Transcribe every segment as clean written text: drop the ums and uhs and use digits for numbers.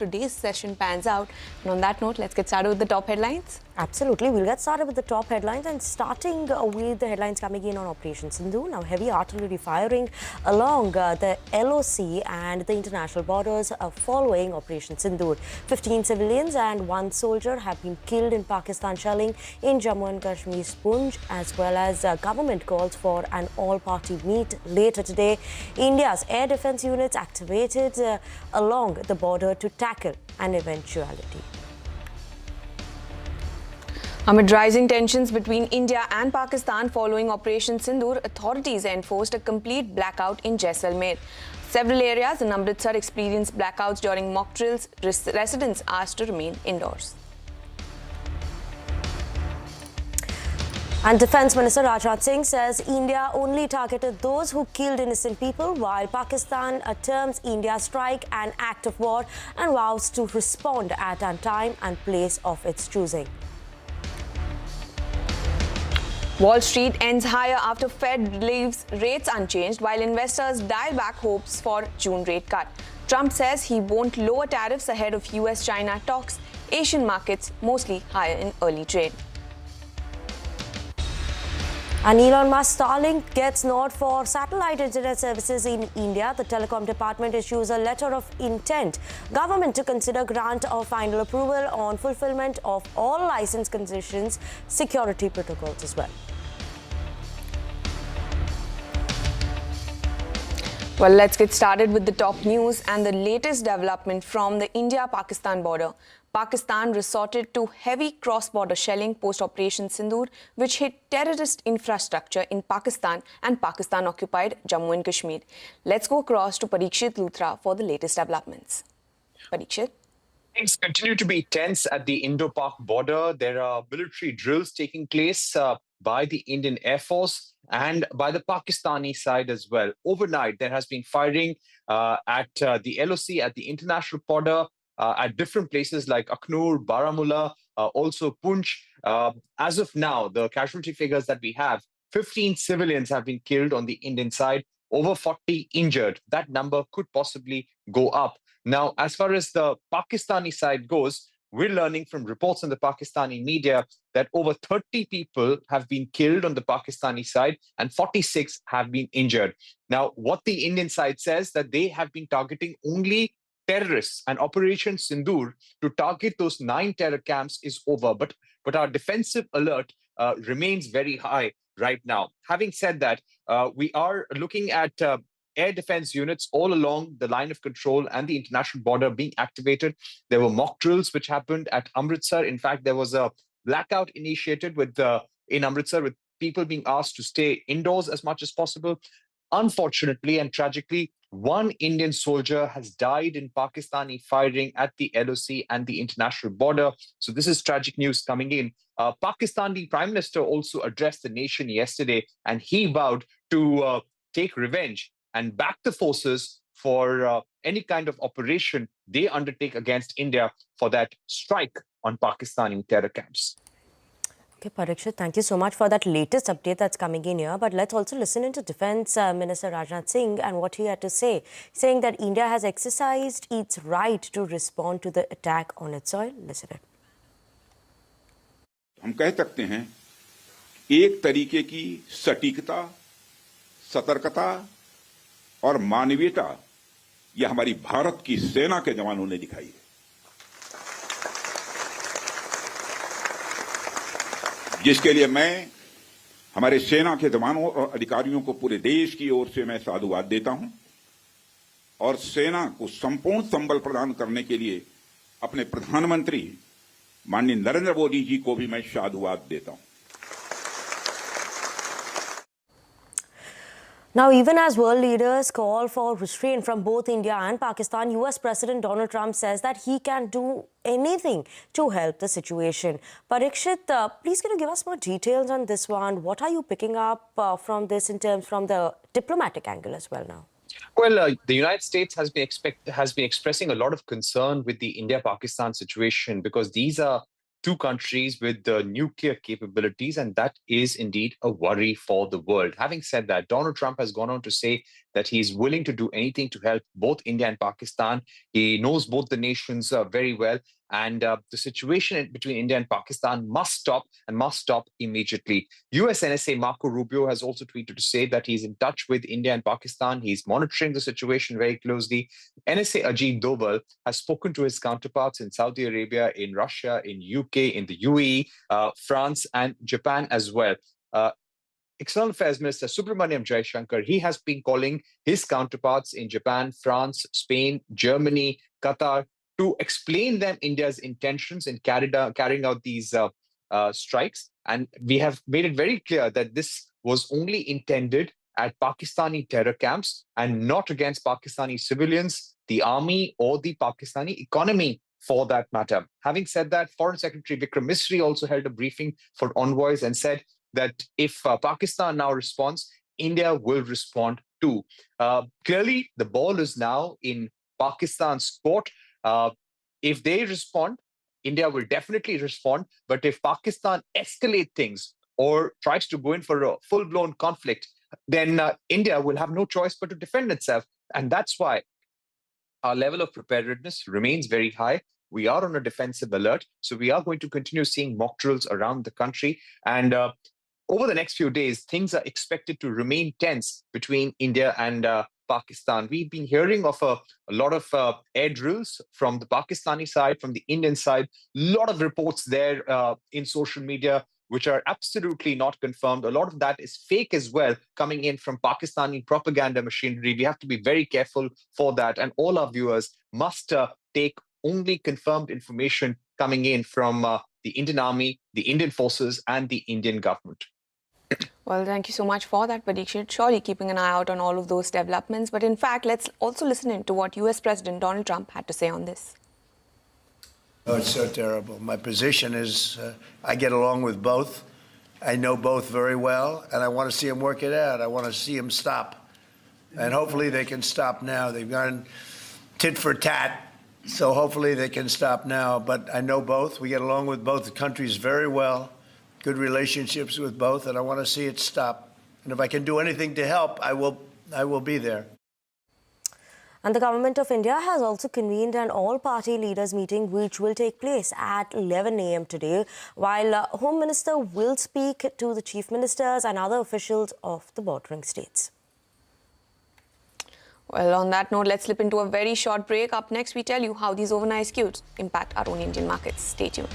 today's session pans out. And on that note, let's get started with the top headlines. Absolutely. We'll get started with the top headlines and starting with the headlines coming in on Operation Sindoor. Now, heavy artillery firing along the LOC and the international borders following Operation Sindoor. 15 civilians and 1 soldier have been killed in Pakistan shelling in Jammu and Kashmir's Poonch, as well as government calls for an all-party meet later today. India's air defense units activated along the border to tackle an eventuality. Amid rising tensions between India and Pakistan following Operation Sindoor, authorities enforced a complete blackout in Jaisalmer. Several areas in Amritsar experienced blackouts during mock drills. Residents asked to remain indoors. And Defence Minister Rajnath Singh says India only targeted those who killed innocent people, while Pakistan terms India's strike an act of war and vows to respond at a time and place of its choosing. Wall Street ends higher after Fed leaves rates unchanged while investors dial back hopes for June rate cut. Trump says he won't lower tariffs ahead of US-China talks. Asian markets mostly higher in early trade. And Elon Musk Starlink gets nod for satellite internet services in India. The telecom department issues a letter of intent. Government to consider grant of final approval on fulfillment of all license conditions, security protocols as well. Well, let's get started with the top news and the latest development from the India-Pakistan border. Pakistan resorted to heavy cross-border shelling post-Operation Sindoor, which hit terrorist infrastructure in Pakistan and Pakistan-occupied Jammu and Kashmir. Let's go across to Parikshit Luthra for the latest developments. Parikshit? Things continue to be tense at the Indo-Pak border. There are military drills taking place by the Indian Air Force and by the Pakistani side as well. Overnight, there has been firing at the LOC, at the international border, at different places like Aknoor, Baramulla, also Poonch. As of now, the casualty figures that we have, 15 civilians have been killed on the Indian side, over 40 injured. That number could possibly go up. Now, as far as the Pakistani side goes, we're learning from reports in the Pakistani media that over 30 people have been killed on the Pakistani side and 46 have been injured. Now, what the Indian side says that they have been targeting only terrorists, and Operation Sindoor to target those 9 terror camps is over. But our defensive alert remains very high right now. Having said that, we are looking at air defense units all along the line of control and the international border being activated. There were mock drills which happened at Amritsar. In fact, there was a blackout initiated in Amritsar with people being asked to stay indoors as much as possible. Unfortunately and tragically, 1 Indian soldier has died in Pakistani firing at the LOC and the international border. So this is tragic news coming in. Pakistani Prime Minister also addressed the nation yesterday, and he vowed to take revenge and back the forces for any kind of operation they undertake against India for that strike on Pakistani terror camps. Okay, Parikshit, thank you so much for that latest update that's coming in here. But let's also listen into Defence Minister Rajnath Singh and what he had to say, saying that India has exercised its right to respond to the attack on its soil. Listen it. हम कह सकते हैं एक तरीके की सटीकता, सतर्कता और मानवीयता यह हमारी भारत की सेना के जवानों ने दिखाई है, जिसके लिए मैं हमारे सेना के जवानों और अधिकारियों को पूरे देश की ओर से मैं साधुवाद देता हूं और सेना को संपूर्ण संबल प्रदान करने के लिए अपने प्रधानमंत्री माननीय नरेंद्र मोदी जी को भी मैं साधुवाद देता हूं. Now, even as world leaders call for restraint from both India and Pakistan, US President Donald Trump says that he can do anything to help the situation. Parikshit, please can you give us more details on this one? What are you picking up from this in terms from the diplomatic angle as well now? Well, the United States has been expressing a lot of concern with the India-Pakistan situation because these are 2 countries with nuclear capabilities, and that is indeed a worry for the world. Having said that, Donald Trump has gone on to say that he's willing to do anything to help both India and Pakistan. He knows both the nations very well. And the situation between India and Pakistan must stop and must stop immediately. US NSA Marco Rubio has also tweeted to say that he's in touch with India and Pakistan. He's monitoring the situation very closely. NSA Ajit Doval has spoken to his counterparts in Saudi Arabia, in Russia, in UK, in the UAE, France, and Japan as well. External Affairs Minister Subramaniam Jaishankar, he has been calling his counterparts in Japan, France, Spain, Germany, Qatar to explain them India's intentions in carrying out these strikes. And we have made it very clear that this was only intended at Pakistani terror camps and not against Pakistani civilians, the army, or the Pakistani economy for that matter. Having said that, Foreign Secretary Vikram Misri also held a briefing for envoys and said that if Pakistan now responds, India will respond too. Clearly, the ball is now in Pakistan's court. If they respond, India will definitely respond. But if Pakistan escalate things or tries to go in for a full-blown conflict, then India will have no choice but to defend itself. And that's why our level of preparedness remains very high. We are on a defensive alert. So we are going to continue seeing mock drills around the country. And over the next few days, things are expected to remain tense between India and Pakistan. We've been hearing of a lot of air drills from the Pakistani side, from the Indian side. A lot of reports there in social media, which are absolutely not confirmed. A lot of that is fake as well, coming in from Pakistani propaganda machinery. We have to be very careful for that. And all our viewers must take only confirmed information coming in from the Indian Army, the Indian forces, and the Indian government. Well, thank you so much for that, Parikshit. Surely keeping an eye out on all of those developments. But in fact, let's also listen in to what US President Donald Trump had to say on this. Oh, it's so terrible. My position is I get along with both. I know both very well, and I want to see them work it out. I want to see them stop. And hopefully they can stop now. They've gone tit for tat, so hopefully they can stop now. But I know both. We get along with both countries very well. Good relationships with both, and I want to see it stop. And if I can do anything to help, I will be there. And the Government of India has also convened an all-party leaders meeting which will take place at 11 a.m. today, while Home Minister will speak to the Chief Ministers and other officials of the bordering states. Well, on that note, let's slip into a very short break. Up next, we tell you how these overnight cues impact our own Indian markets. Stay tuned.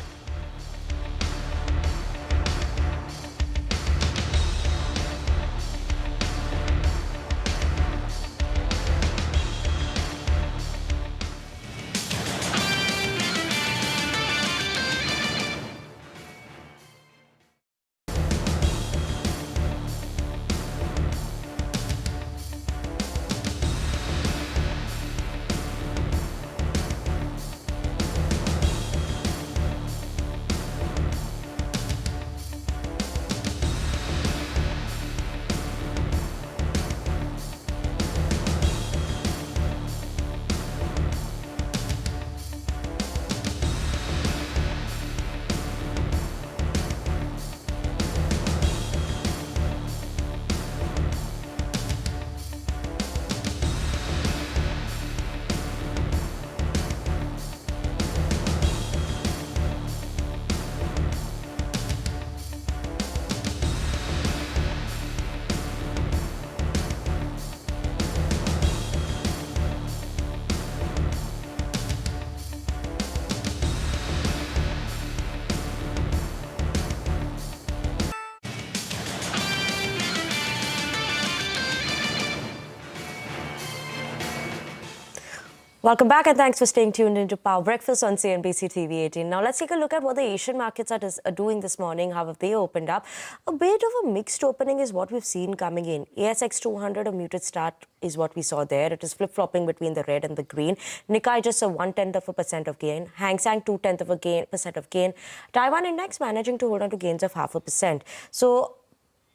Welcome back and thanks for staying tuned into Power Breakfast on CNBC-TV18. Now let's take a look at what the Asian markets are doing this morning. How have they opened up? A bit of a mixed opening is what we've seen coming in. ASX 200, a muted start is what we saw there. It is flip-flopping between the red and the green. Nikkei just a 0.1% of gain. Hang Seng 0.2% of gain. Taiwan Index managing to hold on to gains of 0.5%. So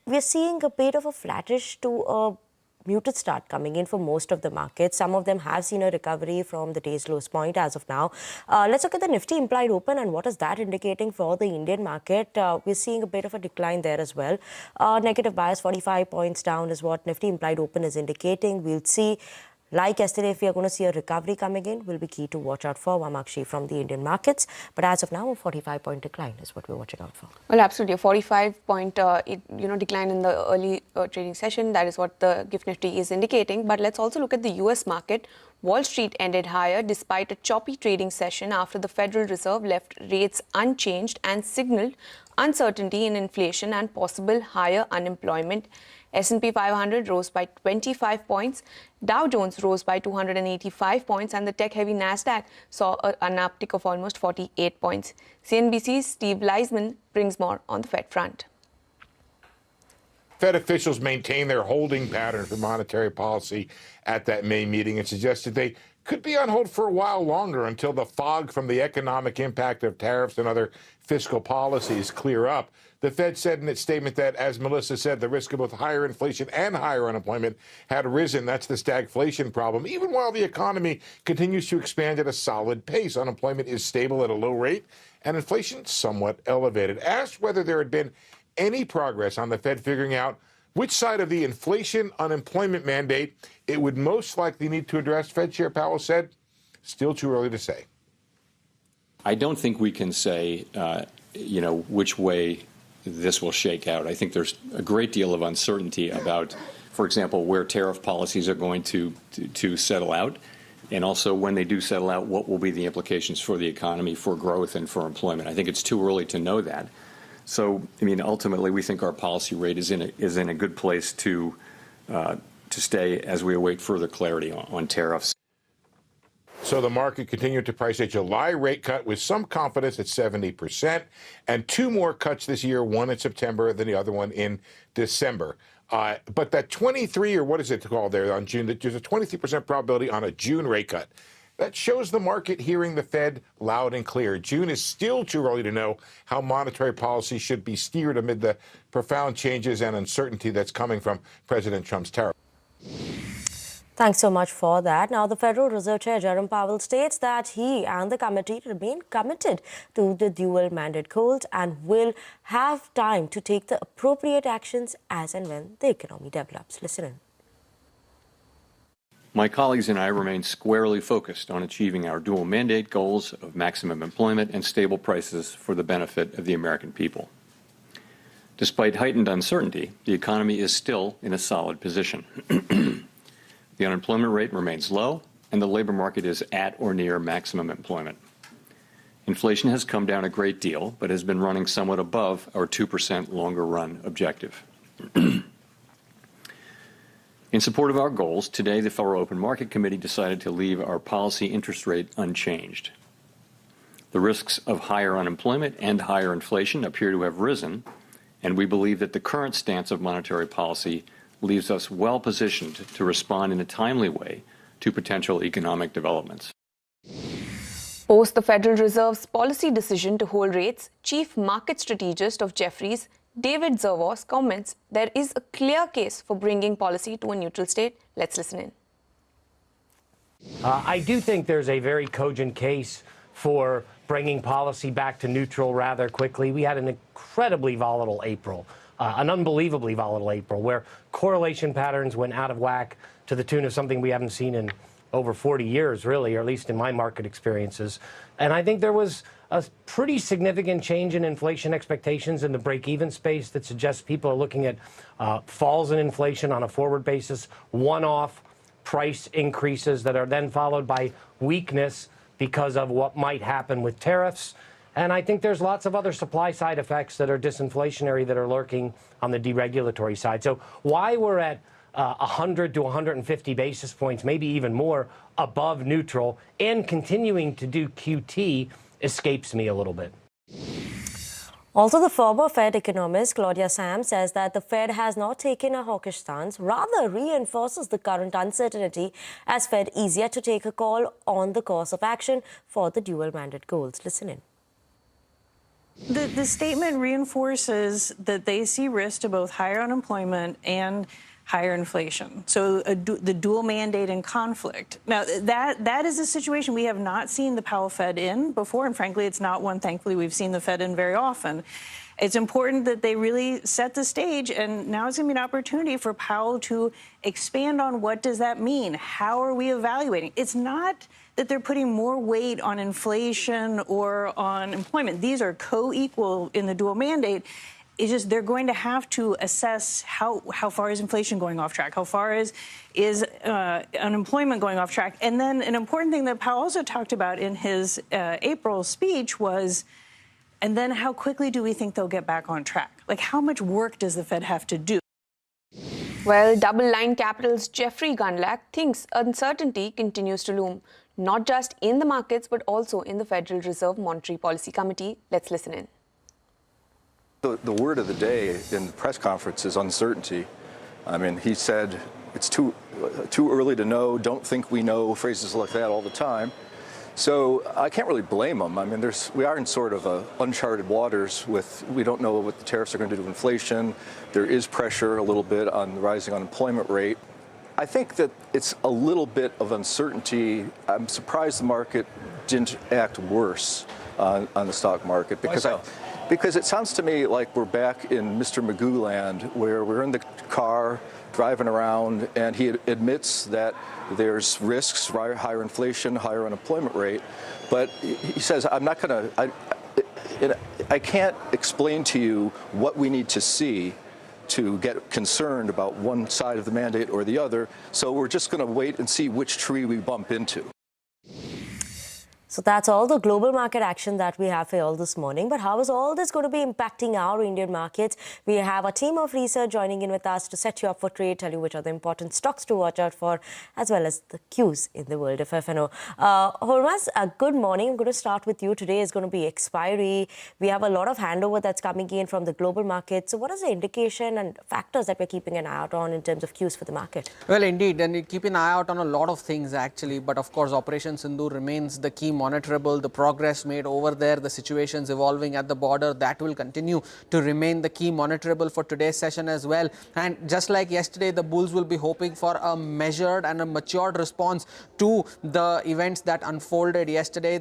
we're seeing a bit of a flattish to a muted start coming in for most of the markets. Some of them have seen a recovery from the day's lowest point as of now. Let's look at the Nifty implied open and what is that indicating for the Indian market. We're seeing a bit of a decline there as well. Negative bias, 45 points down is what Nifty implied open is indicating. We'll see. Like yesterday, if we are going to see a recovery coming in, will be key to watch out for, Vamakshi, from the Indian markets. But as of now, a 45-point decline is what we're watching out for. Well, absolutely. A 45-point decline in the early trading session. That is what the GIFT Nifty is indicating. But let's also look at the US market. Wall Street ended higher despite a choppy trading session after the Federal Reserve left rates unchanged and signaled uncertainty in inflation and possible higher unemployment. S&P 500 rose by 25 points, Dow Jones rose by 285 points, and the tech-heavy Nasdaq saw an uptick of almost 48 points. CNBC's Steve Leisman brings more on the Fed front. Fed officials maintain their holding pattern for monetary policy at that May meeting and suggested they could be on hold for a while longer until the fog from the economic impact of tariffs and other fiscal policies clear up. The Fed said in its statement that, as Melissa said, the risk of both higher inflation and higher unemployment had risen. That's the stagflation problem. Even while the economy continues to expand at a solid pace, unemployment is stable at a low rate and inflation somewhat elevated. Asked whether there had been any progress on the Fed figuring out which side of the inflation-unemployment mandate it would most likely need to address, Fed Chair Powell said, still too early to say. I don't think we can say, which way this will shake out. I think there's a great deal of uncertainty about, for example, where tariff policies are going to settle out, and also when they do settle out, what will be the implications for the economy, for growth, and for employment. I think it's too early to know that. So, ultimately, we think our policy rate is in a good place to stay as we await further clarity on tariffs. So the market continued to price a July rate cut with some confidence at 70%, and two more cuts this year, one in September, then the other one in December. But that 23, or what is it called there on June, there's a 23% probability on a June rate cut. That shows the market hearing the Fed loud and clear. June is still too early to know how monetary policy should be steered amid the profound changes and uncertainty that's coming from President Trump's tariff. Thanks so much for that. Now, the Federal Reserve Chair Jerome Powell states that he and the committee remain committed to the dual mandate goals and will have time to take the appropriate actions as and when the economy develops. Listen in. My colleagues and I remain squarely focused on achieving our dual mandate goals of maximum employment and stable prices for the benefit of the American people. Despite heightened uncertainty, the economy is still in a solid position. The unemployment rate remains low, and the labor market is at or near maximum employment. Inflation has come down a great deal, but has been running somewhat above our 2% longer-run objective. In support of our goals, today the Federal Open Market Committee decided to leave our policy interest rate unchanged. The risks of higher unemployment and higher inflation appear to have risen, and we believe that the current stance of monetary policy leaves us well positioned to respond in a timely way to potential economic developments. Post the Federal Reserve's policy decision to hold rates, Chief Market Strategist of Jefferies, David Zervos, comments there is a clear case for bringing policy to a neutral state. Let's listen in. I do think there's a very cogent case for bringing policy back to neutral rather quickly. We had an incredibly volatile April. An unbelievably volatile April, where correlation patterns went out of whack to the tune of something we haven't seen in over 40 years, really, or at least in my market experiences. And I think there was a pretty significant change in inflation expectations in the break-even space that suggests people are looking at falls in inflation on a forward basis, one-off price increases that are then followed by weakness because of what might happen with tariffs. And I think there's lots of other supply side effects that are disinflationary that are lurking on the deregulatory side. So why we're at 100 to 150 basis points, maybe even more, above neutral and continuing to do QT escapes me a little bit. Also, the former Fed economist Claudia Sam says that the Fed has not taken a hawkish stance, rather reinforces the current uncertainty as Fed is yet to take a call on the course of action for the dual mandate goals. Listen in. The statement reinforces that they see risk to both higher unemployment and higher inflation. So the dual mandate and conflict. Now, that is a situation we have not seen the Powell Fed in before, and frankly, it's not one, thankfully, we've seen the Fed in very often. It's important that they really set the stage, and now it's going to be an opportunity for Powell to expand on what does that mean? How are we evaluating? It's not that they're putting more weight on inflation or on employment. These are co-equal in the dual mandate. It's just they're going to have to assess how far is inflation going off track, how far is unemployment going off track. And then an important thing that Powell also talked about in his April speech was, and then how quickly do we think they'll get back on track? Like, how much work does the Fed have to do? Well, Double Line Capital's Jeffrey Gundlach thinks uncertainty continues to loom, not just in the markets, but also in the Federal Reserve Monetary Policy Committee. Let's listen in. The word of the day in the press conference is uncertainty. I mean, he said it's too early to know, don't think we know, phrases like that all the time. So I can't really blame them. I mean, we are in sort of uncharted waters we don't know what the tariffs are going to do to inflation. There is pressure a little bit on the rising unemployment rate. I think that it's a little bit of uncertainty. I'm surprised the market didn't act worse on the stock market because it sounds to me like we're back in Mr. Magoo land, where we're in the car driving around and he admits that there's risks, higher inflation, higher unemployment rate, but he says, I can't explain to you what we need to see to get concerned about one side of the mandate or the other, so we're just going to wait and see which tree we bump into. So that's all the global market action that we have for you all this morning. But how is all this going to be impacting our Indian markets? We have a team of research joining in with us to set you up for trade, tell you which are the important stocks to watch out for, as well as the cues in the world of F&O. Hormaz, good morning. I'm going to start with you. Today is going to be expiry. We have a lot of handover that's coming in from the global market. So what is the indication and factors that we're keeping an eye out on in terms of cues for the market? Well, indeed, and you keep an eye out on a lot of things actually. But of course, Operation Sindoor remains the key monitorable, the progress made over there, the situations evolving at the border, that will continue to remain the key monitorable for today's session as well. And just like yesterday, the bulls will be hoping for a measured and a matured response to the events that unfolded yesterday.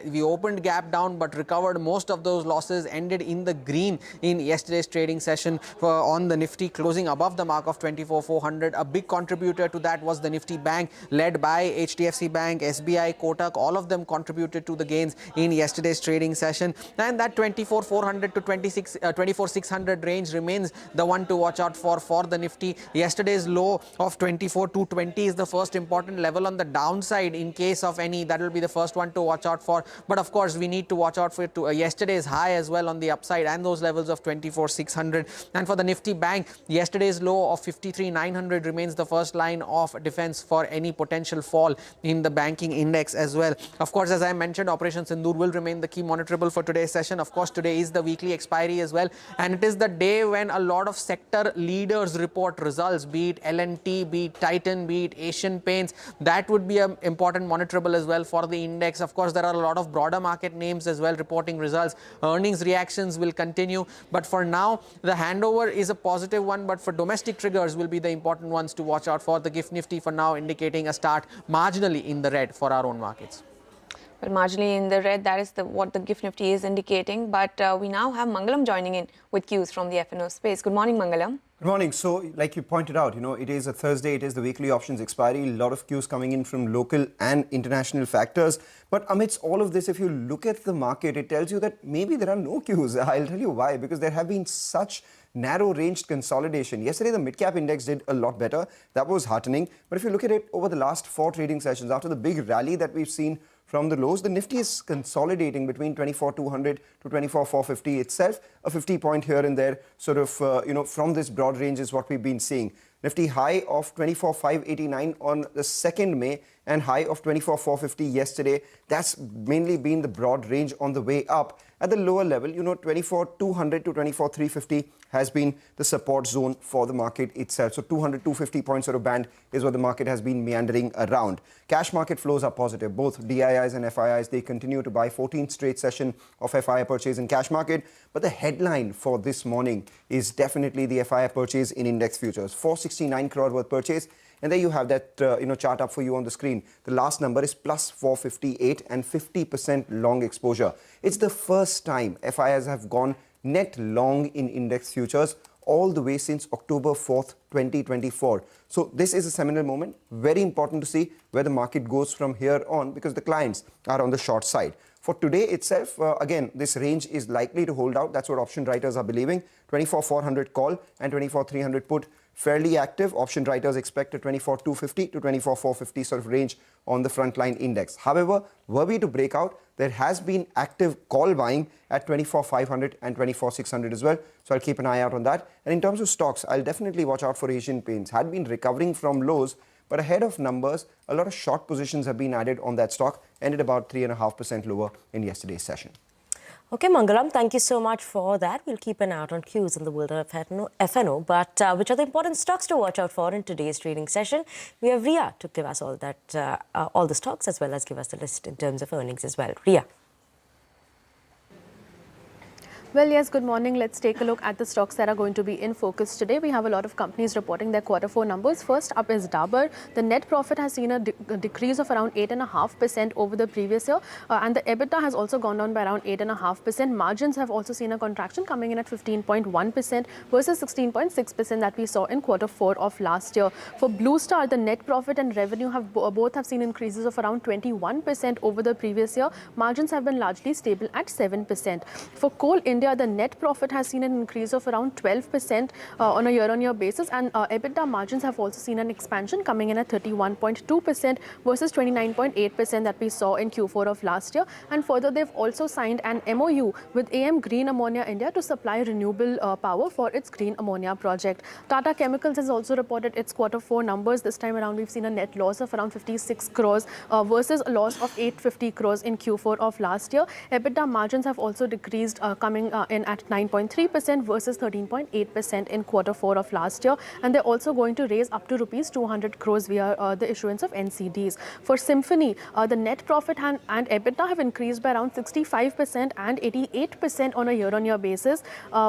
We opened gap down but recovered most of those losses, ended in the green in yesterday's trading session on the Nifty, closing above the mark of 24,400. A big contributor to that was the Nifty Bank, led by HDFC Bank, SBI, Kotak. All of them contributed to the gains in yesterday's trading session, and that 24,400 to 24,600 range remains the one to watch out for the Nifty. Yesterday's low of 24,220 is the first important level on the downside. In case of any, that will be the first one to watch out for. But of course, we need to watch out for yesterday's high as well on the upside, and those levels of 24,600. And for the Nifty Bank, yesterday's low of 53,900 remains the first line of defense for any potential fall in the banking index as well. Of course, as I mentioned, Operation Sindoor will remain the key monitorable for today's session. Of course, today is the weekly expiry as well, and it is the day when a lot of sector leaders report results, be it L&T, be it Titan, be it Asian Paints. That would be an important monitorable as well for the index. Of course, there are a lot of broader market names as well reporting results. Earnings reactions will continue, but for now, the handover is a positive one, but for domestic triggers will be the important ones to watch out for. The GIFT Nifty for now indicating a start marginally in the red for our own markets. Well, marginally in the red, that is what the GIFT Nifty is indicating. But we now have Mangalam joining in with cues from the F&O space. Good morning, Mangalam. Good morning. So, like you pointed out, it is a Thursday, it is the weekly options expiry, a lot of cues coming in from local and international factors. But amidst all of this, if you look at the market, it tells you that maybe there are no cues. I'll tell you why, because there have been such narrow-ranged consolidation. Yesterday, the mid-cap index did a lot better. That was heartening. But if you look at it over the last 4 trading sessions, after the big rally that we've seen from the lows, the Nifty is consolidating between 24,200 to 24,450 itself. A 50-point here and there, sort of, from this broad range is what we've been seeing. Nifty high of 24,589 on the 2nd May and high of 24,450 yesterday. That's mainly been the broad range on the way up. At the lower level, 24,200 to 24,350 has been the support zone for the market itself. So 200, 250 points sort of band is what the market has been meandering around. Cash market flows are positive. Both DIIs and FIIs, they continue to buy 14th straight session of FII purchase in cash market. But the headline for this morning is definitely the FII purchase in index futures. 469 crore worth purchase. And there you have that chart up for you on the screen. The last number is plus 458 and 50% long exposure. It's the first time FIIs have gone net long in index futures all the way since October 4th, 2024. So this is a seminal moment. Very important to see where the market goes from here on because the clients are on the short side. For today itself, again, this range is likely to hold out. That's what option writers are believing. 24,400 call and 24,300 put. Fairly active. Option writers expect a 24,250 to 24,450 sort of range on the frontline index. However, were we to break out, there has been active call buying at 24,500 and 24,600 as well. So I'll keep an eye out on that. And in terms of stocks, I'll definitely watch out for Asian Paints. Had been recovering from lows, but ahead of numbers, a lot of short positions have been added on that stock, ended about 3.5% lower in yesterday's session. Okay, Mangalam, thank you so much for that. We'll keep an eye out on cues in the world of F&O. But which are the important stocks to watch out for in today's trading session? We have Ria to give us all the stocks as well as give us the list in terms of earnings as well. Ria. Well, yes, good morning. Let's take a look at the stocks that are going to be in focus today. We have a lot of companies reporting their Q4 numbers. First up is Dabur. The net profit has seen a decrease of around 8.5% over the previous year. And the EBITDA has also gone down by around 8.5%. Margins have also seen a contraction coming in at 15.1% versus 16.6% that we saw in Q4 of last year. For Blue Star, the net profit and revenue have both seen increases of around 21% over the previous year. Margins have been largely stable at 7%. For Coal India, the net profit has seen an increase of around 12% on a year-on-year basis, and EBITDA margins have also seen an expansion coming in at 31.2% versus 29.8% that we saw in Q4 of last year. And further, they've also signed an MOU with AM Green Ammonia India to supply renewable power for its green ammonia project. Tata Chemicals has also reported its Q4 numbers. This time around, we've seen a net loss of around 56 crores versus a loss of 850 crores in Q4 of last year. EBITDA margins have also decreased, coming in at 9.3% versus 13.8% in Q4 of last year. And they're also going to raise up to rupees 200 crores via the issuance of NCDs. For Symphony, the net profit and EBITDA have increased by around 65% and 88% on a year-on-year basis.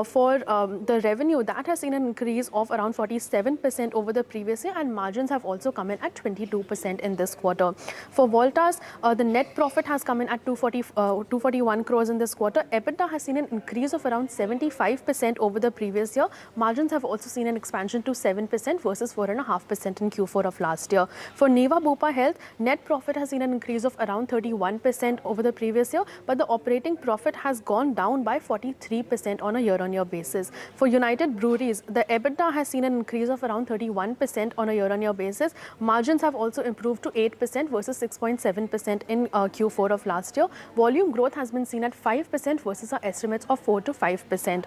For the revenue, that has seen an increase of around 47% over the previous year, and margins have also come in at 22% in this quarter. For Voltas, the net profit has come in at 241 crores in this quarter. EBITDA has seen an increase of around 75% over the previous year. Margins have also seen an expansion to 7% versus 4.5% in Q4 of last year. For Neva Bupa Health, net profit has seen an increase of around 31% over the previous year, but the operating profit has gone down by 43% on a year-on-year basis. For United Breweries, the EBITDA has seen an increase of around 31% on a year-on-year basis. Margins have also improved to 8% versus 6.7% in Q4 of last year. Volume growth has been seen at 5% versus our estimates of 4 to 5%.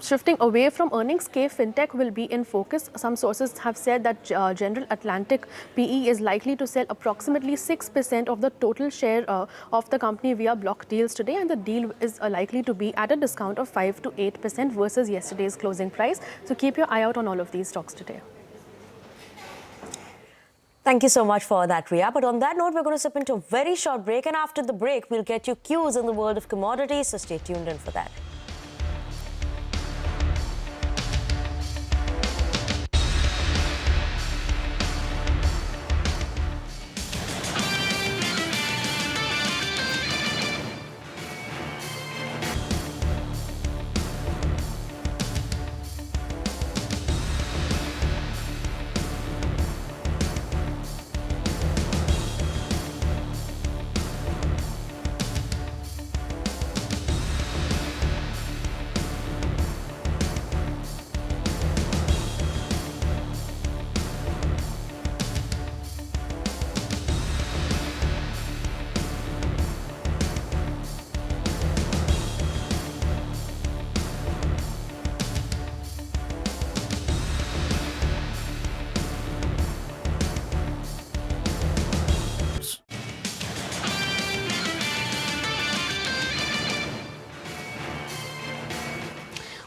Shifting away from earnings, KFintech will be in focus. Some sources have said that General Atlantic PE is likely to sell approximately 6% of the total share of the company via block deals today, and the deal is likely to be at a discount of 5 to 8% versus yesterday's closing price. So keep your eye out on all of these stocks today. Thank you so much for that, Ria. But on that note, we're going to step into a very short break. And after the break, we'll get you cues in the world of commodities. So stay tuned in for that.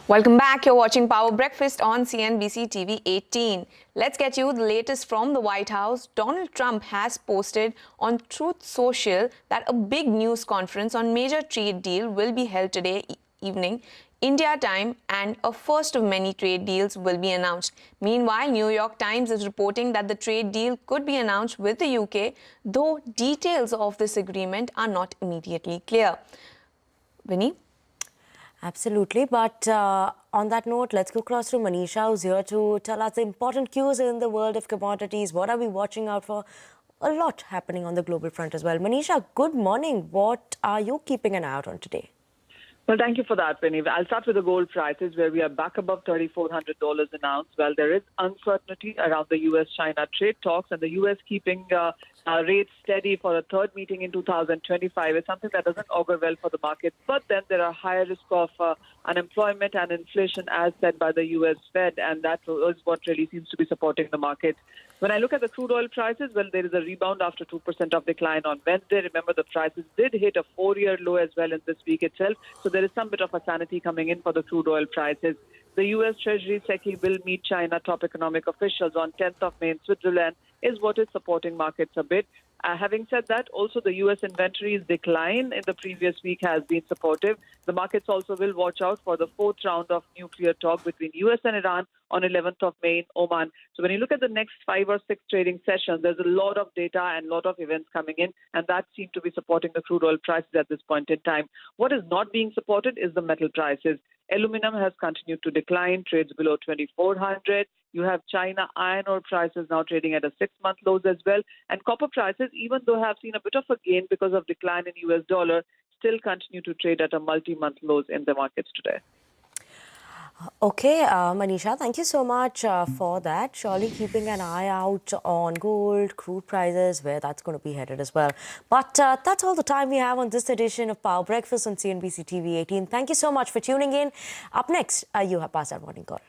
Welcome back. You're watching Power Breakfast on CNBC TV 18. Let's get you the latest from the White House. Donald Trump has posted on Truth Social that a big news conference on major trade deal will be held today evening, India time, and a first of many trade deals will be announced. Meanwhile, New York Times is reporting that the trade deal could be announced with the UK, though details of this agreement are not immediately clear. Vinny? Absolutely. But on that note, let's go across to Manisha, who's here to tell us the important cues in the world of commodities. What are we watching out for? A lot happening on the global front as well. Manisha, good morning. What are you keeping an eye out on today? Well, thank you for that, Penny. I'll start with the gold prices, where we are back above $3,400 an ounce. Well, there is uncertainty around the U.S.-China trade talks, and the U.S. keeping rates steady for a third meeting in 2025 is something that doesn't augur well for the market. But then there are higher risk of unemployment and inflation, as said by the U.S. Fed, and that is what really seems to be supporting the market. When I look at the crude oil prices, well, there is a rebound after 2% of decline on Wednesday. Remember, the prices did hit a 4-year low as well in this week itself. So there is some bit of a sanity coming in for the crude oil prices. The U.S. Treasury SEC will meet China top economic officials on 10th of May in Switzerland, is what is supporting markets a bit. Having said that, also the U.S. inventory's decline in the previous week has been supportive. The markets also will watch out for the fourth round of nuclear talk between U.S. and Iran on 11th of May in Oman. So when you look at the next 5 or 6 trading sessions, there's a lot of data and a lot of events coming in, and that seems to be supporting the crude oil prices at this point in time. What is not being supported is the metal prices. Aluminum has continued to decline, trades below 2,400. You have China iron ore prices now trading at a 6-month lows as well. And copper prices, even though have seen a bit of a gain because of decline in US dollar, still continue to trade at a multi-month lows in the markets today. Okay, Manisha, thank you so much for that. Surely keeping an eye out on gold, crude prices, where that's going to be headed as well. But that's all the time we have on this edition of Power Breakfast on CNBC TV 18. Thank you so much for tuning in. Up next, you have Passed Morning Call.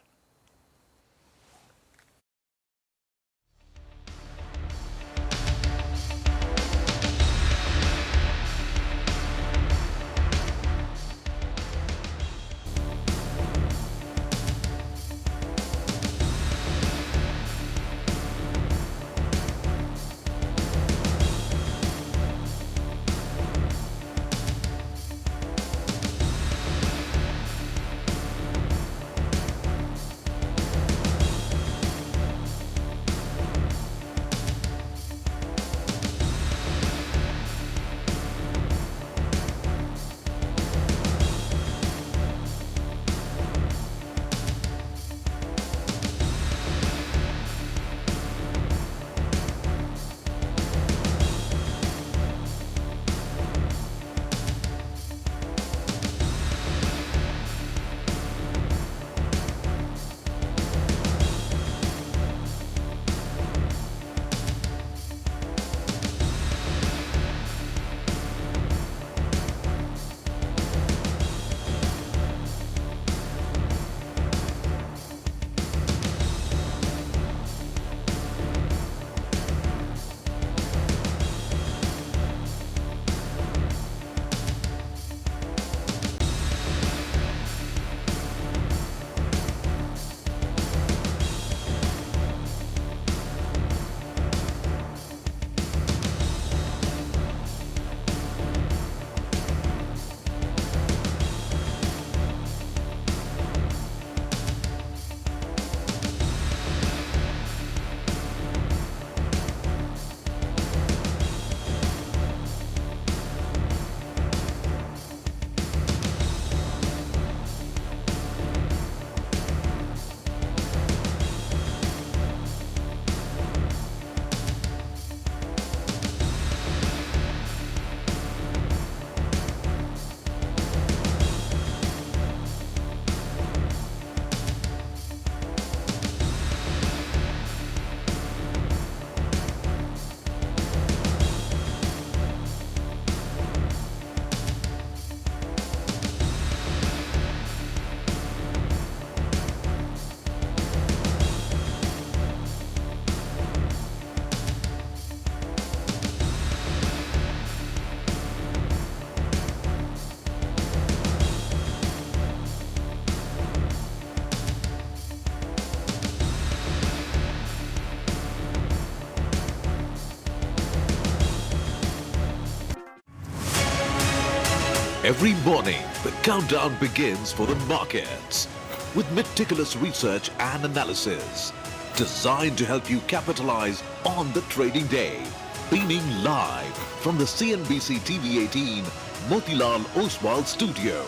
Every morning, the countdown begins for the markets with meticulous research and analysis designed to help you capitalize on the trading day. Beaming live from the CNBC-TV18 Motilal Oswal studio.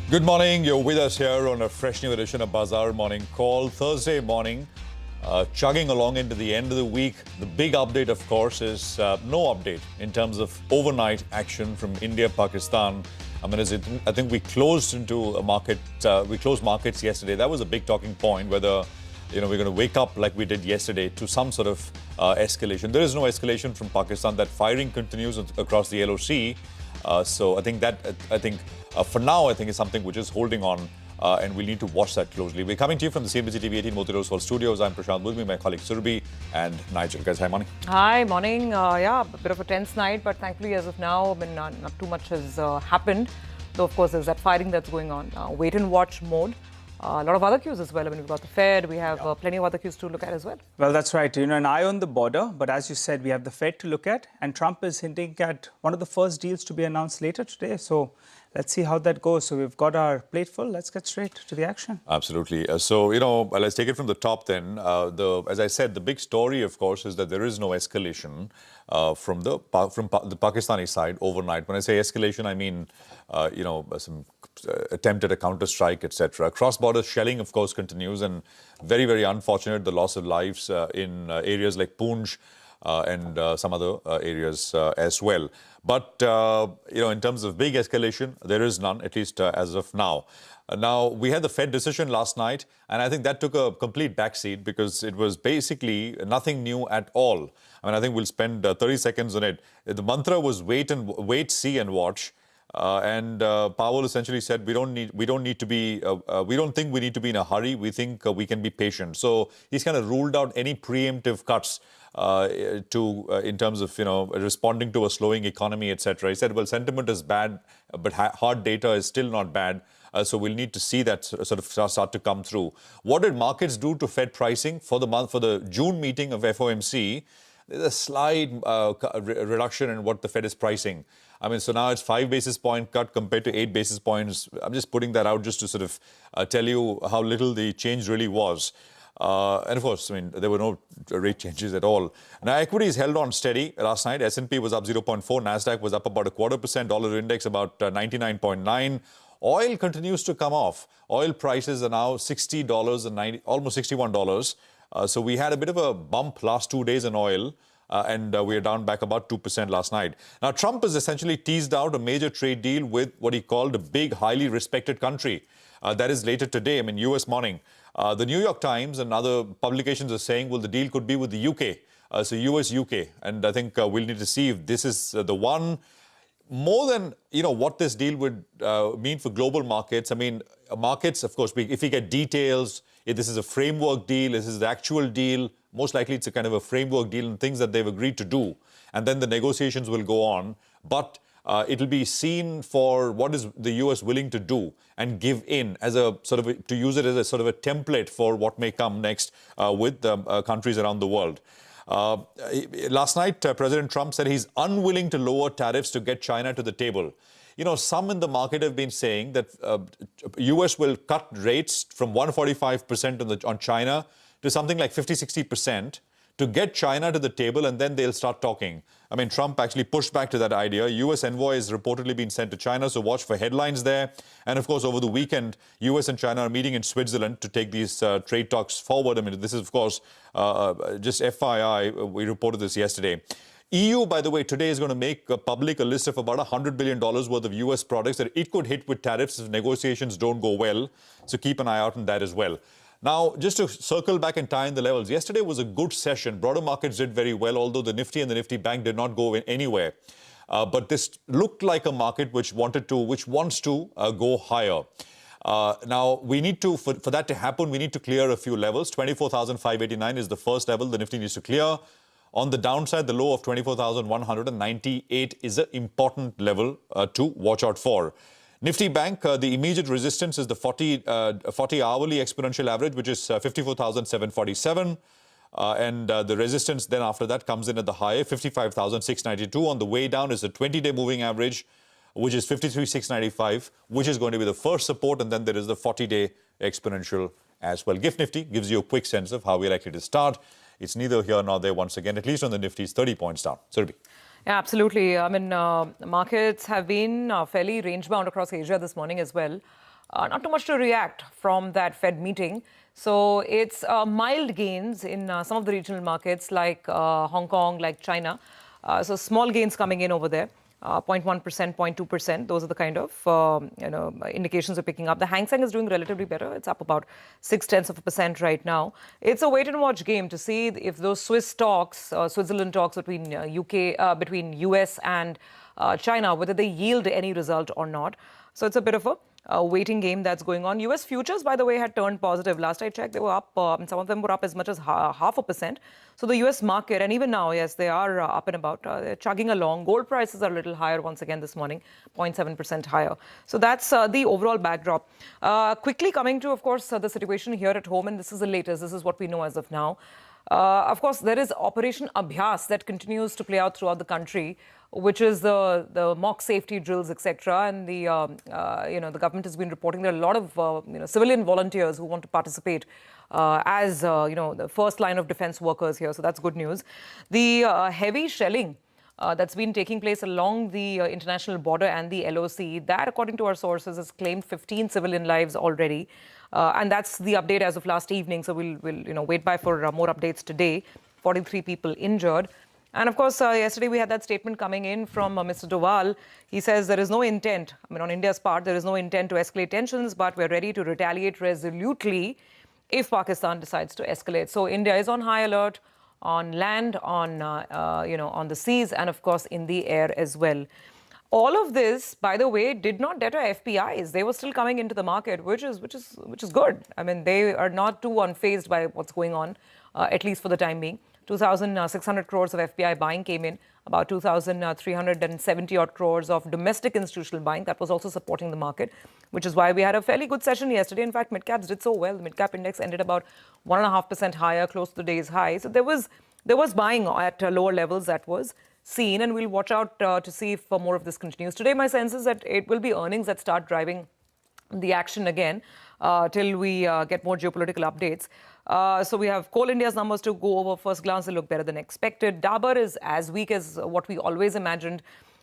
Good morning. You're with us here on a fresh new edition of Bazaar Morning Call. Thursday morning, chugging along into the end of the week. The big update, of course, is no update in terms of overnight action from India, Pakistan. I mean, I think we closed into a market. We closed markets yesterday. That was a big talking point. Whether we're going to wake up like we did yesterday to some sort of escalation. There is no escalation from Pakistan. That firing continues across the LOC. So I think for now, I think it's something which is holding on, and we'll need to watch that closely. We're coming to you from the CNBC-TV18 Motilal Oswal studios. I'm Prashant, with me my colleague Surabhi and Nigel. Guys, hi, morning. Hi, morning. Yeah, a bit of a tense night, but thankfully, as of now, I mean, not too much has happened. Though, of course, there's that firing that's going on. Wait and watch mode. A lot of other cues as well. I mean, we've got the Fed, we have plenty of other cues to look at as well. Well, that's right. An eye on the border. But as you said, we have the Fed to look at. And Trump is hinting at one of the first deals to be announced later today. So let's see how that goes. So we've got our plate full. Let's get straight to the action. Absolutely. So, let's take it from the top then. As I said, the big story, of course, is that there is no escalation from the Pakistani side overnight. When I say escalation, I mean, some attempt at a counter-strike, etc. Cross-border shelling, of course, continues, and very, very unfortunate, the loss of lives in areas like Poonch and some other areas as well. But, in terms of big escalation, there is none, at least as of now. Now, we had the Fed decision last night, and I think that took a complete backseat because it was basically nothing new at all. I mean, I think we'll spend 30 seconds on it. The mantra was wait, see, and watch. And Powell essentially said we don't think we need to be in a hurry. We think we can be patient. So he's kind of ruled out any preemptive cuts in terms of responding to a slowing economy, etc. He said, well, sentiment is bad, but hard data is still not bad. So we'll need to see that sort of start to come through. What did markets do to Fed pricing for the June meeting of FOMC? There's a slight reduction in what the Fed is pricing. I mean, so now it's 5 basis point cut compared to 8 basis points. I'm just putting that out just to sort of tell you how little the change really was. And of course, I mean, there were no rate changes at all. Now, equities held on steady last night. S&P was up 0.4. NASDAQ was up about 0.25%. Dollar index about 99.9. Oil continues to come off. Oil prices are now $60.90, almost $61. So we had a bit of a bump last 2 days in oil. And we are down back about 2% last night. Now, Trump has essentially teased out a major trade deal with what he called a big, highly respected country. That is later today, I mean, US morning. The New York Times and other publications are saying, well, the deal could be with the UK. So US-UK. And I think we'll need to see if this is the one. More than, what this deal would mean for global markets. I mean, markets, of course, if we get details, if this is a framework deal, this is the actual deal, most likely it's a kind of a framework deal and things that they've agreed to do. And then the negotiations will go on. But it'll be seen for what is the US willing to do and give in as a sort of, to use it as a sort of a template for what may come next with countries around the world. Last night, President Trump said he's unwilling to lower tariffs to get China to the table. Some in the market have been saying that US will cut rates from 145% on China to something like 50-60% to get China to the table, and then they'll start talking. I mean, Trump actually pushed back to that idea. US envoy has reportedly been sent to China, so watch for headlines there. And of course, over the weekend, US and China are meeting in Switzerland to take these trade talks forward. I mean, this is, of course, just FYI, we reported this yesterday. EU, by the way, today is going to make public a list of about $100 billion worth of US products that it could hit with tariffs if negotiations don't go well. So keep an eye out on that as well. Now, just to circle back and tie in the levels, yesterday was a good session. Broader markets did very well, although the Nifty and the Nifty Bank did not go anywhere. But this looked like a market which wants to go higher. Now, we need to, for that to happen, we need to clear a few levels. 24,589 is the first level the Nifty needs to clear. On the downside, the low of 24,198 is an important level to watch out for. Nifty Bank, the immediate resistance is the 40 hourly exponential average, which is 54,747. And the resistance then after that comes in at the high, 55,692. On the way down is the 20-day moving average, which is 53,695, which is going to be the first support. And then there is the 40-day exponential as well. GIFT Nifty gives you a quick sense of how we're likely to start. It's neither here nor there once again, at least on the Nifty's 30 points down. Surbhi. Yeah, absolutely. I mean, markets have been fairly range-bound across Asia this morning as well. Not too much to react from that Fed meeting. So it's mild gains in some of the regional markets like Hong Kong, like China. So small gains coming in over there. 0.1%, 0.2%. Those are the kind of indications we're picking up. The Hang Seng is doing relatively better. It's up about 0.6% right now. It's a wait and watch game to see if those Swiss talks, Switzerland talks between between US and China, whether they yield any result or not. So it's a bit of a waiting game that's going on. US futures, by the way, had turned positive. Last I checked, they were up. Some of them were up as much as 0.5%. So the US market, and even now, yes, they are up and about. They're chugging along. Gold prices are a little higher once again this morning, 0.7% higher. So that's the overall backdrop. Quickly coming to, of course, the situation here at home, and this is the latest. This is what we know as of now. Of course, there is Operation Abhyas that continues to play out throughout the country, which is the mock safety drills, etc. And the government has been reporting there are a lot of civilian volunteers who want to participate as the first line of defense workers here. So that's good news. The heavy shelling that's been taking place along the international border and the LOC, that, according to our sources, has claimed 15 civilian lives already. And that's the update as of last evening. So we'll wait by for more updates today. 43 people injured. And of course, yesterday we had that statement coming in from Mr. Doval. He says there is no intent, on India's part, there is no intent to escalate tensions, but we're ready to retaliate resolutely if Pakistan decides to escalate. So India is on high alert on land, on the seas, and of course in the air as well. All of this, by the way, did not deter FPIs. They were still coming into the market, which is good. I mean, they are not too unfazed by what's going on, at least for the time being. 2,600 crores of FPI buying came in, about 2,370 odd crores of domestic institutional buying. That was also supporting the market, which is why we had a fairly good session yesterday. In fact, mid-caps did so well. The mid-cap index ended about 1.5% higher, close to the day's high. So there was buying at lower levels that was seen, and we'll watch out to see if more of this continues. Today, my sense is that it will be earnings that start driving the action again till we get more geopolitical updates. So we have Coal India's numbers to go over. First glance, they look better than expected. Dabur is as weak as what we always imagined.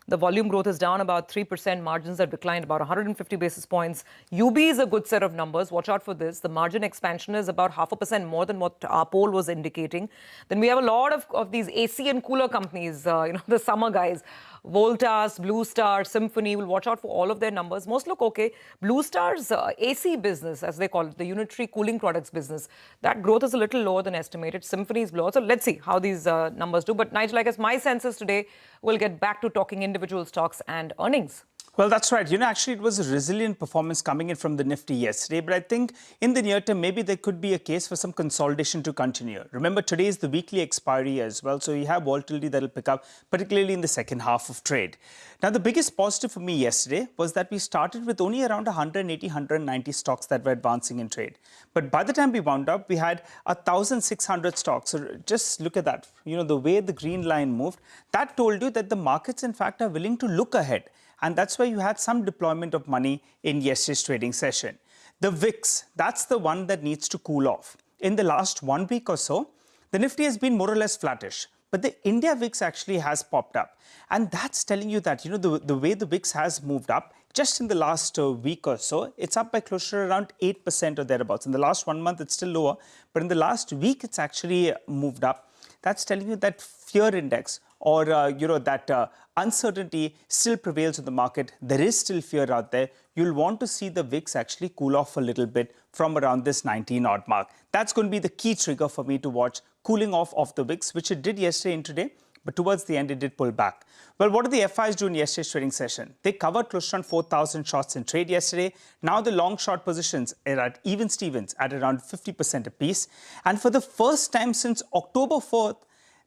The volume growth is down about 3%. Margins have declined about 150 basis points. UB is a good set of numbers. Watch out for this. The margin expansion is about 0.5% more than what our poll was indicating. Then we have a lot of these AC and cooler companies, the summer guys. Voltas, Blue Star, Symphony. We'll watch out for all of their numbers. Most look okay. Blue Star's AC business, as they call it, the unitary cooling products business, that growth is a little lower than estimated. Symphony's lower. So let's see how these numbers do. But Nigel, I guess my sense is today we'll get back to talking individual stocks and earnings. Well, that's right. Actually, it was a resilient performance coming in from the Nifty yesterday. But I think in the near term, maybe there could be a case for some consolidation to continue. Remember, today is the weekly expiry as well. So you have volatility that will pick up, particularly in the second half of trade. Now, the biggest positive for me yesterday was that we started with only around 180, 190 stocks that were advancing in trade. But by the time we wound up, we had 1,600 stocks. So just look at that. The way the green line moved, that told you that the markets, in fact, are willing to look ahead. And that's why you had some deployment of money in yesterday's trading session. The VIX, that's the one that needs to cool off. In the last 1 week or so, the Nifty has been more or less flattish. But the India VIX actually has popped up. And that's telling you that, the way the VIX has moved up, just in the last week or so, it's up by close to around 8% or thereabouts. In the last 1 month, it's still lower. But in the last week, it's actually moved up. That's telling you that fear index or, that uncertainty still prevails in the market. There is still fear out there. You'll want to see the VIX actually cool off a little bit from around this 19-odd mark. That's going to be the key trigger for me to watch cooling off of the VIX, which it did yesterday and today. But towards the end, it did pull back. Well, what did the FIs do in yesterday's trading session? They covered close to around 4,000 shots in trade yesterday. Now the long short positions are at even Stevens at around 50% apiece. And for the first time since October 4th,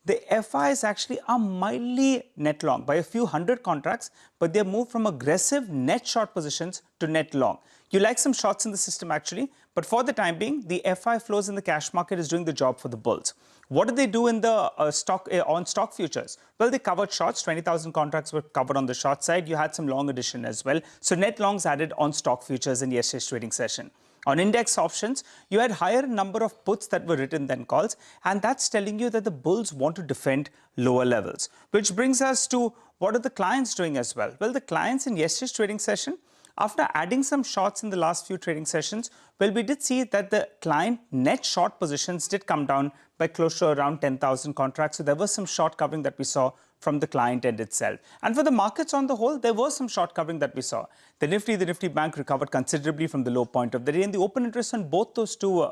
the FIs actually are mildly net long by a few hundred contracts, but they moved from aggressive net short positions to net long. You like some shorts in the system actually, but for the time being, the FI flows in the cash market is doing the job for the bulls. What did they do in the on stock futures? Well, they covered shorts. 20,000 contracts were covered on the short side. You had some long addition as well. So net longs added on stock futures in yesterday's trading session. On index options, you had higher number of puts that were written than calls, and that's telling you that the bulls want to defend lower levels. Which brings us to what are the clients doing as well? Well, the clients in yesterday's trading session, after adding some shorts in the last few trading sessions, well, we did see that the client net short positions did come down by close to around 10,000 contracts. So there was some short covering that we saw from the client end itself. And for the markets on the whole, there was some short covering that we saw. The Nifty Bank recovered considerably from the low point of the day. And the open interest on both those two,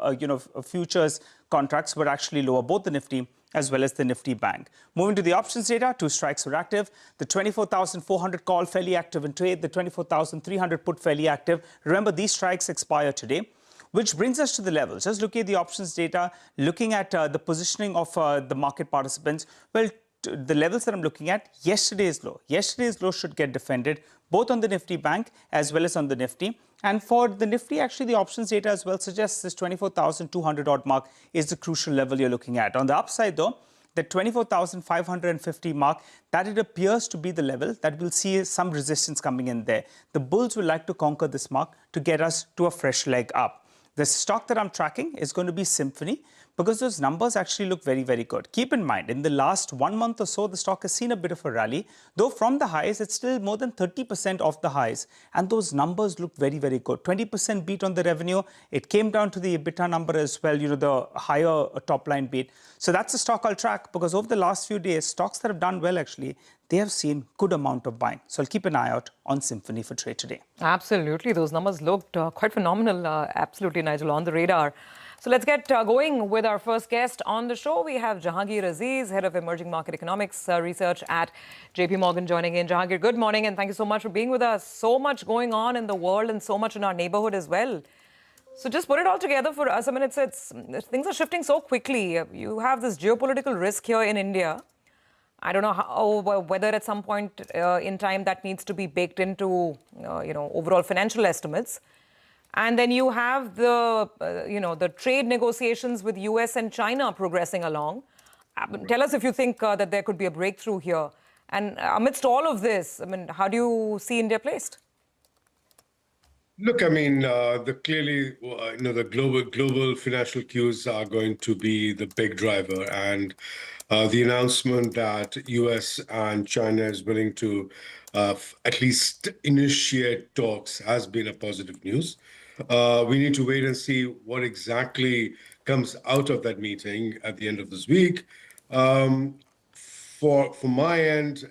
futures contracts were actually lower, both the Nifty as well as the Nifty Bank. Moving to the options data, two strikes were active. The 24,400 call fairly active in trade, the 24,300 put fairly active. Remember, these strikes expire today. Which brings us to the levels. Just looking at the options data, looking at the positioning of the market participants, well, the levels that I'm looking at, yesterday's low. Yesterday's low should get defended, both on the Nifty Bank as well as on the Nifty. And for the Nifty, actually, the options data as well suggests this 24,200 odd mark is the crucial level you're looking at. On the upside, though, the 24,550 mark, that it appears to be the level that will see some resistance coming in there. The bulls will like to conquer this mark to get us to a fresh leg up. The stock that I'm tracking is going to be Symphony because those numbers actually look very, very good. Keep in mind, in the last 1 month or so, the stock has seen a bit of a rally. Though from the highs, it's still more than 30% off the highs. And those numbers look very, very good. 20% beat on the revenue. It came down to the EBITDA number as well, the higher top line beat. So that's a stock I'll track because over the last few days, stocks that have done well actually, they have seen good amount of buying. So I'll keep an eye out on Symphony for trade today. Absolutely. Those numbers looked quite phenomenal. Absolutely, Nigel, on the radar. So let's get going with our first guest on the show. We have Jahangir Aziz, Head of Emerging Market Economics Research at JP Morgan, joining in. Jahangir, good morning and thank you so much for being with us. So much going on in the world and so much in our neighborhood as well. So just put it all together for us. I mean, things are shifting so quickly. You have this geopolitical risk here in India. I don't know whether at some point in time that needs to be baked into, overall financial estimates. And then you have the, the trade negotiations with US and China progressing along. Tell us if you think that there could be a breakthrough here. And amidst all of this, I mean, how do you see India placed? Look, I mean, clearly, the global financial cues are going to be the big driver, and the announcement that US and China is willing to at least initiate talks has been a positive news. We need to wait and see what exactly comes out of that meeting at the end of this week. For my end,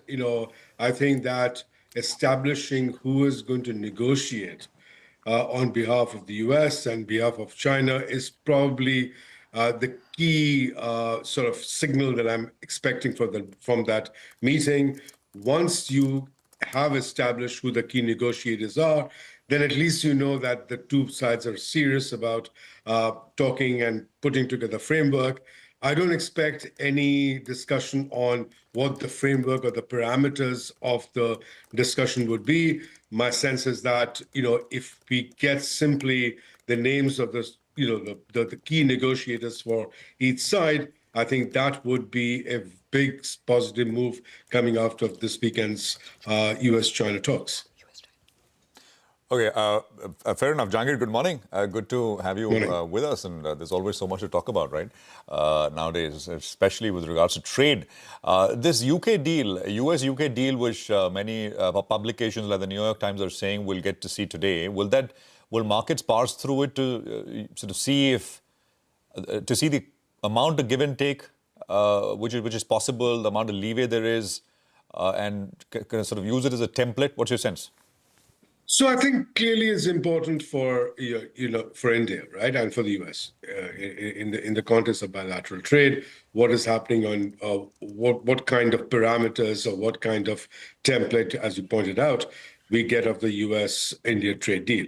I think that establishing who is going to negotiate on behalf of the US and behalf of China is probably the key sort of signal that I'm expecting from that meeting. Once you have established who the key negotiators are, then at least you know that the two sides are serious about talking and putting together a framework. I don't expect any discussion on what the framework or the parameters of the discussion would be. My sense is that, if we get simply the names of the key negotiators for each side, I think that would be a big positive move coming out of this weekend's US-China talks. Okay, fair enough. Jahangir, good morning. Good to have you with us. And there's always so much to talk about, right, nowadays, especially with regards to trade. This UK deal, US-UK deal, which many publications like the New York Times are saying we'll get to see today, will markets parse through it to sort of see the amount of give and take, which is possible, the amount of leeway there is, and kind of sort of use it as a template? What's your sense? So I think clearly it's important for for India, right, and for the US in the context of bilateral trade. What is happening on what kind of parameters or what kind of template, as you pointed out, we get of the US-India trade deal.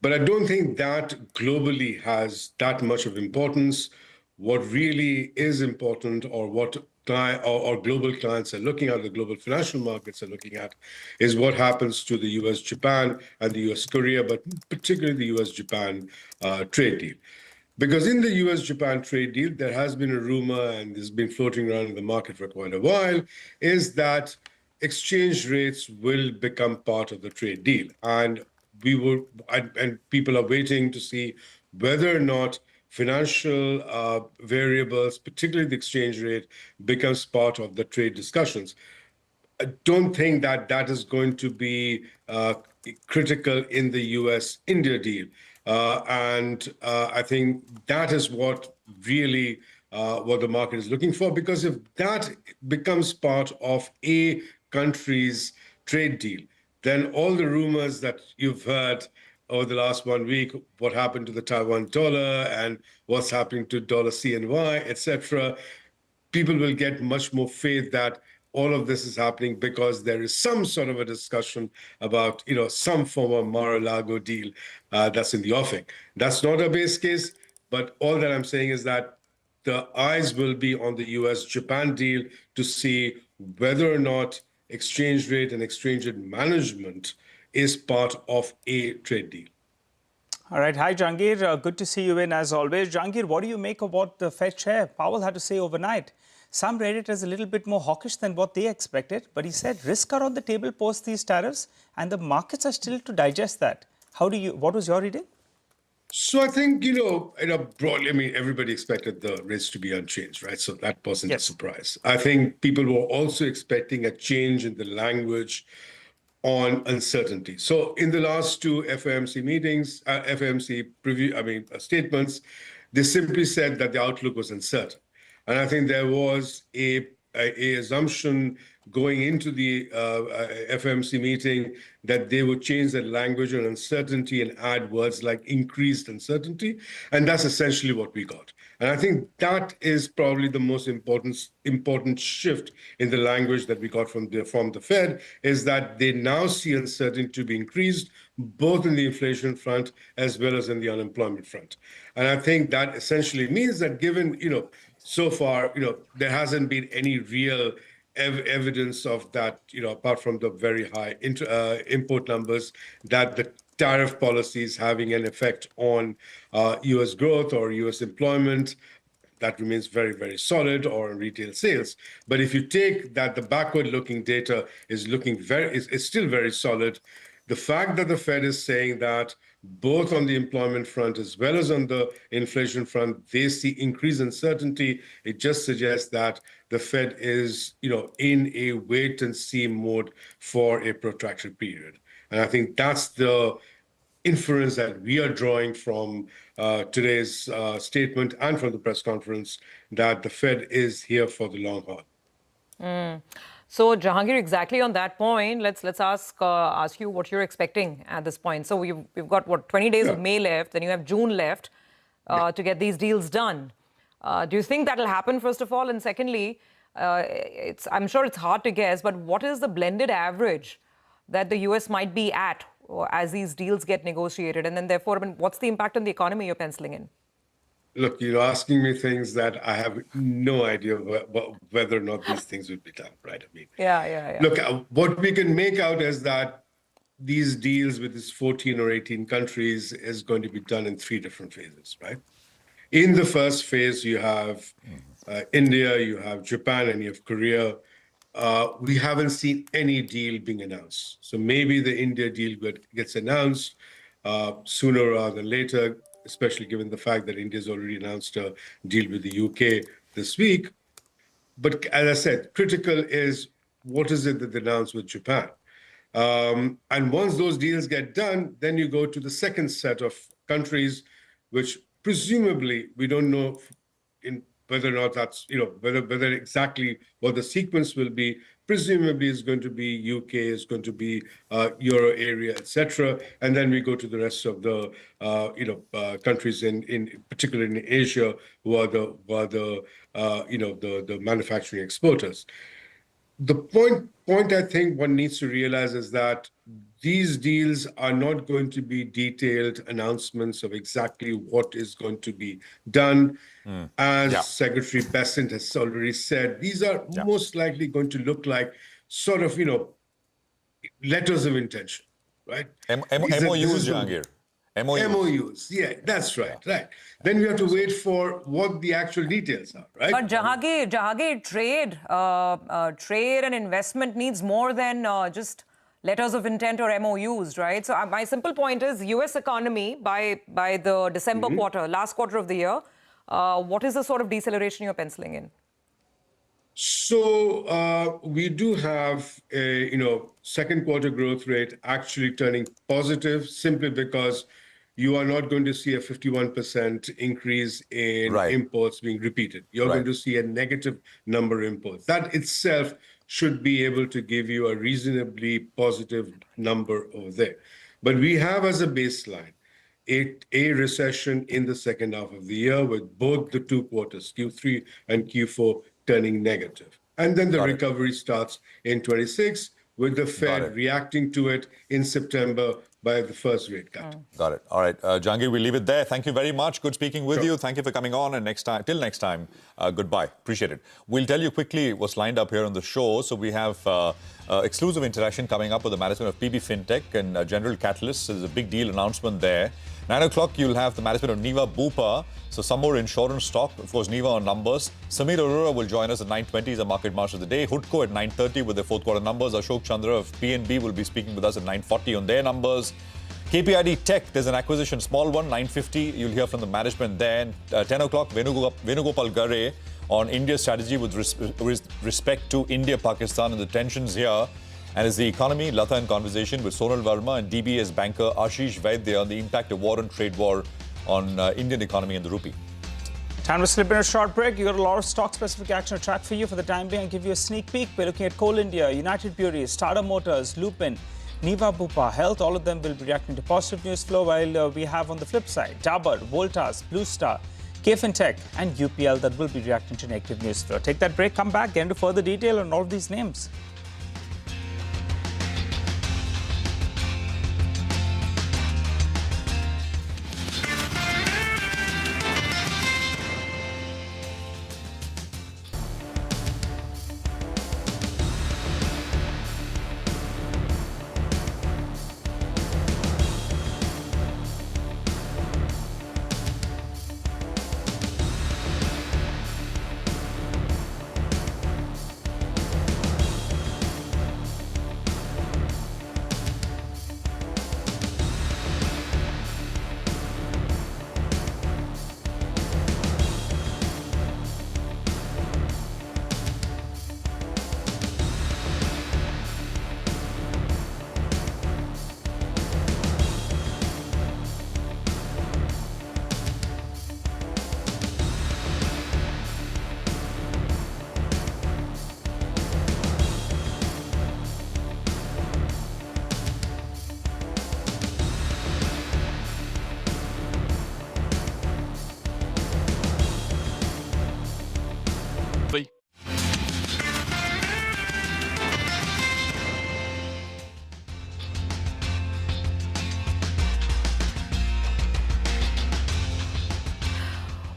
But I don't think that globally has that much of importance. What really is important, or what or global clients are looking at, the global financial markets are looking at, is what happens to the US-Japan and the US-Korea, but particularly the US-Japan trade deal. Because in the US-Japan trade deal, there has been a rumor, and this has been floating around in the market for quite a while, is that exchange rates will become part of the trade deal. And people are waiting to see whether or not financial variables, particularly the exchange rate, becomes part of the trade discussions. I don't think that that is going to be critical in the US-India deal. I think that is what really what the market is looking for, because if that becomes part of a country's trade deal, then all the rumors that you've heard over the last 1 week, what happened to the Taiwan dollar and what's happening to dollar CNY, etc., people will get much more faith that all of this is happening because there is some sort of a discussion about, some form of Mar-a-Lago deal that's in the offing. That's not a base case, but all that I'm saying is that the eyes will be on the US-Japan deal to see whether or not exchange rate and exchange rate management is part of a trade deal. All right. Hi, Jahangir. Good to see you in as always. Jahangir, what do you make of what the Fed chair Powell had to say overnight? Some read it as a little bit more hawkish than what they expected, but he said risks are on the table post these tariffs and the markets are still to digest that. What was your reading? So I think, broadly, I mean, everybody expected the rates to be unchanged, right? So that wasn't a surprise. I think people were also expecting a change in the language on uncertainty. So in the last two FOMC meetings, statements, they simply said that the outlook was uncertain. And I think there was a assumption going into the FOMC meeting that they would change the language on uncertainty and add words like increased uncertainty. And that's essentially what we got. And I think that is probably the most important shift in the language that we got from the Fed, is that they now see uncertainty to be increased, both in the inflation front as well as in the unemployment front. And I think that essentially means that given, so far, there hasn't been any real evidence of that, apart from the very high import numbers, that the tariff policy is having an effect on U.S. growth or U.S. employment. That remains very, very solid, or in retail sales. But if you take that, the backward-looking data is still very solid. The fact that the Fed is saying that both on the employment front as well as on the inflation front, they see increased uncertainty, it just suggests that the Fed is, in a wait-and-see mode for a protracted period. And I think that's the inference that we are drawing from today's statement and from the press conference, that the Fed is here for the long haul. So, Jahangir, exactly on that point, let's ask you what you're expecting at this point. So we've got 20 days of May left, then you have June left to get these deals done. Do you think that'll happen, first of all? And secondly, I'm sure it's hard to guess, but what is the blended average that the US might be at as these deals get negotiated? And then therefore, what's the impact on the economy you're penciling in? Look, you're asking me things that I have no idea whether or not these things would be done, right? Yeah. Look, what we can make out is that these deals with these 14 or 18 countries is going to be done in 3 different phases, right? In the first phase, you have India, you have Japan, and you have Korea. We haven't seen any deal being announced. So maybe the India deal gets announced sooner rather than later, especially given the fact that India's already announced a deal with the UK this week. But as I said, critical is what is it that they announced with Japan? And once those deals get done, then you go to the second set of countries, which presumably we don't know whether or not that's, whether exactly what the sequence will be. Presumably is going to be UK, is going to be Euro area, etc. And then we go to the rest of the, countries in particularly in Asia, who are the manufacturing exporters. the point I think one needs to realize is that these deals are not going to be detailed announcements of exactly what is going to be done. As Secretary Bessent has already said, these are most likely going to look like sort of, letters of intention, right? MOUs, Jahangir. MOUs, yeah, that's right, right. Then we have to wait for what the actual details are, right? But Jahangir, trade and investment needs more than just letters of intent or MOUs, right? So my simple point is, U.S. economy by the December quarter, last quarter of the year, what is the sort of deceleration you're penciling in? So we do have a second quarter growth rate actually turning positive, simply because you are not going to see a 51% increase in imports being repeated. You're going to see a negative number of imports. That itself should be able to give you a reasonably positive number over there. But we have as a baseline a recession in the second half of the year, with both the two quarters, Q3 and Q4, turning negative. And then the recovery starts in 26, with the Fed reacting to it in September by the first rate cut. Got it. All right, Jahangir, we'll leave it there. Thank you very much. Good speaking with you. Thank you for coming on. And till next time, goodbye. Appreciate it. We'll tell you quickly what's lined up here on the show. So we have exclusive interaction coming up with the management of PB Fintech and General Catalyst. There's a big deal announcement there. 9 o'clock, you'll have the management of Neva Bupa. So some more insurance stock. Of course, Neva on numbers. Samir Arora will join us at 9:20 as a market march of the day. Hudco at 9:30 with their fourth quarter numbers. Ashok Chandra of PNB will be speaking with us at 9:40 on their numbers. KPID Tech, there's an acquisition, small one, 950. You'll hear from the management there. 10 o'clock, Venugopal Gare on India's strategy with respect to India, Pakistan and the tensions here. And as the economy, Lata in conversation with Sonal Verma and DBS banker Ashish Vaidya on the impact of war and trade war on Indian economy and the rupee. Time to slip in a short break. You got a lot of stock-specific action to track for you. For the time being, I'll give you a sneak peek. We're looking at Coal India, United Breweries, Tata Motors, Lupin, Neva Bupa, Health. All of them will be reacting to positive news flow, while we have on the flip side Dabur, Voltas, Blue Star, KFintech and UPL that will be reacting to negative news flow. Take that break, come back, get into further detail on all of these names.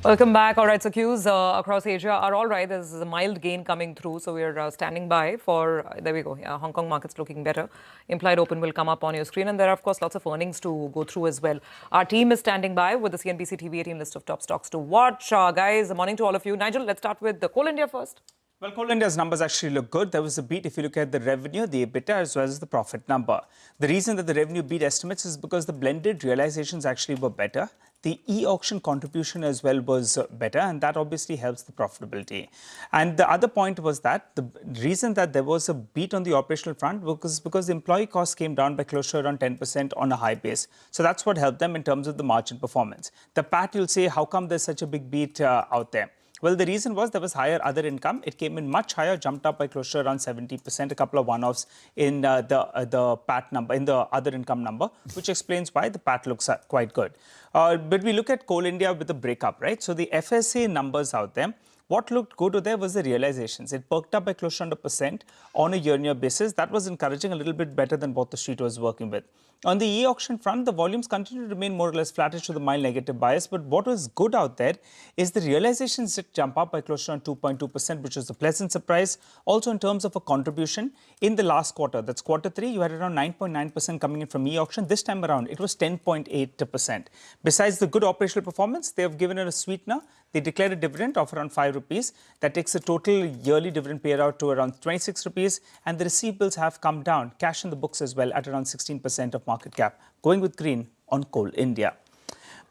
Welcome back. All right, so cues across Asia are all right. There's a mild gain coming through, so we're standing by for, there we go, Hong Kong markets looking better. Implied open will come up on your screen, and there are, of course, lots of earnings to go through as well. Our team is standing by with the CNBC-TV18 list of top stocks to watch. Guys, morning to all of you. Nigel, let's start with the Coal India first. Well, Coal India's numbers actually look good. There was a beat if you look at the revenue, the EBITDA, as well as the profit number. The reason that the revenue beat estimates is because the blended realizations actually were better. The e-auction contribution as well was better, and that obviously helps the profitability. And the other point was that the reason that there was a beat on the operational front was because the employee costs came down by close to around 10% on a high base. So that's what helped them in terms of the margin performance. The PAT, you'll say, how come there's such a big beat out there? Well, the reason was there was higher other income. It came in much higher, jumped up by close to around 70%, a couple of one-offs in the PAT number, in the other income number, which explains why the PAT looks quite good. But we look at Coal India with a breakup, right? So the FSA numbers out there, What looked good there was the realizations. It perked up by close to 1% on a year-on-year basis. That was encouraging, a little bit better than what the street was working with. On the e-auction front, the volumes continue to remain more or less flattish to the mild negative bias. But what was good out there is the realizations did jump up by close to 2.2%, which was a pleasant surprise. Also in terms of a contribution in the last quarter, that's quarter 3, you had around 9.9% coming in from e-auction. This time around, it was 10.8%. Besides the good operational performance, they have given it a sweetener. They declared a dividend of around 5 rupees. That takes the total yearly dividend payout to around 26 rupees. And the receivables have come down, cash in the books as well, at around 16% of market cap, going with green on Coal India.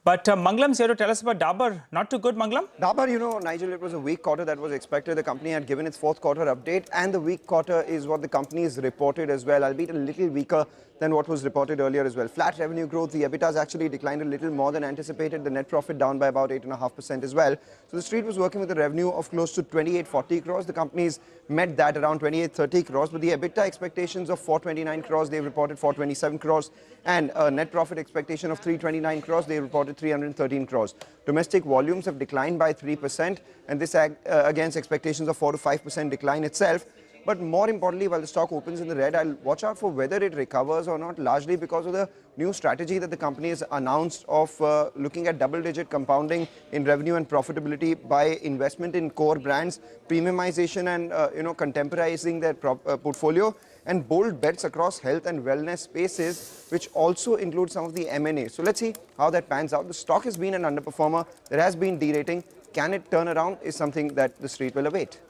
But Mangalam's here to tell us about Dabur. Not too good, Mangalam? Dabur, you know, Nigel, it was a weak quarter that was expected. The company had given its fourth quarter update, and the weak quarter is what the company has reported as well, albeit a little weaker than what was reported earlier as well. Flat revenue growth, the EBITDA has actually declined a little more than anticipated. The net profit down by about 8.5% as well. So the street was working with a revenue of close to 2840 crores. The company's met that around 2830 crores, but the EBITDA expectations of 429 crores, they've reported 427 crores, and a net profit expectation of 329 crores, they reported 313 crores. Domestic volumes have declined by 3%, and this against expectations of 4 to 5% decline itself. But more importantly, while the stock opens in the red, I'll watch out for whether it recovers or not, largely because of the new strategy that the company has announced of looking at double-digit compounding in revenue and profitability by investment in core brands, premiumization and contemporizing their portfolio, and bold bets across health and wellness spaces, which also include some of the M&A. So let's see how that pans out. The stock has been an underperformer. There has been derating. Can it turn around is something that the street will await.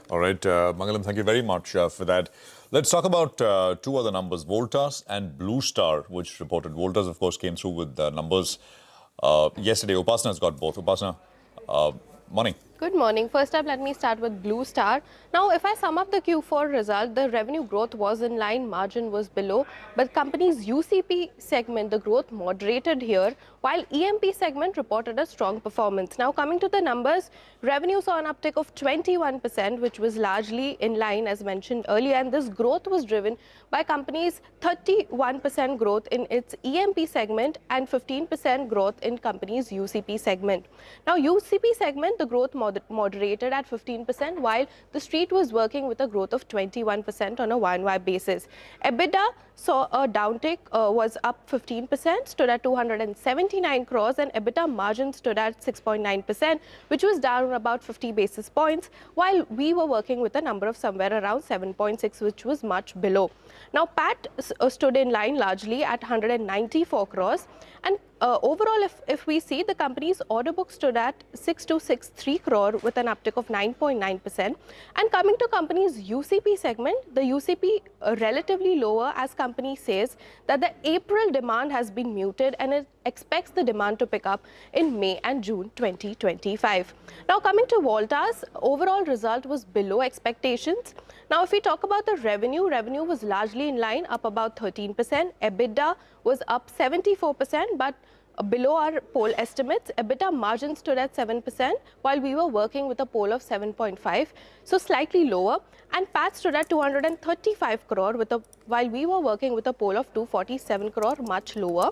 All right, Mangalam, thank you very much for that. Let's talk about two other numbers, Voltas and Blue Star, which reported. Voltas, of course, came through with numbers yesterday. Upasana's got both. Upasana, morning. Good morning. First up, let me start with Blue Star. Now, if I sum up the Q4 result, the revenue growth was in line, margin was below, but company's UCP segment, the growth moderated here, while EMP segment reported a strong performance. Now, coming to the numbers, revenue saw an uptick of 21%, which was largely in line as mentioned earlier, and this growth was driven by company's 31% growth in its EMP segment and 15% growth in company's UCP segment. Now, UCP segment, the growth moderated at 15%, while the street was working with a growth of 21% on a YoY basis. EBITDA saw a downtick, was up 15%, stood at 279 crores, and EBITDA margin stood at 6.9%, which was down about 50 basis points, while we were working with a number of somewhere around 7.6, which was much below. Now, PAT stood in line largely at 194 crores, and overall, if we see, the company's order book stood at 6263 crore with an uptick of 9.9%. And coming to company's UCP segment, the UCP relatively lower, as company says that the April demand has been muted and it expects the demand to pick up in May and June 2025. Now, coming to Voltas, overall result was below expectations. Now, if we talk about the revenue was largely in line, up about 13%. EBITDA was up 74%, but below our poll estimates. EBITDA margin stood at 7%, while we were working with a poll of 7.5, so slightly lower. And PAT stood at 235 crore, while we were working with a poll of 247 crore, much lower.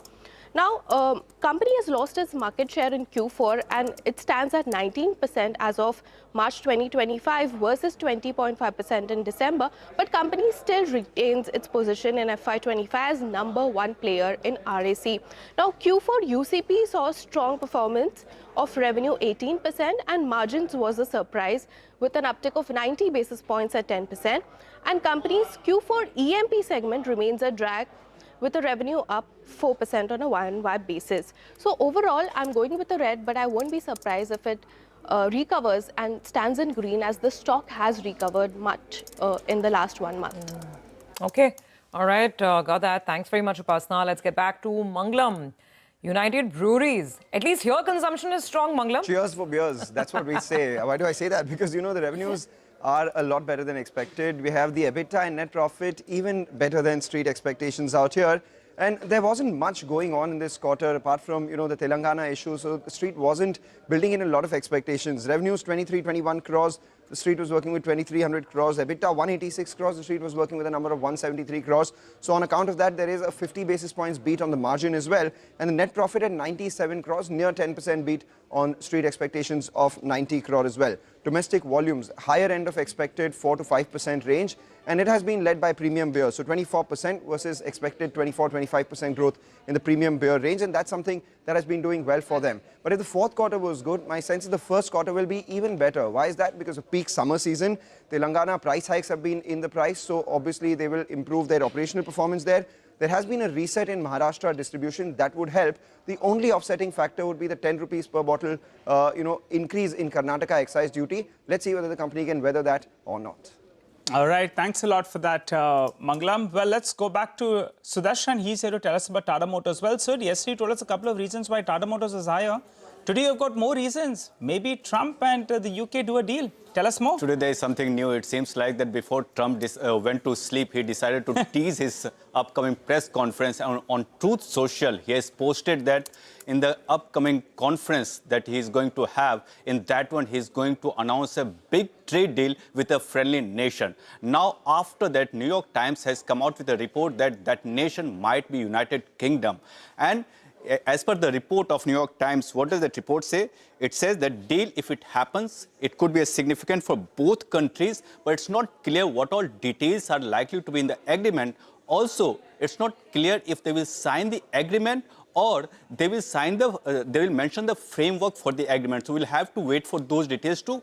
Now, company has lost its market share in Q4 and it stands at 19% as of March 2025 versus 20.5% in December, but company still retains its position in FY25 as #1 player in RAC. Now, Q4 UCP saw a strong performance of revenue 18% and margins was a surprise with an uptick of 90 basis points at 10%. And company's Q4 EMP segment remains a drag with a revenue up 4% on a YoY basis. So overall, I'm going with the red, but I won't be surprised if it recovers and stands in green, as the stock has recovered much in the last 1 month. Okay. All right. Got that. Thanks very much, Upasana. Let's get back to Mangalam. United Breweries. At least here consumption is strong, Mangalam. Cheers for beers. That's what we say. Why do I say that? Because, you know, the revenues are a lot better than expected. We have the EBITDA and net profit even better than street expectations out here. And there wasn't much going on in this quarter apart from, you know, the Telangana issue. So the street wasn't building in a lot of expectations. Revenues 21 crores. the street was working with 2,300 crores. EBITDA 186 crores, the street was working with a number of 173 crores. So on account of that, there is a 50 basis points beat on the margin as well. And the net profit at 97 crores, near 10% beat on street expectations of 90 crore as well. Domestic volumes, higher end of expected 4 to 5% range, and it has been led by premium beer. So 24% versus expected 24-25% growth in the premium beer range, and that's something that has been doing well for them. But if the fourth quarter was good, my sense is the first quarter will be even better. Why is that? Because of peak summer season, Telangana price hikes have been in the price, so obviously they will improve their operational performance there. There has been a reset in Maharashtra distribution that would help. The only offsetting factor would be the 10 rupees per bottle increase in Karnataka excise duty. Let's see whether the company can weather that or not. All right, thanks a lot for that, Mangalam. Well, let's go back to Sudarshan. He's here to tell us about Tata Motors. Well, sir, yesterday you told us a couple of reasons why Tata Motors is higher. Today you've got more reasons. Maybe Trump and the UK do a deal. Tell us more. Today there is something new. It seems like that before Trump went to sleep, he decided to tease his upcoming press conference on Truth Social. He has posted that in the upcoming conference that he is going to have, in that one he is going to announce a big trade deal with a friendly nation. Now, after that, New York Times has come out with a report that that nation might be United Kingdom. And as per the report of New York Times, what does that report say? It says that deal, if it happens, it could be a significant for both countries, but it's not clear what all details are likely to be in the agreement. Also, it's not clear if they will sign the agreement or they will sign they will mention the framework for the agreement. So we'll have to wait for those details to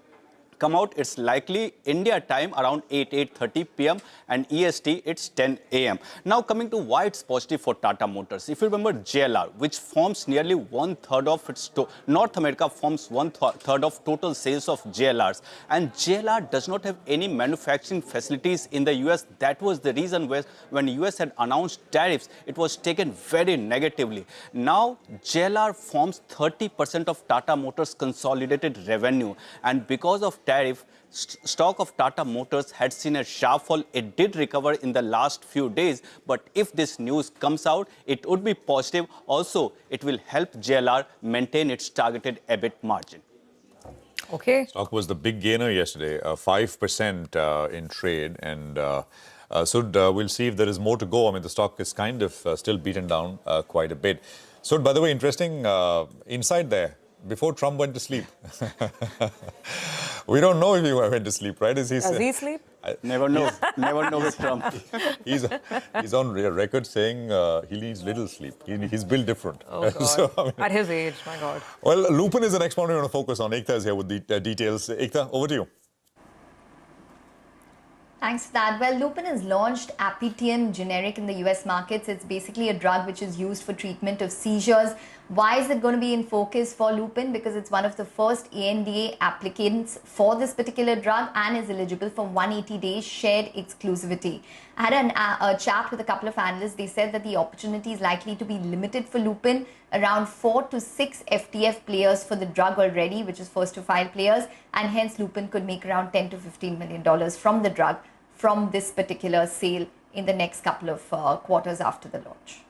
come out. It's likely India time around 8:30 p.m. and EST it's 10 a.m. Now coming to why it's positive for Tata Motors. If you remember JLR, which forms nearly 1/3 of its North America forms 1/3 of total sales of JLRs, and JLR does not have any manufacturing facilities in the US. That was the reason when US had announced tariffs, it was taken very negatively. Now JLR forms 30% of Tata Motors consolidated revenue, and because of tariff, stock of Tata Motors had seen a sharp fall. It did recover in the last few days, but if this news comes out, it would be positive. Also, it will help JLR maintain its targeted EBIT margin. Okay. Stock was the big gainer yesterday, 5% in trade, and we'll see if there is more to go. I mean, the stock is kind of still beaten down quite a bit. So, by the way, interesting insight there. Before Trump went to sleep. We don't know if he went to sleep, right? Does he sleep? Never know. Never know with Trump. He's on record saying he needs little sleep. He's built different. Oh, God. So, I mean, at his age, my God. Well, Lupin is the next one we're going to focus on. Ekta is here with the details. Ekta, over to you. Thanks for that. Well, Lupin has launched Appliance generic in the US markets. It's basically a drug which is used for treatment of seizures. Why is it going to be in focus for Lupin? Because it's one of the first ANDA applicants for this particular drug and is eligible for 180 days shared exclusivity. I had a chat with a couple of analysts. They said that the opportunity is likely to be limited for Lupin. Around 4 to 6 FTF players for the drug already, which is first to file players, and hence Lupin could make around $10 to $15 million from the drug from this particular sale in the next couple of quarters after the launch.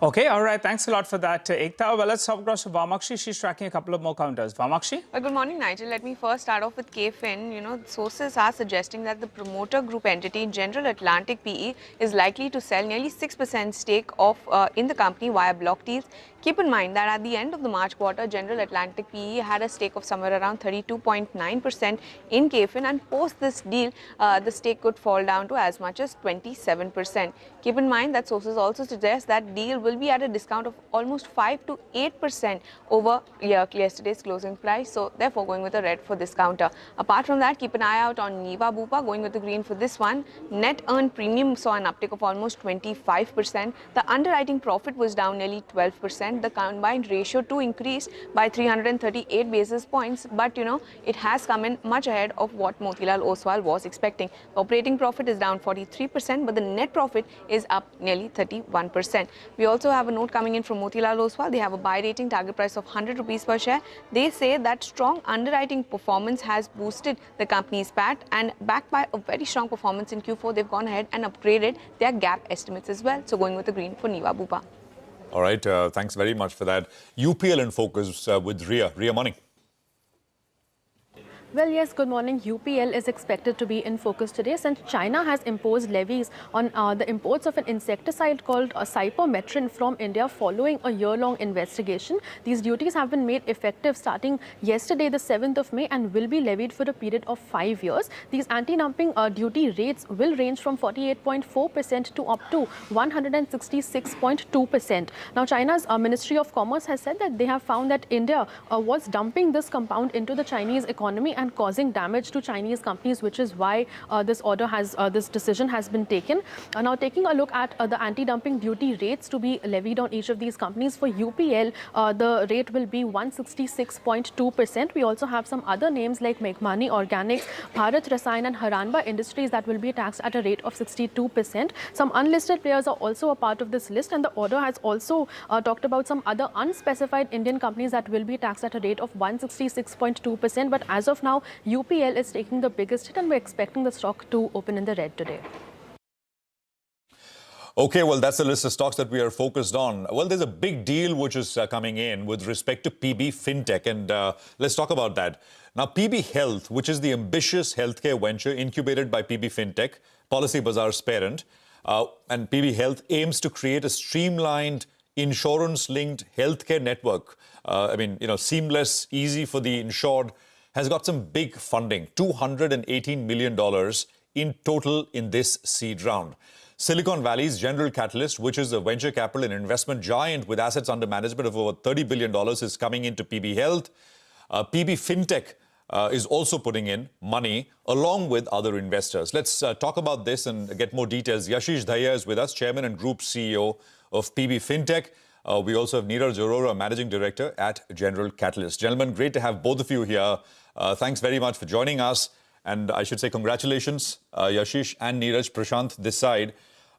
Okay, all right. Thanks a lot for that, Ekta. Well, let's hop across to Vamakshi. She's tracking a couple of more counters. Vamakshi? Well, good morning, Nigel. Let me first start off with KFin. Sources are suggesting that the promoter group entity, General Atlantic PE, is likely to sell nearly 6% stake of in the company via block deals. Keep in mind that at the end of the March quarter, General Atlantic PE had a stake of somewhere around 32.9% in KFin, and post this deal, the stake could fall down to as much as 27%. Keep in mind that sources also suggest that deal will be at a discount of almost 5 to 8% over yesterday's closing price. So therefore going with a red for this counter. Apart from that, keep an eye out on Neva Bupa, going with the green for this one. Net earned premium saw an uptick of almost 25%. The underwriting profit was down nearly 12%. The combined ratio too increased by 338 basis points, but it has come in much ahead of what Motilal Oswal was expecting. The operating profit is down 43%, but the net profit is up nearly 31%. We also have a note coming in from Motilal Oswal. They have a buy rating, target price of 100 rupees per share. They say that strong underwriting performance has boosted the company's PAT, and backed by a very strong performance in Q4, they've gone ahead and upgraded their gap estimates as well. So going with the green for Neva Bupa. All right, thanks very much for that. UPL in focus with Ria Money. Well, yes, good morning. UPL is expected to be in focus today since China has imposed levies on the imports of an insecticide called cypermethrin from India following a year-long investigation. These duties have been made effective starting yesterday, the 7th of May, and will be levied for a period of 5 years. These anti-dumping duty rates will range from 48.4% to up to 166.2%. Now, China's Ministry of Commerce has said that they have found that India was dumping this compound into the Chinese economy and causing damage to Chinese companies, which is why this decision has been taken. Now, taking a look at the anti-dumping duty rates to be levied on each of these companies, for UPL, the rate will be 166.2%. We also have some other names like Meghmani Organics, Bharat Rasayan and Haranba Industries that will be taxed at a rate of 62%. Some unlisted players are also a part of this list, and the order has also talked about some other unspecified Indian companies that will be taxed at a rate of 166.2%. But as of now, UPL is taking the biggest hit, and we're expecting the stock to open in the red today. Okay, well, that's the list of stocks that we are focused on. Well, there's a big deal which is coming in with respect to PB Fintech, and let's talk about that. Now, PB Health, which is the ambitious healthcare venture incubated by PB Fintech, Policy Bazaar's parent, and PB Health aims to create a streamlined insurance-linked healthcare network. Seamless, easy for the insured, has got some big funding, $218 million in total in this seed round. Silicon Valley's General Catalyst, which is a venture capital and investment giant with assets under management of over $30 billion, is coming into PB Health. PB Fintech is also putting in money along with other investors. Let's talk about this and get more details. Yashish Daya is with us, Chairman and Group CEO of PB Fintech. We also have Neeraj Arora, Managing Director at General Catalyst. Gentlemen, great to have both of you here. Thanks very much for joining us. And I should say congratulations, Yashish and Neeraj, Prashant, this side.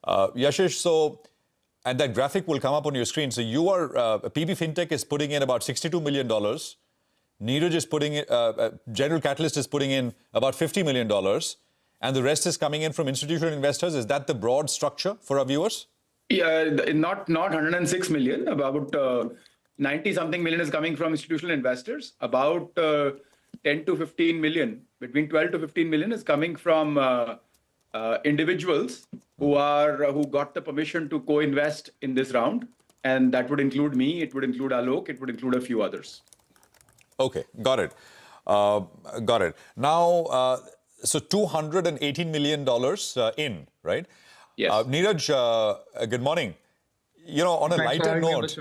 Yashish, and that graphic will come up on your screen. So you are, PB Fintech is putting in about $62 million. Neeraj is putting in, General Catalyst is putting in about $50 million. And the rest is coming in from institutional investors. Is that the broad structure for our viewers? Yeah, not 106 million. About 90-something million is coming from institutional investors. About 10 to 15 million, between 12 to 15 million is coming from individuals who got the permission to co-invest in this round. And that would include me, it would include Alok, it would include a few others. Okay, got it. Got it. Now, so $218 million in, right? Yes. Neeraj, good morning. On a lighter note,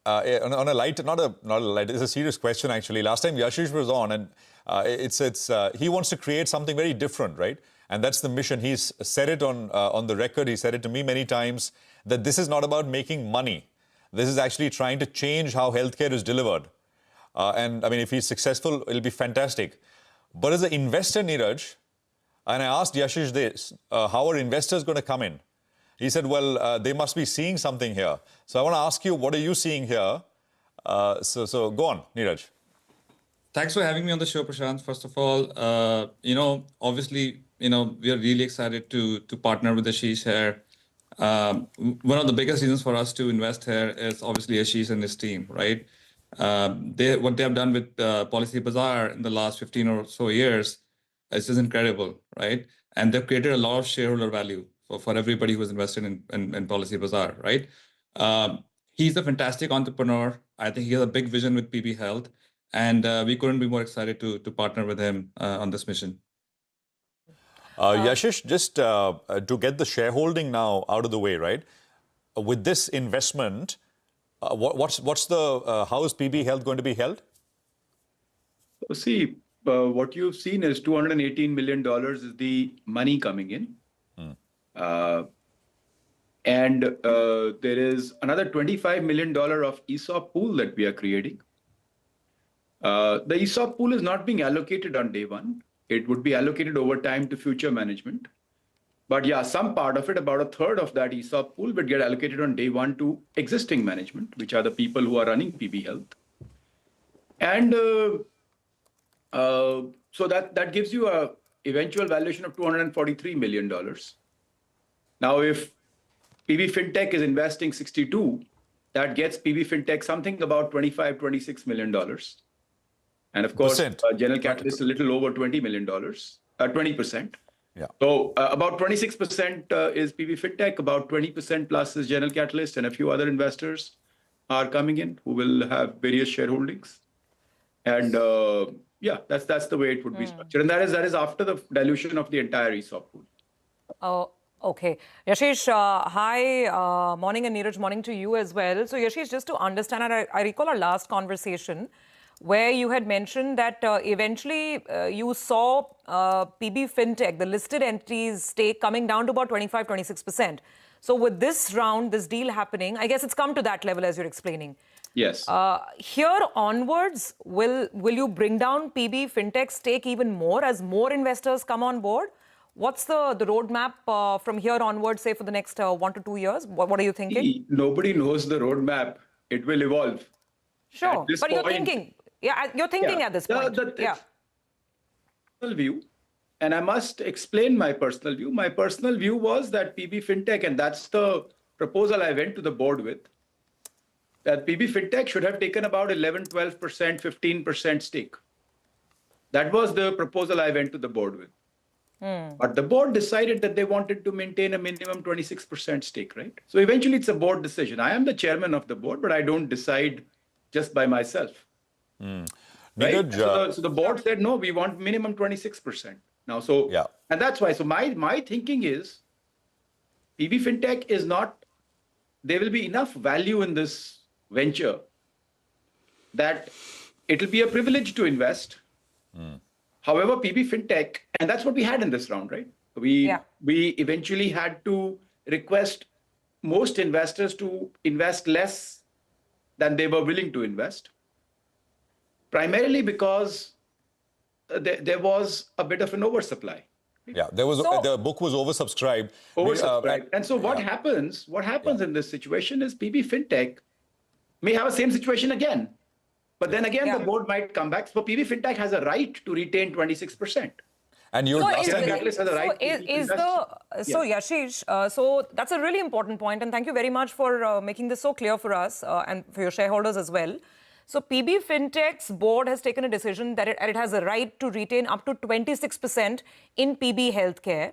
on a light, not a light, it's a serious question actually. Last time Yashish was on, and he wants to create something very different, right? And that's the mission. He's said it on the record. He said it to me many times that this is not about making money. This is actually trying to change how healthcare is delivered. And I mean, if he's successful, it'll be fantastic. But as an investor, Neeraj, and I asked Yashish this, how are investors going to come in? He said, well, they must be seeing something here. So I want to ask you, what are you seeing here? So go on, Neeraj. Thanks for having me on the show, Prashant. First of all, obviously, we are really excited to partner with Ashish here. One of the biggest reasons for us to invest here is obviously Ashish and his team, right? What they have done with Policy Bazaar in the last 15 or so years is just incredible, right? And they've created a lot of shareholder value for everybody who is invested in Policy Bazaar, right? He's a fantastic entrepreneur. I think he has a big vision with PB Health, and we couldn't be more excited to partner with him on this mission. Yashish, just to get the shareholding now out of the way, right? With this investment, how is PB Health going to be held? See, what you've seen is $218 million is the money coming in. And there is another $25 million of ESOP pool that we are creating. The ESOP pool is not being allocated on day one. It would be allocated over time to future management. But yeah, some part of it, about a third of that ESOP pool, would get allocated on day one to existing management, which are the people who are running PB Health. And so that gives you a eventual valuation of $243 million. Now, if PB Fintech is investing 62, that gets PB Fintech something about $25, $26 million. And of course, Percent. General Catalyst a little over $20 million, 20%. Yeah. So about 26% is PB Fintech, about 20% plus is General Catalyst, and a few other investors are coming in who will have various shareholdings. And yeah, that's the way it would be structured. And that is after the dilution of the entire ESOP pool. Oh, okay. Yashish, hi, morning, and Neeraj, morning to you as well. So Yashish, just to understand, I recall our last conversation where you had mentioned that eventually you saw PB Fintech, the listed entities stake coming down to about 25-26%. So with this round, this deal happening, I guess it's come to that level as you're explaining. Yes. Here onwards, will you bring down PB Fintech stake even more as more investors come on board? What's the roadmap from here onwards, say for the next 1 to 2 years? What are you thinking? Nobody knows the roadmap. It will evolve. Sure, but you're thinking. Yeah, you're thinking at this point. Yeah. Personal view, and I must explain my personal view. My personal view was that PB Fintech, and that's the proposal I went to the board with, that PB Fintech should have taken about 11, 12%, 15% stake. That was the proposal I went to the board with. But the board decided that they wanted to maintain a minimum 26% stake, right? So eventually it's a board decision. I am the chairman of the board, but I don't decide just by myself. Right? So the board said, no, we want minimum 26%. Now, so, and that's why, so my thinking is, PB Fintech is not, there will be enough value in this venture that it'll be a privilege to invest. However, PB Fintech, and that's what we had in this round, right? We eventually had to request most investors to invest less than they were willing to invest, primarily because there was a bit of an oversupply. Yeah, there was the book was oversubscribed. And so what happens in this situation is PB Fintech may have the same situation again. But then again, the board might come back. So PB Fintech has a right to retain 26%. And you has a right so Yashish, so that's a really important point, and thank you very much for making this so clear for us and for your shareholders as well. So PB Fintech's board has taken a decision that it has a right to retain up to 26% in PB Healthcare.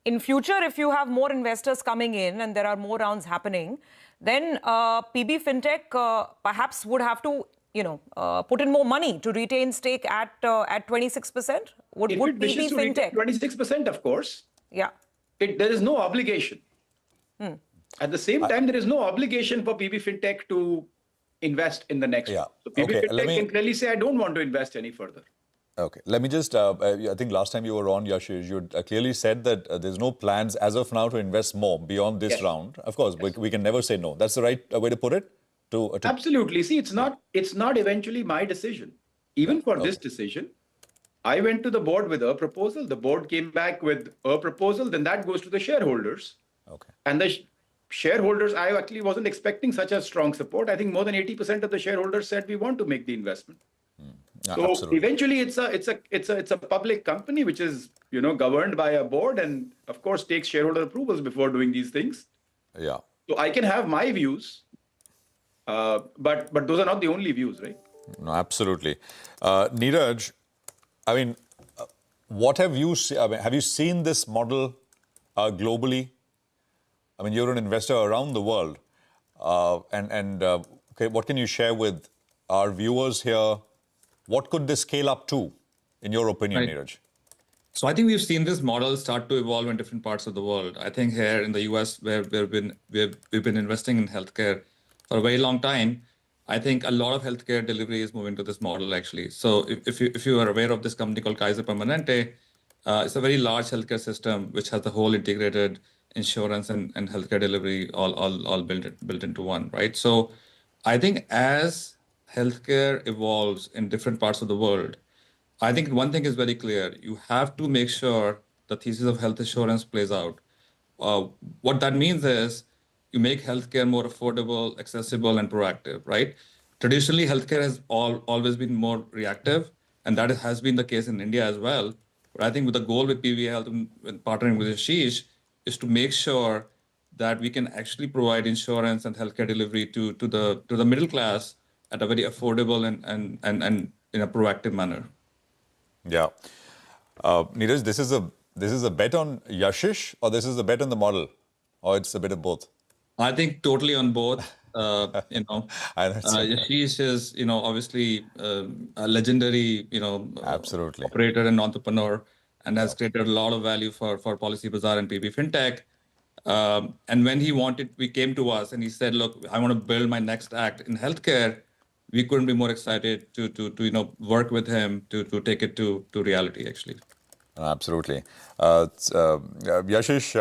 In future, if you have more investors coming in and there are more rounds happening, then PB Fintech perhaps would have to put in more money to retain stake at 26%? Would PB Fintech 26%, of course. Yeah. There is no obligation. At the same time, there is no obligation for PB Fintech to invest in the next one. So PB Fintech can clearly say, I don't want to invest any further. Okay, let me just, I think last time you were on, Yashish, you clearly said that there's no plans as of now to invest more beyond this round. Of course, we can never say no. That's the right way to put it? Absolutely. See, it's not eventually my decision. Even for this decision, I went to the board with a proposal. The board came back with a proposal. Then that goes to the shareholders. Okay. And the shareholders, I actually wasn't expecting such a strong support. I think more than 80% of the shareholders said we want to make the investment. So eventually, it's a public company which is governed by a board and of course takes shareholder approvals before doing these things. Yeah. So I can have my views. But those are not the only views, right? No, absolutely. Neeraj, I mean, what have you seen? I mean, have you seen this model globally? I mean, you're an investor around the world. Okay, what can you share with our viewers here? What could this scale up to, in your opinion, Neeraj? So I think we've seen this model start to evolve in different parts of the world. I think here in the US, where we've been investing in healthcare for a very long time, I think a lot of healthcare delivery is moving to this model, actually. So if you are aware of this company called Kaiser Permanente, it's a very large healthcare system which has the whole integrated insurance and healthcare delivery all built into one, right? So I think as healthcare evolves in different parts of the world, I think one thing is very clear. You have to make sure the thesis of health insurance plays out. What that means is you make healthcare more affordable, accessible, and proactive, right? Traditionally, healthcare has always been more reactive, and that has been the case in India as well. But I think with the goal with PV Health and partnering with Ashish is to make sure that we can actually provide insurance and healthcare delivery to the middle class at a very affordable and in a proactive manner. Yeah. Neeraj, this is a bet on Yashish, or this is a bet on the model, or it's a bit of both? I think totally on both. Yashish is, obviously a legendary, absolutely operator and entrepreneur, and has created a lot of value for Policy Bazaar and PB Fintech. And when we came to us and he said, look, I want to build my next act in healthcare. We couldn't be more excited to work with him to take it to reality, actually. Absolutely. Yashish,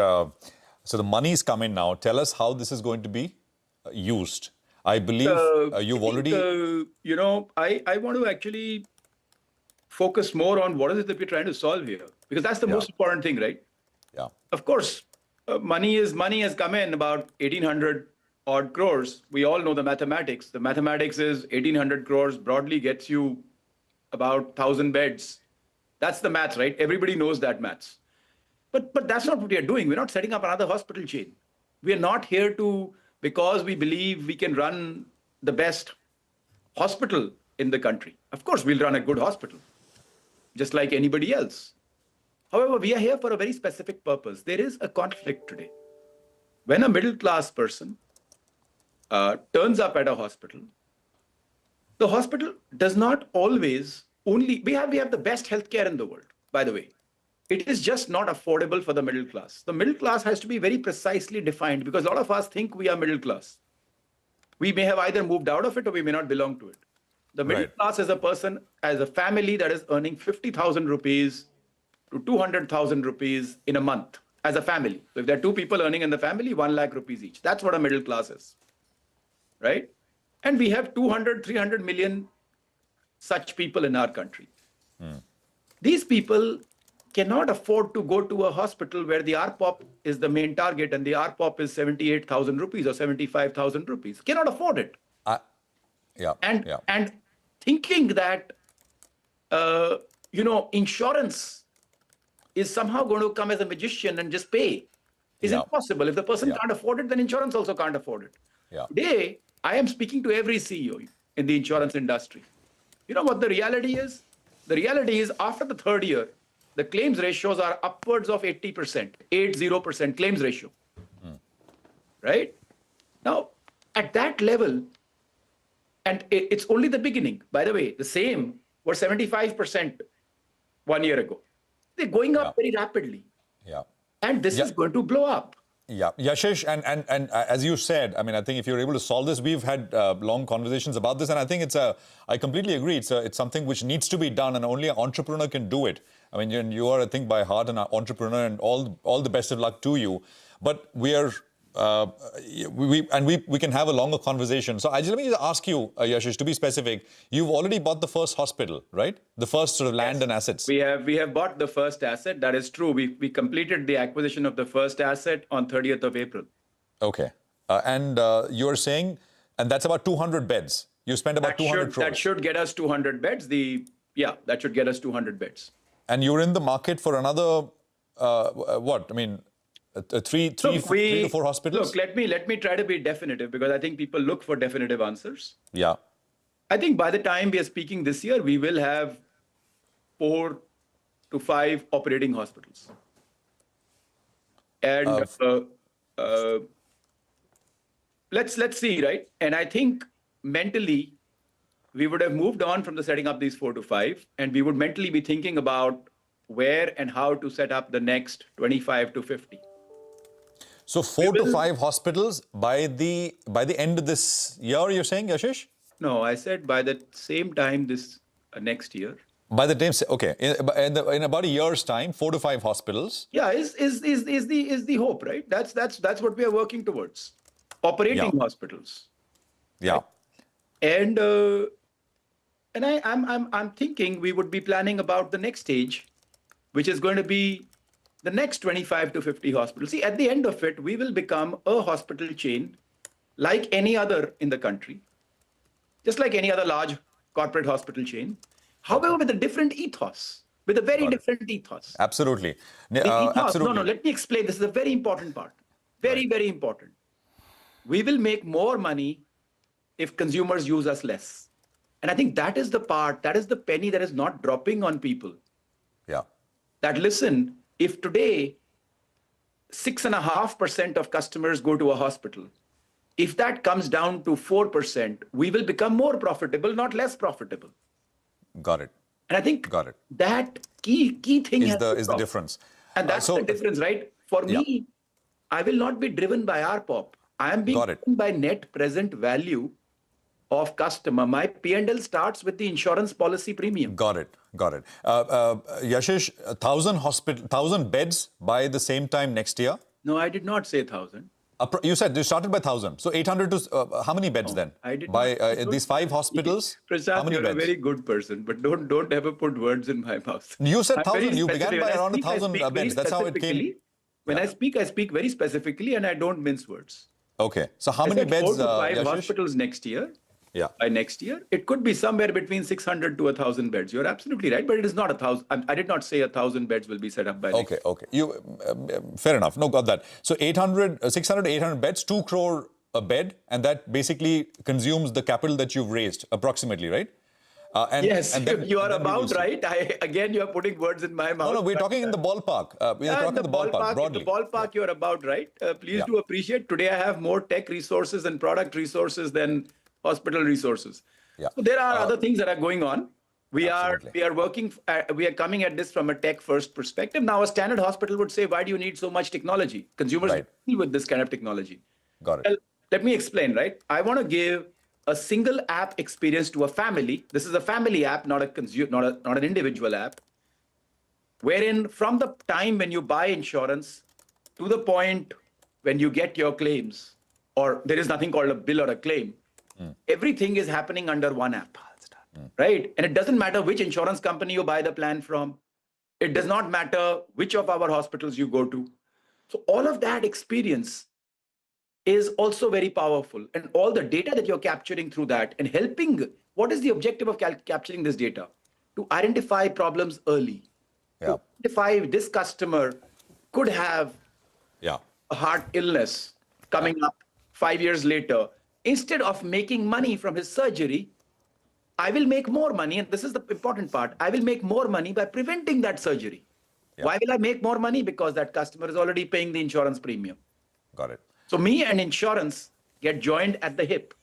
so the money's come in now. Tell us how this is going to be used. I believe you've already... I want to actually focus more on what is it that we're trying to solve here. Because that's the most important thing, right? Yeah. Of course, money has come in about 1,800 odd crores. We all know the mathematics. The mathematics is 1,800 crores broadly gets you about 1,000 beds. That's the maths, right? Everybody knows that maths. But that's not what we are doing. We're not setting up another hospital chain. We are not here because we believe we can run the best hospital in the country. Of course, we'll run a good hospital, just like anybody else. However, we are here for a very specific purpose. There is a conflict today. When a middle-class person turns up at a hospital, the hospital does not always we have the best healthcare in the world, by the way. It is just not affordable for the middle class. The middle class has to be very precisely defined because a lot of us think we are middle class. We may have either moved out of it or we may not belong to it. The middle class is a person, as a family that is earning 50,000 rupees to 200,000 rupees in a month as a family. So if there are two people earning in the family, 1 lakh rupees each. That's what a middle class is, right? And we have 200, 300 million such people in our country. These people cannot afford to go to a hospital where the RPOP is the main target and the RPOP is 78,000 rupees or 75,000 rupees. Cannot afford it. And thinking that, insurance is somehow going to come as a magician and just pay is impossible. If the person can't afford it, then insurance also can't afford it. Today, I am speaking to every CEO in the insurance industry. You know what the reality is? The reality is after the third year, the claims ratios are upwards of 80%, 80% claims ratio. Right? Now, at that level, and it's only the beginning. By the way, the same were 75% 1 year ago. They're going up very rapidly. And this is going to blow up. Yashish, and as you said, I mean, I think if you're able to solve this, we've had long conversations about this, and I think I completely agree. It's something which needs to be done, and only an entrepreneur can do it. I mean, you are, I think, by heart an entrepreneur, and all the best of luck to you. But we are, we can have a longer conversation. So let me just ask you, Yashish, to be specific, you've already bought the first hospital, right? The first sort of land and assets. We have bought the first asset. That is true. We completed the acquisition of the first asset on 30th of April. Okay. And you're saying, and that's about 200 beds. You spent about 200 crores. That should get us 200 beds. That should get us 200 beds. And you're in the market for another, what? I mean, three to four hospitals? Look, let me try to be definitive because I think people look for definitive answers. Yeah. I think by the time we are speaking this year, we will have 4 to 5 operating hospitals. And let's see, right? And I think mentally, we would have moved on from the setting up these 4 to 5, and we would mentally be thinking about where and how to set up the next 25 to 50. So 4 to 5 hospitals by the end of this year, you're saying, Yashish? No, I said by the same time this next year. By the time, okay, in about a year's time, 4 to 5 hospitals. Yeah, is the hope, right? That's what we are working towards. Operating hospitals. Yeah. And I'm thinking we would be planning about the next stage, which is going to be the next 25 to 50 hospitals. See, at the end of it, we will become a hospital chain like any other in the country, just like any other large corporate hospital chain. However, with a different ethos, with a very different ethos. Absolutely. Absolutely. No, let me explain. This is a very important part. Very, very important. We will make more money if consumers use us less. And I think that is the part, that is the penny that is not dropping on people. Yeah. That listen, if today 6.5% of customers go to a hospital, if that comes down to 4%, we will become more profitable, not less profitable. Got it. And I think Got it. that key thing Is the difference. And that's the difference, right? For me, I will not be driven by RPOP. I am being driven by net present value of customer. My P&L starts with the insurance policy premium. Got it. Got it. Yashish, 1,000 beds by the same time next year? No, I did not say 1,000. You said you started by 1,000. So 800 to how many beds then? I did by not. These 5 hospitals. Prashant, how many you're beds? a very good person, but don't ever put words in my mouth. You said I'm very 1,000. You began specific. by When I around speak, I 1,000 speak very beds. That's how it came. specifically. When I speak very specifically, and I don't mince words. Okay. So how I many said beds? 4 to 5 Yashish? hospitals next year. Yeah. By next year, it could be somewhere between 600 to 1,000 beds. You're absolutely right, but it is not 1,000. I did not say 1,000 beds will be set up by next year. Okay. You fair enough. No, got that. So 600 to 800 beds, 2 crore a bed, and that basically consumes the capital that you've raised, approximately, right? Yes, then, you are and then we will about see. right. Again, you are putting words in my mouth. No, we're talking in the ballpark. We're talking in the ballpark, broadly. In the ballpark, you're about right. Please do appreciate, today I have more tech resources and product resources than hospital resources. Yeah. So there are other things that are going on. We are working, we are coming at this from a tech-first perspective. Now, a standard hospital would say, why do you need so much technology? Consumers deal with this kind of technology. Got it. Well, let me explain, right? I want to give a single app experience to a family. This is a family app, not an individual app, wherein from the time when you buy insurance to the point when you get your claims, or there is nothing called a bill or a claim, everything is happening under one app, right? And it doesn't matter which insurance company you buy the plan from. It does not matter which of our hospitals you go to. So all of that experience is also very powerful, and all the data that you're capturing through that and helping, what is the objective of capturing this data? To identify problems early. To identify this customer could have a heart illness coming up 5 years later. Instead of making money from his surgery, I will make more money, and this is the important part, I will make more money by preventing that surgery. Why will I make more money? Because that customer is already paying the insurance premium. Got it. So me and insurance get joined at the hip.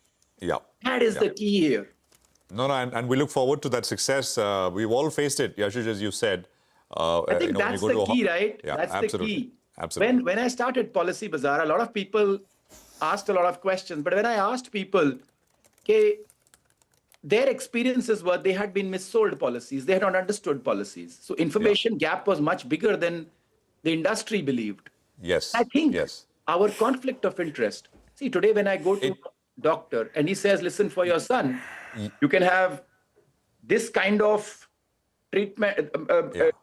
Yeah. That is the key here. No, and we look forward to that success. We've all faced it, Yashish, as you said. I think that's the key, right? Yeah, that's absolutely. the key. Absolutely. When I started Policy Bazaar, a lot of people asked a lot of questions. But when I asked people, okay, their experiences were they had been missold policies. They had not understood policies. So information gap was much bigger than the industry believed. Yes. I think our conflict of interest. See, today when I go to a doctor and he says, listen, for your son, you can have this kind of treatment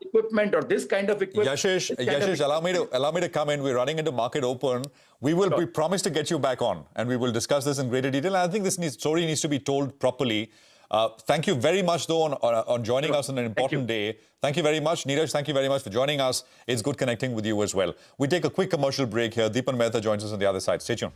equipment or this kind of equipment. Yashish, allow me to come in. We're running into market open. We promise to get you back on, and we will discuss this in greater detail. And I think this story needs to be told properly. Thank you very much, though, on joining us on an important day. Thank you very much. Neeraj, thank you very much for joining us. It's good connecting with you as well. We take a quick commercial break here. Deepan Mehta joins us on the other side. Stay tuned.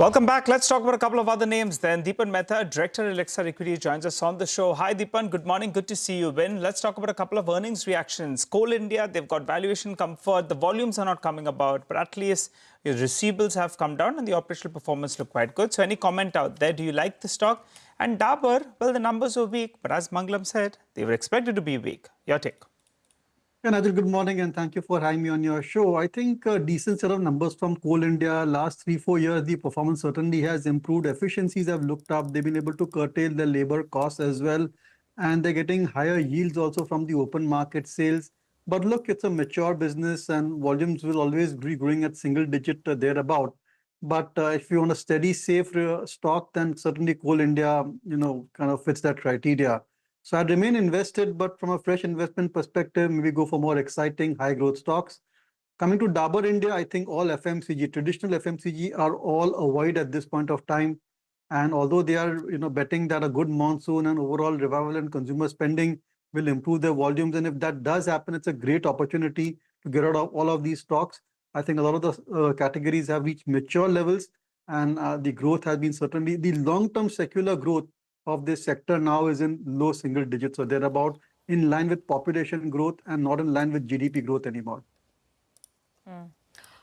Welcome back. Let's talk about a couple of other names then. Deepan Mehta, Director Elixir Equity, joins us on the show. Hi Deepan, good morning. Good to see you. Let's talk about a couple of earnings reactions. Coal India, they've got valuation comfort. The volumes are not coming about, but at least your receivables have come down and the operational performance look quite good. So any comment out there? Do you like the stock? And Dabur, well, the numbers were weak, but as Mangalam said, they were expected to be weak. Your take? Yeah, Nigel, good morning and thank you for having me on your show. I think a decent set of numbers from Coal India. Last 3-4 years, the performance certainly has improved. Efficiencies have looked up. They've been able to curtail their labor costs as well. And they're getting higher yields also from the open market sales. But look, it's a mature business and volumes will always be growing at single digit thereabout. But if you want a steady, safe stock, then certainly Coal India, kind of fits that criteria. So I'd remain invested, but from a fresh investment perspective, maybe go for more exciting high growth stocks. Coming to Dabur India, I think all FMCG, traditional FMCG are all avoid at this point of time. And although they are betting that a good monsoon and overall revival in consumer spending will improve their volumes. And if that does happen, it's a great opportunity to get out of all of these stocks. I think a lot of the categories have reached mature levels and the growth has been certainly the long-term secular growth of this sector now is in low single digits. So they're about in line with population growth and not in line with GDP growth anymore.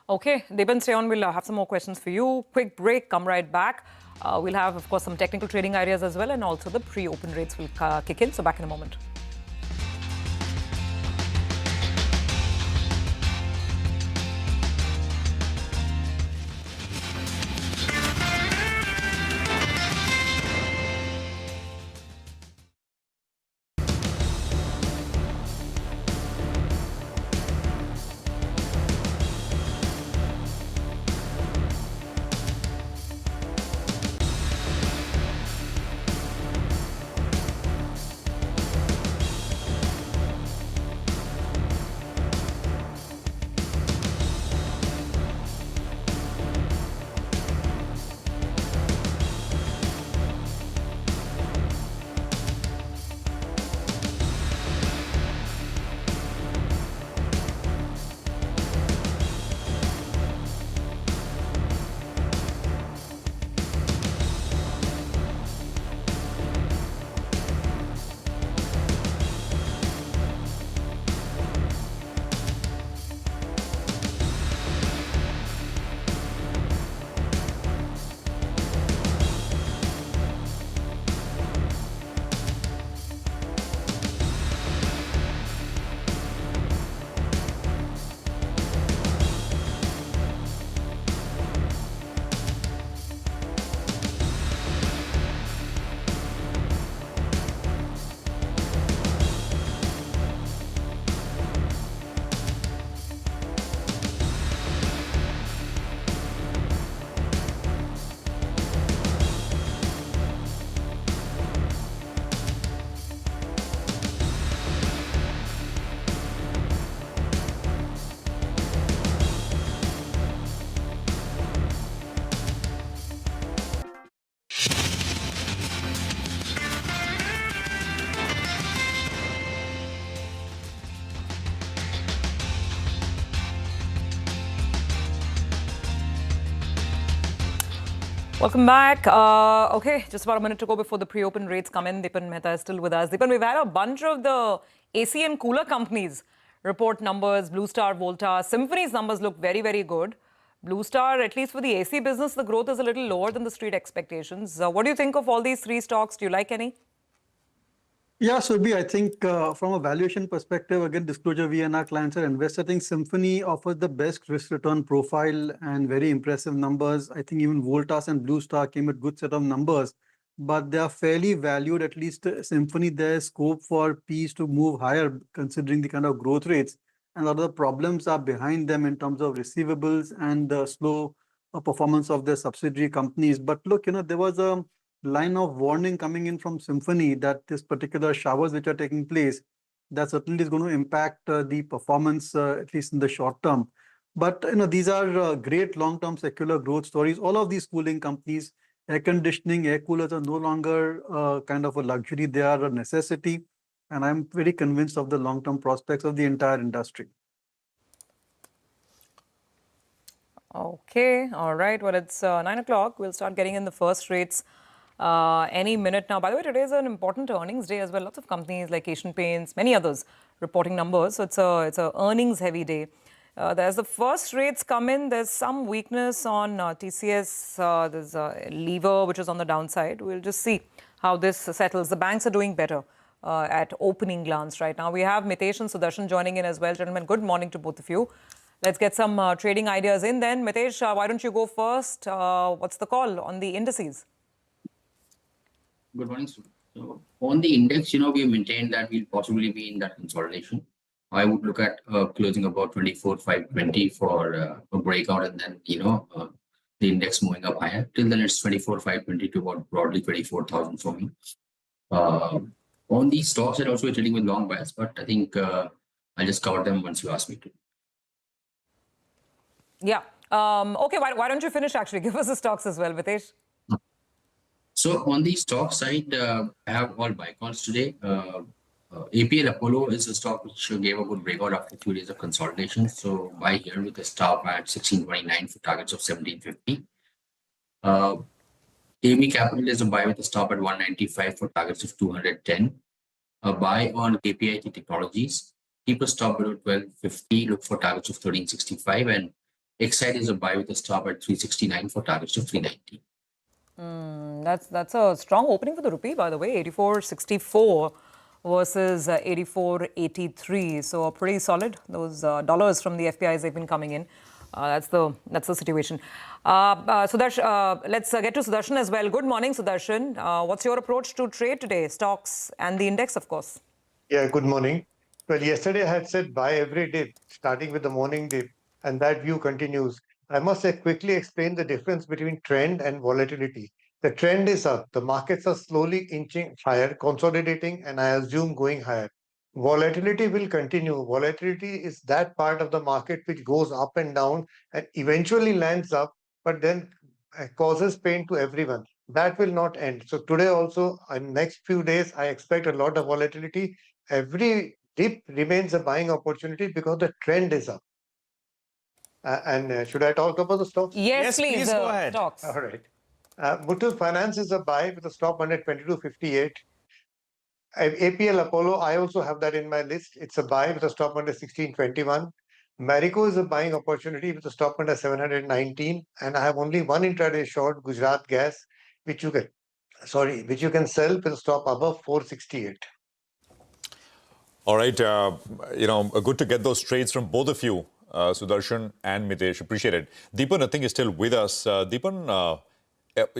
Okay, Deepan, stay on. We'll have some more questions for you. Quick break, come right back. We'll have, of course, some technical trading ideas as well, and also the pre-open rates will kick in. So back in a moment. Welcome back. Okay, just about a minute to go before the pre-open rates come in. Deepan Mehta is still with us. Deepan, we've had a bunch of the AC and cooler companies report numbers. Blue Star, Voltas, Symphony's numbers look very, very good. Blue Star, at least for the AC business, the growth is a little lower than the street expectations. What do you think of all these three stocks? Do you like any? Yeah, Surbhi, I think from a valuation perspective, again, disclosure we and our clients are invested. I think Symphony offers the best risk-return profile and very impressive numbers. I think even Voltas and Blue Star came with good set of numbers, but they are fairly valued. At least Symphony, there's scope for P's to move higher considering the kind of growth rates. And a lot of the problems are behind them in terms of receivables and the slow performance of their subsidiary companies. But look, there was a line of warning coming in from Symphony that this particular showers which are taking place, that certainly is going to impact the performance, at least in the short term. But these are great long-term secular growth stories. All of these cooling companies, air conditioning, air coolers are no longer kind of a luxury. They are a necessity. And I'm very convinced of the long-term prospects of the entire industry. Okay, all right. Well, it's 9 o'clock. We'll start getting in the first rates any minute now. By the way, today is an important earnings day as well. Lots of companies like Asian Paints, many others reporting numbers. So it's a earnings heavy day. As the first rates come in, there's some weakness on TCS. There's a lever which is on the downside. We'll just see how this settles. The banks are doing better at opening glance right now. We have Mitesh and Sudarshan joining in as well. Gentlemen, good morning to both of you. Let's get some trading ideas in then. Mitesh, why don't you go first? What's the call on the indices? Good morning, sir. So on the index, we maintained that we'll possibly be in that consolidation. I would look at closing about 24,520 for a breakout, and then the index moving up higher. Till then, it's 24,520 to about broadly 24,000 for me. On these stocks, I'm also trading with long bias, but I think I'll just cover them once you ask me to. Yeah. Okay. Why don't you finish? Actually, give us the stocks as well, Mitesh. So on the stock side, I have all buy calls today. APL Apollo is a stock which gave a good breakout after a few days of consolidation. So buy here with a stop at 1629 for targets of 1750. AME Capital is a buy with a stop at 195 for targets of 210. A buy on KFintech Technologies. Keep a stop below 1250. Look for targets of 1365. And Excite is a buy with a stop at 369 for targets of 390. That's a strong opening for the rupee, by the way. 84.64 versus 84.83. So pretty solid. Those dollars from the FPIs, they've been coming in. That's the situation. Sudarshan, let's get to Sudarshan as well. Good morning, Sudarshan. What's your approach to trade today? Stocks and the index, of course. Yeah, good morning. Well, yesterday I had said buy every dip, starting with the morning dip, and that view continues. I must quickly explain the difference between trend and volatility. The trend is up. The markets are slowly inching higher, consolidating, and I assume going higher. Volatility will continue. Volatility is that part of the market which goes up and down and eventually lands up, but then causes pain to everyone. That will not end. So today also, in next few days, I expect a lot of volatility. Every dip remains a buying opportunity because the trend is up. And should I talk about the stocks? Yes, please go ahead. Stocks. All right. Muthoot Finance is a buy with a stop under 22.58. APL Apollo, I also have that in my list. It's a buy with a stop under 16.21. Marico is a buying opportunity with a stop under 719. And I have only one intraday short, Gujarat Gas, which you can sell with a stop above 468. All right. Good to get those trades from both of you, Sudarshan and Mitesh. Appreciate it. Deepan, I think, is still with us. Deepan,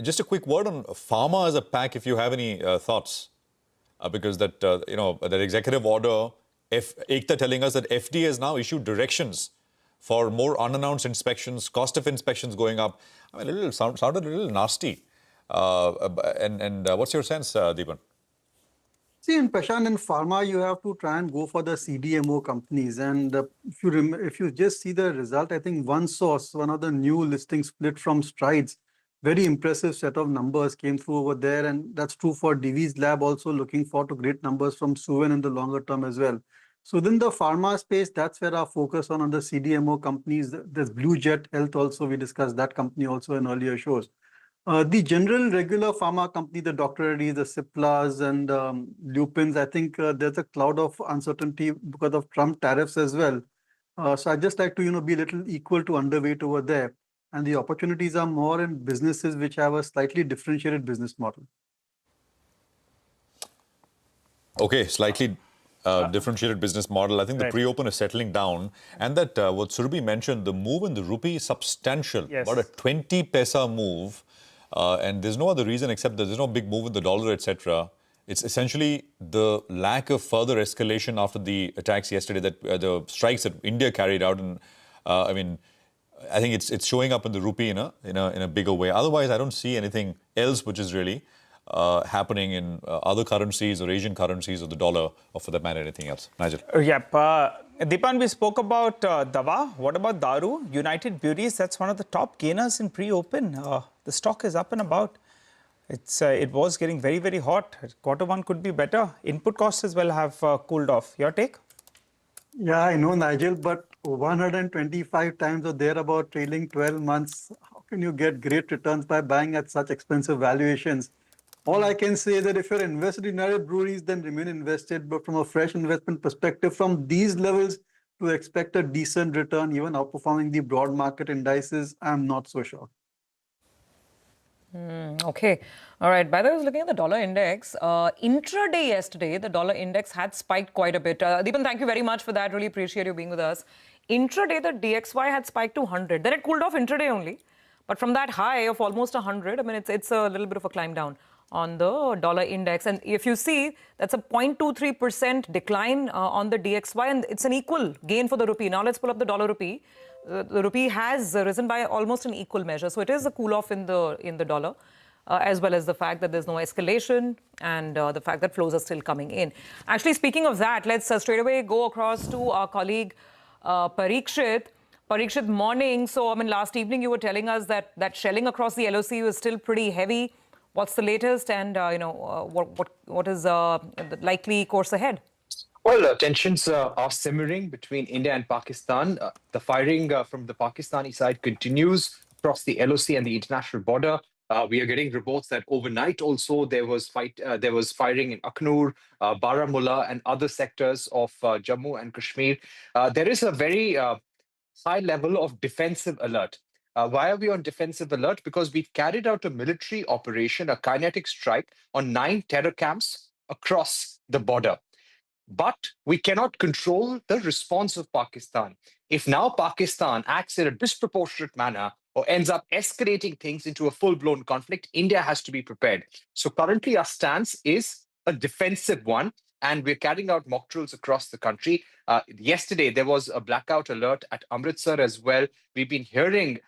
just a quick word on pharma as a pack, if you have any thoughts. Because that, that executive order, Ekta telling us that FDA has now issued directions for more unannounced inspections, cost of inspections going up. I mean, sounded a little nasty. And what's your sense, Deepan? See, in Prashant, in pharma, you have to try and go for the CDMO companies. And if you just see the result, I think OneSource, one of the new listings split from Strides, very impressive set of numbers came through over there. And that's true for Divi's Lab, also looking forward to great numbers from Suven in the longer term as well. So within the pharma space, that's where our focus on the CDMO companies. There's Blue Jet Health also. We discussed that company also in earlier shows. The general regular pharma company, the Dr. Reddy's, the Ciplas and Lupins, I think there's a cloud of uncertainty because of Trump tariffs as well. So I'd just like to, be a little equal to underweight over there. And the opportunities are more in businesses which have a slightly differentiated business model. Okay, slightly differentiated business model. I think the pre-open is settling down. And that what Surabhi mentioned, the move in the rupee is substantial. Yes. About a 20 paisa move. And there's no other reason except that there's no big move in the dollar, etc. It's essentially the lack of further escalation after the attacks yesterday, that the strikes that India carried out. And I think it's showing up in the rupee in a bigger way. Otherwise, I don't see anything else which is really happening in other currencies or Asian currencies or the dollar, or for that matter, anything else. Nigel. Deepan, we spoke about Dawa. What about Daru? United Breweries, that's one of the top gainers in pre-open. The stock is up and about. It was getting very, very hot. Quarter one could be better. Input costs as well have cooled off. Your take? Yeah, I know, Nigel, but 125 times or thereabout trailing 12 months. How can you get great returns by buying at such expensive valuations? All I can say is that if you're invested in United Breweries, then remain invested. But from a fresh investment perspective, from these levels to expect a decent return, even outperforming the broad market indices, I'm not so sure. Okay. All right. By the way, I was looking at the dollar index. Intraday yesterday, the dollar index had spiked quite a bit. Deepan, thank you very much for that. Really appreciate you being with us. Intraday, the DXY had spiked to 100. Then it cooled off intraday only. But from that high of almost 100, I mean, it's a little bit of a climb down on the dollar index. And if you see, that's a 0.23% decline on the DXY. And it's an equal gain for the rupee. Now let's pull up the dollar rupee. The rupee has risen by almost an equal measure. So it is a cool off in the dollar, as well as the fact that there's no escalation and the fact that flows are still coming in. Actually, speaking of that, let's straight away go across to our colleague Parikshit. Parikshit, morning. So, I mean, last evening you were telling us that shelling across the LOC was still pretty heavy. What's the latest, and what is the likely course ahead? Well, tensions are simmering between India and Pakistan. The firing from the Pakistani side continues across the LOC and the international border. We are getting reports that overnight also there was firing in Akhnur, Baramulla, and other sectors of Jammu and Kashmir. There is a very high level of defensive alert. Why are we on defensive alert? Because we've carried out a military operation, a kinetic strike on 9 terror camps across the border. But we cannot control the response of Pakistan. If now Pakistan acts in a disproportionate manner or ends up escalating things into a full-blown conflict, India has to be prepared. So currently our stance is a defensive one, and we're carrying out mock drills across the country. Yesterday, there was a blackout alert at Amritsar as well. We've been hearing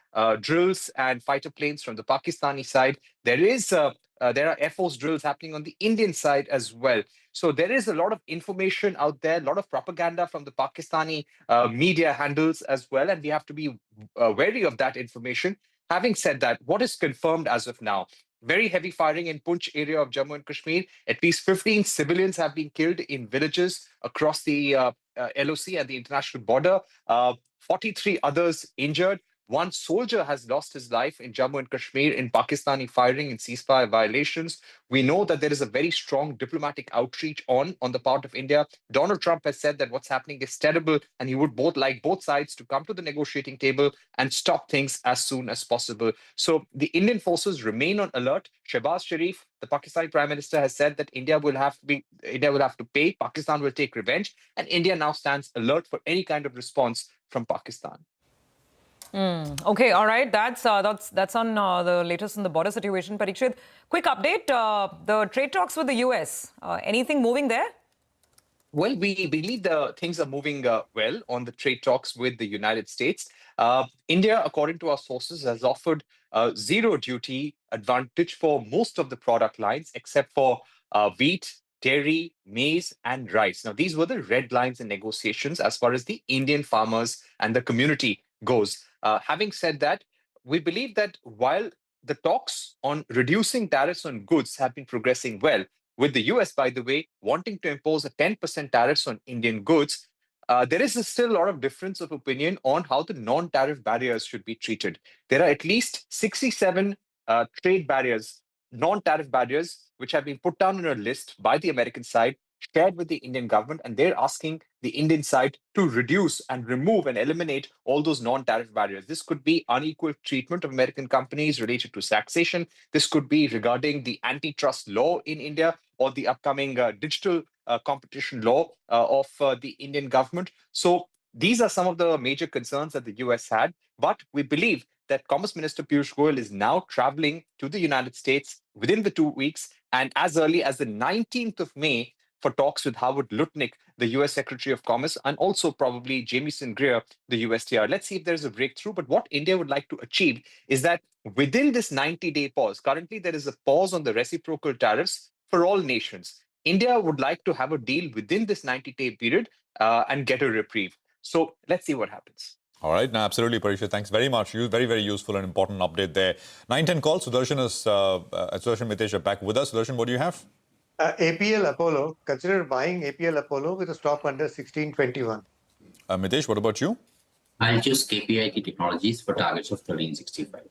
drills and fighter planes from the Pakistani side. There are Air Force drills happening on the Indian side as well. So there is a lot of information out there, a lot of propaganda from the Pakistani media handles as well, and we have to be wary of that information. Having said that, what is confirmed as of now? Very heavy firing in Poonch area of Jammu and Kashmir. At least 15 civilians have been killed in villages across the LOC and the international border. 43 others injured. One soldier has lost his life in Jammu and Kashmir in Pakistani firing and ceasefire violations. We know that there is a very strong diplomatic outreach on the part of India. Donald Trump has said that what's happening is terrible, and he would like both sides to come to the negotiating table and stop things as soon as possible. So the Indian forces remain on alert. Shehbaz Sharif, the Pakistani Prime Minister, has said that India will have to pay, Pakistan will take revenge, and India now stands alert for any kind of response from Pakistan. Okay, all right. That's on the latest in the border situation. Parikshit, quick update. The trade talks with the US. Anything moving there? Well, we believe the things are moving well on the trade talks with the United States. India, according to our sources, has offered zero duty advantage for most of the product lines except for wheat, dairy, maize, and rice. Now, these were the red lines in negotiations as far as the Indian farmers and the community goes. Having said that, we believe that while the talks on reducing tariffs on goods have been progressing well, with the US, by the way, wanting to impose a 10% tariffs on Indian goods, there is still a lot of difference of opinion on how the non-tariff barriers should be treated. There are at least 67 trade barriers, non-tariff barriers, which have been put down on a list by the American side, shared with the Indian government, and they're asking the Indian side to reduce and remove and eliminate all those non-tariff barriers. This could be unequal treatment of American companies related to taxation. This could be regarding the antitrust law in India or the upcoming digital competition law of the Indian government. So these are some of the major concerns that the US had. But we believe that Commerce Minister Piyush Goyal is now traveling to the United States within the 2 weeks, and as early as the 19th of May, for talks with Howard Lutnick, the US Secretary of Commerce, and also probably Jamieson Greer, the USTR. Let's see if there's a breakthrough. But what India would like to achieve is that within this 90-day pause, currently there is a pause on the reciprocal tariffs for all nations. India would like to have a deal within this 90-day period and get a reprieve. So let's see what happens. All right, no, absolutely, Parikshit. Thanks very much. Very, very useful and important update there. 9:10 call. Sudarshan Mitesh are back with us. Sudarshan, what do you have? APL Apollo, consider buying APL Apollo with a stop under 1621. Mitesh, what about you? I'll choose KPIT Technologies for targets of 1365.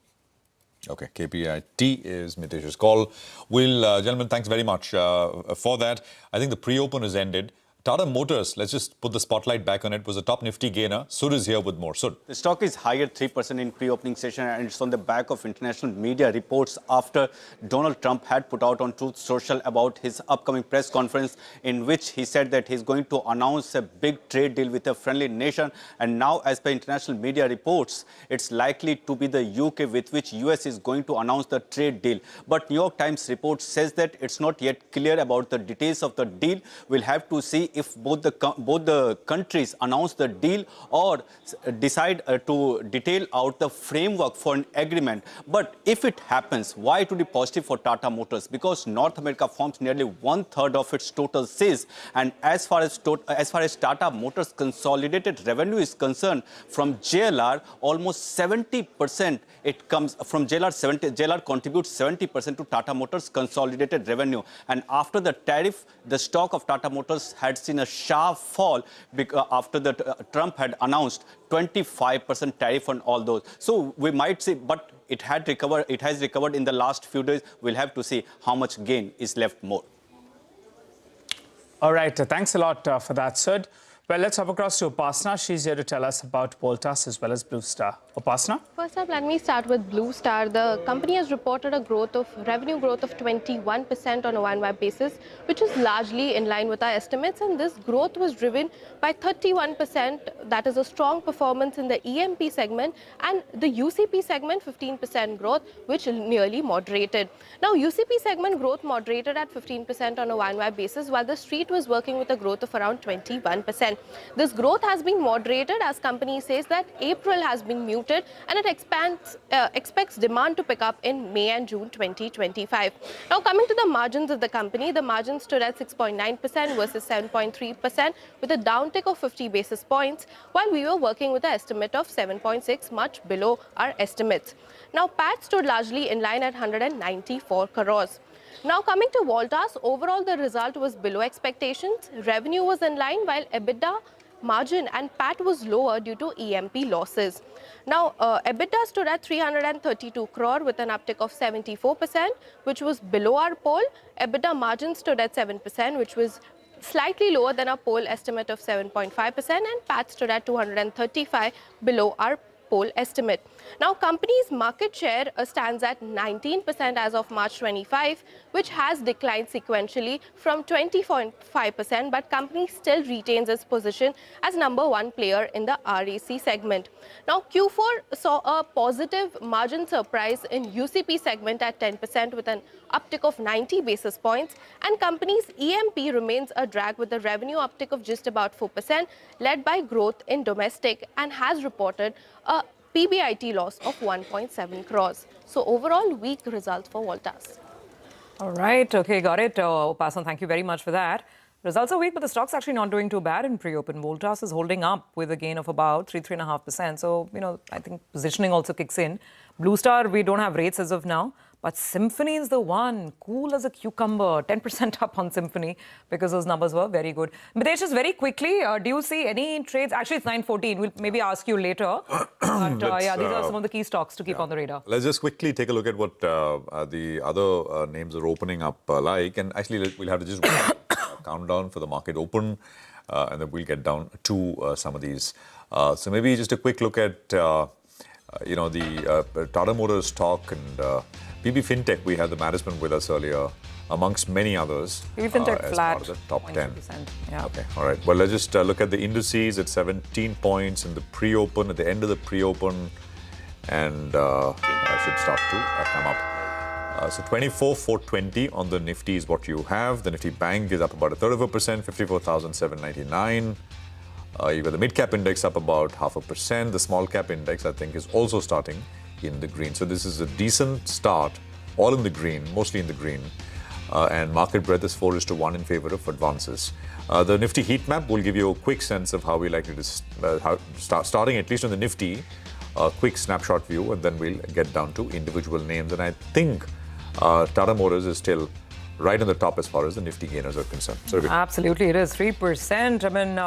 Okay, KPIT is Mitesh's call. Gentlemen, thanks very much for that. I think the pre-open has ended. Tata Motors, let's just put the spotlight back on it, was a top Nifty gainer. Sud is here with more. Sud. The stock is higher 3% in pre-opening session, and it's on the back of international media reports after Donald Trump had put out on Truth Social about his upcoming press conference in which he said that he's going to announce a big trade deal with a friendly nation. And now, as per international media reports, it's likely to be the UK with which US is going to announce the trade deal. But New York Times report says that it's not yet clear about the details of the deal. We'll have to see if both the countries announce the deal or decide to detail out the framework for an agreement. But if it happens, why it would be positive for Tata Motors? Because North America forms nearly 1/3 of its total sales, and as far as Tata Motors consolidated revenue is concerned, from JLR almost 70% it comes from JLR. JLR contributes 70% to Tata Motors consolidated revenue, and after the tariff, the stock of Tata Motors had seen a sharp fall after Trump had announced 25% tariff on all those. So we might say, but it has recovered in the last few days. We'll have to see how much gain is left more. All right, thanks a lot for that, Sud. Well, let's hop across to Upasana. She's here to tell us about Voltas as well as Blue Star. Upasana? First up, let me start with Blue Star. The company has reported a revenue growth of 21% on a YoY basis, which is largely in line with our estimates. And this growth was driven by 31%. That is a strong performance in the EMP segment, and the UCP segment 15% growth, which nearly moderated. Now, UCP segment growth moderated at 15% on a YoY basis, while the street was working with a growth of around 21%. This growth has been moderated as company says that April has been muted and it expects demand to pick up in May and June 2025. Now coming to the margins of the company, the margins stood at 6.9% versus 7.3% with a downtick of 50 basis points, while we were working with an estimate of 7.6, much below our estimates. Now PAT stood largely in line at 194 crores. Now coming to Voltas, overall the result was below expectations. Revenue was in line while EBITDA, margin and PAT was lower due to EMP losses. Now EBITDA stood at 332 crore with an uptick of 74%, which was below our poll. EBITDA margin stood at 7%, which was slightly lower than our poll estimate of 7.5%, and PAT stood at 235, below our poll estimate. Now, company's market share stands at 19% as of March 25, which has declined sequentially from 20.5%, but company still retains its position as #1 player in the RAC segment. Now, Q4 saw a positive margin surprise in UCP segment at 10% with an uptick of 90 basis points, and company's EMP remains a drag with a revenue uptick of just about 4%, led by growth in domestic, and has reported a PBIT loss of 1.7 crores. So overall, weak results for Voltas. All right. Okay, got it. Upasana, thank you very much for that. Results are weak, but the stock's actually not doing too bad in pre-open. Voltas is holding up with a gain of about 3.5%. So, I think positioning also kicks in. Blue Star, we don't have rates as of now. But Symphony is the one, cool as a cucumber, 10% up on Symphony because those numbers were very good. Mitesh, just very quickly, do you see any trades? Actually, it's 9:14. We'll maybe ask you later. But these are some of the key stocks to keep on the radar. Let's just quickly take a look at what the other names are opening up like. And actually, we'll have to just countdown for the market open, and then we'll get down to some of these. So maybe just a quick look at, the Tata Motors stock and KFintech. We had the management with us earlier, amongst many others. KFintech as flat, part of the top 10. Yeah. Okay, all right. Well, let's just look at the indices at 17 points in the pre-open, at the end of the pre-open, and I should start to come up. So 24,420 on the Nifty is what you have. The Nifty Bank is up about 1/3%, 54,799. You've got the mid-cap index up about 0.5%. The small-cap index, I think, is also starting in the green. So this is a decent start, all in the green, mostly in the green. And market breadth is 4:1 in favor of advances. The Nifty heat map will give you a quick sense of how we likely to starting at least on the Nifty, a quick snapshot view, and then we'll get down to individual names. And I think Tata Motors is still right on the top as far as the Nifty gainers are concerned. Absolutely, it is 3%. I mean,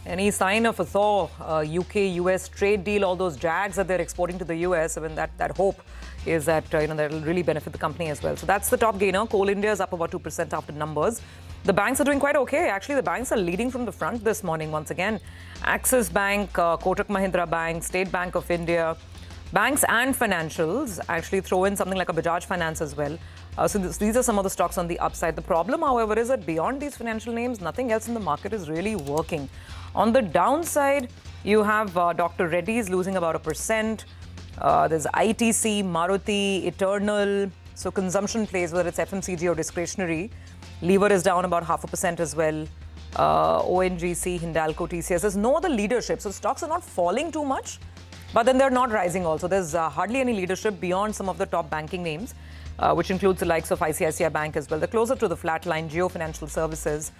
Any sign of a thaw, UK-US trade deal, all those drags that they're exporting to the US, I mean, that hope is that, that will really benefit the company as well. So that's the top gainer. Coal India is up about 2% after numbers. The banks are doing quite okay. Actually, the banks are leading from the front this morning once again. Axis Bank, Kotak Mahindra Bank, State Bank of India, banks and financials actually throw in something like a Bajaj Finance as well. So these are some of the stocks on the upside. The problem, however, is that beyond these financial names, nothing else in the market is really working. On the downside, you have Dr. Reddy's losing about 1%. There's ITC, Maruti, Eternal. So consumption plays, whether it's FMCG or discretionary. Lever is down about 0.5% as well. ONGC, Hindalco, TCS. There's no other leadership. So stocks are not falling too much, but then they're not rising also. There's hardly any leadership beyond some of the top banking names, which includes the likes of ICICI Bank as well. They're closer to the flat line, Geo Financial Services.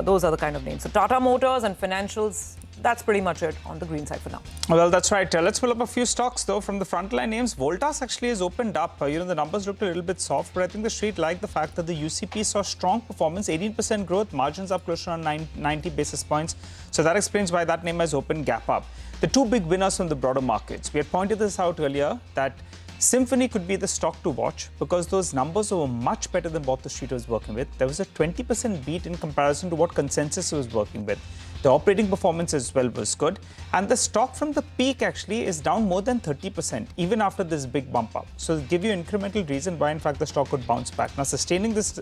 Those are the kind of names. So Tata Motors and financials, that's pretty much it on the green side for now. Well, that's right. Let's pull up a few stocks, though, from the frontline names. Voltas actually has opened up. The numbers looked a little bit soft, but I think the street liked the fact that the UCP saw strong performance, 18% growth, margins up close to around 90 basis points. So that explains why that name has opened gap up. The two big winners from the broader markets. We had pointed this out earlier that Symphony could be the stock to watch because those numbers were much better than what the street was working with. There was a 20% beat in comparison to what consensus was working with. The operating performance as well was good. And the stock from the peak actually is down more than 30%, even after this big bump up. So it'll give you incremental reason why, in fact, the stock could bounce back. Now, sustaining this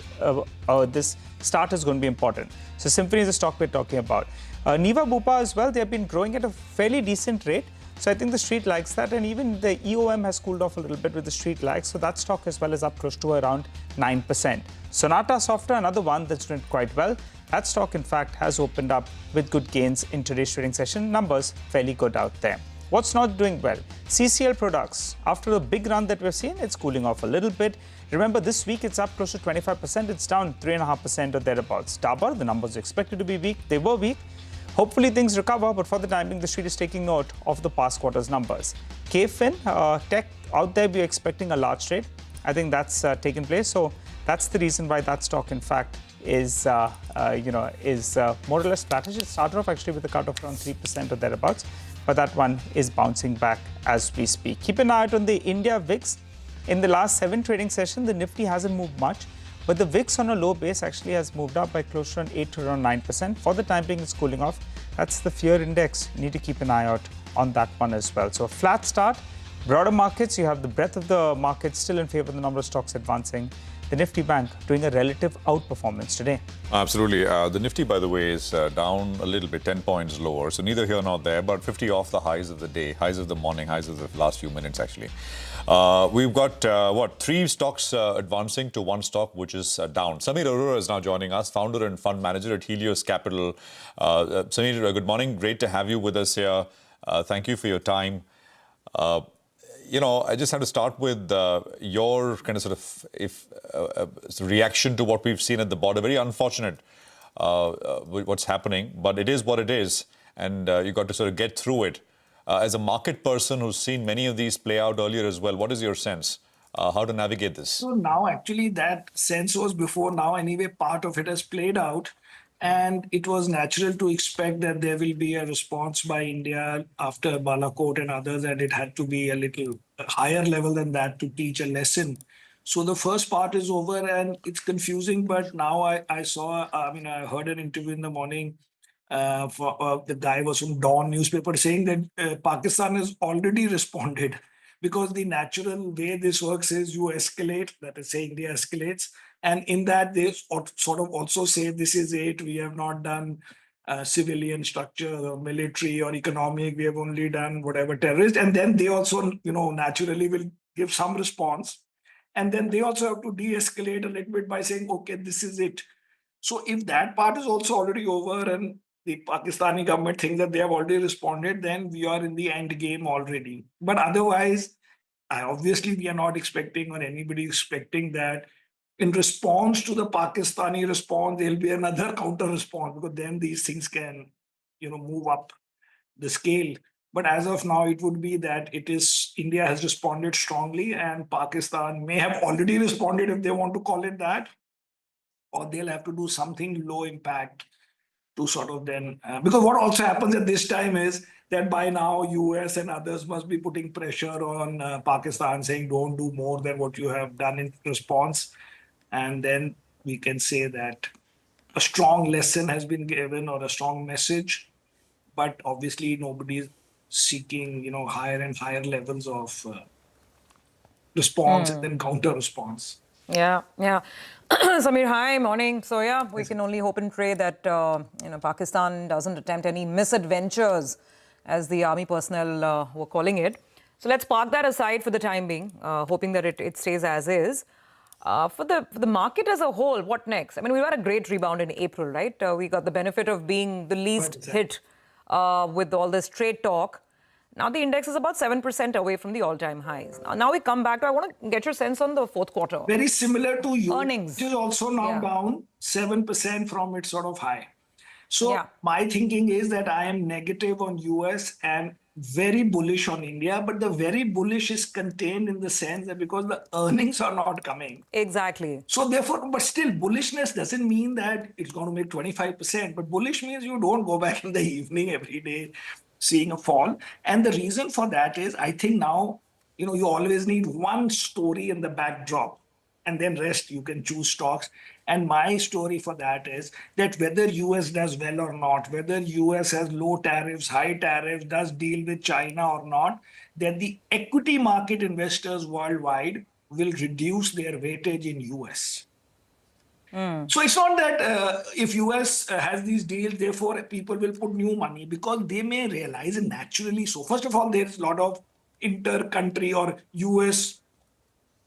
start is going to be important. So Symphony is the stock we're talking about. Neva Bupa as well, they have been growing at a fairly decent rate. So I think the street likes that, and even the EOM has cooled off a little bit with the street likes. So that stock as well is up close to around 9%. Sonata Software, another one that's doing quite well. That stock, in fact, has opened up with good gains in today's trading session. Numbers fairly good out there. What's not doing well? CCL Products. After the big run that we've seen, it's cooling off a little bit. Remember, this week it's up close to 25%. It's down 3.5% or thereabouts. Dabur, the numbers are expected to be weak. They were weak. Hopefully things recover, but for the time being, the street is taking note of the past quarter's numbers. KFintech, out there, we're expecting a large trade. I think that's taken place. So that's the reason why that stock, in fact, is more or less flattish. It started off actually with a cut of around 3% or thereabouts, but that one is bouncing back as we speak. Keep an eye out on the India VIX. In the last 7 trading sessions, the Nifty hasn't moved much. But the VIX on a low base actually has moved up by close to around 8 to around 9%. For the time being, it's cooling off. That's the fear index. You need to keep an eye out on that one as well. So a flat start. Broader markets, you have the breadth of the market still in favor of the number of stocks advancing. The Nifty Bank doing a relative outperformance today. Absolutely. The Nifty, by the way, is down a little bit, 10 points lower. So neither here nor there, but 50 off the highs of the day, highs of the morning, highs of the last few minutes, actually. We've got 3 stocks advancing to 1 stock, which is down. Samir Arora is now joining us, founder and fund manager at Helios Capital. Samir, good morning. Great to have you with us here. Thank you for your time. I just have to start with your kind of reaction to what we've seen at the border. Very unfortunate what's happening, but it is what it is, and you got to sort of get through it. As a market person who's seen many of these play out earlier as well, what is your sense? How to navigate this? So now actually that sense was before. Now anyway, part of it has played out. And it was natural to expect that there will be a response by India after Balakot and others, and it had to be a little higher level than that to teach a lesson. So the first part is over, and it's confusing. But now I heard an interview in the morning. The guy was from Dawn newspaper saying that Pakistan has already responded, because the natural way this works is you escalate, that is, say India escalates. And in that, they sort of also say, this is it. We have not done civilian structure or military or economic. We have only done whatever terrorist. And then they also, naturally will give some response. And then they also have to de-escalate a little bit by saying, okay, this is it. So if that part is also already over and the Pakistani government thinks that they have already responded, then we are in the end game already. But otherwise, obviously, we are not expecting, or anybody expecting, that in response to the Pakistani response, there'll be another counter response, because then these things can, move up the scale. But as of now, it would be that India has responded strongly, and Pakistan may have already responded, if they want to call it that, or they'll have to do something low impact to sort of then, because what also happens at this time is that by now US and others must be putting pressure on Pakistan saying don't do more than what you have done in response. And then we can say that a strong lesson has been given or a strong message, but obviously nobody is seeking, higher and higher levels of response and then counter response. Yeah. Samir, hi, morning. So yeah, we can only hope and pray that Pakistan doesn't attempt any misadventures, as the army personnel were calling it. So let's park that aside for the time being, hoping that it stays as is. For the market as a whole, what next? I mean, we've had a great rebound in April, right? We got the benefit of being the least hit with all this trade talk. Now the index is about 7% away from the all-time highs. Now we come back to, I want to get your sense on the fourth quarter. Very similar to you. Earnings. It is also now down 7% from its sort of high. So my thinking is that I am negative on US and very bullish on India, but the very bullish is contained in the sense that because the earnings are not coming. Exactly. So therefore, but still bullishness doesn't mean that it's going to make 25%, but bullish means you don't go back in the evening every day seeing a fall. And the reason for that is, I think now, you always need one story in the backdrop and then rest you can choose stocks. And my story for that is that whether US does well or not, whether US has low tariffs, high tariffs, does deal with China or not, that the equity market investors worldwide will reduce their weightage in US. So it's not that if US has these deals, therefore people will put new money, because they may realize naturally. So first of all, there's a lot of inter-country or US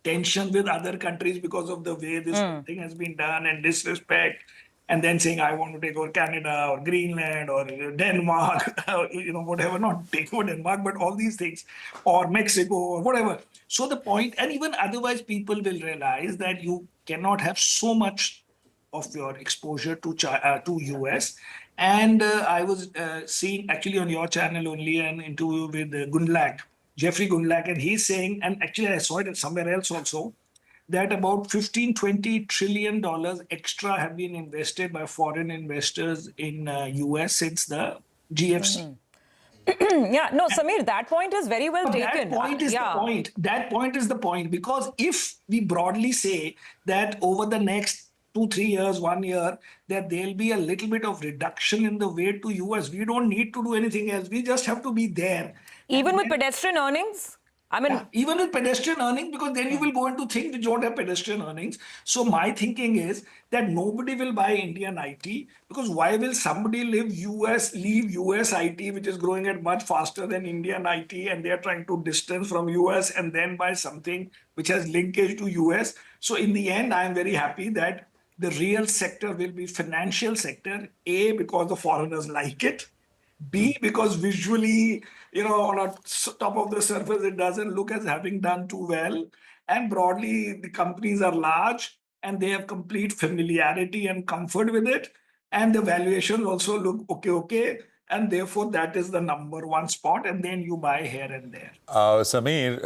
tension with other countries because of the way this thing has been done and disrespect, and then saying I want to take over Canada or Greenland or Denmark, whatever, not take over Denmark, but all these things, or Mexico or whatever. So the point, and even otherwise people will realize that you cannot have so much of your exposure to US. And I was seeing actually on your channel only an interview with Jeffrey Gundlach, and he's saying, and actually I saw it somewhere else also, that about $15-20 trillion extra have been invested by foreign investors in US since the GFC. Samir, that point is very well taken. That point is the point. That point is the point, because if we broadly say that over the next 2-3 years, 1 year, that there'll be a little bit of reduction in the weight to US, we don't need to do anything else. We just have to be there. Even with pedestrian earnings? Even with pedestrian earnings, because then you will go into things which don't have pedestrian earnings. So my thinking is that nobody will buy Indian IT, because why will somebody leave US IT, which is growing at much faster than Indian IT, and they are trying to distance from US, and then buy something which has linkage to US. So in the end, I am very happy that the real sector will be financial sector, A, because the foreigners like it, B, because visually, on a top of the surface, it doesn't look as having done too well. And broadly, the companies are large and they have complete familiarity and comfort with it. And the valuations also look okay. And therefore, that is the number one spot. And then you buy here and there. Samir,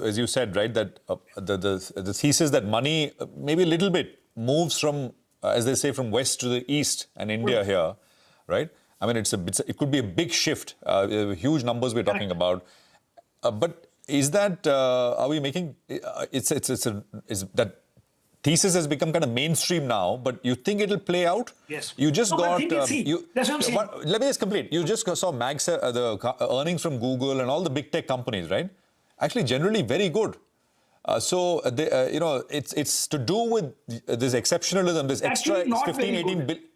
as you said, right, that the thesis that money maybe a little bit moves from, as they say, from west to the east and India here, right? I mean, it could be a big shift, huge numbers we're talking about. But is that, are we making, is that thesis has become kind of mainstream now, but you think it'll play out? Yes. You just got, that's what I'm saying. Let me just complete. You just saw the earnings from Google and all the big tech companies, right? Actually, generally very good. It's to do with this exceptionalism, this extra 15-18 billion.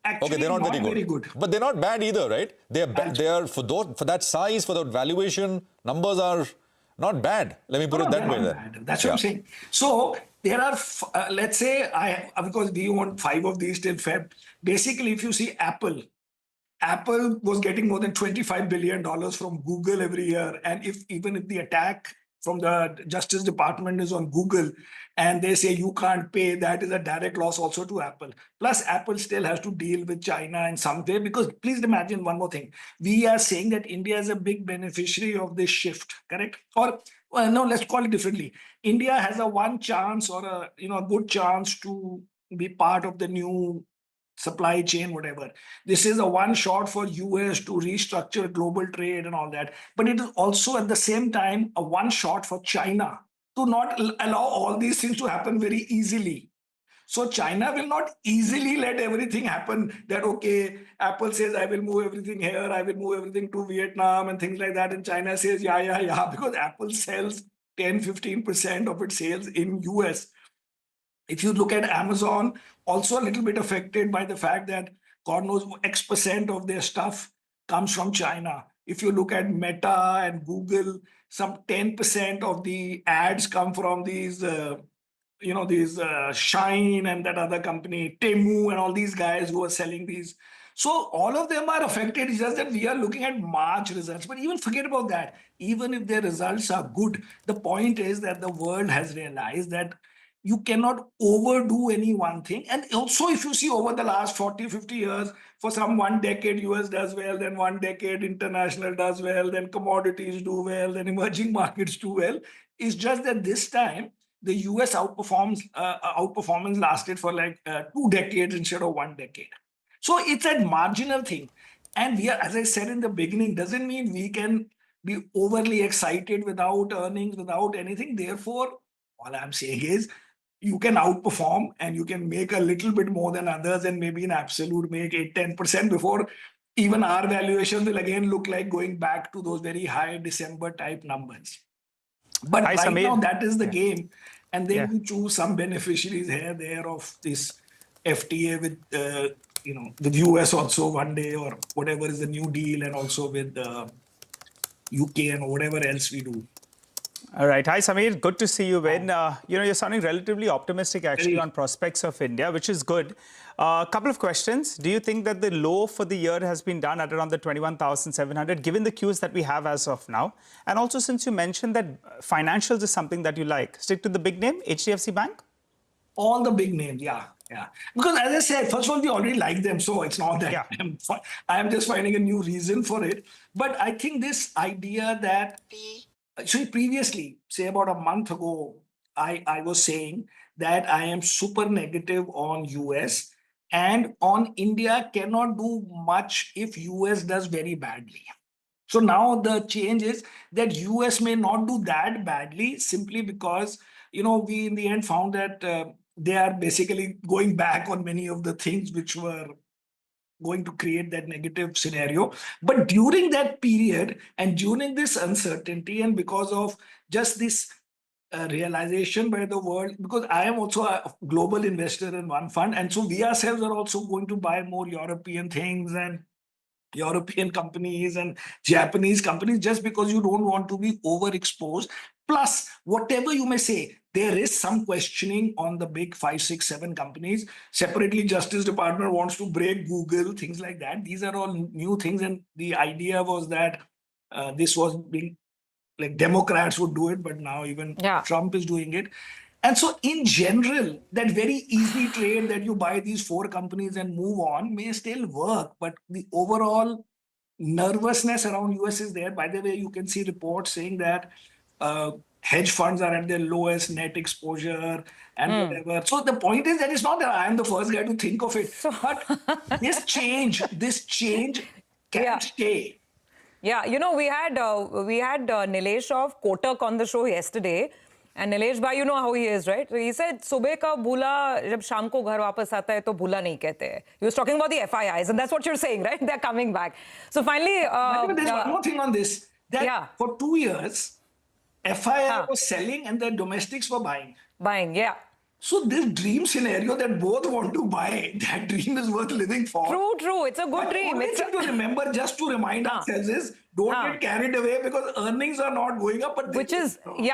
Actually, okay, they're not very good. But they're not bad either, right? They are for that size, for that valuation, numbers are not bad. Let me put it that way. That's what I'm saying. So there are, let's say, because we want 5 of these till Feb. Basically, if you see Apple was getting more than $25 billion from Google every year. And even if the attack from the Justice Department is on Google, and they say you can't pay, that is a direct loss also to Apple. Plus, Apple still has to deal with China in some way, because please imagine one more thing. We are saying that India is a big beneficiary of this shift, correct? Or, well, no, let's call it differently. India has a one chance or a good chance to be part of the new supply chain, whatever. This is a one shot for US to restructure global trade and all that. But it is also at the same time a one shot for China to not allow all these things to happen very easily. So China will not easily let everything happen that, okay, Apple says, I will move everything here, I will move everything to Vietnam and things like that. And China says, yeah, because Apple sells 10-15% of its sales in US. If you look at Amazon, also a little bit affected by the fact that God knows X% of their stuff comes from China. If you look at Meta and Google, some 10% of the ads come from these Shine and that other company, Temu and all these guys who are selling these. So all of them are affected. It's just that we are looking at March results. But even forget about that. Even if their results are good, the point is that the world has realized that you cannot overdo any one thing. And also, if you see over the last 40, 50 years, for some 1 decade, US does well, then 1 decade, international does well, then commodities do well, then emerging markets do well. It's just that this time, the US outperformance lasted for like 2 decades instead of 1 decade. So it's a marginal thing. And we are, as I said in the beginning, doesn't mean we can be overly excited without earnings, without anything. Therefore, all I'm saying is you can outperform and you can make a little bit more than others and maybe in absolute make 8-10% before even our valuation will again look like going back to those very high December type numbers. But right now, that is the game. And then you choose some beneficiaries here, there of this FTA with, with US also one day or whatever is the new deal, and also with UK and whatever else we do. All right. Hi, Samir. Good to see you, Ben. You're sounding relatively optimistic, actually, on prospects of India, which is good. A couple of questions. Do you think that the low for the year has been done at around the 21,700, given the cues that we have as of now? And also, since you mentioned that financials is something that you like, stick to the big name, HDFC Bank? All the big names, yeah. Because as I said, first of all, we already like them, so it's not that I am just finding a new reason for it. But I think this idea that... So previously, say about a month ago, I was saying that I am super negative on US and on India cannot do much if US does very badly. So now the change is that US may not do that badly simply because, we in the end found that they are basically going back on many of the things which were going to create that negative scenario. But during that period and during this uncertainty and because of just this realization by the world, because I am also a global investor in one fund, and so we ourselves are also going to buy more European things and European companies and Japanese companies, just because you don't want to be overexposed. Plus, whatever you may say, there is some questioning on the big 5, 6, 7 companies. Separately, Justice Department wants to break Google, things like that. These are all new things. And the idea was that this was being like Democrats would do it, but now even Trump is doing it. And so in general, that very easy trade that you buy these 4 companies and move on may still work. But the overall nervousness around US is there. By the way, you can see reports saying that hedge funds are at their lowest net exposure and whatever. So the point is that it's not that I am the first guy to think of it, but this change can stay. Yeah, we had Nilesh of Kotak on the show yesterday. And Nilesh bhai, you know how he is, right? So he said, "Subah ka bhula, jab sham ko ghar wapas aata hai, to bhula nahi kehte hai." He was talking about the FIIs, and that's what you're saying, right? They're coming back. So finally, there's one more thing on this. That for 2 years, FII was selling and the domestics were buying. So this dream scenario that both want to buy, that dream is worth living for. True. It's a good dream. It's to remember, just to remind ourselves is, don't get carried away because earnings are not going up. But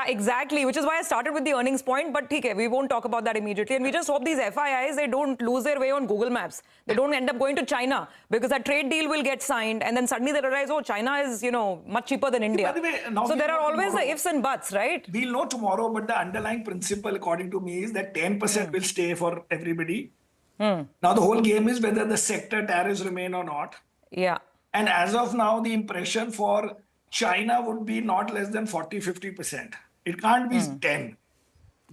exactly. Which is why I started with the earnings point. But we won't talk about that immediately. And we just hope these FIIs, they don't lose their way on Google Maps. They don't end up going to China because that trade deal will get signed. And then suddenly they realize, oh, China is, much cheaper than India. By the way, so there are always the ifs and buts, right? We'll know tomorrow, but the underlying principle, according to me, is that 10% will stay for everybody. Now, the whole game is whether the sector tariffs remain or not. Yeah. And as of now, the impression for China would be not less than 40-50%. It can't be 10.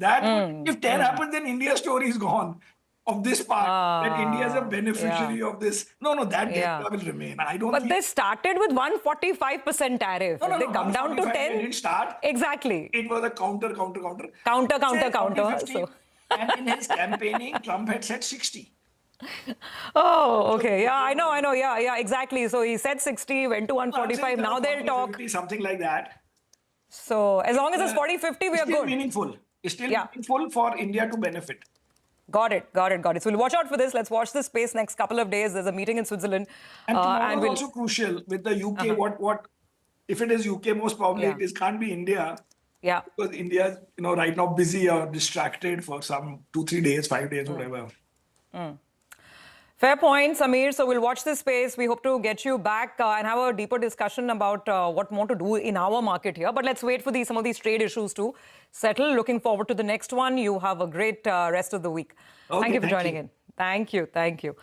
If 10 happens, then India's story is gone. of this part that India is a beneficiary yeah. of this. No, that Yeah. delta will remain. I don't But think they started with 145% tariff. No, If they come down to 145 they 10. didn't start. Exactly. It was a counter. Counter. Say 40, So. 50. And in his campaigning, Trump had said 60. Oh, okay. Yeah, I know. Yeah, exactly. So he said 60, went to 145. Now they'll 40, talk. 50, something like that. So as long as it's 40, 50, we are still good. Meaningful. It's still meaningful for India to benefit. Got it. So we'll watch out for this. Let's watch this space next couple of days. There's a meeting in Switzerland. And tomorrow and is we'll... also crucial with the UK. What if it is UK? Most probably it can't be India. Yeah. Because India is right now busy or distracted for some 2-3 days, 5 days, whatever. Fair point, Samir. So we'll watch this space. We hope to get you back and have a deeper discussion about what more to do in our market here. But let's wait for some of these trade issues to settle. Looking forward to the next one. You have a great rest of the week. Okay, thank you for joining in. Thank you.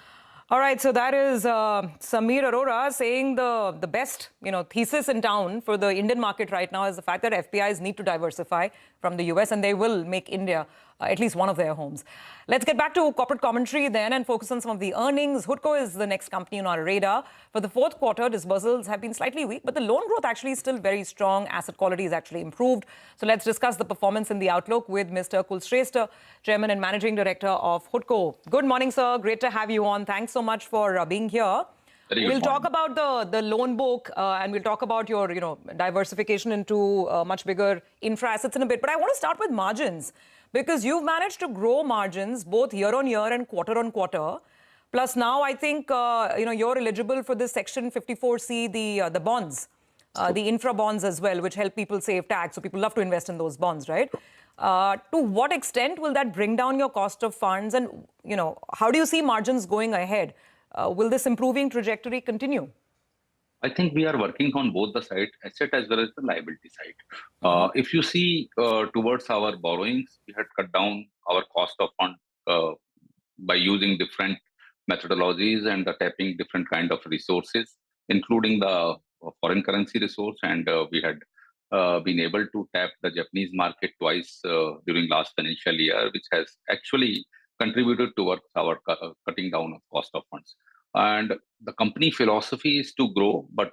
All right, so that is Samir Arora saying the best thesis in town for the Indian market right now is the fact that FPIs need to diversify from the US and they will make India at least one of their homes. Let's get back to corporate commentary then and focus on some of the earnings. Hindalco is the next company on our radar. For the fourth quarter, disbursals have been slightly weak, but the loan growth actually is still very strong. Asset quality is actually improved. So let's discuss the performance and the outlook with Mr. Kulshrestha, Chairman and Managing Director of Hindalco. Good morning, sir. Great to have you on. Thanks so much for being here. We'll talk about the loan book and we'll talk about your diversification into much bigger infra assets in a bit. But I want to start with margins because you've managed to grow margins both year on year and quarter on quarter. Plus now I think you're eligible for this Section 54C, the bonds, the infra bonds as well, which help people save tax. So people love to invest in those bonds, right? To what extent will that bring down your cost of funds? And how do you see margins going ahead? Will this improving trajectory continue? I think we are working on both the side, asset as well as the liability side. If you see towards our borrowings, we had cut down our cost of fund by using different methodologies and tapping different kind of resources, including the foreign currency resource. And we had been able to tap the Japanese market twice during last financial year, which has actually contributed towards our cutting down of cost of funds. And the company philosophy is to grow, but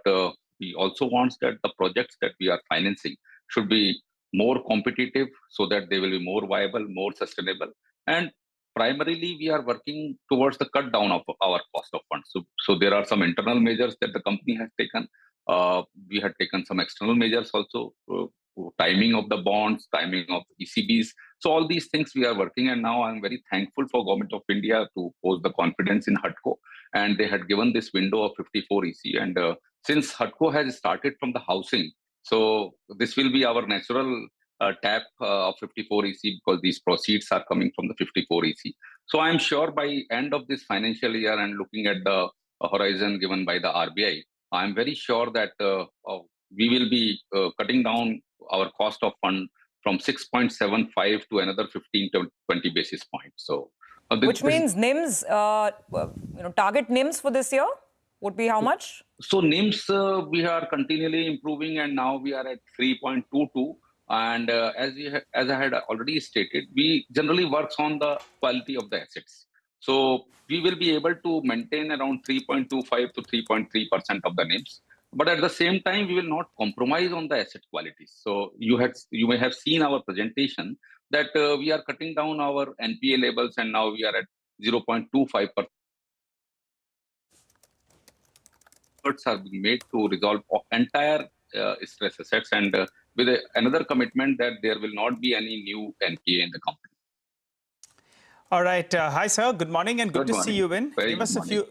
we also want that the projects that we are financing should be more competitive so that they will be more viable, more sustainable. And primarily, we are working towards the cut down of our cost of funds. So there are some internal measures that the company has taken. We had taken some external measures also, timing of the bonds, timing of ECBs. So all these things we are working, and now I'm very thankful for Government of India to pose the confidence in Hindalco, and they had given this window of 54 EC. And since Hindalco has started from the housing, so this will be our natural tap of 54 EC because these proceeds are coming from the 54 EC. So I'm sure by end of this financial year and looking at the horizon given by the RBI, I'm very sure that we will be cutting down our cost of fund from 6.75 to another 15 to 20 basis points. So, which means NIMs, target NIMs for this year would be how much? So NIMs we are continually improving, and now we are at 3.22. And as I had already stated, we generally works on the quality of the assets. So we will be able to maintain around 3.25 to 3.3% of the NIMs. But at the same time, we will not compromise on the asset quality. So you may have seen our presentation that we are cutting down our NPA levels, and now we are at 0.25%. Efforts are being made to resolve entire stress assets, and with another commitment that there will not be any new NPA in the company. All right. Hi, sir. Good morning and good to see you in.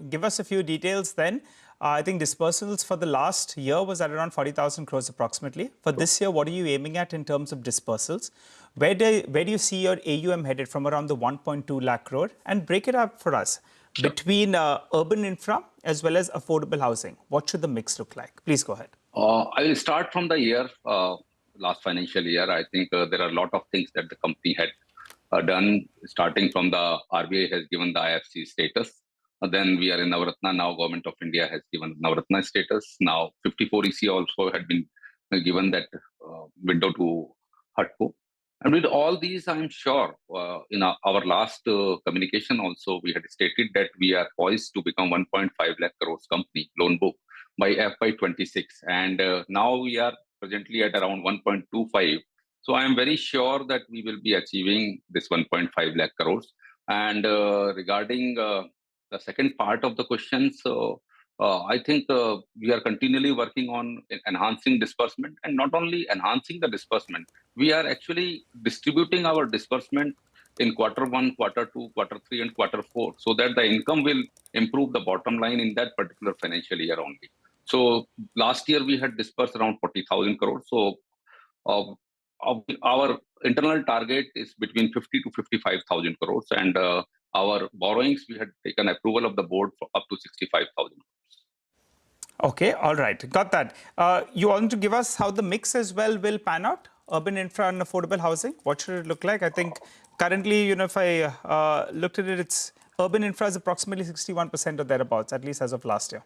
Give us a few details then. I think disbursals for the last year was at around 40,000 crores approximately. For this year, what are you aiming at in terms of disbursals? Where do you see your AUM headed from around the 1.2 lakh crore? And break it up for us between urban infra as well as affordable housing. What should the mix look like? Please go ahead. I will start from the year, last financial year. I think there are a lot of things that the company had done, starting from the RBI has given the IFC status. Then we are in Navratna. Now Government of India has given Navratna status. Now 54 EC also had been given that window to Hindalco. And with all these, I'm sure in our last communication also, we had stated that we are poised to become 1.5 lakh crores company loan book by FY26. And now we are presently at around 1.25. So I am very sure that we will be achieving this 1.5 lakh crores. And regarding the second part of the question, so I think we are continually working on enhancing disbursement, and not only enhancing the disbursement, we are actually distributing our disbursement in Q1, Q2, Q3, and Q4, so that the income will improve the bottom line in that particular financial year only. So last year we had disbursed around 40,000 crores. So our internal target is between 50 to 55,000 crores, and our borrowings, we had taken approval of the board for up to 65,000. Okay, all right, got that. You want to give us how the mix as well will pan out? Urban infra and affordable housing, what should it look like? I think currently, if I looked at it, it's urban infra is approximately 61% or thereabouts, at least as of last year.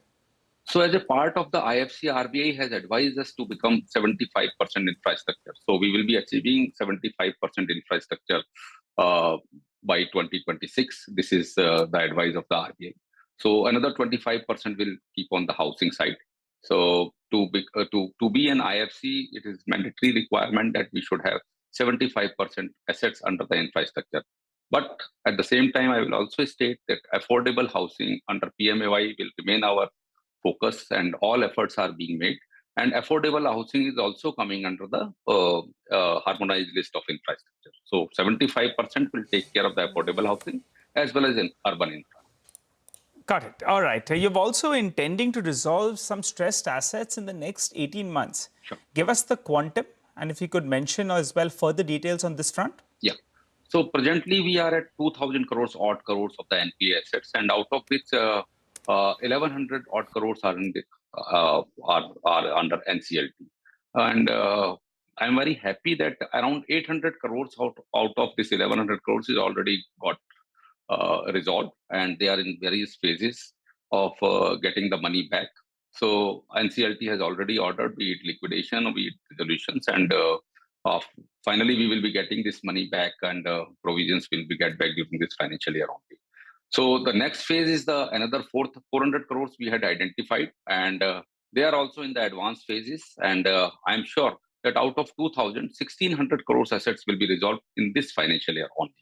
So as a part of the IFC, RBI has advised us to become 75% infrastructure. So we will be achieving 75% infrastructure by 2026. This is the advice of the RBI. So another 25% will keep on the housing side. So to be an IFC, it is mandatory requirement that we should have 75% assets under the infrastructure. But at the same time, I will also state that affordable housing under PMAY will remain our focus, and all efforts are being made. And affordable housing is also coming under the harmonized list of infrastructure. So 75% will take care of the affordable housing as well as in urban infra. Got it. All right. You're also intending to resolve some stressed assets in the next 18 months. Sure. Give us the quantum, and if you could mention as well further details on this front. Yeah. So presently we are at 2,000 crores odd crores of the NPA assets, and out of which 1,100 odd crores are in the, are under NCLT. And I'm very happy that around 800 crores out of this 1,100 crores is already got resolved, and they are in various phases of getting the money back. So NCLT has already ordered, be it liquidation or be it resolutions, and finally we will be getting this money back, and provisions will be get back during this financial year only. So the next phase is the another 400 crores we had identified, and they are also in the advanced phases. And I'm sure that out of 1,600 crores assets will be resolved in this financial year only.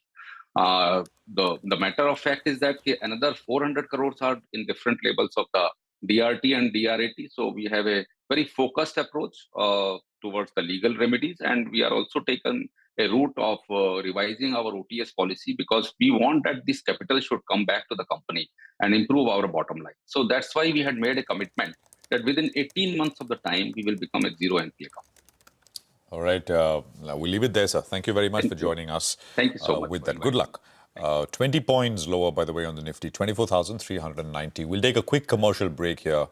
The matter of fact is that another 400 crores are in different levels of the DRT and DRAT. So we have a very focused approach towards the legal remedies, and we are also taken a route of revising our OTS policy, because we want that this capital should come back to the company and improve our bottom line. So that's why we had made a commitment that within 18 months of the time, we will become a zero NPA company. All right. We'll leave it there, sir. Thank you very much for joining us. Thank you so much. With that. Good luck. 20 points lower, by the way, on the Nifty, 24,390. We'll take a quick commercial break here.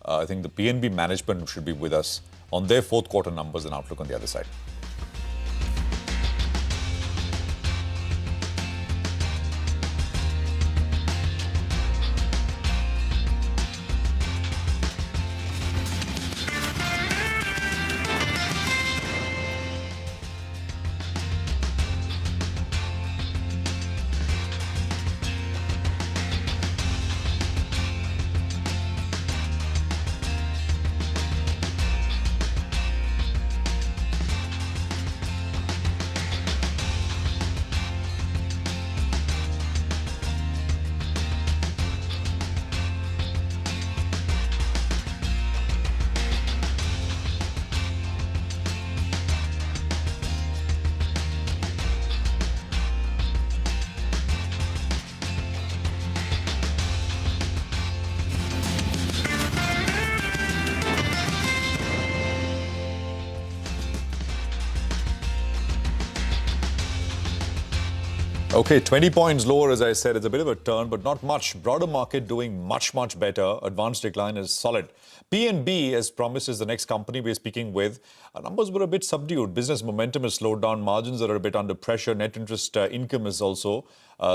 I think the PNB management should be with us on their fourth quarter numbers and outlook on the other side. Okay, 20 points lower, as I said. It's a bit of a turn, but not much. Broader market doing much, much better. Advanced decline is solid. PNB, as promised, is the next company we're speaking with. Our numbers were a bit subdued. Business momentum has slowed down. Margins are a bit under pressure. Net interest income has also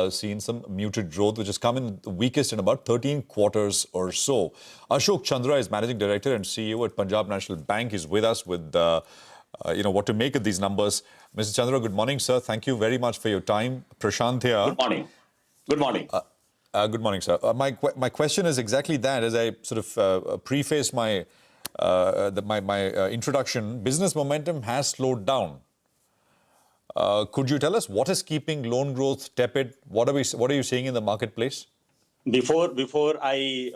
seen some muted growth, which has come in the weakest in about 13 quarters or so. Ashok Chandra is Managing Director and CEO at Punjab National Bank. He's with us with what to make of these numbers. Mr. Chandra, good morning, sir. Thank you very much for your time. Prashant here. Good morning. Good morning. Good morning, sir. My question is exactly that. As I sort of preface my introduction, business momentum has slowed down. Could you tell us what is keeping loan growth tepid? What are you seeing in the marketplace? Before I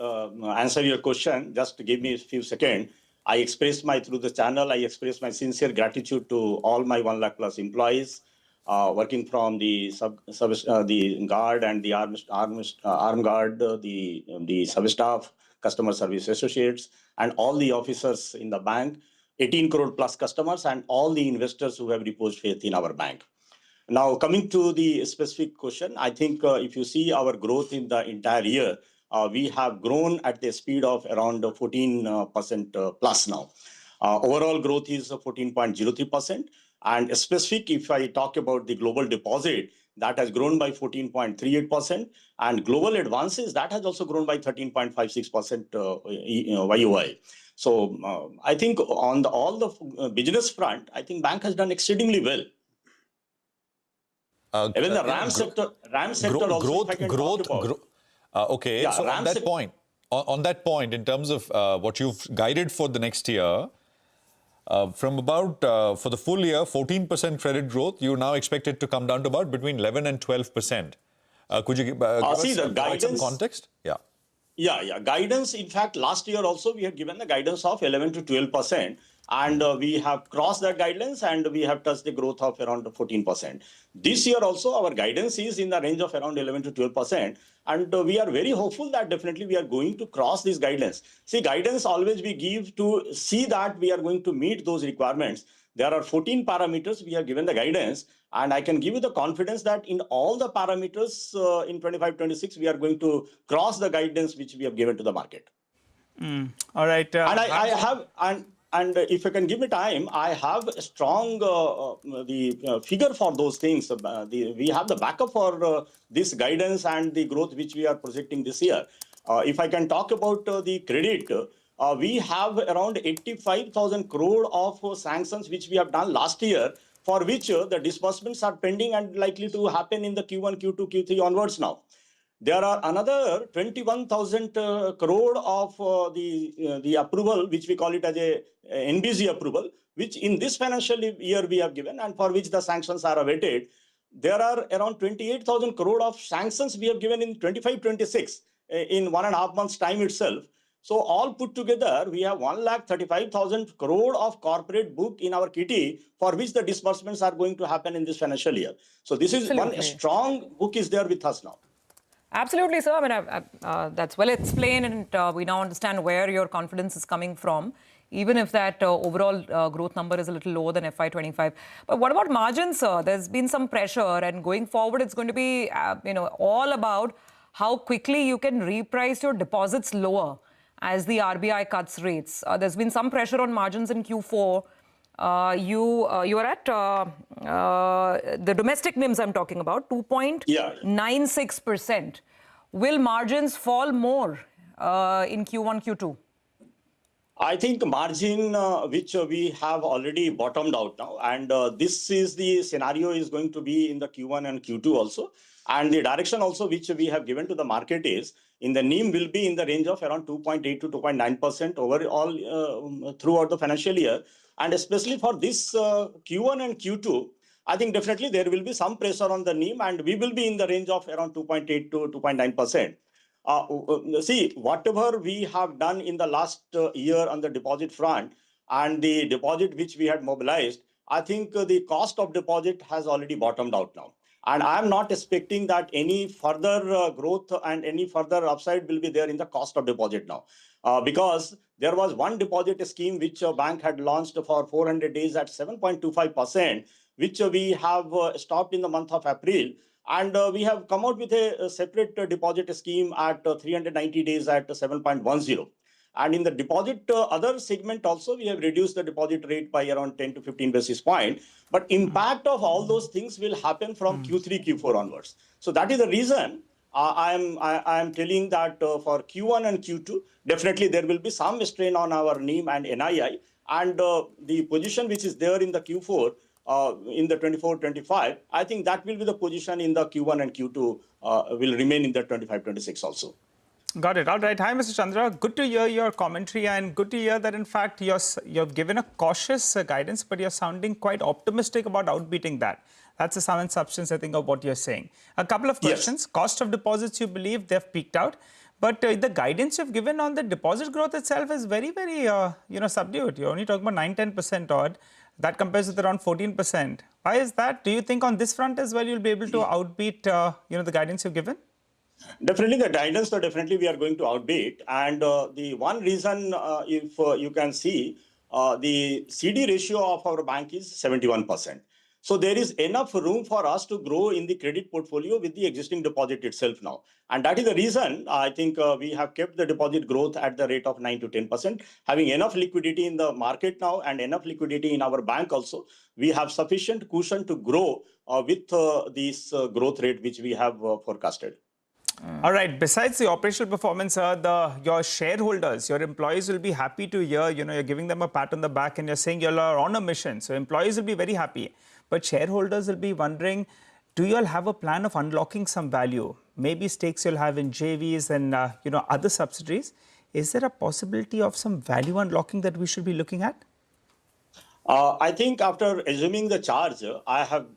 answer your question, just give me a few seconds. Through the channel, I express my sincere gratitude to all my 1 lakh plus employees working from the the guard and the armed guard, the sub-staff, customer service associates, and all the officers in the bank, 18 crore plus customers, and all the investors who have reposed faith in our bank. Now, coming to the specific question, I think if you see our growth in the entire year, we have grown at the speed of around 14% plus now. Overall growth is 14.03%. And specific, if I talk about the global deposit, that has grown by 14.38%. And global advances, that has also grown by 13.56% YOY. So I think on all the business front, I think bank has done exceedingly well. Even the RAM sector also, if I can talk about. Okay, yeah, so on that point, in terms of what you've guided for the next year, from about, for the full year, 14% credit growth, you now expect it to come down to about between 11 and 12%. Could you give us some context? Yeah. Yeah. Guidance, in fact, last year also, we had given the guidance of 11 to 12%. And we have crossed that guidance and we have touched the growth of around 14%. This year also, our guidance is in the range of around 11 to 12%. And we are very hopeful that definitely we are going to cross this guidance. See, guidance always we give to see that we are going to meet those requirements. There are 14 parameters we have given the guidance. And I can give you the confidence that in all the parameters in 25-26, we are going to cross the guidance which we have given to the market. All right. And if you can give me time, I have a strong figure for those things. We have the backup for this guidance and the growth which we are projecting this year. If I can talk about the credit, we have around 85,000 crore of sanctions which we have done last year, for which the disbursements are pending and likely to happen in the Q1, Q2, Q3 onwards now. There are another 21,000 crore of the approval, which we call it as a NBG approval, which in this financial year we have given and for which the sanctions are awaited. There are around 28,000 crore of sanctions we have given in 25-26 in 1.5 months time itself. So all put together, we have 1,35,000 crore of corporate book in our kitty for which the disbursements are going to happen in this financial year. So this is one strong book is there with us now. Absolutely, sir. I mean, that's well explained, and we now understand where your confidence is coming from, even if that overall growth number is a little lower than FY25. But what about margins, sir? There's been some pressure, and going forward, it's going to be, all about how quickly you can reprice your deposits lower as the RBI cuts rates. There's been some pressure on margins in Q4. You are at the domestic NIMs I'm talking about, 2.96%. Will margins fall more in Q1, Q2? I think margin which we have already bottomed out now, and this is the scenario is going to be in the Q1 and Q2 also. And the direction also which we have given to the market is in the NIM will be in the range of around 2.8 to 2.9% overall throughout the financial year. And especially for this Q1 and Q2, I think definitely there will be some pressure on the NIM and we will be in the range of around 2.8 to 2.9%. See, whatever we have done in the last year on the deposit front and the deposit which we had mobilized, I think the cost of deposit has already bottomed out now. And I'm not expecting that any further growth and any further upside will be there in the cost of deposit now. Because there was one deposit scheme which a bank had launched for 400 days at 7.25%, which we have stopped in the month of April. And we have come out with a separate deposit scheme at 390 days at 7.10. And in the deposit other segment also, we have reduced the deposit rate by around 10 to 15 basis points. But impact of all those things will happen from Q3, Q4 onwards. So that is the reason I am telling that for Q1 and Q2, definitely there will be some strain on our NIM and NII. And the position which is there in the Q4, in the 24-25, I think that will be the position in the Q1 and Q2 will remain in the 25-26 also. Got it. All right. Hi, Mr. Chandra. Good to hear your commentary and good to hear that, in fact, you've given a cautious guidance, but you're sounding quite optimistic about outbeating that. That's the sum and substance, I think, of what you're saying. A couple of questions. Yes. Cost of deposits, you believe they've peaked out, but the guidance you've given on the deposit growth itself is very, very, subdued. You're only talking about 9-10% odd. That compares with around 14%. Why is that? Do you think on this front as well you'll be able to outbeat, the guidance you've given? Definitely the guidance, definitely we are going to outbeat. And the one reason, if you can see, the CD ratio of our bank is 71%. So there is enough room for us to grow in the credit portfolio with the existing deposit itself now. And that is the reason I think we have kept the deposit growth at the rate of 9 to 10%. Having enough liquidity in the market now and enough liquidity in our bank also, we have sufficient cushion to grow with this growth rate which we have forecasted. All right. Besides the operational performance, your shareholders, your employees will be happy to hear, you're giving them a pat on the back and you're saying you're on a mission. So employees will be very happy. But shareholders will be wondering, do you all have a plan of unlocking some value? Maybe stakes you'll have in JVs and, other subsidiaries. Is there a possibility of some value unlocking that we should be looking at? I think after assuming the charge, I have,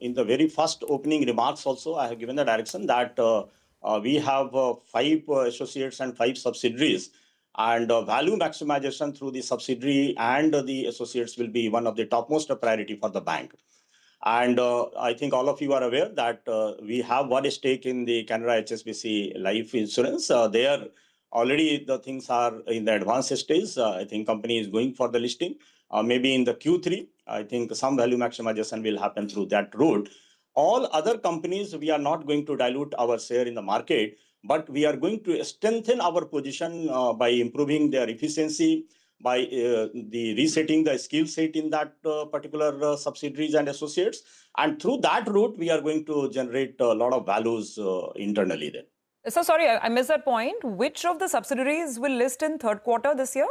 in the very first opening remarks also, I have given the direction that we have 5 associates and 5 subsidiaries, and value maximization through the subsidiary and the associates will be one of the topmost priority for the bank. And I think all of you are aware that we have one stake in the Canara HSBC Life Insurance. There already the things are in the advanced stage. I think company is going for the listing. Maybe in the Q3, I think some value maximization will happen through that route. All other companies, we are not going to dilute our share in the market, but we are going to strengthen our position by improving their efficiency, by the resetting the skill set in that particular subsidiaries and associates. And through that route, we are going to generate a lot of values internally then. So sorry, I missed that point. Which of the subsidiaries will list in third quarter this year?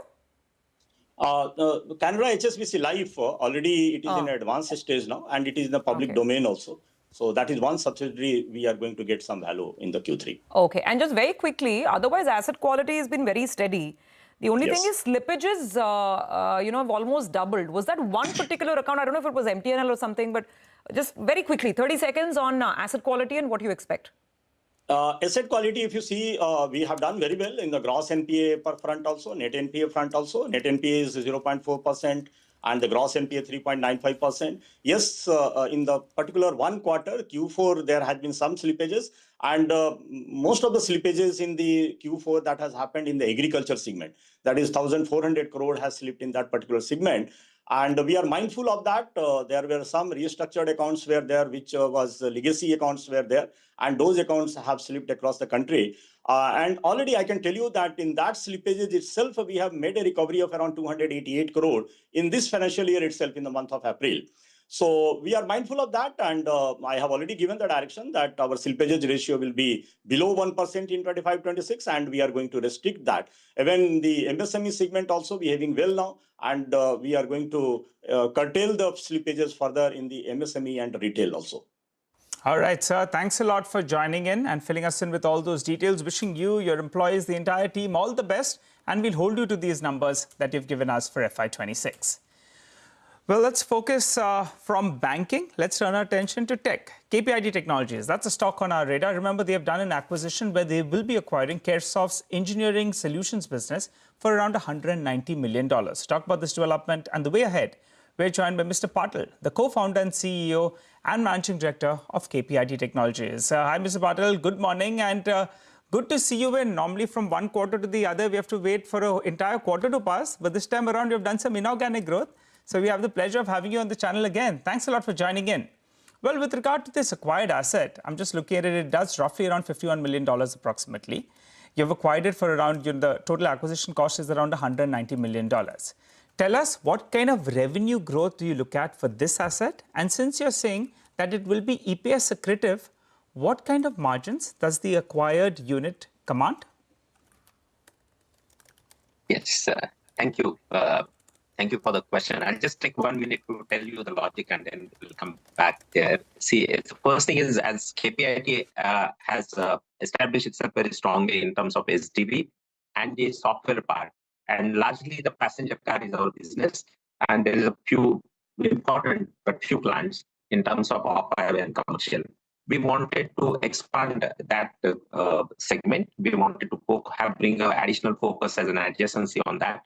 Canara HSBC Life, already it is in advanced stage now, and it is in the public domain also. So that is one subsidiary we are going to get some value in the Q3. Okay, and just very quickly, otherwise asset quality has been very steady. The only thing is slippages, have almost doubled. Was that one particular account? I don't know if it was MTNL or something, but just very quickly, 30 seconds on asset quality and what you expect. Asset quality, if you see, we have done very well in the gross NPA per front also, net NPA front also. Net NPA is 0.4% and the gross NPA 3.95%. Yes, in the particular one quarter, Q4, there had been some slippages, and most of the slippages in the Q4 that has happened in the agriculture segment. That is 1,400 crore has slipped in that particular segment. And we are mindful of that. There were some restructured accounts were there, which was legacy accounts were there, and those accounts have slipped across the country. And already I can tell you that in that slippages itself, we have made a recovery of around 288 crore in this financial year itself in the month of April. So we are mindful of that, and I have already given the direction that our slippages ratio will be below 1% in 25-26, and we are going to restrict that. Even the MSME segment also behaving well now, and we are going to curtail the slippages further in the MSME and retail also. All right, sir. Thanks a lot for joining in and filling us in with all those details. Wishing you, your employees, the entire team all the best, and we'll hold you to these numbers that you've given us for FY26. Well, let's focus from banking. Let's turn our attention to tech. KPIT Technologies, that's a stock on our radar. Remember, they have done an acquisition where they will be acquiring Caresoft's engineering solutions business for around $190 million. To talk about this development and the way ahead, we're joined by Mr. Patil, the co-founder and CEO and managing director of KPIT Technologies. Hi, Mr. Patil. Good morning, and good to see you in. Normally, from one quarter to the other, we have to wait for an entire quarter to pass. But this time around, you've done some inorganic growth. So we have the pleasure of having you on the channel again. Thanks a lot for joining in. Well, with regard to this acquired asset, I'm just looking at it. It does roughly around $51 million approximately. You've acquired it for around, the total acquisition cost is around $190 million. Tell us, what kind of revenue growth do you look at for this asset? And since you're saying that it will be EPS accretive, what kind of margins does the acquired unit command? Yes, thank you. Thank you for the question. I'll just take 1 minute to tell you the logic and then we'll come back there. See, the first thing is as KPIT has established itself very strongly in terms of SDV and the software part. And largely the passenger car is our business. And there is a few important but few clients in terms of off-highway and commercial. We wanted to expand that segment. We wanted to bring additional focus as an adjacency on that.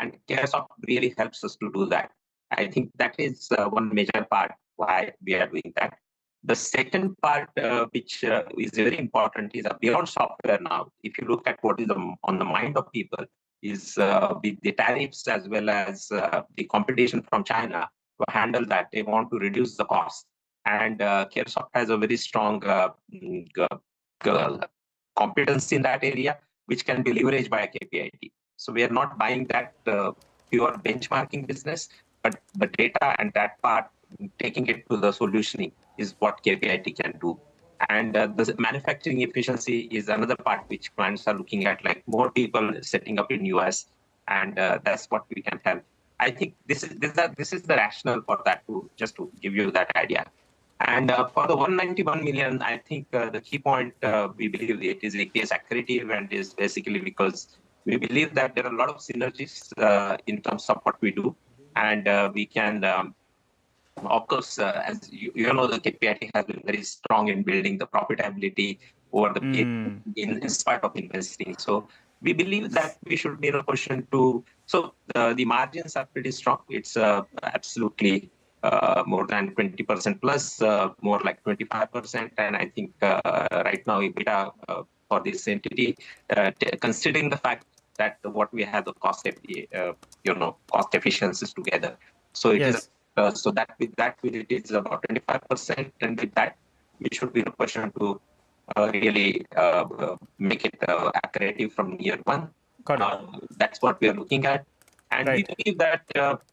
And CareSoft really helps us to do that. I think that is one major part why we are doing that. The second part, which is very important, is beyond software now. If you look at what is on the mind of people, is the tariffs as well as the competition from China to handle that. They want to reduce the cost. And CareSoft has a very strong competence in that area, which can be leveraged by KPIT. So we are not buying that pure benchmarking business, but the data and that part, taking it to the solutioning is what KPIT can do. And the manufacturing efficiency is another part which clients are looking at, like more people setting up in US, and that's what we can help. I think this is the rationale for that, just to give you that idea. And for the 191 million, I think the key point, we believe it is EPS accretive, and is basically because we believe that there are a lot of synergies in terms of what we do. And we can, of course, as you know, the KPIT has been very strong in building the profitability over the period in spite of investing. So we believe that we should be in a position to, so the margins are pretty strong. It's absolutely more than 20% plus, more like 25%. And I think right now EBITDA for this entity, considering the fact that what we have the cost efficiencies together. So it is so that with that it is about 25%, and with that we should be in a position to really make it accretive from year one. That's what we are looking at, and we believe that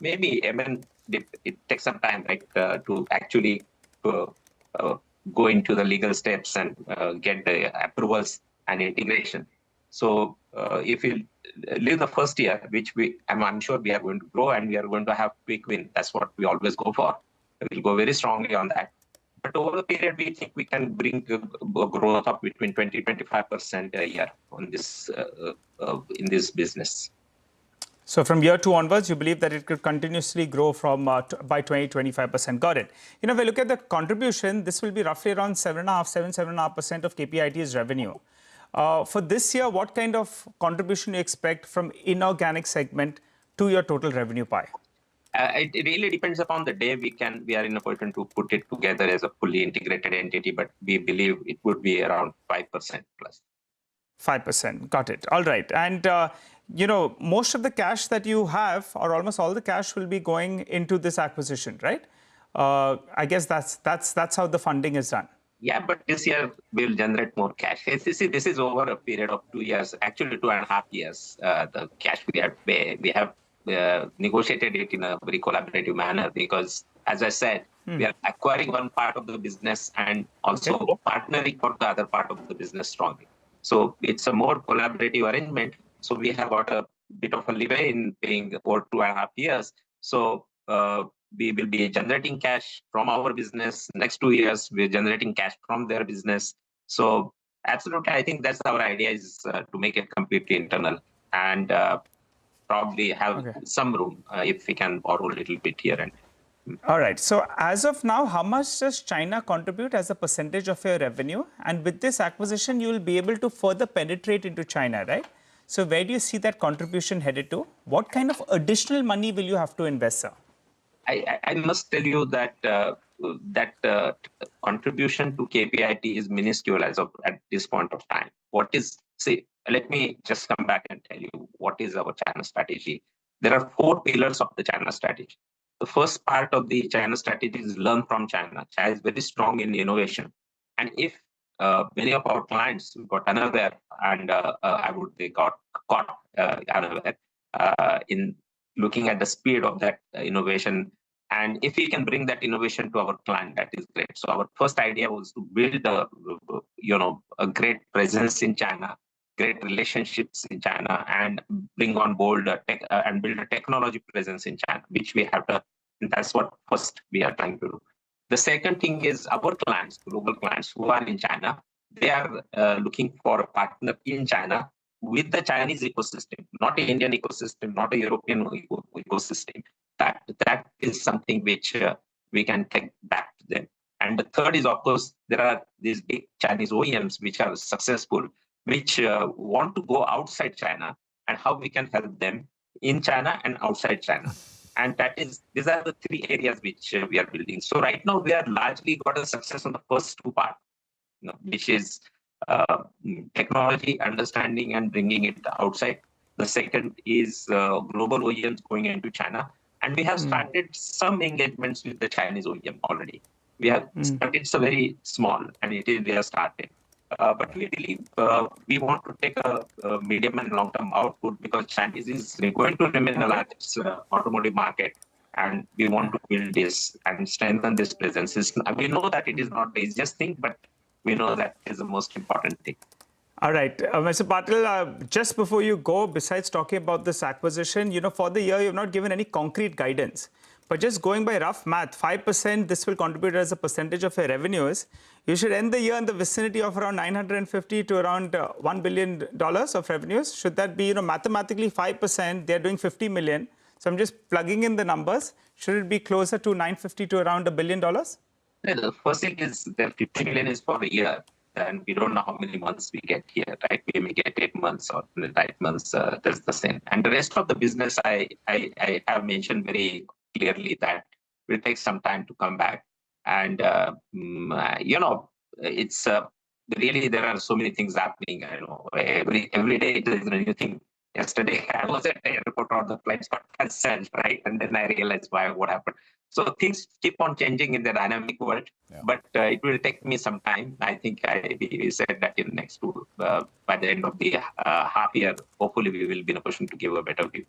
maybe it takes some time, right, to actually go into the legal steps and get the approvals and integration. So if you leave the first year, which I'm sure we are going to grow and we are going to have quick win. That's what we always go for. We'll go very strongly on that. But over the period, we think we can bring a growth of between 20-25% a year on this in this business. So from year 2 onwards, you believe that it could continuously grow from by 20-25%. Got it. You know, if we look at the contribution, this will be roughly around 7.5% of KPIT's revenue. For this year, what kind of contribution do you expect from inorganic segment to your total revenue pie? It really depends upon the day we are in a position to put it together as a fully integrated entity, but we believe it would be around 5% plus. 5%. Got it. All right. And, you know, most of the cash that you have, or almost all the cash, will be going into this acquisition, right? I guess that's how the funding is done. Yeah, but this year we'll generate more cash. This is over a period of 2 years, actually 2.5 years. The cash we have negotiated it in a very collaborative manner because, as I said, we are acquiring one part of the business and also partnering for the other part of the business strongly. So it's a more collaborative arrangement. So we have got a bit of a leeway in paying for 2.5 years. So we will be generating cash from our business. Next 2 years, we're generating cash from their business. So absolutely, I think that's our idea, is to make it completely internal and probably have some room if we can borrow a little bit here and. All right. So as of now, how much does China contribute as a percentage of your revenue? And with this acquisition, you will be able to further penetrate into China, right? So where do you see that contribution headed to? What kind of additional money will you have to invest, sir? I must tell you that contribution to KPIT is minuscule as of at this point of time. Let me just come back and tell you what is our China strategy. There are 4 pillars of the China strategy. The first part of the China strategy is learn from China. China is very strong in innovation. And if many of our clients got unaware and they got caught unaware in looking at the speed of that innovation. And if we can bring that innovation to our client, that is great. So our first idea was to build a great presence in China great relationships in China and bring on board and build a technology presence in China, which we have to. That's what first we are trying to do. The second thing is our clients, global clients who are in China, they are looking for a partner in China with the Chinese ecosystem, not an Indian ecosystem, not a European ecosystem. That is something which we can take back to them. And the third is, of course, there are these big Chinese OEMs which are successful, which want to go outside China, and how we can help them in China and outside China. And these are the three areas which we are building. So right now we are largely got a success on the first two parts, which is technology, understanding and bringing it outside. The second is global OEMs going into China. And we have started some engagements with the Chinese OEM already. We have, it's a very small and we have started. But we believe we want to take a medium and long-term output because Chinese is going to remain the largest automotive market. And we want to build this and strengthen this presence. We know that it is not the easiest thing, but we know that is the most important thing. All right, Mr. Patil, just before you go, besides talking about this acquisition, for the year, you've not given any concrete guidance. But just going by rough math, 5% this will contribute as a percentage of your revenues. You should end the year in the vicinity of around 950 to around $1 billion of revenues. Should that be, mathematically 5%, they're doing 50 million. So I'm just plugging in the numbers. Should it be closer to 950 to around $1 billion? The first thing is that 50 million is for a year. And we don't know how many months we get here, right? We may get 8 months or 9 months, that's the same. And the rest of the business, I have mentioned very clearly that will take some time to come back. And, it's really, there are so many things happening. I know every day there is a new thing. Yesterday, I was at the airport or the flights got cancelled, right? And then I realized what happened. So things keep on changing in the dynamic world, but it will take me some time. I think we said that in the next by the end of the half year, hopefully we will be in a position to give a better view.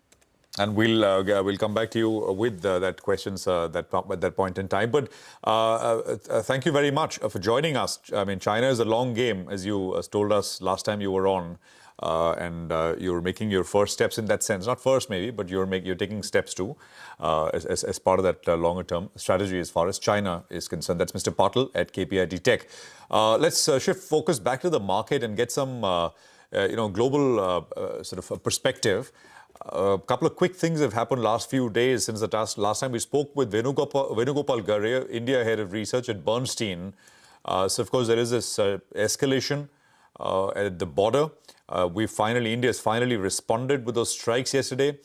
And we'll come back to you with that questions at that point in time. But thank you very much for joining us. I mean, China is a long game, as you told us last time you were on. And you're making your first steps in that sense. Not first maybe, but you're taking steps too as part of that longer term strategy as far as China is concerned. That's Mr. Patil at KPIT Tech. Let's shift focus back to the market and get some global sort of a perspective. A couple of quick things have happened last few days since the last time we spoke with Venugopal Garre, India head of research at Bernstein. So of course there is this escalation at the border. India has finally responded with those strikes yesterday.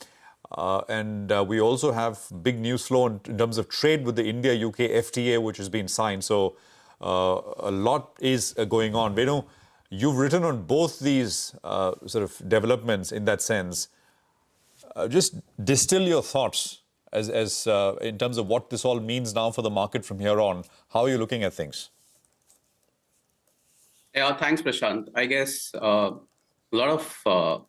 And we also have big news flow in terms of trade with the India-UK FTA, which has been signed. So a lot is going on. Venu, you've written on both these sort of developments in that sense. Just distill your thoughts as in terms of what this all means now for the market from here on. How are you looking at things? Yeah, thanks, Prashant. I guess a lot of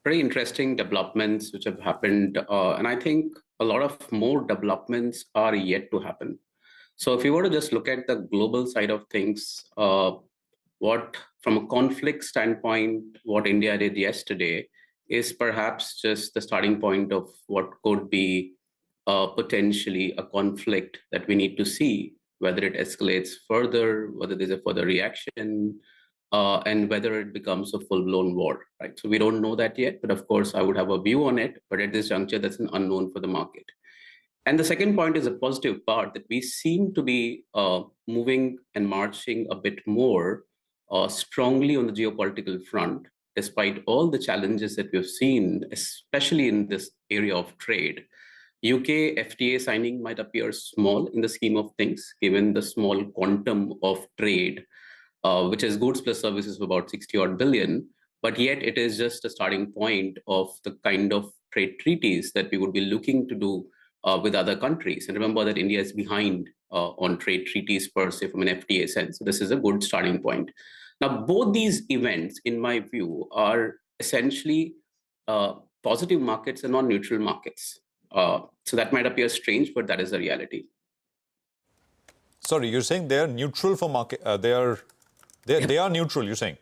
pretty interesting developments which have happened. And I think a lot of more developments are yet to happen. So if you were to just look at the global side of things, from a conflict standpoint, what India did yesterday is perhaps just the starting point of what could be potentially a conflict that we need to see, whether it escalates further, whether there's a further reaction, and whether it becomes a full-blown war, right? So we don't know that yet, but of course I would have a view on it, but at this juncture, that's an unknown for the market. And the second point is a positive part that we seem to be moving and marching a bit more strongly on the geopolitical front, despite all the challenges that we've seen, especially in this area of trade. UK FTA signing might appear small in the scheme of things, given the small quantum of trade, which is goods plus services of about 60-odd billion, but yet it is just a starting point of the kind of trade treaties that we would be looking to do with other countries. And remember that India is behind on trade treaties per se from an FTA sense. So this is a good starting point. Now, both these events, in my view, are essentially positive markets and non-neutral markets. So that might appear strange, but that is the reality. Sorry, you're saying they are neutral for market? They are neutral, you're saying?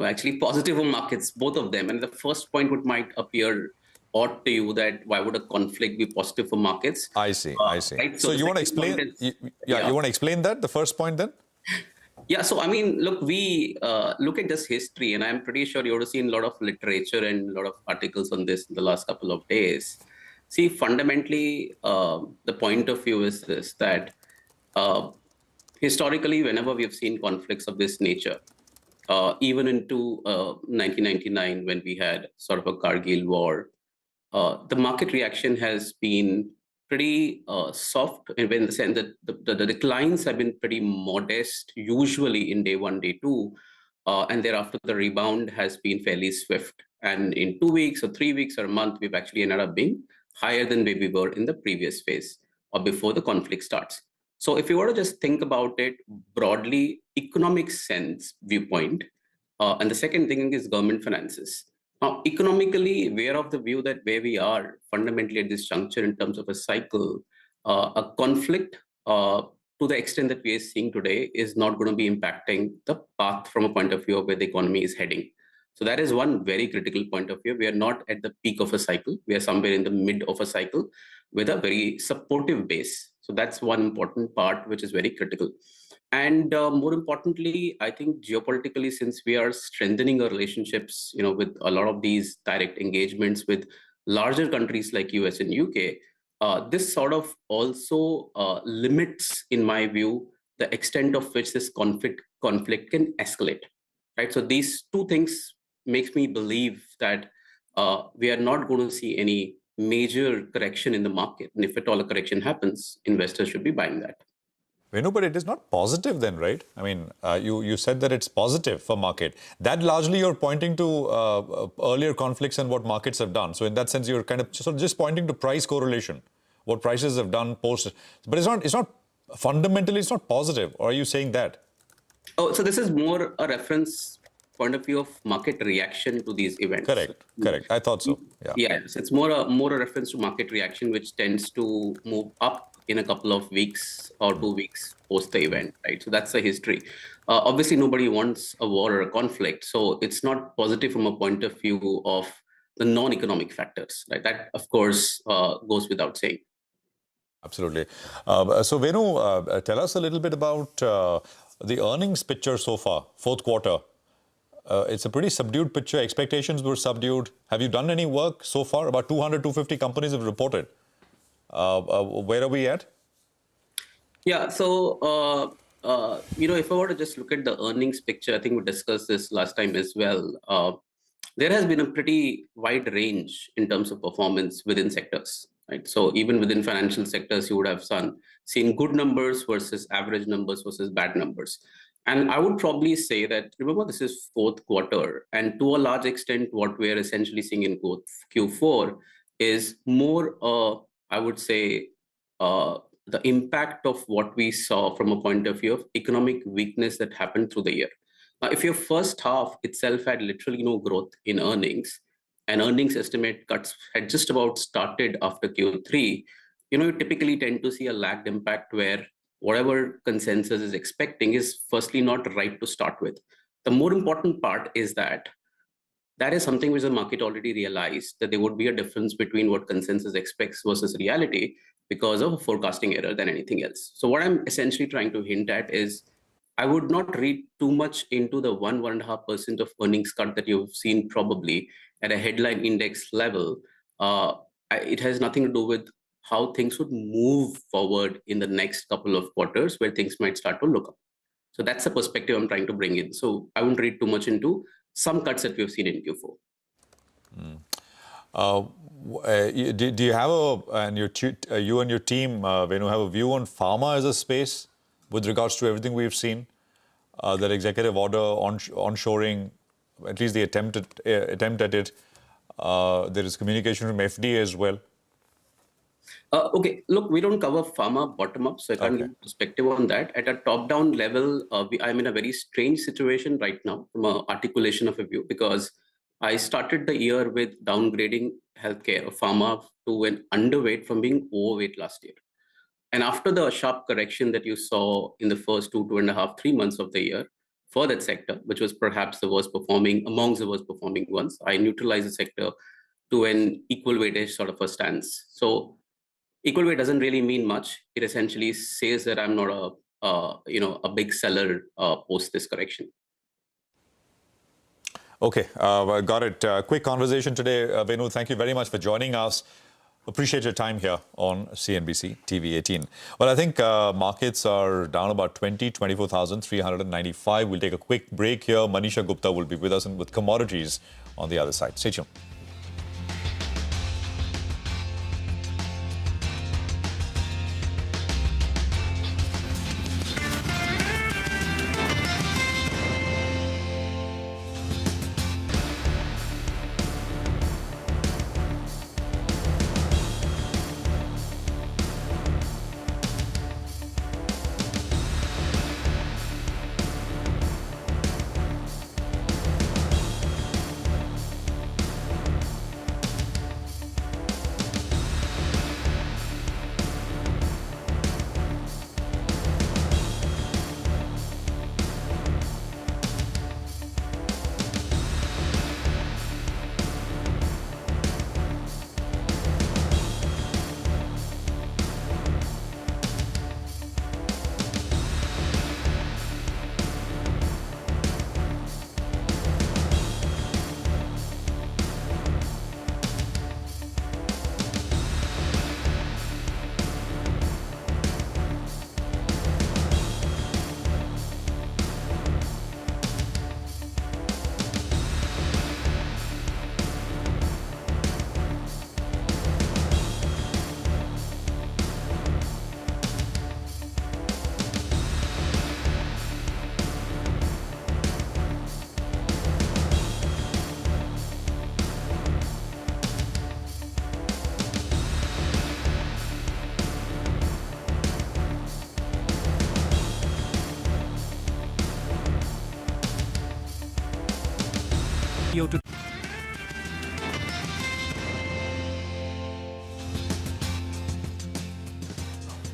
actually positive for markets, both of them. And the first point might appear odd to you, that why would a conflict be positive for markets? I see. Right? So you want to explain? You want to explain that, the first point then? Yeah, so I mean, look, we look at this history, and I'm pretty sure you would have seen a lot of literature and a lot of articles on this in the last couple of days. See, fundamentally, the point of view is this, that historically, whenever we have seen conflicts of this nature, even into 1999, when we had sort of a Kargil war, the market reaction has been pretty soft, in the sense that the declines have been pretty modest, usually in day one, day two, and thereafter the rebound has been fairly swift. And in 2 weeks or 3 weeks or a month, we've actually ended up being higher than where we were in the previous phase or before the conflict starts. So if you were to just think about it broadly, economic sense viewpoint, and the second thing is government finances. Now, economically, we're of the view that where we are fundamentally at this juncture in terms of a cycle, a conflict to the extent that we are seeing today is not going to be impacting the path from a point of view of where the economy is heading. So that is one very critical point of view. We are not at the peak of a cycle. We are somewhere in the mid of a cycle with a very supportive base. So that's one important part, which is very critical. And more importantly, I think geopolitically, since we are strengthening our relationships, with a lot of these direct engagements with larger countries like US and UK, this sort of also limits, in my view, the extent of which this conflict can escalate. Right. So these two things makes me believe that we are not going to see any major correction in the market. And if at all a correction happens, investors should be buying that. Venu, but it is not positive then, right? I mean, you said that it's positive for market. That largely you're pointing to earlier conflicts and what markets have done. So in that sense, you're kind of just pointing to price correlation, what prices have done post. But it's not fundamentally, it's not positive. Or are you saying that? Oh, so this is more a reference point of view of market reaction to these events. Correct. I thought so. Yeah. So it's more a reference to market reaction, which tends to move up in a couple of weeks or 2 weeks post the event, right? So that's the history. Obviously, nobody wants a war or a conflict. So it's not positive from a point of view of the non-economic factors, right? That, of course, goes without saying. Absolutely. So Venu, tell us a little bit about the earnings picture so far, fourth quarter. It's a pretty subdued picture. Expectations were subdued. Have you done any work so far? About 200, 250 companies have reported. Where are we at? Yeah, so, if I were to just look at the earnings picture, I think we discussed this last time as well. There has been a pretty wide range in terms of performance within sectors, right? So even within financial sectors, you would have seen good numbers versus average numbers versus bad numbers. And I would probably say that, remember, this is fourth quarter, and to a large extent, what we're essentially seeing in Q4 is more, I would say, the impact of what we saw from a point of view of economic weakness that happened through the year. Now, if your first half itself had literally no growth in earnings, and earnings estimate cuts had just about started after Q3, you typically tend to see a lagged impact where whatever consensus is expecting is firstly not right to start with. The more important part is that is something which the market already realized, that there would be a difference between what consensus expects versus reality because of a forecasting error than anything else. So what I'm essentially trying to hint at is I would not read too much into the 1.5% of earnings cut that you've seen probably at a headline index level. It has nothing to do with how things would move forward in the next couple of quarters where things might start to look up. So that's the perspective I'm trying to bring in. So I won't read too much into some cuts that we've seen in Q4. Do you have you and your team, Venu, have a view on pharma as a space with regards to everything we've seen? That executive order onshoring, at least the attempt at it. There is communication from FDA as well. Okay, look, we don't cover pharma bottom up, so I can't give perspective on that. At a top-down level, I'm in a very strange situation right now from an articulation of a view, because I started the year with downgrading healthcare or pharma to an underweight from being overweight last year. And after the sharp correction that you saw in the first 2.5, 3 months of the year, for that sector, which was perhaps the worst performing amongst the worst performing ones. I neutralized the sector to an equal weightage sort of a stance. So equal weight doesn't really mean much. It essentially says that I'm not a big seller post this correction. Okay, got it. Quick conversation today. Venu, thank you very much for joining us. Appreciate your time here on CNBC TV18. Well, I think markets are down about 24,395. We'll take a quick break here. Manisha Gupta will be with us and with commodities on the other side. Stay tuned.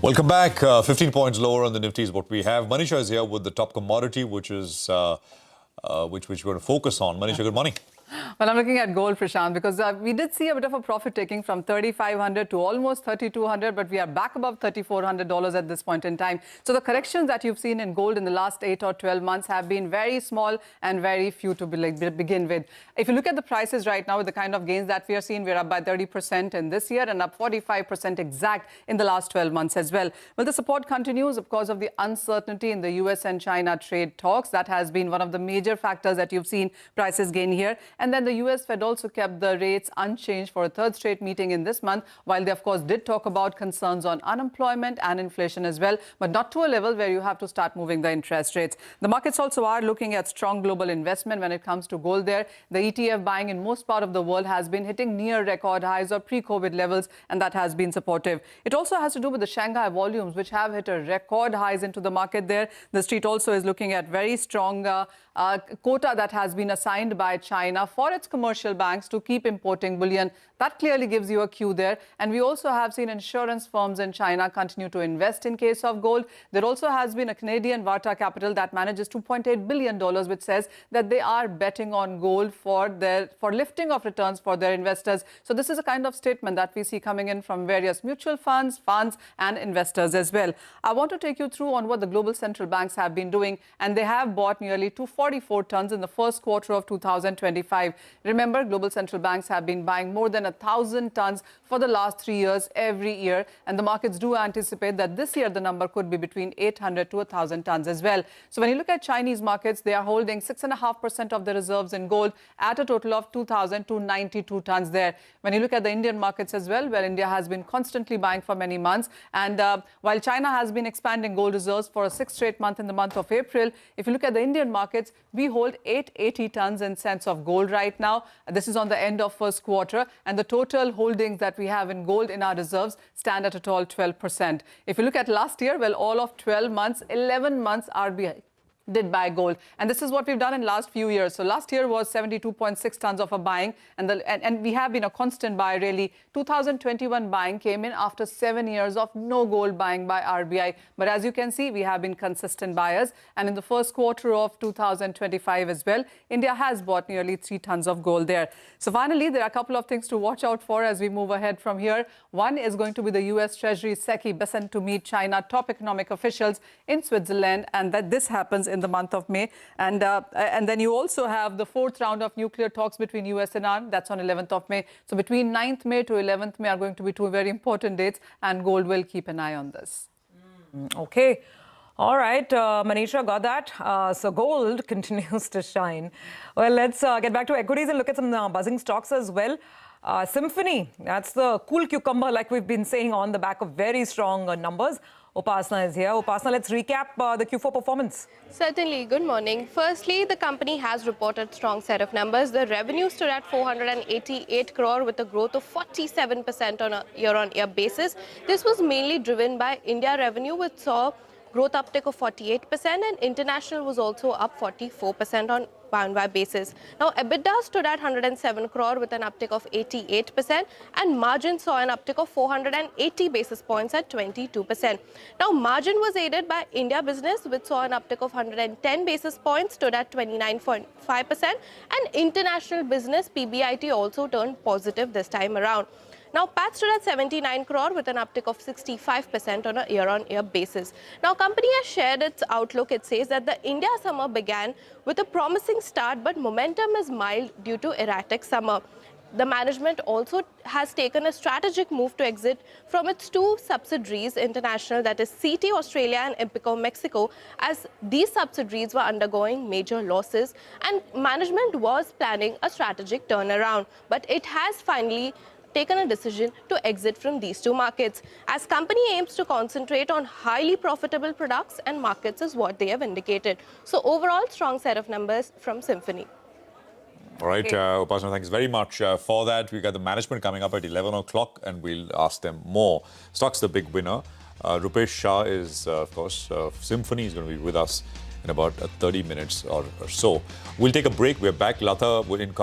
Welcome back. 15 points lower on the Nifty is what we have. Manisha is here with the top commodity, which is which we're going to focus on. Manisha, good morning. Well, I'm looking at gold, Prashant, because we did see a bit of a profit taking from 3,500 to almost 3,200, but we are back above $3,400 at this point in time. So the corrections that you've seen in gold in the last 8 or 12 months have been very small and very few to begin with. If you look at the prices right now with the kind of gains that we are seeing, we're up by 30% in this year and up 45% exact in the last 12 months as well. Well, the support continues because of the uncertainty in the US and China trade talks. That has been one of the major factors that you've seen prices gain here. And then the US Fed also kept the rates unchanged for a third straight meeting in this month, while they, of course, did talk about concerns on unemployment and inflation as well, but not to a level where you have to start moving the interest rates. The markets also are looking at strong global investment when it comes to gold there. The ETF buying in most part of the world has been hitting near record highs or pre-COVID levels, and that has been supportive. It also has to do with the Shanghai volumes, which have hit a record highs into the market there. The street also is looking at very strong quota that has been assigned by China for its commercial banks to keep importing bullion. That clearly gives you a cue there. And we also have seen insurance firms in China continue to invest in case of gold. There also has been a Canadian Varta Capital that manages $2.8 billion, which says that they are betting on gold for lifting of returns for their investors. So this is a kind of statement that we see coming in from various mutual funds and investors as well. I want to take you through on what the global central banks have been doing, and they have bought nearly 244 tons in the first quarter of 2025. Remember, global central banks have been buying more than 1,000 tons for the last 3 years every year, and the markets do anticipate that this year the number could be between 800 to 1,000 tons as well. So when you look at Chinese markets, they are holding 6.5% of the reserves in gold at a total of 2,292 tons there. When you look at the Indian markets as well, India has been constantly buying for many months, and while China has been expanding gold reserves for a 6th straight month in the month of April, if you look at the Indian markets, we hold 880 tons in cents of gold right now. This is on the end of first quarter, and the total holdings that we have in gold in our reserves stand at a total 12%. If you look at last year, well, all of 12 months, 11 months RBI did buy gold. And this is what we've done in the last few years. So last year was 72.6 tons of a buying, and we have been a constant buyer really. 2021 buying came in after 7 years of no gold buying by RBI. But as you can see, we have been consistent buyers. And in the first quarter of 2025 as well, India has bought nearly 3 tons of gold there. So finally, there are a couple of things to watch out for as we move ahead from here. One is going to be the US Treasury SEC sent to meet China top economic officials in Switzerland, and that this happens in the month of May. And then you also have the 4th round of nuclear talks between US and Iran. That's on 11th of May. So between 9th May to 11th May are going to be 2 very important dates, and gold will keep an eye on this. Okay. All right, Manisha, got that. So gold continues to shine. Well, let's get back to equities and look at some buzzing stocks as well. Symphony, that's the cool cucumber, like we've been saying, on the back of very strong numbers. Upasana is here. Upasana, let's recap the Q4 performance. Certainly. Good morning. Firstly, the company has reported strong set of numbers. The revenue stood at 488 crore with a growth of 47% on a year-on-year basis. This was mainly driven by India revenue, which saw growth uptick of 48%, and international was also up 44% on Y-on-Y basis. Now, EBITDA stood at 107 crore with an uptick of 88%, and margin saw an uptick of 480 basis points at 22%. Now, margin was aided by India business, which saw an uptick of 110 basis points, stood at 29.5%, and international business PBIT also turned positive this time around. Now, PAT stood at 79 crore with an uptick of 65% on a year-on-year basis. Now, company has shared its outlook. It says that the India summer began with a promising start, but momentum is mild due to erratic summer. The management also has taken a strategic move to exit from its 2 subsidiaries international, that is CT Australia and Empico Mexico, as these subsidiaries were undergoing major losses, and management was planning a strategic turnaround. But it has finally taken a decision to exit from these 2 markets, as company aims to concentrate on highly profitable products and markets is what they have indicated. So overall, strong set of numbers from Symphony. All right, Upasana, thanks very much for that. We got the management coming up at 11 o'clock and we'll ask them more. Stock's the big winner. Rupesh Shah is, of course, Symphony is going to be with us in about 30 minutes or so. We'll take a break. We're back. Lata, we're in...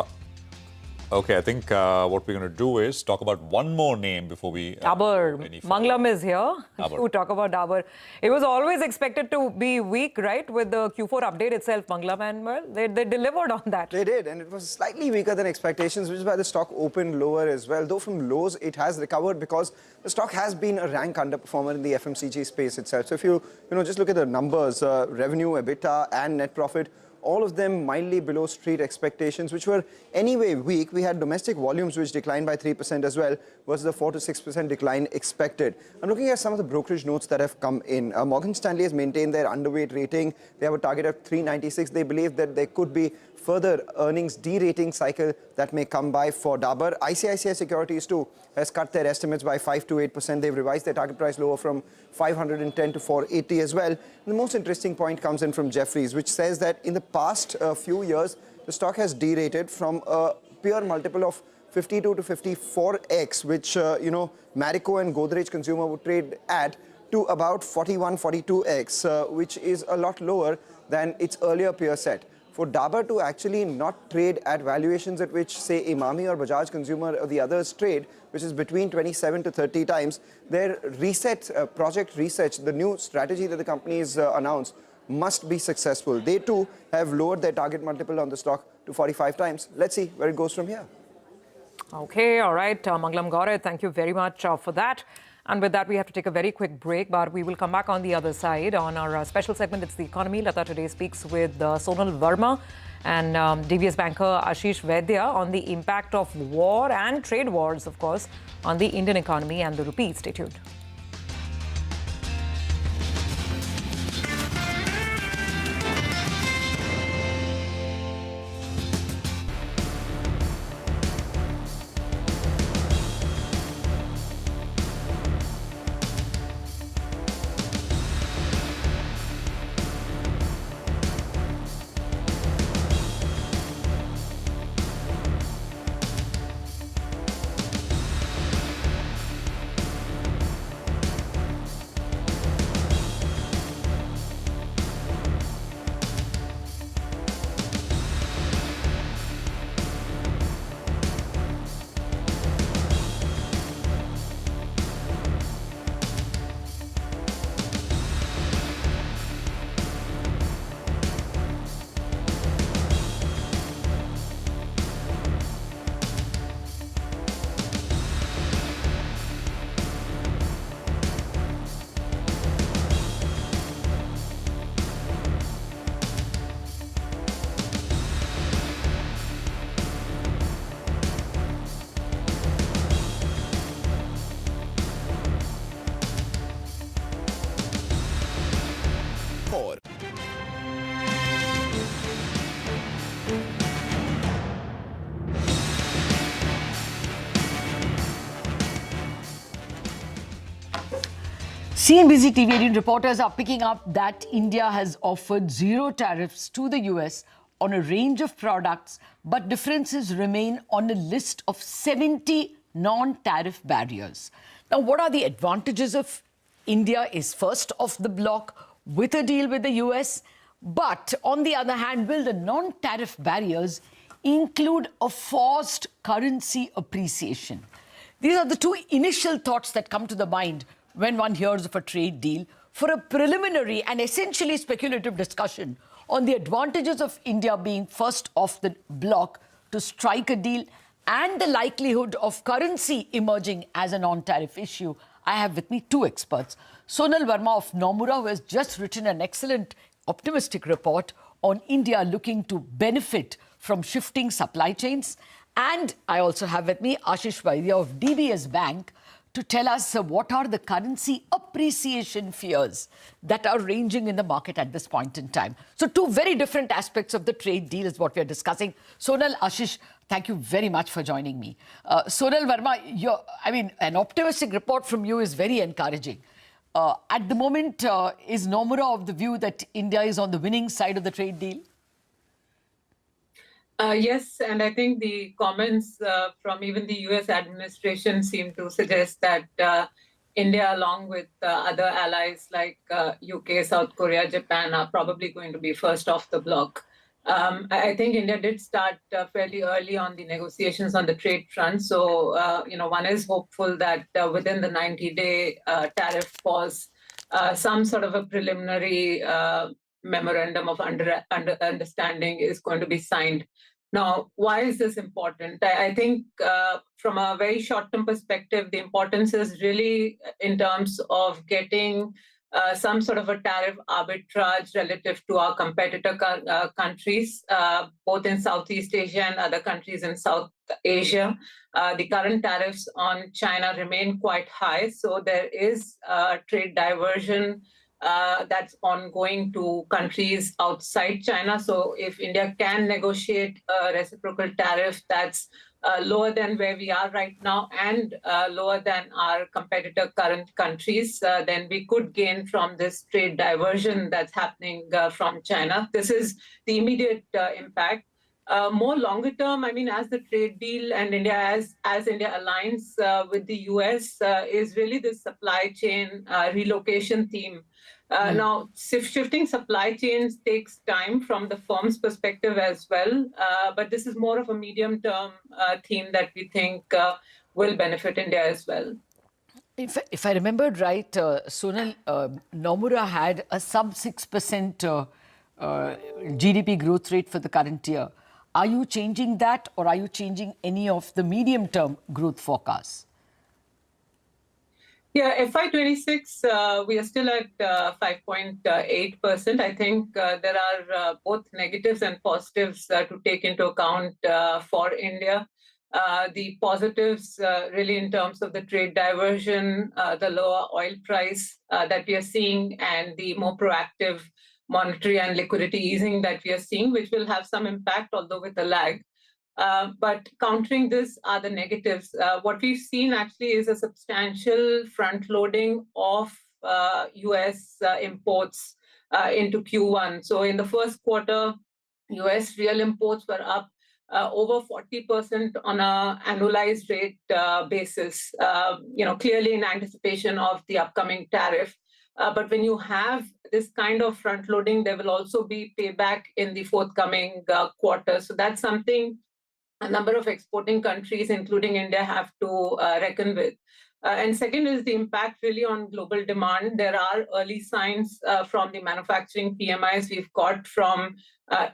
Okay, I think what we're going to do is talk about one more name before we... Dabur. Manglam is here to talk about Dabur. It was always expected to be weak, right? With the Q4 update itself, Manglam, and well, they delivered on that. They did, and it was slightly weaker than expectations, which is why the stock opened lower as well. Though from lows, it has recovered because the stock has been a rank underperformer in the FMCG space itself. So if you just look at the numbers, revenue, EBITDA, and net profit, all of them mildly below street expectations, which were anyway weak. We had domestic volumes which declined by 3% as well, versus the 4 to 6% decline expected. I'm looking at some of the brokerage notes that have come in. Morgan Stanley has maintained their underweight rating. They have a target of 396. They believe that there could be further earnings derating cycle that may come by for Dabur. ICICI Securities too has cut their estimates by 5 to 8%. They've revised their target price lower from 510 to 480 as well. And the most interesting point comes in from Jefferies, which says that in the past few years, the stock has derated from a pure multiple of 52 to 54x, which, Marico and Godrej Consumer would trade at, to about 41, 42x, which is a lot lower than its earlier peer set. For Dabur to actually not trade at valuations at which, say, Imami or Bajaj Consumer or the others trade, which is between 27 to 30 times, their reset, project research, the new strategy that the companies announced, must be successful. They too have lowered their target multiple on the stock to 45 times. Let's see where it goes from here. Okay, all right. Manglam Gaurav, thank you very much for that. And with that, we have to take a very quick break, but we will come back on the other side. On our special segment, it's the economy. Lata today speaks with Sonal Verma and DBS banker Ashish Vaidya on the impact of war and trade wars, of course, on the Indian economy and the rupee. Stay tuned. CNBC-TV18 reporters are picking up that India has offered zero tariffs to the US on a range of products, but differences remain on a list of 70 non-tariff barriers. Now, what are the advantages of India is first off the block with a deal with the US, but on the other hand, will the non-tariff barriers include a forced currency appreciation? These are the two initial thoughts that come to the mind when one hears of a trade deal, for a preliminary and essentially speculative discussion on the advantages of India being first off the block to strike a deal and the likelihood of currency emerging as a non-tariff issue. I have with me two experts. Sonal Verma of Nomura, who has just written an excellent optimistic report on India looking to benefit from shifting supply chains. And I also have with me Ashish Vaidya of DBS Bank to tell us what are the currency appreciation fears that are ranging in the market at this point in time. So two very different aspects of the trade deal is what we are discussing. Sonal, Ashish, thank you very much for joining me. Sonal Verma, an optimistic report from you is very encouraging. At the moment, is Nomura of the view that India is on the winning side of the trade deal? Yes, and I think the comments from even the US administration seem to suggest that India, along with other allies like UK, South Korea, Japan, are probably going to be first off the block. I think India did start fairly early on the negotiations on the trade front. So, one is hopeful that within the 90-day tariff pause, some sort of a preliminary memorandum of understanding is going to be signed. Now, why is this important? I think from a very short-term perspective, the importance is really in terms of getting some sort of a tariff arbitrage relative to our competitor countries, both in Southeast Asia and other countries in South Asia. The current tariffs on China remain quite high, so there is trade diversion that's ongoing to countries outside China. So if India can negotiate a reciprocal tariff that's lower than where we are right now and lower than our competitor current countries, then we could gain from this trade diversion that's happening from China. This is the immediate impact. More longer term, as the trade deal and India, as India aligns with the US, is really the supply chain relocation theme. Now, shifting supply chains takes time from the firm's perspective as well, but this is more of a medium-term theme that we think will benefit India as well. If I remembered right, Sonal, Nomura had a sub 6% GDP growth rate for the current year. Are you changing that, or are you changing any of the medium-term growth forecasts? Yeah, FY26, we are still at 5.8%. I think there are both negatives and positives to take into account for India. The positives really in terms of the trade diversion, the lower oil price that we are seeing, and the more proactive monetary and liquidity easing that we are seeing, which will have some impact, although with a lag. But countering this are the negatives. What we've seen actually is a substantial front-loading of US imports into Q1. So in the first quarter, US real imports were up over 40% on an annualized rate basis, clearly in anticipation of the upcoming tariff. But when you have this kind of front-loading, there will also be payback in the forthcoming quarter. So that's something a number of exporting countries, including India, have to reckon with. And second is the impact really on global demand. There are early signs from the manufacturing PMIs we've got from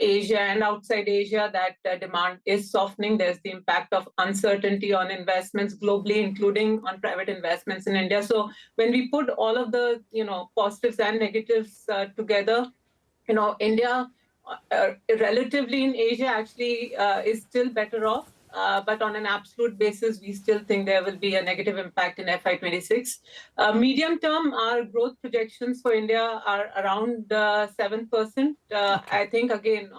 Asia and outside Asia that demand is softening. There's the impact of uncertainty on investments globally, including on private investments in India. So when we put all of the positives and negatives together, India relatively in Asia actually is still better off. But on an absolute basis, we still think there will be a negative impact in FY26. Medium term, our growth projections for India are around 7%. I think, again,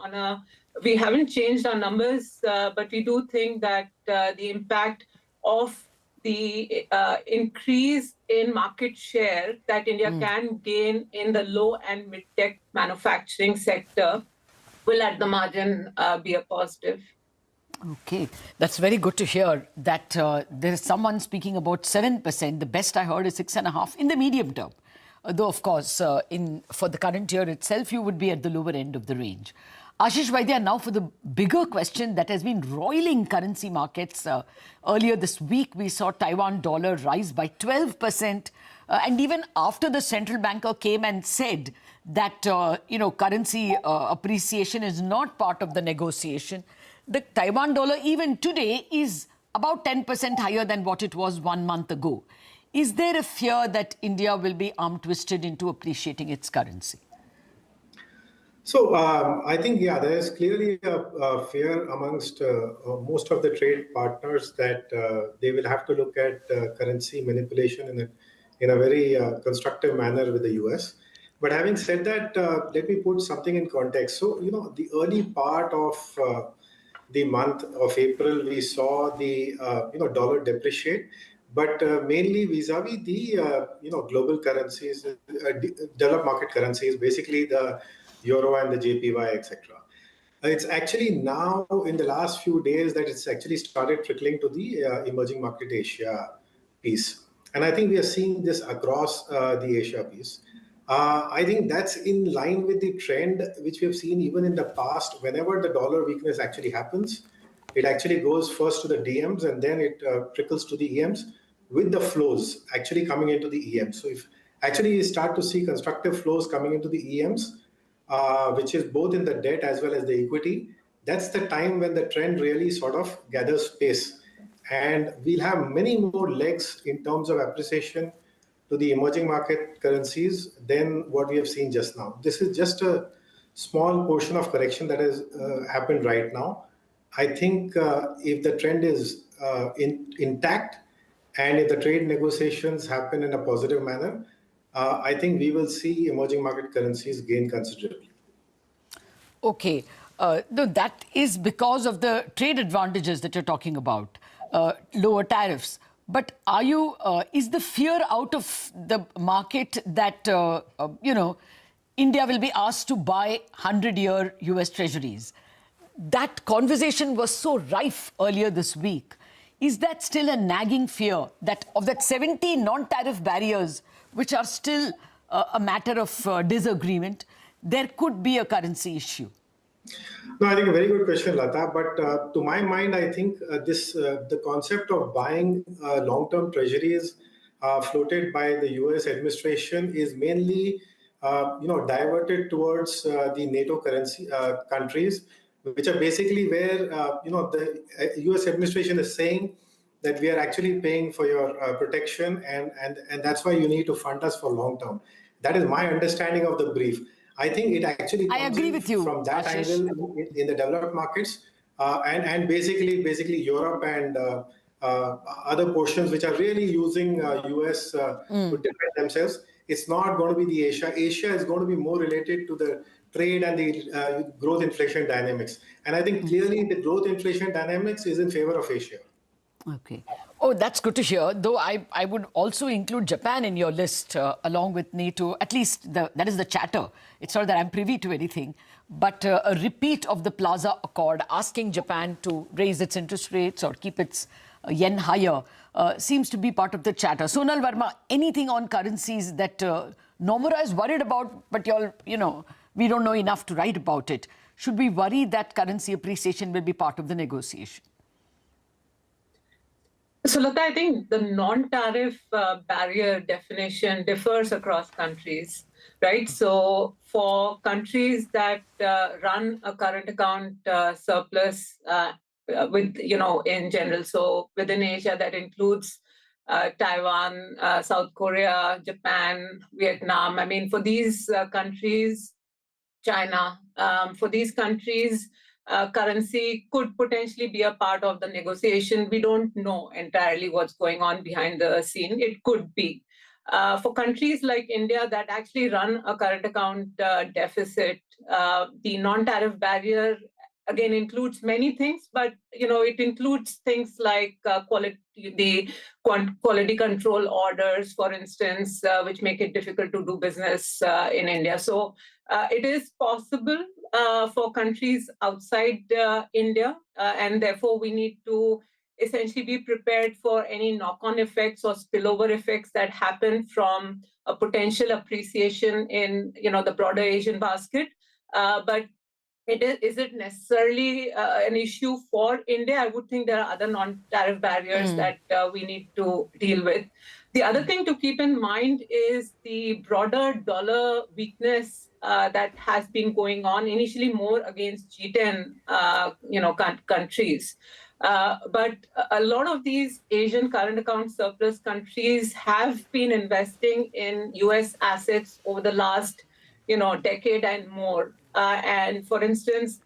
we haven't changed our numbers, but we do think that the impact of the increase in market share that India can gain in the low and mid-tech manufacturing sector will at the margin be a positive. Okay, that's very good to hear that there is someone speaking about 7%. The best I heard is 6.5% in the medium term. Though, of course, for the current year itself, you would be at the lower end of the range. Ashish Vaidya, now for the bigger question that has been roiling currency markets. Earlier this week, we saw Taiwan dollar rise by 12%. And even after the central banker came and said that, currency appreciation is not part of the negotiation, the Taiwan dollar even today is about 10% higher than what it was 1 month ago. Is there a fear that India will be arm-twisted into appreciating its currency? So I think, there is clearly a fear amongst most of the trade partners that they will have to look at currency manipulation in a very constructive manner with the US. But having said that, let me put something in context. So, the early part of the month of April, we saw the dollar depreciate, but mainly vis-a-vis the global currencies, developed market currencies, basically the Euro and the JPY, etc. It's actually now in the last few days that it's actually started trickling to the emerging market Asia piece. And I think we are seeing this across the Asia piece. I think that's in line with the trend which we have seen even in the past. Whenever the dollar weakness actually happens, it actually goes first to the DMs and then it trickles to the EMs with the flows actually coming into the EMs. So if actually you start to see constructive flows coming into the EMs, which is both in the debt as well as the equity, that's the time when the trend really sort of gathers pace. And we'll have many more legs in terms of appreciation to the emerging market currencies than what we have seen just now. This is just a small portion of correction that has happened right now. I think if the trend is intact and if the trade negotiations happen in a positive manner, I think we will see emerging market currencies gain considerably. Okay. No, that is because of the trade advantages that you're talking about, lower tariffs. But is the fear out of the market that, India will be asked to buy 100-year US treasuries? That conversation was so rife earlier this week. Is that still a nagging fear that of that 70 non-tariff barriers, which are still a matter of disagreement, there could be a currency issue? No, I think a very good question, Lata. But to my mind, I think the concept of buying long-term treasuries floated by the US administration is mainly, diverted towards the NATO currency countries, which are basically where, the US administration is saying that we are actually paying for your protection and that's why you need to fund us for long term. That is my understanding of the brief. I think it actually comes from that angle in the developed markets and basically Europe and other portions which are really using US to defend themselves. It's not going to be the Asia. Asia is going to be more related to the trade and the growth inflation dynamics. And I think clearly the growth inflation dynamics is in favor of Asia. Okay. Oh, that's good to hear. Though I would also include Japan in your list along with NATO. At least that is the chatter. It's not that I'm privy to anything. But a repeat of the Plaza Accord asking Japan to raise its interest rates or keep its yen higher seems to be part of the chatter. Sonal Verma, anything on currencies that Nomura is worried about, but we don't know enough to write about it. Should we worry that currency appreciation will be part of the negotiation? So, Lata, I think the non-tariff barrier definition differs across countries, right? So, for countries that run a current account surplus with, in general, so within Asia, that includes Taiwan, South Korea, Japan, Vietnam. I mean, for these countries, China, for these countries, currency could potentially be a part of the negotiation. We don't know entirely what's going on behind the scene. It could be. For countries like India that actually run a current account deficit, the non-tariff barrier again includes many things, but it includes things like quality control orders, for instance, which make it difficult to do business in India. So it is possible for countries outside India, and therefore we need to essentially be prepared for any knock-on effects or spillover effects that happen from a potential appreciation in the broader Asian basket. But is it necessarily an issue for India? I would think there are other non-tariff barriers that we need to deal with. The other thing to keep in mind is the broader dollar weakness that has been going on, initially more against G10 countries. But a lot of these Asian current account surplus countries have been investing in US assets over the last decade and more. And for instance,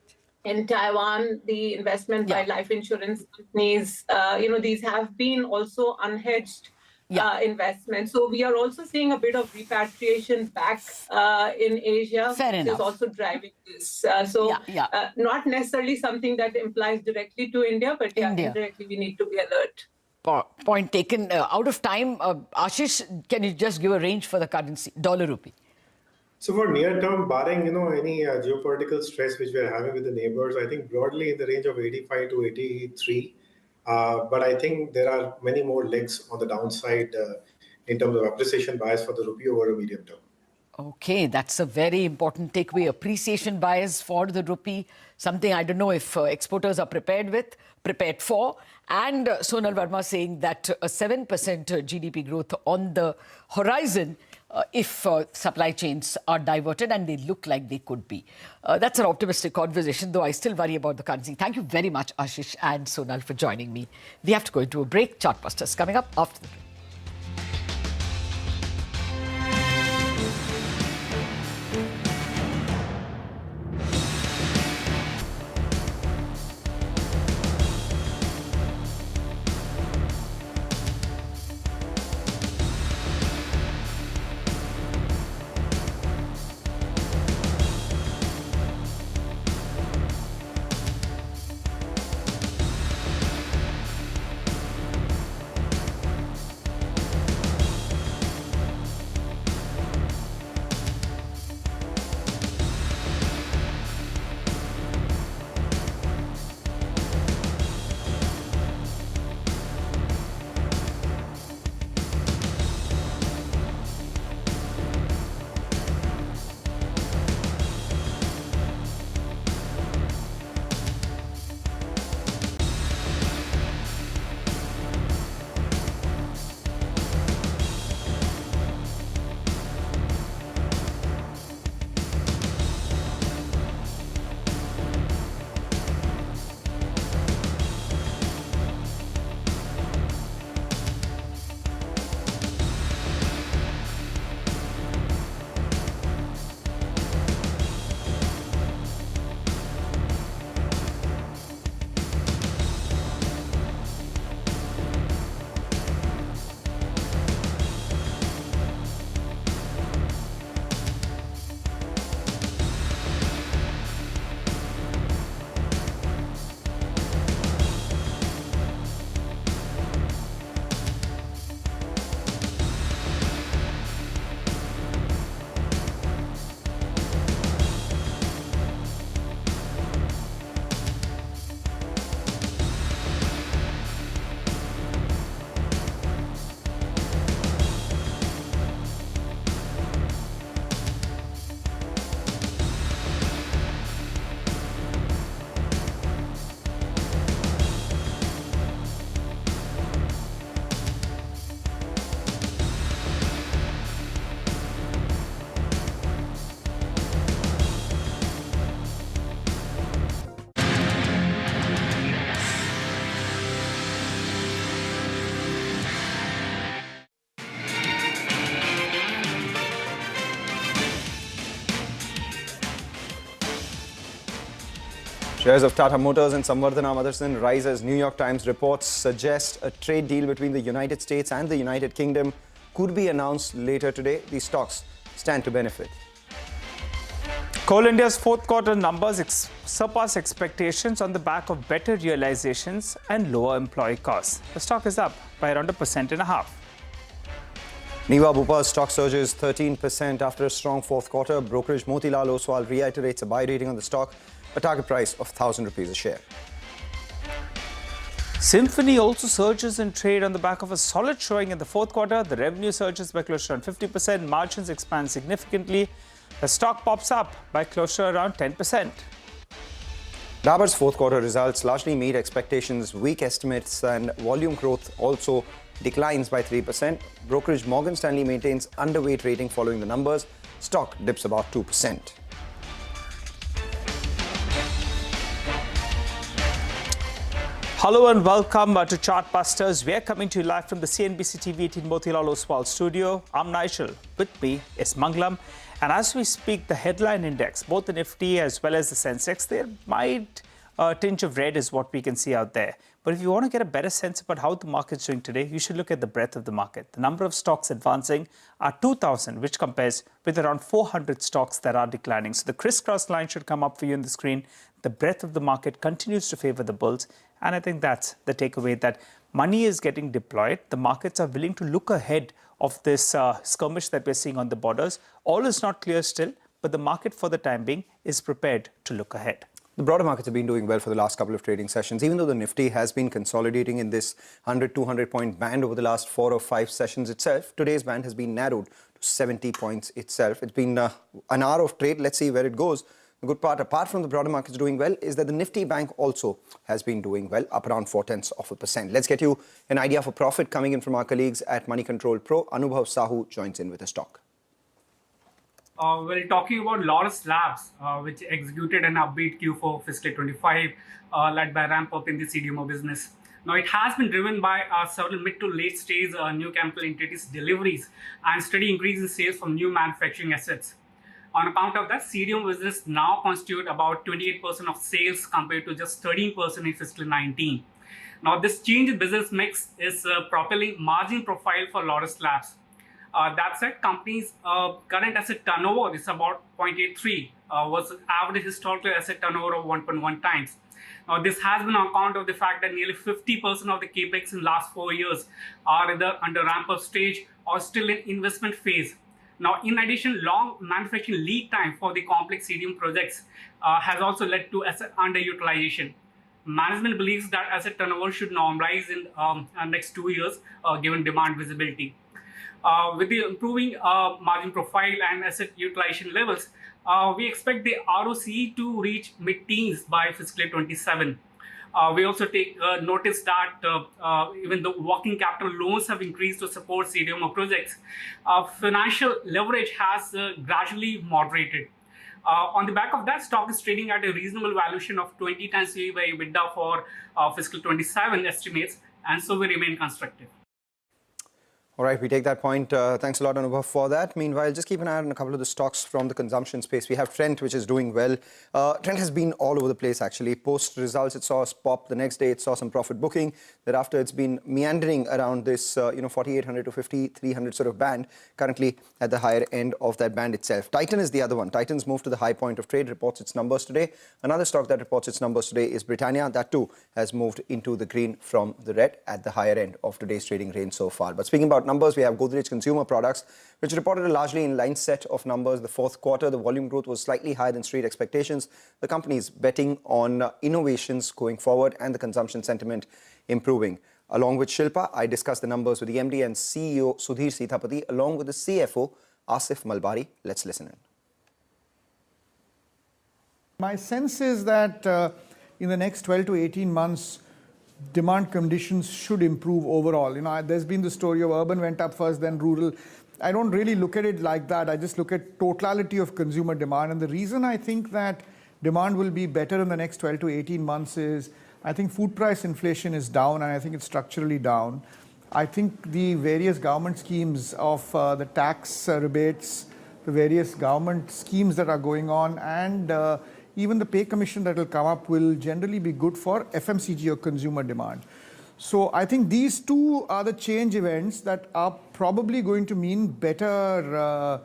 in Taiwan, the investment by life insurance companies, these have been also unhedged investments. So we are also seeing a bit of repatriation back in Asia, which is also driving this. Not necessarily something that implies directly to India, but indirectly we need to be alert. Point taken. Out of time, Ashish, can you just give a range for the currency, dollar rupee? So for near term, barring any geopolitical stress which we are having with the neighbors, I think broadly in the range of 85 to 83. But I think there are many more legs on the downside in terms of appreciation bias for the rupee over a medium term. Okay, that's a very important takeaway. Appreciation bias for the rupee, something I don't know if exporters are prepared for. And Sonal Verma saying that a 7% GDP growth on the horizon if supply chains are diverted, and they look like they could be. That's an optimistic conversation, though I still worry about the currency. Thank you very much, Ashish and Sonal, for joining me. We have to go into a break. Chartbusters coming up after the break. Shares of Tata Motors and Samvardhana Motherson rise as New York Times reports suggest a trade deal between the United States and the United Kingdom could be announced later today. These stocks stand to benefit. Coal India's fourth quarter numbers surpass expectations on the back of better realizations and lower employee costs. The stock is up by around 1.5%. Neva Bupa stock surges 13% after a strong fourth quarter. Brokerage Motilal Oswal reiterates a buy rating on the stock, a target price of 1,000 rupees a share. Symphony also surges in trade on the back of a solid showing in the fourth quarter. The revenue surges by close to around 50%, margins expand significantly. The stock pops up by close to around 10%. Dabur's fourth quarter results largely meet expectations. Weak estimates and volume growth also declines by 3%. Brokerage Morgan Stanley maintains underweight rating following the numbers. Stock dips about 2%. Hello and welcome to Chartbusters. We are coming to you live from the CNBC-TV18 Motilal Oswal studio. I'm Nigel. With me is Mangalam. And as we speak, the headline index, both the Nifty as well as the Sensex, there might tinge of red is what we can see out there. But if you want to get a better sense about how the market's doing today, you should look at the breadth of the market. The number of stocks advancing are 2,000, which compares with around 400 stocks that are declining. So the crisscross line should come up for you on the screen. The breadth of the market continues to favor the bulls. And I think that's the takeaway, that money is getting deployed. The markets are willing to look ahead of this skirmish that we're seeing on the borders. All is not clear still, but the market for the time being is prepared to look ahead. The broader markets have been doing well for the last couple of trading sessions, even though the Nifty has been consolidating in this 100-200 point band over the last 4 or 5 sessions itself. Today's band has been narrowed to 70 points itself. It's been an hour of trade. Let's see where it goes. The good part, apart from the broader markets doing well, is that the Nifty Bank also has been doing well, up around 0.4%. Let's get you an idea for profit coming in from our colleagues at Money Control Pro. Anubhav Sahu joins in with a stock. We're talking about Laurus Labs, which executed an upbeat Q4 fiscal 25, led by ramp up in the CDMO business. Now, it has been driven by several mid to late stage new chemical entities deliveries and steady increase in sales from new manufacturing assets. On account of that, CDMO business now constitute about 28% of sales compared to just 13% in fiscal 19. Now, this change in business mix is propelling margin profile for Laurus Labs. That said, company's current asset turnover is about 0.83 versus average historical asset turnover of 1.1 times. Now, this has been on account of the fact that nearly 50% of the capex in last 4 years are either under ramp-up stage or still in investment phase. Now, in addition, long manufacturing lead time for the complex CDMO projects has also led to asset underutilization. Management believes that asset turnover should normalize in next 2 years, given demand visibility. With the improving margin profile and asset utilization levels, we expect the ROCE to reach mid-teens by fiscal 27. We also take notice that even though working capital loans have increased to support CDMO projects, financial leverage has gradually moderated. On the back of that, stock is trading at a reasonable valuation of 20 times EV by EBITDA for fiscal 27 estimates, and so we remain constructive. All right, we take that point. Thanks a lot, Anubhav, for that. Meanwhile, just keep an eye on a couple of the stocks from the consumption space. We have Trent, which is doing well. Trent has been all over the place, actually. Post results, it saw a pop. The next day, it saw some profit booking. Thereafter, it's been meandering around this, 4,800 to 5,300 sort of band, currently at the higher end of that band itself. Titan is the other one. Titan's moved to the high point of trade, reports its numbers today. Another stock that reports its numbers today is Britannia. That too has moved into the green from the red at the higher end of today's trading range so far. But speaking about numbers, we have Godrej Consumer Products, which reported a largely in-line set of numbers. The fourth quarter, the volume growth was slightly higher than street expectations. The company is betting on innovations going forward and the consumption sentiment improving. Along with Shilpa, I discussed the numbers with the MD and CEO Sudhir Sithapati, along with the CFO Asif Malbari. Let's listen in. My sense is that in the next 12 to 18 months, demand conditions should improve overall. There's been the story of urban went up first, then rural. I don't really look at it like that. I just look at totality of consumer demand. And the reason I think that demand will be better in the next 12 to 18 months is I think food price inflation is down, and I think it's structurally down. I think the various government schemes of the tax rebates, the various government schemes that are going on, and even the pay commission that will come up will generally be good for FMCG or consumer demand. So I think these two are the change events that are probably going to mean better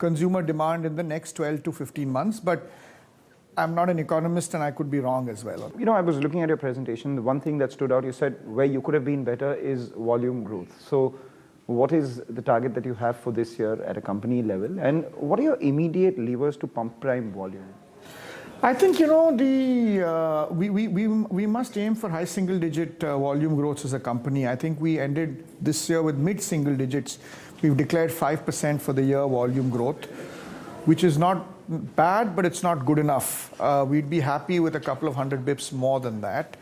consumer demand in the next 12 to 15 months. But I'm not an economist and I could be wrong as well. You know, I was looking at your presentation. The one thing that stood out, you said where you could have been better is volume growth. So what is the target that you have for this year at a company level? And what are your immediate levers to pump prime volume? I think, you know, we must aim for high single-digit volume growth as a company. I think we ended this year with mid-single digits. We've declared 5% for the year volume growth, which is not bad, but it's not good enough. We'd be happy with a couple of 100 bips more than that.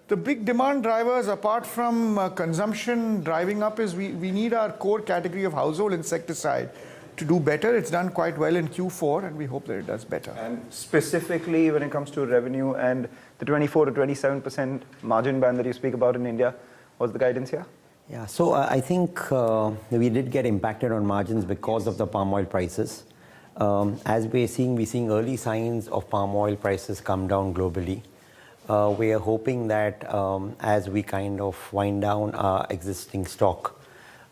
The big demand drivers, apart from consumption driving up, is we need our core category of household insecticide to do better. It's done quite well in Q4, and we hope that it does better. And specifically when it comes to revenue and the 24 to 27% margin band that you speak about in India, what's the guidance here? Yeah, so I think we did get impacted on margins because of the palm oil prices. As we're seeing early signs of palm oil prices come down globally. We are hoping that as we kind of wind down our existing stock,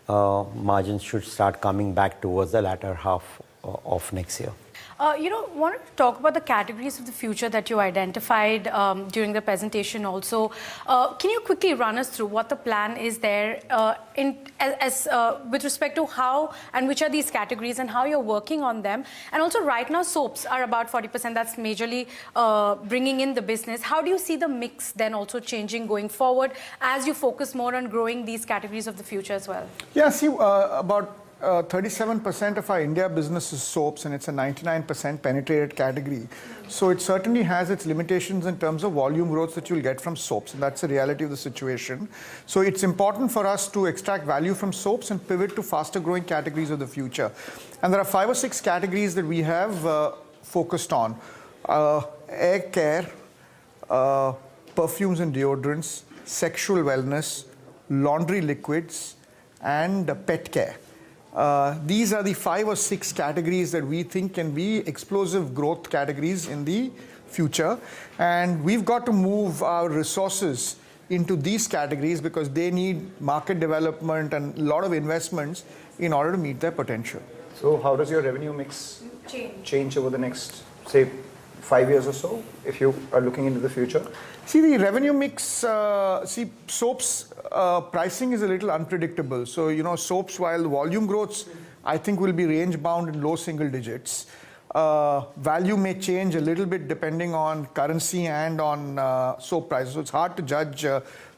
margins should start coming back towards the latter half of next year. Wanted to talk about the categories of the future that you identified during the presentation also. Can you quickly run us through what the plan is there with respect to how and which are these categories and how you're working on them? And also right now soaps are about 40%. That's majorly bringing in the business. How do you see the mix then also changing going forward as you focus more on growing these categories of the future as well? Yeah, see, about 37% of our India business is soaps, and it's a 99% penetrated category. So it certainly has its limitations in terms of volume growth that you'll get from soaps, and that's the reality of the situation. So it's important for us to extract value from soaps and pivot to faster growing categories of the future. And there are 5 or 6 categories that we have focused on. Air care, perfumes and deodorants, sexual wellness, laundry liquids, and pet care. These are the 5 or 6 categories that we think can be explosive growth categories in the future. And we've got to move our resources into these categories because they need market development and a lot of investments in order to meet their potential. So how does your revenue mix change over the next, say, 5 years or so, if you are looking into the future? See, the revenue mix, soaps pricing is a little unpredictable. So, soaps, while volume growths, I think will be range bound in low single digits. Value may change a little bit depending on currency and on soap prices. So it's hard to judge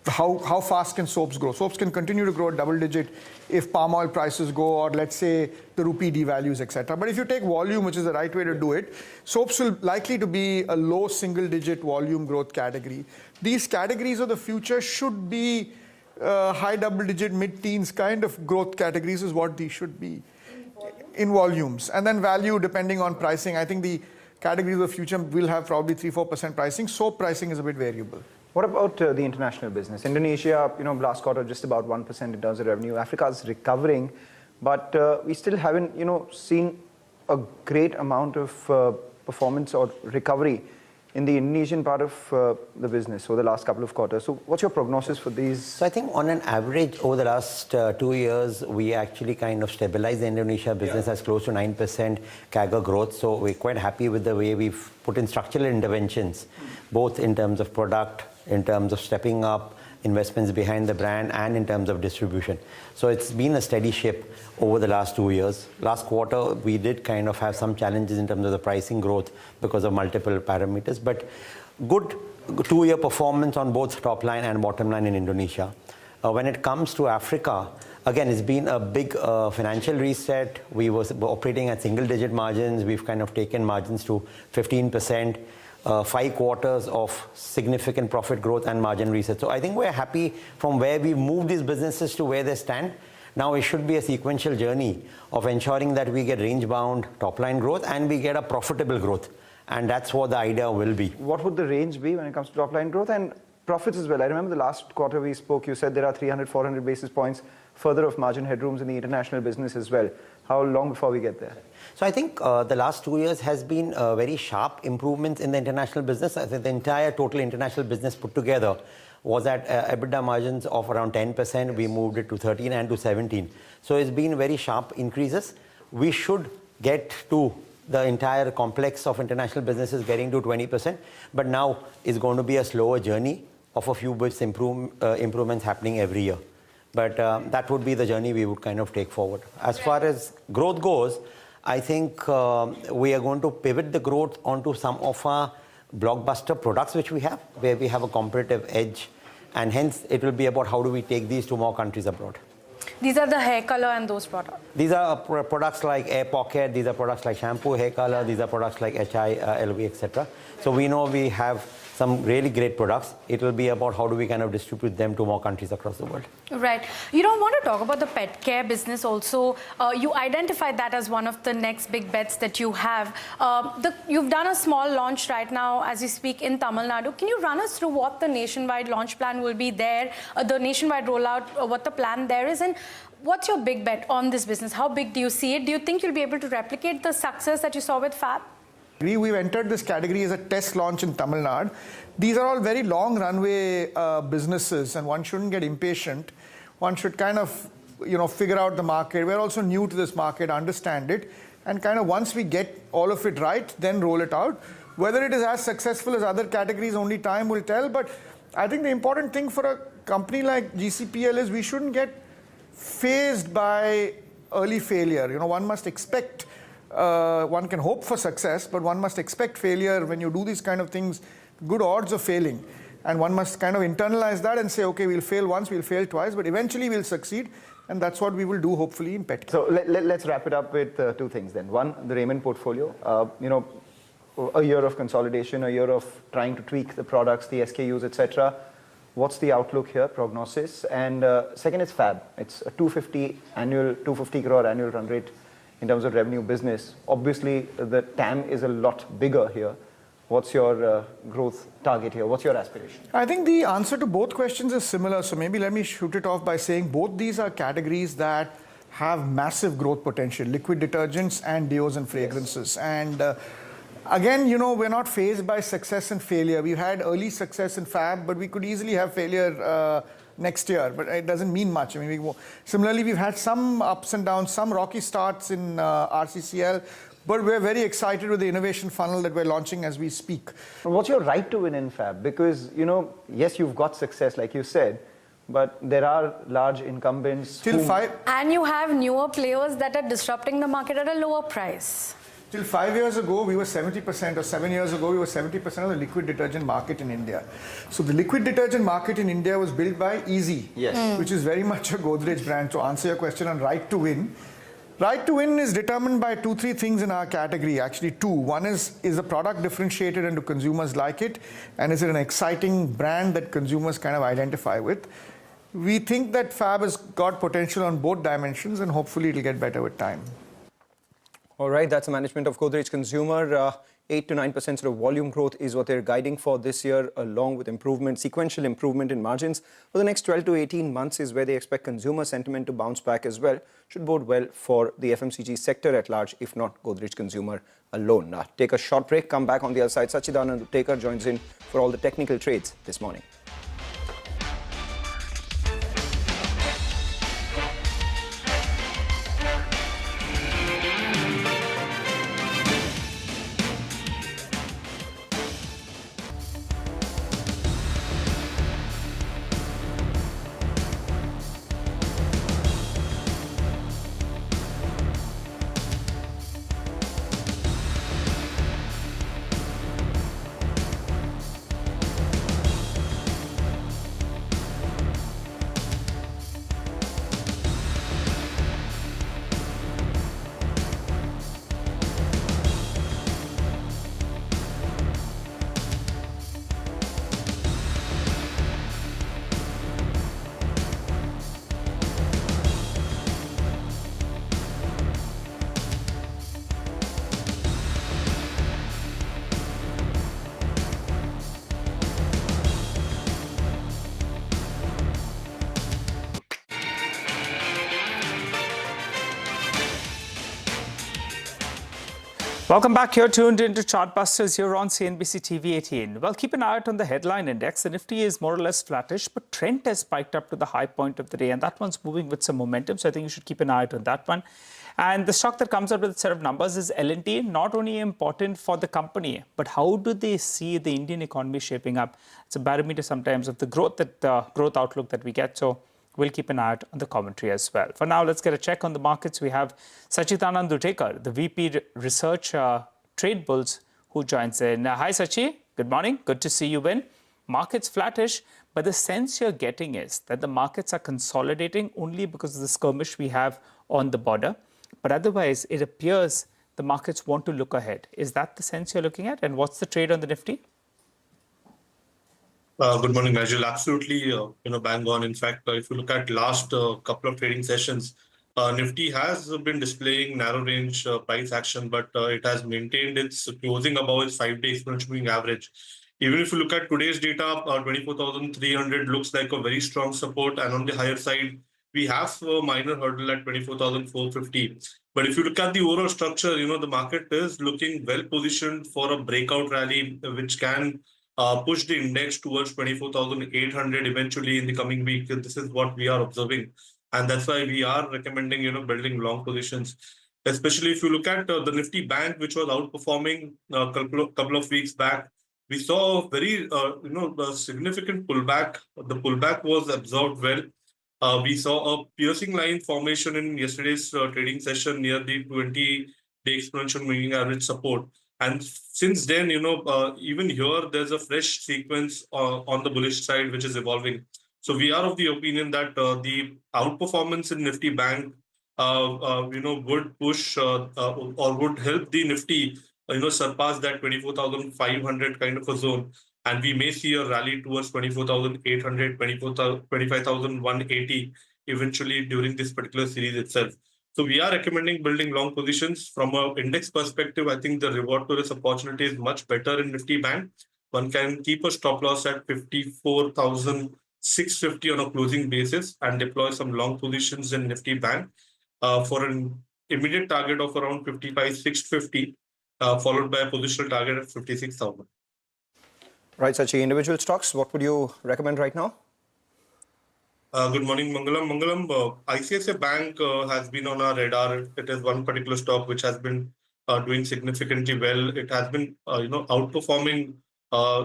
how fast can soaps grow. Soaps can continue to grow at double digit if palm oil prices go, or let's say the rupee devalues, etc. But if you take volume, which is the right way to do it, soaps will likely to be a low single digit volume growth category. These categories of the future should be high double digit, mid-teens kind of growth categories is what these should be in volumes. And then value depending on pricing. I think the categories of the future will have probably 3-4% pricing. Soap pricing is a bit variable. What about the international business? Indonesia, last quarter just about 1% in terms of revenue. Africa is recovering, but we still haven't, seen a great amount of performance or recovery in the Indonesian part of the business over the last couple of quarters. So what's your prognosis for these? So I think on an average over the last 2 years, we actually kind of stabilized the Indonesia business as close to 9% CAGR growth. So we're quite happy with the way we've put in structural interventions, both in terms of product, in terms of stepping up investments behind the brand, and in terms of distribution. So it's been a steady ship over the last 2 years. Last quarter, we did kind of have some challenges in terms of the pricing growth because of multiple parameters, but good 2-year performance on both top line and bottom line in Indonesia. When it comes to Africa, again, it's been a big financial reset. We were operating at single-digit margins. We've kind of taken margins to 15%. 5 quarters of significant profit growth and margin reset. So I think we're happy from where we moved these businesses to where they stand. Now it should be a sequential journey of ensuring that we get range-bound top-line growth and we get a profitable growth. And that's what the idea will be. What would the range be when it comes to top-line growth and profits as well? I remember the last quarter we spoke, you said there are 300, 400 basis points further of margin headrooms in the international business as well. How long before we get there? So I think the last 2 years has been very sharp improvements in the international business. I think the entire total international business put together was at EBITDA margins of around 10%. We moved it to 13 and to 17. So it's been very sharp increases. we should get to the entire complex of international businesses getting to 20%. But now it's going to be a slower journey of a few bits improvements happening every year. But that would be the journey we would kind of take forward. As far as growth goes, I think we are going to pivot the growth onto some of our blockbuster products which we have, where we have a competitive edge. And hence, it will be about how do we take these to more countries abroad. These are the hair color and those products? These are products like Air Pocket, these are products like shampoo, hair color, these are products like HI, LV, etc. So we know we have some really great products. It will be about how do we kind of distribute them to more countries across the world. Right. You don't want to talk about the pet care business also. You identified that as one of the next big bets that you have. You've done a small launch right now as you speak in Tamil Nadu. Can you run us through what the nationwide launch plan will be there, the nationwide rollout, what the plan there is, and what's your big bet on this business? How big do you see it? Do you think you'll be able to replicate the success that you saw with Fab? We've entered this category as a test launch in Tamil Nadu. These are all very long runway businesses, and one shouldn't get impatient. One should kind of, figure out the market. We're also new to this market, understand it, and kind of once we get all of it right, then roll it out. Whether it is as successful as other categories, only time will tell. But I think the important thing for a company like GCPL is we shouldn't get fazed by early failure. One must expect. One can hope for success, but one must expect failure when you do these kind of things, good odds of failing. And one must kind of internalize that and say, okay, we'll fail once, we'll fail twice, but eventually we'll succeed. And that's what we will do, hopefully, in pet care. So let's wrap it up with two things then. One, the Raymond portfolio. A year of consolidation, a year of trying to tweak the products, the SKUs, etc. What's the outlook here, prognosis? And second is Fab. It's a 250 crore annual run rate in terms of revenue business. Obviously, the TAM is a lot bigger here. What's your growth target here? What's your aspiration? I think the answer to both questions is similar. So maybe let me shoot it off by saying both these are categories that have massive growth potential, liquid detergents and deos and fragrances. Yes. And again, we're not fazed by success and failure. We've had early success in Fab, but we could easily have failure next year, but it doesn't mean much. Similarly, we've had some ups and downs, some rocky starts in RCCL, but we're very excited with the innovation funnel that we're launching as we speak. What's your right to win in Fab? Because, yes, you've got success, like you said, but there are large incumbents. And you have newer players that are disrupting the market at a lower price. Till 5 years ago, we were 70%, or 7 years ago, we were 70% of the liquid detergent market in India. So the liquid detergent market in India was built by Easy, which is very much a Godrej brand. To answer your question on right to win, right to win is determined by 2-3 things in our category, actually 2. One is the product differentiated and do consumers like it? And is it an exciting brand that consumers kind of identify with? We think that Fab has got potential on both dimensions, and hopefully it'll get better with time. All right, that's the management of Godrej Consumer. 8 to 9% sort of volume growth is what they're guiding for this year, along with sequential improvement in margins. For the next 12 to 18 months is where they expect consumer sentiment to bounce back as well. Should bode well for the FMCG sector at large, if not Godrej Consumer alone. Now, take a short break, come back on the other side. Sachidanand Uttekar joins in for all the technical trades this morning. Welcome back. You're tuned into Chartbusters. You're on CNBC TV18. Well, keep an eye out on the headline index. The Nifty is more or less flattish, but Trent has spiked up to the high point of the day, and that one's moving with some momentum. So I think you should keep an eye out on that one. And the stock that comes out with a set of numbers is L&T, not only important for the company, but how do they see the Indian economy shaping up? It's a barometer sometimes of the growth outlook that we get. So we'll keep an eye out on the commentary as well. For now, let's get a check on the markets. We have Sachidanand Dutekar, the VP Research Trade Bulls, who joins in. Hi, Sachi. Good morning. Good to see you in. Markets flattish, but the sense you're getting is that the markets are consolidating only because of the skirmish we have on the border. But otherwise, it appears the markets want to look ahead. Is that the sense you're looking at? And what's the trade on the Nifty? Good morning, Nigel. Absolutely, bang on. In fact, if you look at last couple of trading sessions, Nifty has been displaying narrow range price action, but it has maintained its closing above its 5-day exponential moving average. Even if you look at today's data, 24,300 looks like a very strong support, and on the higher side, we have a minor hurdle at 24,450. But if you look at the overall structure, the market is looking well positioned for a breakout rally, which can push the index towards 24,800 eventually in the coming week. This is what we are observing. And that's why we are recommending, building long positions, especially if you look at the Nifty Bank, which was outperforming a couple of weeks back. We saw a very, a significant pullback. The pullback was absorbed well. We saw a piercing line formation in yesterday's trading session near the 20-day exponential moving average support. And since then, even here, there's a fresh sequence on the bullish side, which is evolving. So we are of the opinion that the outperformance in Nifty Bank, would push or would help the Nifty, surpass that 24,500 kind of a zone. And we may see a rally towards 24,800, 25,180 eventually during this particular series itself. So we are recommending building long positions. From an index perspective, I think the reward to risk opportunity is much better in Nifty Bank. One can keep a stop loss at 54,650 on a closing basis and deploy some long positions in Nifty Bank for an immediate target of around 55,650, followed by a positional target at 56,000. Right, Sachi, individual stocks, what would you recommend right now? Good morning, Mangalam. ICICI Bank has been on our radar. It is one particular stock which has been doing significantly well. It has been, outperforming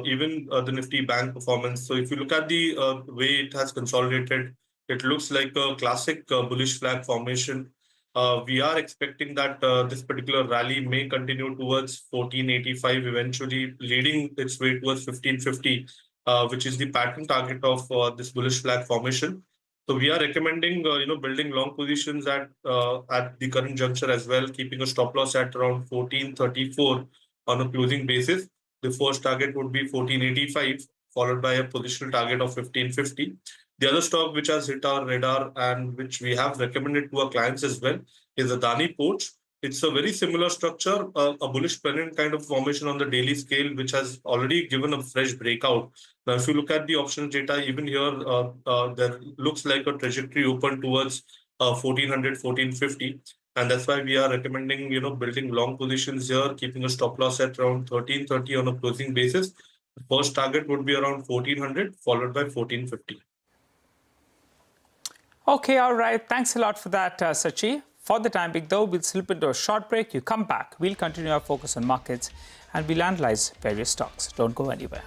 even the Nifty Bank performance. So if you look at the way it has consolidated, it looks like a classic bullish flag formation. We are expecting that this particular rally may continue towards 1485, eventually leading its way towards 1550, which is the pattern target of this bullish flag formation. So we are recommending, building long positions at the current juncture as well, keeping a stop loss at around 1434 on a closing basis. The first target would be 1485, followed by a positional target of 1550. The other stock which has hit our radar and which we have recommended to our clients as well is Adani Ports. It's a very similar structure, a bullish pennant kind of formation on the daily scale, which has already given a fresh breakout. Now, if you look at the options data, even here, there looks like a trajectory open towards 1400, 1450. And that's why we are recommending, building long positions here, keeping a stop loss at around 1330 on a closing basis. The first target would be around 1400, followed by 1450. Okay, all right. Thanks a lot for that, Sachi. For the time being, though, we'll slip into a short break. You come back. We'll continue our focus on markets and we'll analyze various stocks. Don't go anywhere.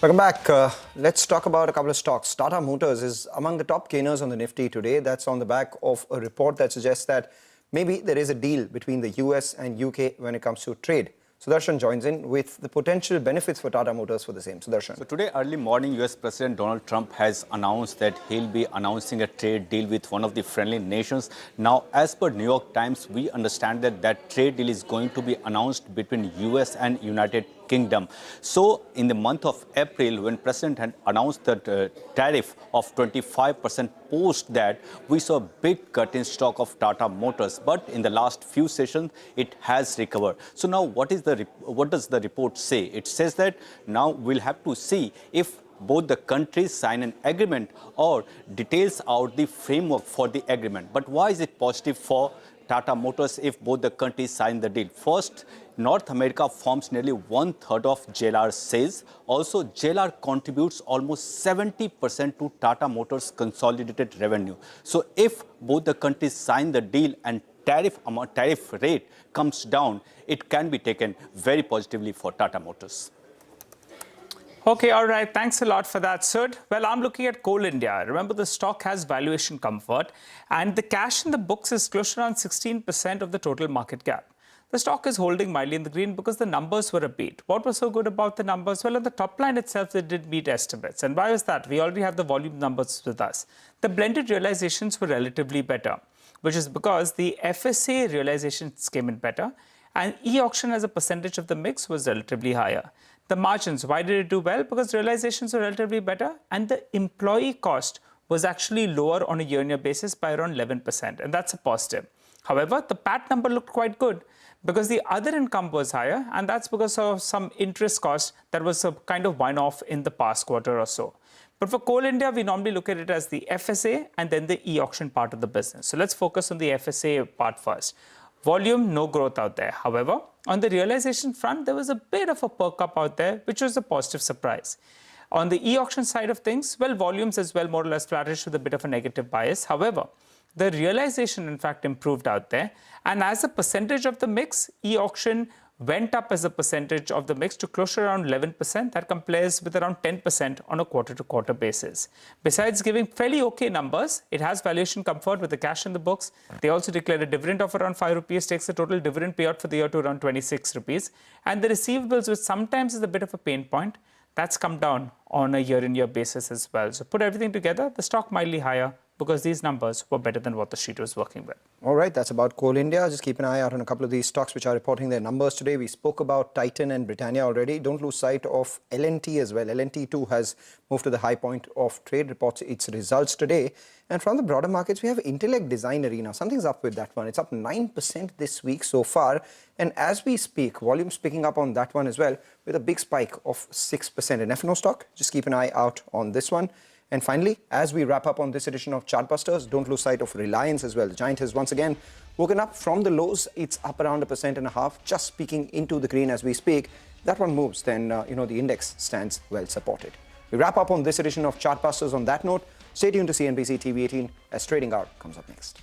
Welcome back. Let's talk about a couple of stocks. Tata Motors is among the top gainers on the Nifty today. That's on the back of a report that suggests that maybe there is a deal between the US and UK when it comes to trade. Sudarshan joins in with the potential benefits for Tata Motors for the same. Sudarshan. So today early morning, US President Donald Trump has announced that he'll be announcing a trade deal with one of the friendly nations. Now, as per New York Times, we understand that that trade deal is going to be announced between US and United Kingdom. So in the month of April, when President had announced the tariff of 25%, post that, we saw a big cut in stock of Tata Motors. But in the last few sessions, it has recovered. So now what does the report say? It says that now we'll have to see if both the countries sign an agreement or details out the framework for the agreement. But why is it positive for Tata Motors if both the countries sign the deal? First, North America forms nearly 1/3 of JLR's sales. Also, JLR contributes almost 70% to Tata Motors' consolidated revenue. So if both the countries sign the deal and tariff rate comes down, it can be taken very positively for Tata Motors. Okay, all right. Thanks a lot for that, Sud. Well, I'm looking at Coal India. Remember, the stock has valuation comfort, and the cash in the books is close to around 16% of the total market cap. The stock is holding mildly in the green because the numbers were a beat. What was so good about the numbers? Well, on the top line itself, they did meet estimates. And why was that? We already have the volume numbers with us. The blended realizations were relatively better, which is because the FSA realizations came in better, and e-auction as a percentage of the mix was relatively higher. The margins, why did it do well? Because realizations were relatively better, and the employee cost was actually lower on a year-on-year basis by around 11%, and that's a positive. However, the PAT number looked quite good because the other income was higher, and that's because of some interest cost that was a kind of one-off in the past quarter or so. But for Coal India, we normally look at it as the FSA and then the e-auction part of the business. So let's focus on the FSA part first. Volume, no growth out there. However, on the realization front, there was a bit of a perk up out there, which was a positive surprise. On the e-auction side of things, well, volumes as well more or less flourished with a bit of a negative bias. However, the realization, in fact, improved out there. And as a percentage of the mix, e-auction went up as a percentage of the mix to close to around 11%. That compares with around 10% on a quarter-to-quarter basis. Besides giving fairly okay numbers, it has valuation comfort with the cash in the books. They also declared a dividend of around 5 rupees, takes the total dividend payout for the year to around 26 rupees. And the receivables, which sometimes is a bit of a pain point, that's come down on a year-on-year basis as well. So put everything together, the stock mildly higher, because these numbers were better than what the street was working with. All right, that's about Coal India. Just keep an eye out on a couple of these stocks which are reporting their numbers today. We spoke about Titan and Britannia already. Don't lose sight of L&T as well. L&T too has moved to the high point of trade, reports its results today. And from the broader markets, we have Intellect Design Arena. Something's up with that one. It's up 9% this week so far. And as we speak, volume's picking up on that one as well with a big spike of 6%. An F&O stock, just keep an eye out on this one. And finally, as we wrap up on this edition of Chartbusters, don't lose sight of Reliance as well. The giant has once again woken up from the lows. It's up around 1.5%, just peeking into the green as we speak. That one moves, then the index stands well supported. We wrap up on this edition of Chartbusters on that note. Stay tuned to CNBC TV18 as Trading Hour comes up next.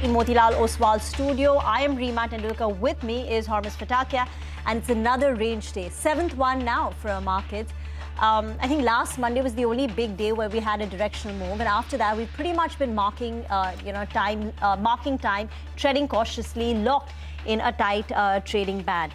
in Motilal Oswal's studio. I am Reema Tendulkar. With me is Hormus Fatakia, and it's another range day, 7th one now for our markets. I think last Monday was the only big day where we had a directional move, and after that we've pretty much been marking time, treading cautiously, locked in a tight trading band.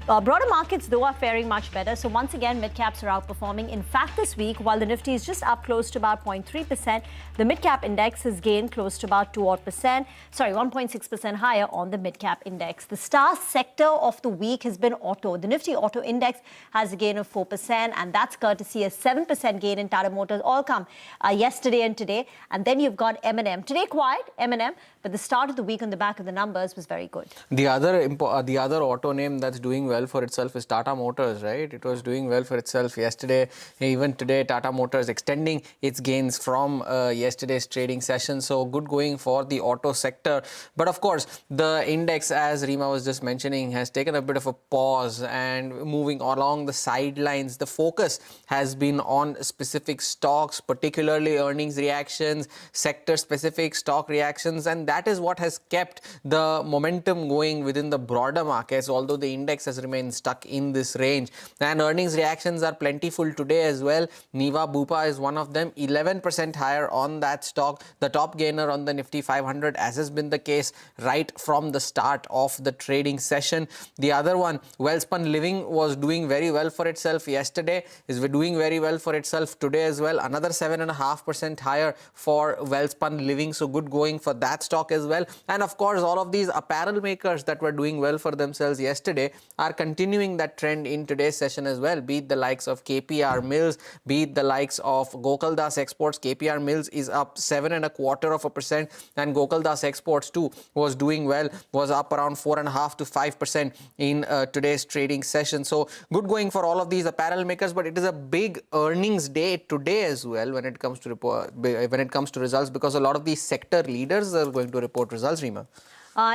Broader markets, though, are faring much better. So once again, mid-caps are outperforming. In fact, this week, while the Nifty is just up close to about 0.3%, the mid-cap index has gained close to about 1.6% higher on the mid-cap index. The star sector of the week has been auto. The Nifty Auto Index has a gain of 4%, and that's courtesy a 7% gain in Tata Motors, all come yesterday and today. And then you've got M&M. Today, quiet, M&M, but the start of the week on the back of the numbers was very good. The other auto name that's doing well for itself is Tata Motors, right? It was doing well for itself yesterday. Even today, Tata Motors extending its gains from yesterday's trading session. So good going for the auto sector. But of course, the index, as Reema was just mentioning, has taken a bit of a pause and moving along the sidelines. The focus has been on specific stocks, particularly earnings reactions, sector-specific stock reactions, and that is what has kept the momentum going within the broader markets, although the index has remained stuck in this range. And earnings reactions are plentiful today as well. Neva Bupa is one of them, 11% higher on that stock, the top gainer on the Nifty 500, as has been the case right from the start of the trading session. The other one, Welspun Living, was doing very well for itself yesterday, is doing very well for itself today as well. Another 7.5% higher for Welspun Living, so good going for that stock as well. And of course, all of these apparel makers that were doing well for themselves yesterday are continuing that trend in today's session as well, be it the likes of KPR Mills, be it the likes of Gokaldas Exports. KPR Mills is up 7.25%, and Gokaldas Exports too was doing well, was up around 4.5 to 5% in today's trading session. So good going for all of these apparel makers, but it is a big earnings day today as well when it comes to results, because a lot of these sector leaders are going to report results, Reema.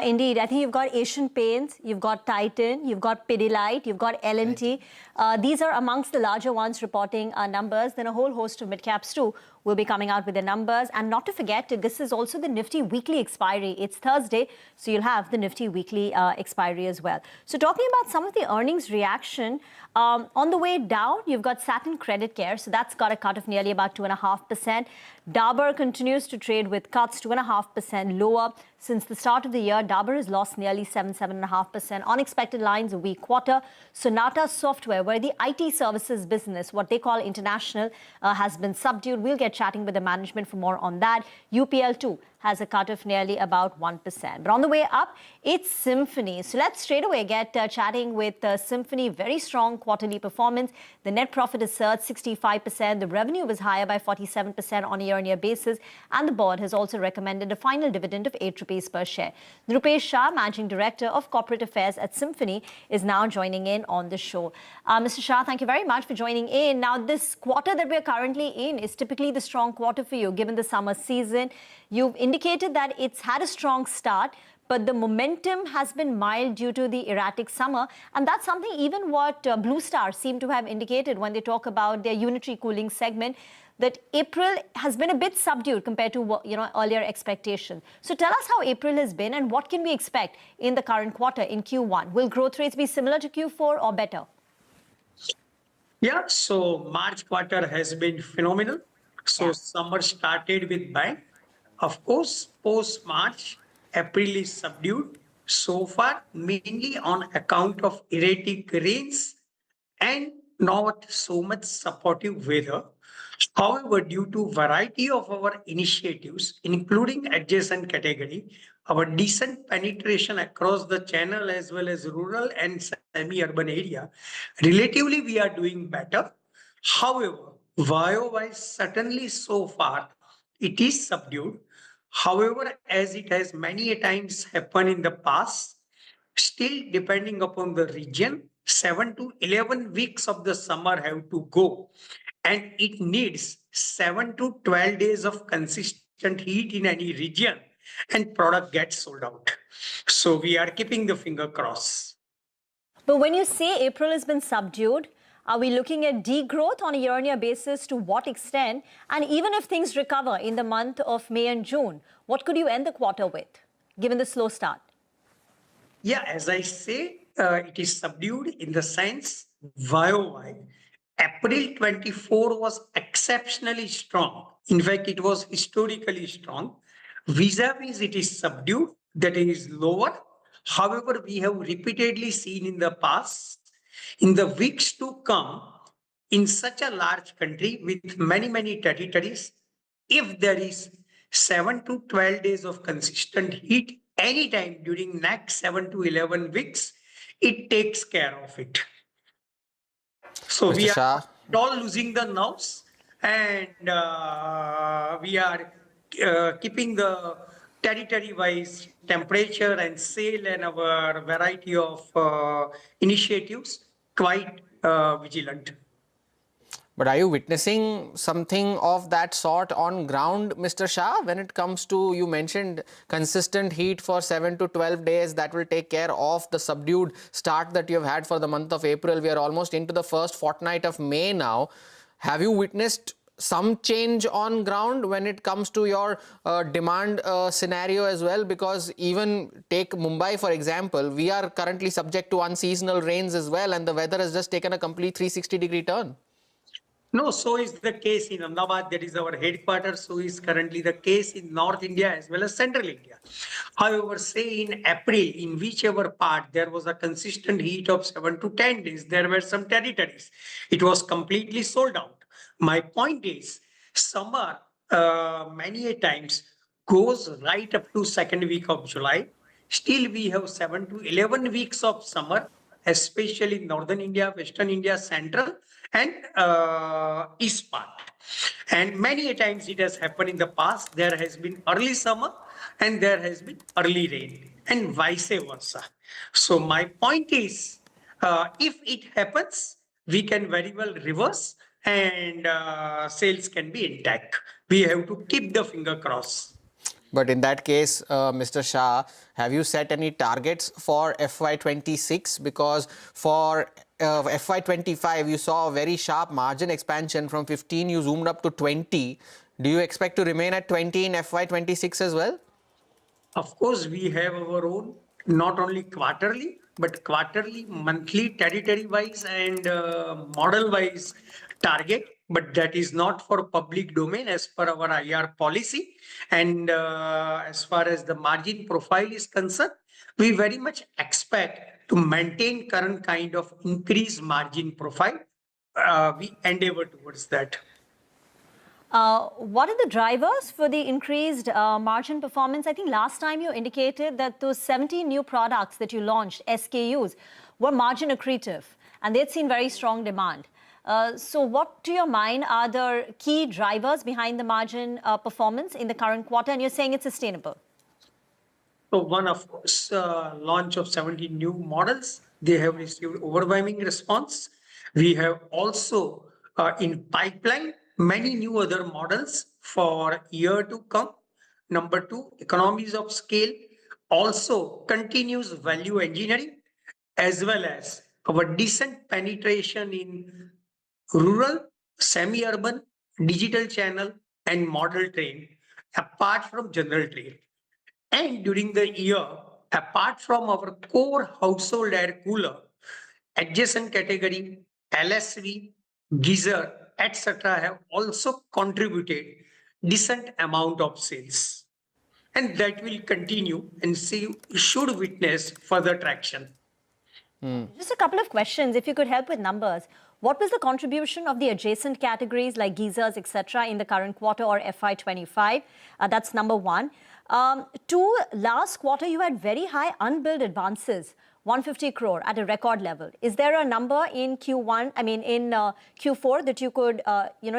Indeed. I think you've got Asian Paints, you've got Titan, you've got Pidilite, you've got L&T. These are amongst the larger ones reporting numbers. Then a whole host of mid-caps too will be coming out with their numbers. And not to forget, this is also the Nifty weekly expiry. It's Thursday, so you'll have the Nifty weekly expiry as well. So talking about some of the earnings reaction, on the way down, you've got Satin Credit Care. So that's got a cut of nearly about 2.5%. Dabur continues to trade with cuts 2.5% lower. Since the start of the year, Dabur has lost nearly 7.5%. Unexpected lines a weak quarter. Sonata Software, where the IT services business, what they call international, has been subdued. We'll get chatting with the management for more on that. UPL too has a cut of nearly about 1%. But on the way up, it's Symphony. So let's straight away get chatting with Symphony. Very strong quarterly performance. The net profit is surged 65%. The revenue was higher by 47% on a year-on-year basis. And the board has also recommended a final dividend of 8 rupees per share. Rupesh Shah, Managing Director of Corporate Affairs at Symphony, is now joining in on the show. Mr. Shah, thank you very much for joining in. Now, this quarter that we're currently in is typically the strong quarter for you, given the summer season. You've indicated that it's had a strong start, but the momentum has been mild due to the erratic summer. And that's something even what Blue Star seem to have indicated when they talk about their unitary cooling segment, that April has been a bit subdued compared to earlier expectations. So tell us how April has been and what can we expect in the current quarter in Q1? Will growth rates be similar to Q4 or better? Yeah, so March quarter has been phenomenal. So summer started with bang. Of course, post-March, April is subdued so far, mainly on account of erratic rains and not so much supportive weather. However, due to variety of our initiatives, including adjacent category, our decent penetration across the channel as well as rural and semi-urban area, relatively we are doing better. However, YOY certainly so far, it is subdued. However, as it has many times happened in the past, still depending upon the region, 7 to 11 weeks of the summer have to go. And it needs 7 to 12 days of consistent heat in any region and product gets sold out. So we are keeping the finger crossed. But when you say April has been subdued, are we looking at degrowth on a year-on-year basis? To what extent? And even if things recover in the month of May and June, what could you end the quarter with? given the slow start? Yeah, as I say, it is subdued in the sense YOY. April 24 was exceptionally strong. In fact, it was historically strong. Vis-a-vis, it is subdued, that is lower. However, we have repeatedly seen in the past, in the weeks to come, in such a large country with many, many territories, if there is 7 to 12 days of consistent heat anytime during next 7 to 11 weeks, it takes care of it. So Mr. we are Shah. all losing the nerves, and we are keeping the territory-wise temperature and sale and our variety of initiatives quite vigilant. But are you witnessing something of that sort on ground, Mr. Shah, when it comes to, you mentioned consistent heat for 7 to 12 days that will take care of the subdued start that you have had for the month of April? We are almost into the first fortnight of May now. Have you witnessed some change on ground when it comes to your demand scenario as well? Because even take Mumbai, for example, we are currently subject to unseasonal rains as well, and the weather has just taken a complete 360-degree turn. No, so is the case in Ahmedabad, that is our headquarters. So is currently the case in North India as well as Central India. However, say in April, in whichever part there was a consistent heat of 7 to 10 days, there were some territories. It was completely sold out. My point is, summer many a times goes right up to second week of July. Still, we have 7 to 11 weeks of summer, especially in Northern India, Western India, Central, and east part. And many a times it has happened in the past. There has been early summer and there has been early rain, and vice versa. So my point is, if it happens, we can very well reverse and sales can be intact. We have to keep the finger crossed. But in that case, Mr. Shah, have you set any targets for FY26? Because for FY25, you saw a very sharp margin expansion. From 15, you zoomed up to 20. Do you expect to remain at 20 in FY26 as well? Of course, we have our own, not only quarterly, but quarterly, monthly, territory-wise and model-wise target. But that is not for public domain as per our IR policy. And as far as the margin profile is concerned, we very much expect to maintain current kind of increased margin profile. We endeavor towards that. What are the drivers for the increased margin performance? I think last time you indicated that those 70 new products that you launched, SKUs, were margin accretive and they'd seen very strong demand. So what, to your mind, are the key drivers behind the margin performance in the current quarter? And you're saying it's sustainable. So one, of course, launch of 70 new models. They have received overwhelming response. We have also in pipeline many new other models for year to come. Number two, economies of scale. Also continues value engineering, as well as our decent penetration in rural, semi-urban, digital channel, and model train, apart from general trade. And during the year, apart from our core household air cooler, adjacent category, LSV, geyser, etc. have also contributed decent amount of sales. And that will continue and should witness further traction. Just a couple of questions, if you could help with numbers. What was the contribution of the adjacent categories like geysers, etc. in the current quarter or FY25? That's number one. Two, last quarter you had very high unbilled advances, 150 crore at a record level. Is there a number in Q1, in Q4 that you could,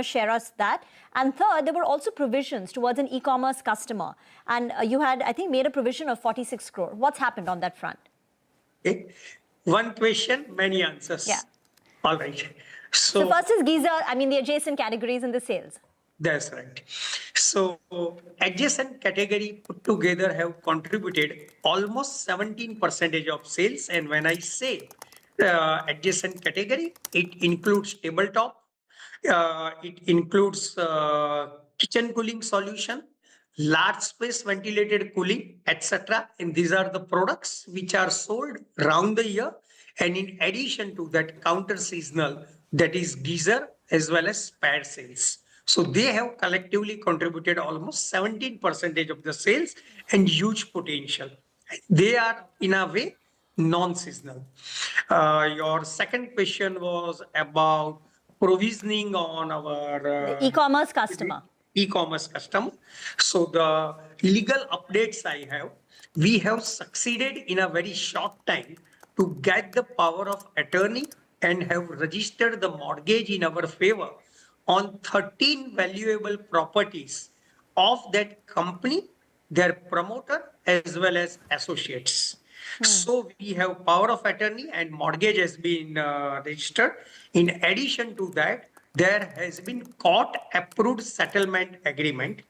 share us that? And third, there were also provisions towards an e-commerce customer. And you had, I think, made a provision of 46 crore. What's happened on that front? Okay. One question, many answers. Yeah. All right. So first is geyser, the adjacent categories in the sales. That's right. So adjacent category put together have contributed almost 17% of sales. And when I say adjacent category, it includes tabletop, it includes kitchen cooling solution, large space ventilated cooling, etc. And these are the products which are sold round the year. And in addition to that, counter seasonal, that is geyser as well as spare sales. So they have collectively contributed almost 17% of the sales and huge potential. They are in a way non-seasonal. Your second question was about provisioning on our The e-commerce customer. E-commerce customer. So the legal updates I have, we have succeeded in a very short time to get the power of attorney and have registered the mortgage in our favor on 13 valuable properties of that company, their promoter, as well as associates. So we have power of attorney and mortgage has been registered. In addition to that, there has been court-approved settlement agreement.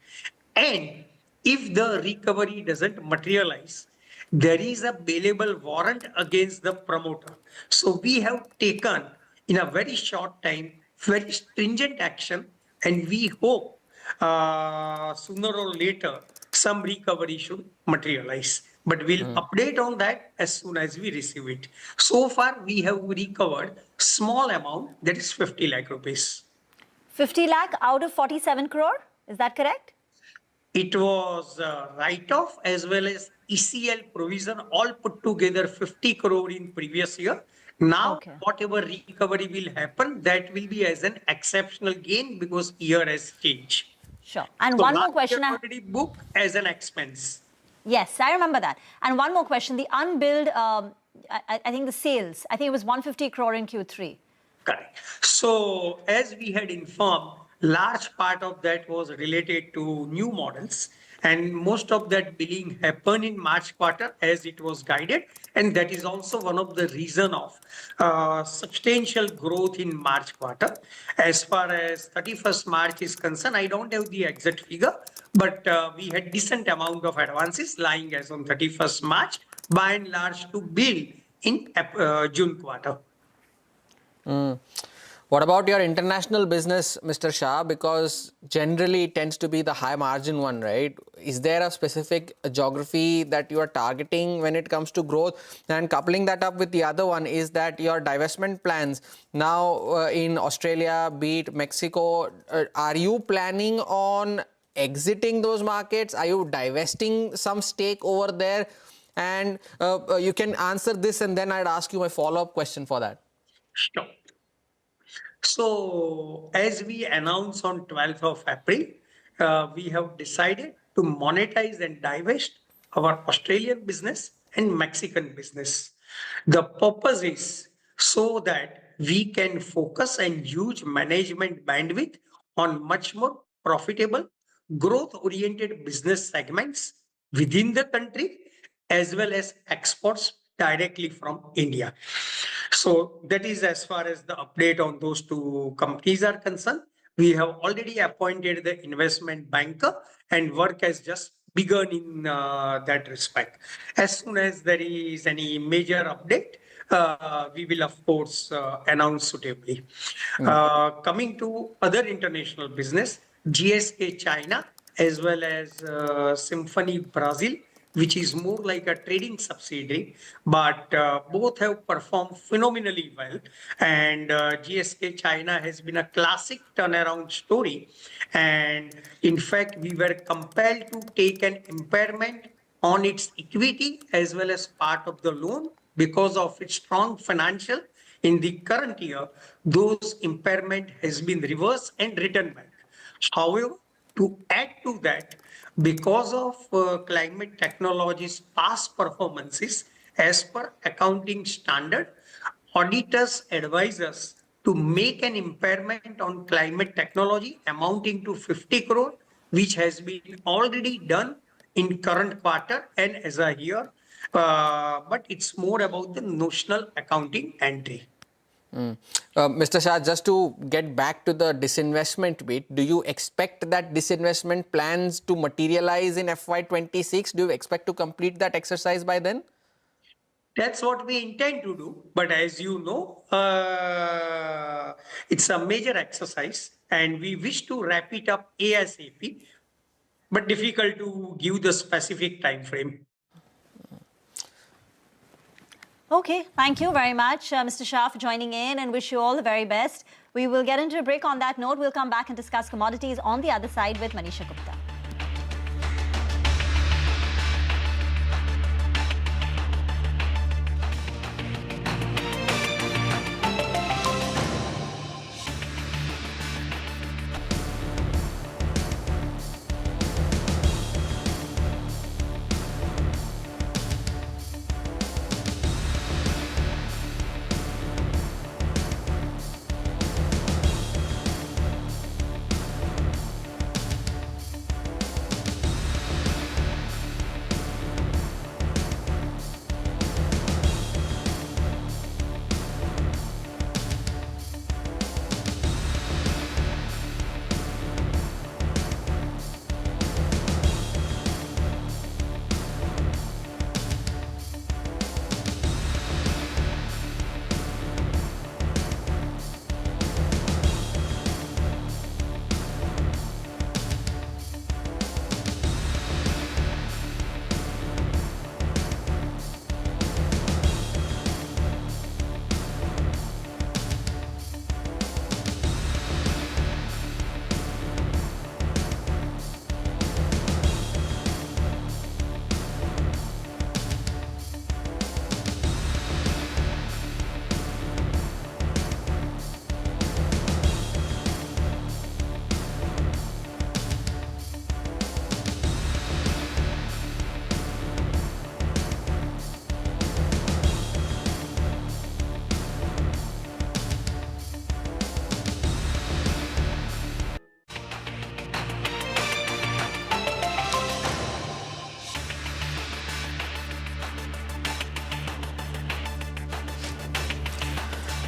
And if the recovery doesn't materialize, there is a bailable warrant against the promoter. So we have taken in a very short time, very stringent action, and we hope sooner or later, some recovery should materialize. But we'll update on that as soon as we receive it. So far, we have recovered small amount, that is 50 lakh rupees. 50 lakh out of 47 crore, is that correct? It was write-off as well as ECL provision, all put together 50 crore in previous year. Now, whatever recovery will happen, that will be as an exceptional gain because year has changed. Sure. And so one more question. Already booked as an expense. Yes, I remember that. And one more question. The unbilled, I think the sales, I think it was 150 crore in Q3. Correct. So as we had informed, large part of that was related to new models. And most of that billing happened in March quarter as it was guided. And that is also one of the reason of substantial growth in March quarter. As far as 31st March is concerned, I don't have the exact figure, but we had decent amount of advances lying as on 31st March, by and large to bill in June quarter. What about your international business, Mr. Shah? Because generally it tends to be the high margin one, right? Is there a specific geography that you are targeting when it comes to growth? And coupling that up with the other one is that your divestment plans now in Australia, be it Mexico, are you planning on exiting those markets? Are you divesting some stake over there? And you can answer this and then I'd ask you my follow-up question for that. Sure. So as we announced on 12th of April, we have decided to monetize and divest our Australian business and Mexican business. The purpose is so that we can focus and use management bandwidth on much more profitable, growth-oriented business segments within the country as well as exports directly from India. So that is as far as the update on those two companies are concerned. We have already appointed the investment banker and work has just begun in that respect. As soon as there is any major update, we will of course announce suitably. Coming to other international business, GSK China as well as Symphony Brazil, which is more like a trading subsidiary, but both have performed phenomenally well. And GSK China has been a classic turnaround story. And in fact, we were compelled to take an impairment on its equity as well as part of the loan because of its strong financial. In the current year, those impairment has been reversed and written back. However, to add to that, because of climate technologies past performances, as per accounting standard, auditors advise us to make an impairment on climate technology amounting to 50 crore, which has been already done in current quarter and as a year. But it's more about the notional accounting entry. Mr. Shah, just to get back to the disinvestment bit, do you expect that disinvestment plans to materialize in FY26? Do you expect to complete that exercise by then? That's what we intend to do. But as you know, it's a major exercise and we wish to wrap it up ASAP. but difficult to give the specific time frame. Okay, thank you very much, Mr. Shah, for joining in, and wish you all the very best. We will get into a break on that note. We'll come back and discuss commodities on the other side with Manisha Gupta.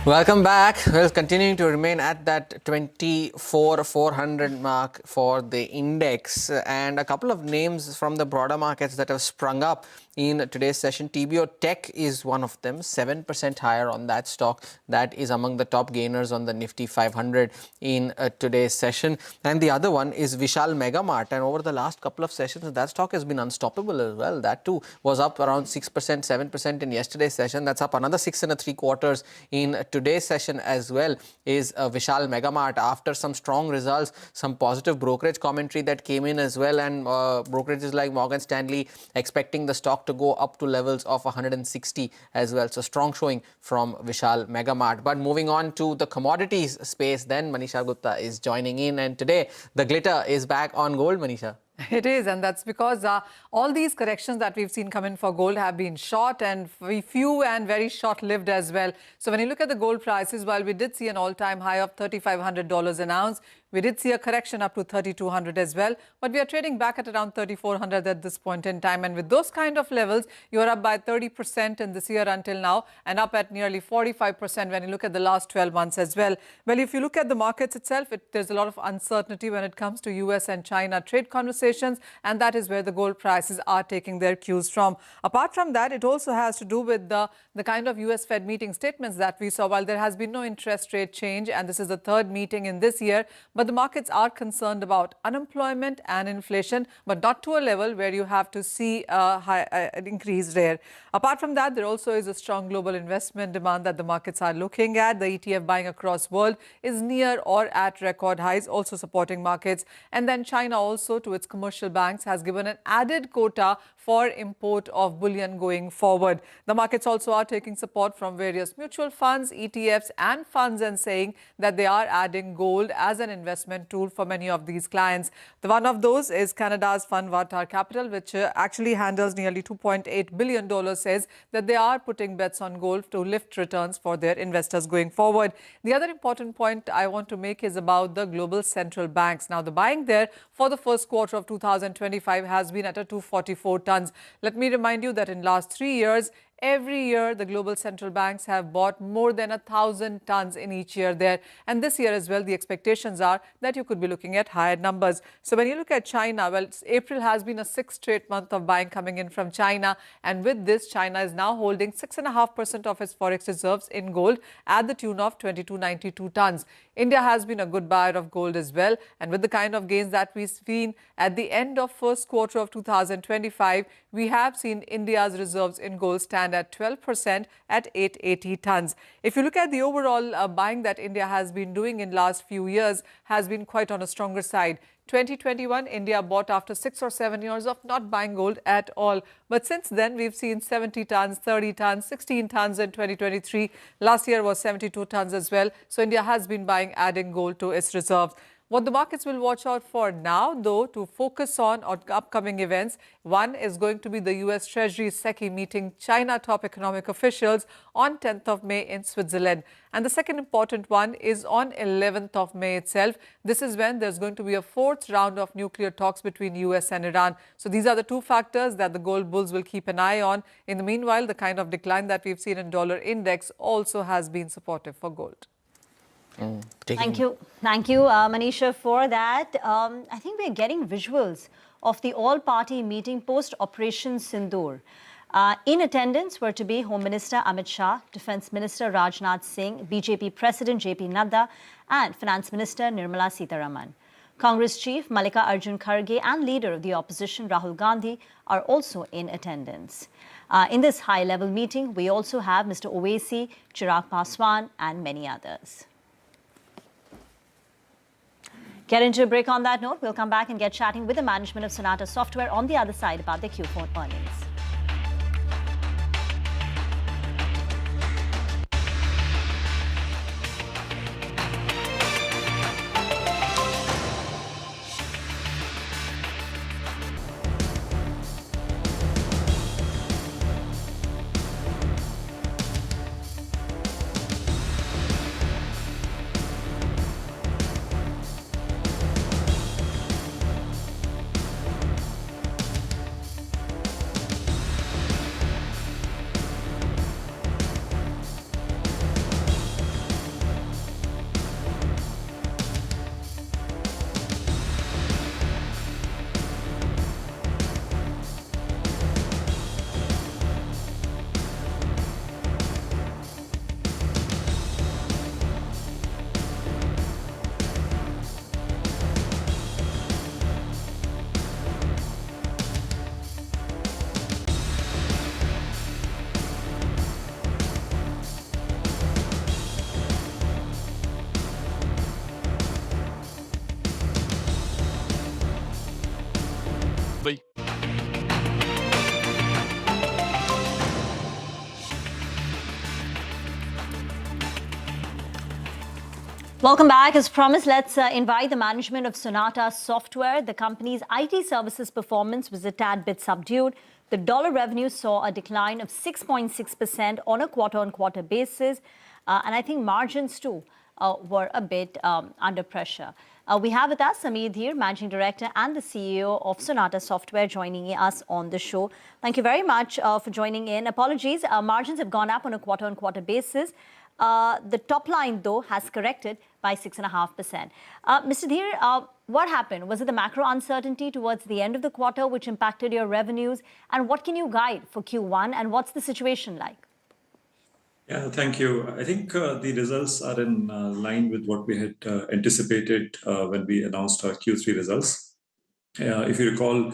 Welcome back. Well, continuing to remain at that 24,400 mark for the index, and a couple of names from the broader markets that have sprung up in today's session. TBO Tech is one of them, 7% higher on that stock. That is among the top gainers on the Nifty 500 in today's session. And the other one is Vishal Mega Mart, and over the last couple of sessions, that stock has been unstoppable as well. That too was up around 6%, 7% in yesterday's session. That's up another 6.75% in today's session as well. Is Vishal Mega Mart, after some strong results, some positive brokerage commentary that came in as well, and brokerages like Morgan Stanley expecting the stock to go up to levels of 160 as well. So strong showing from Vishal Mega Mart. But moving on to the commodities space, then Manisha Gupta is joining in, and today the glitter is back on gold, Manisha. It is, and that's because all these corrections that we've seen come in for gold have been short and few and very short-lived as well. So when you look at the gold prices, while we did see an all-time high of $3,500 an ounce, we did see a correction up to $3,200 as well, but we are trading back at around $3,400 at this point in time. And with those kind of levels, you are up by 30% in this year until now, and up at nearly 45% when you look at the last 12 months as well. Well, if you look at the markets itself, there's a lot of uncertainty when it comes to US and China trade conversations, and that is where the gold prices are taking their cues from. Apart from that, it also has to do with the kind of US Fed meeting statements that we saw. While there has been no interest rate change, and this is the third meeting in this year, but the markets are concerned about unemployment and inflation, but not to a level where you have to see an increase there. Apart from that, there also is a strong global investment demand that the markets are looking at. The ETF buying across world is near or at record highs, also supporting markets. And then China also, to its commercial banks, has given an added quota for import of bullion going forward. The markets also are taking support from various mutual funds, ETFs and funds, and saying that they are adding gold as an investment tool for many of these clients. The one of those is Canada's fund Vatar Capital, which actually handles nearly $2.8 billion, says that they are putting bets on gold to lift returns for their investors going forward. The other important point I want to make is about the global central banks. Now, the buying there for the first quarter of 2025 has been at a 244 tons. Let me remind you that in last 3 years, Every year, the global central banks have bought more than 1,000 tons in each year there. And this year as well, the expectations are that you could be looking at higher numbers. So when you look at China, well, April has been a 6th straight month of buying coming in from China. And with this, China is now holding 6.5% of its forex reserves in gold at the tune of 2292 tons. India has been a good buyer of gold as well. And with the kind of gains that we've seen at the end of first quarter of 2025, we have seen India's reserves in gold stand at 12% at 880 tons. If you look at the overall buying that India has been doing in last few years, has been quite on a stronger side. 2021, India bought after 6 or 7 years of not buying gold at all. But since then, we've seen 70 tons, 30 tons, 16 tons in 2023. Last year was 72 tons as well. So India has been buying, adding gold to its reserves. What the markets will watch out for now, though, to focus on upcoming events, one is going to be the US Treasury SECI meeting China top economic officials on 10th of May in Switzerland. And the second important one is on 11th of May itself. This is when there's going to be a 4th round of nuclear talks between US and Iran. So these are the two factors that the gold bulls will keep an eye on. In the meanwhile, the kind of decline that we've seen in dollar index also has been supportive for gold. Thank you, Manisha, for that. I think we're getting visuals of the all-party meeting post-Operation Sindoor. In attendance were to be Home Minister Amit Shah, Defence Minister Rajnath Singh, BJP President JP Nadda and Finance Minister Nirmala Sitharaman. Congress Chief Mallika Arjun Kharge and Leader of the Opposition Rahul Gandhi are also in attendance. In this high-level meeting, we also have Mr. Owaisi, Chirag Paswan and many others. Get into a break on that note. We'll come back and get chatting with the management of Sonata Software on the other side about their Q4 earnings. Welcome back. As promised, let's invite the management of Sonata Software. The company's IT services performance was a tad bit subdued. The dollar revenue saw a decline of 6.6% on a quarter-on-quarter basis. And I think margins too were a bit under pressure. We have with us Sameer Dheer, Managing Director and the CEO of Sonata Software, joining us on the show. Thank you very much for joining in. Apologies, margins have gone up on a quarter-on-quarter basis. The top line, though, has corrected by 6.5%. Mr. Dheer, what happened? Was it the macro uncertainty towards the end of the quarter which impacted your revenues? And what can you guide for Q1? And what's the situation like? Yeah, thank you. I think the results are in line with what we had anticipated when we announced our Q3 results. If you recall,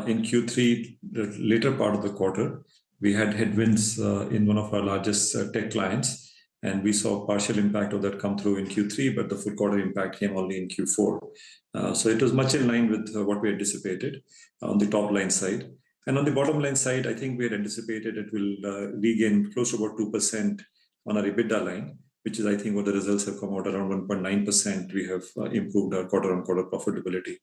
in Q3, the later part of the quarter, we had headwinds in one of our largest tech clients. And we saw partial impact of that come through in Q3, but the full quarter impact came only in Q4. So it was much in line with what we anticipated on the top line side. And on the bottom line side, I think we had anticipated it will regain close to about 2% on our EBITDA line, which is, I think, what the results have come out around 1.9%. We have improved our quarter-on-quarter profitability.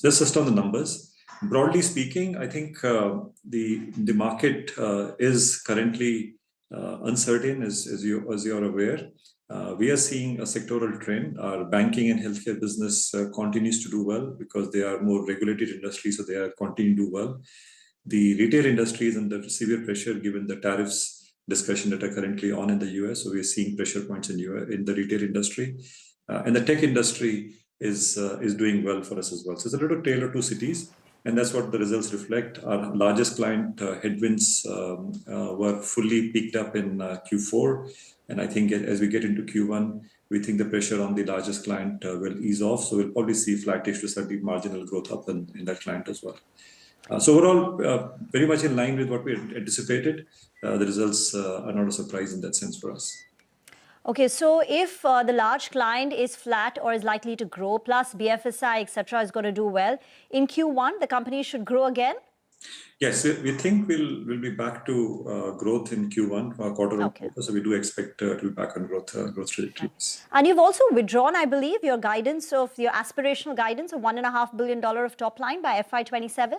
Just on the numbers, broadly speaking, I think the market is currently uncertain, as you're aware. We are seeing a sectoral trend. Our banking and healthcare business continues to do well because they are more regulated industries, so they are continuing to do well. the retail industry is under severe pressure given the tariffs discussion that are currently on in the US. So we are seeing pressure points in the retail industry. And the tech industry is doing well for us as well. So it's a little tale of two cities. And that's what the results reflect. Our largest client headwinds were fully peaked up in Q4. And I think as we get into Q1, we think the pressure on the largest client will ease off. So we'll probably see flattish to slightly marginal growth up in that client as well. So overall, very much in line with what we anticipated. The results are not a surprise in that sense for us. Okay, so if the large client is flat or is likely to grow, plus BFSI, etc., is going to do well, in Q1, the company should grow again? Yes, we think we'll be back to growth in Q1, quarter on quarter. So we do expect to be back on growth trajectories. And you've also withdrawn, I believe, your guidance of your aspirational guidance of $1.5 billion of top line by FY27?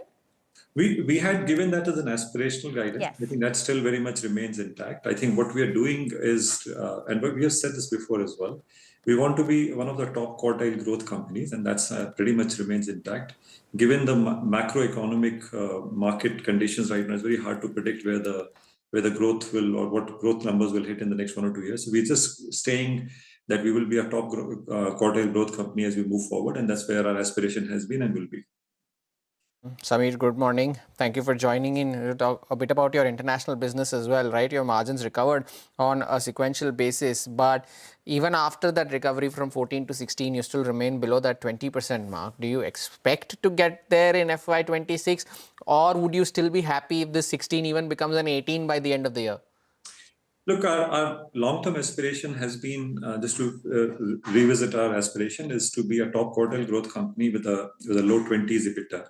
We had given that as an aspirational guidance. Yes. I think that still very much remains intact. I think what we are doing is, and we have said this before as well, we want to be one of the top quartile growth companies, and that's pretty much remains intact. Given the macroeconomic market conditions right now, it's very hard to predict where the growth will or what growth numbers will hit in the next 1 or 2 years. So we're just staying that we will be a top quartile growth company as we move forward, and that's where our aspiration has been and will be. Samir, good morning. Thank you for joining in to talk a bit about your international business as well, right? Your margins recovered on a sequential basis, but even after that recovery from 14 to 16, you still remain below that 20% mark. Do you expect to get there in FY26, or would you still be happy if this 16 even becomes an 18 by the end of the year? Look, our long-term aspiration has been, just to revisit our aspiration, is to be a top quartile growth company with a low 20s EBITDA.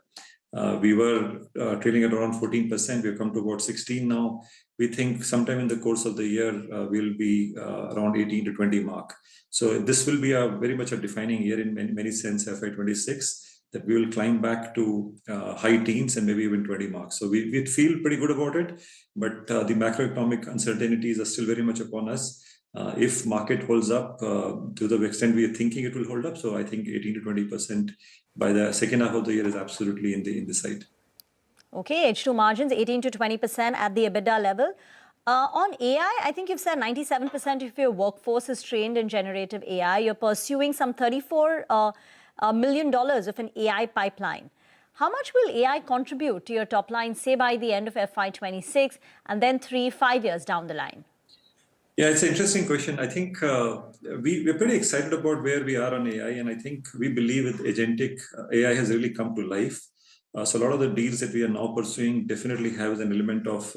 We were trailing at around 14%. We've come to about 16 now. We think sometime in the course of the year, we'll be around 18 to 20 mark. So this will be very much a defining year in many sense, FY26, that we will climb back to high teens and maybe even 20 marks. So we feel pretty good about it, but the macroeconomic uncertainties are still very much upon us. If market holds up to the extent we are thinking it will hold up, so I think 18 to 20% by the second half of the year is absolutely in the sight. Okay, H2 margins 18 to 20% at the EBITDA level. On AI, I think you've said 97% of your workforce is trained in generative AI. You're pursuing some $34 million of an AI pipeline. How much will AI contribute to your top line, say by the end of FY26 and then 3-5 years down the line? Yeah, it's an interesting question. I think we're pretty excited about where we are on AI, and I think we believe with agentic AI has really come to life. So a lot of the deals that we are now pursuing definitely have an element of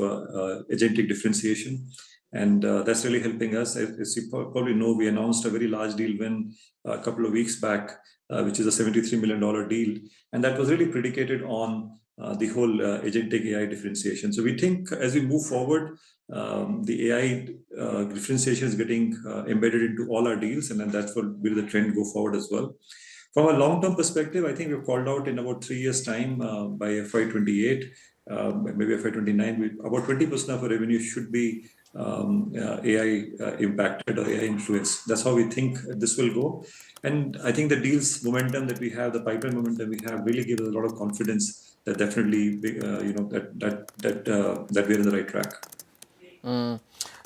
agentic differentiation, and that's really helping us. As you probably know, we announced a very large deal win a couple of weeks back, which is a $73 million deal, and that was really predicated on the whole agentic AI differentiation. So we think as we move forward, the AI differentiation is getting embedded into all our deals, and then that's what will the trend go forward as well. From a long-term perspective, I think we've called out in about 3 years' time by FY28, maybe FY29, about 20% of our revenue should be AI impacted or AI influenced. That's how we think this will go. And I think the deals momentum that we have, the pipeline momentum we have, really gives us a lot of confidence that definitely, that we're in the right track.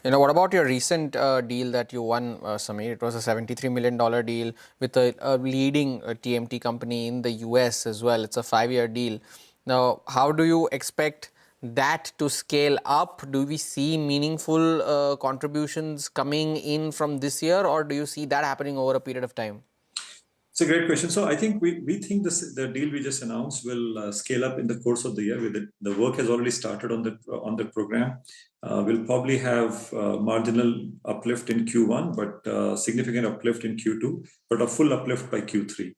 What about your recent deal that you won, Samir? It was a $73 million deal with a leading TMT company in the US as well. It's a 5-year deal. Now, how do you expect that to scale up? Do we see meaningful contributions coming in from this year, or do you see that happening over a period of time? It's a great question. So I think we think the deal we just announced will scale up in the course of the year. The work has already started on the program. We'll probably have marginal uplift in Q1, but significant uplift in Q2, but a full uplift by Q3.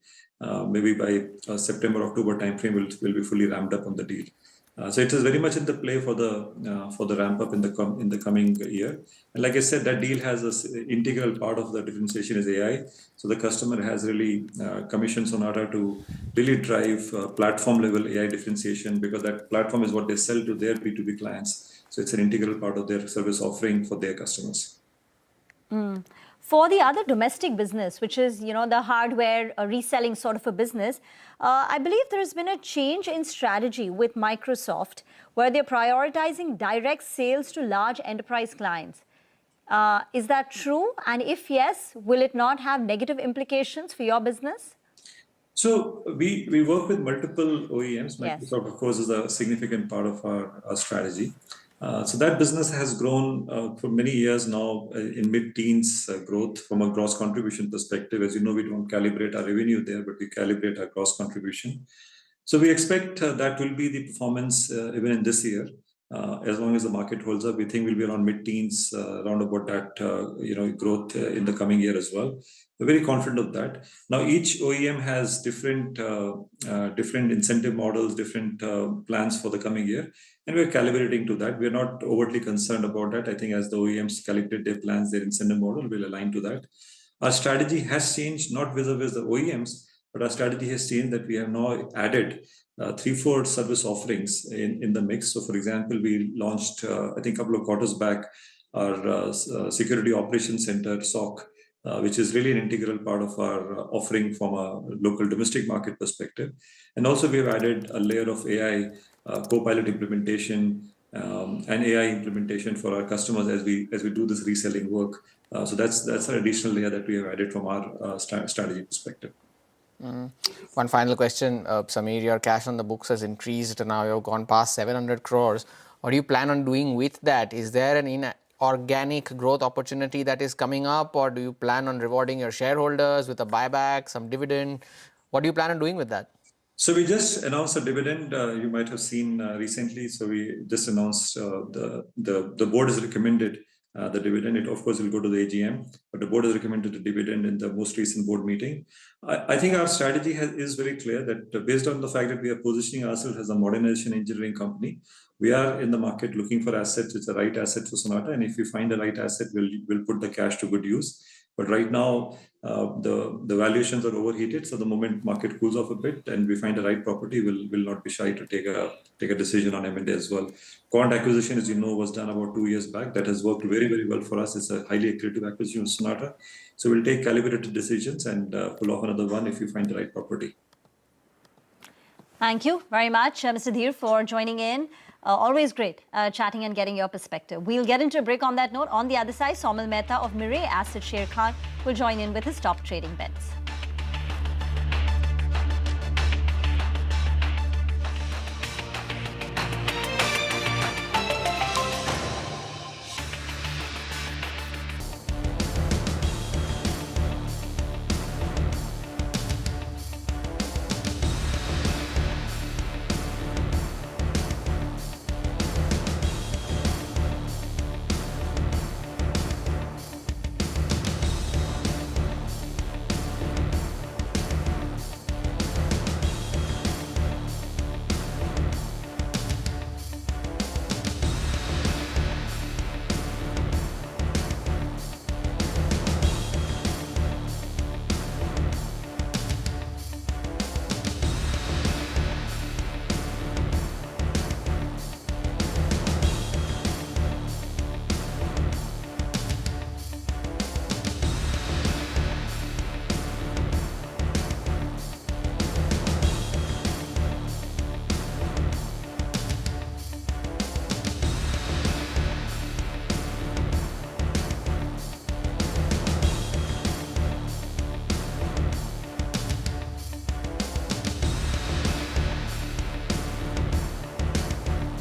Maybe by September, October timeframe, we'll be fully ramped up on the deal. So it is very much in the play for the ramp up in the coming year. And like I said, that deal has an integral part of the differentiation is AI. So the customer has really commissioned Sonata to really drive platform level AI differentiation, because that platform is what they sell to their B2B clients. So it's an integral part of their service offering for their customers. For the other domestic business, which is, the hardware reselling sort of a business, I believe there has been a change in strategy with Microsoft, where they're prioritizing direct sales to large enterprise clients. Is that true? And if yes, will it not have negative implications for your business? So we work with multiple OEMs. Yes. Microsoft, of course, is a significant part of our strategy. So that business has grown for many years now in mid-teens growth from a gross contribution perspective. As you know, we don't calibrate our revenue there, but we calibrate our gross contribution. So we expect that will be the performance even in this year. As long as the market holds up, we think we'll be around mid-teens, around about that growth in the coming year as well. We're very confident of that. Now, each OEM has different incentive models, different plans for the coming year, and we're calibrating to that. We're not overtly concerned about that. I think as the OEMs calibrate their plans, their incentive model will align to that. Our strategy has changed, not vis-a-vis the OEMs, but our strategy has changed that we have now added 3-4 service offerings in the mix. So, for example, we launched, I think a couple of quarters back, our Security Operations Center, SOC, which is really an integral part of our offering from a local domestic market perspective. And also we have added a layer of AI co-pilot implementation and AI implementation for our customers as we do this reselling work. So that's an additional layer that we have added from our strategy perspective. One final question, Samir, your cash on the books has increased. Now you've gone past 700 crores. What do you plan on doing with that? Is there an inorganic growth opportunity that is coming up, or do you plan on rewarding your shareholders with a buyback, some dividend? What do you plan on doing with that? So we just announced a dividend. You might have seen recently. So we just announced the board has recommended the dividend. It, of course, will go to the AGM, but the board has recommended the dividend in the most recent board meeting. I think our strategy is very clear that based on the fact that we are positioning ourselves as a modernization engineering company, we are in the market looking for assets which are the right asset for Sonata. And if we find the right asset, we'll put the cash to good use. But right now, the valuations are overheated. So the moment market cools off a bit and we find the right property, we'll not be shy to take a decision on M&A as well. Quant acquisition, as you know, was done about 2 years back. That has worked very, very well for us. It's a highly accretive acquisition of Sonata. So we'll take calibrated decisions and pull off another one if we find the right property. Thank you very much, Mr. Dheer, for joining in. Always great chatting and getting your perspective. We'll get into a break on that note. On the other side, Somal Mehta of Mirae Asset Share Khan will join in with his top trading bets.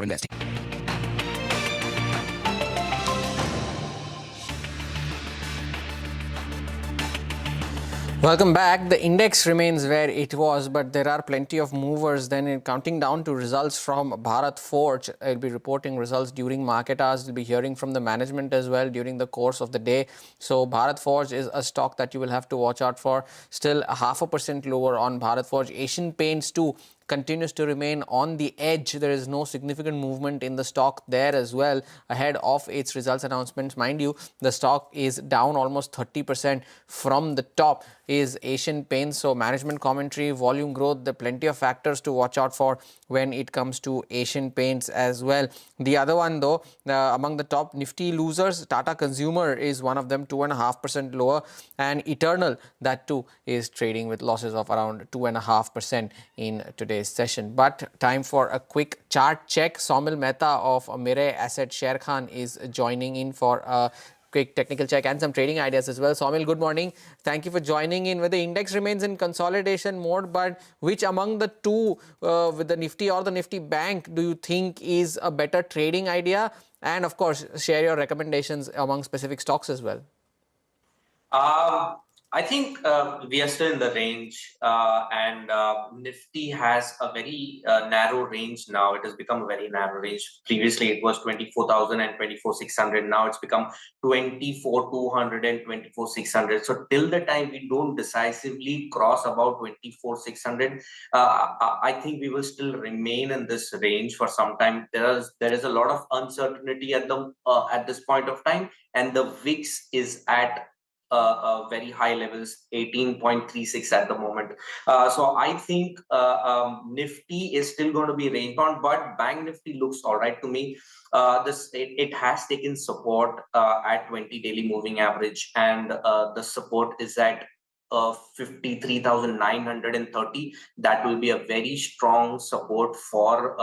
Investing. Welcome back. The index remains where it was, but there are plenty of movers. Then in counting down to results from Bharat Forge, I'll be reporting results during market hours. We'll be hearing from the management as well during the course of the day. So Bharat Forge is a stock that you will have to watch out for. Still 0.5% lower on Bharat Forge. Asian Paints too continues to remain on the edge. There is no significant movement in the stock there as well ahead of its results announcements. Mind you, the stock is down almost 30% from the top is Asian Paints. So management commentary, volume growth, there are plenty of factors to watch out for when it comes to Asian Paints as well. The other one though, among the top Nifty losers, Tata Consumer is one of them, 2.5% lower, and Eternal, that too is trading with losses of around 2.5% in today's session. But time for a quick chart check. Saumil Mehta of Mirae Asset Sharekhan is joining in for a quick technical check and some trading ideas as well. Saumil, good morning. Thank you for joining in. Where the index remains in consolidation mode, but which among the two, with the Nifty or the Nifty Bank, do you think is a better trading idea? And of course, share your recommendations among specific stocks as well. I think we are still in the range, and Nifty has a very narrow range now. It has become a very narrow range. Previously, it was 24,000 and 24,600. Now it's become 24,200 and 24,600. So till the time we don't decisively cross about 24,600, I think we will still remain in this range for some time. There is a lot of uncertainty at this point of time, and the VIX is at very high levels, 18.36 at the moment. So I think Nifty is still going to be range bound, but Bank Nifty looks all right to me. It has taken support at 20 daily moving average, and the support is at 53,930. That will be a very strong support for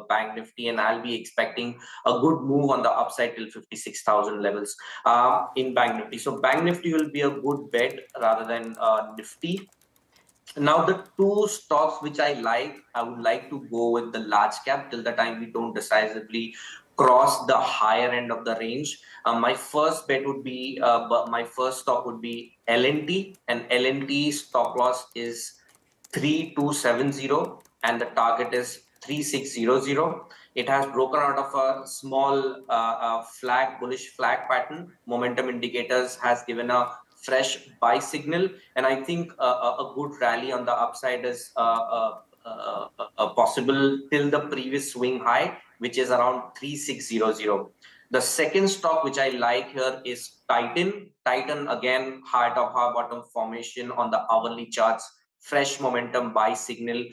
Bank Nifty, and I'll be expecting a good move on the upside till 56,000 levels in Bank Nifty. So Bank Nifty will be a good bet rather than Nifty. Now, the two stocks which I would like to go with the large cap till the time we don't decisively cross the higher end of the range. My first bet would be, my first stock would be L&T, and L&T stop loss is 3270 and the target is 3600. It has broken out of a small bullish flag pattern. Momentum indicators has given a fresh buy signal, and I think a good rally on the upside is possible till the previous swing high, which is around 3600. The second stock which I like here is Titan. Titan, again, heart of our bottom formation on the hourly charts. Fresh momentum buy signal.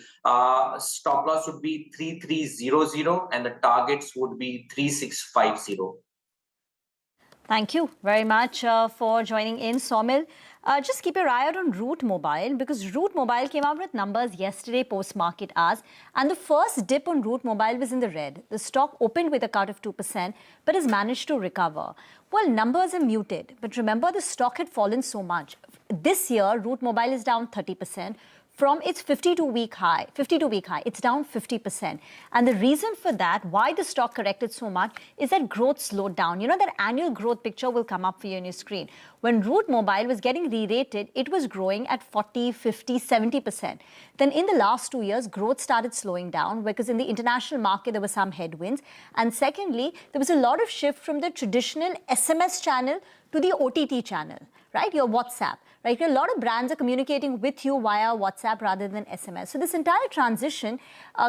Stop loss would be 3300 and the targets would be 3650. Thank you very much for joining in, Saumil. Just keep your eye out on Route Mobile, because Route Mobile came out with numbers yesterday post-market hours, and the first dip on Route Mobile was in the red. The stock opened with a cut of 2%, but has managed to recover. Well, numbers are muted, but remember the stock had fallen so much. This year, Route Mobile is down 30%. From its 52-week high, it's down 50%. And the reason for that, why the stock corrected so much, is that growth slowed down. You know, that annual growth picture will come up for you on your screen. When Route Mobile was getting re-rated, it was growing at 40, 50, 70%. Then in the last 2 years, growth started slowing down because in the international market, there were some headwinds. And secondly, there was a lot of shift from the traditional SMS channel to the OTT channel, right? Your WhatsApp, right? A lot of brands are communicating with you via WhatsApp rather than SMS. So this entire transition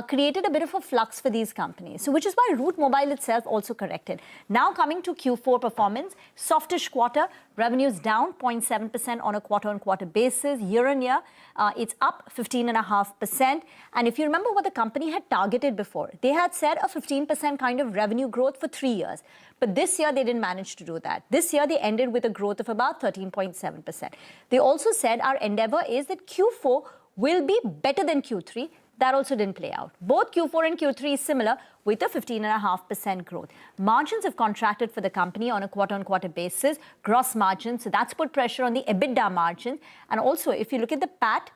created a bit of a flux for these companies. So which is why Route Mobile itself also corrected. Now coming to Q4 performance, softish quarter, revenues down 0.7% on a quarter-on-quarter basis. Year-on-year, it's up 15.5%. And if you remember what the company had targeted before, they had said a 15% kind of revenue growth for 3 years. But this year, they didn't manage to do that. This year, they ended with a growth of about 13.7%. They also said our endeavor is that Q4 will be better than Q3. That also didn't play out. Both Q4 and Q3 is similar with a 15.5% growth. Margins have contracted for the company on a quarter-on-quarter basis. Gross margins, so that's put pressure on the EBITDA margin. And also, if you look at the PAT,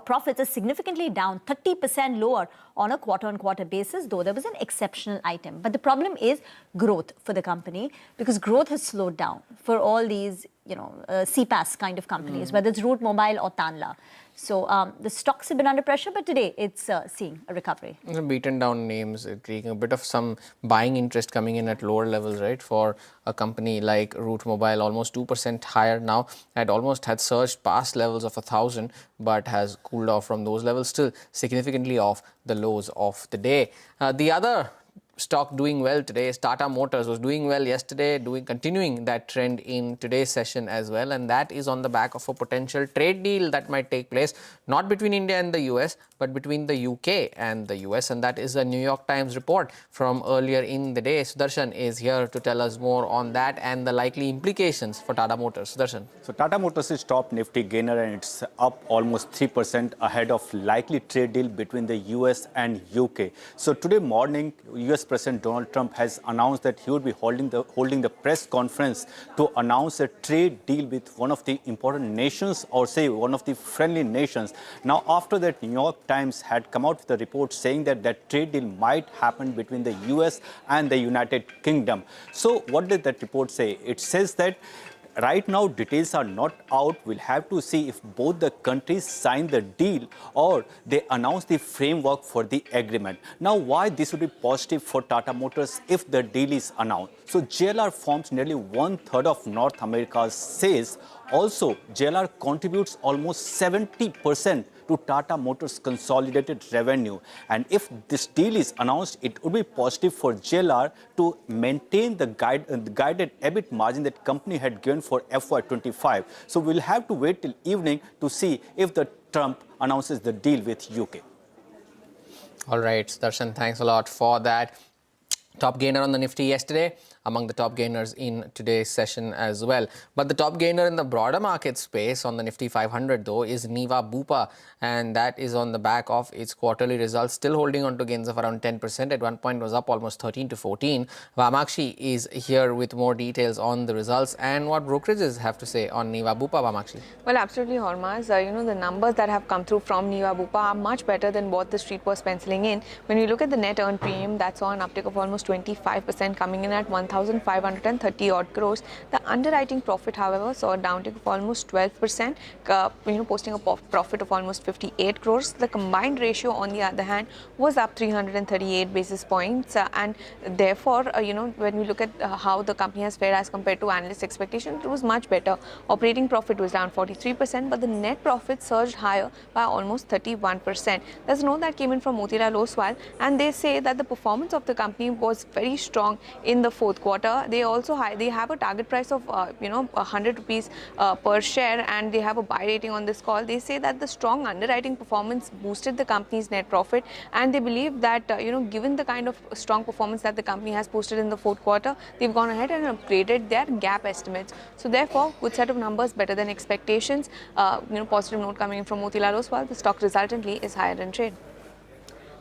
profits are significantly down, 30% lower on a quarter-on-quarter basis, though there was an exceptional item. But the problem is growth for the company, because growth has slowed down for all these, CPaaS kind of companies, whether it's Route Mobile or Tanla. So the stocks have been under pressure, but today it's seeing a recovery. Beaten down names, creating a bit of some buying interest coming in at lower levels, right? For a company like Route Mobile, almost 2% higher now, had surged past levels of 1,000, but has cooled off from those levels, still significantly off the lows of the day. The other stock doing well today is Tata Motors. Was doing well yesterday, continuing that trend in today's session as well, and that is on the back of a potential trade deal that might take place not between India and the US, but between the UK and the US, and that is a New York Times report from earlier in the day. Sudarshan is here to tell us more on that and the likely implications for Tata Motors. Sudarshan. So Tata Motors is top Nifty gainer, and it's up almost 3% ahead of likely trade deal between the US and UK. So today morning, US President Donald Trump has announced that he would be holding the press conference to announce a trade deal with one of the important nations, or say one of the friendly nations. Now, after that, New York Times had come out with a report saying that that trade deal might happen between the US and the United Kingdom. So what did that report say? It says that right now, details are not out. We'll have to see if both the countries sign the deal or they announce the framework for the agreement. Now, why this would be positive for Tata Motors if the deal is announced? So, JLR forms nearly 1/3 of North America's sales. Also, JLR contributes almost 70% to Tata Motors' consolidated revenue. And if this deal is announced, it would be positive for JLR to maintain the guided EBIT margin that company had given for FY25. So we'll have to wait till evening to see if the Trump announces the deal with UK. All right, Darshan, thanks a lot for that. Top gainer on the Nifty yesterday, among the top gainers in today's session as well. But the top gainer in the broader market space on the Nifty 500 though is Neva Bupa, and that is on the back of its quarterly results, still holding on to gains of around 10%. At one point was up almost 13 to 14. Vamakshi is here with more details on the results and what brokerages have to say on Neva Bupa. Vamakshi. Well, absolutely, Hormaz. The numbers that have come through from Neva Bupa are much better than what the street was penciling in. When you look at the net earned premium, that saw an uptick of almost 25%, coming in at 1,530 odd crores. The underwriting profit, however, saw a downtick of almost 12%, posting a profit of almost 58 crores. The combined ratio, on the other hand, was up 338 basis points, and therefore, when we look at how the company has fared as compared to analyst expectations, it was much better. Operating profit was down 43%, but the net profit surged higher by almost 31%. There's a note that came in from Motilal Oswal, and they say that the performance of the company was very strong in the fourth quarter. They also they have a target price of 100 rupees per share, and they have a buy rating on this call. They say that the strong underwriting performance boosted the company's net profit, and they believe that given the kind of strong performance that the company has posted in the fourth quarter, they've gone ahead and upgraded their gap estimates. So therefore, good set of numbers, better than expectations. Positive note coming in from Motilal Oswal. The stock resultantly is higher in trade.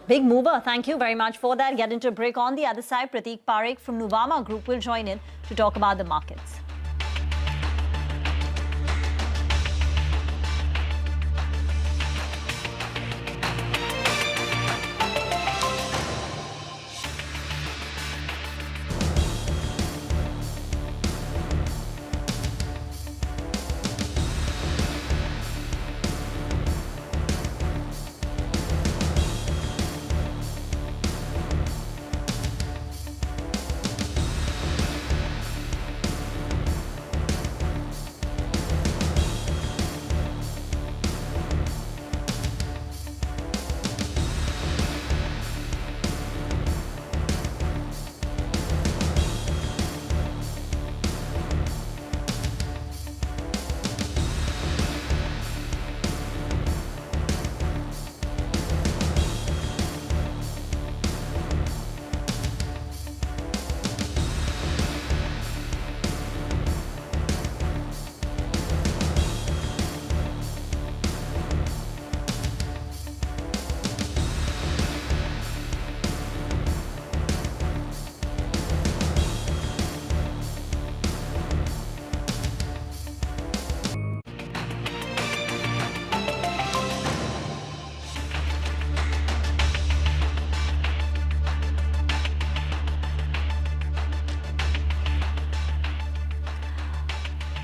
Big mover. Thank you very much for that. Get into a break. On the other side, Prateek Parekh from Nuvama Group will join in to talk about the markets.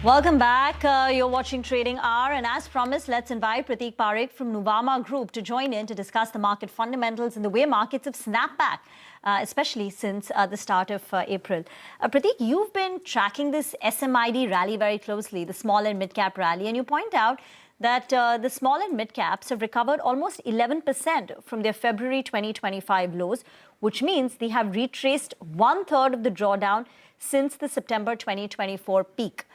Welcome back. You're watching Trading Hour, and as promised, let's invite Prateek Parekh from Nuvama Group to join in to discuss the market fundamentals and the way markets have snapped back, especially since the start of April. Prateek, you've been tracking this SMID rally very closely, the small and mid-cap rally, and you point out that the small and mid-caps have recovered almost 11% from their February 2025 lows, which means they have retraced 1/3 of the drawdown since the September 2024 peak.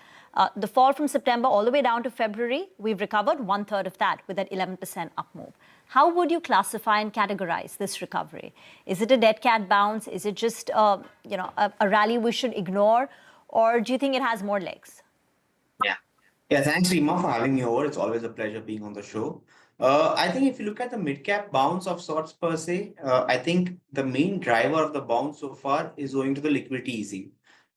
The fall from September all the way down to February, we've recovered 1/3 of that with that 11% up move. How would you classify and categorize this recovery? Is it a dead cat bounce? Is it just a rally we should ignore? Or do you think it has more legs? Yeah, thanks, Rima, for having me over. It's always a pleasure being on the show. I think if you look at the mid-cap bounce of sorts per se, I think the main driver of the bounce so far is owing to the liquidity easing.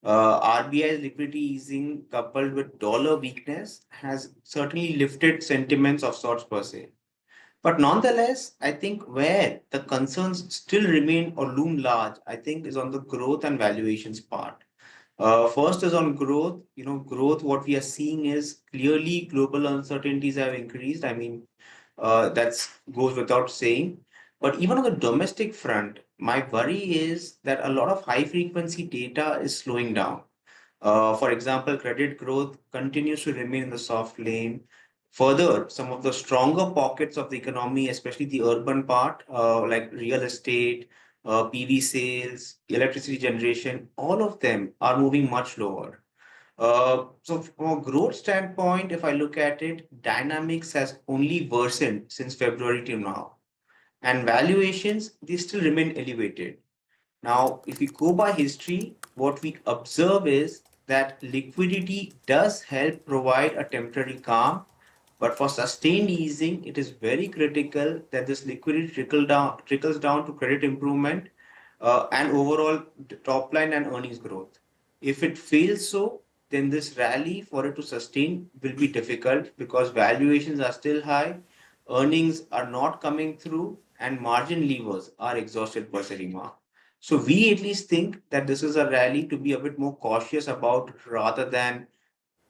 RBI's liquidity easing coupled with dollar weakness has certainly lifted sentiments of sorts per se. But nonetheless, I think where the concerns still remain or loom large, I think is on the growth and valuations part. First is on growth. Growth, what we are seeing is clearly global uncertainties have increased. I mean, that goes without saying. But even on the domestic front, my worry is that a lot of high frequency data is slowing down. For example, credit growth continues to remain in the soft lane. Further, some of the stronger pockets of the economy, especially the urban part, like real estate, PV sales, electricity generation, all of them are moving much lower. So from a growth standpoint, if I look at it, dynamics has only worsened since February till now. And valuations, they still remain elevated. Now, if we go by history, what we observe is that liquidity does help provide a temporary calm, but for sustained easing, it is very critical that this liquidity trickles down to credit improvement and overall top line and earnings growth. If it fails so, then this rally for it to sustain will be difficult because valuations are still high, earnings are not coming through, and margin levers are exhausted per se, Rima. So we at least think that this is a rally to be a bit more cautious about rather than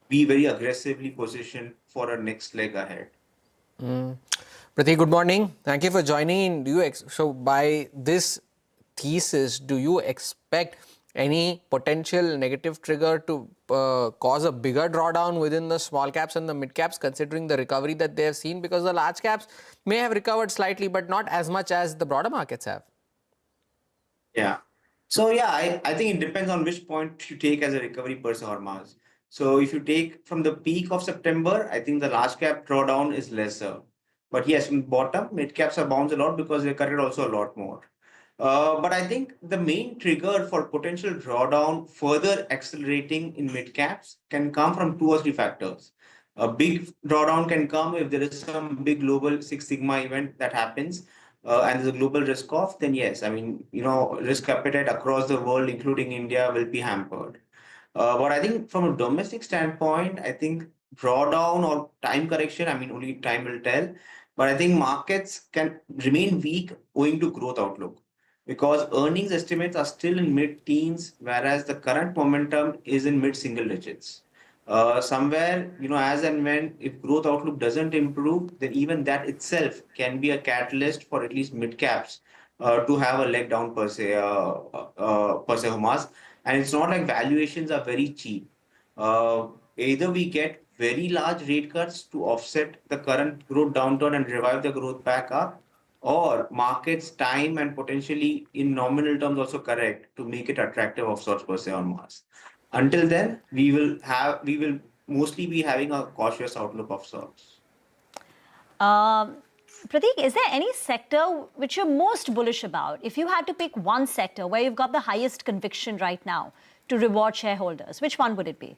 be very aggressively positioned for a next leg ahead. Prateek, good morning. Thank you for joining in. So by this thesis, do you expect any potential negative trigger to cause a bigger drawdown within the small caps and the mid caps, considering the recovery that they have seen? Because the large caps may have recovered slightly, but not as much as the broader markets have. Yeah. So yeah, I think it depends on which point you take as a recovery per se, Hormaz. So if you take from the peak of September, I think the large cap drawdown is lesser. But yes, from bottom, mid caps have bounced a lot because they cut it also a lot more. But I think the main trigger for potential drawdown further accelerating in mid caps can come from 2 or 3 factors. A big drawdown can come if there is some big global Six Sigma event that happens and there's a global risk off, then yes, I mean, risk appetite across the world, including India, will be hampered. But I think from a domestic standpoint, I think drawdown or time correction, I mean, only time will tell. But I think markets can remain weak owing to growth outlook because earnings estimates are still in mid-teens, whereas the current momentum is in mid-single digits. Somewhere, as and when if growth outlook doesn't improve, then even that itself can be a catalyst for at least mid caps to have a leg down per se, Hamas. And it's not like valuations are very cheap. Either we get very large rate cuts to offset the current growth downturn and revive the growth back up, or markets time and potentially in nominal terms also correct to make it attractive of sorts per se on Mars. Until then, we will mostly be having a cautious outlook of sorts. Prateek, is there any sector which you're most bullish about? If you had to pick one sector where you've got the highest conviction right now to reward shareholders, which one would it be?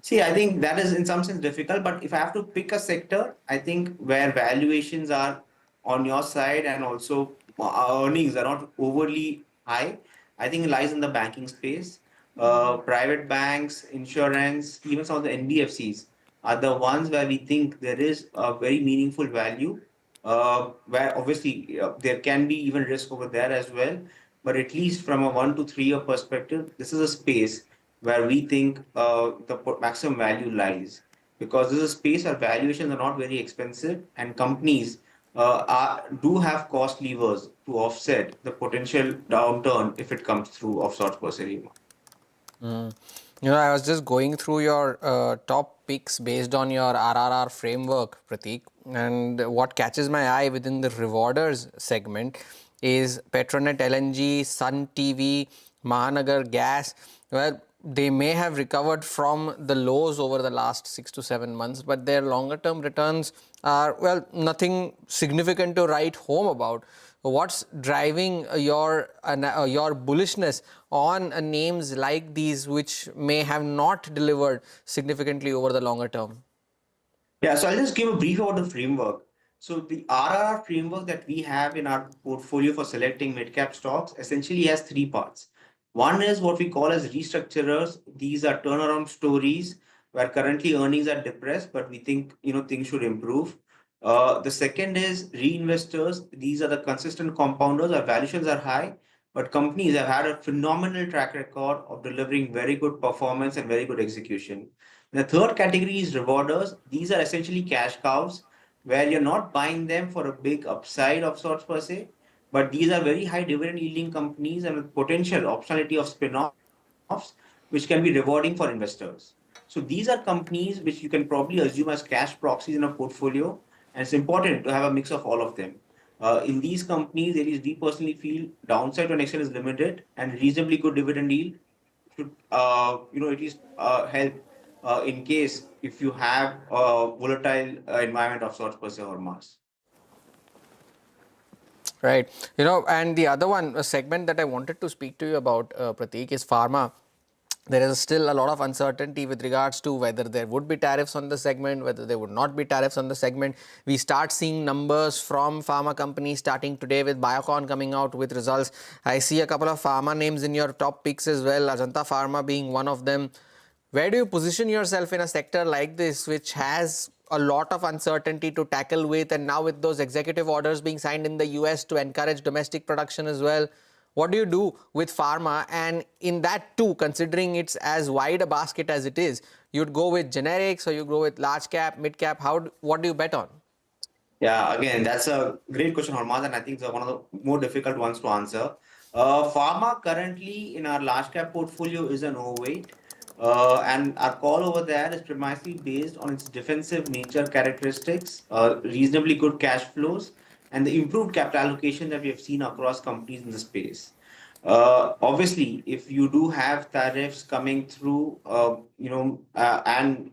See, I think that is in some sense difficult, but if I have to pick a sector, I think where valuations are on your side and also earnings are not overly high, I think it lies in the banking space. Private banks, insurance, even some of the NBFCs are the ones where we think there is a very meaningful value, where obviously there can be even risk over there as well. But at least from a 1 to 3 year perspective, this is a space where we think the maximum value lies. Because this is a space where valuations are not very expensive and companies do have cost levers to offset the potential downturn if it comes through of sorts per se. I was just going through your top picks based on your RRR framework, Prateek, and what catches my eye within the rewarders segment is Petronet LNG, Sun TV, Mahanagar Gas. Well, they may have recovered from the lows over the last 6 to 7 months, but their longer term returns are, well, nothing significant to write home about. What's driving your bullishness on names like these which may have not delivered significantly over the longer term? Yeah, so I'll just give a brief about the framework. So the RRR framework that we have in our portfolio for selecting mid-cap stocks essentially has three parts. One is what we call as restructurers. These are turnaround stories where currently earnings are depressed, but we think things should improve. The second is reinvestors. These are the consistent compounders. Our valuations are high, but companies have had a phenomenal track record of delivering very good performance and very good execution. The third category is rewarders. These are essentially cash cows, where you're not buying them for a big upside of sorts per se, but these are very high dividend yielding companies and with potential optionality of spin-offs, which can be rewarding for investors. So these are companies which you can probably assume as cash proxies in a portfolio, and it's important to have a mix of all of them. In these companies, at least we personally feel downside to an extent is limited, and reasonably good dividend yield should at least help in case if you have a volatile environment of sorts per se or mass. Right. And the other one, a segment that I wanted to speak to you about, Prateek, is pharma. There is still a lot of uncertainty with regards to whether there would be tariffs on the segment, whether there would not be tariffs on the segment. We start seeing numbers from pharma companies starting today with Biocon coming out with results. I see a couple of pharma names in your top picks as well, Ajanta Pharma being one of them. Where do you position yourself in a sector like this, which has a lot of uncertainty to tackle with, and now with those executive orders being signed in the US to encourage domestic production as well? What do you do with pharma? And in that too, considering it's as wide a basket as it is, you'd go with generics or you go with large cap, mid cap? What do you bet on? Yeah, again, that's a great question, Hormaz, and I think it's one of the more difficult ones to answer. Pharma currently in our large cap portfolio is an overweight. And our call over there is precisely based on its defensive nature characteristics, reasonably good cash flows, and the improved capital allocation that we have seen across companies in the space. Obviously, if you do have tariffs coming through, and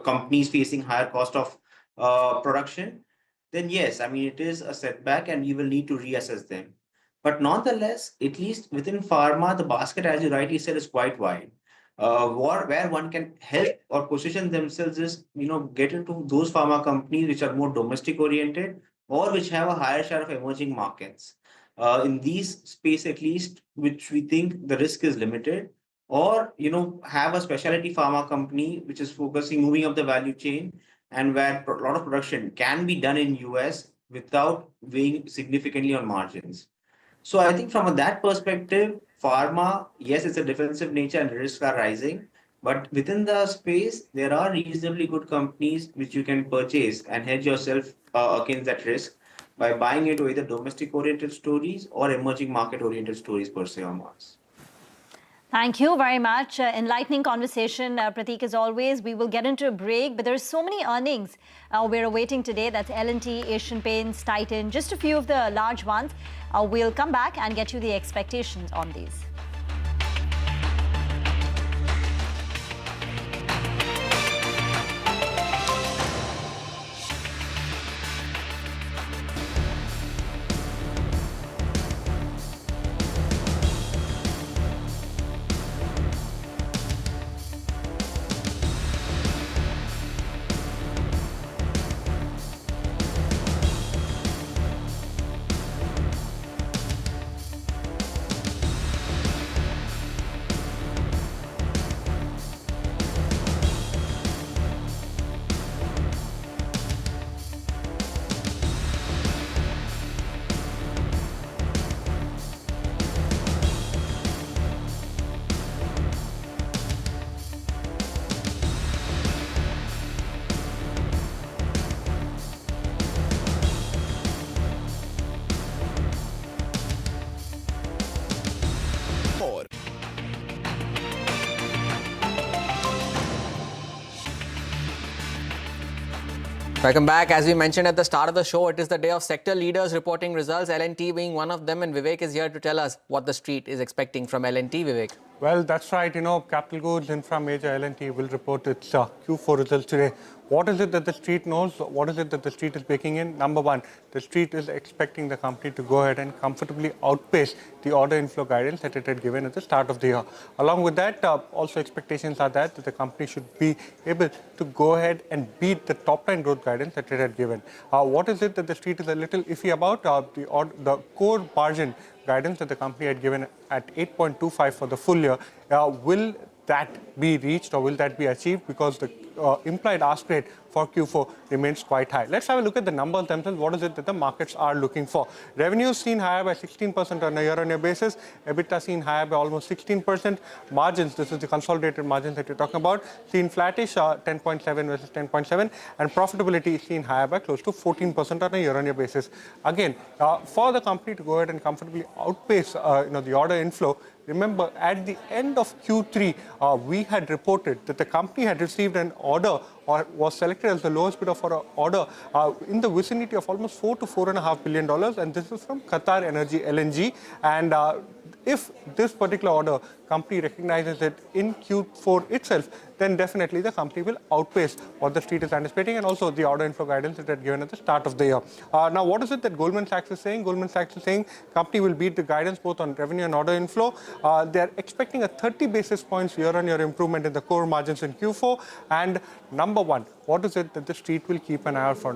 companies facing higher cost of production, then yes, I mean, it is a setback and you will need to reassess them. But nonetheless, at least within pharma, the basket, as you rightly said, is quite wide. Where one can help or position themselves is, get into those pharma companies which are more domestic oriented or which have a higher share of emerging markets. In these space, at least, which we think the risk is limited, or, have a specialty pharma company which is moving up the value chain, and where a lot of production can be done in US without weighing significantly on margins. So I think from that perspective, pharma, yes, it's a defensive nature and risks are rising, but within the space, there are reasonably good companies which you can purchase and hedge yourself against that risk by buying into either domestic oriented stories or emerging market oriented stories per se or Mars. Thank you very much. Enlightening conversation, Prateek, as always. We will get into a break, but there's so many earnings we're awaiting today. That's L&T, Asian Paints, Titan, just a few of the large ones. We'll come back and get you the expectations on these. Welcome back. As we mentioned at the start of the show, it is the day of sector leaders reporting results, L&T being one of them, and Vivek is here to tell us what the street is expecting from L&T, Vivek. Well, that's right. Capital goods, infra, major L&T will report its Q4 results today. What is it that the street knows? What is it that the street is baking in? Number one, the street is expecting the company to go ahead and comfortably outpace the order inflow guidance that it had given at the start of the year. Along with that, also expectations are that the company should be able to go ahead and beat the top line growth guidance that it had given. What is it that the street is a little iffy about? The core margin guidance that the company had given at 8.25 for the full year. Will that be reached or will that be achieved? Because the implied ask rate for Q4 remains quite high. Let's have a look at the numbers themselves. What is it that the markets are looking for? Revenues seen higher by 16% on a year-on-year basis. EBITDA seen higher by almost 16%. Margins, this is the consolidated margins that we're talking about, seen flattish, 10.7 versus 10.7. And profitability seen higher by close to 14% on a year-on-year basis. Again, for the company to go ahead and comfortably outpace the order inflow, remember, at the end of Q3, we had reported that the company had received an order or was selected as the lowest bidder for an order in the vicinity of almost $4 to $4.5 billion, and this is from Qatar Energy LNG. And if this particular order company recognizes it in Q4 itself, then definitely the company will outpace what the street is anticipating and also the order inflow guidance that it had given at the start of the year. Now, what is it that Goldman Sachs is saying? Goldman Sachs is saying company will beat the guidance both on revenue and order inflow. They are expecting a 30 basis points year-on-year improvement in the core margins in Q4. And number one, what is it that the street will keep an eye out for?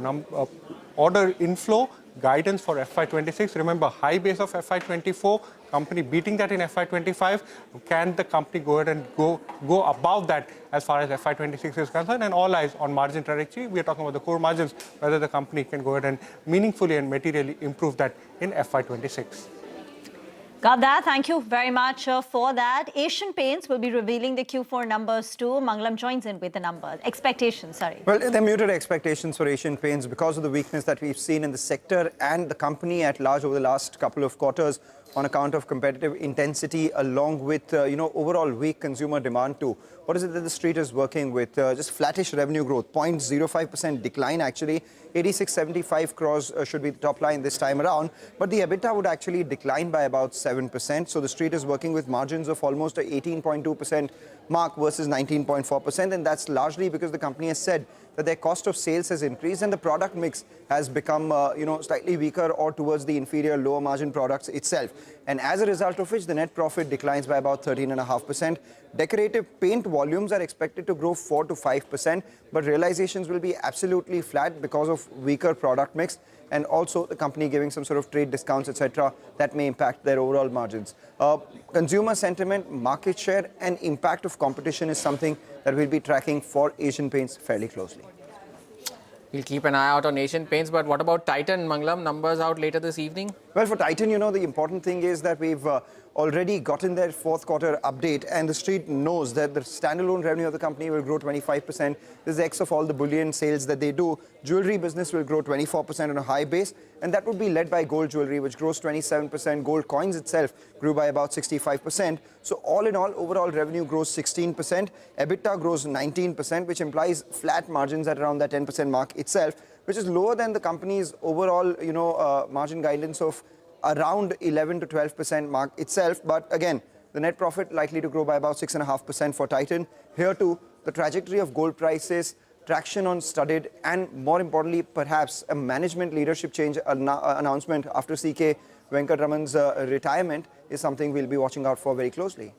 Order inflow guidance for FY26. Remember, high base of FY24, company beating that in FY25. Can the company go ahead and go above that as far as FY26 is concerned? And all eyes on margin trajectory. We are talking about the core margins, whether the company can go ahead and meaningfully and materially improve that in FY26. Got that. Thank you very much for that. Asian Paints will be revealing the Q4 numbers too. Mangalam joins in with the numbers. Expectations, sorry. Well, they're muted expectations for Asian Paints because of the weakness that we've seen in the sector and the company at large over the last couple of quarters on account of competitive intensity along with, overall weak consumer demand too. What is it that the street is working with? Just flattish revenue growth, 0.05% decline actually. 8675 crores should be the top line this time around, but the EBITDA would actually decline by about 7%. So the street is working with margins of almost a 18.2% mark versus 19.4%, and that's largely because the company has said that their cost of sales has increased and the product mix has become, slightly weaker or towards the inferior lower margin products itself. And as a result of which, the net profit declines by about 13.5%. Decorative paint volumes are expected to grow 4 to 5%, but realizations will be absolutely flat because of weaker product mix and also the company giving some sort of trade discounts, etc., that may impact their overall margins. Consumer sentiment, market share, and impact of competition is something that we'll be tracking for Asian Paints fairly closely. We'll keep an eye out on Asian Paints, but what about Titan, Mangalam? Numbers out later this evening? Well, for Titan, the important thing is that we've already gotten their fourth quarter update, and the street knows that the standalone revenue of the company will grow 25%. This is X of all the bullion sales that they do. Jewelry business will grow 24% on a high base, and that would be led by gold jewelry, which grows 27%. Gold coins itself grew by about 65%. So all in all, overall revenue grows 16%. EBITDA grows 19%, which implies flat margins at around that 10% mark itself, which is lower than the company's overall, margin guidance of around 11 to 12% mark itself. But again, the net profit likely to grow by about 6.5% for Titan. Here too, the trajectory of gold prices, traction on studded, and more importantly, perhaps a management leadership change announcement after CK Venkatraman's retirement is something we'll be watching out for very closely.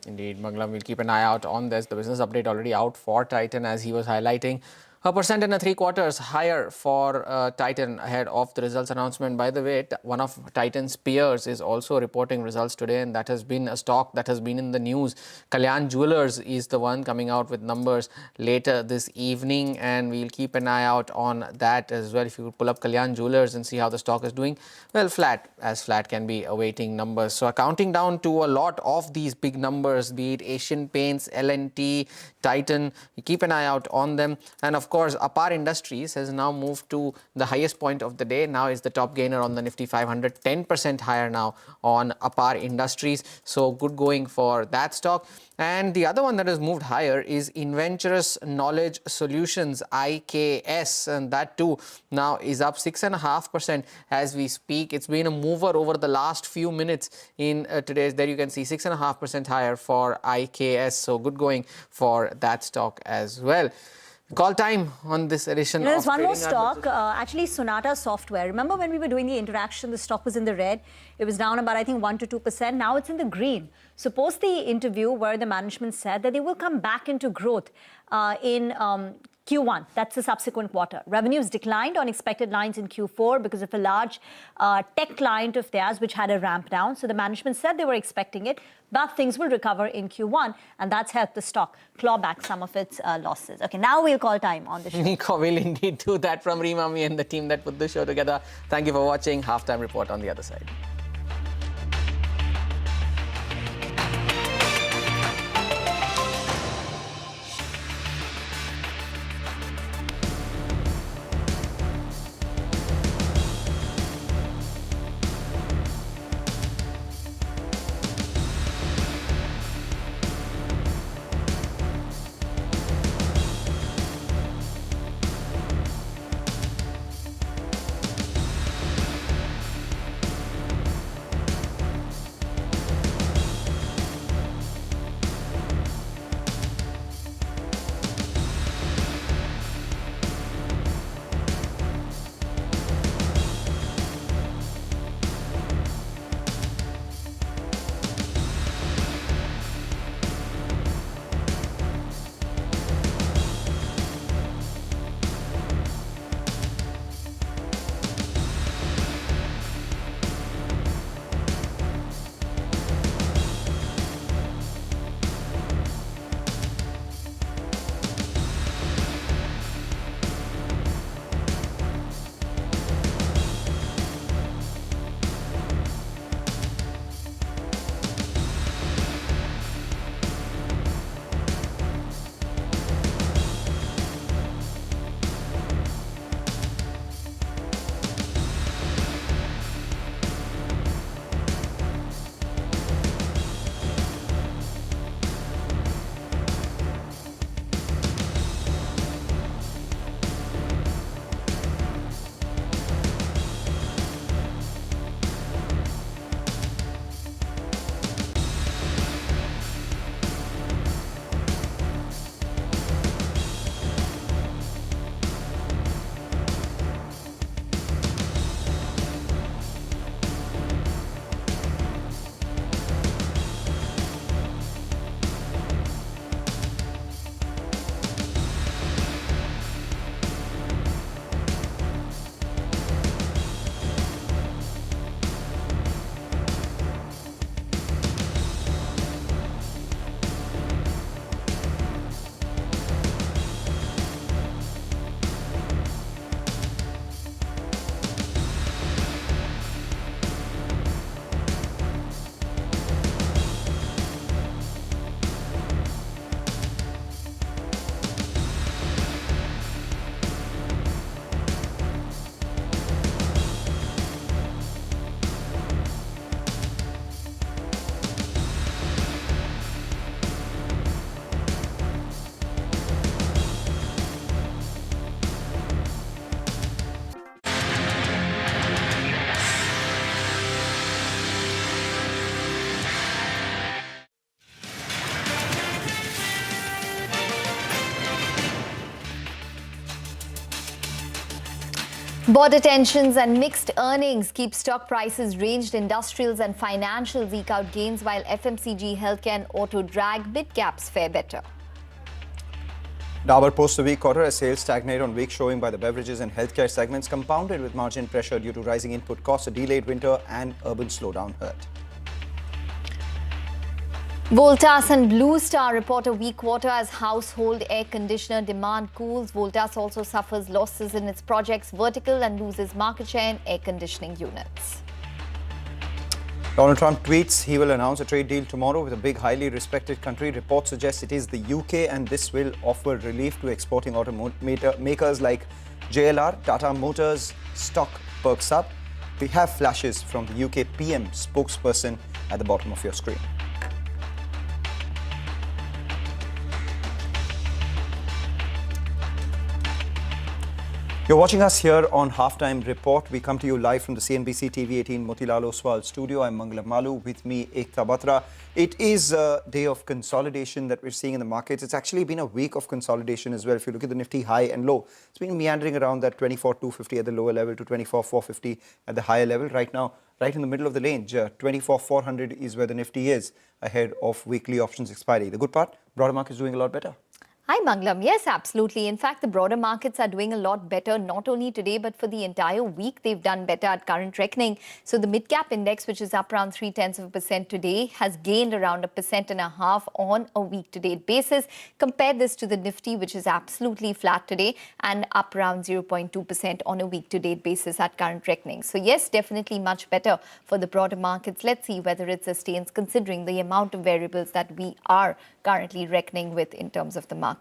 Indeed, Mangalam, we'll keep an eye out on this. The business update already out for Titan, as he was highlighting. 1.75% higher for Titan ahead of the results announcement. By the way, one of Titan's peers is also reporting results today, and that has been a stock that has been in the news. Kalyan Jewellers is the one coming out with numbers later this evening, and we'll keep an eye out on that as well. If you could pull up Kalyan Jewellers and see how the stock is doing, well, flat as flat can be, awaiting numbers. So counting down to a lot of these big numbers, be it Asian Paints, L&T, Titan, keep an eye out on them. And of of course, Apar Industries has now moved to the highest point of the day. Now is the top gainer on the Nifty 500, 10% higher now on Apar Industries. So good going for that stock. And the other one that has moved higher is Inventurous Knowledge Solutions, IKS, and that too now is up 6.5% as we speak. It's been a mover over the last few minutes in today's. There you can see 6.5% higher for IKS. So good going for that stock as well. Call time on this edition. There's one more stock, actually Sonata Software. Remember when we were doing the interaction, the stock was in the red. It was down about, I think, 1 to 2%. Now it's in the green. So post the interview where the management said that they will come back into growth in Q1, that's the subsequent quarter. Revenues declined on expected lines in Q4 because of a large tech client of theirs which had a ramp down. So the management said they were expecting it, but things will recover in Q1, and that's helped the stock claw back some of its losses. Okay, now we'll call time on the show. Nico will indeed do that from Reemami and the team that put the show together. Thank you for watching. Halftime report on the other side. Border tensions and mixed earnings keep stock prices ranged. Industrials and financials eke out gains, while FMCG, healthcare and auto drag. Mid-caps fare better. Dabur posts a weak quarter as sales stagnate on weak showing by the beverages and healthcare segments, compounded with margin pressure due to rising input costs, a delayed winter and urban slowdown hurt. Voltas and Blue Star report a weak quarter as household air conditioner demand cools. Voltas also suffers losses in its projects vertical and loses market share in air conditioning units. Donald Trump tweets he will announce a trade deal tomorrow with a big, highly respected country. Reports suggest it is the UK, and this will offer relief to exporting automakers like JLR, Tata Motors. Stock perks up. We have flashes from the UK PM spokesperson at the bottom of your screen. You're watching us here on Halftime Report. We come to you live from the CNBC-TV18 Motilal Oswal studio. I'm Mangalam Malu. With me, Ekta Batra. It is a day of consolidation that we're seeing in the markets. It's actually been a week of consolidation as well. If you look at the Nifty high and low, it's been meandering around that 24,250 at the lower level to 24,450 at the higher level. Right now, right in the middle of the range, 24,400 is where the Nifty is, ahead of weekly options expiry. The good part, broader market is doing a lot better. Hi, Mangalam. Yes, absolutely. In fact, the broader markets are doing a lot better, not only today, but for the entire week, they've done better at current reckoning. So the mid-cap index, which is up around 0.3% today, has gained around 1.5% on a week-to-date basis. Compare this to the Nifty, which is absolutely flat today and up around 0.2% on a week-to-date basis at current reckoning. So yes, definitely much better for the broader markets. Let's see whether it sustains, considering the amount of variables that we are currently reckoning with in terms of the markets.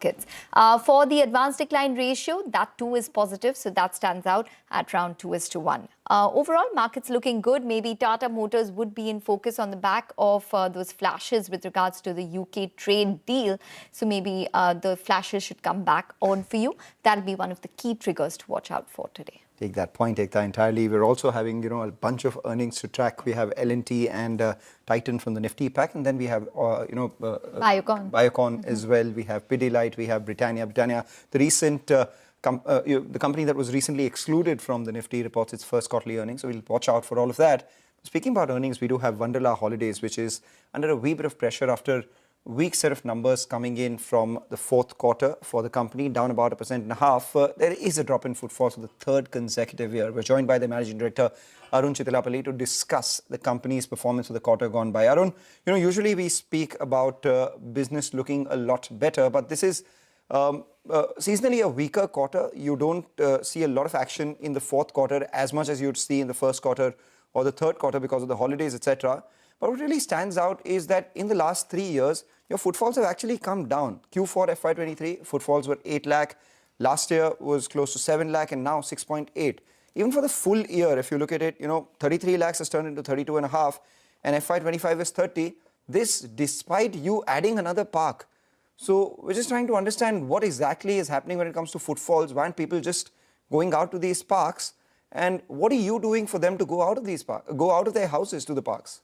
For the advanced decline ratio, that too is positive, so that stands out at around 2:1. Overall, markets looking good. Maybe Tata Motors would be in focus on the back of those flashes with regards to the UK trade deal. So maybe the flashes should come back on for you. That'll be one of the key triggers to watch out for today. Take that point, Ekta, entirely. We're also having, a bunch of earnings to track. We have L&T and Titan from the Nifty pack, and then we have, Biocon as well. We have Pidilite, we have Britannia. The recent, the company that was recently excluded from the Nifty reports its first quarterly earnings, so we'll watch out for all of that. Speaking about earnings, we do have Wonderla Holidays, which is under a wee bit of pressure after weak set of numbers coming in from the fourth quarter for the company, down about 1.5%. There is a drop in footfalls for the third consecutive year. We're joined by the Managing Director, Arun Chittilapalli, to discuss the company's performance for the quarter gone by. Arun, usually we speak about business looking a lot better, but this is seasonally a weaker quarter. You don't see a lot of action in the fourth quarter as much as you'd see in the first quarter or the third quarter because of the holidays, etc. But what really stands out is that in the last 3 years, your footfalls have actually come down. Q4 FY23, footfalls were 8 lakh. Last year was close to 7 lakh and now 6.8. Even for the full year, if you look at it, 33 lakhs has turned into 32.5 and FY25 is 30. This despite you adding another park. So we're just trying to understand what exactly is happening when it comes to footfalls. Why aren't people just going out to these parks? And what are you doing for them to go out of these parks, go out of their houses to the parks?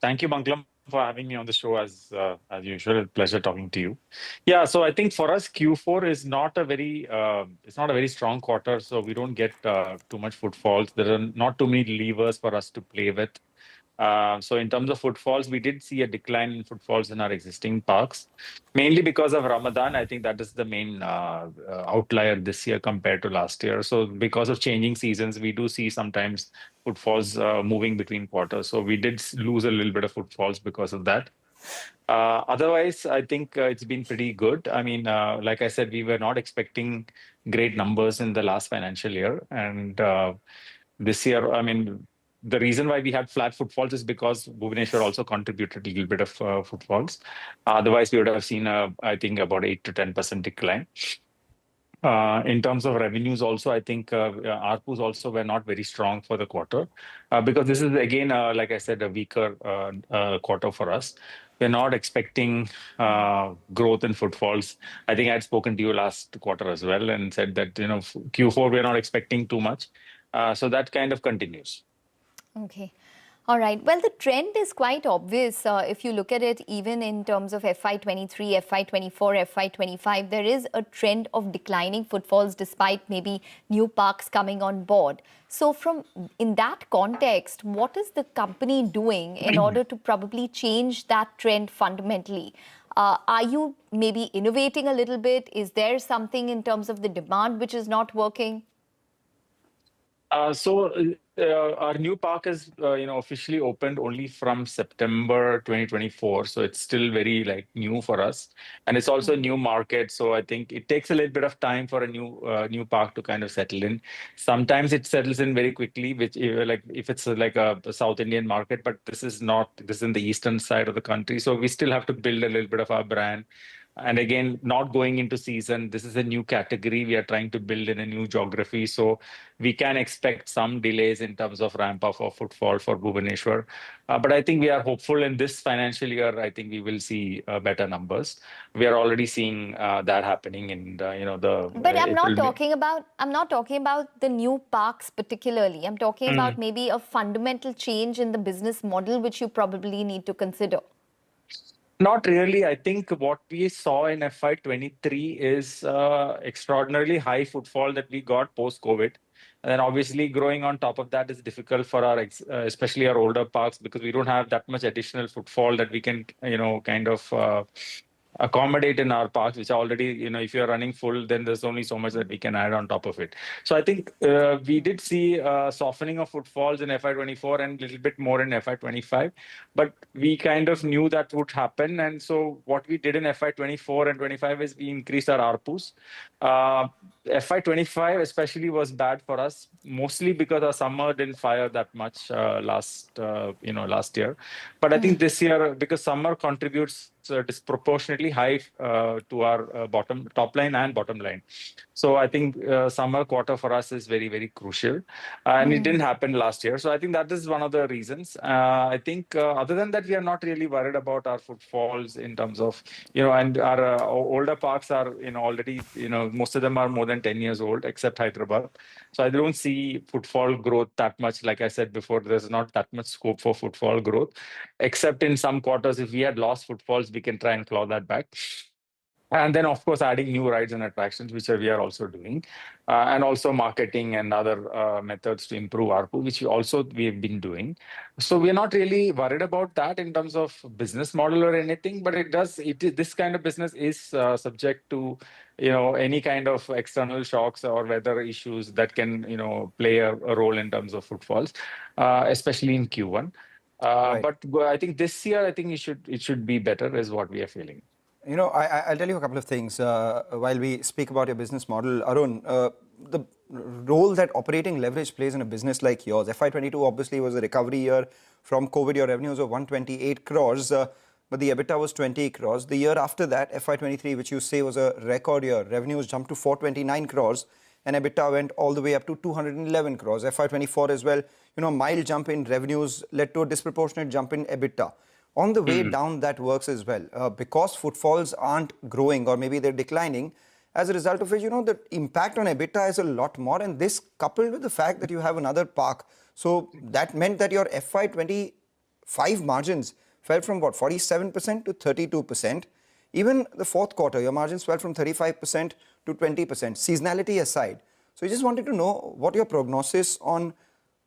Thank you, Mangalam, for having me on the show as usual. Pleasure talking to you. Yeah, so I think for us, Q4 is not a very strong quarter, so we don't get too much footfalls. There are not too many levers for us to play with. So in terms of footfalls, we did see a decline in footfalls in our existing parks, mainly because of Ramadan. I think that is the main outlier this year compared to last year. So because of changing seasons, we do see sometimes footfalls moving between quarters. So we did lose a little bit of footfalls because of that. Otherwise, I think it's been pretty good. I mean, like I said, we were not expecting great numbers in the last financial year. And this year, I mean, the reason why we had flat footfalls is because Bhubaneswar also contributed a little bit of footfalls. Otherwise, we would have seen, I think, about 8 to 10% decline. In terms of revenues also, I think ARPUs also were not very strong for the quarter because this is, again, like I said, a weaker quarter for us. We're not expecting growth in footfalls. I think I had spoken to you last quarter as well and said that, Q4, we're not expecting too much. So that kind of continues. Okay. All right. Well, the trend is quite obvious. If you look at it, even in terms of FY23, FY24, FY25, there is a trend of declining footfalls despite maybe new parks coming on board. So in that context, what is the company doing in order to probably change that trend fundamentally? Are you maybe innovating a little bit? Is there something in terms of the demand which is not working? Our new park is, officially opened only from September 2024. So it's still very new for us, and it's also a new market. So I think it takes a little bit of time for a new park to kind of settle in. Sometimes it settles in very quickly, which if it's like a South Indian market, but this is not. This is in the eastern side of the country, so we still have to build a little bit of our brand. And again, not going into season, this is a new category we are trying to build in a new geography. So we can expect some delays in terms of ramp up of footfall for Bhubaneswar. But I think we are hopeful in this financial year. I think we will see better numbers. We are already seeing that happening in the. But I'm not April, May. talking about the new parks particularly. I'm talking about maybe a fundamental change in the business model, which you probably need to consider. Not really. I think what we saw in FY23 is extraordinarily high footfall that we got post-COVID. And then obviously growing on top of that is difficult for our, especially our older parks, because we don't have that much additional footfall that we can, kind of accommodate in our parks, which are already, if you're running full, then there's only so much that we can add on top of it. So I think we did see softening of footfalls in FY24 and a little bit more in FY25, but we kind of knew that would happen. And so what we did in FY24 and 25 is we increased our ARPUs. FY25 especially was bad for us, mostly because our summer didn't fire that much last year. But I think this year, because summer contributes disproportionately high to our top line and bottom line. So I think summer quarter for us is very, very crucial. And it didn't happen last year. So I think that is one of the reasons. I think other than that, we are not really worried about our footfalls in terms of, and our older parks are, already, most of them are more than 10 years old, except Hyderabad. So I don't see footfall growth that much. Like I said before, there's not that much scope for footfall growth, except in some quarters, if we had lost footfalls, we can try and claw that back. And then, of course, adding new rides and attractions, which we are also doing, and also marketing and other methods to improve ARPU, which we have been doing. So we are not really worried about that in terms of business model or anything, but this kind of business is subject to any kind of external shocks or weather issues that can play a role in terms of footfalls, especially in Q1. But I think this year, it should be better, is what we are feeling. I'll tell you a couple of things while we speak about your business model. Arun, the role that operating leverage plays in a business like yours. FY22 obviously was a recovery year from COVID. Your revenues were 128 crores, but the EBITDA was 20 crores. The year after that, FY23, which you say was a record year, revenues jumped to 429 crores and EBITDA went all the way up to 211 crores. FY24 as well, mild jump in revenues led to a disproportionate jump in EBITDA. On the way down, that works as well. Because footfalls aren't growing or maybe they're declining, as a result of which, the impact on EBITDA is a lot more. And this coupled with the fact that you have another park. So that meant that your FY25 margins fell from 47% to 32%. Even the fourth quarter, your margins fell from 35% to 20%, seasonality aside. So I just wanted to know what your prognosis on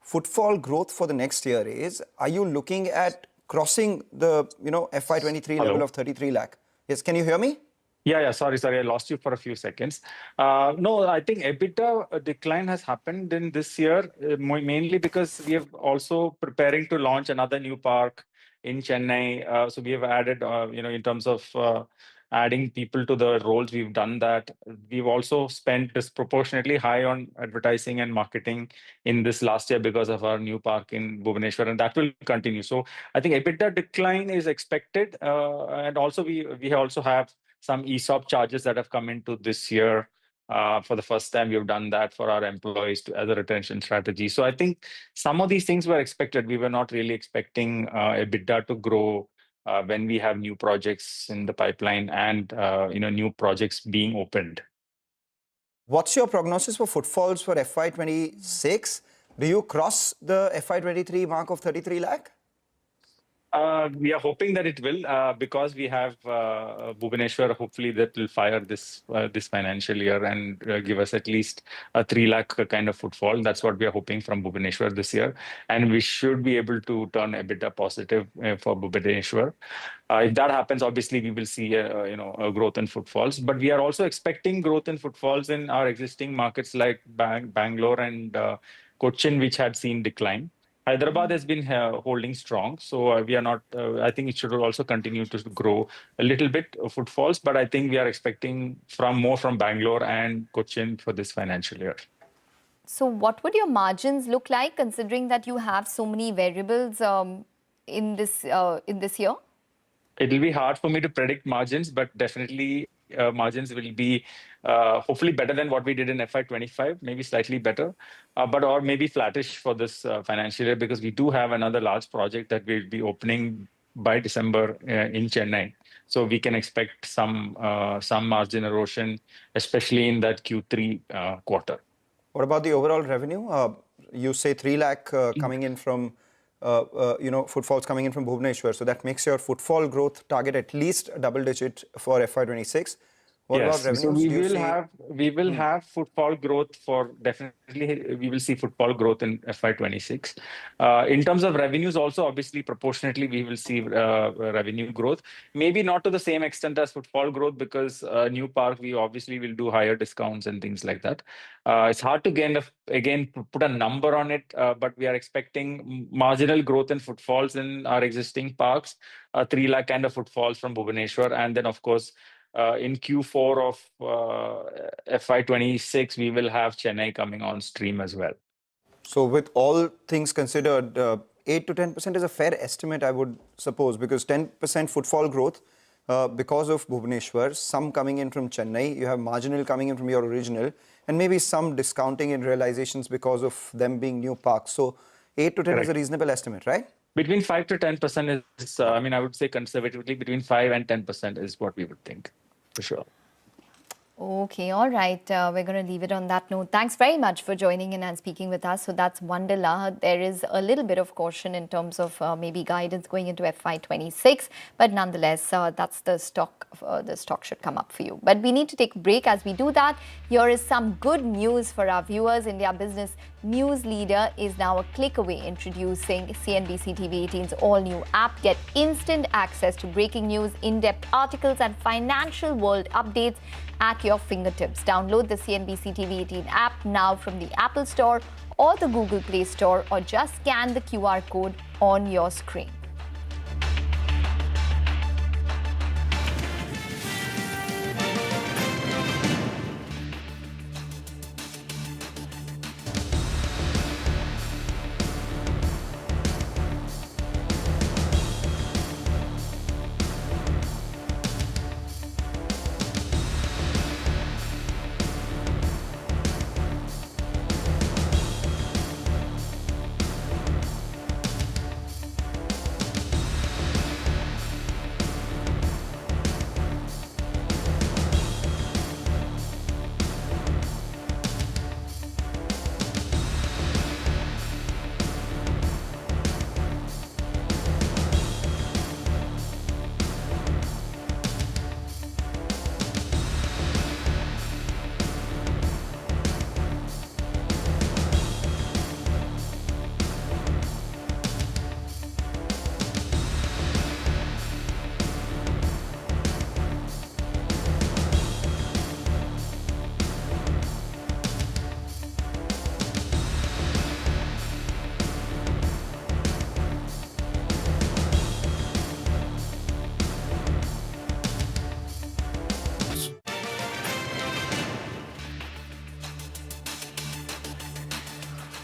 footfall growth for the next year is. Are you looking at crossing the FY23 level of 33 lakh? Yes, can you hear me? Yeah, sorry, I lost you for a few seconds. No, I think EBITDA decline has happened in this year, mainly because we are also preparing to launch another new park in Chennai. So we have added, in terms of adding people to the roles, we've done that. We've also spent disproportionately high on advertising and marketing in this last year because of our new park in Bhubaneswar, and that will continue. So I think EBITDA decline is expected, and also we also have some ESOP charges that have come into this year. For the first time, we've done that for our employees as a retention strategy. So I think some of these things were expected. We were not really expecting EBITDA to grow when we have new projects in the pipeline and new projects being opened. What's your prognosis for footfalls for FY26? Do you cross the FY23 mark of 33 lakh? We are hoping that it will, because we have Bhubaneswar. Hopefully, that will fire this financial year and give us at least a 3 lakh kind of footfall. That's what we are hoping from Bhubaneswar this year, and we should be able to turn EBITDA positive for Bhubaneswar. If that happens, obviously we will see a growth in footfalls. But we are also expecting growth in footfalls in our existing markets like Bangalore and Cochin, which had seen decline. Hyderabad has been holding strong, so we are not. I think it should also continue to grow a little bit of footfalls, but I think we are expecting more from Bangalore and Cochin for this financial year. So what would your margins look like, considering that you have so many variables in this year? It will be hard for me to predict margins, but definitely margins will be hopefully better than what we did in FY25, maybe slightly better, or maybe flattish for this financial year, because we do have another large project that will be opening by December in Chennai. So we can expect some margin erosion, especially in that Q3 quarter. What about the overall revenue? You say 3 lakh coming in from, footfalls coming in from Bhubaneswar. So that makes your footfall growth target at least double digit for FY26. What about revenues? So we will have footfall growth for definitely. We will see footfall growth in FY26. In terms of revenues, also obviously proportionately we will see revenue growth. Maybe not to the same extent as footfall growth, because New Park we obviously will do higher discounts and things like that. It's hard to again put a number on it, but we are expecting marginal growth in footfalls in our existing parks, 3 lakh kind of footfalls from Bhubaneswar, and then of course. In Q4 of FY26, we will have Chennai coming on stream as well. So with all things considered, 8 to 10% is a fair estimate, I would suppose, because 10% footfall growth because of Bhubaneswar, some coming in from Chennai, you have marginal coming in from your original, and maybe some discounting in realizations because of them being new parks. So 8 to 10 Correct. is a reasonable estimate, right? Between 5 to 10% is, I would say conservatively, between 5 and 10% is what we would think, for sure. Okay, all right. We're going to leave it on that note. Thanks very much for joining in and speaking with us. So that's Wonderla. There is a little bit of caution in terms of maybe guidance going into FY26, but nonetheless, that's the stock. The stock should come up for you. But we need to take a break. As we do that, here is some good news for our viewers. India Business News Leader is now a click away, introducing CNBC-TV18's all-new app. Get instant access to breaking news, in-depth articles, and financial world updates at your fingertips. Download the CNBC-TV18 app now from the Apple Store or the Google Play Store, or just scan the QR code on your screen.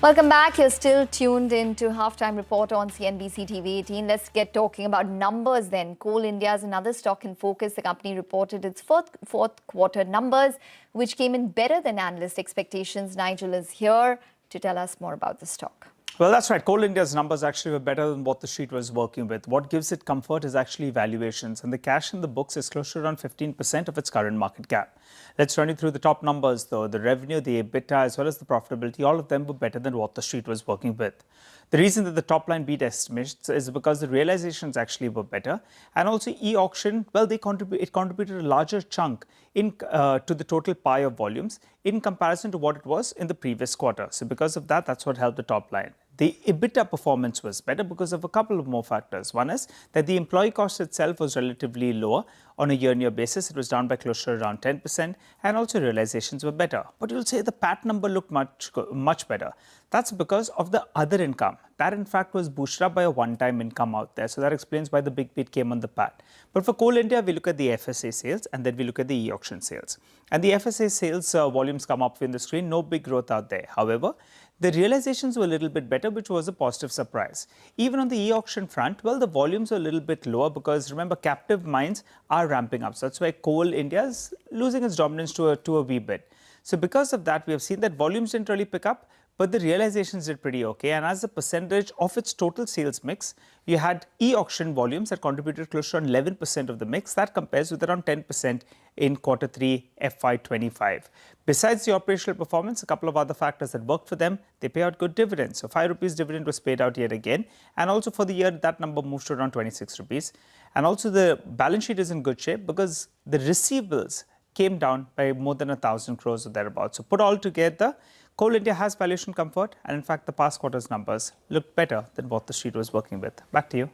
Welcome back. You're still tuned in to Halftime Report on CNBC TV18. Let's get talking about numbers then. Coal India is another stock in focus. The company reported its fourth quarter numbers, which came in better than analyst expectations. Nigel is here to tell us more about the stock. Well, that's right. Coal India's numbers actually were better than what the street was working with. What gives it comfort is actually valuations, and the cash in the books is close to around 15% of its current market cap. Let's run you through the top numbers though. The revenue, the EBITDA, as well as the profitability, all of them were better than what the street was working with. The reason that the top line beat estimates is because the realizations actually were better, and also e-auction, well, it contributed a larger chunk to the total pie of volumes in comparison to what it was in the previous quarter. So because of that, that's what helped the top line. The EBITDA performance was better because of a couple of more factors. One is that the employee cost itself was relatively lower on a year-on-year basis. It was down by close to around 10%, and also realizations were better. But you'll say the PAT number looked much better. That's because of the other income. That in fact was boosted up by a one-time income out there. So that explains why the big beat came on the PAT. But for Coal India, we look at the FSA sales and then we look at the e-auction sales. And the FSA sales volumes come up in the screen, no big growth out there. However, the realizations were a little bit better, which was a positive surprise. Even on the e-auction front, well, the volumes are a little bit lower because remember, captive mines are ramping up. So that's why Coal India is losing its dominance to a wee bit. So because of that, we have seen that volumes didn't really pick up, but the realizations did pretty okay. And as a percentage of its total sales mix, you had e-auction volumes that contributed close to 11% of the mix. That compares with around 10% in Q3 FY25. Besides the operational performance, a couple of other factors that worked for them, they pay out good dividends. So 5 rupees dividend was paid out yet again. And also for the year, that number moves to around 26 rupees. And also the balance sheet is in good shape because the receivables came down by more than 1,000 crores or thereabouts. So put all together, Coal India has valuation comfort, and in fact, the past quarter's numbers look better than what the street was working with. Back to you.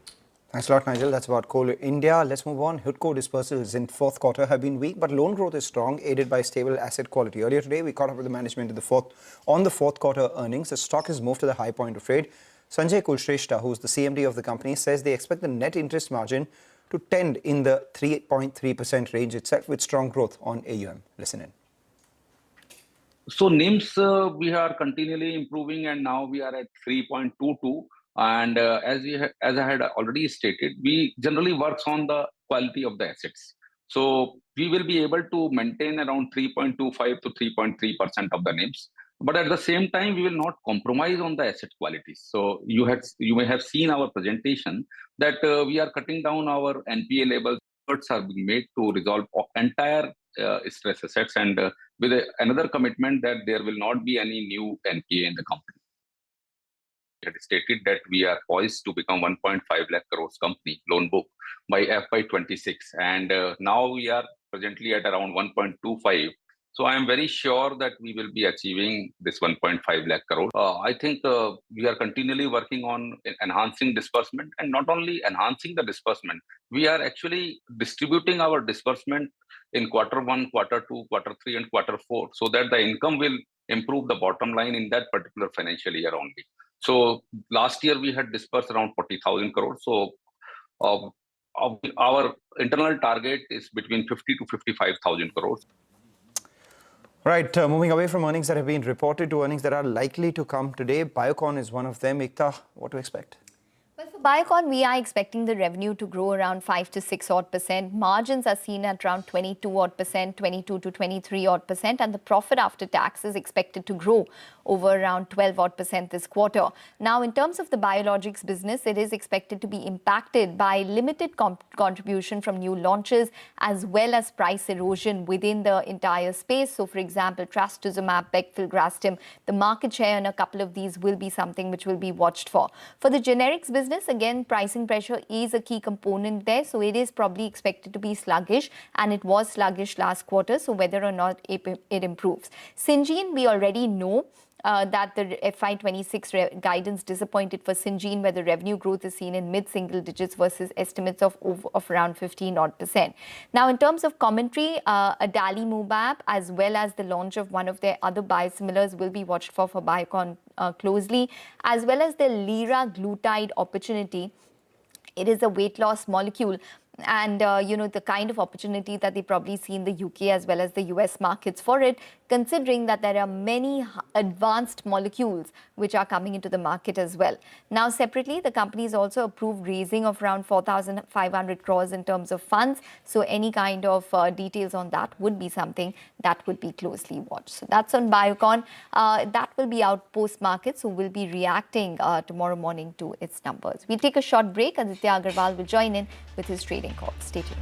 Thanks a lot, Nigel. That's about Coal India. Let's move on. Hindalco dispersals in fourth quarter have been weak, but loan growth is strong, aided by stable asset quality. Earlier today, we caught up with the management on the fourth quarter earnings. The stock has moved to the high point of trade. Sanjay Kulshrestha, who's the CMD of the company, says they expect the net interest margin to tend in the 3.3% range itself, with strong growth on AUM. Listen in. So NIMs, we are continually improving, and now we are at 3.22. And as I had already stated, we generally works on the quality of the assets. So we will be able to maintain around 3.25 to 3.3% of the NIMs. But at the same time, we will not compromise on the asset quality. So you may have seen our presentation that we are cutting down our NPA levels. Efforts are being made to resolve entire stress assets, and with another commitment that there will not be any new NPA in the company. We had stated that we are poised to become 1.5 lakh crores company loan book by FY26, and now we are presently at around 1.25. So I am very sure that we will be achieving this 1.5 lakh crore. I think we are continually working on enhancing disbursement, and not only enhancing the disbursement, we are actually distributing our disbursement in Q1, Q2, Q3, and Q4, so that the income will improve the bottom line in that particular financial year only. So last year we had disbursed around 40,000 crores. So our internal target is between 50 to 55,000 crores. Right, moving away from earnings that have been reported to earnings that are likely to come today. Biocon is one of them. Ekta, what to expect? Well, for Biocon, we are expecting the revenue to grow around 5 to 6 odd percent. Margins are seen at around 22 odd percent, 22 to 23 odd percent, and the profit after tax is expected to grow over around 12 odd percent this quarter. Now, in terms of the biologics business, it is expected to be impacted by limited contribution from new launches as well as price erosion within the entire space. So, for example, trastuzumab, pegfilgrastim, the market share in a couple of these will be something which will be watched for. For the generics business, again, pricing pressure is a key component there. So, it is probably expected to be sluggish, and it was sluggish last quarter. So, whether or not it improves. Syngene, we already know that the FY26 guidance disappointed for Syngene, where the revenue growth is seen in mid-single digits versus estimates of around 15 odd percent. Now, in terms of commentary, adalimumab as well as the launch of one of their other biosimilars will be watched for Biocon closely, as well as the liraglutide opportunity. It is a weight loss molecule. And, the kind of opportunity that they probably see in the UK as well as the US markets for it, considering that there are many advanced molecules which are coming into the market as well. Now, separately, the company has also approved raising of around 4,500 crores in terms of funds. So any kind of details on that would be something that would be closely watched. So that's on Biocon. That will be out post-market, so we'll be reacting tomorrow morning to its numbers. We'll take a short break. Aditya Agarwal will join in with his trading call. Stay tuned.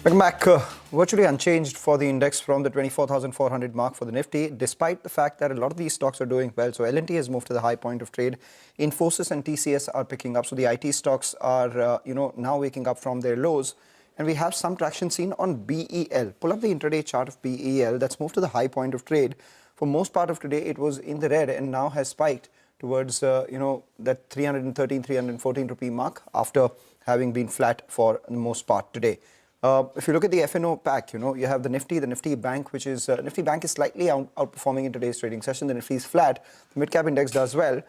Welcome back. Virtually unchanged for the index from the 24,400 mark for the Nifty, despite the fact that a lot of these stocks are doing well. So L&T has moved to the high point of trade. Infosys and TCS are picking up. So the IT stocks are, now waking up from their lows. And we have some traction seen on BEL. Pull up the intraday chart of BEL. That's moved to the high point of trade. For most part of today, it was in the red and now has spiked towards, that 313, 314 rupee mark after having been flat for the most part today. If you look at the F&O pack, you have the Nifty Bank, which is, Nifty Bank is slightly outperforming in today's trading session. The Nifty is flat. The mid-cap index does well.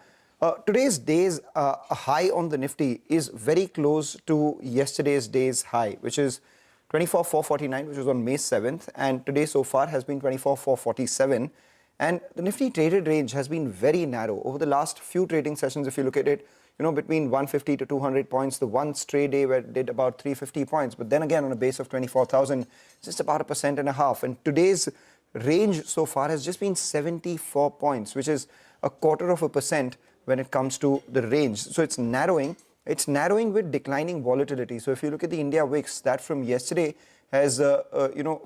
Today's day's high on the Nifty is very close to yesterday's day's high, which is 24,449, which was on May 7th. And today so far has been 24,447. And the Nifty traded range has been very narrow. Over the last few trading sessions, if you look at it, between 150 to 200 points, the one stray day where it did about 350 points. But then again, on a base of 24,000, just about 1.5%. And today's range so far has just been 74 points, which is 0.25% when it comes to the range. So it's narrowing. It's narrowing with declining volatility. So if you look at the India VIX, that from yesterday has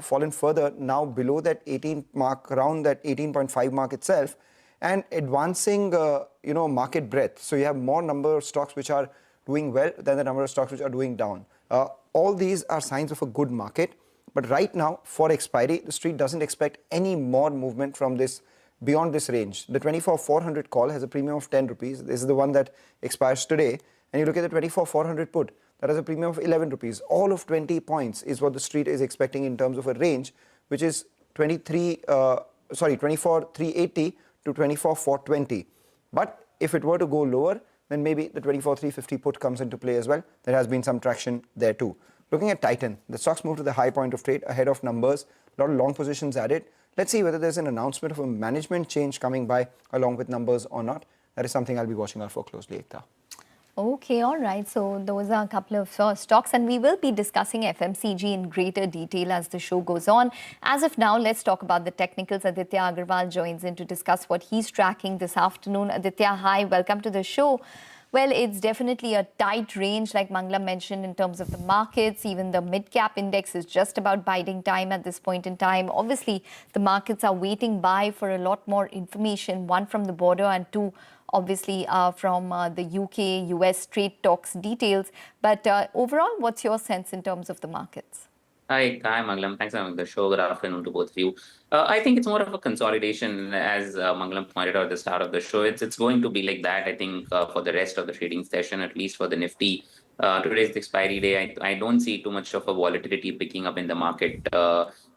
fallen further, now below that 18 mark, around that 18.5 mark itself, and advancing market breadth. So you have more number of stocks which are doing well than the number of stocks which are doing down. All these are signs of a good market. But right now, for expiry, the street doesn't expect any more movement from this beyond this range. The 24,400 call has a premium of 10 rupees. This is the one that expires today. And you look at the 24,400 put, that has a premium of 11 rupees. All of 20 points is what the street is expecting in terms of a range, which is 24,380 to 24,420. But if it were to go lower, then maybe the 24,350 put comes into play as well. There has been some traction there too. Looking at Titan, the stocks moved to the high point of trade ahead of numbers. A lot of long positions added. Let's see whether there's an announcement of a management change coming by along with numbers or not. That is something I'll be watching out for closely, Ekta. Okay, all right. So those are a couple of stocks, and we will be discussing FMCG in greater detail as the show goes on. As of now, let's talk about the technicals. Aditya Agarwal joins in to discuss what he's tracking this afternoon. Aditya, hi, welcome to the show. Well, it's definitely a tight range, like Mangala mentioned, in terms of the markets. Even the mid-cap index is just about biding time at this point in time. Obviously, the markets are waiting by for a lot more information, one from the border and two, obviously, from the UK, US trade talks details. But overall, what's your sense in terms of the markets? Hi, Mangalam. Thanks for having the show. Good afternoon to both of you. I think it's more of a consolidation, as Mangalam pointed out at the start of the show. It's going to be like that, I think, for the rest of the trading session, at least for the Nifty. Today's the expiry day. I don't see too much of a volatility picking up in the market.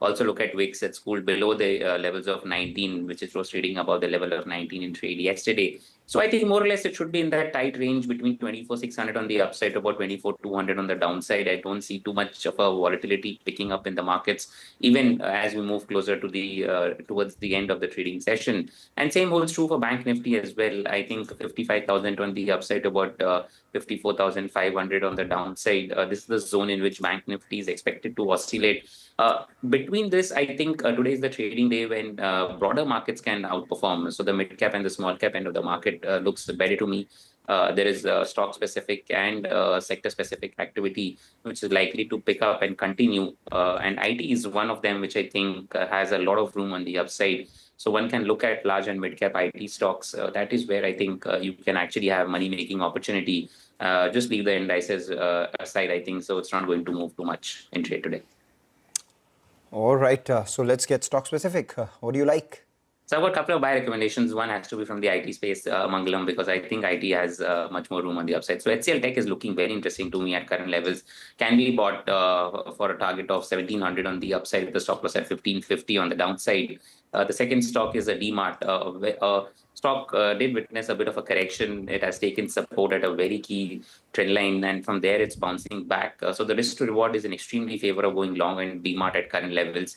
Also look at VIX. It's cooled below the levels of 19, which is was trading above the level of 19 in trade yesterday. So I think more or less it should be in that tight range between 24,600 on the upside to about 24,200 on the downside. I don't see too much of a volatility picking up in the markets, even as we move closer to the towards the end of the trading session. And same holds true for Bank Nifty as well. I think 55,000 on the upside to about 54,500 on the downside. This is the zone in which Bank Nifty is expected to oscillate. Between this, I think today is the trading day when broader markets can outperform. So the mid cap and the small cap end of the market looks better to me. There is stock specific and sector specific activity which is likely to pick up and continue. And IT is one of them which I think has a lot of room on the upside. So one can look at large and mid cap IT stocks. That is where I think you can actually have money making opportunity. Just leave the indices aside, I think. So it's not going to move too much in trade today. All right. So let's get stock specific. What do you like? So I've got a couple of buy recommendations. One has to be from the IT space, Mangalam, because I think IT has much more room on the upside. So HCL Tech is looking very interesting to me at current levels. Can be bought for a target of 1,700 on the upside with the stop loss at 1,550 on the downside. The second stock is a DMart. Stock did witness a bit of a correction. It has taken support at a very key trend line, and from there it's bouncing back. So the risk to reward is in extremely favor of going long in DMart at current levels.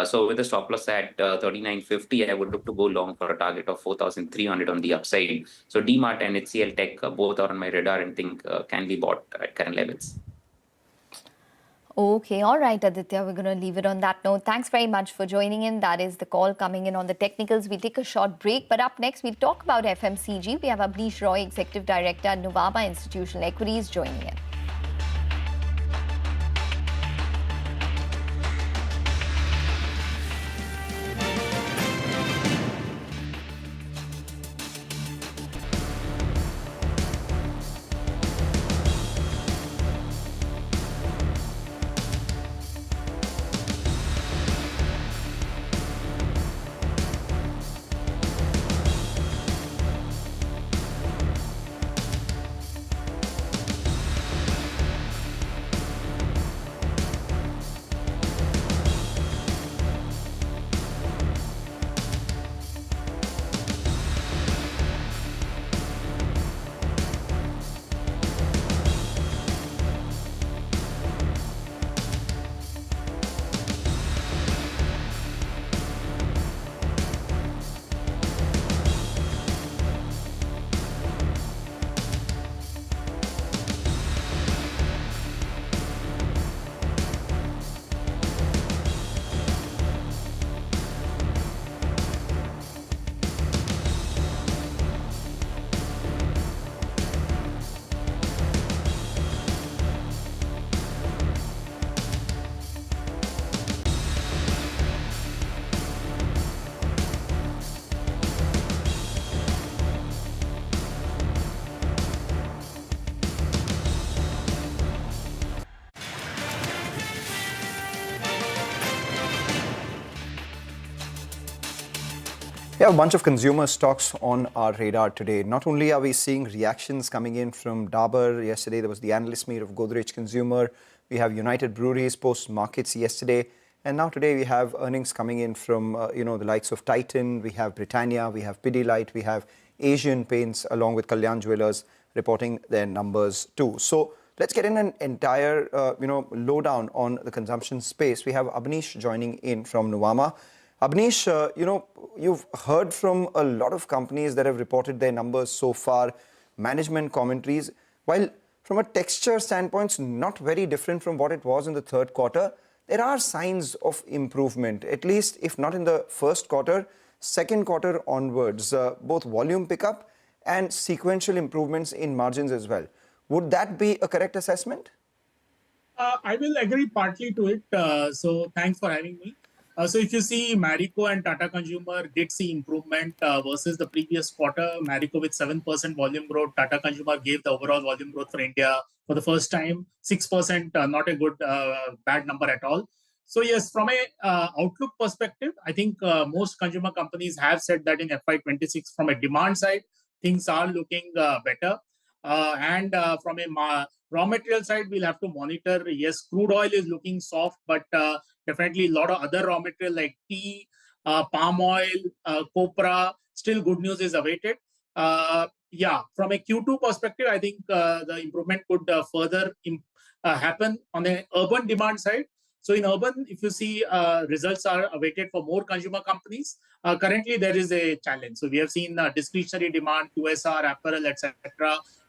So with the stop loss at 39.50, I would look to go long for a target of 4,300 on the upside. So DMart and HCL Tech both are on my radar and think can be bought at current levels. Okay, all right, Aditya, we're going to leave it on that note. Thanks very much for joining in. That is the call coming in on the technicals. We'll take a short break, but up next, we'll talk about FMCG. We have Abneesh Roy, Executive Director at Nuvama Institutional Equities, joining in. We have a bunch of consumer stocks on our radar today. Not only are we seeing reactions coming in from Dabur, yesterday there was the analyst meet of Godrej Consumer. We have United Breweries post markets yesterday. And now today we have earnings coming in from, the likes of Titan, we have Britannia, we have Pidilite, we have Asian Paints along with Kalyan Jewellers reporting their numbers too. So let's get in an entire, lowdown on the consumption space. We have Abneesh joining in from Nuvama. Abneesh, you've heard from a lot of companies that have reported their numbers so far, management commentaries. While from a texture standpoint, it's not very different from what it was in the third quarter, there are signs of improvement, at least if not in the first quarter, second quarter onwards, both volume pickup and sequential improvements in margins as well. Would that be a correct assessment? I will agree partly to it. So thanks for having me. So if you see Marico and Tata Consumer did see improvement versus the previous quarter. Marico with 7% volume growth. Tata Consumer gave the overall volume growth for India for the first time. 6%, not a good, bad number at all. So yes, from a outlook perspective, I think most consumer companies have said that in FY26 from a demand side, things are looking better. And from a raw material side, we'll have to monitor. Yes, crude oil is looking soft, but definitely a lot of other raw material like tea, palm oil, copra, still good news is awaited. Yeah, from a Q2 perspective, I think the improvement could further happen on the urban demand side. So in urban, if you see results are awaited for more consumer companies, currently there is a challenge. So we have seen discretionary demand, QSR, apparel, etc.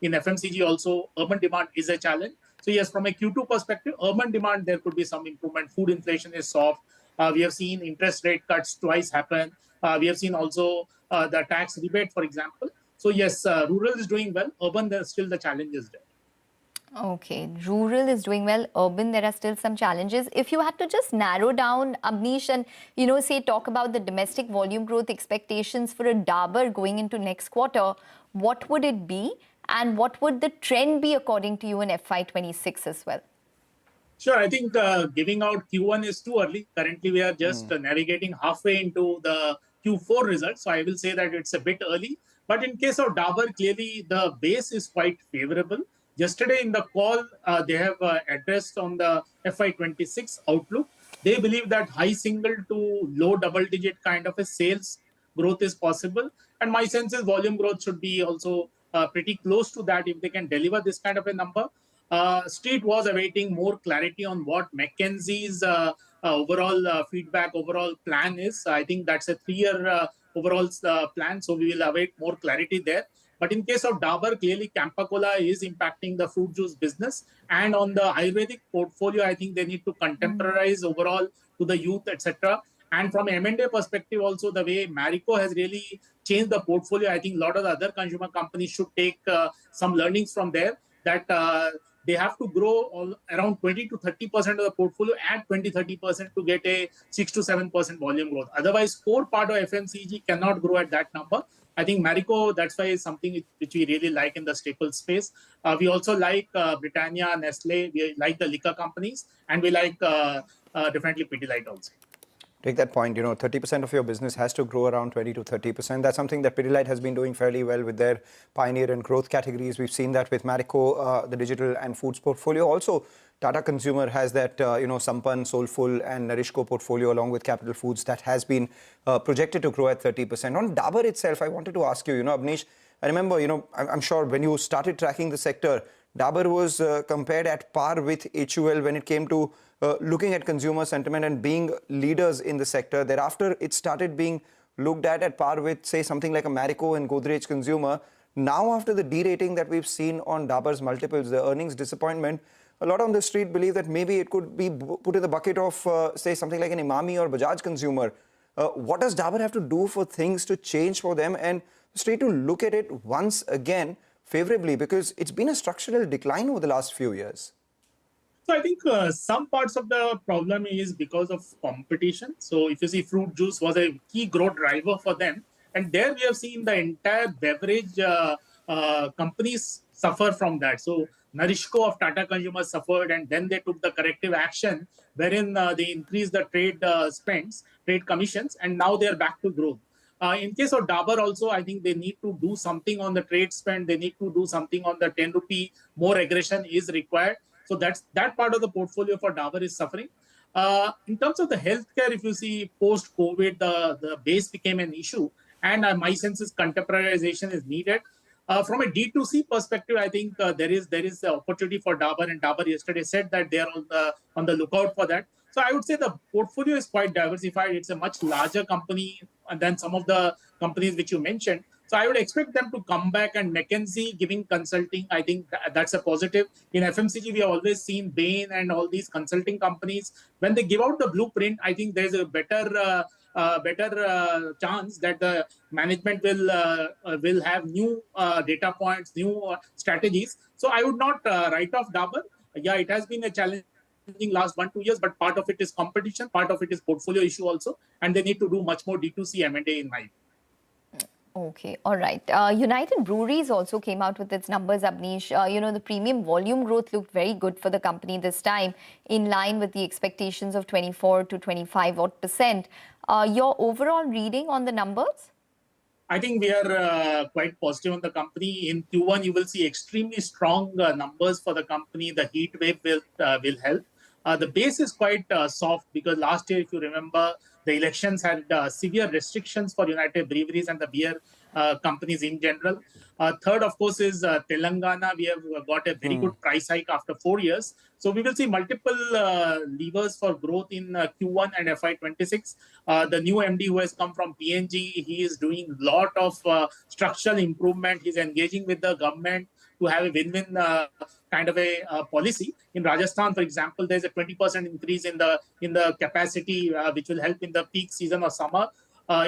In FMCG also, urban demand is a challenge. So yes, from a Q2 perspective, urban demand, there could be some improvement. Food inflation is soft. We have seen interest rate cuts twice happen. We have seen also the tax rebate, for example. So yes, rural is doing well. Urban, there's still the challenges there. Okay, rural is doing well. Urban, there are still some challenges. If you had to just narrow down, Abneesh, and say talk about the domestic volume growth expectations for a Dabur going into next quarter, what would it be, and what would the trend be according to you in FY26 as well? Sure, I think giving out Q1 is too early. Currently, we are just navigating halfway into the Q4 results, so I will say that it's a bit early. But in case of Dabur, clearly the base is quite favorable. Yesterday in the call, they have addressed on the FY26 outlook. They believe that high single to low double-digit kind of a sales growth is possible. And my sense is volume growth should be also pretty close to that if they can deliver this kind of a number. Street was awaiting more clarity on what McKinsey's overall feedback, overall plan is. I think that's a 3-year overall plan. So we will await more clarity there. But in case of Dabur, clearly Campa Cola is impacting the fruit juice business. And on the Ayurvedic portfolio, I think they need to contemporize overall to the youth, etc. And from an M&A perspective also, the way Marico has really changed the portfolio, I think a lot of the other consumer companies should take some learnings from there, that they have to grow around 20 to 30% of the portfolio at 20-30% to get a 6 to 7% volume growth. Otherwise, core part of FMCG cannot grow at that number. I think Marico, that's why is something which we really like in the staple space. We also like Britannia, Nestle, we like the liquor companies, and we like definitely Pidilite also. Take that point, 30% of your business has to grow around 20 to 30%. That's something that Pidilite has been doing fairly well with their pioneer and growth categories. We've seen that with Marico, the digital and foods portfolio. Also, Tata Consumer has that, Sampann, Soulful and Narishco portfolio along with Capital Foods that has been projected to grow at 30%. On Dabur itself, I wanted to ask you, Abneesh, I remember, I'm sure when you started tracking the sector, Dabur was compared at par with HUL when it came to looking at consumer sentiment and being leaders in the sector. Thereafter, it started being looked at par with, say, something like a Marico and Godrej Consumer. Now, after the derating that we've seen on Dabur's multiples, the earnings disappointment, a lot on the street believe that maybe it could be put in the bucket of, say, something like an Imami or Bajaj Consumer. What does Dabur have to do for things to change for them and the street to look at it once again favorably? Because it's been a structural decline over the last few years. So I think some parts of the problem is because of competition. So if you see, fruit juice was a key growth driver for them. And there we have seen the entire beverage companies suffer from that. So Narishco of Tata Consumer suffered, and then they took the corrective action wherein they increased the trade spends, trade commissions, and now they are back to growth. In case of Dabur also, I think they need to do something on the trade spend. They need to do something on the 10 rupee. More aggression is required. So that part of the portfolio for Dabur is suffering. In terms of the healthcare, if you see post-COVID, the base became an issue. And my sense is contemporarization is needed. From a D2C perspective, I think there is the opportunity for Dabur, and Dabur yesterday said that they are on the lookout for that. So I would say the portfolio is quite diversified. It's a much larger company than some of the companies which you mentioned. So I would expect them to come back, and McKinsey giving consulting, I think that's a positive. In FMCG, we have always seen Bain and all these consulting companies. When they give out the blueprint, I think there's a better chance that the management will have new data points, new strategies. So I would not write off Dabur. Yeah, it has been a challenging last 1-2 years, but part of it is competition, part of it is portfolio issue also, and they need to do much more D2C M&A in my view. Okay, all right. United Breweries also came out with its numbers, Abneesh. The premium volume growth looked very good for the company this time, in line with the expectations of 24 to 25%. Your overall reading on the numbers? I think we are quite positive on the company. In Q1, you will see extremely strong numbers for the company. The heat wave will help. The base is quite soft because last year, if you remember, the elections had severe restrictions for United Breweries and the beer companies in general. Third, of course, is Telangana. We have got a very good price hike after 4 years. So we will see multiple levers for growth in Q1 and FY26. The new MD who has come from PNG, he is doing a lot of structural improvement. He's engaging with the government to have a win-win kind of a policy. In Rajasthan, for example, there's a 20% increase in the capacity, which will help in the peak season of summer.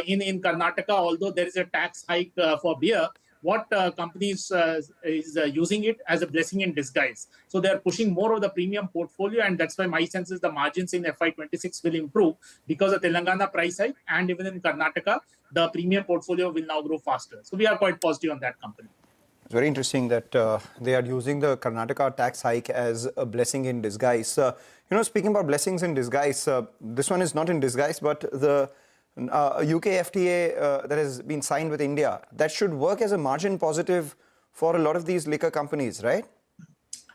In Karnataka, although there is a tax hike for beer, what companies is using it as a blessing in disguise. So they're pushing more of the premium portfolio, and that's why my sense is the margins in FY26 will improve because of Telangana price hike, and even in Karnataka, the premium portfolio will now grow faster. So we are quite positive on that company. It's very interesting that they are using the Karnataka tax hike as a blessing in disguise. Speaking about blessings in disguise, this one is not in disguise, but the UK FTA that has been signed with India, that should work as a margin positive for a lot of these liquor companies, right?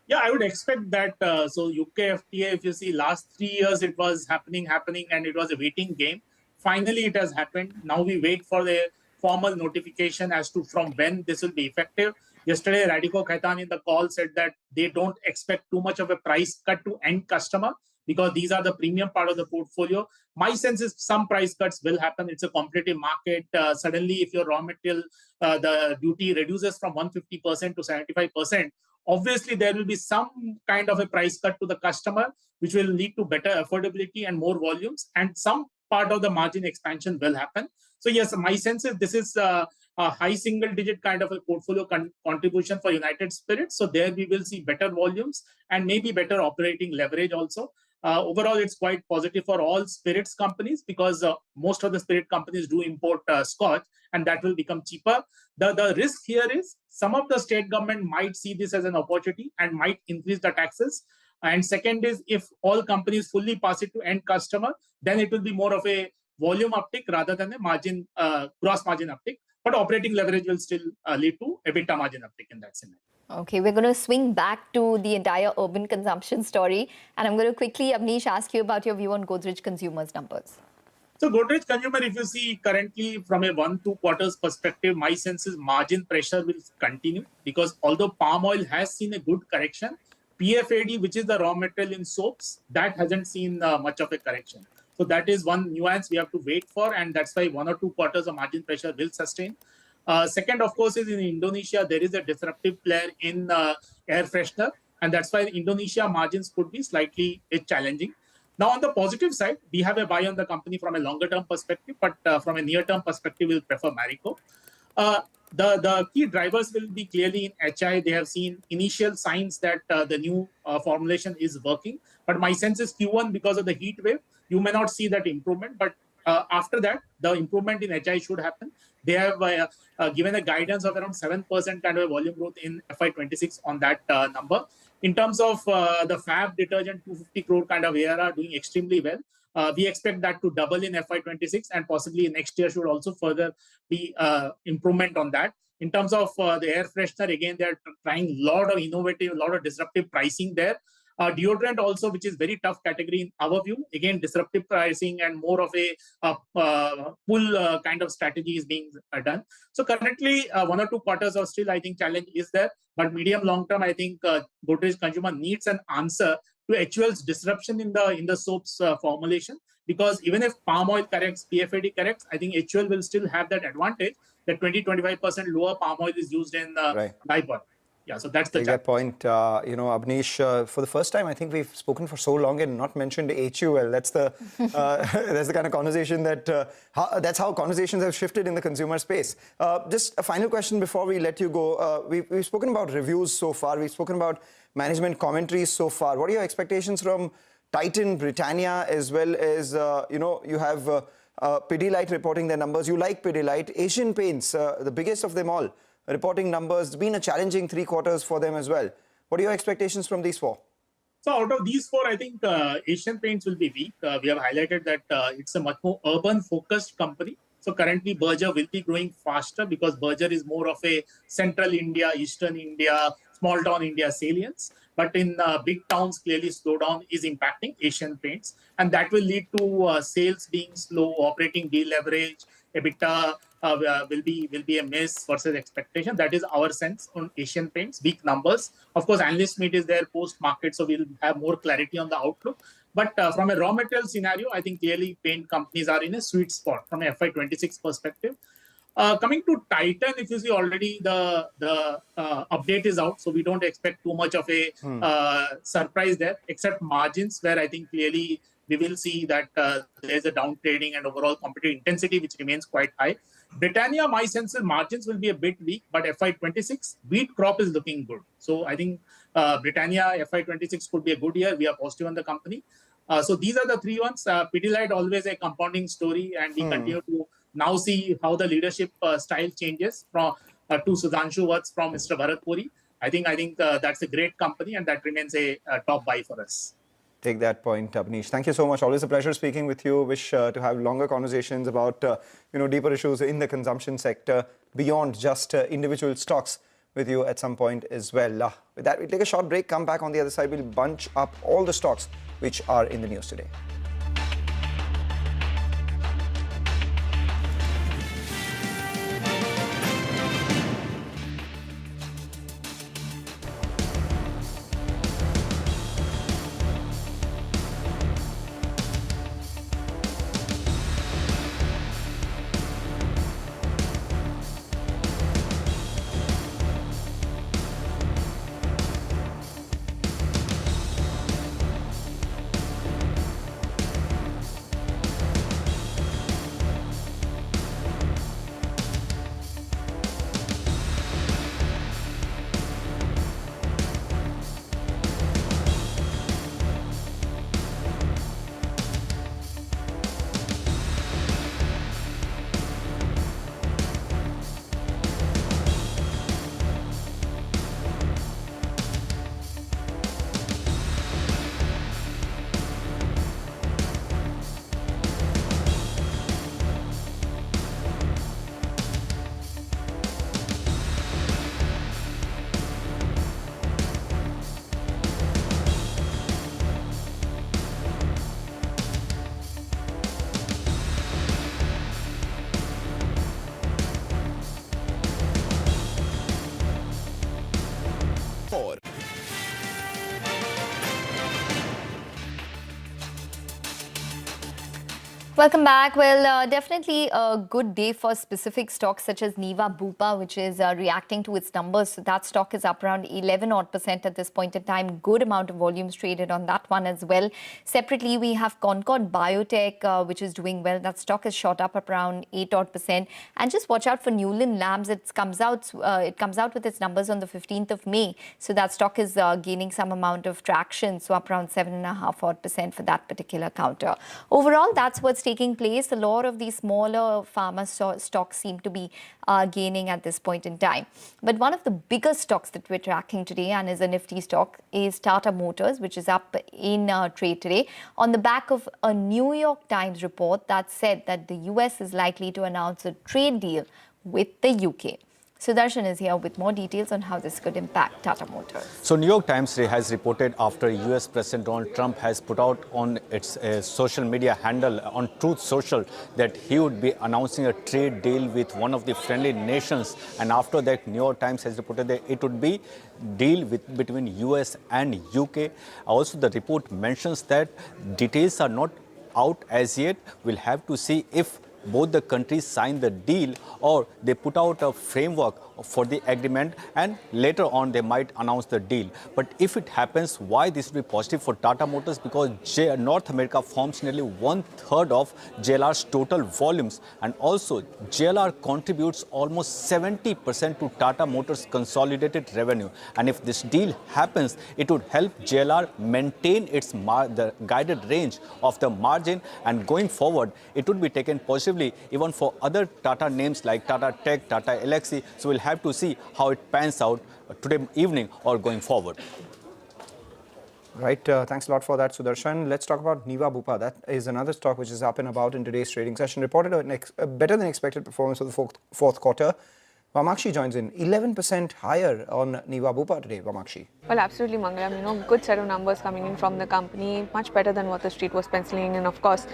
Yeah, I would expect that. So UK FTA, if you see last 3 years, it was happening, and it was a waiting game. Finally, it has happened. Now we wait for the formal notification as to from when this will be effective. Yesterday, Radhiko Khaitan in the call said that they don't expect too much of a price cut to end customer because these are the premium part of the portfolio. My sense is some price cuts will happen. It's a competitive market. Suddenly, if your raw material, the duty reduces from 150% to 75%, obviously there will be some kind of a price cut to the customer, which will lead to better affordability and more volumes, and some part of the margin expansion will happen. So yes, my sense is this is a high single-digit kind of a portfolio contribution for United Spirits. So there we will see better volumes and maybe better operating leverage also. Overall, it's quite positive for all spirits companies because most of the spirit companies do import scotch, and that will become cheaper. The risk here is some of the state government might see this as an opportunity and might increase the taxes. And second is if all companies fully pass it to end customer, then it will be more of a volume uptick rather than a margin, gross margin uptick. But operating leverage will still lead to EBITDA margin uptick in that scenario. Okay, we're going to swing back to the entire urban consumption story. And I'm going to quickly, Abneesh, ask you about your view on Godrej Consumer's numbers. So Godrej Consumer, if you see currently from a 1-2 quarters perspective, my sense is margin pressure will continue because although palm oil has seen a good correction, PFAD, which is the raw material in soaps, that hasn't seen much of a correction. So that is one nuance we have to wait for, and that's why 1 or 2 quarters of margin pressure will sustain. Second, of course, is in Indonesia, there is a disruptive player in air freshener, and that's why Indonesia margins could be slightly challenging. Now, on the positive side, we have a buy on the company from a longer-term perspective, but from a near-term perspective, we'll prefer Marico. The key drivers will be clearly in HI. They have seen initial signs that the new formulation is working. But my sense is Q1, because of the heat wave, you may not see that improvement. But after that, the improvement in HI should happen. They have given a guidance of around 7% kind of a volume growth in FY26 on that number. In terms of the Fab detergent, 250 crore kind of ARR doing extremely well. We expect that to double in FY26, and possibly next year should also further be improvement on that. In terms of the air freshener, again, they're trying a lot of innovative, a lot of disruptive pricing there. Deodorant also, which is very tough category in our view. Again, disruptive pricing and more of a pull kind of strategy is being done. So currently, 1 or 2 quarters of still, I think, challenge is there. But medium long term, I think Godrej Consumer needs an answer to HUL's disruption in the soaps formulation. Because even if palm oil corrects, PFAD corrects, I think HUL will still have that advantage that 20-25% lower palm oil is used in diaper. Yeah, so that's the point. Abneesh, for the first time, I think we've spoken for so long and not mentioned HUL. That's the that's the kind of conversation that's how conversations have shifted in the consumer space. Just a final question before we let you go. We've spoken about reviews so far. We've spoken about management commentaries so far. What are your expectations from Titan, Britannia, as well as you have Pidilite reporting their numbers. You like Pidilite. Asian Paints, the biggest of them all, reporting numbers. It's been a challenging 3 quarters for them as well. What are your expectations from these 4? So out of these 4, I think Asian Paints will be weak. We have highlighted that it's a much more urban-focused company. So currently, Berger will be growing faster because Berger is more of a central India, eastern India, small town India salience. But in big towns, clearly slowdown is impacting Asian Paints. And that will lead to sales being slow, operating deleverage, EBITDA will be a miss versus expectation. That is our sense on Asian Paints, weak numbers. Of course, analyst meet is there post-market, so we'll have more clarity on the outlook. But from a raw material scenario, I think clearly paint companies are in a sweet spot from a FY26 perspective. Coming to Titan, if you see already the update is out, so we don't expect too much of a surprise there, except margins, where I think clearly we will see that there's a down trading and overall competitive intensity, which remains quite high. Britannia, my sense is margins will be a bit weak, but FY26, wheat crop is looking good. So I think Britannia, FY26 could be a good year. We are positive on the company. So these are the 3 ones. Pidilite, always a compounding story, and we continue to now see how the leadership style changes from to Sudhanshu Vats from Mr. Bharat Puri. I think that's a great company, and that remains a top buy for us. Take that point, Abneesh. Thank you so much. Always a pleasure speaking with you. Wish to have longer conversations about deeper issues in the consumption sector beyond just individual stocks with you at some point as well. With that, we'll take a short break. Come back on the other side. We'll bunch up all the stocks which are in the news today. Welcome back. Well, definitely a good day for specific stocks such as Neva Bupa, which is reacting to its numbers. So that stock is up around 11% at this point in time. Good amount of volumes traded on that one as well. Separately, we have Concord Biotech, which is doing well. That stock is shot up around 8%. And just watch out for Newland Labs. It comes out with its numbers on the 15th of May. So that stock is gaining some amount of traction. So up around 7.5% for that particular counter. Overall, that's what's taking place, a lot of these smaller pharma stocks seem to be gaining at this point in time. But one of the biggest stocks that we're tracking today and is a Nifty stock is Tata Motors, which is up in trade today on the back of a New York Times report that said that the US is likely to announce a trade deal with the UK. Sudarshan is here with more details on how this could impact Tata Motors. So New York Times has reported after US President Donald Trump has put out on its social media handle on Truth Social that he would be announcing a trade deal with one of the friendly nations. And after that, New York Times has reported that it would be deal between US and UK. Also, the report mentions that details are not out as yet. We'll have to see if both the countries sign the deal or they put out a framework for the agreement and later on they might announce the deal. But if it happens, why this will be positive for Tata Motors? Because North America forms nearly 1/3 of JLR's total volumes, and also JLR contributes almost 70% to Tata Motors' consolidated revenue. And if this deal happens, it would help JLR maintain its the guided range of the margin, and going forward, it would be taken positively even for other Tata names like Tata Tech, Tata Elxsi. So we'll have to see how it pans out today evening or going forward. Right. Thanks a lot for that, Sudarshan. Let's talk about Neva Bupa. That is another stock which is up and about in today's trading session. Reported a better than expected performance for the fourth quarter. Vamakshi joins in. 11% higher on Neva Bupa today, Vamakshi. Well, absolutely, Mangalam. Good set of numbers coming in from the company, much better than what the street was penciling in. Of course,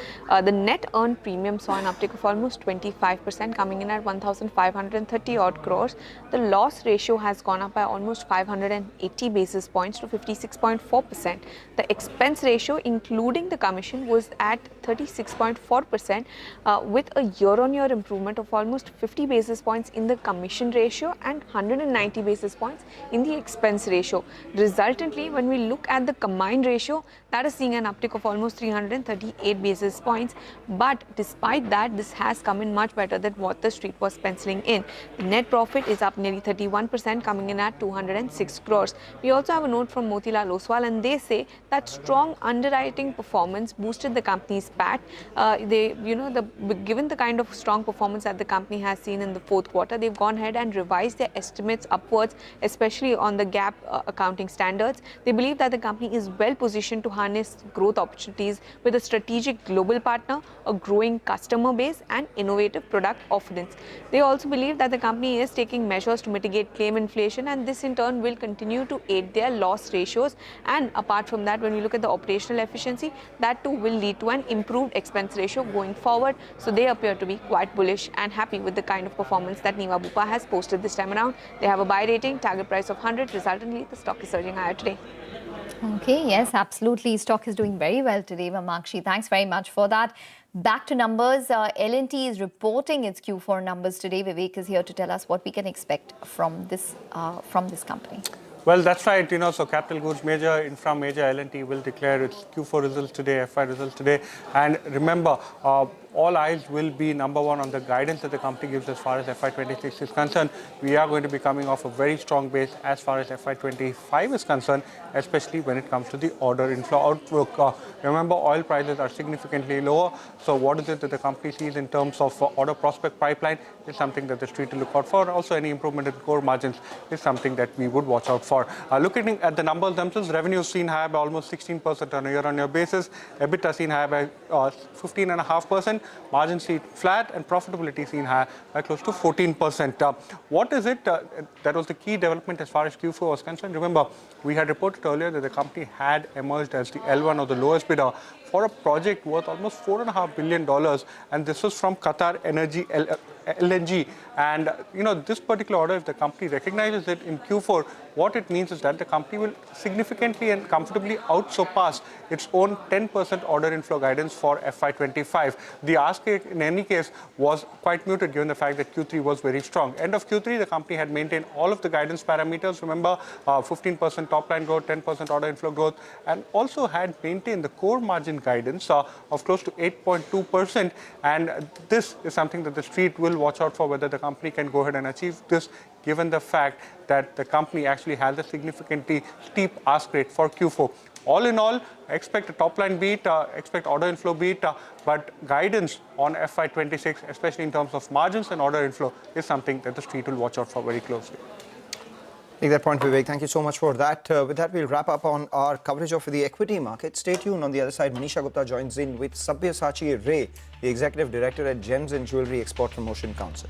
the net earned premium saw an uptick of almost 25%, coming in at 1,530 odd crores. The loss ratio has gone up by almost 580 basis points to 56.4%. The expense ratio, including the commission, was at 36.4%, with a year-on-year improvement of almost 50 basis points in the commission ratio and 190 basis points in the expense ratio. Resultantly, when we look at the combined ratio, that is seeing an uptick of almost 338 basis points. But despite that, this has come in much better than what the street was penciling in. The net profit is up nearly 31%, coming in at 206 crores. We also have a note from Motilal Oswal, and they say that strong underwriting performance boosted the company's PAT. Given the kind of strong performance that the company has seen in the fourth quarter, they've gone ahead and revised their estimates upwards, especially on the GAAP accounting standards. They believe that the company is well positioned to harness growth opportunities with a strategic global partner, a growing customer base, and innovative product offerings. They also believe that the company is taking measures to mitigate claim inflation, and this in turn will continue to aid their loss ratios. And apart from that, when we look at the operational efficiency, that too will lead to an improved expense ratio going forward. So they appear to be quite bullish and happy with the kind of performance that Neva Bupa has posted this time around. They have a buy rating, target price of 100. Resultantly, the stock is surging higher today. Okay, yes, absolutely. Stock is doing very well today, Vamakshi. Thanks very much for that. Back to numbers. L&T is reporting its Q4 numbers today. Vivek is here to tell us what we can expect from this company. Well, that's right. So capital goods major, infra major, L&T will declare its Q4 results today, FY results today. And remember, all eyes will be number one on the guidance that the company gives as far as FY26 is concerned. We are going to be coming off a very strong base as far as FY25 is concerned, especially when it comes to the order inflow outlook. Remember, oil prices are significantly lower. So what is it that the company sees in terms of order prospect pipeline is something that the street will look out for. Also, any improvement in core margins is something that we would watch out for. Looking at the numbers themselves, revenue seen higher by almost 16% on a year-on-year basis. EBITDA seen higher by 15.5%. Margin seen flat, and profitability seen higher by close to 14%. What is it? That was the key development as far as Q4 was concerned. Remember, we had reported earlier that the company had emerged as the L1 or the lowest bidder for a project worth almost $4.5 billion, and this was from Qatar Energy LNG. And this particular order, if the company recognizes it in Q4, what it means is that the company will significantly and comfortably outsurpass its own 10% order inflow guidance for FY25. The ask in any case was quite muted given the fact that Q3 was very strong. End of Q3, the company had maintained all of the guidance parameters. Remember, 15% top line growth, 10% order inflow growth, and also had maintained the core margin guidance of close to 8.2%. And this is something that the street will watch out for, whether the company can go ahead and achieve this, given the fact that the company actually has a significantly steep ask rate for Q4. All in all, expect a top-line beat, expect order inflow beat, but guidance on FY26, especially in terms of margins and order inflow, is something that the street will watch out for very closely. Take that point, Vivek. Thank you so much for that. With that, we'll wrap up on our coverage of the equity market. Stay tuned. On the other side, Manisha Gupta joins in with Sabyasachi Ray, the Executive Director at Gems and Jewelry Export Promotion Council.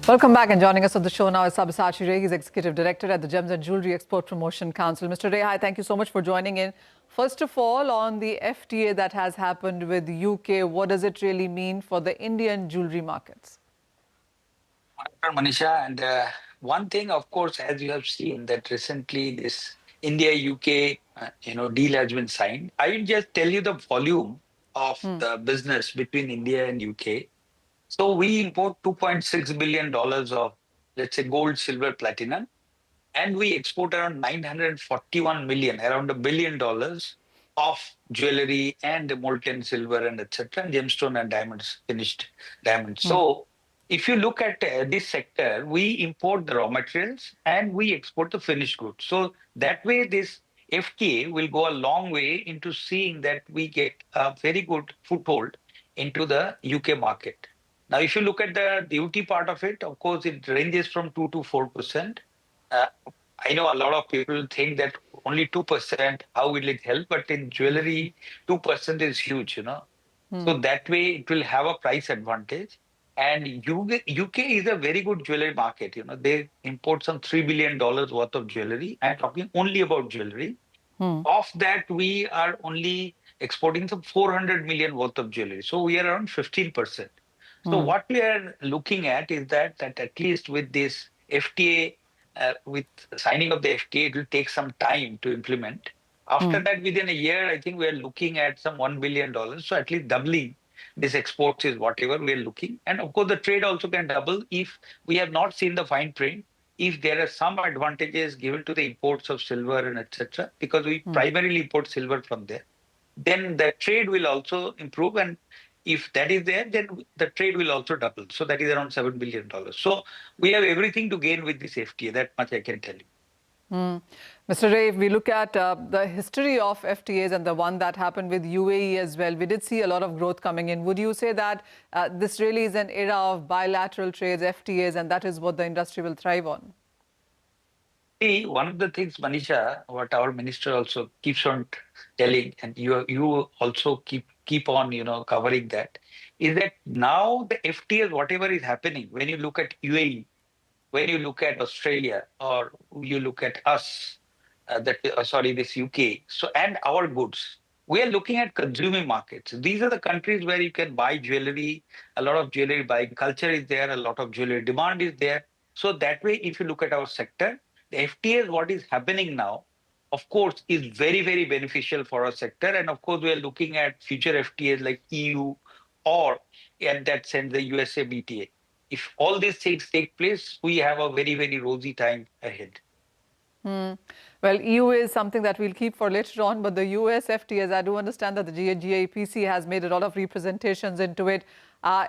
Welcome back, and joining us on the show now is Sabyasachi Ray. He's Executive Director at the Gems and Jewelry Export Promotion Council. Mr. Ray, hi, thank you so much for joining in. First of all, on the FTA that has happened with the UK, what does it really mean for the Indian jewelry markets? Manisha, and one thing, of course, as you have seen that recently this India-UK deal has been signed. I will just tell you the volume of the business between India and UK. So we import $2.6 billion of, let's say, gold, silver, platinum, and we export around 941 million, around $1 billion of jewelry and molten silver and etc., gemstone and diamonds, finished diamonds. So if you look at this sector, we import the raw materials and we export the finished goods. So that way, this FTA will go a long way into seeing that we get a very good foothold into the UK market. Now, if you look at the duty part of it, of course, it ranges from 2 to 4%. I know a lot of people think that only 2%, how will it help? But in jewelry, 2% is huge, So that way, it will have a price advantage. And UK is a very good jewelry market. They import some $3 billion worth of jewelry. I'm talking only about jewelry. Of that, we are only exporting some 400 million worth of jewelry. So we are around 15%. So what we are looking at is that at least with this FTA, with signing of the FTA, it will take some time to implement. After that, within a year, I think we are looking at some $1 billion. So at least doubling this exports is whatever we are looking. And of course, the trade also can double if we have not seen the fine print. If there are some advantages given to the imports of silver and etc., because we primarily import silver from there, then the trade will also improve. And if that is there, then the trade will also double. So that is around $7 billion. So we have everything to gain with this FTA. That much I can tell you. Mr. Ray, if we look at the history of FTAs and the one that happened with UAE as well, we did see a lot of growth coming in. Would you say that this really is an era of bilateral trades, FTAs, and that is what the industry will thrive on? See, one of the things, Manisha, what our minister also keeps on telling, and you also keep on, covering that, is that now the FTAs, whatever is happening, when you look at UAE, when you look at Australia, or you look at us, this UK, and our goods, we are looking at consuming markets. These are the countries where you can buy jewelry, a lot of jewelry buying culture is there, a lot of jewelry demand is there. So that way, if you look at our sector, the FTAs, what is happening now, of course, is very, very beneficial for our sector. And of course, we are looking at future FTAs like EU or, in that sense, the USA BTA. if all these things take place, we have a very, very rosy time ahead. Well, EU is something that we'll keep for later on, but the US FTAs, I do understand that the GAPC has made a lot of representations into it.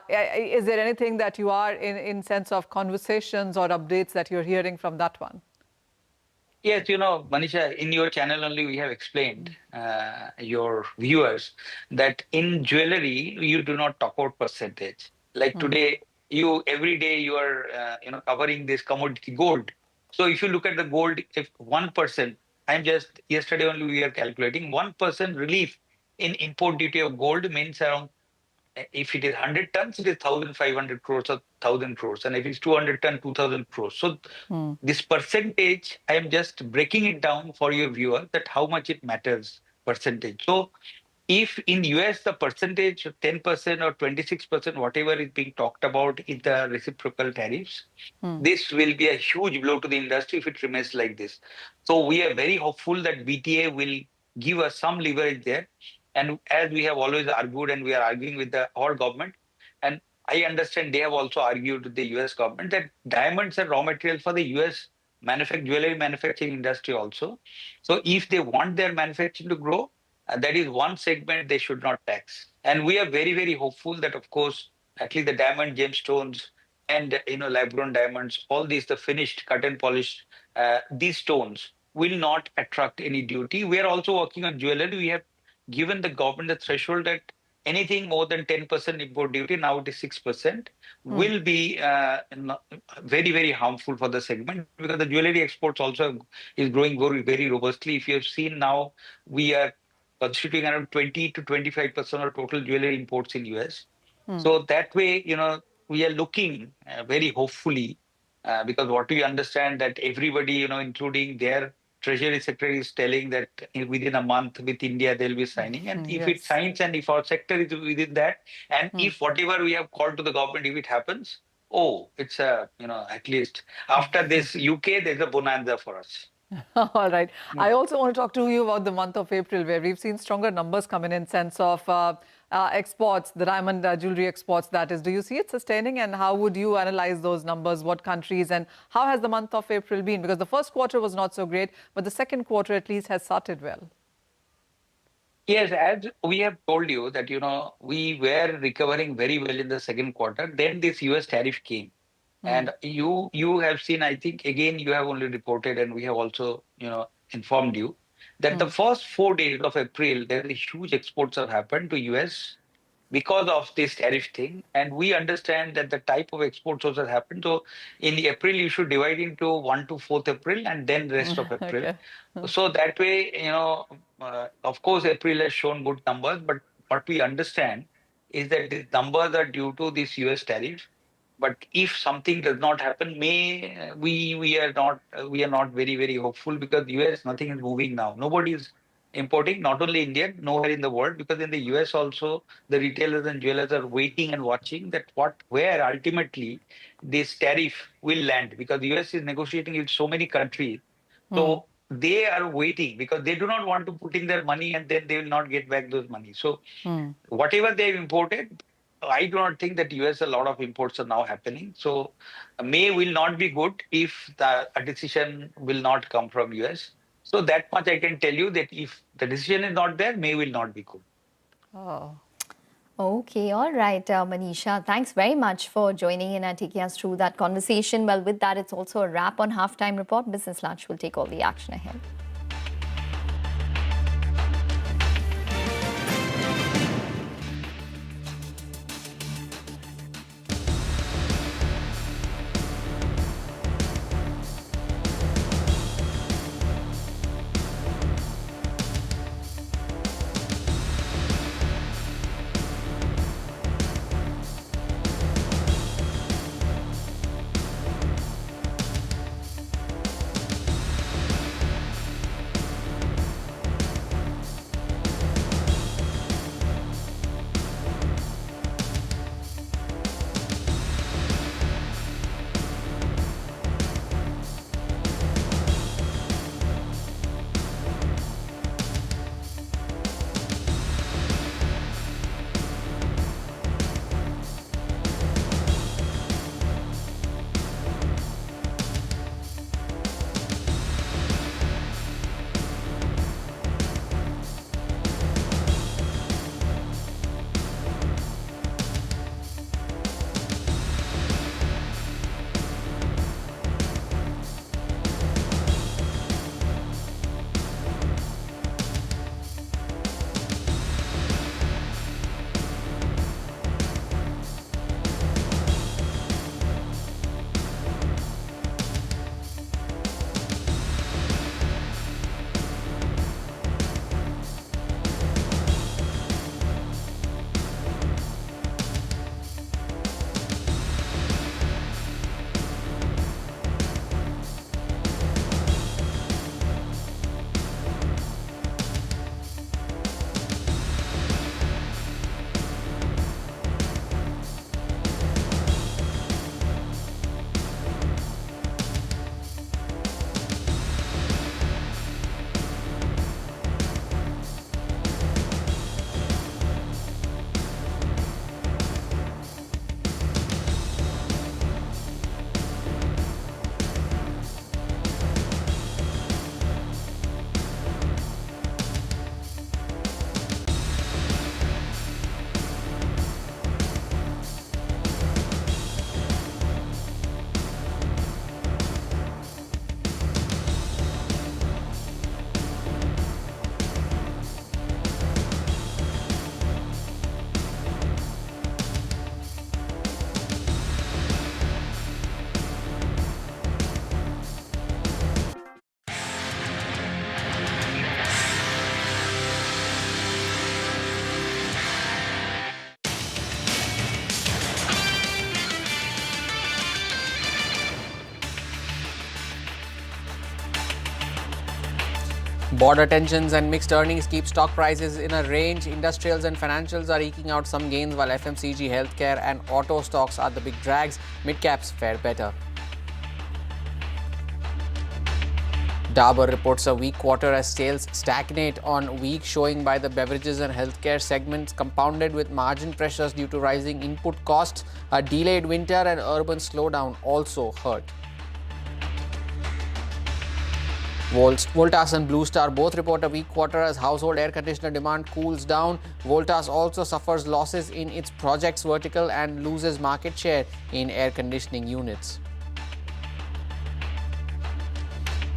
Is there anything that you are in sense of conversations or updates that you're hearing from that one? Yes, Manisha, in your channel only we have explained your viewers that in jewelry, you do not talk about percentage. Like today, every day you are, covering this commodity gold. So if you look at the gold, if 1%, yesterday only we are calculating 1% relief in import duty of gold means around, if it is 100 tons, it is 1,500 crores or 1,000 crores. And if it's 200 tons, 2,000 crores. So this percentage, I am just breaking it down for your viewer that how much it matters, percentage. So if in US the percentage 10% or 26%, whatever is being talked about in the reciprocal tariffs, this will be a huge blow to the industry if it remains like this. So we are very hopeful that BTA will give us some leverage there. And as we have always argued, and we are arguing with our government, and I understand they have also argued with the US government that diamonds are raw material for the US jewelry manufacturing industry also. So if they want their manufacturing to grow, that is one segment they should not tax. And we are very, very hopeful that, of course, at least the diamond gemstones and lab-grown diamonds, all these, the finished cut and polished, these stones will not attract any duty. We are also working on jewelry. We have given the government the threshold that anything more than 10% import duty, now it is 6%, will be very, very harmful for the segment, because the jewelry exports also is growing very, very robustly. If you have seen now, we are constituting around 20 to 25% of total jewelry imports in US. So that way, we are looking very hopefully, because what we understand that everybody, including their Treasury Secretary is telling that within a month with India, they'll be signing. And if it signs and if our sector is within that, and if whatever we have called to the government, if it happens, it's at least after this UK, there's a bonanza for us. All right. I also want to talk to you about the month of April, where we've seen stronger numbers come in sense of exports, the diamond jewelry exports, that is. Do you see it sustaining, and how would you analyze those numbers? What countries, and how has the month of April been? Because the first quarter was not so great, but the second quarter at least has started well. Yes, as we have told you that, we were recovering very well in the second quarter. Then this US tariff came. And you have seen, I think, again, you have only reported, and we have also, informed you that the first 4 days of April, there is huge exports have happened to US because of this tariff thing. And we understand that the type of exports also happened. So in April, you should divide into 1 to 4th April and then rest of April. Okay. So that way, of course, April has shown good numbers. But what we understand is that these numbers are due to this US tariff. But if something does not happen, we are not very, very hopeful, because US, nothing is moving now. Nobody is importing, not only India, nowhere in the world, because in the US also, the retailers and jewelers are waiting and watching that where ultimately this tariff will land, because US is negotiating with so many countries. So they are waiting, because they do not want to put in their money and then they will not get back those money. So whatever they've imported, I do not think that US, a lot of imports are now happening. So May will not be good if a decision will not come from US. So that much I can tell you, that if the decision is not there, May will not be good. Oh. Okay, all right, Manisha. Thanks very much for joining in and taking us through that conversation. Well, with that, it's also a wrap on Halftime Report. Business Lunch will take all the action ahead. Border tensions and mixed earnings keep stock prices in a range. Industrials and financials are eking out some gains, while FMCG, healthcare and auto stocks are the big drags. Mid-caps fare better. Dabur reports a weak quarter as sales stagnate on weak showing by the beverages and healthcare segments, compounded with margin pressures due to rising input costs. A delayed winter and urban slowdown also hurt. Voltas and Blue Star both report a weak quarter as household air conditioner demand cools down. Voltas also suffers losses in its projects vertical and loses market share in air conditioning units.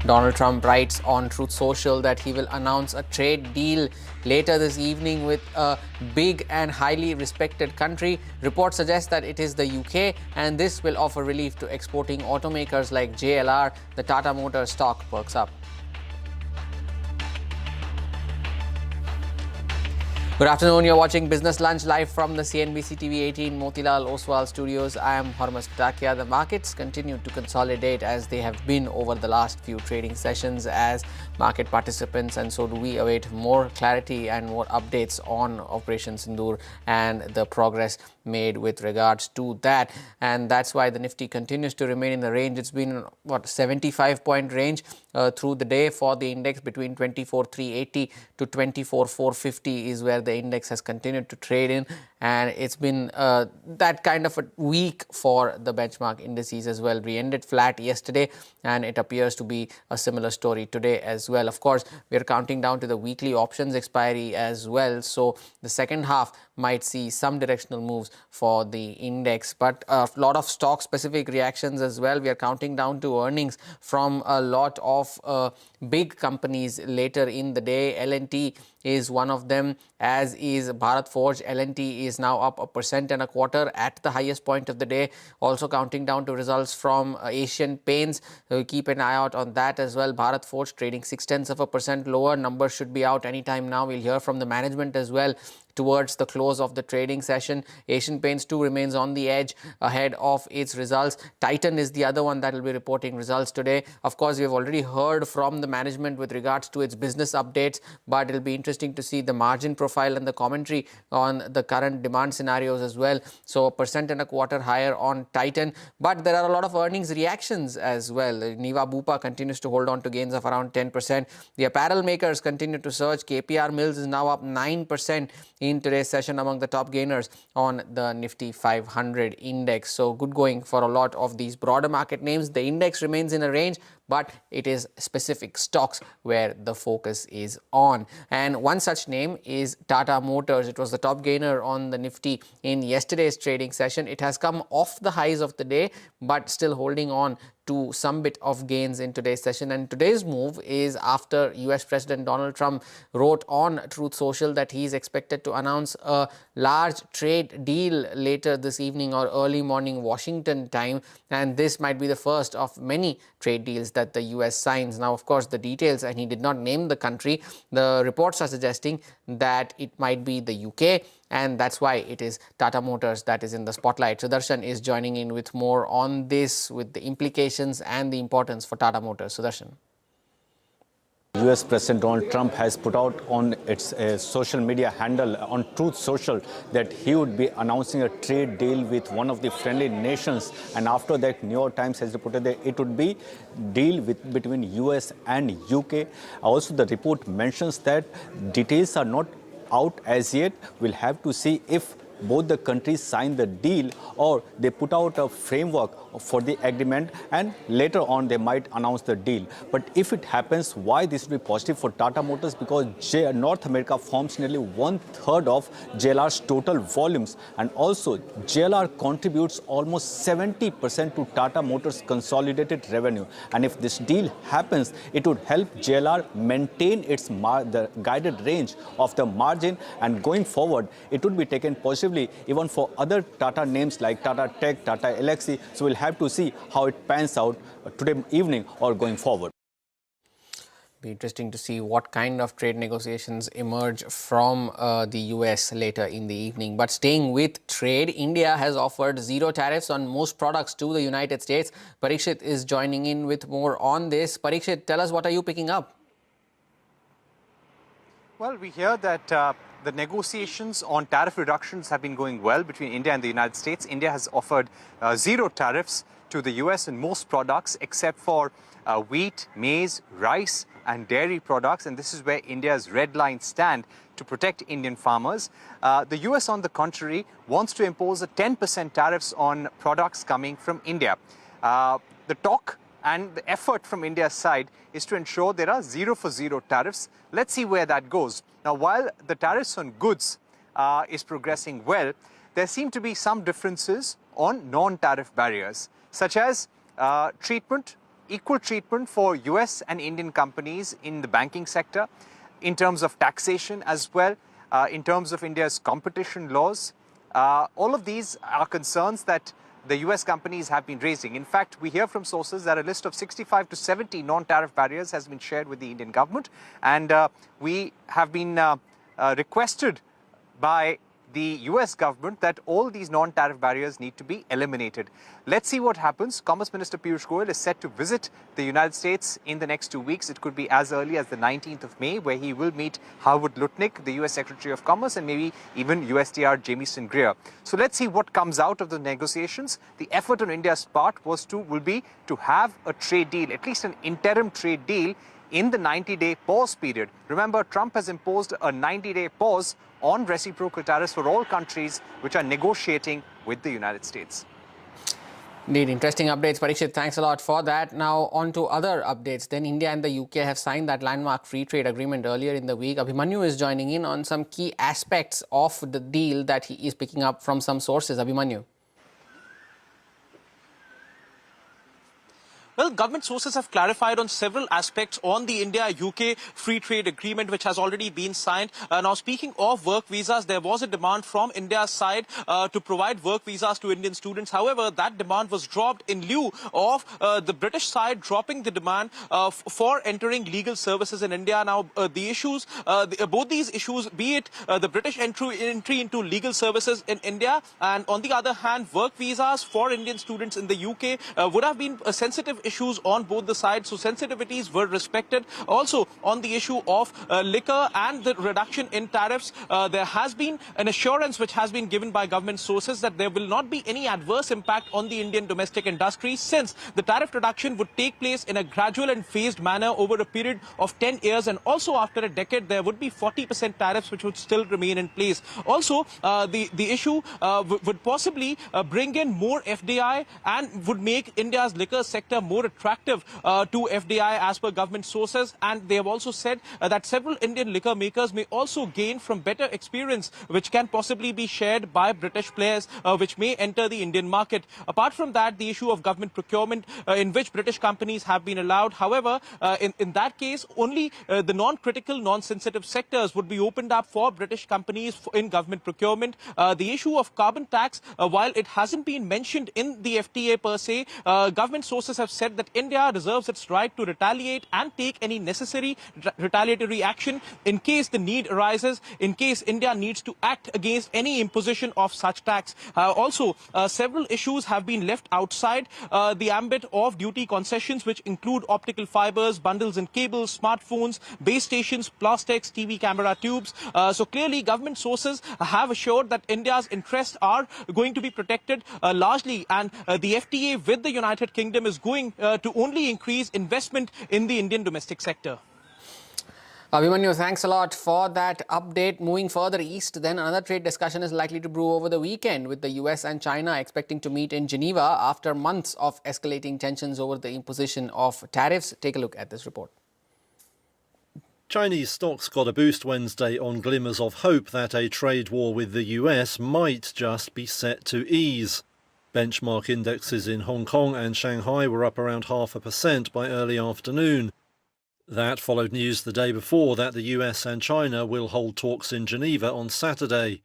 Donald Trump writes on Truth Social that he will announce a trade deal later this evening with a big and highly respected country. Reports suggest that it is the UK, and this will offer relief to exporting automakers like JLR. The Tata Motors stock perks up. Good afternoon, you're watching Business Lunch live from the CNBC-TV18 Motilal Oswal studios. I am Hormuz Patakia. The markets continue to consolidate as they have been over the last few trading sessions as market participants, and so do we await more clarity and more updates on Operation Sindoor and the progress made with regards to that. And that's why the Nifty continues to remain in the range. It's been 75-point range through the day for the index. Between 24,380 to 24,450 is where the index has continued to trade in, and it's been that kind of a week for the benchmark indices as well. We ended flat yesterday, and it appears to be a similar story today as well. Of course, we are counting down to the weekly options expiry as well, so the second half might see some directional moves for the index, but a lot of stock specific reactions as well. We are counting down to earnings from a lot of big companies later in the day. L&T is one of them, as is Bharat Forge. L&T is now up 1.25% at the highest point of the day. Also counting down to results from Asian Paints. So keep an eye out on that as well. Bharat Forge trading 0.6% lower. Numbers should be out anytime now. We'll hear from the management as well towards the close of the trading session. Asian Paints too remains on the edge ahead of its results. Titan is the other one that will be reporting results today. Of course, we have already heard from the management with regards to its business updates, but it'll be interesting to see the margin profile and the commentary on the current demand scenarios as well. So 1.25% higher on Titan, but there are a lot of earnings reactions as well. Neva Bupa continues to hold on to gains of around 10%. The apparel makers continue to surge. KPR Mills is now up 9% in today's session, among the top gainers on the Nifty 500 index. So good going for a lot of these broader market names. The index remains in a range, but it is specific stocks where the focus is on. And one such name is Tata Motors. It was the top gainer on the Nifty in yesterday's trading session. It has come off the highs of the day, but still holding on to some bit of gains in today's session. And today's move is after US President Donald Trump wrote on Truth Social that he is expected to announce a large trade deal later this evening or early morning Washington time, and this might be the first of many trade deals that the US signs. Now, of course, the details, and he did not name the country, the reports are suggesting that it might be the UK, and that's why it is Tata Motors that is in the spotlight. Sudarshan is joining in with more on this, with the implications and the importance for Tata Motors. Sudarshan. US President Donald Trump has put out on its social media handle on Truth Social that he would be announcing a trade deal with one of the friendly nations, and after that New York Times has reported that it would be deal between US and UK. Also, the report mentions that details are not out as yet. We'll have to see if both the countries sign the deal or they put out a framework for the agreement and later on they might announce the deal. But if it happens, why this will be positive for Tata Motors? Because North America forms nearly 1/3 of JLR's total volumes, and also JLR contributes almost 70% to Tata Motors' consolidated revenue. And if this deal happens, it would help JLR maintain its the guided range of the margin, and going forward, it would be taken positively even for other Tata names like Tata Tech, Tata Elxsi. So we'll have to see how it pans out today evening or going forward. Be interesting to see what kind of trade negotiations emerge from the US later in the evening. But staying with trade, India has offered zero tariffs on most products to the United States. Parikshit is joining in with more on this. Parikshit, tell us, what are you picking up? Well, we hear that the negotiations on tariff reductions have been going well between India and the United States. India has offered zero tariffs to the US in most products except for wheat, maize, rice and dairy products. And this is where India's red lines stand to protect Indian farmers. The US, on the contrary, wants to impose a 10% tariffs on products coming from India. The talk and the effort from India's side is to ensure there are 0 for 0 tariffs. Let's see where that goes. Now, while the tariffs on goods is progressing well, there seem to be some differences on non-tariff barriers, such as equal treatment for US and Indian companies in the banking sector, in terms of taxation as well, in terms of India's competition laws. All of these are concerns that the US companies have been raising. In fact, we hear from sources that a list of 65 to 70 non-tariff barriers has been shared with the Indian government, and we have been requested by the US government that all these non-tariff barriers need to be eliminated. Let's see what happens. Commerce Minister Piyush Goyal is set to visit the United States in the next 2 weeks. It could be as early as the 19th of May, where he will meet Howard Lutnick, the US Secretary of Commerce, and maybe even USTR Jamieson Greer. So let's see what comes out of the negotiations. The effort on India's part will be to have a trade deal, at least an interim trade deal, in the 90-day pause period. Remember, Trump has imposed a 90-day pause on reciprocal tariffs for all countries which are negotiating with the United States. Indeed, interesting updates. Parikshit, thanks a lot for that. Now, on to other updates. Then India and the UK have signed that landmark free trade agreement earlier in the week. Abhimanyu is joining in on some key aspects of the deal that he is picking up from some sources. Abhimanyu. Well, government sources have clarified on several aspects on the India-UK free trade agreement, which has already been signed. Now, speaking of work visas, there was a demand from India's side to provide work visas to Indian students. However, that demand was dropped in lieu of the British side dropping the demand for entering legal services in India. Now, the issues, both these issues, be it the British entry into legal services in India, and on the other hand, work visas for Indian students in the UK would have been sensitive issues on both the sides, so sensitivities were respected. Also, on the issue of liquor and the reduction in tariffs, there has been an assurance which has been given by government sources that there will not be any adverse impact on the Indian domestic industry, since the tariff reduction would take place in a gradual and phased manner over a period of 10 years, and also after a decade there would be 40% tariffs which would still remain in place. Also, the issue would possibly bring in more FDI and would make India's liquor sector more attractive to FDI as per government sources, and they have also said that several Indian liquor makers may also gain from better experience which can possibly be shared by British players which may enter the Indian market. Apart from that, the issue of government procurement in which British companies have been allowed. However, in that case, only the non-critical, non-sensitive sectors would be opened up for British companies in government procurement. The issue of carbon tax, while it hasn't been mentioned in the FTA per se, government sources have said that India reserves its right to retaliate and take any necessary retaliatory action in case the need arises, in case India needs to act against any imposition of such tax. Also, several issues have been left outside the ambit of duty concessions, which include optical fibers, bundles and cables, smartphones, base stations, plastics, TV camera tubes. So clearly, government sources have assured that India's interests are going to be protected largely, and the FTA with the United Kingdom is going to only increase investment in the Indian domestic sector. Abhimanyu, thanks a lot for that update. Moving further east, then another trade discussion is likely to brew over the weekend, with the US and China expecting to meet in Geneva after months of escalating tensions over the imposition of tariffs. Take a look at this report. Chinese stocks got a boost Wednesday on glimmers of hope that a trade war with the US might just be set to ease. Benchmark indexes in Hong Kong and Shanghai were up around 0.5% by early afternoon. That followed news the day before that the US and China will hold talks in Geneva on Saturday.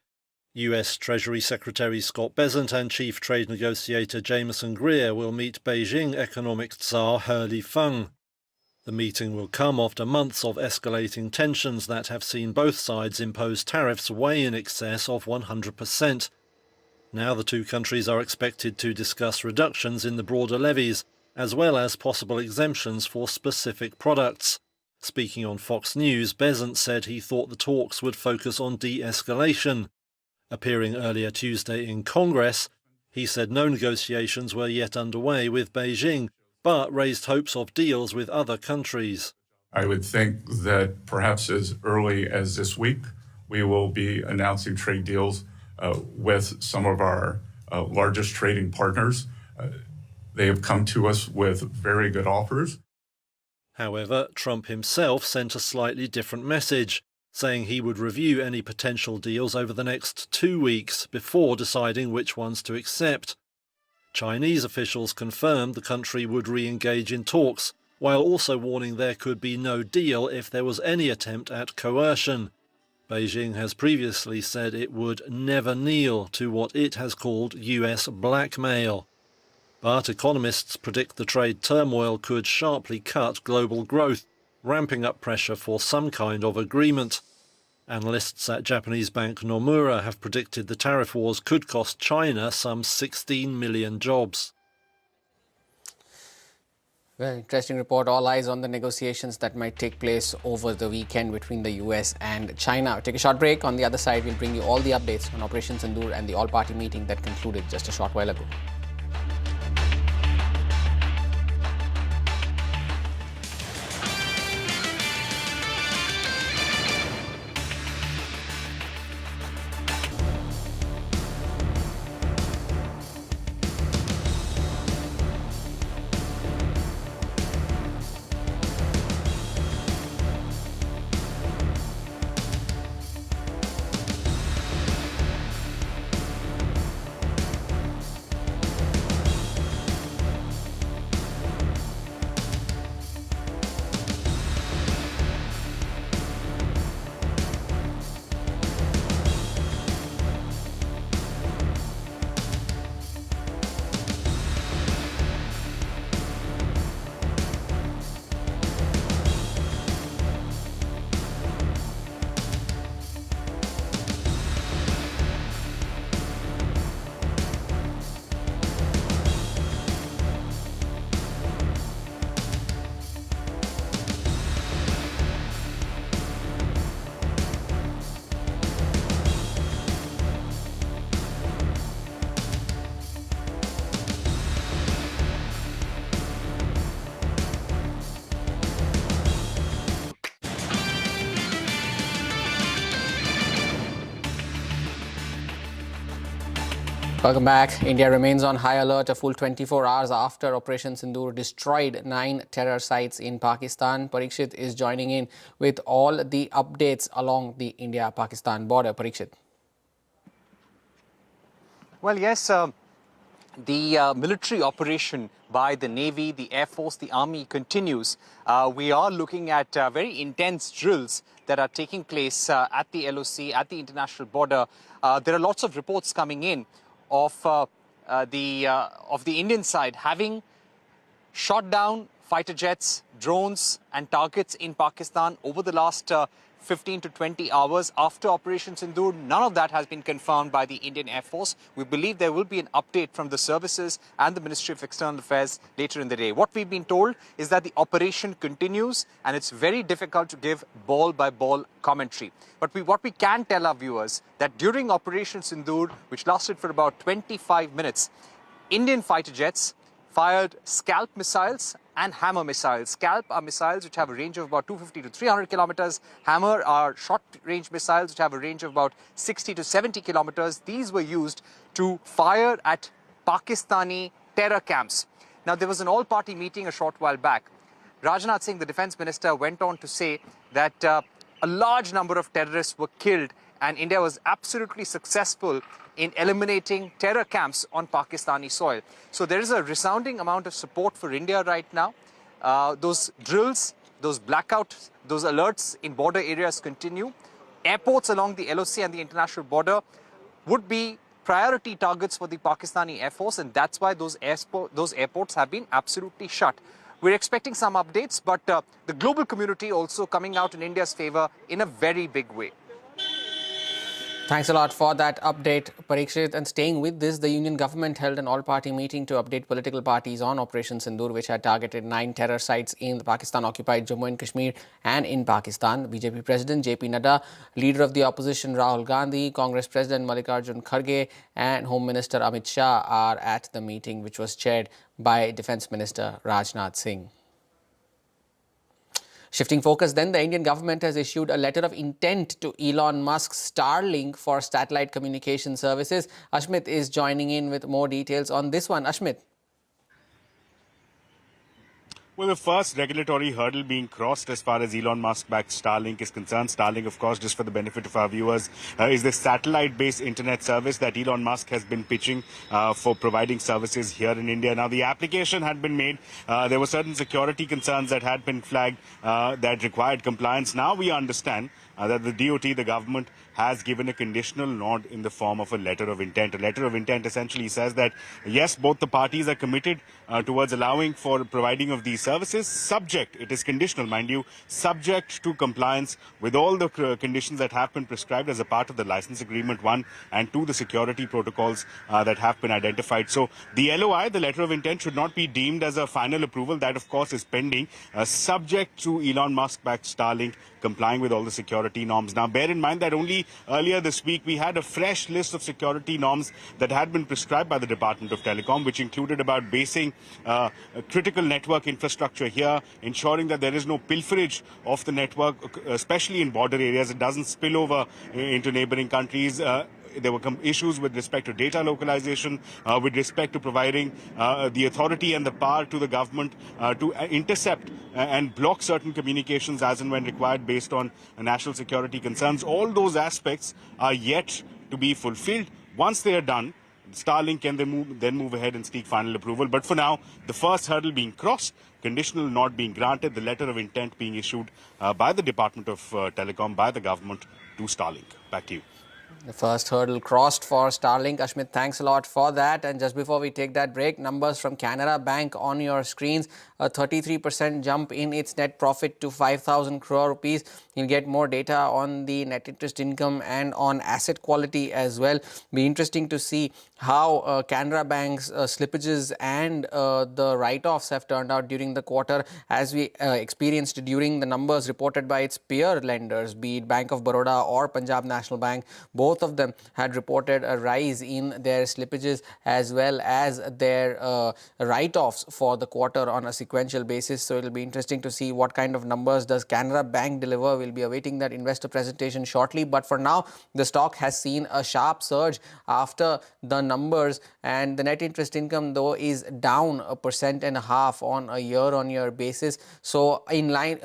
US Treasury Secretary Scott Bessent and Chief Trade Negotiator Jamieson Greer will meet Beijing Economic Tsar He Lifeng. The meeting will come after months of escalating tensions that have seen both sides impose tariffs way in excess of 100%. Now the two countries are expected to discuss reductions in the broader levies, as well as possible exemptions for specific products. Speaking on Fox News, Besant said he thought the talks would focus on de-escalation. Appearing earlier Tuesday in Congress, he said no negotiations were yet underway with Beijing, but raised hopes of deals with other countries. I would think that perhaps as early as this week, we will be announcing trade deals with some of our largest trading partners. They have come to us with very good offers. However, Trump himself sent a slightly different message, saying he would review any potential deals over the next 2 weeks before deciding which ones to accept. Chinese officials confirmed the country would re-engage in talks, while also warning there could be no deal if there was any attempt at coercion. Beijing has previously said it would never kneel to what it has called US blackmail. But economists predict the trade turmoil could sharply cut global growth, ramping up pressure for some kind of agreement. Analysts at Japanese bank Nomura have predicted the tariff wars could cost China some 16 million jobs. Well, interesting report. All eyes on the negotiations that might take place over the weekend between the US and China. Take a short break. On the other side, we'll bring you all the updates on Operation Sindoor and the all-party meeting that concluded just a short while ago. Welcome back. India remains on high alert a full 24 hours after Operation Sindoor destroyed 9 terror sites in Pakistan. Parikshit is joining in with all the updates along the India-Pakistan border. Parikshit. Well, yes, the military operation by the Navy, the Air Force, the Army continues. We are looking at very intense drills that are taking place at the LOC, at the international border. There are lots of reports coming in of the Indian side having shot down fighter jets, drones and targets in Pakistan over the last 15 to 20 hours after Operation Sindoor. None of that has been confirmed by the Indian Air Force. We believe there will be an update from the services and the Ministry of External Affairs later in the day. What we've been told is that the operation continues and it's very difficult to give ball-by-ball commentary. But what we can tell our viewers that during Operation Sindoor, which lasted for about 25 minutes, Indian fighter jets fired Scalp missiles and Hammer missiles. Scalp are missiles which have a range of about 250 to 300 kilometers. Hammer are short-range missiles which have a range of about 60 to 70 kilometers. These were used to fire at Pakistani terror camps. Now, there was an all-party meeting a short while back. Rajnath Singh, the defense minister, went on to say that a large number of terrorists were killed and India was absolutely successful in eliminating terror camps on Pakistani soil. So there is a resounding amount of support for India right now. Those drills, those blackouts, those alerts in border areas continue. Airports along the LOC and the international border would be priority targets for the Pakistani Air Force, and that's why those airports have been absolutely shut. We're expecting some updates, but the global community also coming out in India's favor in a very big way. Thanks a lot for that update, Parikshit. And staying with this, the Union government held an all-party meeting to update political parties on Operation Sindoor, which had targeted 9 terror sites in the Pakistan-occupied Jammu and Kashmir and in Pakistan. BJP President JP Nadda, Leader of the Opposition Rahul Gandhi, Congress President Mallikarjun Kharge and Home Minister Amit Shah are at the meeting, which was chaired by Defence Minister Rajnath Singh. Shifting focus then, the Indian government has issued a letter of intent to Elon Musk's Starlink for satellite communication services. Ashmit is joining in with more details on this one. Ashmit. Well, the first regulatory hurdle being crossed as far as Elon Musk-backed Starlink is concerned. Starlink, of course, just for the benefit of our viewers, is the satellite-based internet service that Elon Musk has been pitching for providing services here in India. Now, the application had been made. There were certain security concerns that had been flagged that required compliance. Now we understand that the DOT, the government, has given a conditional nod in the form of a letter of intent. A letter of intent essentially says that, yes, both the parties are committed towards allowing for providing of these services, subject, it is conditional, mind you, subject to compliance with all the conditions that have been prescribed as a part of the license agreement 1 and 2, the security protocols that have been identified. So the LOI, the letter of intent, should not be deemed as a final approval. That, of course, is pending, subject to Elon Musk-backed Starlink complying with all the security norms. Now, bear in mind that only earlier this week we had a fresh list of security norms that had been prescribed by the Department of Telecom, which included about basing critical network infrastructure here, ensuring that there is no pilferage of the network, especially in border areas. It doesn't spill over into neighboring countries. There were issues with respect to data localization, with respect to providing the authority and the power to the government to intercept and block certain communications as and when required based on national security concerns. All those aspects are yet to be fulfilled. Once they are done, Starlink can then move ahead and seek final approval. But for now, the first hurdle being crossed, conditional nod being granted, the letter of intent being issued by the Department of Telecom, by the government to Starlink. Back to you. The first hurdle crossed for Starlink. Ashmit, thanks a lot for that. And just before we take that break, numbers from Canara Bank on your screens. A 33% jump in its net profit to 5,000 crore rupees. You'll get more data on the net interest income and on asset quality as well. Be interesting to see how Canara Bank's slippages and the write-offs have turned out during the quarter, as we experienced during the numbers reported by its peer lenders, be it Bank of Baroda or Punjab National Bank. Both of them had reported a rise in their slippages as well as their write-offs for the quarter on a sequential basis. So it'll be interesting to see what kind of numbers does Canara Bank deliver. We'll be awaiting that investor presentation shortly. But for now, the stock has seen a sharp surge after the numbers, and the net interest income though is down 1.5% on a year-on-year basis. So in line,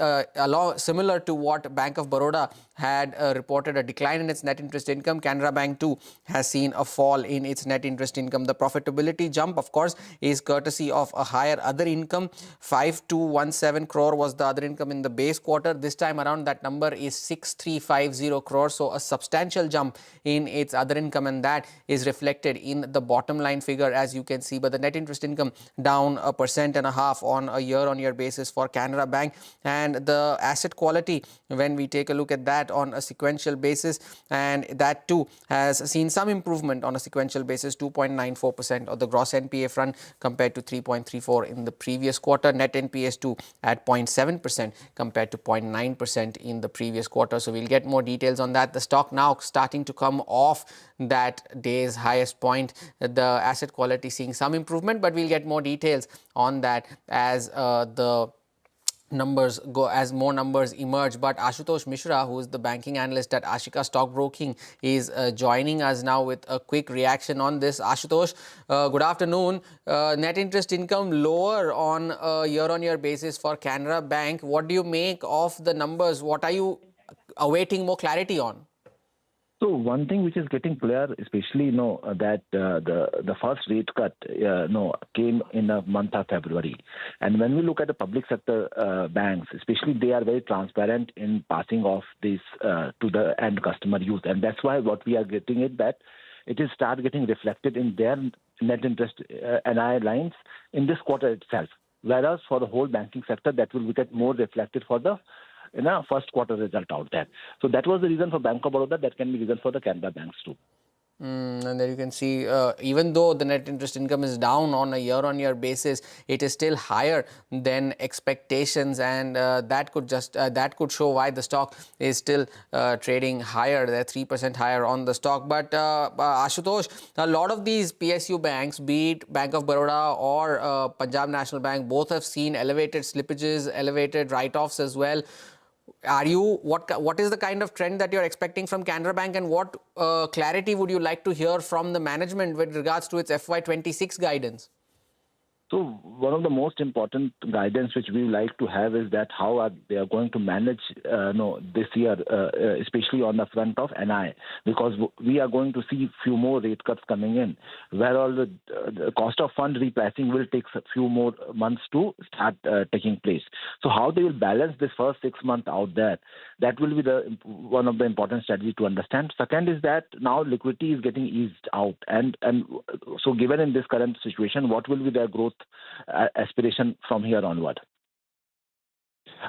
similar to what Bank of Baroda had reported a decline in its net interest income, Canara Bank too has seen a fall in its net interest income. The profitability jump, of course, is courtesy of a higher other income. 5,217 crore was the other income in the base quarter. This time around, that number is 6,350 crore. So a substantial jump in its other income, and that is reflected in the bottom line figure, as you can see. But the net interest income down 1.5% on a year-on-year basis for Canara Bank. And the asset quality, when we take a look at that on a sequential basis, and that too has seen some improvement on a sequential basis, 2.94% of the gross NPA front compared to 3.34% in the previous quarter. Net NPAs too at 0.7% compared to 0.9% in the previous quarter. So we'll get more details on that. The stock now starting to come off that day's highest point. The asset quality seeing some improvement, but we'll get more details on that as the numbers go, as more numbers emerge. But Ashutosh Mishra, who is the banking analyst at Ashika Stockbroking, is joining us now with a quick reaction on this. Ashutosh, good afternoon. Net interest income lower on a year-on-year basis for Canara Bank. What do you make of the numbers? What are you awaiting more clarity on? So one thing which is getting clear, especially that the first rate cut came in the month of February, and when we look at the public sector banks, especially, they are very transparent in passing off this to the end customer use, and that's why what we are getting is that it is start getting reflected in their net interest NII lines in this quarter itself, whereas for the whole banking sector that will get more reflected for the in a first quarter result out there. So that was the reason for Bank of Baroda. That can be reason for the Canada banks too. And there you can see, even though the net interest income is down on a year-on-year basis, it is still higher than expectations, and that could show why the stock is still trading higher. They're 3% higher on the stock. But Ashutosh, a lot of these PSU banks, be it Bank of Baroda or Punjab National Bank, both have seen elevated slippages, elevated write-offs as well. What is the kind of trend that you're expecting from Canara Bank, and what clarity would you like to hear from the management with regards to its FY26 guidance? So one of the most important guidance which we like to have is that how they are going to manage this year, especially on the front of NI, because we are going to see few more rate cuts coming in, where all the cost of fund repricing will take a few more months to start taking place. So how they will balance this first 6 months out there, that will be one of the important strategies to understand. Second is that now liquidity is getting eased out, and so given in this current situation, what will be their growth aspiration from here onward?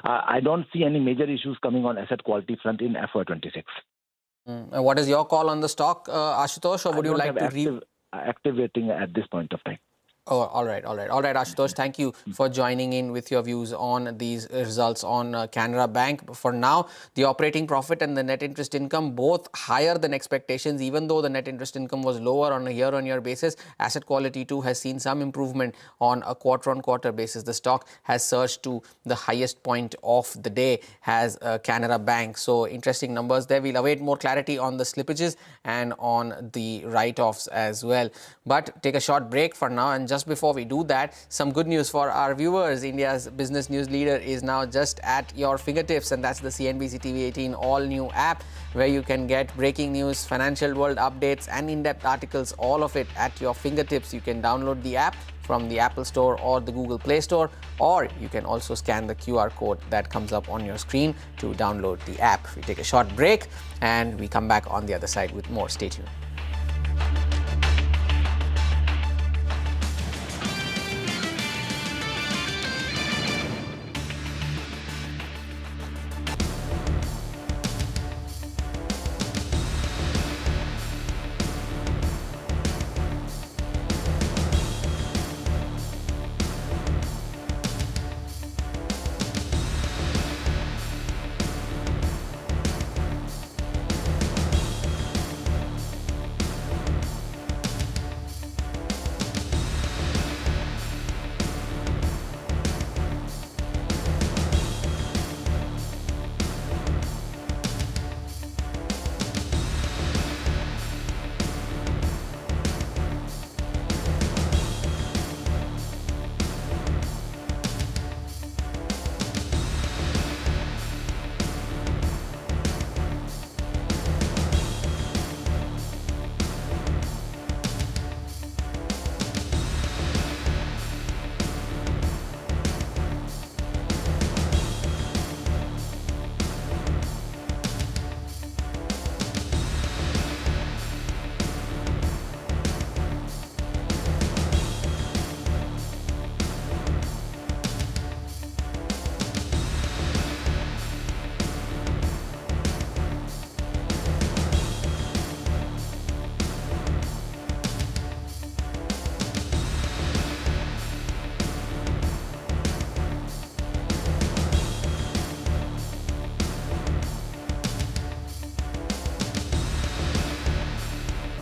I don't see any major issues coming on asset quality front in FY26. What is your call on the stock, Ashutosh, or would you like to active rating at this point of time? Oh, all right, Ashutosh. Thank you for joining in with your views on these results on Canara Bank. For now, the operating profit and the net interest income both higher than expectations, even though the net interest income was lower on a year-on-year basis. Asset quality too has seen some improvement on a quarter-on-quarter basis. The stock has surged to the highest point of the day, has Canara Bank. So interesting numbers there. We'll await more clarity on the slippages and on the write-offs as well. But take a short break for now, and just before we do that, some good news for our viewers. India's business news leader is now just at your fingertips, and that's the CNBC-TV18 all-new app, where you can get breaking news, financial world updates, and in-depth articles, all of it at your fingertips. You can download the app from the Apple Store or the Google Play Store, or you can also scan the QR code that comes up on your screen to download the app. We take a short break, and we come back on the other side with more. Stay tuned.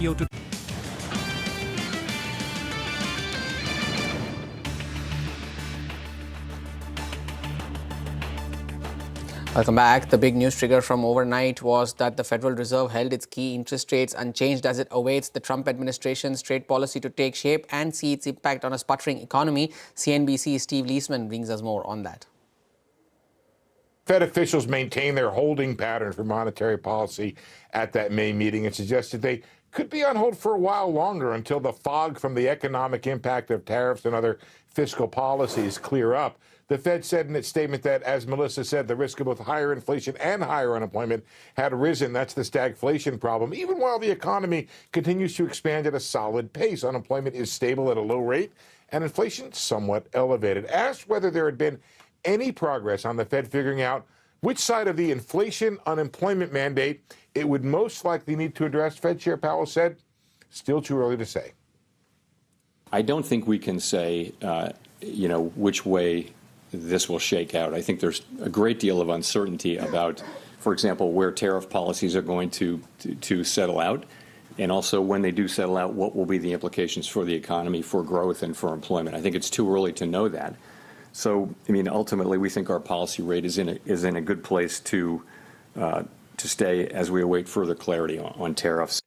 To Welcome back. The big news trigger from overnight was that the Federal Reserve held its key interest rates unchanged as it awaits the Trump administration's trade policy to take shape and see its impact on a sputtering economy. CNBC's Steve Leisman brings us more on that. Fed officials maintained their holding pattern for monetary policy at that May meeting and suggested they could be on hold for a while longer until the fog from the economic impact of tariffs and other fiscal policies clear up. The Fed said in its statement that, as Melissa said, the risk of both higher inflation and higher unemployment had risen. That's the stagflation problem. Even while the economy continues to expand at a solid pace, unemployment is stable at a low rate and inflation somewhat elevated. Asked whether there had been any progress on the Fed figuring out which side of the inflation unemployment mandate it would most likely need to address, Fed Chair Powell said, still too early to say. I don't think we can say, which way this will shake out. I think there's a great deal of uncertainty about, for example, where tariff policies are going to settle out, and also when they do settle out, what will be the implications for the economy, for growth, and for employment. I think it's too early to know that. So, ultimately, we think our policy rate is in a good place to stay as we await further clarity on tariffs.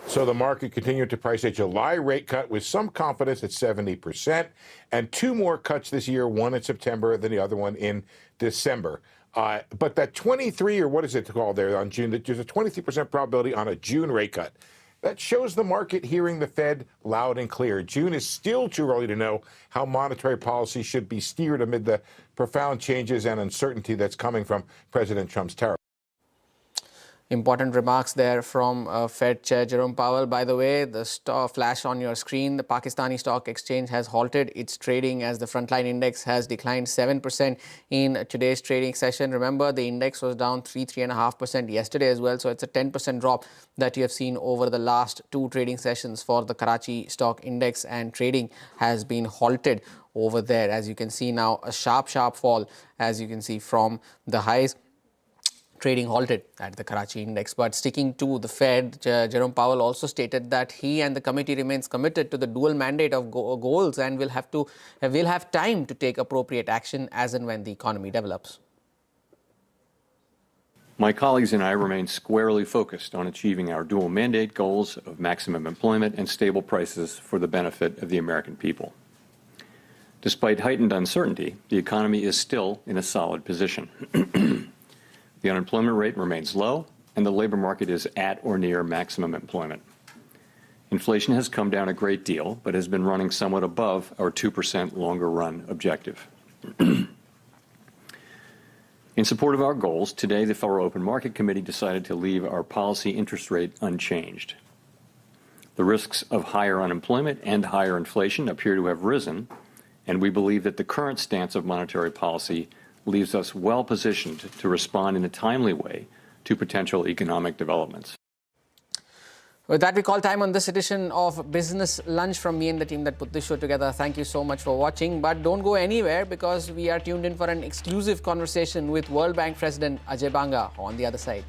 So the market continued to price a July rate cut with some confidence at 70%, and 2 more cuts this year, one in September, then the other one in December. But that 23, or what is it called there on June, that there's a 23% probability on a June rate cut. That shows the market hearing the Fed loud and clear. June is still too early to know how monetary policy should be steered amid the profound changes and uncertainty that's coming from President Trump's tariff. Important remarks there from Fed Chair Jerome Powell. By the way, the flash on your screen, the Pakistani Stock Exchange has halted its trading as the frontline index has declined 7% in today's trading session. Remember, the index was down 3.5% yesterday as well. So it's a 10% drop that you have seen over the last 2 trading sessions for the Karachi Stock Index, and trading has been halted over there. As you can see now, a sharp fall, as you can see from the highs. Trading halted at the Karachi index. But sticking to the Fed, Jerome Powell also stated that he and the committee remains committed to the dual mandate of goals and will have time to take appropriate action as and when the economy develops. My colleagues and I remain squarely focused on achieving our dual mandate goals of maximum employment and stable prices for the benefit of the American people. Despite heightened uncertainty, the economy is still in a solid position. The unemployment rate remains low, and the labor market is at or near maximum employment. Inflation has come down a great deal, but has been running somewhat above our 2% longer-run objective. In support of our goals, today the Federal Open Market Committee decided to leave our policy interest rate unchanged. The risks of higher unemployment and higher inflation appear to have risen, and we believe that the current stance of monetary policy leaves us well positioned to respond in a timely way to potential economic developments. With that, we call time on this edition of Business Lunch from me and the team that put this show together. Thank you so much for watching, but don't go anywhere because we are tuned in for an exclusive conversation with World Bank President Ajay Banga on the other side.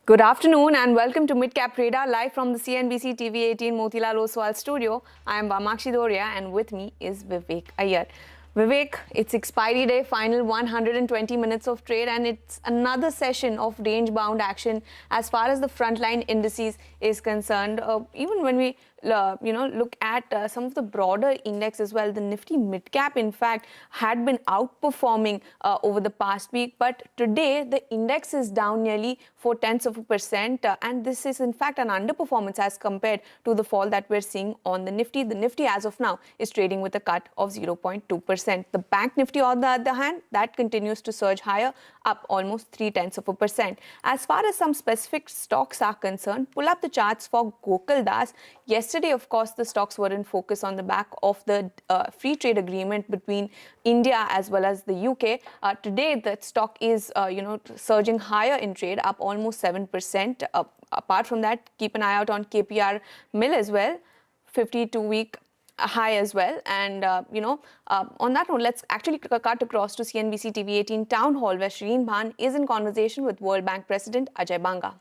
Good afternoon and welcome to Midcap Radar live from the CNBC-TV18 Motilal Oswal studio. I am Vamakshi Doria and with me is Vivek Iyer. Vivek, it's expiry day, final 120 minutes of trade, and it's another session of range-bound action as far as the frontline indices is concerned. Even when we look at some of the broader index as well, the Nifty mid-cap, in fact, had been outperforming over the past week. But today, the index is down nearly 0.4%, and this is, in fact, an underperformance as compared to the fall that we're seeing on the Nifty. The Nifty, as of now, is trading with a cut of 0.2%. The Bank Nifty, on the other hand, that continues to surge higher, up almost 0.3%. As far as some specific stocks are concerned, pull up the charts for Gokaldas. Yesterday, of course, the stocks were in focus on the back of the free trade agreement between India as well as the UK. Today, the stock is, surging higher in trade, up almost 7%. Apart from that, keep an eye out on KPR Mill as well, 52-week high as well. And, on that note, let's actually cut across to CNBC TV18 Town Hall, where Shriram Finance is in conversation with World Bank President Ajay Banga.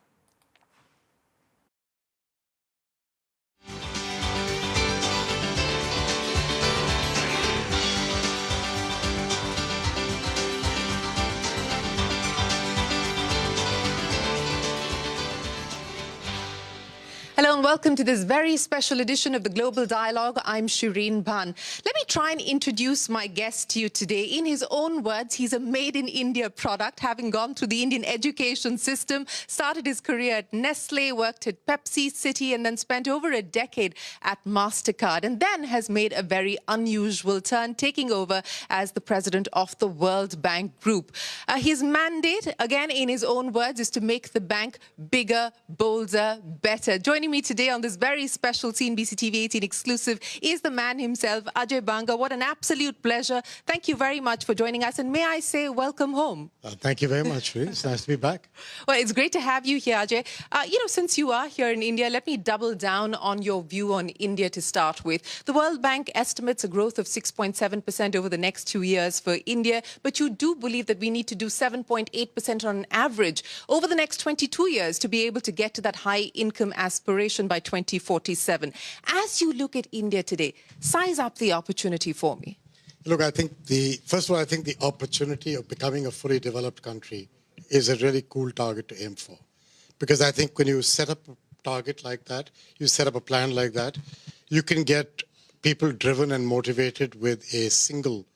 Hello and welcome to this very special edition of the Global Dialogue. I'm Shireen Bhan. Let me try and introduce my guest to you today. In his own words, he's a made-in-India product, having gone through the Indian education system, started his career at Nestle, worked at Pepsi, Citi, and then spent over a decade at MasterCard, and then has made a very unusual turn, taking over as the president of the World Bank Group. His mandate, again in his own words, is to make the bank bigger, bolder, better. Joining me today on this very special CNBC TV18 exclusive is the man himself, Ajay Banga. What an absolute pleasure. Thank you very much for joining us. And may I say, welcome home. Thank you very much. It's nice to be back. Well, it's great to have you here, Ajay. Since you are here in India, let me double down on your view on India to start with. The World Bank estimates a growth of 6.7% over the next 2 years for India, but you do believe that we need to do 7.8% on average over the next 22 years to be able to get to that high income aspiration by 2047. As you look at India today, size up the opportunity for me. Look, I think first of all, I think the opportunity of becoming a fully developed country is a really cool target to aim for. Because I think when you set up a target like that, you set up a plan like that, you can get people driven and motivated with a single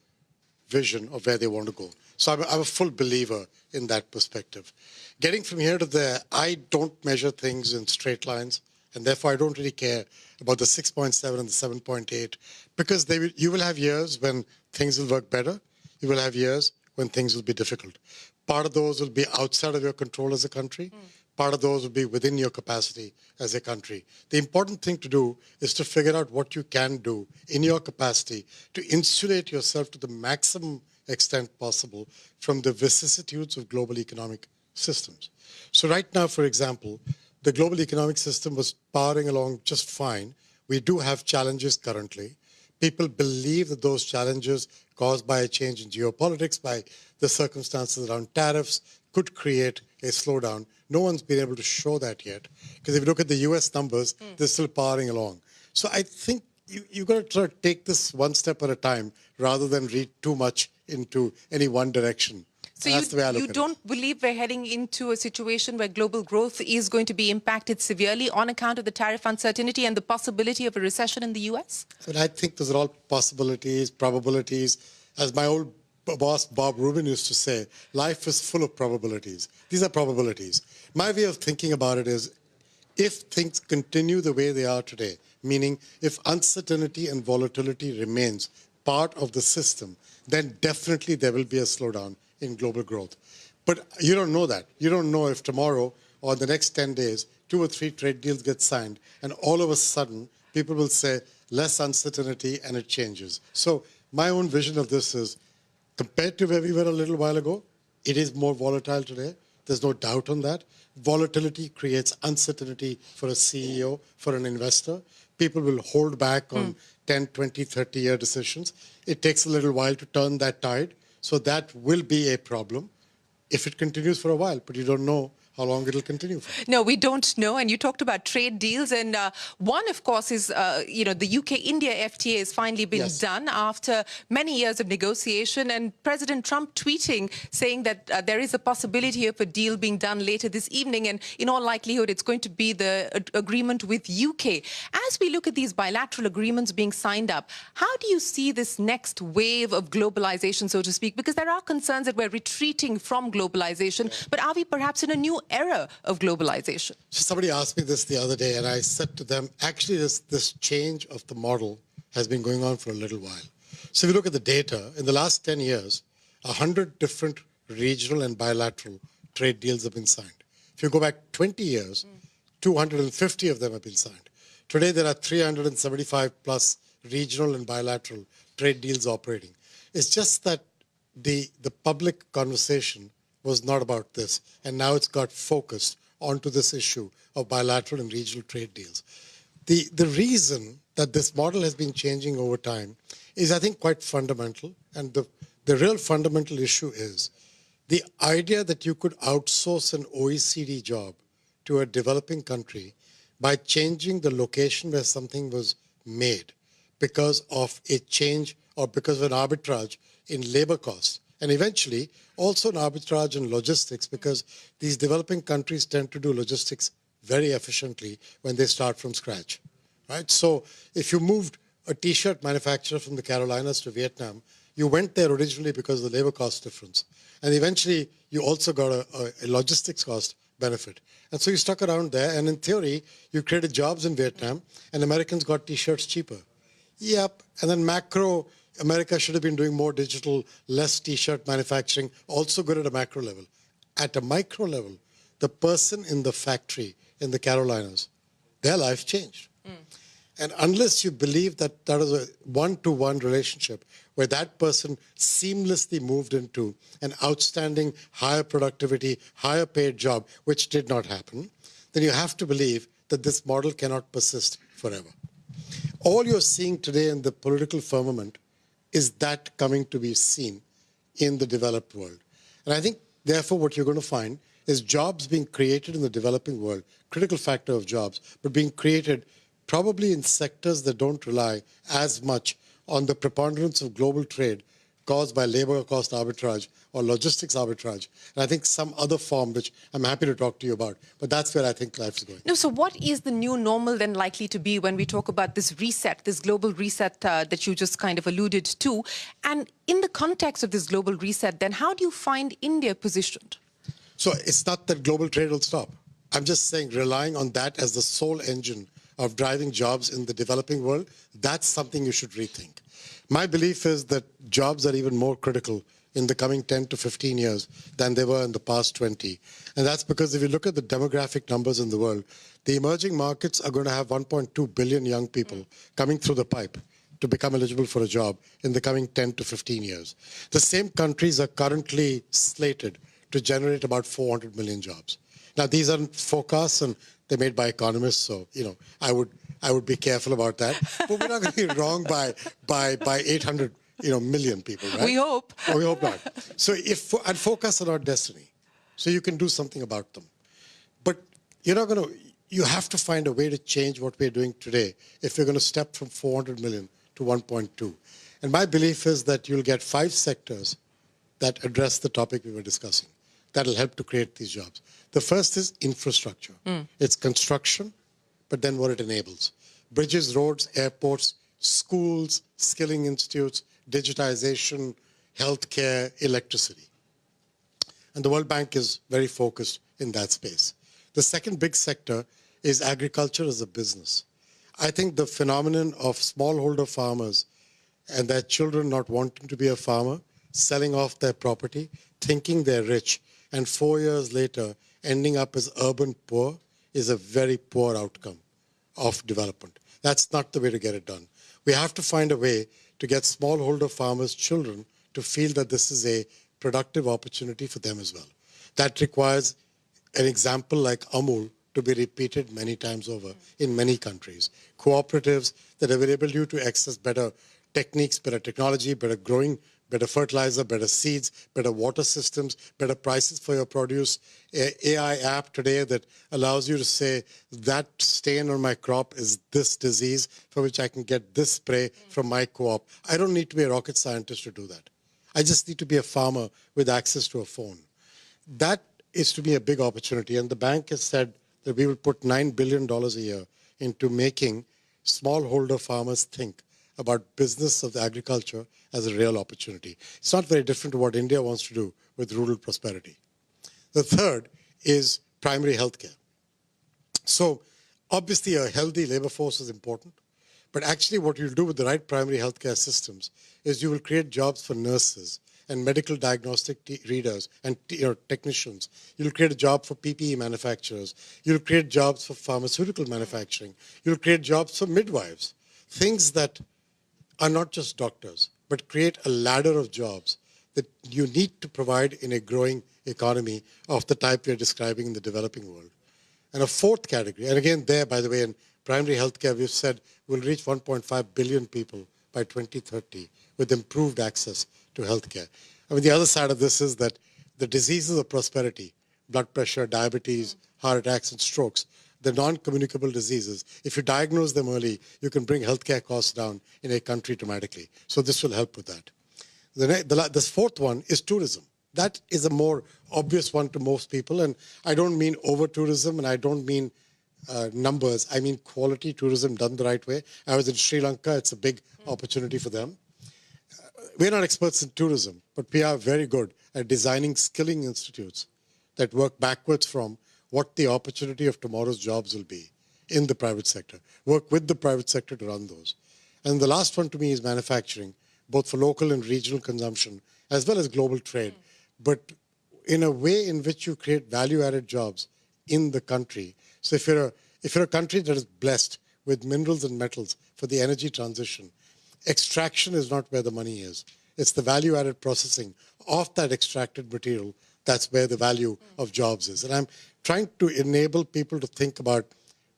vision of where they want to go. So I'm a full believer in that perspective. Getting from here to there, I don't measure things in straight lines, and therefore I don't really care about the 6.7 and the 7.8, because you will have years when things will work better. You will have years when things will be difficult. Part of those will be outside of your control as a country. Part of those will be within your capacity as a country. The important thing to do is to figure out what you can do in your capacity to insulate yourself to the maximum extent possible from the vicissitudes of global economic systems. So right now, for example, the global economic system was powering along just fine. We do have challenges currently. People believe that those challenges caused by a change in geopolitics, by the circumstances around tariffs, could create a slowdown. No one's been able to show that yet. Because if you look at the US numbers, they're still powering along. So I think you've got to try to take this one step at a time rather than read too much into any one direction. So you don't believe we're heading into a situation where global growth is going to be impacted severely on account of the tariff uncertainty and the possibility of a recession in the US? But I think those are all possibilities, probabilities. As my old boss, Bob Rubin, used to say, life is full of probabilities. These are probabilities. My way of thinking about it is, if things continue the way they are today, meaning if uncertainty and volatility remains part of the system, then definitely there will be a slowdown in global growth. But you don't know that. You don't know if tomorrow or the next 10 days, 2 or 3 trade deals get signed, and all of a sudden, people will say, less uncertainty, and it changes. So my own vision of this is, compared to where we were a little while ago, it is more volatile today. There's no doubt on that. Volatility creates uncertainty for a CEO, for an investor. People will hold back on 10, 20, 30-year decisions. It takes a little while to turn that tide. So that will be a problem if it continues for a while, but you don't know how long it'll continue for. No, we don't know. And you talked about trade deals. And one, of course, is, the UK-India FTA has finally been done after many years of negotiation. And President Trump tweeting, saying that there is a possibility of a deal being done later this evening. And in all likelihood, it's going to be the agreement with UK. As we look at these bilateral agreements being signed up, how do you see this next wave of globalization, so to speak? Because there are concerns that we're retreating from globalization, but are we perhaps in a new era of globalization? So somebody asked me this the other day, and I said to them, actually, this change of the model has been going on for a little while. So if you look at the data, in the last 10 years, 100 different regional and bilateral trade deals have been signed. If you go back 20 years, 250 of them have been signed. Today, there are 375 plus regional and bilateral trade deals operating. It's just that the public conversation was not about this, and now it's got focused onto this issue of bilateral and regional trade deals. The reason that this model has been changing over time is, I think, quite fundamental, and the real fundamental issue is the idea that you could outsource an OECD job to a developing country by changing the location where something was made because of a change or because of an arbitrage in labor costs. And eventually, also an arbitrage in logistics, because these developing countries tend to do logistics very efficiently when they start from scratch, right? So if you moved a T-shirt manufacturer from the Carolinas to Vietnam, you went there originally because of the labor cost difference. And eventually, you also got a logistics cost benefit. And so you stuck around there, and in theory, you created jobs in Vietnam, and Americans got T-shirts cheaper. Yep, and then macro, America should have been doing more digital, less T-shirt manufacturing, also good at a macro level. At a micro level, the person in the factory in the Carolinas, their life changed. And unless you believe that that is a one-to-one relationship where that person seamlessly moved into an outstanding, higher productivity, higher paid job, which did not happen, then you have to believe that this model cannot persist forever. All you're seeing today in the political firmament is that coming to be seen in the developed world. And I think, therefore, what you're going to find is jobs being created in the developing world, critical factor of jobs, but being created probably in sectors that don't rely as much on the preponderance of global trade caused by labor cost arbitrage or logistics arbitrage. And I think some other form, which I'm happy to talk to you about, but that's where I think life is going. No, so what is the new normal then likely to be when we talk about this reset, this global reset that you just kind of alluded to? And in the context of this global reset, then how do you find India positioned? So it's not that global trade will stop. I'm just saying relying on that as the sole engine of driving jobs in the developing world, that's something you should rethink. My belief is that jobs are even more critical in the coming 10 to 15 years than they were in the past 20. And that's because if you look at the demographic numbers in the world, the emerging markets are going to have 1.2 billion young people coming through the pipe to become eligible for a job in the coming 10 to 15 years. The same countries are currently slated to generate about 400 million jobs. Now, these are forecasts, and they're made by economists, so I would be careful about that. But we're not going to be wrong by 800 million people, right? We hope. We hope not. So and forecasts are not destiny, so you can do something about them. But you have to find a way to change what we're doing today if we're going to step from 400 million to 1.2. And my belief is that you'll get 5 sectors that address the topic we were discussing. That'll help to create these jobs. The first is infrastructure. It's construction, but then what it enables. Bridges, roads, airports, schools, skilling institutes, digitization, healthcare, electricity. And the World Bank is very focused in that space. The second big sector is agriculture as a business. I think the phenomenon of smallholder farmers and their children not wanting to be a farmer, selling off their property, thinking they're rich, and 4 years later ending up as urban poor is a very poor outcome of development. That's not the way to get it done. We have to find a way to get smallholder farmers' children to feel that this is a productive opportunity for them as well. That requires an example like Amul to be repeated many times over in many countries. Cooperatives that enable you to access better techniques, better technology, better growing better fertilizer, better seeds, better water systems, better prices for your produce. AI app today that allows you to say that stain on my crop is this disease for which I can get this spray from my co-op. I don't need to be a rocket scientist to do that. I just need to be a farmer with access to a phone. That is to me a big opportunity. And the bank has said that we will put $9 billion a year into making smallholder farmers think about business of the agriculture as a real opportunity. It's not very different to what India wants to do with rural prosperity. The third is primary healthcare. So obviously a healthy labor force is important, but actually what you'll do with the right primary healthcare systems is you will create jobs for nurses and medical diagnostic readers and technicians. You'll create a job for PPE manufacturers. You'll create jobs for pharmaceutical manufacturing. You'll create jobs for midwives. Things that are not just doctors, but create a ladder of jobs that you need to provide in a growing economy of the type we're describing in the developing world. And a fourth category, and again there, by the way, in primary healthcare, we've said we'll reach 1.5 billion people by 2030 with improved access to healthcare. I mean, the other side of this is that the diseases of prosperity, blood pressure, diabetes, heart attacks, and strokes, the non-communicable diseases, if you diagnose them early, you can bring healthcare costs down in a country dramatically. So this will help with that. The fourth one is tourism. That is a more obvious one to most people. And I don't mean over-tourism, and I don't mean numbers. I mean quality tourism done the right way. I was in Sri Lanka. It's a big opportunity for them. We're not experts in tourism, but we are very good at designing skilling institutes that work backwards from what the opportunity of tomorrow's jobs will be in the private sector. Work with the private sector to run those. And the last one to me is manufacturing, both for local and regional consumption, as well as global trade, but in a way in which you create value-added jobs in the country. So if you're a country that is blessed with minerals and metals for the energy transition, extraction is not where the money is. It's the value-added processing of that extracted material. That's where the value of jobs is. And I'm trying to enable people to think about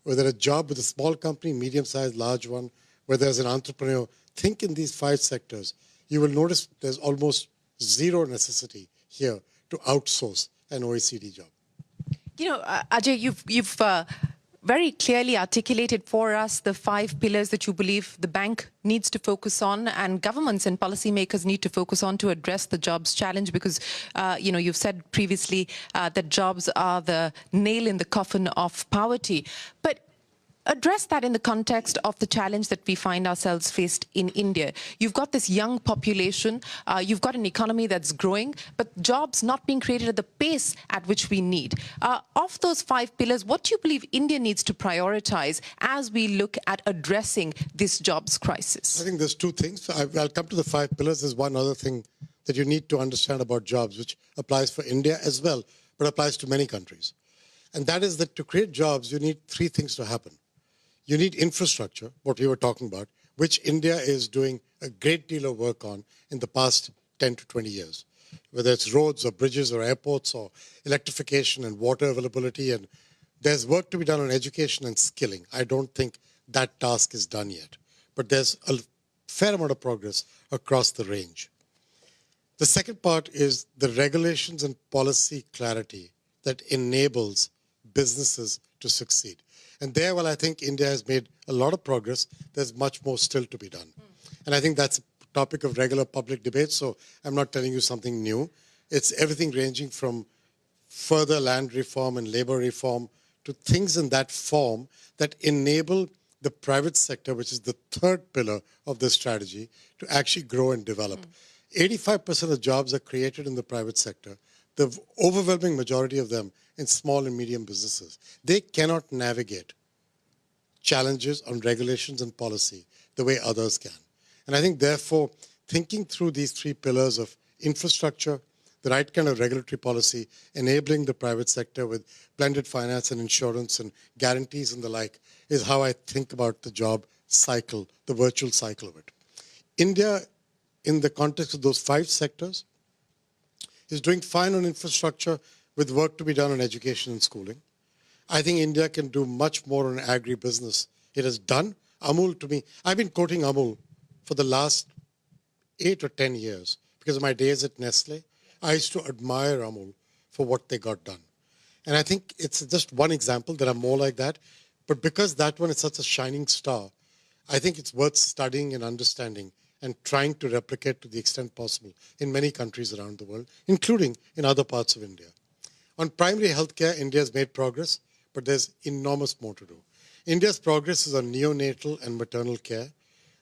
whether a job with a small company, medium-sized, large one, whether as an entrepreneur, think in these 5 sectors. You will notice there's almost zero necessity here to outsource an OECD job. You know, Ajay, you've very clearly articulated for us the 5 pillars that you believe the bank needs to focus on and governments and policymakers need to focus on to address the jobs challenge because, you've said previously that jobs are the nail in the coffin of poverty. But address that in the context of the challenge that we find ourselves faced in India. You've got this young population, you've got an economy that's growing, but jobs not being created at the pace at which we need. Of those 5 pillars, what do you believe India needs to prioritize as we look at addressing this jobs crisis? I think there's 2 things. I'll come to the 5 pillars. There's one other thing that you need to understand about jobs, which applies for India as well, but applies to many countries. And that is that to create jobs, you need 3 things to happen. You need infrastructure, what we were talking about, which India is doing a great deal of work on in the past 10 to 20 years, whether it's roads or bridges or airports or electrification and water availability. And there's work to be done on education and skilling. I don't think that task is done yet, but there's a fair amount of progress across the range. The second part is the regulations and policy clarity that enables businesses to succeed. And there, while I think India has made a lot of progress, there's much more still to be done. And I think that's a topic of regular public debate, so I'm not telling you something new. It's everything ranging from further land reform and labor reform to things in that form that enable the private sector, which is the third pillar of this strategy, to actually grow and develop. 85% of jobs are created in the private sector. The overwhelming majority of them in small and medium businesses. They cannot navigate challenges on regulations and policy the way others can. And I think, therefore, thinking through these 3 pillars of infrastructure, the right kind of regulatory policy, enabling the private sector with blended finance and insurance and guarantees and the like, is how I think about the job cycle, the virtual cycle of it. India, in the context of those 5 sectors, is doing fine on infrastructure with work to be done on education and schooling. I think India can do much more on agribusiness. It has done. Amul, to me, I've been quoting Amul for the last 8 or 10 years because of my days at Nestle, I used to admire Amul for what they got done. And I think it's just one example. There are more like that. But because that one is such a shining star, I think it's worth studying and understanding and trying to replicate to the extent possible in many countries around the world, including in other parts of India. On primary healthcare, India has made progress, but there's enormous more to do. India's progress is on neonatal and maternal care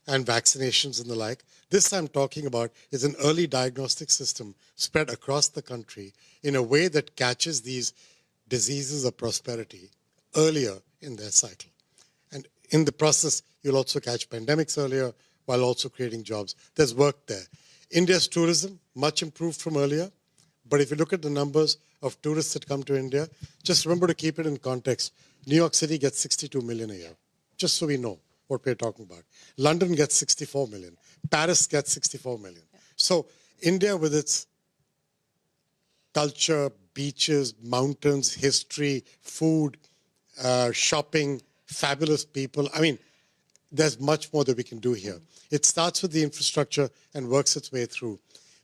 and vaccinations and the like. This I'm talking about is an early diagnostic system spread across the country in a way that catches these diseases of prosperity earlier in their cycle. And in the process, you'll also catch pandemics earlier while also creating jobs. There's work there. India's tourism, much improved from earlier. But if you look at the numbers of tourists that come to India, just remember to keep it in context. New York City gets 62 million a year, just so we know what we're talking about. London gets 64 million. Paris gets 64 million. So India, with its culture, beaches, mountains, history, food, shopping, fabulous people, I mean, there's much more that we can do here. It starts with the infrastructure and works its way through.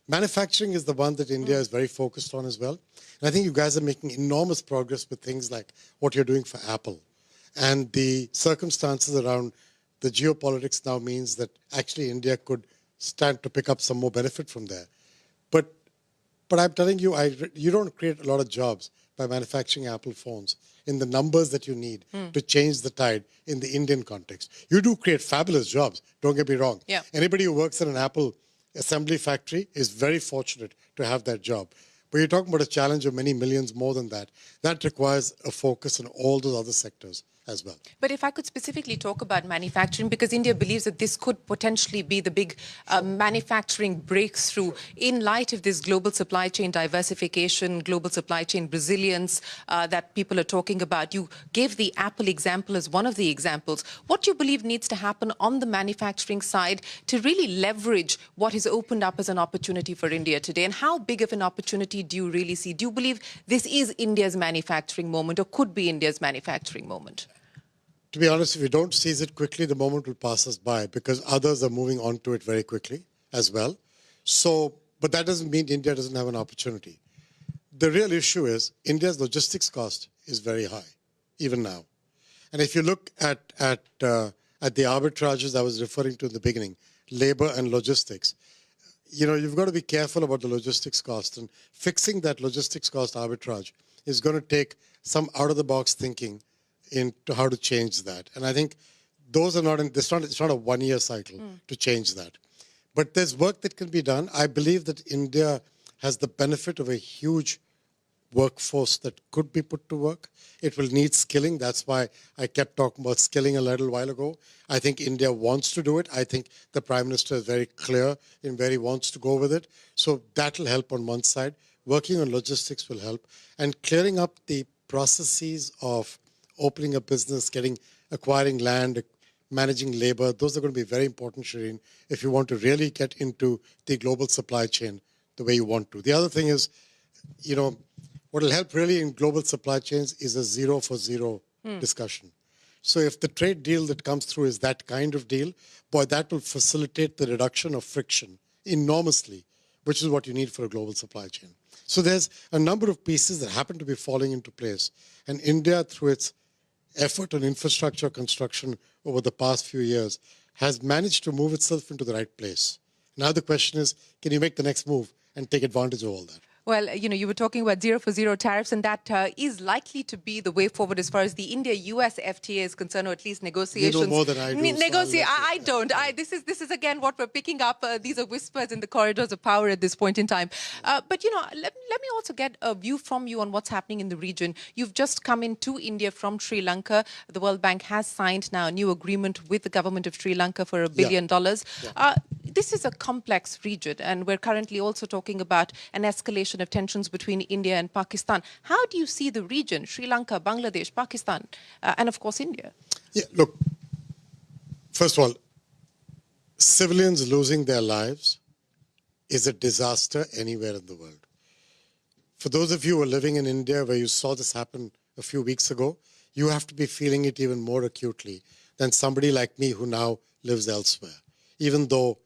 Manufacturing is the one that India is very focused on as well. And I think you guys are making enormous progress with things like what you're doing for Apple. And the circumstances around the geopolitics now means that actually India could stand to pick up some more benefit from there. But I'm telling you, you don't create a lot of jobs by manufacturing Apple phones in the numbers that you need to change the tide in the Indian context. You do create fabulous jobs, don't get me wrong. Yeah. Anybody who works in an Apple assembly factory is very fortunate to have that job. But you're talking about a challenge of many millions more than that. That requires a focus on all those other sectors as well. But if I could specifically talk about manufacturing, because India believes that this could potentially be the big manufacturing breakthrough in light of this global supply chain diversification, global supply chain resilience that people are talking about. You gave the Apple example as one of the examples. What do you believe needs to happen on the manufacturing side to really leverage what is opened up as an opportunity for India today? And how big of an opportunity do you really see? Do you believe this is India's manufacturing moment or could be India's manufacturing moment? To be honest, if we don't seize it quickly, the moment will pass us by because others are moving on to it very quickly as well. So, but that doesn't mean India doesn't have an opportunity. The real issue is India's logistics cost is very high, even now. And if you look at the arbitrages I was referring to in the beginning, labor and logistics, you know, you've got to be careful about the logistics cost. And fixing that logistics cost arbitrage is going to take some out-of-the-box thinking into how to change that. And I think those are it's not a one-year cycle to change that. But there's work that can be done. I believe that India has the benefit of a huge workforce that could be put to work. It will need skilling. That's why I kept talking about skilling a little while ago. I think India wants to do it. I think the Prime Minister is very clear in where he wants to go with it. So that will help on one side. Working on logistics will help. And clearing up the processes of opening a business, acquiring land, managing labor, those are going to be very important, Shriram, if you want to really get into the global supply chain the way you want to. The other thing is, you know, what will help really in global supply chains is a zero for zero discussion. So if the trade deal that comes through is that kind of deal, boy, that will facilitate the reduction of friction enormously, which is what you need for a global supply chain. So there's a number of pieces that happen to be falling into place. And India, through its effort on infrastructure construction over the past few years, has managed to move itself into the right place. Now the question is, can you make the next move and take advantage of all that? Well, you know, you were talking about zero for zero tariffs, and that is likely to be the way forward as far as the India-US FTA is concerned, or at least negotiations. You know more than I do. I don't. This is again what we're picking up. These are whispers in the corridors of power at this point in time. But, you know, let me also get a view from you on what's happening in the region. You've just come into India from Sri Lanka. The World Bank has signed now a new agreement with the government of Sri Lanka for $1 billion. Yeah. This is a complex region, and we're currently also talking about an escalation of tensions between India and Pakistan. How do you see the region, Sri Lanka, Bangladesh, Pakistan, and of course India? Yeah, look, first of all, civilians losing their lives is a disaster anywhere in the world. For those of you who are living in India where you saw this happen a few weeks ago, you have to be feeling it even more acutely than somebody like me who now lives elsewhere, even though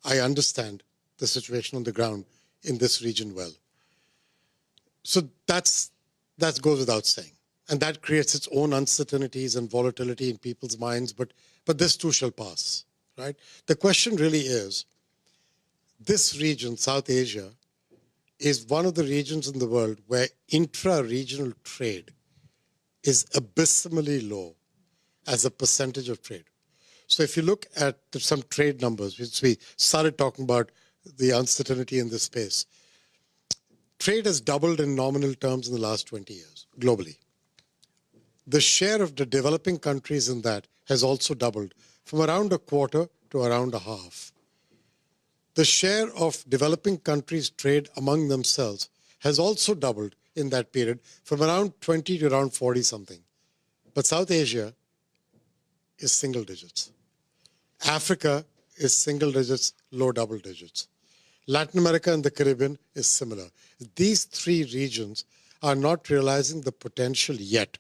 I understand the situation on the ground in this region well. So that goes without saying. And that creates its own uncertainties and volatility in people's minds, but this too shall pass, right? The question really is, this region, South Asia, is one of the regions in the world where intra-regional trade is abysmally low as a percentage of trade. So if you look at some trade numbers, which we started talking about the uncertainty in this space, trade has doubled in nominal terms in the last 20 years, globally. The share of the developing countries in that has also doubled from around a quarter to around a half. The share of developing countries' trade among themselves has also doubled in that period from around 20 to around 40 something. But South Asia is single digits. Africa is single digits, low double digits. Latin America and the Caribbean is similar. These three regions are not realizing the potential yet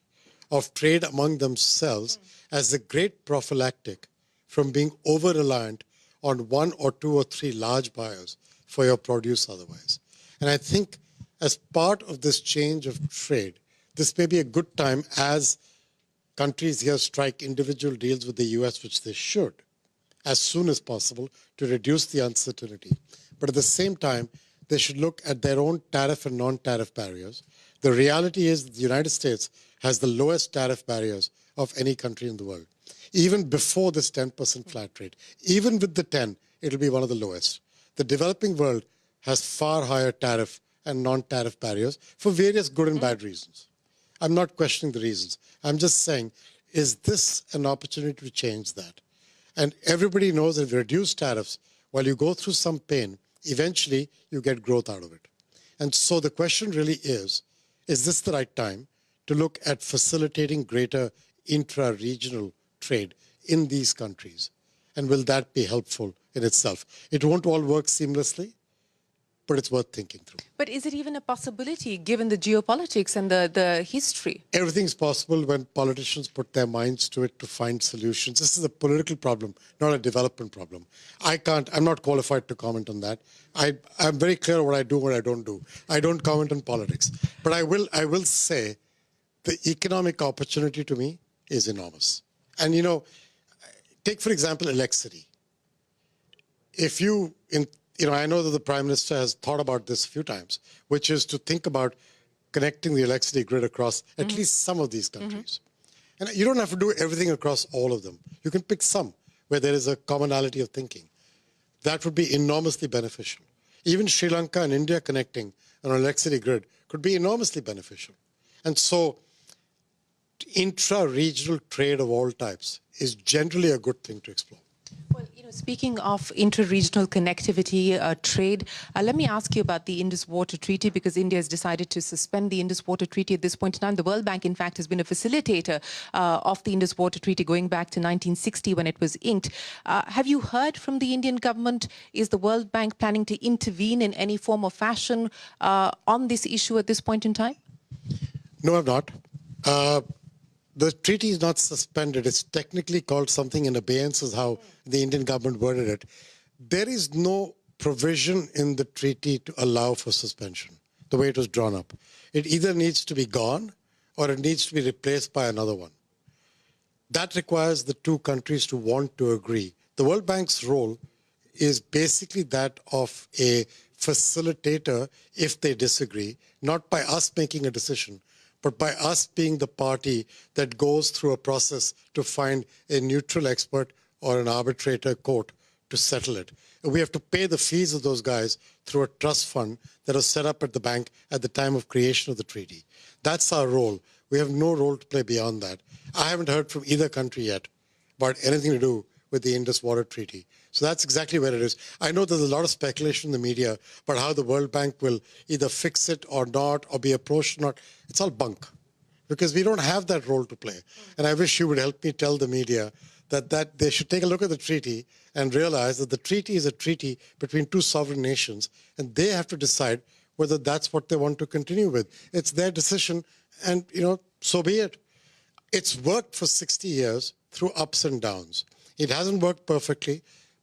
of trade among themselves as a great prophylactic from being over-reliant on one or two or three large buyers for your produce otherwise. And I think as part of this change of trade, this may be a good time as countries here strike individual deals with the US, which they should, as soon as possible to reduce the uncertainty. But at the same time, they should look at their own tariff and non-tariff barriers. The reality is that the United States has the lowest tariff barriers of any country in the world. Even before this 10% flat rate, even with the 10, it'll be one of the lowest. The developing world has far higher tariff and non-tariff barriers for various good and bad reasons. I'm not questioning the reasons. I'm just saying, is this an opportunity to change that? And everybody knows that if you reduce tariffs, while you go through some pain, eventually you get growth out of it. And so the question really is this the right time to look at facilitating greater intra-regional trade in these countries? And will that be helpful in itself? It won't all work seamlessly, but it's worth thinking through. But is it even a possibility given the geopolitics and the history? Everything's possible when politicians put their minds to it to find solutions. This is a political problem, not a development problem. I'm not qualified to comment on that. I'm very clear what I do, what I don't do. I don't comment on politics. But I will say the economic opportunity to me is enormous. And, take, for example, electricity. If I know that the Prime Minister has thought about this a few times, which is to think about connecting the electricity grid across at least some of these countries. And you don't have to do everything across all of them. You can pick some where there is a commonality of thinking. That would be enormously beneficial. Even Sri Lanka and India connecting an electricity grid could be enormously beneficial. And so intra-regional trade of all types is generally a good thing to explore. Well, speaking of inter-regional connectivity, trade, let me ask you about the Indus Water Treaty, because India has decided to suspend the Indus Water Treaty at this point in time. The World Bank, in fact, has been a facilitator of the Indus Water Treaty going back to 1960 when it was inked. Have you heard from the Indian government? Is the World Bank planning to intervene in any form or fashion on this issue at this point in time? No, I've not. The treaty is not suspended. It's technically called something in abeyance, is how the Indian government worded it. There is no provision in the treaty to allow for suspension, the way it was drawn up. It either needs to be gone or it needs to be replaced by another one. That requires the two countries to want to agree. The World Bank's role is basically that of a facilitator if they disagree, not by us making a decision, but by us being the party that goes through a process to find a neutral expert or an arbitrator court to settle it. And we have to pay the fees of those guys through a trust fund that was set up at the bank at the time of creation of the treaty. That's our role. We have no role to play beyond that. I haven't heard from either country yet about anything to do with the Indus Water Treaty. So that's exactly where it is. I know there's a lot of speculation in the media about how the World Bank will either fix it or not, or be approached or not. It's all bunk, because we don't have that role to play. And I wish you would help me tell the media that they should take a look at the treaty and realize that the treaty is a treaty between two sovereign nations, and they have to decide whether that's what they want to continue with. It's their decision, and, so be it. It's worked for 60 years through ups and downs. It hasn't worked perfectly,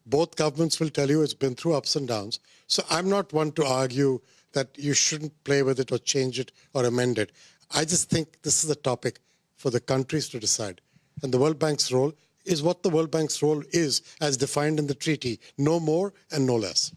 Both governments will tell you it's been through ups and downs. So I'm not one to argue that you shouldn't play with it or change it or amend it. I just think this is a topic for the countries to decide. And the World Bank's role is what the World Bank's role is as defined in the treaty, no more and no less.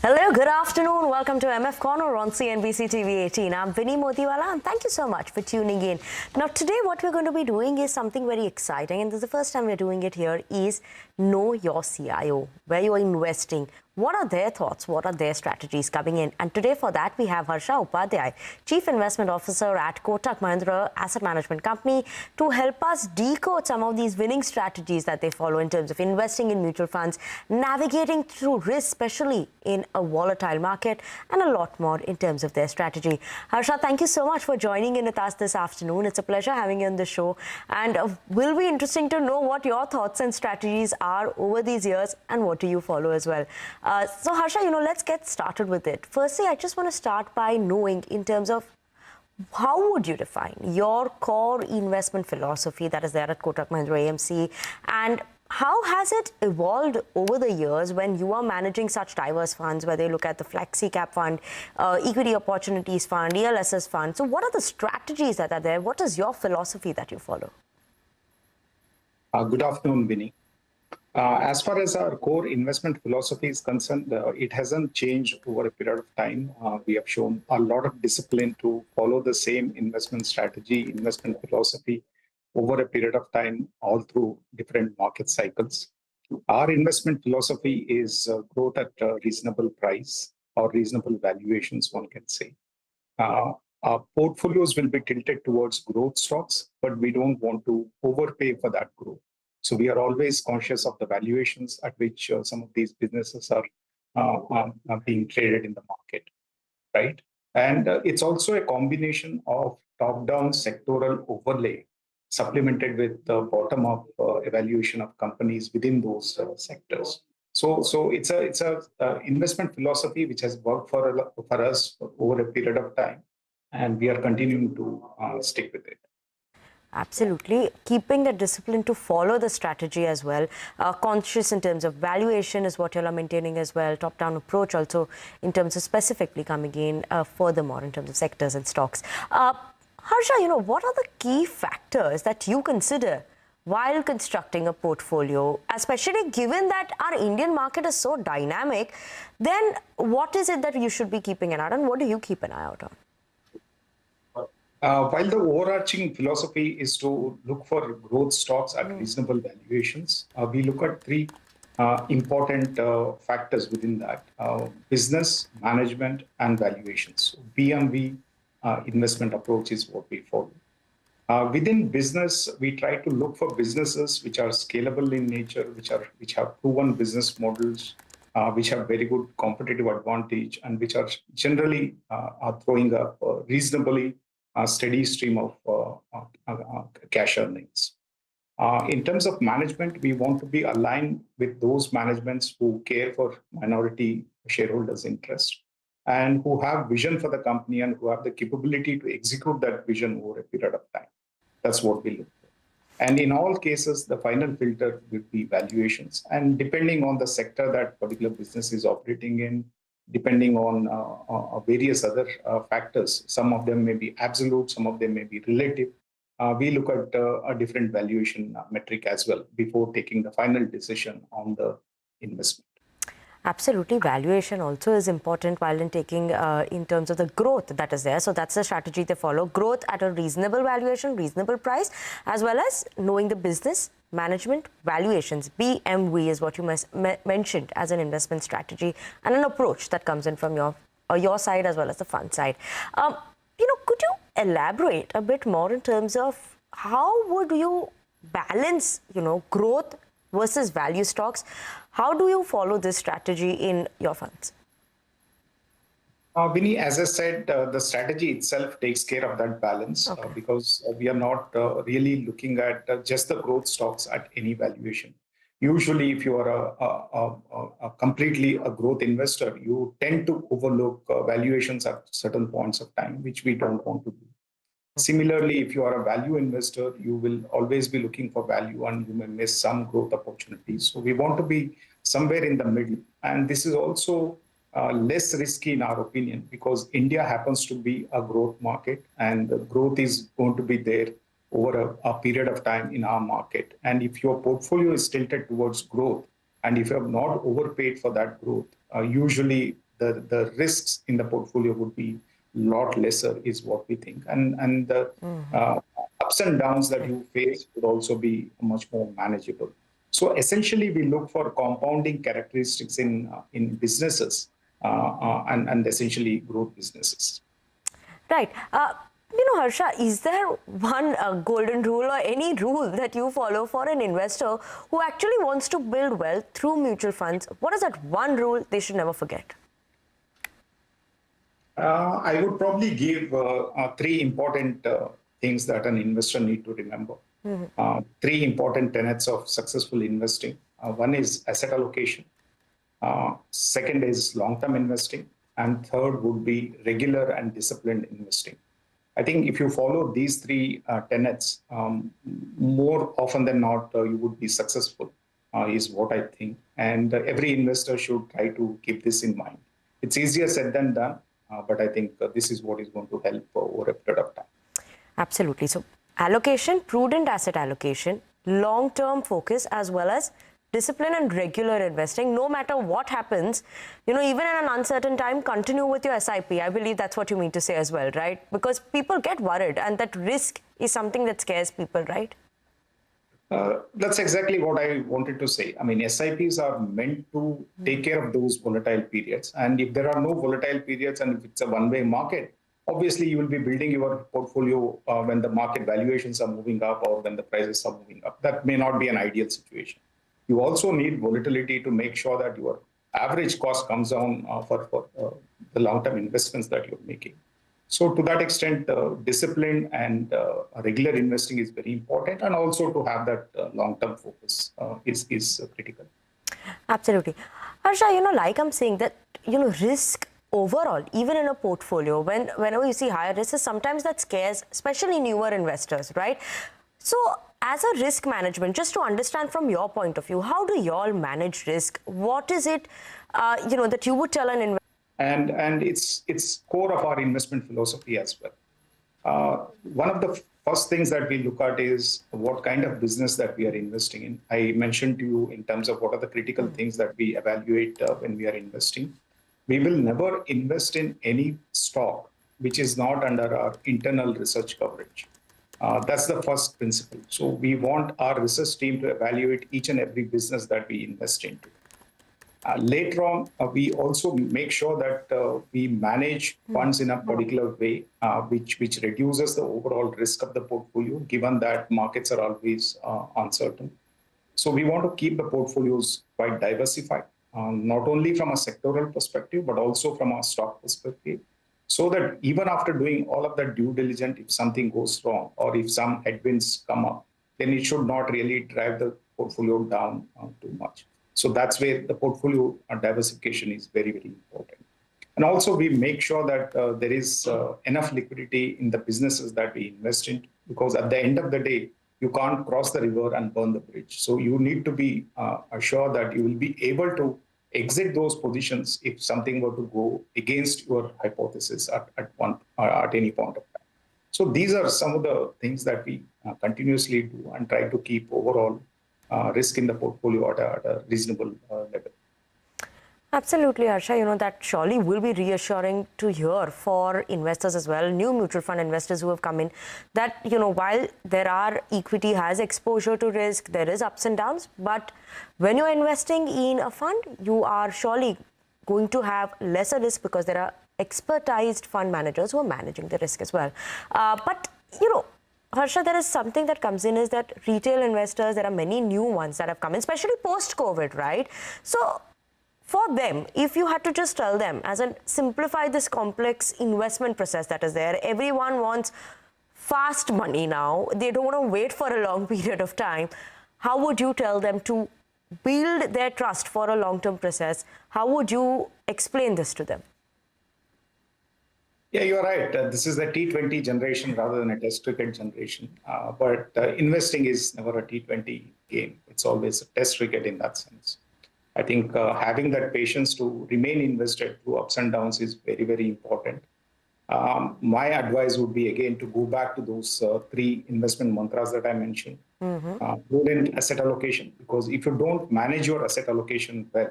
Hello, good afternoon. Welcome to MF Corner on CNBC-TV18. I'm Vinny Motiwala and thank you so much for tuning in. Now today what we're going to be doing is something very exciting, and this is the first time we're doing it here, is Know Your CIO, where you're investing. What are their thoughts? What are their strategies coming in? And today for that, we have Harsha Upadhyay, Chief Investment Officer at Kotak Mahindra Asset Management Company, to help us decode some of these winning strategies that they follow in terms of investing in mutual funds, navigating through risk, especially in a volatile market, and a lot more in terms of their strategy. Harsha, thank you so much for joining in with us this afternoon. It's a pleasure having you on the show. And will be interesting to know what your thoughts and strategies are over these years and what do you follow as well. So Harsha, let's get started with it. Firstly, I just want to start by knowing in terms of how would you define your core investment philosophy that is there at Kotak Mahindra AMC, and how has it evolved over the years when you are managing such diverse funds, whether you look at the Flexi Cap Fund, Equity Opportunities Fund, ELSS Fund? So what are the strategies that are there? What is your philosophy that you follow? Good afternoon, Vinny. As far as our core investment philosophy is concerned, it hasn't changed over a period of time. We have shown a lot of discipline to follow the same investment strategy, investment philosophy over a period of time, all through different market cycles. Our investment philosophy is growth at a reasonable price or reasonable valuations, one can say. Our portfolios will be tilted towards growth stocks, but we don't want to overpay for that growth. So we are always conscious of the valuations at which some of these businesses are being traded in the market, right? And it's also a combination of top-down sectoral overlay supplemented with the bottom-up evaluation of companies within those sectors. So it's a investment philosophy which has worked for us over a period of time, and we are continuing to stick with it. Absolutely. Keeping the discipline to follow the strategy as well. Conscious in terms of valuation is what you are maintaining as well. Top-down approach also in terms of specifically coming in furthermore in terms of sectors and stocks. Harsha, what are the key factors that you consider while constructing a portfolio, especially given that our Indian market is so dynamic? Then what is it that you should be keeping an eye on? What do you keep an eye out on? While the overarching philosophy is to look for growth stocks at reasonable valuations, we look at three important factors within that: business, management, and valuations. So BMV investment approach is what we follow. Within business, we try to look for businesses which are scalable in nature, which have proven business models, which have very good competitive advantage, and which are generally are throwing up reasonably a steady stream of cash earnings. In terms of management, we want to be aligned with those managements who care for minority shareholders' interest and who have vision for the company and who have the capability to execute that vision over a period of time. That's what we look for. And in all cases, the final filter would be valuations. And depending on the sector that particular business is operating in, depending on various other factors, some of them may be absolute, some of them may be relative. We look at a different valuation metric as well before taking the final decision on the investment. Absolutely. Valuation also is important while in taking in terms of the growth that is there. So that's the strategy they follow. Growth at a reasonable valuation, reasonable price, as well as knowing the business, management, valuations. BMV is what you mentioned as an investment strategy and an approach that comes in from your side as well as the fund side. Could you elaborate a bit more in terms of how would you balance, growth versus value stocks? How do you follow this strategy in your funds? Vinny, as I said, the strategy itself takes care of that balance because we are not really looking at just the growth stocks at any valuation. Usually, if you are a completely a growth investor, you tend to overlook valuations at certain points of time, which we don't want to do. Similarly, if you are a value investor, you will always be looking for value and you may miss some growth opportunities. So we want to be somewhere in the middle. And this is also less risky in our opinion because India happens to be a growth market and the growth is going to be there over a period of time in our market. And if your portfolio is tilted towards growth and if you have not overpaid for that growth, usually the risks in the portfolio would be a lot lesser is what we think. And the ups and downs that you face would also be much more manageable. So essentially, we look for compounding characteristics in businesses and essentially growth businesses. Right. Harsha, is there one golden rule or any rule that you follow for an investor who actually wants to build wealth through mutual funds? What is that one rule they should never forget? I would probably give three important things that an investor need to remember. Three important tenets of successful investing. One is asset allocation. Second is long-term investing. And third would be regular and disciplined investing. I think if you follow these three tenets, more often than not, you would be successful, is what I think. And every investor should try to keep this in mind. It's easier said than done, but I think this is what is going to help over a period of time. Absolutely. So allocation, prudent asset allocation, long-term focus, as well as discipline and regular investing, no matter what happens, even in an uncertain time, continue with your SIP. I believe that's what you mean to say as well, right? Because people get worried, and that risk is something that scares people, right? That's exactly what I wanted to say. I mean, SIPs are meant to take care of those volatile periods. And if there are no volatile periods and if it's a one-way market, obviously you will be building your portfolio when the market valuations are moving up or when the prices are moving up. That may not be an ideal situation. You also need volatility to make sure that your average cost comes down for the long-term investments that you're making. So to that extent, discipline and regular investing is very important, and also to have that long-term focus is critical. Absolutely. Harsha, like I'm saying that, risk overall, even in a portfolio, whenever you see higher risks, sometimes that scares, especially newer investors, right? So as a risk management, just to understand from your point of view, how do you all manage risk? What is it, that you would tell an investor? And it's core of our investment philosophy as well. One of the first things that we look at is what kind of business that we are investing in. I mentioned to you in terms of what are the critical things that we evaluate when we are investing. We will never invest in any stock which is not under our internal research coverage. That's the first principle. So we want our research team to evaluate each and every business that we invest into. Later on, we also make sure that we manage funds in a particular way, which reduces the overall risk of the portfolio, given that markets are always uncertain. So we want to keep the portfolios quite diversified, not only from a sectoral perspective, but also from a stock perspective, so that even after doing all of that due diligence, if something goes wrong or if some headwinds come up, then it should not really drive the portfolio down too much. So that's where the portfolio diversification is very, very important. And also we make sure that there is enough liquidity in the businesses that we invest in, because at the end of the day, you can't cross the river and burn the bridge. So you need to be assured that you will be able to exit those positions if something were to go against your hypothesis at any point of time. So these are some of the things that we continuously do and try to keep overall risk in the portfolio at a reasonable level. Absolutely, Harsha. That surely will be reassuring to hear for investors as well, new mutual fund investors who have come in, that, while equity has exposure to risk, there is ups and downs, but when you're investing in a fund, you are surely going to have lesser risk because there are expertised fund managers who are managing the risk as well. But, Harsha, there is something that comes in is that retail investors, there are many new ones that have come in, especially post-COVID, right? So for them, if you had to just tell them, simplify this complex investment process that is there, everyone wants fast money now. They don't want to wait for a long period of time. How would you tell them to build their trust for a long-term process? How would you explain this to them? Yeah, you're right. This is the T20 generation rather than a test cricket generation. But investing is never a T20 game. It's always a test cricket in that sense. I think having that patience to remain invested through ups and downs is very, very important. My advice would be, again, to go back to those three investment mantras that I mentioned. Prudent asset allocation, because if you don't manage your asset allocation well,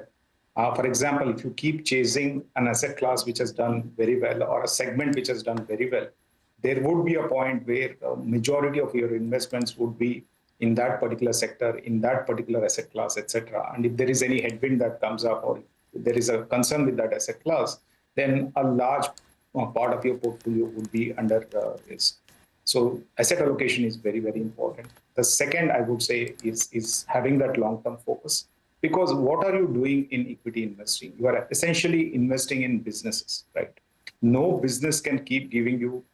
for example, if you keep chasing an asset class which has done very well or a segment which has done very well, there would be a point where the majority of your investments would be in that particular sector, in that particular asset class, etc. And if there is any headwind that comes up or if there is a concern with that asset class, then a large part of your portfolio would be under risk. So asset allocation is very, very important. The second, I would say, is having that long-term focus. Because what are you doing in equity investing? You are essentially investing in businesses, right? No business can keep giving you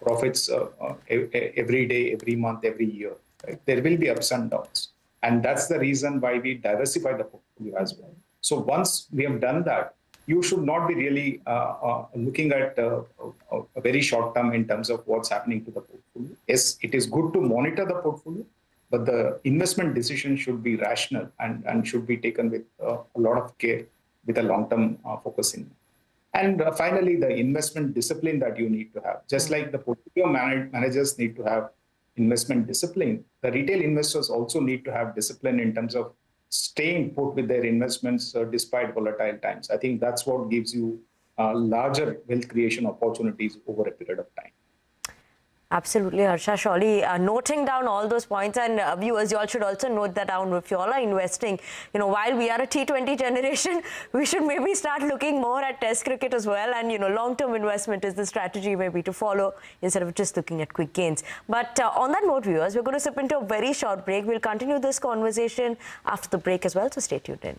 profits every day, every month, every year. Right? There will be ups and downs. And that's the reason why we diversify the portfolio as well. So once we have done that, you should not be really looking at a very short term in terms of what's happening to the portfolio. Yes, it is good to monitor the portfolio, but the investment decision should be rational and should be taken with a lot of care with a long-term focus in. And finally, the investment discipline that you need to have. Just like the portfolio managers need to have investment discipline, the retail investors also need to have discipline in terms of staying put with their investments despite volatile times. I think that's what gives you larger wealth creation opportunities over a period of time. Absolutely, Harsha. Surely noting down all those points, and viewers, you all should also note that down. If you all are investing, while we are a T20 generation, we should maybe start looking more at Test cricket as well. And long-term investment is the strategy maybe to follow instead of just looking at quick gains. But on that note, viewers, we're going to slip into a very short break. We'll continue this conversation after the break as well. So stay tuned in.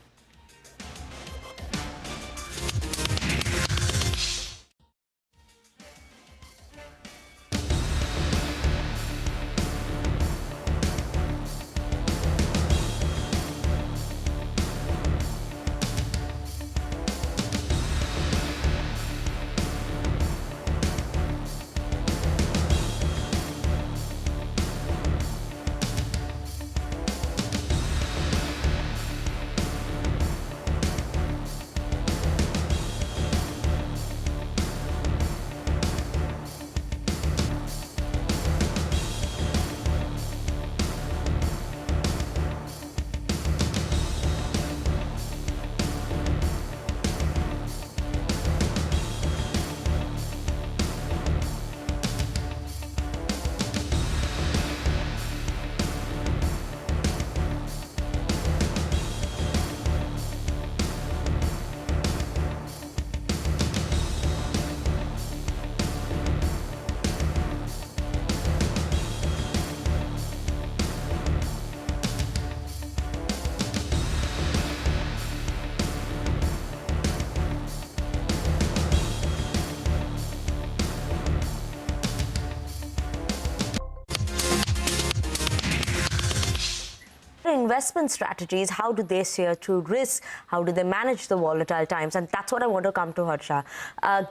Investment strategies, how do they steer through risk? How do they manage the volatile times? And that's what I want to come to, Harsha.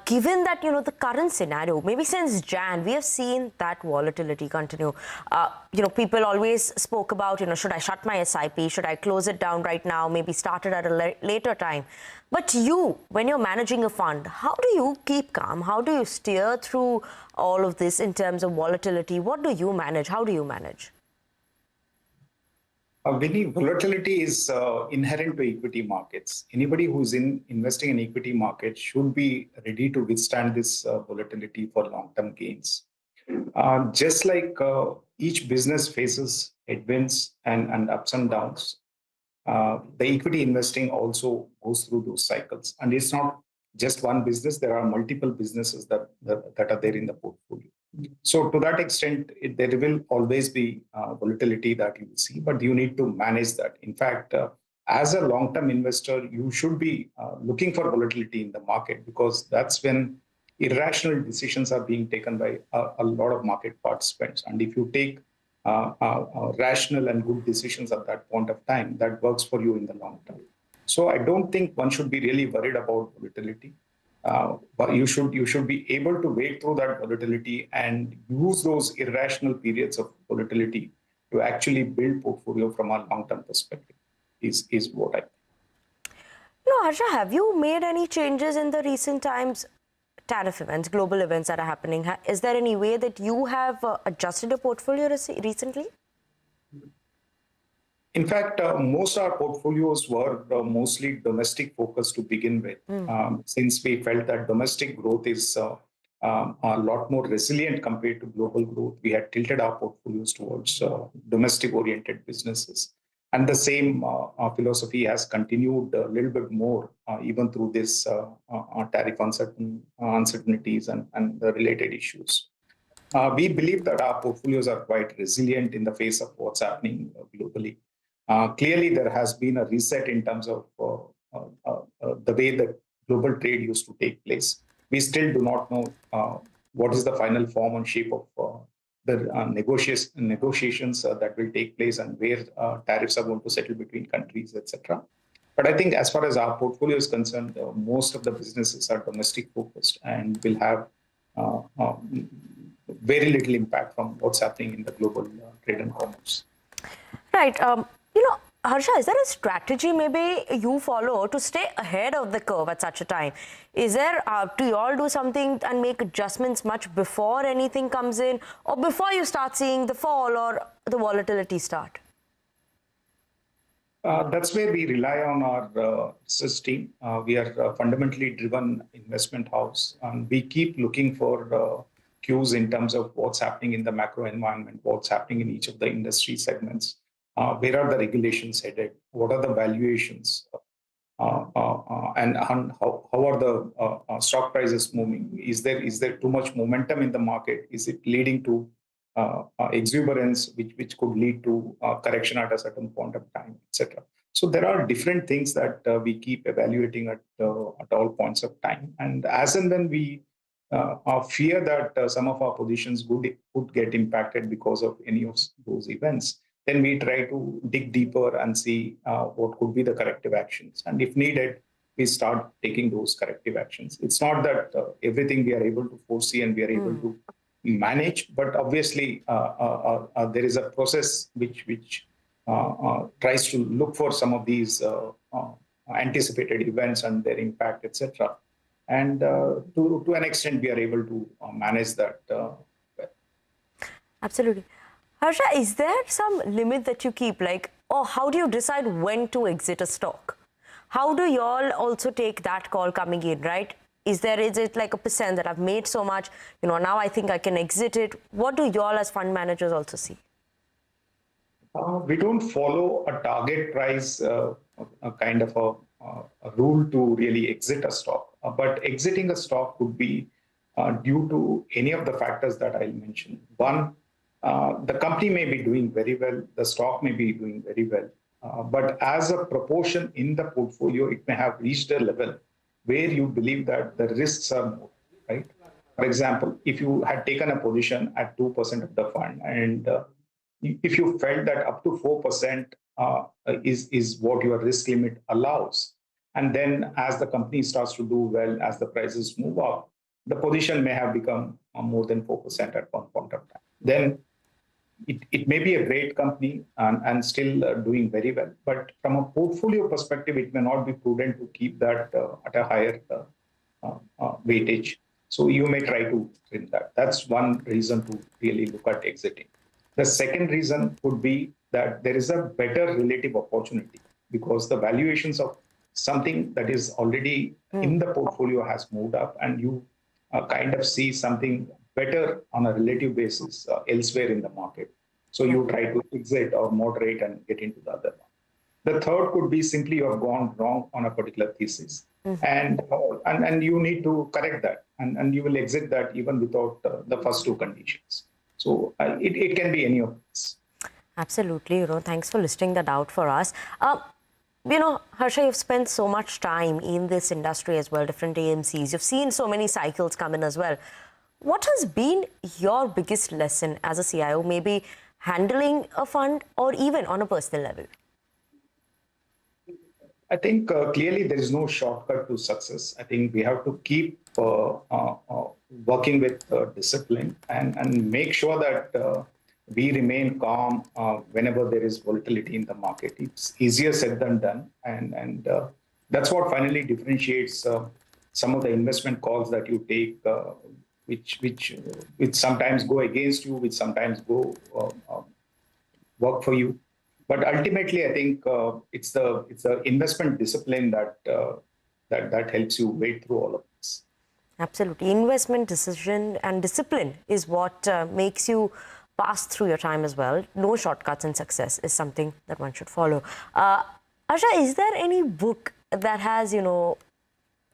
Given that, the current scenario, maybe since Jan, we have seen that volatility continue. People always spoke about, should I shut my SIP? Should I close it down right now? Maybe start it at a later time. But when you're managing a fund, how do you keep calm? How do you steer through all of this in terms of volatility? What do you manage? How do you manage? Vinny, volatility is inherent to equity markets. Anybody who's investing in equity markets should be ready to withstand this volatility for long-term gains. Just like each business faces headwinds and ups and downs, the equity investing also goes through those cycles. And it's not just one business. There are multiple businesses that are there in the portfolio. So to that extent, there will always be volatility that you will see, but you need to manage that. In fact, as a long-term investor, you should be looking for volatility in the market, because that's when irrational decisions are being taken by a lot of market participants. And if you take rational and good decisions at that point of time, that works for you in the long term. So I don't think one should be really worried about volatility. But you should be able to wade through that volatility and use those irrational periods of volatility to actually build portfolio from a long-term perspective, is what I think. Harsha, have you made any changes in the recent times? Tariff events, global events that are happening. Is there any way that you have adjusted your portfolio recently? In fact, most of our portfolios were mostly domestic focused to begin with, since we felt that domestic growth is a lot more resilient compared to global growth. We had tilted our portfolios towards domestic-oriented businesses. And the same philosophy has continued a little bit more, even through this tariff uncertainties and the related issues. We believe that our portfolios are quite resilient in the face of what's happening globally. Clearly, there has been a reset in terms of the way the global trade used to take place. We still do not know what is the final form and shape of the negotiations that will take place, and where tariffs are going to settle between countries, etc. But I think as far as our portfolio is concerned, most of the businesses are domestic focused and will have very little impact from what's happening in the global trade and commerce. Right. Harsha, is there a strategy maybe you follow to stay ahead of the curve at such a time? Is there, do you all do something and make adjustments much before anything comes in, or before you start seeing the fall or the volatility start? That's where we rely on our research team. We are a fundamentally driven investment house, and we keep looking for cues in terms of what's happening in the macro environment, what's happening in each of the industry segments, where are the regulations headed, what are the valuations, and how are the stock prices moving? Is there too much momentum in the market? Is it leading to exuberance, which could lead to correction at a certain point of time, etc. So there are different things that we keep evaluating at all points of time. And as and when we fear that some of our positions could get impacted because of any of those events, then we try to dig deeper and see what could be the corrective actions. And if needed, we start taking those corrective actions. It's not that everything we are able to foresee and we are able to manage, but obviously there is a process which tries to look for some of these anticipated events and their impact, etc. And to an extent, we are able to manage that well. Absolutely. Harsha, is there some limit that you keep, like, or how do you decide when to exit a stock? How do you all also take that call coming in, right? Is it like a percent that I've made so much, now I think I can exit it? What do you all as fund managers also see? We don't follow a target price, a kind of a rule to really exit a stock. But exiting a stock could be due to any of the factors that I mentioned. One, the company may be doing very well, the stock may be doing very well, but as a proportion in the portfolio, it may have reached a level where you believe that the risks are more, right? For example, if you had taken a position at 2% of the fund, and if you felt that up to 4% is what your risk limit allows, and then as the company starts to do well, as the prices move up, the position may have become more than 4% at one point of time. Then it may be a great company and still doing very well, but from a portfolio perspective, it may not be prudent to keep that at a higher weightage. So you may try to trim that. That's one reason to really look at exiting. The second reason could be that there is a better relative opportunity because the valuations of something that is already in the portfolio has moved up, and you kind of see something better on a relative basis elsewhere in the market. So you try to exit or moderate and get into the other one. The third could be simply you have gone wrong on a particular thesis, and you need to correct that, and you will exit that even without the first two conditions. So it can be any of this. Absolutely. Thanks for listing that out for us. Harsha, you've spent so much time in this industry as well, different AMCs. You've seen so many cycles come in as well. What has been your biggest lesson as a CIO, maybe handling a fund or even on a personal level? I think clearly there is no shortcut to success. I think we have to keep working with discipline and make sure that we remain calm whenever there is volatility in the market. It's easier said than done. And that's what finally differentiates some of the investment calls that you take, which sometimes go against you, which sometimes go work for you. But ultimately, I think it's the investment discipline that helps you wade through all of this. Absolutely. Investment decision and discipline is what makes you pass through your time as well. No shortcuts in success is something that one should follow. Asha, is there any book that has,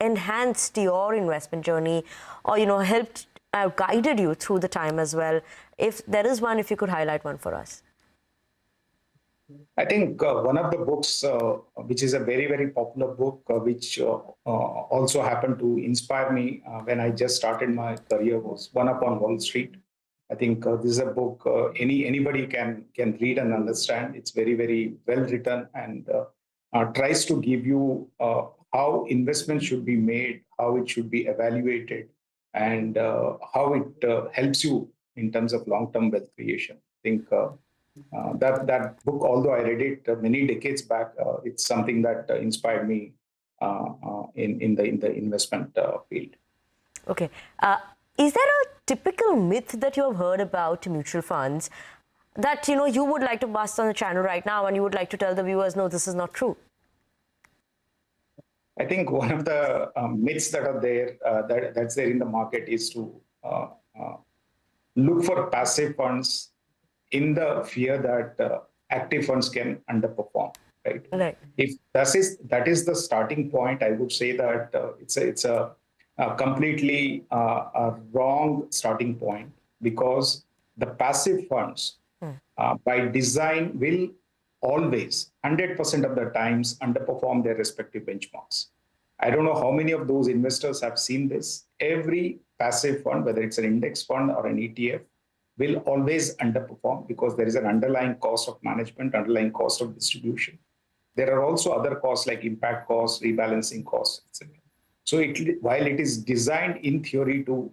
enhanced your investment journey or, helped guided you through the time as well? If there is one, if you could highlight one for us. I think one of the books, which is a very, very popular book, which also happened to inspire me when I just started my career, was One Up on Wall Street. I think this is a book anybody can read and understand. It's very, very well written and tries to give you how investment should be made, how it should be evaluated, and how it helps you in terms of long-term wealth creation. I think that book, although I read it many decades back, it's something that inspired me in the investment field. Okay. Is there a typical myth that you have heard about mutual funds? that, you would like to bust on the channel right now and you would like to tell the viewers, no, this is not true? I think one of the myths that are there, that's there in the market is to look for passive funds in the fear that active funds can underperform, right? Right. If that is the starting point, I would say that it's a completely a wrong starting point, because the passive funds by design will always 100% of the times underperform their respective benchmarks. I don't know how many of those investors have seen this. Every passive fund, whether it's an index fund or an ETF, will always underperform because there is an underlying cost of management, underlying cost of distribution. There are also other costs like impact costs, rebalancing costs, etc. So while it is designed in theory to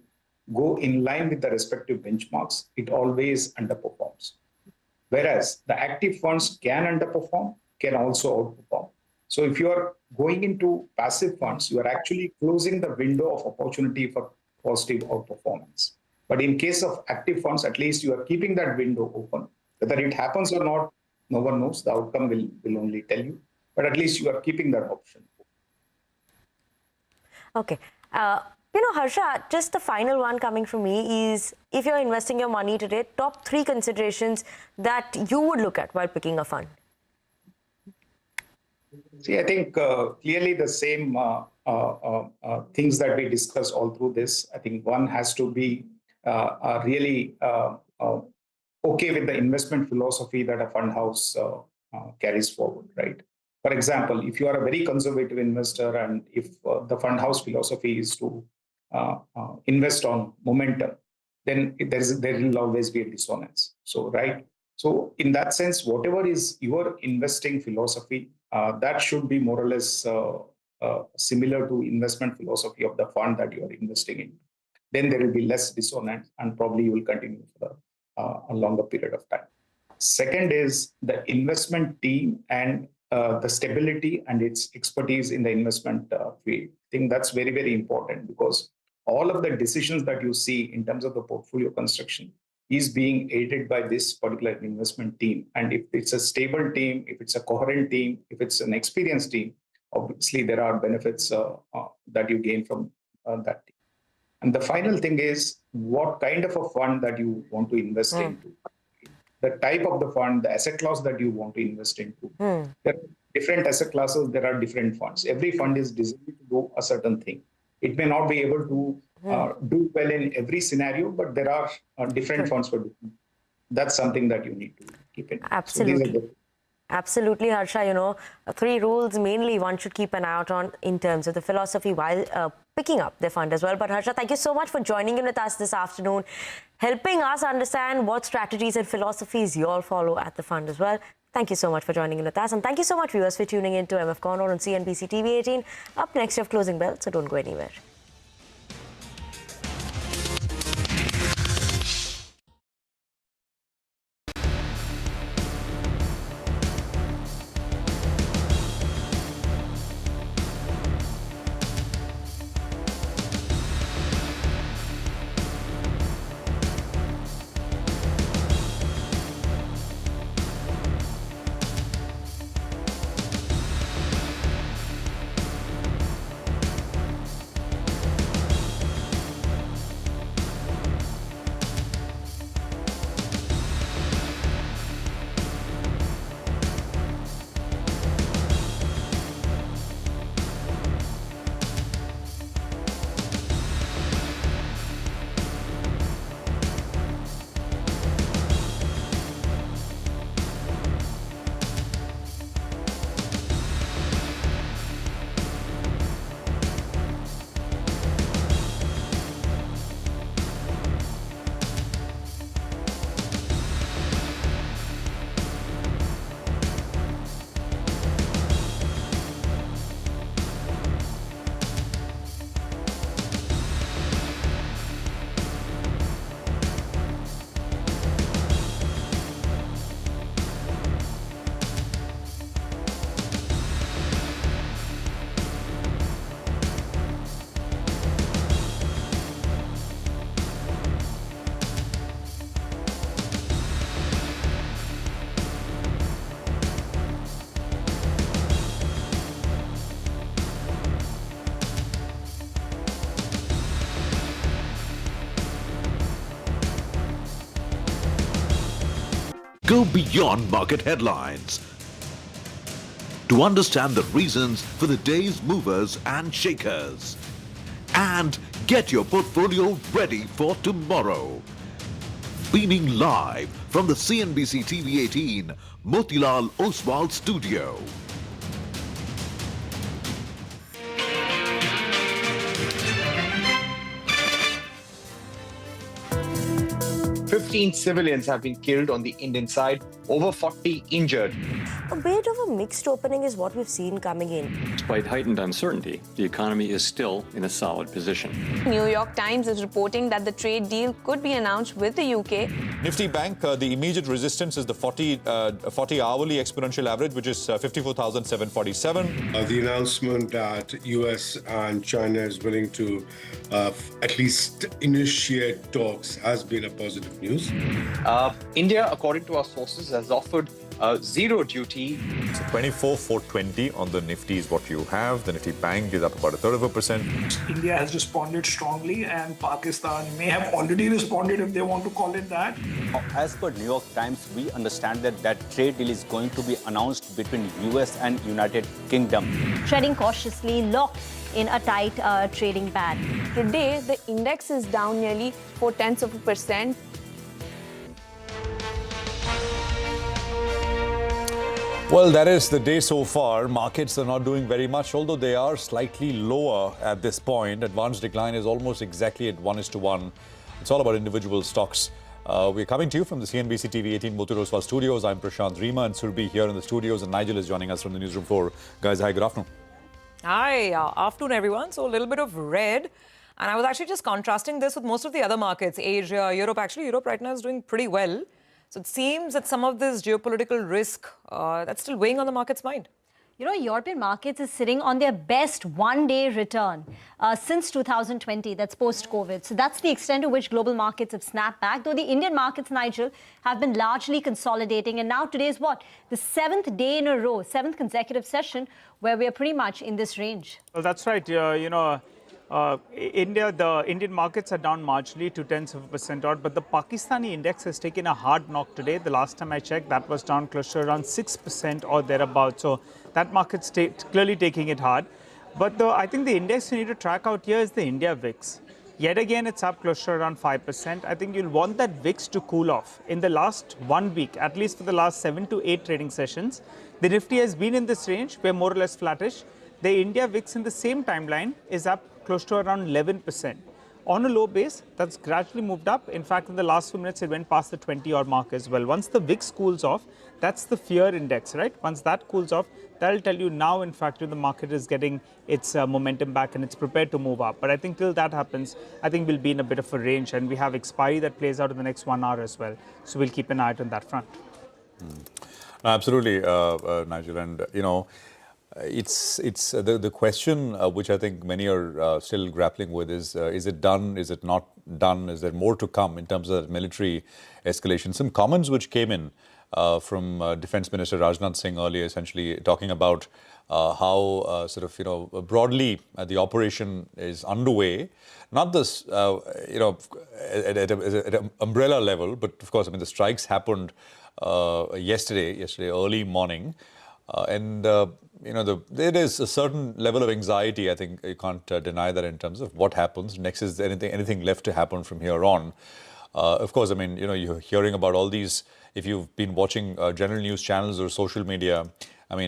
go in line with the respective benchmarks, it always underperforms. Whereas the active funds can underperform, can also outperform. So if you are going into passive funds, you are actually closing the window of opportunity for positive outperformance. But in case of active funds, at least you are keeping that window open. Whether it happens or not, no one knows. The outcome will only tell you. But at least you are keeping that option. Okay. Harsha, just the final one coming from me is, if you're investing your money today, top 3 considerations that you would look at while picking a fund. See, I think clearly the same things that we discussed all through this. I think one has to be really okay with the investment philosophy that a fund house carries forward, right? For example, if you are a very conservative investor and if the fund house philosophy is to invest on momentum, then there will always be a dissonance. So, right? So in that sense, whatever is your investing philosophy, that should be more or less similar to investment philosophy of the fund that you are investing in. Then there will be less dissonance and probably you will continue for a longer period of time. Second is the investment team and the stability and its expertise in the investment field. I think that's very, very important, because all of the decisions that you see in terms of the portfolio construction is being aided by this particular investment team. And if it's a stable team, if it's a coherent team, if it's an experienced team, obviously there are benefits that you gain from that team. And the final thing is what kind of a fund that you want to invest into. The type of the fund, the asset class that you want to invest into. There are different asset classes, there are different funds. Every fund is designed to do a certain thing. It may not be able to do well in every scenario, but there are different funds for different. That's something that you need to keep in mind. Absolutely. So Absolutely, Harsha. 3 rules mainly one should keep an eye out on in terms of the philosophy while picking up the fund as well. But Harsha, thank you so much for joining in with us this afternoon, helping us understand what strategies and philosophies you all follow at the fund as well. Thank you so much for joining in with us. And thank you so much, viewers, for tuning in to MF Corner on CNBC-TV18. Up next, you have Closing Bell, so don't go anywhere. Go beyond market headlines to understand the reasons for the day's movers and shakers. And get your portfolio ready for tomorrow. Beaming live from the CNBC-TV18 Motilal Oswal studio. 15 civilians have been killed on the Indian side, over 40 injured. A bit of a mixed opening is what we've seen coming in. Despite heightened uncertainty, the economy is still in a solid position. New York Times is reporting that the trade deal could be announced with the UK. Nifty Bank, the immediate resistance is the 40 hourly exponential average, which is 54,747. The announcement that US and China is willing to at least initiate talks has been a positive news. India, according to our sources, has offered zero duty. So 24,420 on the Nifty is what you have. The Nifty Bank is up about 1/3%. India has responded strongly, and Pakistan may have already responded, if they want to call it that. As per New York Times, we understand that trade deal is going to be announced between US and United Kingdom. Treading cautiously, locked in a tight trading band. Today, the index is down nearly 0.4%. Well, that is the day so far. Markets are not doing very much, although they are slightly lower at this point. Advanced decline is almost exactly at 1:1. It's all about individual stocks. We're coming to you from the CNBC-TV18 Motilal Oswal studios. I'm Prashant Rima and Surbi here in the studios, and Nigel is joining us from the newsroom floor. Guys, hi, good afternoon. Hi, afternoon everyone. So a little bit of red. And I was actually just contrasting this with most of the other markets, Asia, Europe. Actually, Europe right now is doing pretty well. So it seems that some of this geopolitical risk, that's still weighing on the market's mind. You know, European markets is sitting on their best one-day return since 2020, that's post-COVID. So that's the extent to which global markets have snapped back, though the Indian markets, Nigel, have been largely consolidating. And now today is what? The 7th day in a row, 7th consecutive session where we are pretty much in this range. Well, that's right. The Indian markets are down marginally, 0.2% odd, but the Pakistani index has taken a hard knock today. The last time I checked, that was down close to around 6% or thereabouts. So that market's clearly taking it hard. But I think the index you need to track out here is the India VIX. Yet again, it's up close to around 5%. I think you'll want that VIX to cool off. In the last 1 week, at least for the last 7 to 8 trading sessions, the Nifty has been in this range. We're more or less flattish. The India VIX in the same timeline is up close to around 11%. On a low base, that's gradually moved up. In fact, in the last few minutes, it went past the 20-odd mark as well. Once the VIX cools off, that's the fear index, right? Once that cools off, that'll tell you now, in fact, the market is getting its momentum back and it's prepared to move up. But I think till that happens, I think we'll be in a bit of a range, and we have expiry that plays out in the next 1 hour as well. So we'll keep an eye out on that front. Absolutely, Nigel. And, it's the question which I think many are still grappling with is it done? Is it not done? Is there more to come in terms of military escalation? Some comments which came in from Defense Minister Rajnath Singh earlier, essentially talking about how broadly the operation is underway. Not this, at an umbrella level, but of course, the strikes happened yesterday early morning. There is a certain level of anxiety. I think you can't deny that in terms of what happens next. Is there anything left to happen from here on? Of course, you're hearing about all these. If you've been watching general news channels or social media, lots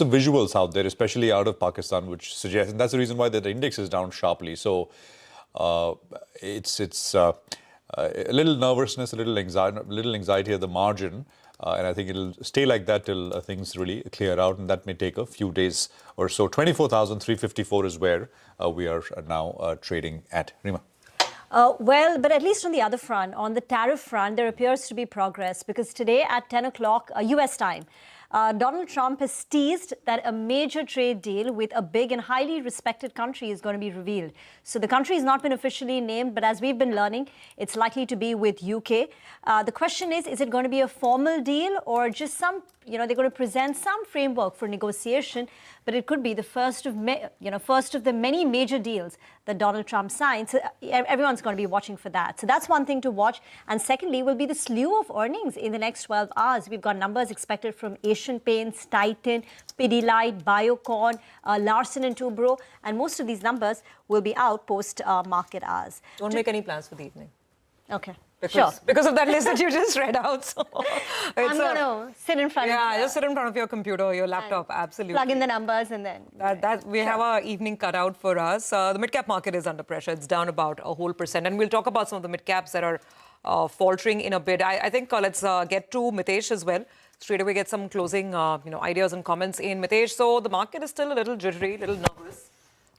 of visuals out there, especially out of Pakistan, which suggest, and that's the reason why the index is down sharply. So it's a little nervousness, a little anxiety at the margin. And I think it'll stay like that till things really clear out, and that may take a few days or so. 24,354 is where we are now trading at. Rima. Well, but at least on the other front, on the tariff front, there appears to be progress, because today at 10 o'clock US time, Donald Trump has teased that a major trade deal with a big and highly respected country is going to be revealed. So the country has not been officially named, but as we've been learning, it's likely to be with UK. The question is it going to be a formal deal or just some, they're going to present some framework for negotiation, but it could be the first of the many major deals that Donald Trump signed. So everyone's going to be watching for that. So that's one thing to watch. And secondly will be the slew of earnings in the next 12 hours. We've got numbers expected from Asian Paints, Titan, Pidilite, Biocon, Larsen & Toubro. And most of these numbers will be out post-market hours. Don't make any plans for the evening. Okay. Because of that list that you just read out. So I'm going to sit in front of just sit in front of your computer, your laptop, absolutely. Plug in the numbers and then... We have our evening cut out for us. The mid-cap market is under pressure. It's down about a whole %. And we'll talk about some of the mid-caps that are faltering in a bit. I think let's get to Mitesh as well. Straight away get some closing ideas and comments in. Mitesh, so the market is still a little jittery, a little nervous.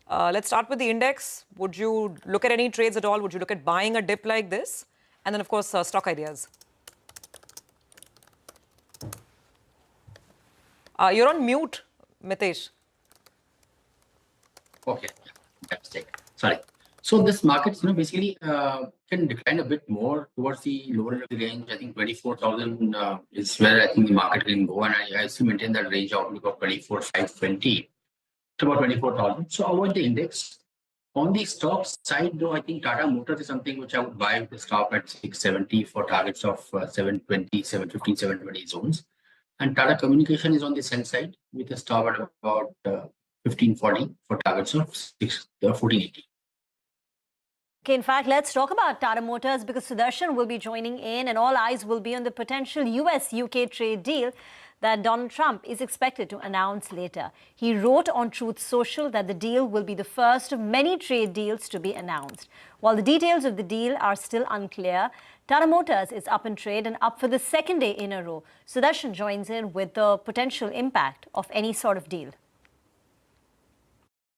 Let's start with the index. Would you look at any trades at all? Would you look at buying a dip like this? And then, of course, stock ideas. You're on mute, Mitesh. Okay, mistake. Sorry. So this market, basically can decline a bit more towards the lower end of the range. I think 24,000 is where I think the market can go, and I still maintain that range outlook of 24,520 to about 24,000. So avoid the index. On the stock side, though, I think Tata Motors is something which I would buy with the stop at 670 for targets of 720, 715, 720 zones. And Tata Communication is on the sell side with a stop at about 1540 for targets of 1480. Okay, in fact, let's talk about Tata Motors because Sudarshan will be joining in and all eyes will be on the potential US-UK trade deal that Donald Trump is expected to announce later. He wrote on Truth Social that the deal will be the first of many trade deals to be announced. While the details of the deal are still unclear, Tata Motors is up in trade and up for the second day in a row. Sudarshan joins in with the potential impact of any sort of deal.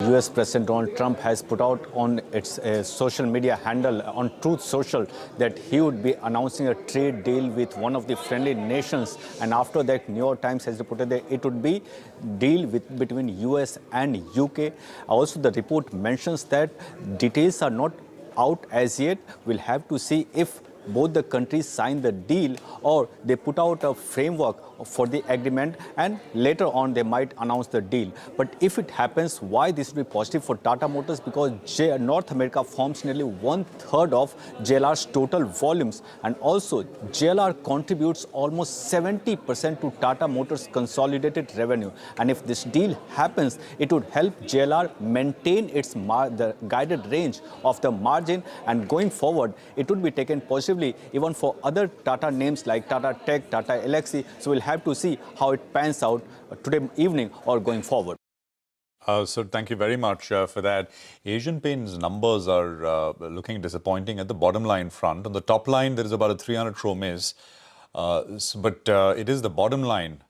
US President Donald Trump has put out on its social media handle on Truth Social that he would be announcing a trade deal with one of the friendly nations, and after that New York Times has reported that it would be deal between US and UK. Also the report mentions that details are not out as yet. We'll have to see if both the countries sign the deal or they put out a framework for the agreement and later on they might announce the deal. But if it happens, why this will be positive for Tata Motors? Because North America forms nearly 1/3 of JLR's total volumes, and also JLR contributes almost 70% to Tata Motors' consolidated revenue. And if this deal happens, it would help JLR maintain its the guided range of the margin, and going forward, it would be taken positively even for other Tata names like Tata Tech, Tata Elxsi. So we'll have to see how it pans out today evening or going forward. So thank you very much for that. Asian Paints numbers are looking disappointing at the bottom line front. On the top line, there is about a 300 crore miss, but it is the bottom line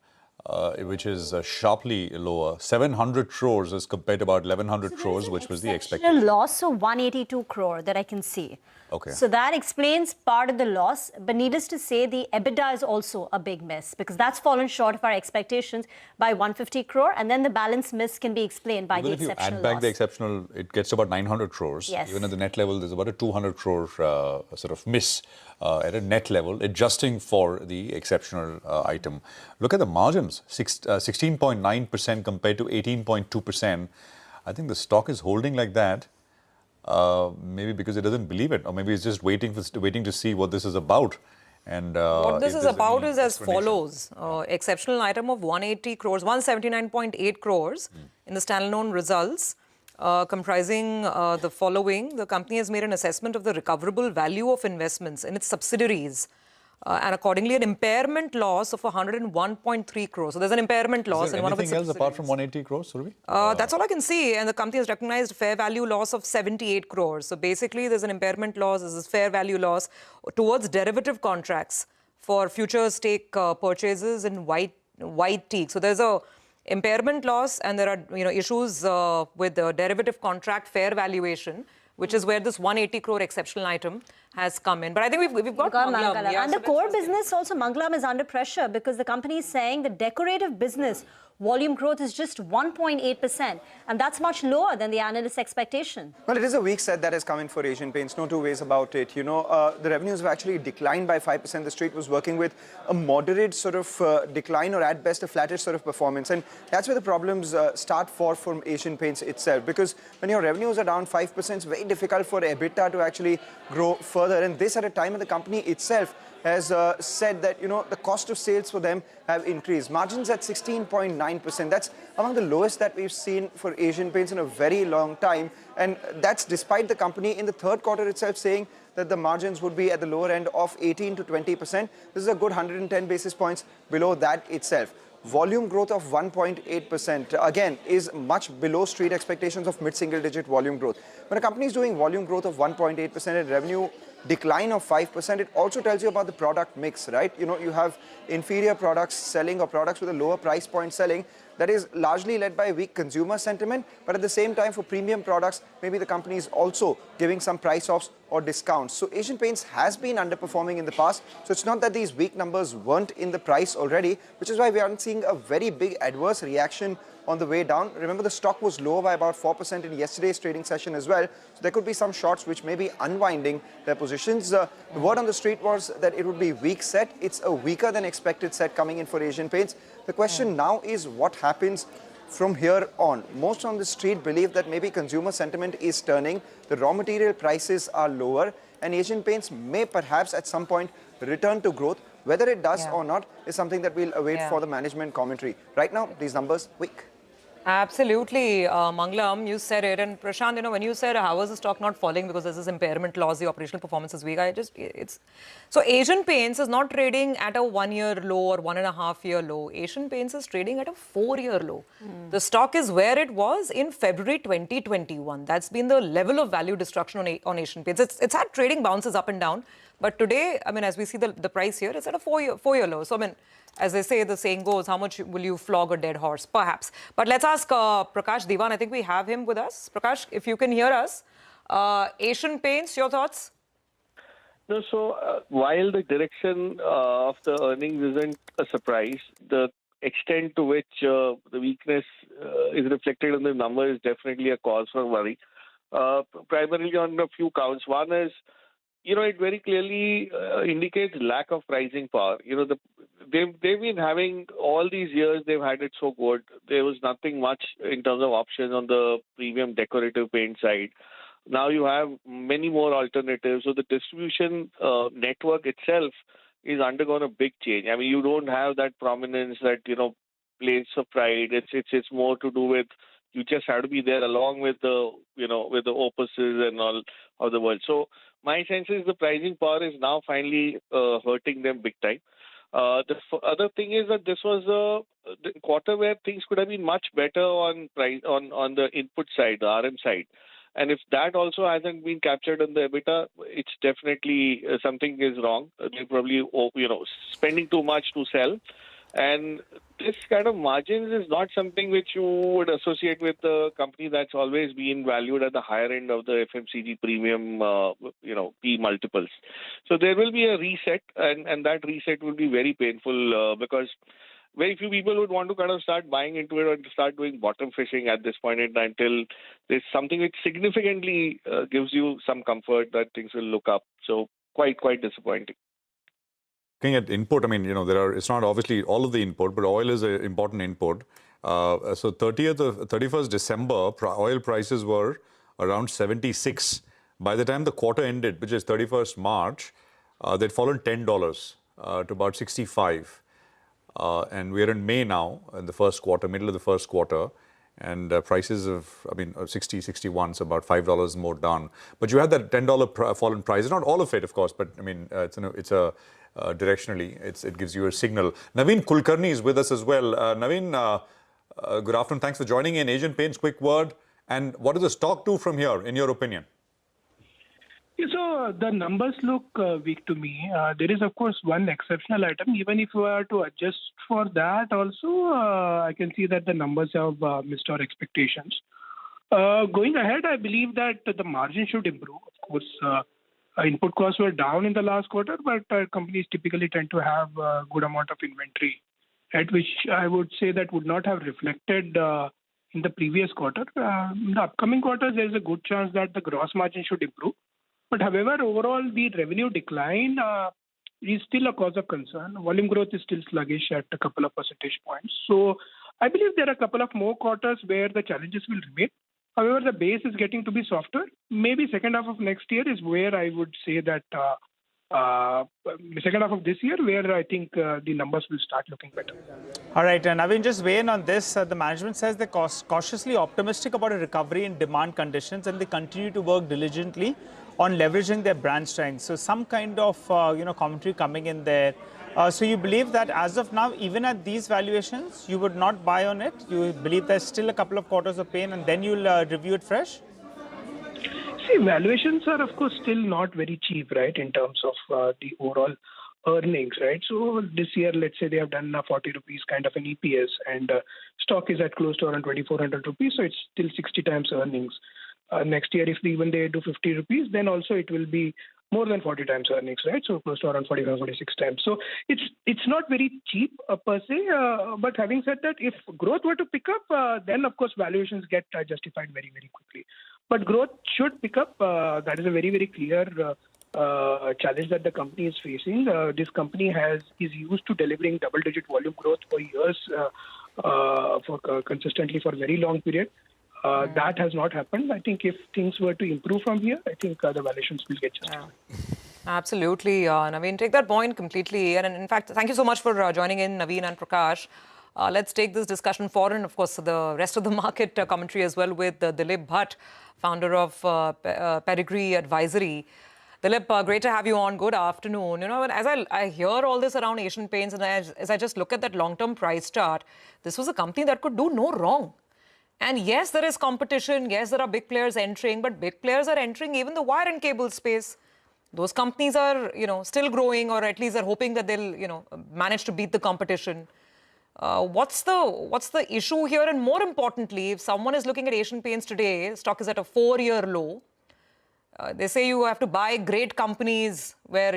which is sharply lower. 700 crores as compared to about 1100 crores, which was the expectation. A loss of 182 crore that I can see. Okay. So that explains part of the loss, but needless to say, the EBITDA is also a big miss because that's fallen short of our expectations by 150 crore, and then the balance miss can be explained by the exceptional loss. If you add back the exceptional, it gets about 900 crores. Yes. Even at the net level, there's about a 200 crore sort of miss at a net level, adjusting for the exceptional item. Look at the margins, 16.9% compared to 18.2%. I think the stock is holding like that. Maybe because it doesn't believe it, or maybe it's just waiting to see what this is about. And what this is about is as follows: exceptional item of 180 crores, 179.8 crores in the standalone results, comprising the following. The company has made an assessment of the recoverable value of investments in its subsidiaries. And accordingly, an impairment loss of 101.3 crores. So there's an impairment loss in one of its anything else apart from 180 crores, Surabhi? That's all I can see. And the company has recognized fair value loss of 78 crores. So basically, there's an impairment loss, there's a fair value loss towards derivative contracts for future stake purchases in white teak. So there's a impairment loss, and there are issues with the derivative contract fair valuation, which is where this 180 crore exceptional item has come in. But I think we've got Mangalam. Yeah, and the core business also, Mangalam, is under pressure because the company is saying the decorative business volume growth is just 1.8%, and that's much lower than the analyst expectation. Well, it is a weak set that has come in for Asian Paints, no two ways about it. You know, the revenues have actually declined by 5%. The street was working with a moderate sort of decline, or at best a flattish sort of performance, and that's where the problems start from Asian Paints itself, because when your revenues are down 5%, it's very difficult for EBITDA to actually grow further, and this at a time when the company itself has said that, you know, the cost of sales for them have increased. Margins at 16.9%. That's among the lowest that we've seen for Asian Paints in a very long time. And that's despite the company in the third quarter itself saying that the margins would be at the lower end of 18 to 20%. This is a good 110 basis points below that itself. Volume growth of 1.8%, again, is much below street expectations of mid-single digit volume growth. When a company is doing volume growth of 1.8% and revenue decline of 5%, it also tells you about the product mix, right? You know, you have inferior products selling, or products with a lower price point selling. That is largely led by weak consumer sentiment, but at the same time for premium products, maybe the company is also giving some price offs or discounts. So Asian Paints has been underperforming in the past. So it's not that these weak numbers weren't in the price already, which is why we aren't seeing a very big adverse reaction on the way down. Remember, the stock was lower by about 4% in yesterday's trading session as well. So there could be some shorts which may be unwinding their positions. The word on the street was that it would be weak set. It's a weaker than expected set coming in for Asian Paints. The question now is what happens from here on. Most on the street believe that maybe consumer sentiment is turning, the raw material prices are lower, and Asian Paints may perhaps at some point return to growth. Whether it does or not is something that we'll await for the management commentary. Right now, these numbers weak. Absolutely, Mangalam, you said it. And Prashant, you know, when you said how is the stock not falling because there's this impairment loss, the operational performance is weak, so Asian Paints is not trading at a 1 year low or 1.5 year low. Asian Paints is trading at a 4 year low. The stock is where it was in February 2021. That's been the level of value destruction on Asian Paints. It's had trading bounces up and down. But today, I mean, as we see the price here, it's at a 4 year low. So, I mean, as they say, the saying goes, how much will you flog a dead horse? Perhaps. But let's ask Prakash Diwan. I think we have him with us. Prakash, if you can hear us. Asian Paints, your thoughts? No, so while the direction of the earnings isn't a surprise, the extent to which the weakness is reflected in the number is definitely a cause for worry. Primarily on a few counts. One is, you know, it very clearly indicates lack of pricing power. You know, they've been having all these years, they've had it so good. There was nothing much in terms of options on the premium decorative paint side. Now you have many more alternatives. So the distribution network itself is undergone a big change. I mean, you don't have that prominence, that, you know, place of pride. It's more to do with, you just have to be there along with the, you know, with the Opuses and all of the world. So my sense is the pricing power is now finally hurting them big time. The other thing is that this was the quarter where things could have been much better on price on the input side, the RM side. And if that also hasn't been captured in the EBITDA, it's definitely something is wrong. They're probably, you know, spending too much to sell. And this kind of margins is not something which you would associate with a company that's always been valued at the higher end of the FMCG premium, you know, P multiples. So there will be a reset, and that reset will be very painful because very few people would want to kind of start buying into it or start doing bottom fishing at this point in time until there's something which significantly gives you some comfort that things will look up. So quite disappointing. Looking at input, I mean, you know, it's not obviously all of the input, but oil is an important input. So 31st December, oil prices were around 76. By the time the quarter ended, which is 31st March, they'd fallen $10 to about 65. And we're in May now, in the first quarter, middle of the first quarter. And prices of, I mean, 60, 61, so about $5 more down. But you had that $10 fall in price. Not all of it, of course, but I mean, directionally, it gives you a signal. Naveen Kulkarni is with us as well. Naveen, good afternoon. Thanks for joining in. Asian Paints, quick word. And what does the stock do from here, in your opinion? Yeah, so the numbers look weak to me. There is, of course, one exceptional item. Even if we are to adjust for that also, I can see that the numbers have missed our expectations. Going ahead, I believe that the margin should improve. Of course, Input costs were down in the last quarter, but companies typically tend to have a good amount of inventory, at which I would say that would not have reflected in the previous quarter. In the upcoming quarters, there is a good chance that the gross margin should improve. But however, overall, the revenue decline is still a cause of concern. Volume growth is still sluggish at a couple of percentage points. So I believe there are a couple of more quarters where the challenges will remain. However, the base is getting to be softer. Maybe second half of next year is where I would say that second half of this year where I think the numbers will start looking better. All right, and Naveen, just weigh in on this. The management says they're cautiously optimistic about a recovery in demand conditions, and they continue to work diligently on leveraging their brand strength. So some kind of commentary coming in there. So you believe that as of now, even at these valuations, you would not buy on it? You believe there's still a couple of quarters of pain and then you'll review it fresh? See, valuations are of course still not very cheap, right, in terms of the overall earnings, right? So this year, let's say they have done 40 rupees kind of an EPS and stock is at close to around 2,400 rupees. So it's still 60 times earnings. Next year, if even they do 50 rupees, then also it will be more than 40 times earnings, right? So close to around 45, 46 times. So it's not very cheap per se. But having said that, if growth were to pick up, then of course valuations get justified very, very quickly. But growth should pick up. That is a very, very clear challenge that the company is facing. This company is used to delivering double-digit volume growth for years, consistently for a very long period. That has not happened. I think if things were to improve from here, I think the valuations will get justified. Absolutely, Naveen. Take that point completely. And in fact, thank you so much for joining in, Naveen and Prakash. Let's take this discussion forward and, of course, the rest of the market commentary as well with Dilip Bhatt, founder of Pedigree Advisory. Dilip, great to have you on. Good afternoon. You know, as I hear all this around Asian Paints and as I just look at that long-term price chart, this was a company that could do no wrong. And yes, there is competition. Yes, there are big players entering, but big players are entering even the wire and cable space. Those companies are, still growing, or at least they're hoping that they'll, manage to beat the competition. What's the issue here? And more importantly, if someone is looking at Asian Paints today, stock is at a 4-year low. They say you have to buy great companies where,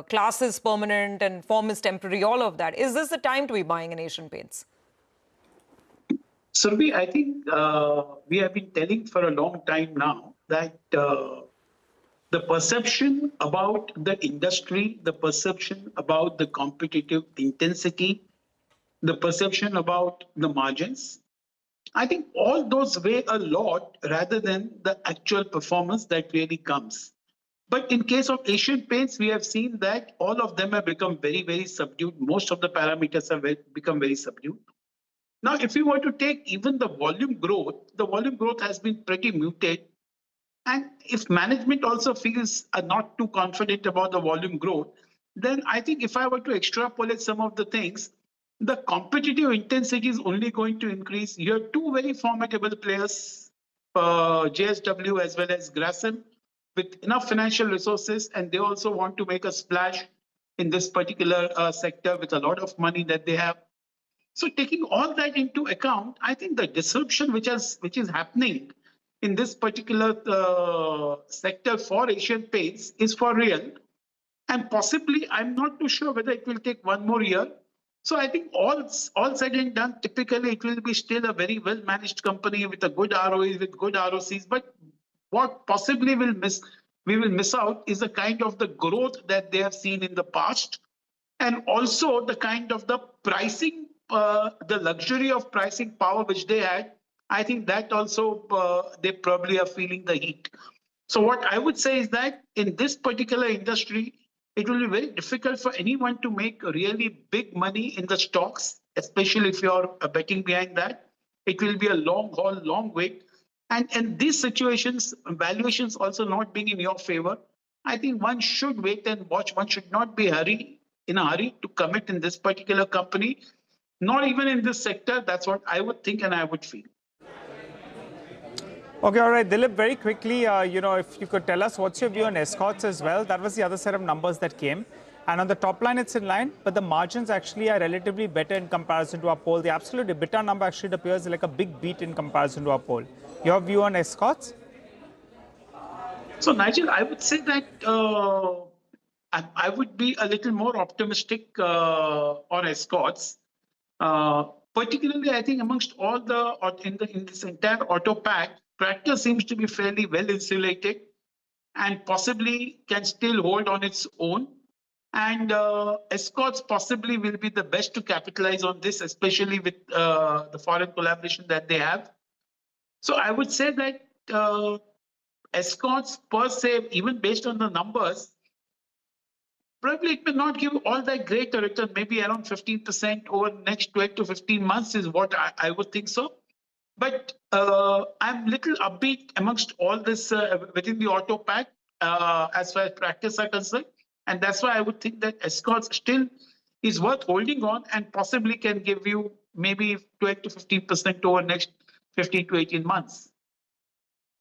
class is permanent and form is temporary, all of that. Is this the time to be buying in Asian Paints? Surabhi, I think we have been telling for a long time now that the perception about the industry, the perception about the competitive intensity, the perception about the margins, I think all those weigh a lot rather than the actual performance that really comes. But in case of Asian Paints, we have seen that all of them have become very, very subdued. Most of the parameters have become very subdued. Now, if you were to take even the volume growth has been pretty muted. And if management also feels not too confident about the volume growth, then I think if I were to extrapolate some of the things, the competitive intensity is only going to increase. You have two very formidable players, JSW as well as Grasim, with enough financial resources, and they also want to make a splash in this particular sector with a lot of money that they have. So taking all that into account, I think the disruption which is happening in this particular sector for Asian Paints is for real. And possibly, I'm not too sure whether it will take one more year. So I think all said and done, typically it will be still a very well-managed company with a good ROE, with good ROCs. But what possibly we will miss out is the kind of the growth that they have seen in the past, and also the kind of the pricing, the luxury of pricing power which they had. I think that also they probably are feeling the heat. So what I would say is that in this particular industry, it will be very difficult for anyone to make really big money in the stocks, especially if you're betting behind that. It will be a long haul, long wait. And in these situations, valuations also not being in your favor, I think one should wait and watch. One should not be in a hurry to commit in this particular company, not even in this sector. That's what I would think and I would feel. Okay, all right, Dilip, very quickly, if you could tell us what's your view on Escorts as well. That was the other set of numbers that came. And on the top line, it's in line, but the margins actually are relatively better in comparison to our poll. The absolute EBITDA number actually appears like a big beat in comparison to our poll. Your view on Escorts? So, Nigel, I would say that I would be a little more optimistic on escorts. Particularly, I think amongst all in this entire auto pack, tractor seems to be fairly well insulated and possibly can still hold on its own. And escorts possibly will be the best to capitalize on this, especially with the foreign collaboration that they have. So I would say that escorts per se, even based on the numbers, probably it may not give all that great a return, maybe around 15% over the next 12 to 15 months is what I would think so. But I'm little upbeat amongst all this within the auto pack as far as practice are concerned. And that's why I would think that escorts still is worth holding on and possibly can give you maybe 12 to 15% over the next 15 to 18 months.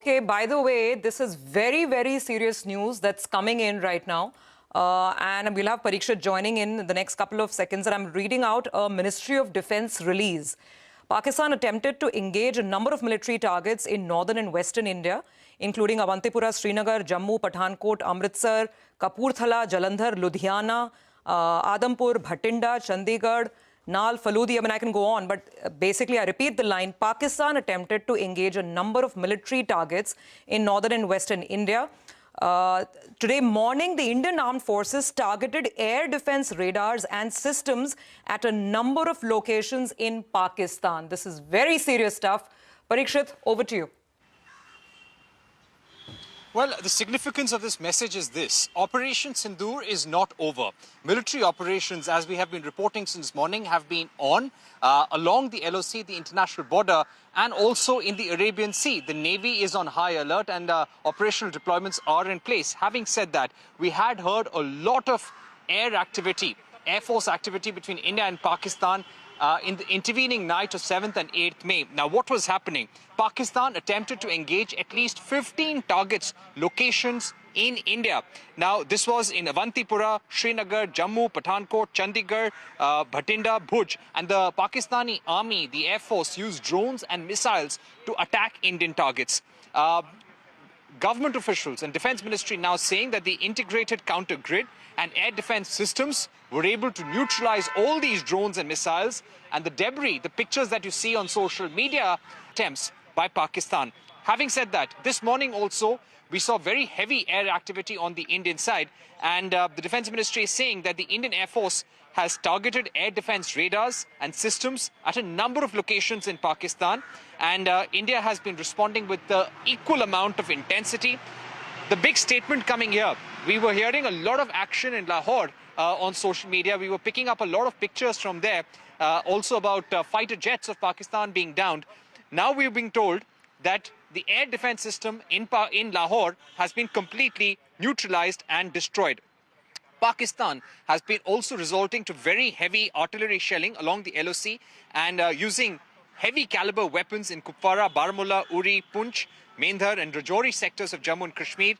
Okay, by the way, this is very, very serious news that's coming in right now. And we'll have Parikshit joining in the next couple of seconds. And I'm reading out a Ministry of Defense release. Pakistan attempted to engage a number of military targets in northern and western India, including Avantipura, Srinagar, Jammu, Pathankot, Amritsar, Kapurthala, Jalandhar, Ludhiana, Adampur, Bhatinda, Chandigarh, Nal, Faludi. I mean, I can go on, but basically I repeat the line. Pakistan attempted to engage a number of military targets in northern and western India. Today morning, the Indian Armed Forces targeted air defense radars and systems at a number of locations in Pakistan. This is very serious stuff. Parikshit, over to you. Well, the significance of this message is this. Operation Sindoor is not over. Military operations, as we have been reporting since morning, have been on along the LOC, the international border, and also in the Arabian Sea. The Navy is on high alert and operational deployments are in place. Having said that, we had heard a lot of air activity, Air Force activity between India and Pakistan in the intervening night of 7th and 8th May. Now, what was happening? Pakistan attempted to engage at least 15 targets, locations in India. Now, this was in Avantipura, Srinagar, Jammu, Pathankot, Chandigarh, Bhatinda, Bhuj. And the Pakistani army, the Air Force, used drones and missiles to attack Indian targets. Government officials and Defense Ministry now saying that the integrated counter grid and air defense systems were able to neutralize all these drones and missiles, and the debris, the pictures that you see on social media, attempts by Pakistan. Having said that, this morning also, we saw very heavy air activity on the Indian side, and the Defense Ministry is saying that the Indian Air Force has targeted air defense radars and systems at a number of locations in Pakistan, and India has been responding with the equal amount of intensity. The big statement coming here, we were hearing a lot of action in Lahore on social media. We were picking up a lot of pictures from there, also about fighter jets of Pakistan being downed. Now we're being told that the air defense system in Lahore has been completely neutralized and destroyed. Pakistan has been also resorting to very heavy artillery shelling along the LOC and using heavy caliber weapons in Kupwara, Baramulla, Uri, Poonch, Mendhar and Rajouri sectors of Jammu and Kashmir.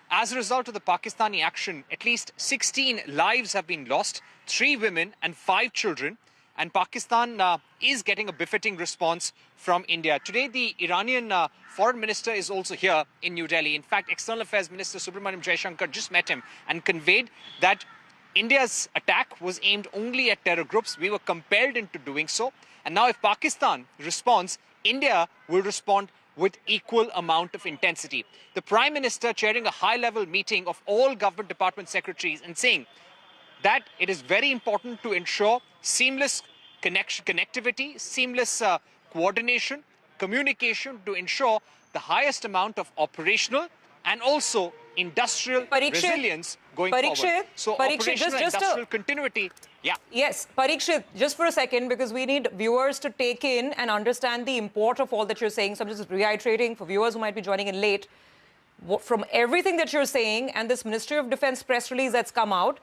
As a result of the Pakistani action, at least 16 lives have been lost, 3 women and 5 children. And Pakistan is getting a befitting response from India. Today, the Iranian foreign minister is also here in New Delhi. In fact, External Affairs Minister Subramaniam Jaishankar just met him and conveyed that India's attack was aimed only at terror groups. We were compelled into doing so. And now if Pakistan responds, India will respond with equal amount of intensity. The Prime Minister chairing a high-level meeting of all government department secretaries and saying that it is very important to ensure seamless connectivity, seamless coordination, communication to ensure the highest amount of operational and also industrial resilience going forward. So operational industrial continuity. Yeah. Yes, Parikshit, just for a second, because we need viewers to take in and understand the import of all that you're saying. So I'm just reiterating for viewers who might be joining in late. From everything that you're saying and this Ministry of Defense press release that's come out,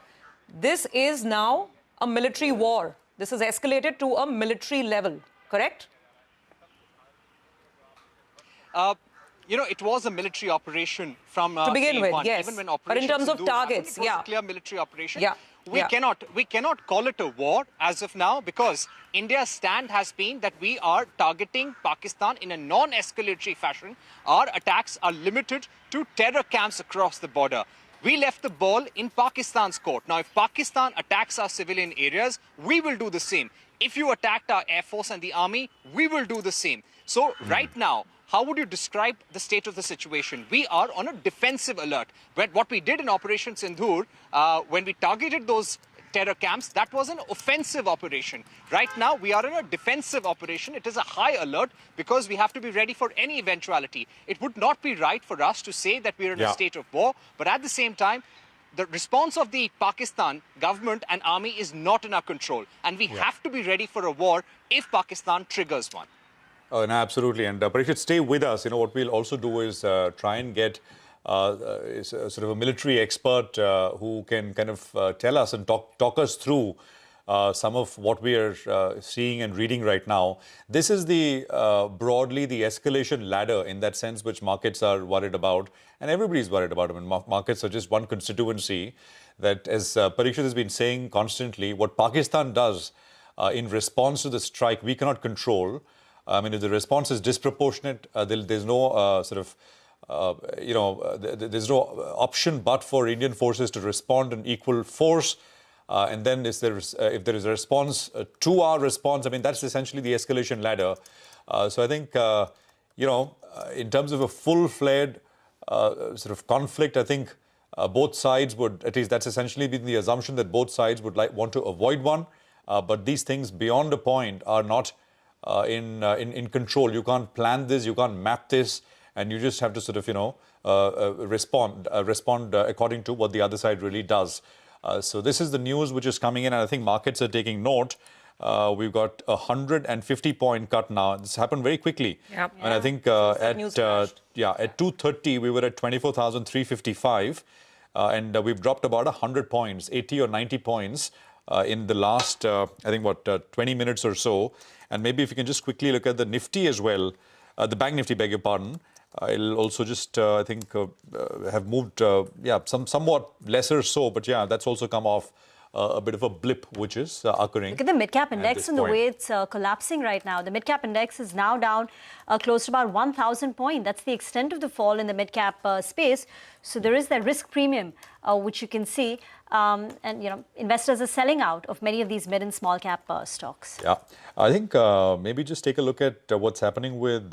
this is now a military war. This has escalated to a military level, correct? You know, it was a military operation from to begin day with, one. yes. Even when But in terms of targets, it was a clear military operation. Yeah. we cannot call it a war as of now, because India's stand has been that we are targeting Pakistan in a non-escalatory fashion. Our attacks are limited to terror camps across the border. We left the ball in Pakistan's court. Now, if Pakistan attacks our civilian areas, we will do the same. If you attacked our Air Force and the Army, we will do the same. So right now, how would you describe the state of the situation? We are on a defensive alert. What we did in Operation Sindoor, when we targeted those terror camps, that was an offensive operation. Right now, we are in a defensive operation. It is a high alert because we have to be ready for any eventuality. It would not be right for us to say that we are in a state of war, but at the same time, the response of the Pakistan government and army is not in our control. And we have to be ready for a war if Pakistan triggers one. Oh, no, absolutely. And Parikshit, stay with us. You know, what we'll also do is try and get sort of a military expert who can kind of tell us and talk us through some of what we are seeing and reading right now. This is the broadly the escalation ladder in that sense, which markets are worried about, and everybody's worried about. I mean, markets are just one constituency that, as Parikshit has been saying constantly, what Pakistan does in response to the strike, we cannot control. I mean, if the response is disproportionate, there's no there's no option but for Indian forces to respond in equal force. And then if there is a response to our response, I mean, that's essentially the escalation ladder. So I think, in terms of a full-fledged sort of conflict, I think both sides would, at least that's essentially been the assumption, that both sides would want to avoid one. But these things beyond a point are not in control. You can't plan this, you can't map this, and you just have to sort of, respond according to what the other side really does. So this is the news which is coming in, and I think markets are taking note. We've got a 150-point cut now. This happened very quickly. Yep. And I think at 2:30 we were at 24,355, and we've dropped about 100 points, 80 or 90 points in the last, 20 minutes or so. And maybe if you can just quickly look at the Nifty as well, the Bank Nifty, beg your pardon. It'll also just, have moved, somewhat lesser so. But yeah, that's also come off a bit of a blip, which is occurring. Look at the mid-cap index and the way it's collapsing right now. The mid-cap index is now down close to about 1,000 points. That's the extent of the fall in the mid-cap space. So there is that risk premium, which you can see. And, investors are selling out of many of these mid and small cap stocks. Yeah, I think maybe just take a look at what's happening with...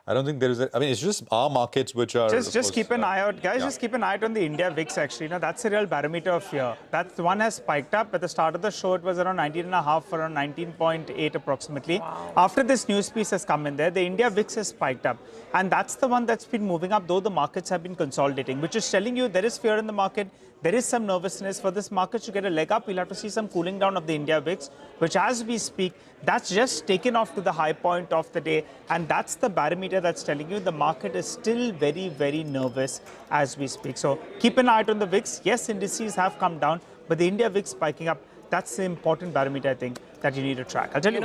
I don't think there is it's just our markets which are... Just keep an eye out, guys. Just keep an eye out on the India VIX, actually. That's a real barometer of fear. That one has spiked up. At the start of the show, it was around 19.5, around 19.8 approximately. Wow. After this news piece has come in there, the India VIX has spiked up. And that's the one that's been moving up, though the markets have been consolidating, which is telling you there is fear in the market. There is some nervousness. For this market to get a leg up, we'll have to see some cooling down of the India VIX, which as we speak, that's just taken off to the high point of the day. And that's the barometer that's telling you the market is still very, very nervous as we speak. So keep an eye out on the VIX. Yes, indices have come down, but the India VIX spiking up, that's the important barometer, I think, that you need to track. I'll tell you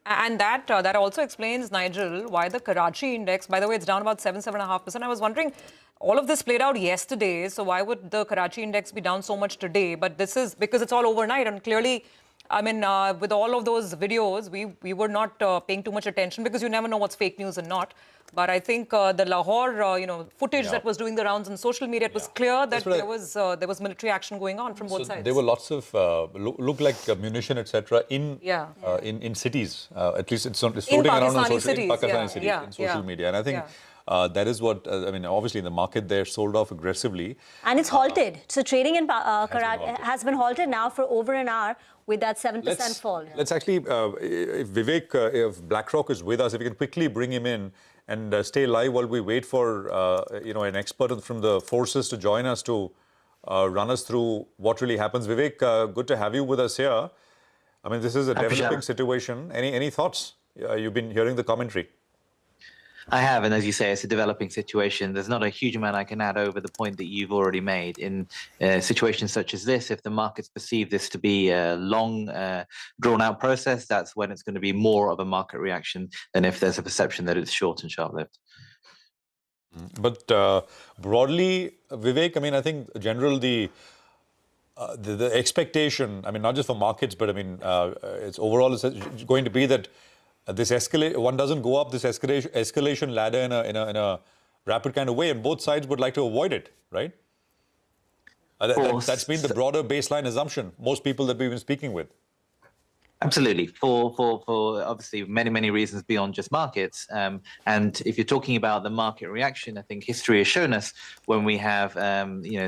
And that also explains, Nigel, why the Karachi index, by the way, it's down about 7.5%. I was wondering, all of this played out yesterday, so why would the Karachi index be down so much today? But this is because it's all overnight, and clearly, with all of those videos, we were not paying too much attention because you never know what's fake news and not. But I think the Lahore, footage that was doing the rounds on social media, it was clear that there was military action going on from both sides. There were lots of look like munition, etc. in cities. At least it's floating around on Pakistani cities, in social media, and I think. That is what, obviously the market there sold off aggressively. And it's halted. So trading in Karachi has been halted now for over an hour with that 7% fall. Let's actually, if Vivek, if BlackRock is with us, if we can quickly bring him in and stay live while we wait for, an expert from the forces to join us to run us through what really happens. Vivek, good to have you with us here. I mean, this is a developing situation. Any thoughts? You've been hearing the commentary. I have, and as you say, it's a developing situation. There's not a huge amount I can add over the point that you've already made. In situations such as this, if the markets perceive this to be a long, drawn-out process, that's when it's going to be more of a market reaction than if there's a perception that it's short and sharp-lived. But broadly, Vivek, I think the expectation, I mean, not just for markets, but I mean, it's overall it's going to be that one doesn't go up this escalation ladder in a rapid kind of way, and both sides would like to avoid it, right? That's been the broader baseline assumption, most people that we've been speaking with. Absolutely, for obviously many reasons beyond just markets. And if you're talking about the market reaction, I think history has shown us when we have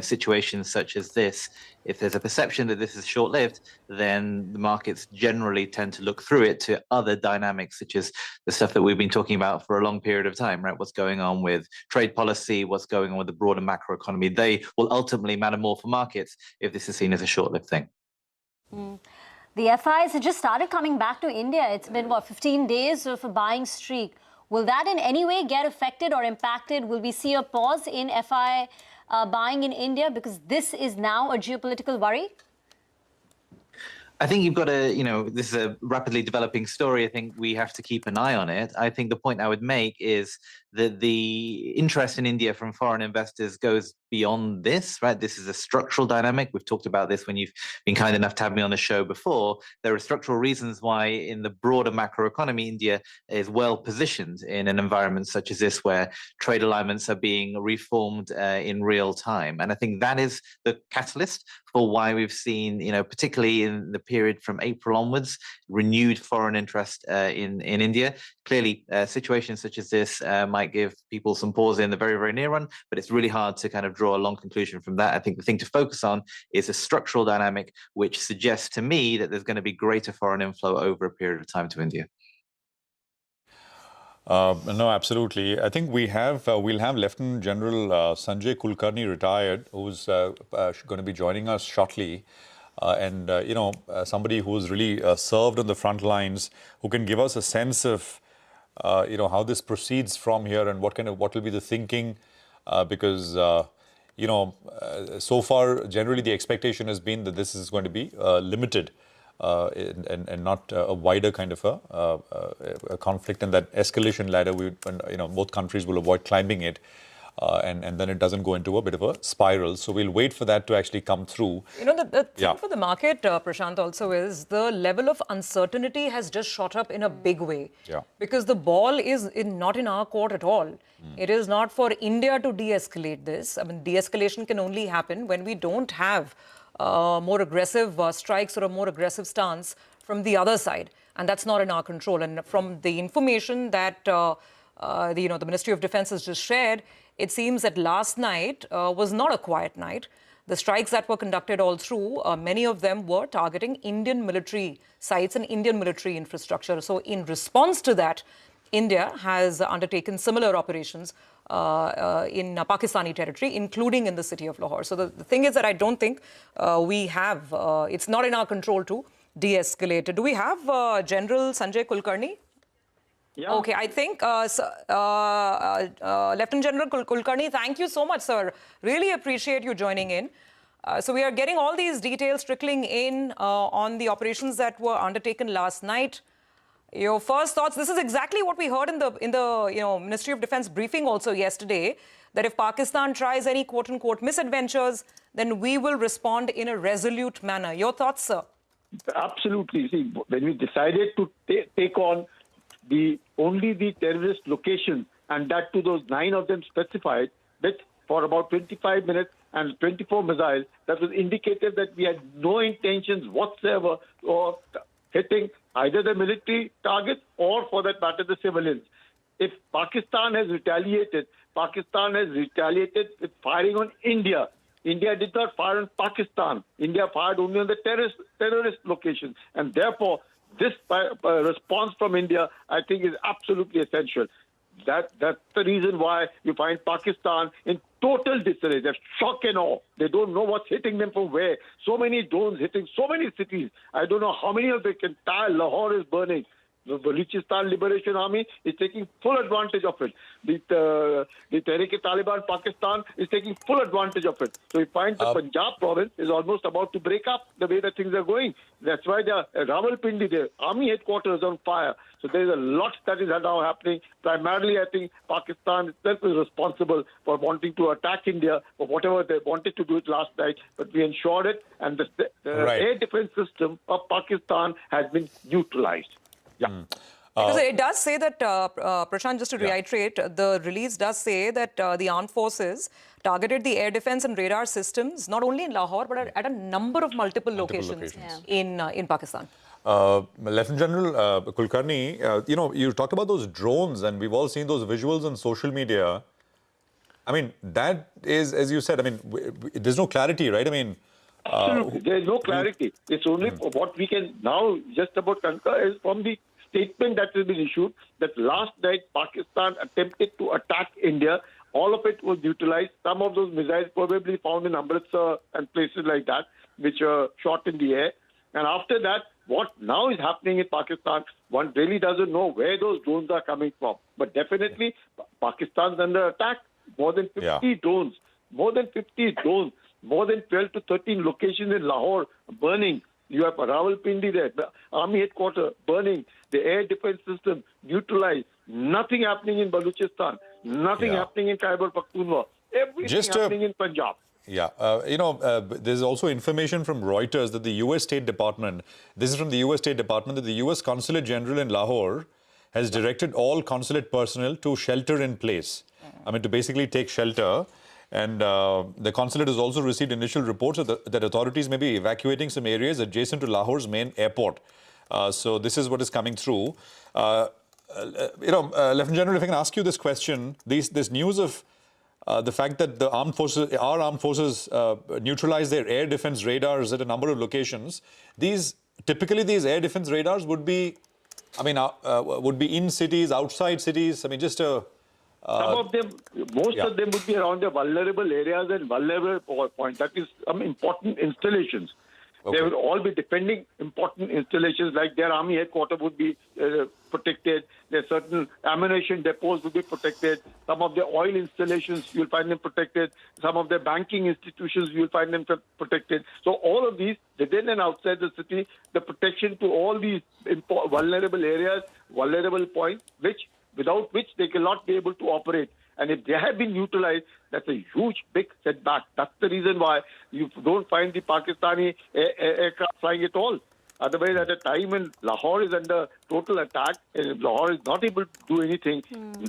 situations such as this, if there's a perception that this is short-lived, then the markets generally tend to look through it to other dynamics, such as the stuff that we've been talking about for a long period of time, right? What's going on with trade policy, what's going on with the broader macroeconomy. They will ultimately matter more for markets if this is seen as a short-lived thing. The FIs have just started coming back to India. It's been, 15 days of a buying streak. Will that in any way get affected or impacted? Will we see a pause in FI buying in India because this is now a geopolitical worry? I think you've got to, this is a rapidly developing story. I think we have to keep an eye on it. I think the point I would make is that the interest in India from foreign investors goes beyond this, right? This is a structural dynamic. We've talked about this when you've been kind enough to have me on the show before. There are structural reasons why in the broader macroeconomy, India is well positioned in an environment such as this where trade alignments are being reformed in real time. And I think that is the catalyst for why we've seen, particularly in the period from April onwards, renewed foreign interest in India. Clearly, situations such as this might give people some pause in the very near run, but it's really hard to kind of draw a long conclusion from that. I think the thing to focus on is a structural dynamic, which suggests to me that there's going to be greater foreign inflow over a period of time to India. No, absolutely. I think we'll have Lieutenant General Sanjay Kulkarni retired, who's going to be joining us shortly. And somebody who's really served on the front lines, who can give us a sense of how this proceeds from here and what will be the thinking, because so far generally the expectation has been that this is going to be limited and not a wider kind of a conflict, and that escalation ladder both countries will avoid climbing it. And then it doesn't go into a bit of a spiral. So we'll wait for that to actually come through. The thing for the market, Prashant, also is the level of uncertainty has just shot up in a big way. Yeah. Because the ball is not in our court at all. It is not for India to de-escalate this. I mean, de-escalation can only happen when we don't have more aggressive strikes or a more aggressive stance from the other side. And that's not in our control. And from the information that the Ministry of Defense has just shared, it seems that last night was not a quiet night. The strikes that were conducted all through, many of them were targeting Indian military sites and Indian military infrastructure. So in response to that, India has undertaken similar operations in Pakistani territory, including in the city of Lahore. So the thing is that I don't think we have, it's not in our control to de-escalate. Do we have General Sanjay Kulkarni? Yeah. Okay, I think Lieutenant General Kulkarni, thank you so much, sir. Really appreciate you joining in. So we are getting all these details trickling in on the operations that were undertaken last night. Your first thoughts? This is exactly what we heard in the Ministry of Defense briefing also yesterday, that if Pakistan tries any quote-unquote misadventures, then we will respond in a resolute manner. Your thoughts, sir? Absolutely. See, when we decided to take on only the terrorist location, and that to those 9 of them specified, that for about 25 minutes and 24 missiles, that was indicated that we had no intentions whatsoever of hitting either the military targets or, for that matter, the civilians. If Pakistan has retaliated with firing on India. India did not fire on Pakistan. India fired only on the terrorist locations. And therefore, this response from India, I think, is absolutely essential. That's the reason why you find Pakistan in total disarray. They're shock and awe. They don't know what's hitting them from where. So many drones hitting so many cities. I don't know how many of the entire Lahore is burning. The Balochistan Liberation Army is taking full advantage of it. The Tehrik-e-Taliban Pakistan is taking full advantage of it. So we find the Punjab province is almost about to break up the way that things are going. That's why the Rawalpindi, the army headquarters, is on fire. So there is a lot that is now happening. Primarily, I think Pakistan itself is responsible for wanting to attack India for whatever they wanted to do it last night. But we ensured it, and the air defense system of Pakistan has been neutralized. Yeah. Because it does say that, Prashant, just to reiterate, the release does say that the armed forces targeted the air defense and radar systems, not only in Lahore, but at a number of multiple locations. In Pakistan. Lieutenant General Kulkarni, you talked about those drones, and we've all seen those visuals on social media. I mean, that is, as you said, I mean, there's no clarity, right? I mean, absolutely, there is no clarity. It's only what we can now just about concur is from the statement that has been issued that last night Pakistan attempted to attack India. All of it was neutralized. Some of those missiles probably found in Amritsar and places like that, which were shot in the air. And after that, what now is happening in Pakistan, one really doesn't know where those drones are coming from. But definitely, Pakistan's under attack. More than 50 drones. More than 50 drones. More than 12 to 13 locations in Lahore burning. You have Rawalpindi there, the army headquarters burning, the air defense system neutralized. Nothing happening in Balochistan. Nothing happening in Khyber Pakhtunkhwa. Everything happening in Punjab. Yeah, there's also information from Reuters that the U.S. State Department, this is from the U.S. State Department, that the U.S. Consulate General in Lahore has directed all consulate personnel to shelter in place. I mean, to basically take shelter. And the consulate has also received initial reports that authorities may be evacuating some areas adjacent to Lahore's main airport. So this is what is coming through. Lieutenant General, if I can ask you this question, this news of the fact that the our armed forces neutralize their air defense radars at a number of locations, typically these air defense radars would be, would be in cities, outside cities. I mean, just a... Some of them, most of them would be around the vulnerable areas and vulnerable points. That is some important installations. They would all be defending important installations, like their army headquarters would be protected. Their certain ammunition depots would be protected. Some of the oil installations, you'll find them protected. Some of the banking institutions, you'll find them protected. So all of these, within and outside the city, the protection to all these vulnerable areas, vulnerable points, without which they cannot be able to operate. And if they have been neutralized, that's a huge, big setback. That's the reason why you don't find the Pakistani aircraft flying at all. Otherwise, at a time when Lahore is under total attack, and Lahore is not able to do anything,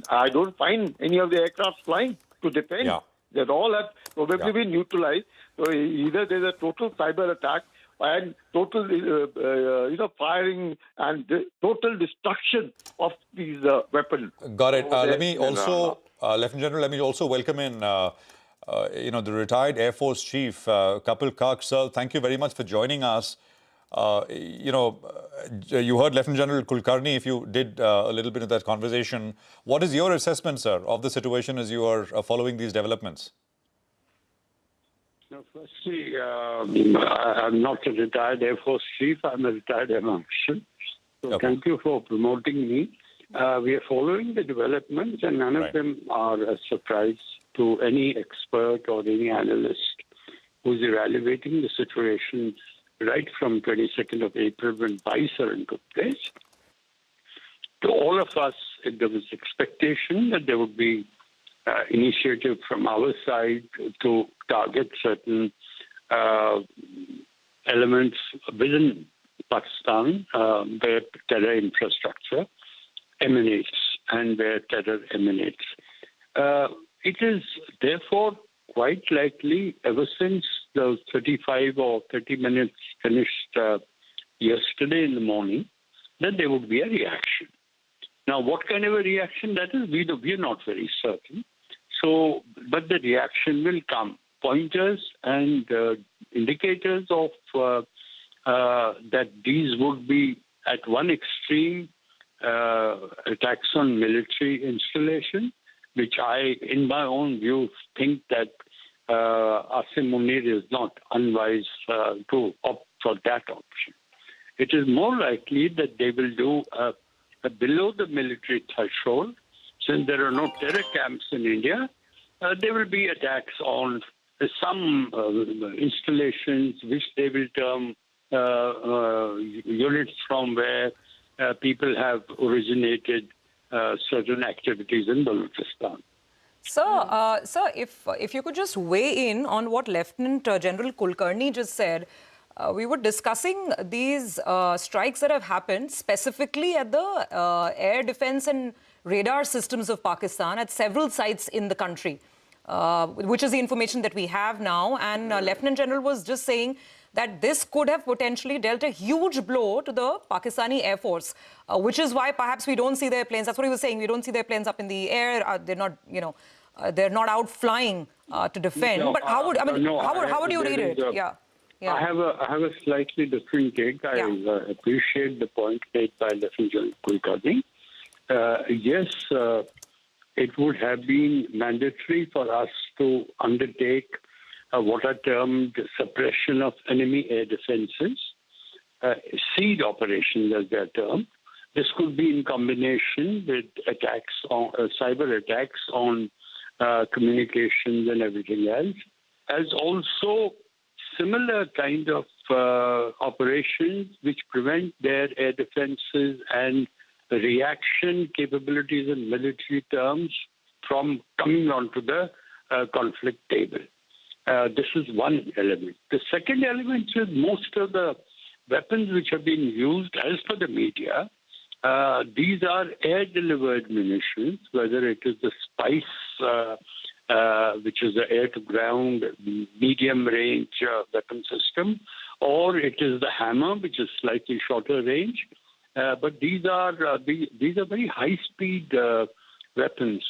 I don't find any of the aircraft flying to defend. They all have probably been neutralized. So either there's a total cyber attack and total, firing and total destruction of these weapons. Got it. Let me also, Lieutenant General, let me also welcome in, the retired Air Force Chief, Kapil Kark. Sir, thank you very much for joining us. You heard Lieutenant General Kulkarni, if you did a little bit of that conversation. What is your assessment, sir, of the situation as you are following these developments? Firstly, I'm not a retired Air Force Chief. I'm a retired Air Marshal. So thank you for promoting me. We are following the developments, and none of them are a surprise to any expert or any analyst who's evaluating the situation right from 22nd of April when Bison took place. To all of us, there was expectation that there would be initiative from our side to target certain elements within Pakistan where terror infrastructure emanates and where terror emanates. It is therefore quite likely, ever since the 35 or 30 minutes finished yesterday in the morning, that there would be a reaction. Now, what kind of a reaction that is, we are not very certain. So, but the reaction will come. Pointers and indicators of that these would be at one extreme attacks on military installation, which I, in my own view, think that Asim Munir is not unwise to opt for that option. It is more likely that they will do below the military threshold. Since there are no terror camps in India, there will be attacks on some installations, which they will term units from where people have originated certain activities in Balochistan. Sir, if you could just weigh in on what Lieutenant General Kulkarni just said. We were discussing these strikes that have happened specifically at the air defense and radar systems of Pakistan at several sites in the country, which is the information that we have now. And Lieutenant General was just saying that this could have potentially dealt a huge blow to the Pakistani Air Force, which is why perhaps we don't see their planes. That's what he was saying. We don't see their planes up in the air. They're not, they're not out flying to defend. No, but how would how would you read it? I have a slightly different take. I appreciate the point made by Lieutenant General Kulkarni. Yes, it would have been mandatory for us to undertake what are termed suppression of enemy air defenses, seed operations as they're termed. This could be in combination with attacks on cyber attacks on communications and everything else, as also similar kind of operations which prevent their air defenses and reaction capabilities in military terms from coming onto the conflict table. This is one element. The second element is most of the weapons which have been used, as per the media, these are air-delivered munitions, whether it is the Spice, which is the air-to-ground medium-range weapon system, or it is the Hammer, which is slightly shorter range. But these are very high-speed weapons.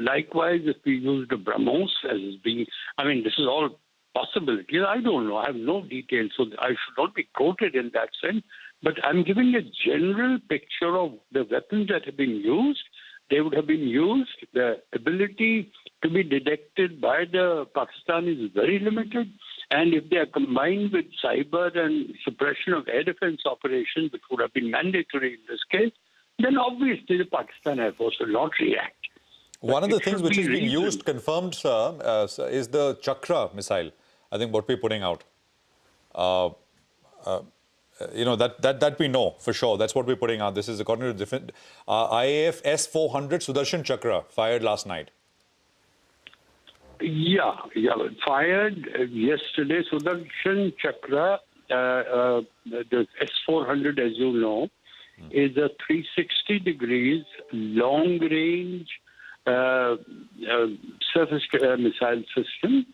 Likewise, if we use the BrahMos as is being, this is all possibilities. I don't know. I have no details, so I should not be quoted in that sense. But I'm giving a general picture of the weapons that have been used. They would have been used. The ability to be detected by the Pakistanis is very limited. And if they are combined with cyber and suppression of air defense operations, which would have been mandatory in this case, then obviously the Pakistan Air Force will not react. One of the things which is being used, confirmed, sir, is the Chakra missile. I think what we're putting out. That we know for sure. That's what we're putting out. This is according to different IAF S-400 Sudarshan Chakra fired last night. Yeah, fired yesterday. Sudarshan Chakra, the S-400, as you know, is a 360 degrees long-range surface missile system,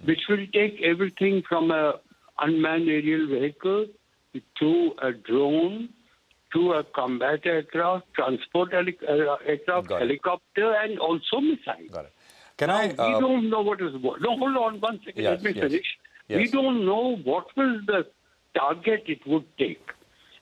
which will take everything from a unmanned aerial vehicle to a drone, to a combat aircraft, transport aircraft, helicopter, and also missile. Got it. We don't know what is what. No, hold on one second. Let me finish. Yes. We don't know what was the target it would take.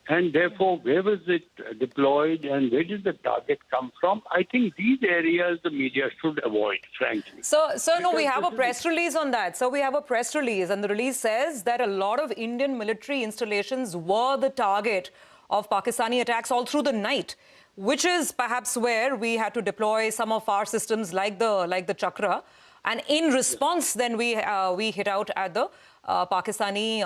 And therefore, where was it deployed and where did the target come from? I think these areas the media should avoid, frankly. So no, we have a press release on that. So we have a press release, and the release says that a lot of Indian military installations were the target of Pakistani attacks all through the night, which is perhaps where we had to deploy some of our systems like the Chakra. And in response, then we hit out at the Pakistani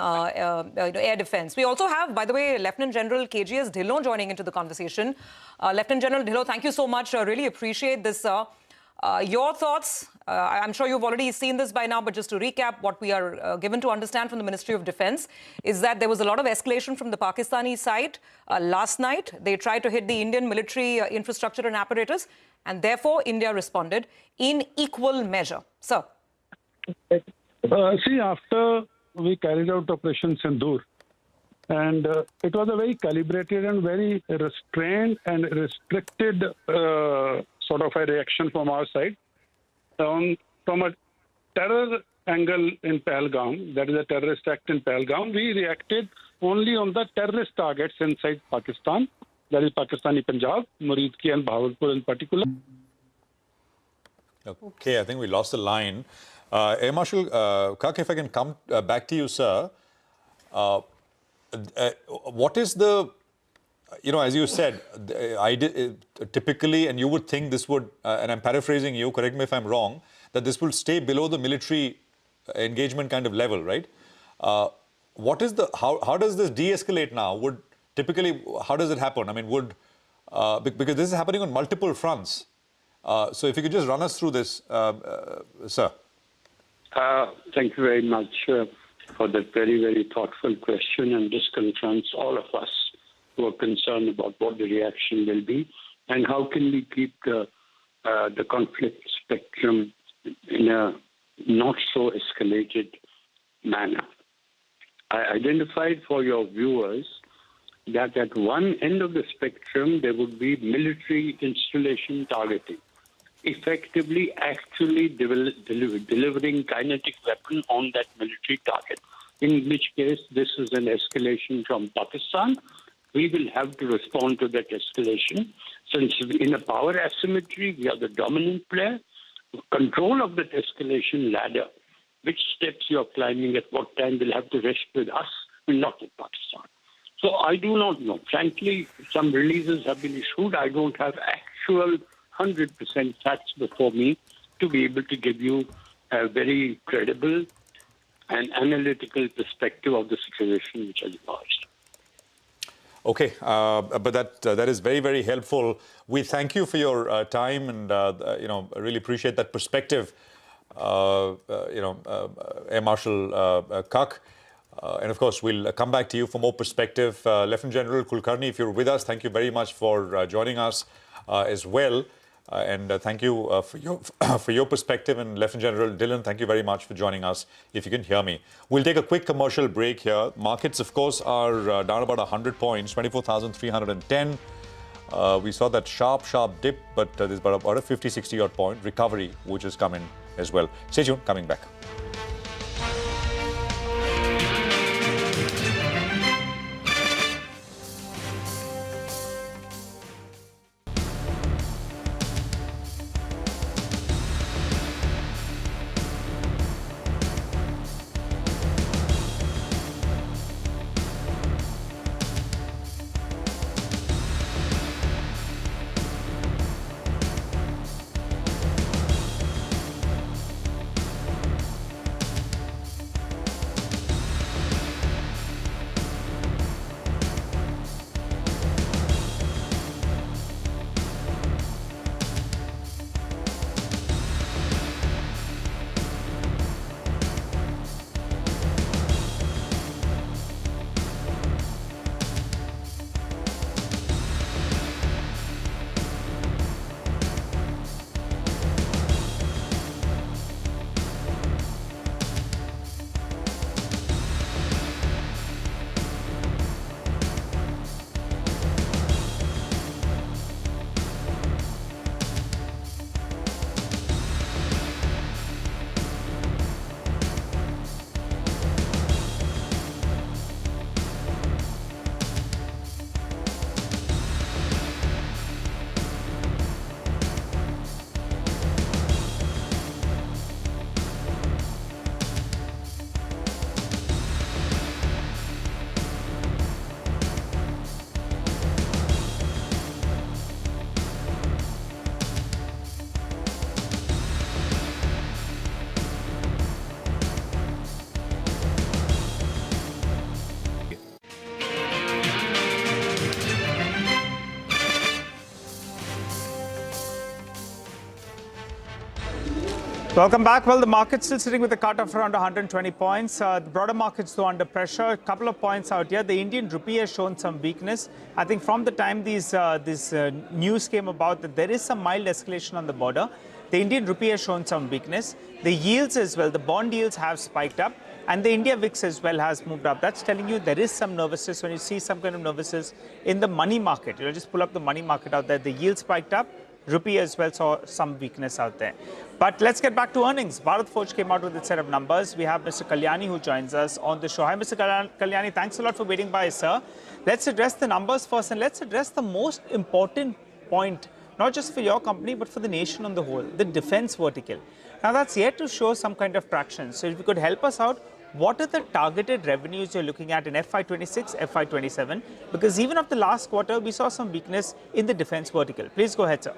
air defense. We also have, by the way, Lieutenant General KGS Dhillon joining into the conversation. Lieutenant General Dhillon, thank you so much. Really appreciate this. Your thoughts? I'm sure you've already seen this by now, but just to recap, what we are given to understand from the Ministry of Defense is that there was a lot of escalation from the Pakistani side last night. They tried to hit the Indian military infrastructure and apparatus, and therefore India responded in equal measure. Sir. See, after we carried out Operation Sindoor, and it was a very calibrated and very restrained and restricted sort of a reaction from our side. From a terror angle in Pahalgam, that is a terrorist act in Pahalgam, we reacted only on the terrorist targets inside Pakistan, that is Pakistani Punjab, Muridki and Bahawalpur in particular. Okay, I think we lost the line. Air Marshal Kak, if I can come back to you, sir. What is the as you said, typically, and you would think this would, and I'm paraphrasing you, correct me if I'm wrong, that this will stay below the military engagement kind of level, right? What is how does this de-escalate now? How does it happen? I mean, because this is happening on multiple fronts. So if you could just run us through this, sir. Thank you very much for that very, very thoughtful question, and this confronts all of us who are concerned about what the reaction will be and how can we keep the conflict spectrum in a not so escalated manner. I identified for your viewers that at one end of the spectrum there would be military installation targeting, effectively actually delivering kinetic weapon on that military target, in which case this is an escalation from Pakistan. We will have to respond to that escalation. Since in a power asymmetry, we are the dominant player. Control of that escalation ladder, which steps you are climbing at what time, will have to rest with us and not with Pakistan. So I do not know. Frankly, some releases have been issued. I don't have actual 100% facts before me to be able to give you a very credible and analytical perspective of the situation which has emerged. Okay, but that is very, very helpful. We thank you for your time, and I really appreciate that perspective, Air Marshal Kak. And of course, we'll come back to you for more perspective. Lieutenant General Kulkarni, if you're with us, thank you very much for joining us as well. And thank you for your perspective. And Lieutenant General Dillon, thank you very much for joining us, if you can hear me. We'll take a quick commercial break here. Markets, of course, are down about 100 points, 24,310. We saw that sharp dip, but there's about a 50, 60 odd point recovery, which has come in as well. Stay tuned, coming back. Welcome back. Well, the market's still sitting with a cut of around 120 points. The broader market's though under pressure. A couple of points out here. The Indian rupee has shown some weakness. I think from the time this news came about that there is some mild escalation on the border, the Indian rupee has shown some weakness. The yields as well, the bond yields have spiked up, and the India VIX as well has moved up. That's telling you there is some nervousness. When you see some kind of nervousness in the money market, just pull up the money market out there. The yield spiked up. Rupee as well saw some weakness out there. But let's get back to earnings. Bharat Forge came out with its set of numbers. We have Mr. Kalyani who joins us on the show. Hi, Mr. Kalyani. Thanks a lot for waiting by, sir. Let's address the numbers first, and let's address the most important point, not just for your company, but for the nation on the whole, the defense vertical. Now, that's yet to show some kind of traction. So if you could help us out, what are the targeted revenues you're looking at in FY26, FY27? Because even of the last quarter, we saw some weakness in the defense vertical. Please go ahead, sir.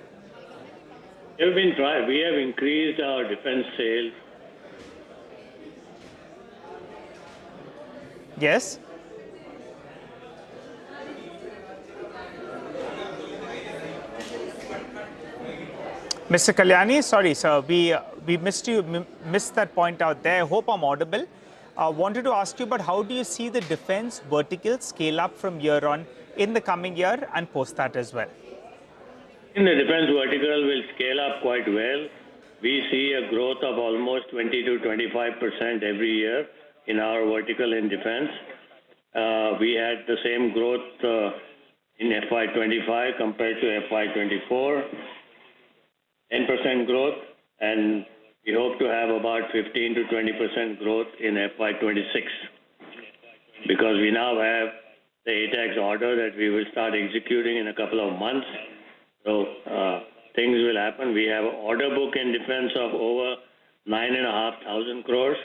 We have increased our defense sales. Yes. Mr. Kalyani, sorry, sir, we missed that point out there. I hope I'm audible. Wanted to ask you about how do you see the defense vertical scale up from here on in the coming year and post that as well? In the defense vertical will scale up quite well. We see a growth of almost 20 to 25% every year in our vertical in defense. We had the same growth in FY25 compared to FY24. 10% growth, and we hope to have about 15 to 20% growth in FY26 because we now have the ATAX order that we will start executing in a couple of months. So things will happen. We have an order book in defense of over 9,500 crores,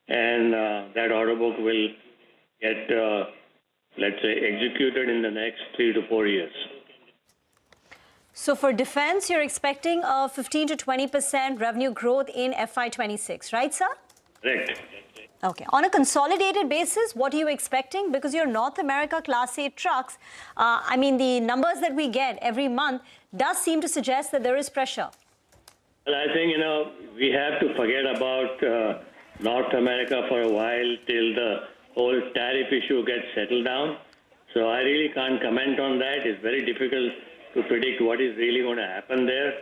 and that order book will get, let's say, executed in the next 3 to 4 years. So for defense, you're expecting a 15 to 20% revenue growth in FY26, right, sir? Correct. Okay. On a consolidated basis, what are you expecting? Because your North America Class 8 trucks, I mean, the numbers that we get every month does seem to suggest that there is pressure. Well, I think, we have to forget about North America for a while till the whole tariff issue gets settled down. So I really can't comment on that. It's very difficult to predict what is really going to happen there.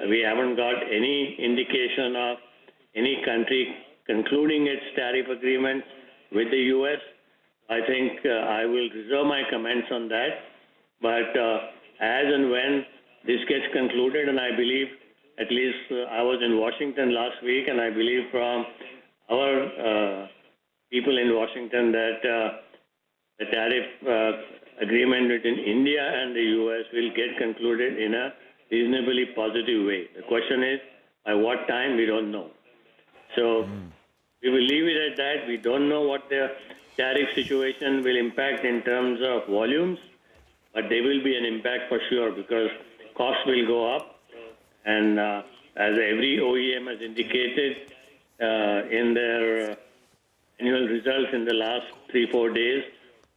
We haven't got any indication of any country concluding its tariff agreement with the U.S. I think I will reserve my comments on that. But as and when this gets concluded, and I believe, at least I was in Washington last week, and I believe from our people in Washington that the tariff agreement between India and the U.S. will get concluded in a reasonably positive way. The question is, by what time, we don't know. So we will leave it at that. We don't know what the tariff situation will impact in terms of volumes, but there will be an impact for sure because costs will go up. And as every OEM has indicated in their annual results in the last 3-4 days,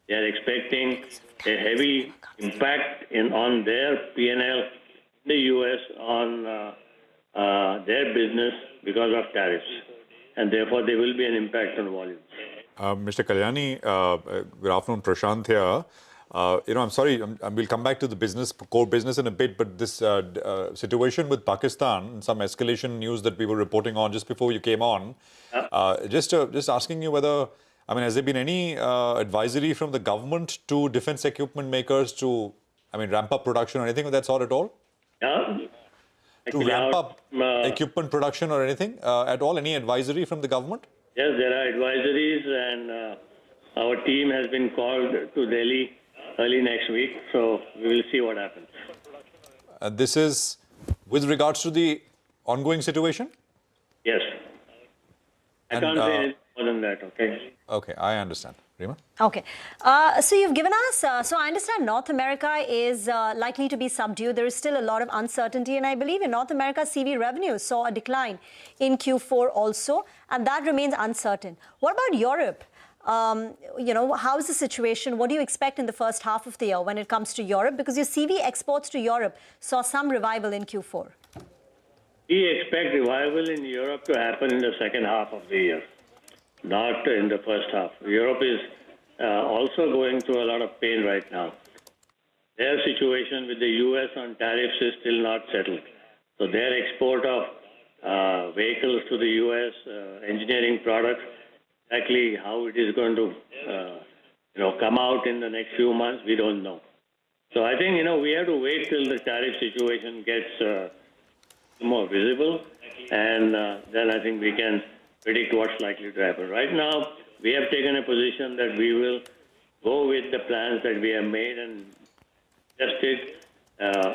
they are expecting a heavy impact on their P&L in the U.S. on their business because of tariffs. And therefore, there will be an impact on volumes. Mr. Kalyani, good afternoon, Prashant here. I'm sorry, we'll come back to the core business in a bit, but this situation with Pakistan, some escalation news that we were reporting on just before you came on, just asking you whether, has there been any advisory from the government to defense equipment makers to, ramp up production or anything of that sort at all? Yeah. To ramp up equipment production or anything at all? Any advisory from the government? Yes, there are advisories, and our team has been called to Delhi early next week, so we will see what happens. This is with regards to the ongoing situation? Yes. I can't say anything more than that, okay? Okay, I understand. Rima? Okay. So you've given us, so I understand North America is likely to be subdued. There is still a lot of uncertainty, and I believe in North America, CV revenues saw a decline in Q4 also, and that remains uncertain. What about Europe? How is the situation? What do you expect in the first half of the year when it comes to Europe? Because your CV exports to Europe saw some revival in Q4. We expect revival in Europe to happen in the second half of the year, not in the first half. Europe is also going through a lot of pain right now. Their situation with the U.S. on tariffs is still not settled. So their export of vehicles to the U.S., engineering products, exactly how it is going to come out in the next few months, we don't know. So I think, we have to wait till the tariff situation gets more visible, and then I think we can predict what's likely to happen. Right now, we have taken a position that we will go with the plans that we have made and adjust it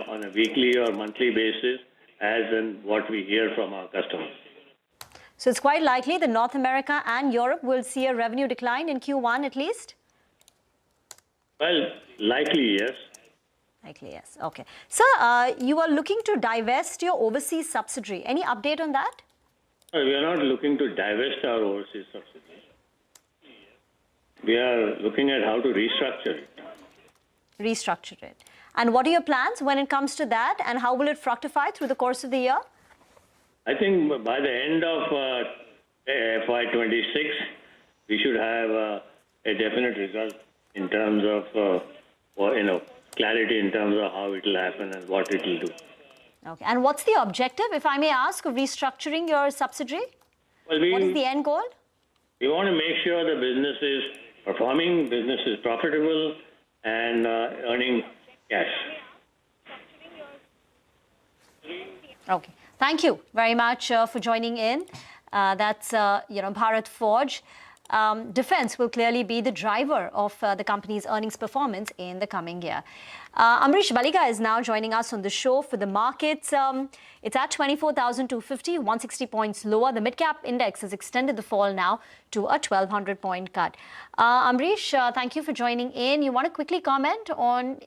on a weekly or monthly basis as and what we hear from our customers. So it's quite likely that North America and Europe will see a revenue decline in Q1 at least? Well, likely, yes. Likely, yes. Okay. Sir, you are looking to divest your overseas subsidiary. Any update on that? We are not looking to divest our overseas subsidiary. We are looking at how to restructure it. Restructure it. And what are your plans when it comes to that, and how will it fructify through the course of the year? I think by the end of FY26, we should have a definite result in terms of, clarity in terms of how it will happen and what it will do. Okay. And what's the objective, if I may ask, of restructuring your subsidiary? Well, what is the end goal? We want to make sure the business is performing, business is profitable, and earning cash. Okay. Thank you very much for joining in. That's, Bharat Forge. Defense will clearly be the driver of the company's earnings performance in the coming year. Amrish Baliga is now joining us on the show for the markets. It's at 24,250, 160 points lower. The mid-cap index has extended the fall now to a 1,200 point cut. Amrish, thank you for joining in. You want to quickly comment on,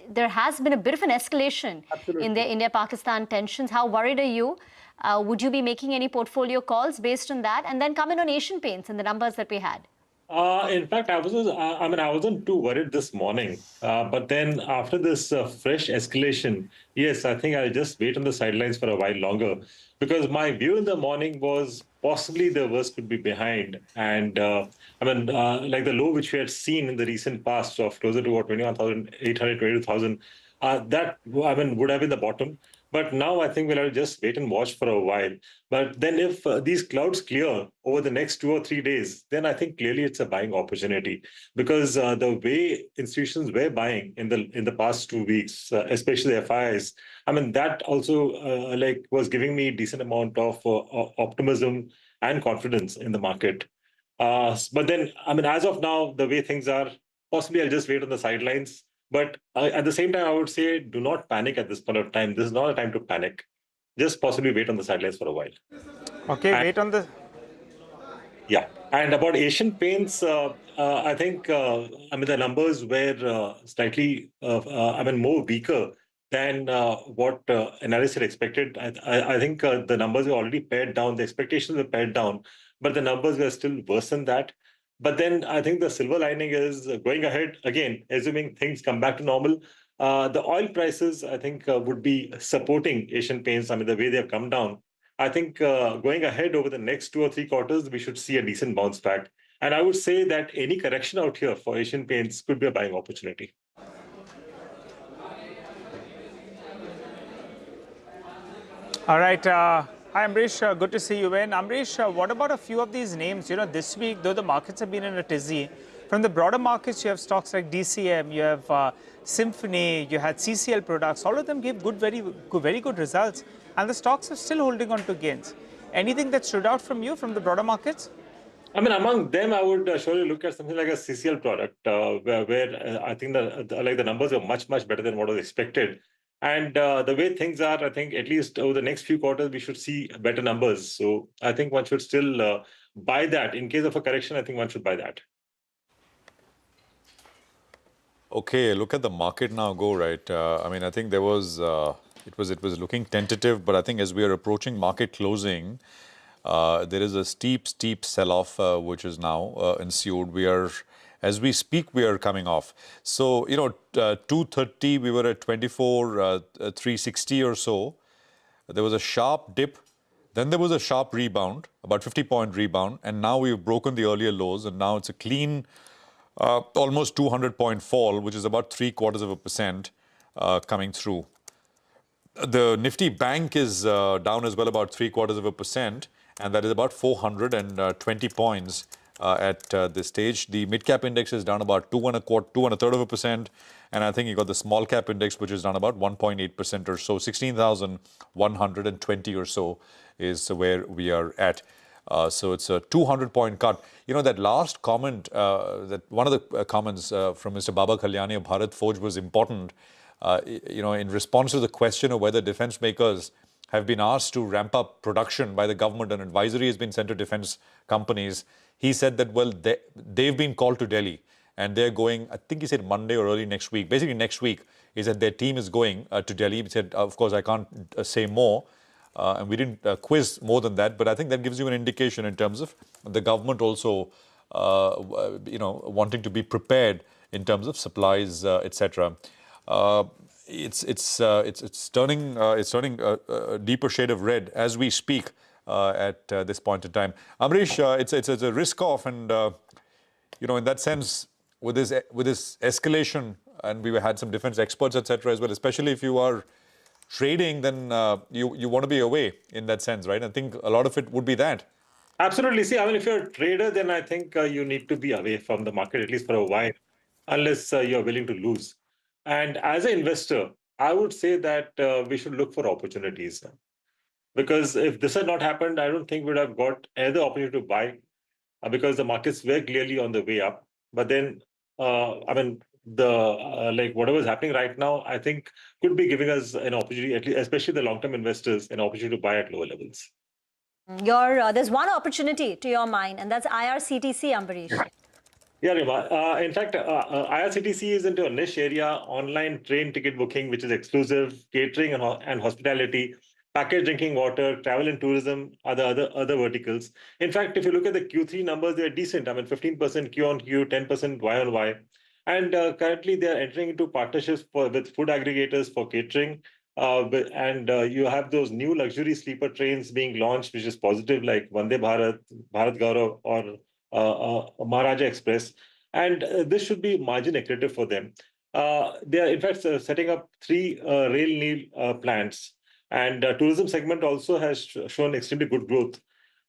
there has been a bit of an escalation in the India-Pakistan tensions. How worried are you? Would you be making any portfolio calls based on that? And then come in on Asian Paints and the numbers that we had. In fact, I wasn't too worried this morning. But then after this fresh escalation, yes, I think I'll just wait on the sidelines for a while longer, because my view in the morning was possibly the worst could be behind. And like the low which we had seen in the recent past of closer to 21,800, 22,000, that would have been the bottom. But now I think we'll just wait and watch for a while. But then if these clouds clear over the next 2 or 3 days, then I think clearly it's a buying opportunity, because the way institutions were buying in the past 2 weeks, especially FIs, that also was giving me a decent amount of optimism and confidence in the market. But then, as of now, the way things are, possibly I'll just wait on the sidelines. But at the same time, I would say do not panic at this point of time. This is not a time to panic. Just possibly wait on the sidelines for a while. Okay, wait on the... Yeah. And about Asian Paints, I think, the numbers were slightly, more weaker than what analysts had expected. I think the numbers were already pared down. The expectations were pared down, but the numbers were still worse than that. But then I think the silver lining is going ahead, again, assuming things come back to normal, the oil prices, I think, would be supporting Asian Paints. The way they have come down. I think going ahead over the next 2 or 3 quarters, we should see a decent bounce back. And I would say that any correction out here for Asian Paints could be a buying opportunity. All right. Hi, Amrish. Good to see you in. Amrish, what about a few of these names? This week, though the markets have been in a tizzy, from the broader markets, you have stocks like DCM, you have Symphony, you had CCL products. All of them gave very good results, and the stocks are still holding on to gains. Anything that stood out from you from the broader markets? Among them, I would surely look at something like a CCL product, where I think the numbers are much better than what was expected. And the way things are, I think at least over the next few quarters, we should see better numbers. So I think one should still buy that. In case of a correction, I think one should buy that. Okay, look at the market now go, right? I think there was, it was looking tentative, but I think as we are approaching market closing, there is a steep sell-off which is now ensued. As we speak, we are coming off. So, 230, we were at 24,360 or so. There was a sharp dip. Then there was a sharp rebound, about 50-point rebound. And now we've broken the earlier lows. And now it's a clean, almost 200-point fall, which is about 0.75% coming through. The Nifty Bank is down as well, about 0.75%. And that is about 420 points. At this stage. The mid-cap index is down about 2.25%, and I think you got the small-cap index, which is down about 1.8% or so. 16,120 or so is where we are at. So it's a 200-point cut. That last comment, that one of the comments from Mr. Baba Kalyani of Bharat Forge was important. In response to the question of whether defense makers have been asked to ramp up production by the government. An advisory has been sent to defense companies. He said that, well, they've been called to Delhi and they're going, I think he said Monday or early next week. Basically next week is that their team is going to Delhi. He said, of course, I can't say more. And we didn't quiz more than that. But I think that gives you an indication in terms of the government also, wanting to be prepared in terms of supplies, etc. It's turning a deeper shade of red as we speak at this point in time. Amrish, it's a risk off, and in that sense, with this escalation, and we had some defense experts, etc. as well. Especially if you are trading, then you want to be away in that sense, right? I think a lot of it would be that. Absolutely. See, I mean, if you're a trader, then I think you need to be away from the market, at least for a while, unless you're willing to lose. And as an investor, I would say that we should look for opportunities. Because if this had not happened, I don't think we would have got either opportunity to buy because the markets were clearly on the way up. But then, whatever is happening right now, I think could be giving us an opportunity, at least, especially the long-term investors, an opportunity to buy at lower levels. There's one opportunity to your mind, and that's IRCTC, Ambarish. Yeah, Rima. In fact, IRCTC is into a niche area, online train ticket booking, which is exclusive, catering and hospitality, packaged drinking water, travel and tourism, other verticals. In fact, if you look at the Q3 numbers, they're decent. I mean, 15% Q on Q, 10% Y on Y. And currently, they're entering into partnerships with food aggregators for catering. You have those new luxury sleeper trains being launched, which is positive, like Vande Bharat, Bharat Gaurav, or Maharaja Express. And this should be margin accretive for them. They are, in fact, setting up 3 rail Neel plants. And tourism segment also has shown extremely good growth.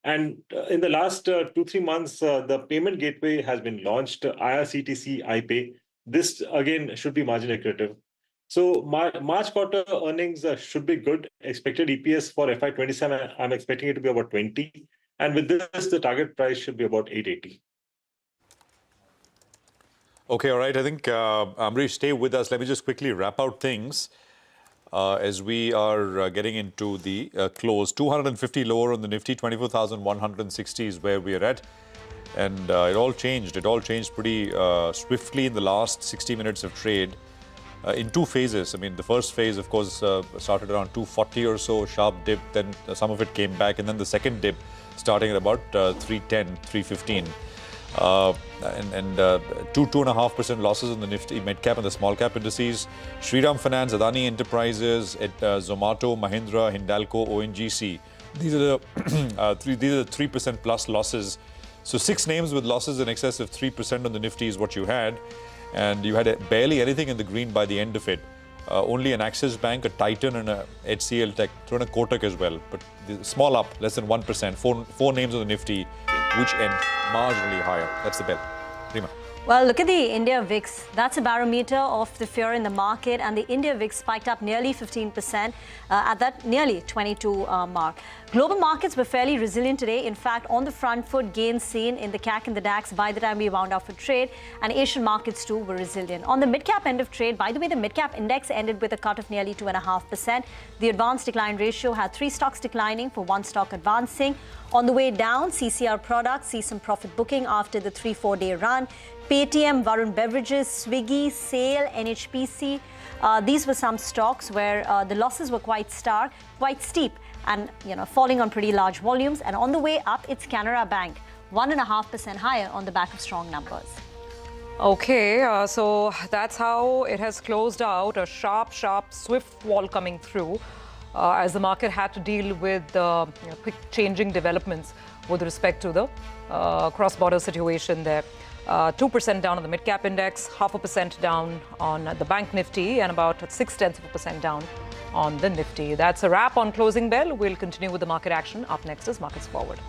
And in the last 2-3 months, the payment gateway has been launched, IRCTC iPay. This, again, should be margin accretive. So March quarter earnings should be good. Expected EPS for FY27, I'm expecting it to be about 20. And with this, the target price should be about 880. Okay, all right. I think, Amrish, stay with us. Let me just quickly wrap out things as we are getting into the close. 250 lower on the Nifty, 24,160 is where we are at. And it all changed. It all changed pretty swiftly in the last 60 minutes of trade. In 2 phases. I mean, the first phase, of course, started around 240 or so, sharp dip, then some of it came back, and then the second dip starting at about 310, 315. 2.5% losses in the Nifty mid-cap and the small-cap indices. Shriram Finance, Adani Enterprises, Zomato, Mahindra, Hindalco, ONGC. These are the 3% plus losses. So 6 names with losses in excess of 3% on the Nifty is what you had. And you had barely anything in the green by the end of it. Only an Axis Bank, a Titan, and a HCL Tech, thrown a Kotak as well. But small up, less than 1%. Four names on the Nifty, which end marginally higher. That's the bell. Rima. Well, look at the India VIX. That's a barometer of the fear in the market, and the India VIX spiked up nearly 15% at that nearly 22 mark. Global markets were fairly resilient today. In fact, on the front foot, gains seen in the CAC and the DAX by the time we wound up for trade, and Asian markets too were resilient. On the mid-cap end of trade, by the way, the mid-cap index ended with a cut of nearly 2.5%. The advanced decline ratio had 3 stocks declining for 1 stock advancing. On the way down, CCR products see some profit booking after the 3-4 day run. Paytm, Varun Beverages, Swiggy, SAIL, NHPC. These were some stocks where the losses were quite stark, quite steep, and falling on pretty large volumes. And on the way up, it's Canara Bank, 1.5% higher on the back of strong numbers. Okay, so that's how it has closed out. A sharp, swift fall coming through as the market had to deal with quick changing developments with respect to the cross-border situation there. 2% down on the mid-cap index, 0.5% down on the Bank Nifty, and about 0.6% down on the Nifty. That's a wrap on Closing Bell. We'll continue with the market action. Up next is Markets Forward.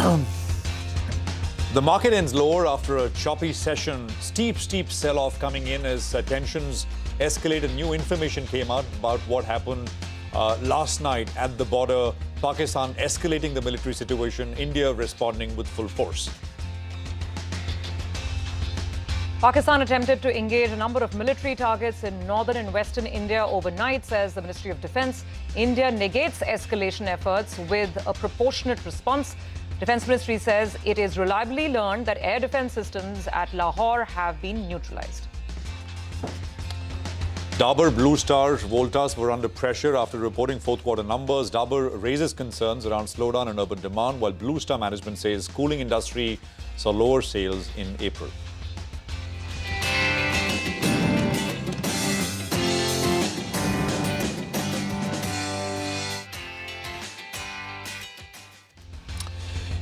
The market ends lower after a choppy session. Steep sell-off coming in as tensions escalated. New information came out about what happened last night at the border. Pakistan escalating the military situation. India responding with full force. Pakistan attempted to engage a number of military targets in northern and western India overnight, says the Ministry of Defence. India negates escalation efforts with a proportionate response. Defence Ministry says it is reliably learned that air defence systems at Lahore have been neutralised. Dabur, Blue Star, Voltas were under pressure after reporting fourth quarter numbers. Dabur raises concerns around slowdown in urban demand, while Blue Star management says cooling industry saw lower sales in April.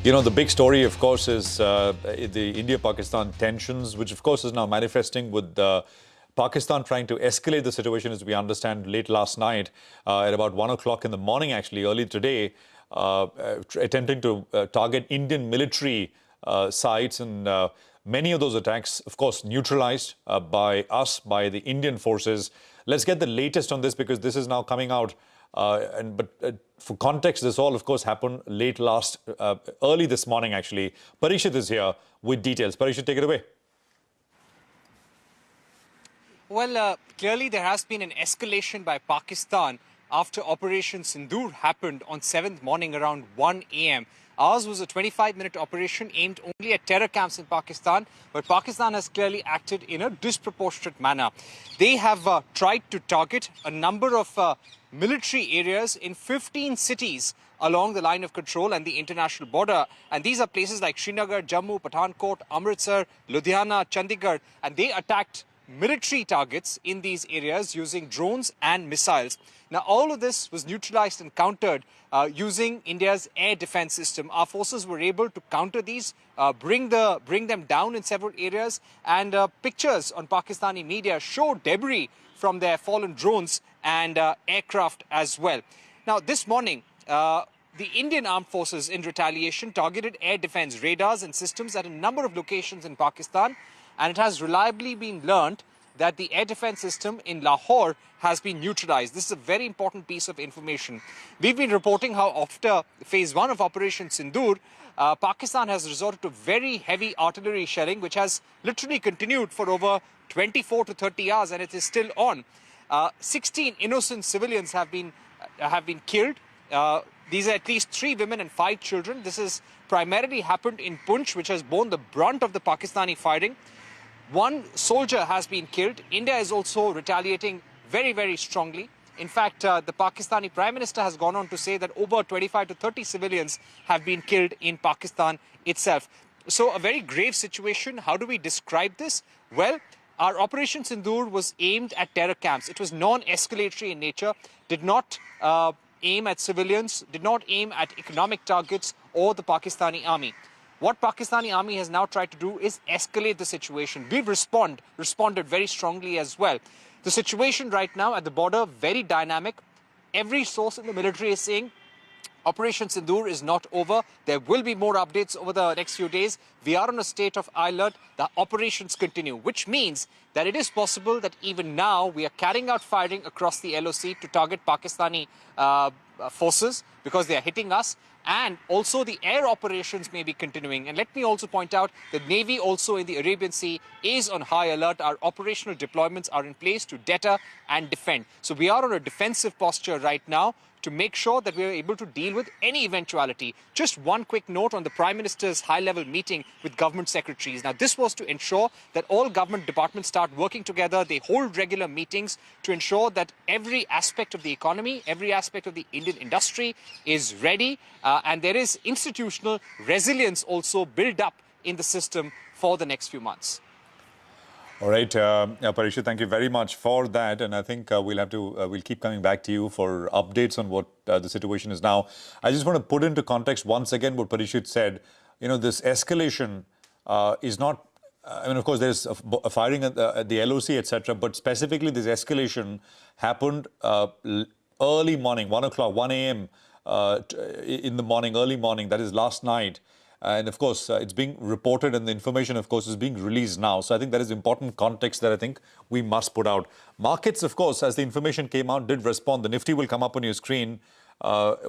You know, the big story, of course, is the India-Pakistan tensions, which, of course, is now manifesting with Pakistan trying to escalate the situation, as we understand, late last night at about 1 o'clock in the morning, actually, early today, attempting to target Indian military sites. And many of those attacks, of course, neutralized by us, by the Indian forces. Let's get the latest on this, because this is now coming out. For context, this all, of course, happened early this morning, actually. Parishit is here with details. Parishit, take it away. Well, clearly there has been an escalation by Pakistan after Operation Sindoor happened on 7th morning around 1 a.m. Ours was a 25-minute operation aimed only at terror camps in Pakistan, but Pakistan has clearly acted in a disproportionate manner. They have tried to target a number of military areas in 15 cities along the line of control and the international border. And these are places like Srinagar, Jammu, Pathankot, Amritsar, Ludhiana, Chandigarh, and they attacked military targets in these areas using drones and missiles. Now, all of this was neutralized and countered using India's air defense system. Our forces were able to counter these, bring them down in several areas, and pictures on Pakistani media show debris from their fallen drones and aircraft as well. Now, this morning, the Indian armed forces in retaliation targeted air defense radars and systems at a number of locations in Pakistan, and it has reliably been learned that the air defense system in Lahore has been neutralized. This is a very important piece of information. We've been reporting how after phase 1 of Operation Sindoor, Pakistan has resorted to very heavy artillery shelling, which has literally continued for over 24 to 30 hours, and it is still on. 16 innocent civilians have been killed. These are at least 3 women and 5 children. This has primarily happened in Punch, which has borne the brunt of the Pakistani fighting. 1 soldier has been killed. India is also retaliating very, very strongly. In fact, the Pakistani Prime Minister has gone on to say that over 25 to 30 civilians have been killed in Pakistan itself. So a very grave situation. How do we describe this? Well, our Operation Sindoor was aimed at terror camps. It was non-escalatory in nature, did not aim at civilians, did not aim at economic targets or the Pakistani army. What Pakistani army has now tried to do is escalate the situation. We've responded very strongly as well. The situation right now at the border, very dynamic. Every source in the military is saying Operation Sindoor is not over. There will be more updates over the next few days. We are on a state of alert. The operations continue, which means that it is possible that even now we are carrying out firing across the LOC to target Pakistani forces because they are hitting us. And also the air operations may be continuing. And let me also point out the Navy also in the Arabian Sea is on high alert. Our operational deployments are in place to deter and defend. So we are on a defensive posture right now to make sure that we are able to deal with any eventuality. Just one quick note on the Prime Minister's high-level meeting with government secretaries. Now, this was to ensure that all government departments start working together. They hold regular meetings to ensure that every aspect of the economy, every aspect of the Indian industry is ready. And there is institutional resilience also built up in the system for the next few months. All right, Parishit, thank you very much for that. And I think we'll keep coming back to you for updates on what the situation is now. I just want to put into context once again what Parishit said. You know, this escalation is not, I mean, of course, there's a firing at the LOC, etc. But specifically, this escalation happened early morning, 1 o'clock, 1 a.m. In the morning, early morning, that is last night. And of course, it's being reported and the information, of course, is being released now. So I think that is important context that I think we must put out. Markets, of course, as the information came out, did respond. The Nifty will come up on your screen.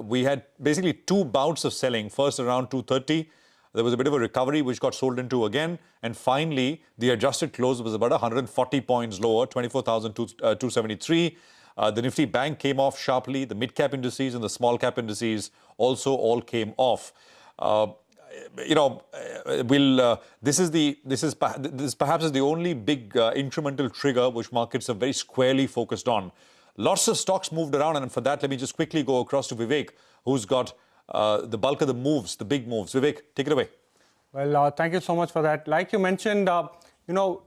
We had basically two bouts of selling. First, around 230. There was a bit of a recovery which got sold into again. And finally, the adjusted close was about 140 points lower, 24,273. The Nifty Bank came off sharply. The mid-cap indices and the small-cap indices also all came off. This perhaps is the only big incremental trigger which markets are very squarely focused on. Lots of stocks moved around, and for that, let me just quickly go across to Vivek, who's got the bulk of the moves, the big moves. Vivek, take it away. Well, thank you so much for that. Like you mentioned,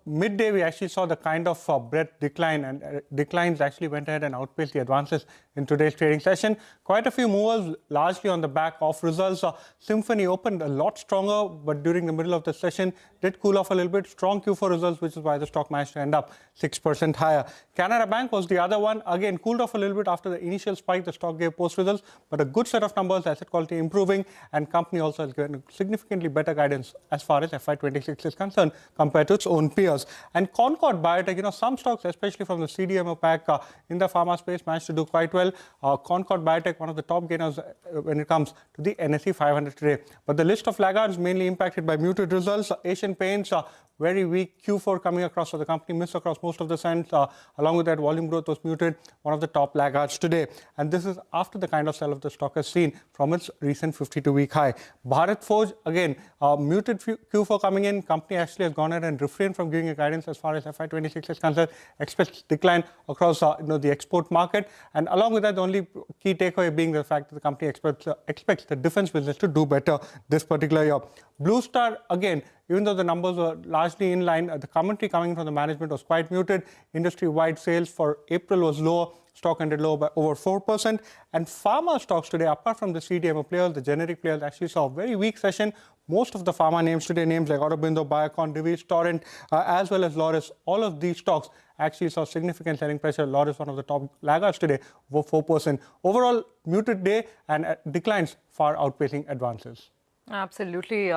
midday we actually saw the kind of breadth decline, and declines actually went ahead and outpaced the advances in today's trading session. Quite a few movers, largely on the back of results. Symphony opened a lot stronger, but during the middle of the session did cool off a little bit. Strong Q4 results, which is why the stock managed to end up 6% higher. Canara Bank was the other one. Again, cooled off a little bit after the initial spike the stock gave post results, but a good set of numbers, asset quality improving, and company also has given significantly better guidance as far as FY26 is concerned compared to its own peers. And Concord Biotech, some stocks, especially from the CDMO pack in the pharma space, managed to do quite well. Concord Biotech, one of the top gainers when it comes to the NSE 500 today. But the list of laggards mainly impacted by muted results. Asian Paints, very weak Q4 coming across, so the company missed across most of the sense. Along with that, volume growth was muted, one of the top laggards today. And this is after the kind of sell-off the stock has seen from its recent 52-week high. Bharat Forge, again, muted Q4 coming in. Company actually has gone ahead and refrained from giving a guidance as far as FY26 is concerned. Expects decline across the export market. And along with that, the only key takeaway being the fact that the company expects the defense business to do better this particular year. Blue Star, again, even though the numbers were largely in line, the commentary coming from the management was quite muted. Industry-wide sales for April was lower. Stock ended lower by over 4%. And pharma stocks today, apart from the CDMO players, the generic players actually saw a very weak session. Most of the pharma names today, names like Aurobindo, Biocon, Divi's, Torrent, as well as Loris, all of these stocks actually saw significant selling pressure. Loris, one of the top laggards today, over 4%. Overall, muted day and declines far outpacing advances. Absolutely.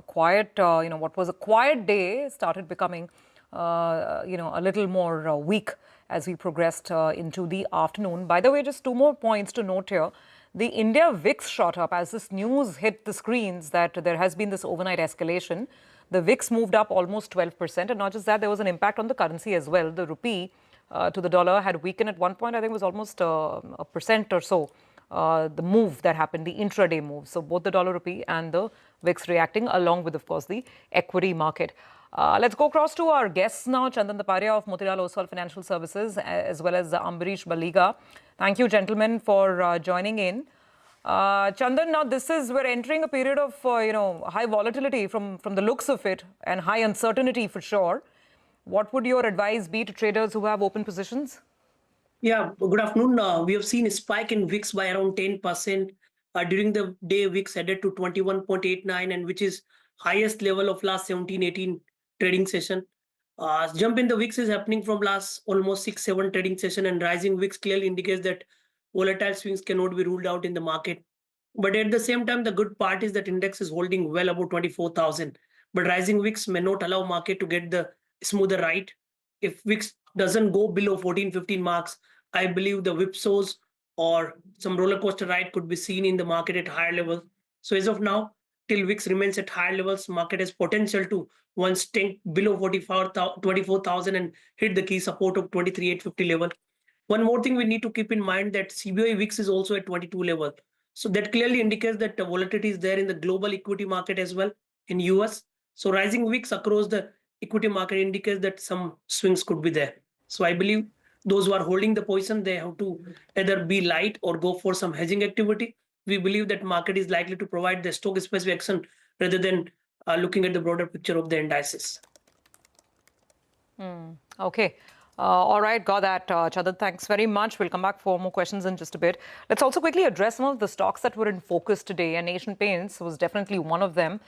Quiet, what was a quiet day started becoming, a little more weak as we progressed into the afternoon. By the way, just two more points to note here. The India VIX shot up as this news hit the screens that there has been this overnight escalation. The VIX moved up almost 12%. And not just that, there was an impact on the currency as well. The rupee to the dollar had weakened at one point. I think it was almost 1% or so. The move that happened, the intraday move. So both the dollar rupee and the VIX reacting, along with, of course, the equity market. Let's go across to our guests now. Chandan Daparia of Motilal Oswal Financial Services, as well as Ambarish Baliga. Thank you, gentlemen, for joining in. Chandan, now we're entering a period of, high volatility from the looks of it, and high uncertainty for sure. What would your advice be to traders who have open positions? Yeah, good afternoon. We have seen a spike in VIX by around 10%. During the day, VIX headed to 21.89, and which is highest level of last 17-18 trading session. Jump in the VIX is happening from last almost 6-7 trading session, and rising VIX clearly indicates that volatile swings cannot be ruled out in the market. But at the same time, the good part is that index is holding well above 24,000. But rising VIX may not allow market to get the smoother ride. If VIX doesn't go below 14-15 marks, I believe the whipsaws or some roller coaster ride could be seen in the market at higher levels. So as of now, till VIX remains at higher levels, market has potential to once tank below 24,000 and hit the key support of 23,850 level. One more thing we need to keep in mind that CBOE VIX is also at 22 level. So that clearly indicates that the volatility is there in the global equity market as well in US. So rising VIX across the equity market indicates that some swings could be there. So I believe those who are holding the position, they have to either be light or go for some hedging activity. We believe that market is likely to provide the stock specific action rather than looking at the broader picture of the indices. Okay. All right, got that. Chandan, thanks very much. We'll come back for more questions in just a bit. Let's also quickly address some of the stocks that were in focus today, and Asian Paints was definitely one of them.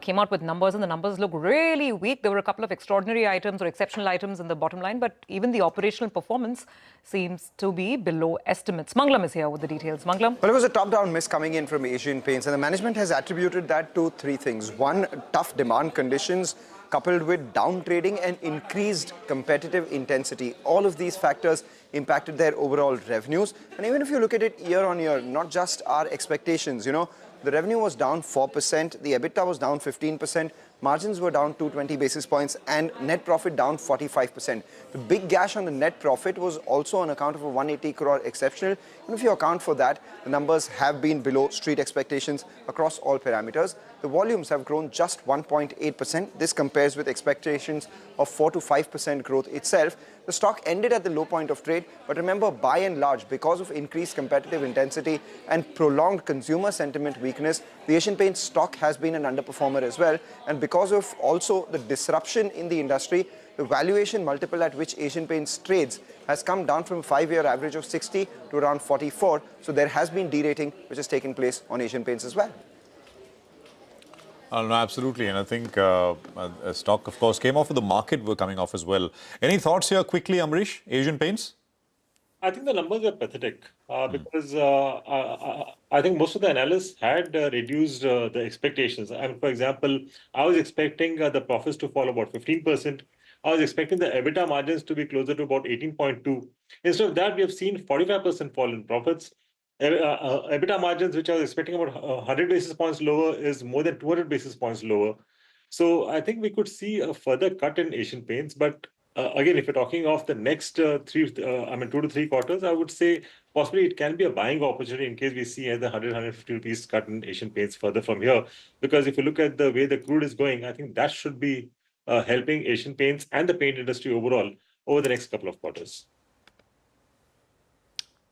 came out with numbers, and the numbers look really weak. There were a couple of extraordinary items or exceptional items in the bottom line, but even the operational performance seems to be below estimates. Manglam is here with the details. Manglam? Well, it was a top-down miss coming in from Asian Paints, and the management has attributed that to three things. One, tough demand conditions coupled with down trading and increased competitive intensity. All of these factors impacted their overall revenues. And even if you look at it year on year, not just our expectations, the revenue was down 4%, the EBITDA was down 15%, margins were down 220 basis points, and net profit down 45%. The big gash on the net profit was also on account of a 180 crore exceptional. And if you account for that, the numbers have been below street expectations across all parameters. The volumes have grown just 1.8%. This compares with expectations of 4 to 5% growth itself. The stock ended at the low point of trade, but remember, by and large, because of increased competitive intensity and prolonged consumer sentiment weakness, the Asian Paints stock has been an underperformer as well. And because of also the disruption in the industry, the valuation multiple at which Asian Paints trades has come down from a 5-year average of 60 to around 44. So there has been derating which has taken place on Asian Paints as well. No, absolutely. And I think stock, of course, came off with the market were coming off as well. Any thoughts here quickly, Amrish? Asian Paints? I think the numbers are pathetic because I think most of the analysts had reduced the expectations. And for example, I was expecting the profits to fall about 15%. I was expecting the EBITDA margins to be closer to about 18.2. Instead of that, we have seen 45% fall in profits. EBITDA margins, which I was expecting about 100 basis points lower, is more than 200 basis points lower. So I think we could see a further cut in Asian Paints. But again, if you're talking of the next 2 to 3 quarters, I would say possibly it can be a buying opportunity in case we see either 100-150 rupees cut in Asian Paints further from here. Because if you look at the way the crude is going, I think that should be helping Asian Paints and the paint industry overall over the next couple of quarters.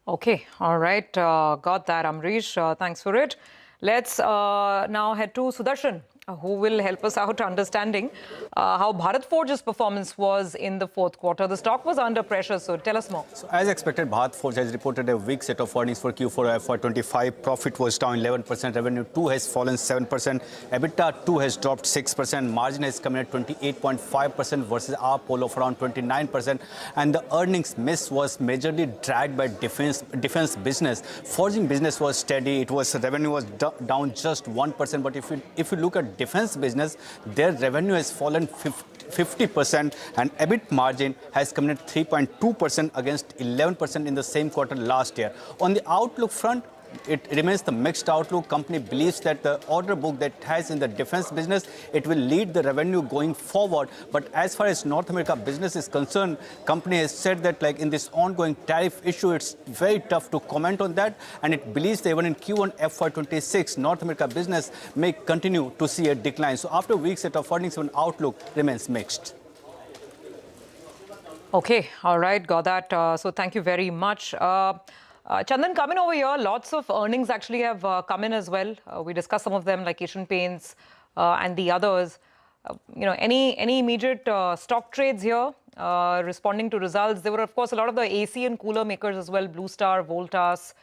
Okay, all right. Got that, Amrish. Thanks for it. Let's now head to Sudarshan, who will help us out understanding how Bharat Forge's performance was in the fourth quarter. The stock was under pressure, so tell us more. So as expected, Bharat Forge has reported a weak set of earnings for Q4 FY25. Profit was down 11%, revenue too has fallen 7%, EBITDA too has dropped 6%, margin has come in at 28.5% versus our poll of around 29%, and the earnings miss was majorly dragged by defense business. Forging business was steady. Revenue was down just 1%, but if you look at defense business, their revenue has fallen 50% and EBIT margin has come in at 3.2% against 11% in the same quarter last year. On the outlook front, it remains the mixed outlook. Company believes that the order book that it has in the defense business, it will lead the revenue going forward. But as far as North America business is concerned, company has said that like in this ongoing tariff issue, it's very tough to comment on that. And it believes that even in Q1 FY26, North America business may continue to see a decline. So after a week set of earnings, an outlook remains mixed. Okay, all right, got that. So thank you very much. Chandan, coming over here, lots of earnings actually have come in as well. We discussed some of them like Asian Paints and the others. Any immediate stock trades here responding to results? There were, of course, a lot of the AC and cooler makers as well, Blue Star, Voltas,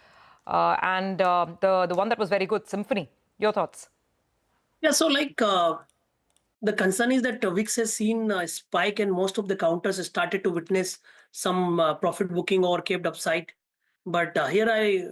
and the one that was very good, Symphony. Your thoughts? Yeah, so the concern is that VIX has seen a spike and most of the counters started to witness some profit booking or kept upside. But here I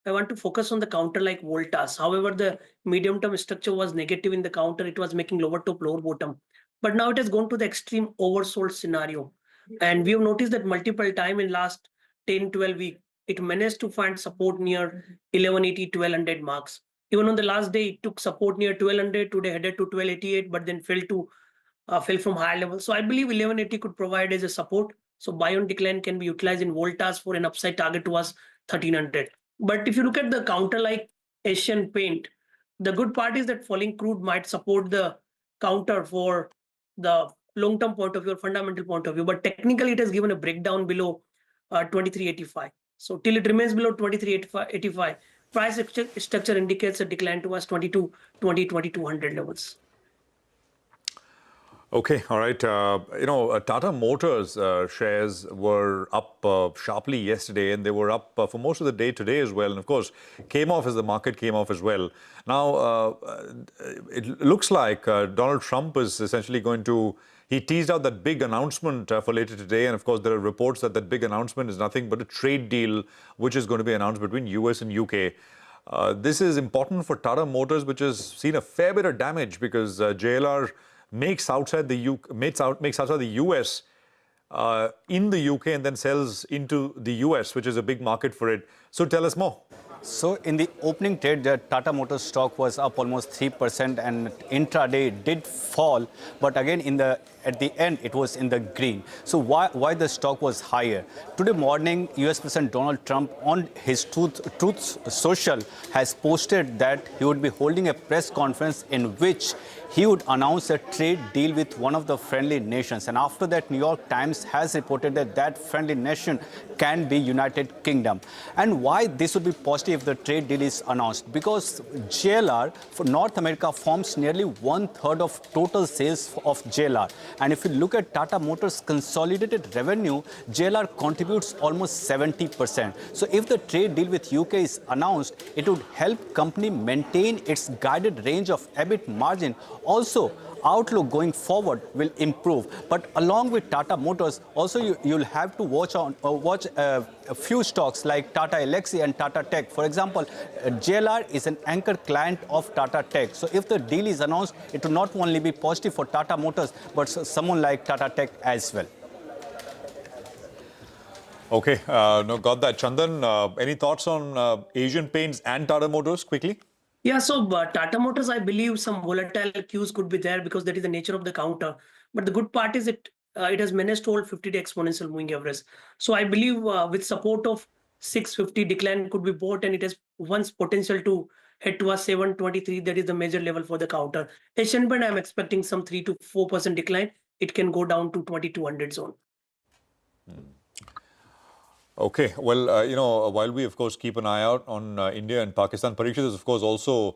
want to focus on the counter like Voltas. However, the medium-term structure was negative in the counter. It was making lower top, lower bottom. But now it has gone to the extreme oversold scenario. And we have noticed that multiple times in last 10, 12 weeks, it managed to find support near 1180, 1200 marks. Even on the last day, it took support near 1200. Today headed to 1288, but then fell from higher level. So I believe 1180 could provide as a support. So buy on decline can be utilized in Voltas for an upside target was 1300. But if you look at the counter like Asian Paint, the good part is that falling crude might support the counter for the long-term point of view or fundamental point of view. But technically, it has given a breakdown below 2385. So till it remains below 2385, price structure indicates a decline towards 2200 levels. Okay, all right. Tata Motors shares were up sharply yesterday, and they were up for most of the day today as well. And of course, came off as the market came off as well. Now, it looks like Donald Trump is essentially going to. He teased out that big announcement for later today. And of course, there are reports that that big announcement is nothing but a trade deal, which is going to be announced between US and UK. This is important for Tata Motors, which has seen a fair bit of damage because JLR makes outside the US in the UK and then sells into the US, which is a big market for it. So tell us more. So in the opening trade, the Tata Motors stock was up almost 3% and intraday did fall. But again, at the end, it was in the green. So why the stock was higher? Today morning, US President Donald Trump on his Truth Social has posted that he would be holding a press conference in which he would announce a trade deal with one of the friendly nations. And after that, New York Times has reported that that friendly nation can be United Kingdom. And why this would be positive if the trade deal is announced? Because JLR for North America forms nearly 1/3 of total sales of JLR. And if you look at Tata Motors' consolidated revenue, JLR contributes almost 70%. So if the trade deal with UK is announced, it would help company maintain its guided range of EBIT margin. Also, outlook going forward will improve. But along with Tata Motors, also you'll have to watch a few stocks like Tata Elxsi and Tata Tech. For example, JLR is an anchor client of Tata Tech. So if the deal is announced, it will not only be positive for Tata Motors, but someone like Tata Tech as well. Okay, no, got that. Chandan, any thoughts on Asian Paints and Tata Motors quickly? Yeah, so Tata Motors, I believe some volatile cues could be there because that is the nature of the counter. But the good part is it has managed to hold 50-day exponential moving average. So I believe with support of 650 decline could be bought, and it has once potential to head to a 723. That is the major level for the counter. Asian Paint, I'm expecting some 3 to 4% decline. It can go down to 2200 zone. Okay, well, while we, of course, keep an eye out on India and Pakistan, Parikshit is, of course, also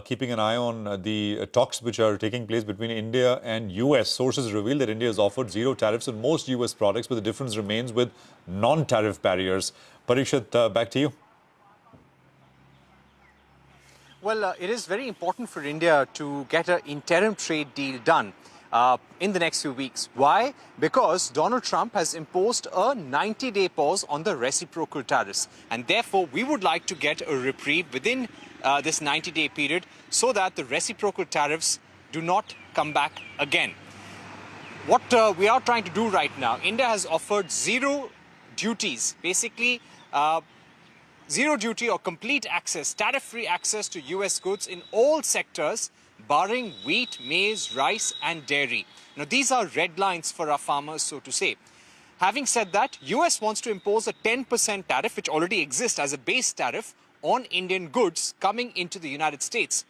keeping an eye on the talks which are taking place between India and US. Sources reveal that India has offered zero tariffs on most US products, but the difference remains with non-tariff barriers. Parikshit, back to you. Well, it is very important for India to get an interim trade deal done in the next few weeks. Why? Because Donald Trump has imposed a 90-day pause on the reciprocal tariffs. And therefore, we would like to get a reprieve within this 90-day period so that the reciprocal tariffs do not come back again. What we are trying to do right now, India has offered zero duties, basically zero duty or complete access, tariff-free access to US goods in all sectors, barring wheat, maize, rice and dairy. Now, these are red lines for our farmers, so to say. Having said that, US wants to impose a 10% tariff, which already exists as a base tariff, on Indian goods coming into the United States.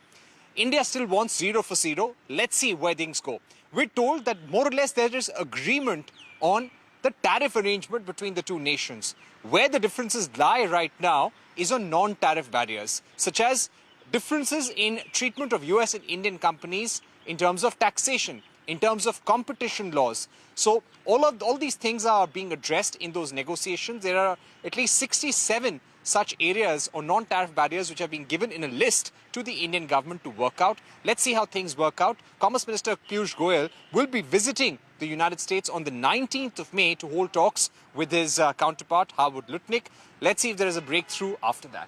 India still wants 0 for 0. Let's see where things go. We're told that more or less there is agreement on the tariff arrangement between the two nations. Where the differences lie right now is on non-tariff barriers, such as differences in treatment of US and Indian companies in terms of taxation, in terms of competition laws. So all these things are being addressed in those negotiations. There are at least 67 such areas or non-tariff barriers which have been given in a list to the Indian government to work out. Let's see how things work out. Commerce Minister Piyush Goyal will be visiting the United States on the 19th of May to hold talks with his counterpart, Howard Lutnick. Let's see if there is a breakthrough after that.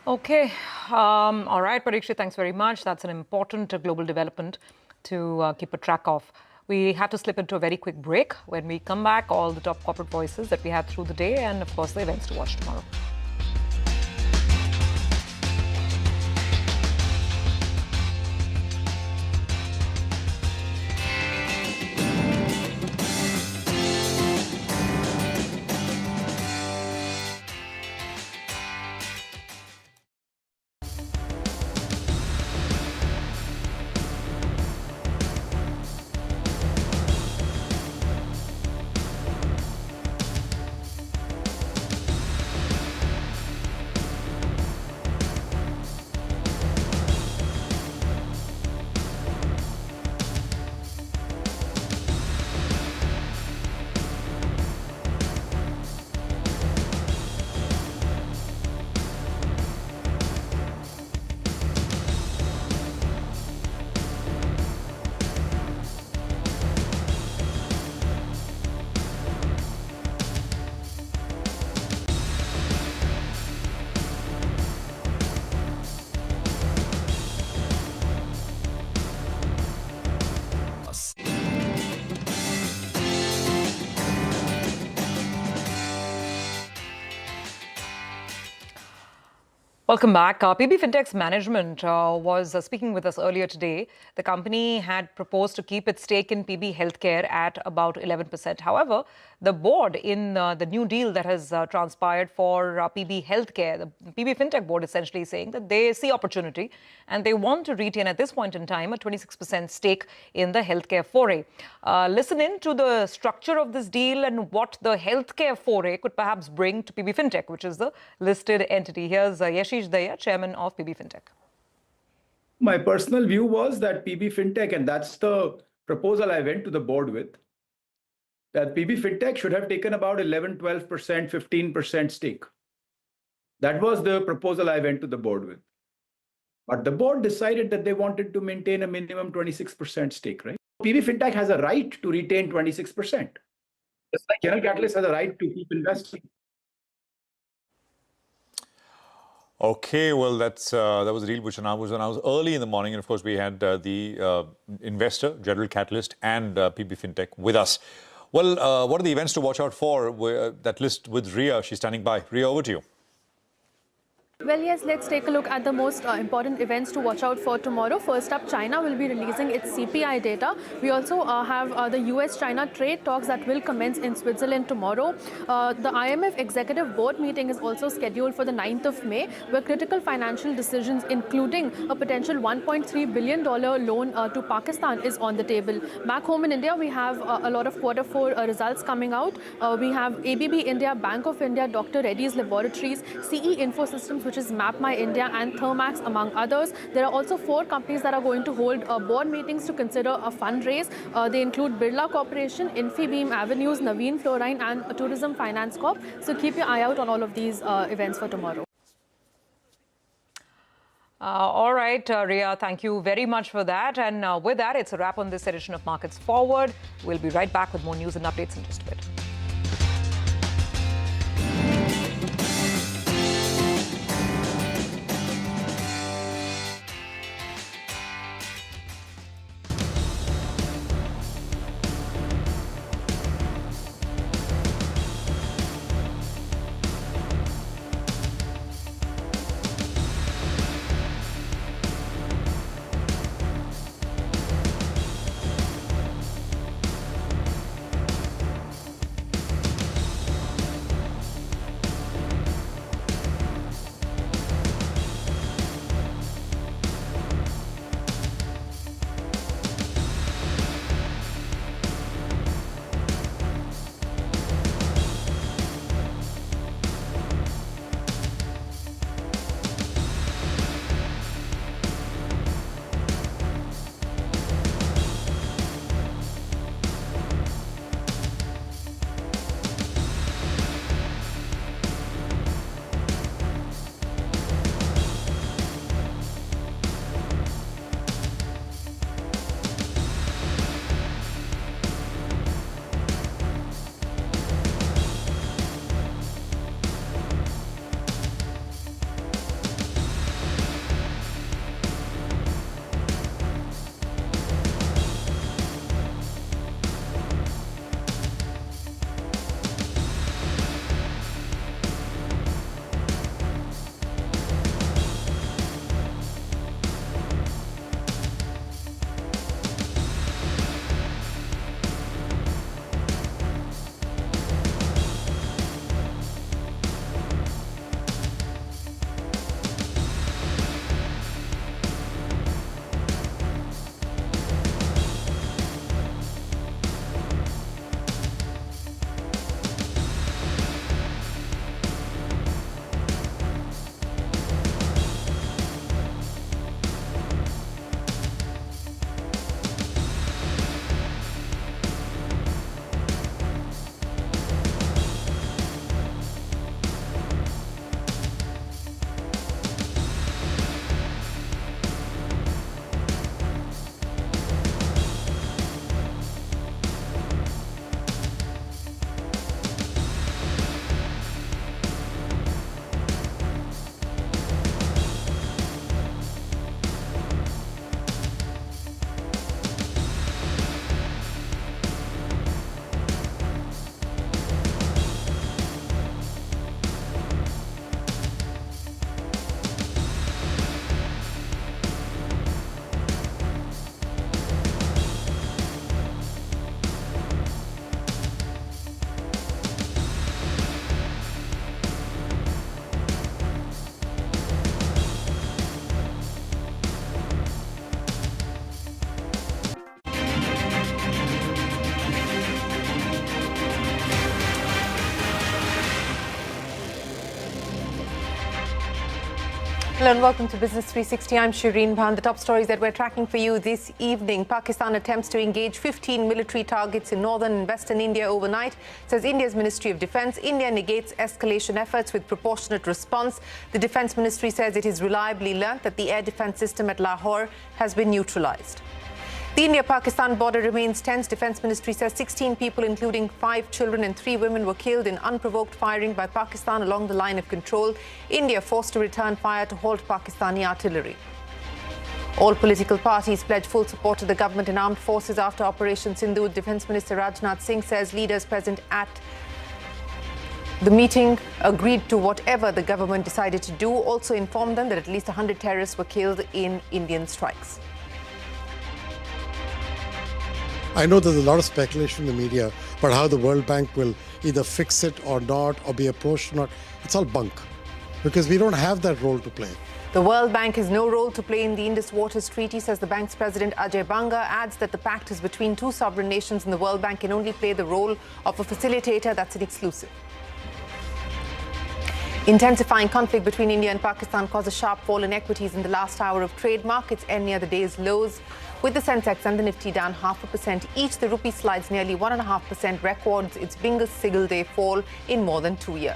Okay. All right, Parikshit, thanks very much. That's an important global development to keep a track of. We have to slip into a very quick break. When we come back, all the top corporate voices that we had through the day and, of course, the events to watch tomorrow. Welcome back. PB Fintech's management was speaking with us earlier today. The company had proposed to keep its stake in PB Healthcare at about 11%. However, the board in the new deal that has transpired for PB Healthcare, the PB Fintech board essentially saying that they see opportunity and they want to retain at this point in time a 26% stake in the healthcare foray. Listen in to the structure of this deal and what the healthcare foray could perhaps bring to PB Fintech, which is the listed entity. Here's Yashish Daya, chairman of PB Fintech. My personal view was that PB Fintech, and that's the proposal I went to the board with, that PB Fintech should have taken about 11, 12%, 15% stake. That was the proposal I went to the board with. But the board decided that they wanted to maintain a minimum 26% stake, right? PB Fintech has a right to retain 26%. Just like General Catalyst has a right to keep investing. Okay, well, that was a deal which was announced early in the morning. And of course, we had the investor, General Catalyst, and PB Fintech with us. Well, what are the events to watch out for? That list with Ria, she's standing by. Ria, over to you. Well, yes, let's take a look at the most important events to watch out for tomorrow. First up, China will be releasing its CPI data. We also have the US-China trade talks that will commence in Switzerland tomorrow. The IMF Executive Board meeting is also scheduled for the 9th of May, where critical financial decisions, including a potential $1.3 billion loan to Pakistan, is on the table. Back home in India, we have a lot of Q4 results coming out. We have ABB India, Bank of India, Dr. Reddy's Laboratories, CE Infosystems, which is Map My India, and Thermax, among others. There are also 4 companies that are going to hold board meetings to consider a fundraise. They include Birla Corporation, Infibeam Avenues, Naveen Fluorine, and Tourism Finance Corp. So keep your eye out on all of these events for tomorrow. All right, Ria, thank you very much for that. And with that, it's a wrap on this edition of Markets Forward. We'll be right back with more news and updates in just a bit. Hello and welcome to Business 360. I'm Shriram Finance. The top stories that we're tracking for you this evening. Pakistan attempts to engage 15 military targets in northern and western India overnight, says India's Ministry of Defence. India negates escalation efforts with proportionate response. The Defence Ministry says it has reliably learnt that the air defence system at Lahore has been neutralised. The India-Pakistan border remains tense. Defence Ministry says 16 people, including 5 children and 3 women, were killed in unprovoked firing by Pakistan along the line of control. India forced to return fire to halt Pakistani artillery. All political parties pledge full support to the government and armed forces after Operation Sindoor. Defence Minister Rajnath Singh says leaders present at the meeting agreed to whatever the government decided to do. Also informed them that at least 100 terrorists were killed in Indian strikes. I know there's a lot of speculation in the media about how the World Bank will either fix it or not, or be approached or not. It's all bunk, because we don't have that role to play. The World Bank has no role to play in the Indus Waters Treaty, says the bank's president Ajay Banga. Adds that the pact is between 2 sovereign nations and the World Bank can only play the role of a facilitator. That's an exclusive. Intensifying conflict between India and Pakistan caused a sharp fall in equities in the last hour of trade. Markets end near the day's lows, with the Sensex and the Nifty down 0.5% each. The rupee slides nearly 1.5%, records its biggest single-day fall in more than 2 years.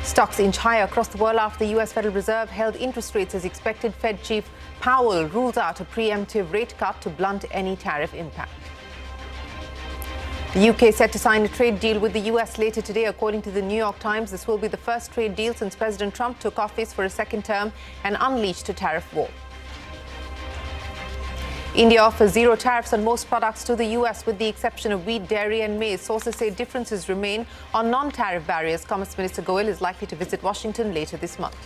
Stocks inch higher across the world after the US Federal Reserve held interest rates as expected. Fed Chief Powell rules out a preemptive rate cut to blunt any tariff impact. The UK is set to sign a trade deal with the US later today, according to the New York Times. This will be the first trade deal since President Trump took office for a second term and unleashed a tariff war. India offers 0 tariffs on most products to the US, with the exception of wheat, dairy and maize. Sources say differences remain on non-tariff barriers. Commerce Minister Goyal is likely to visit Washington later this month.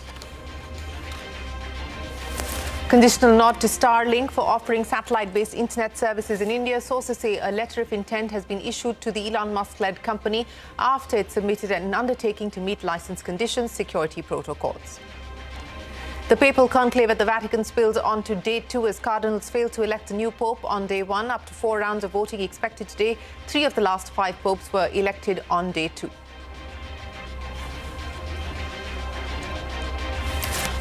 Conditional nod to Starlink for offering satellite-based internet services in India. Sources say a letter of intent has been issued to the Elon Musk-led company after it submitted an undertaking to meet license conditions, security protocols. The papal conclave at the Vatican spills on to day 2 as cardinals fail to elect a new pope on day 1. Up to 4 rounds of voting expected today. 3 of the last 5 popes were elected on day 2.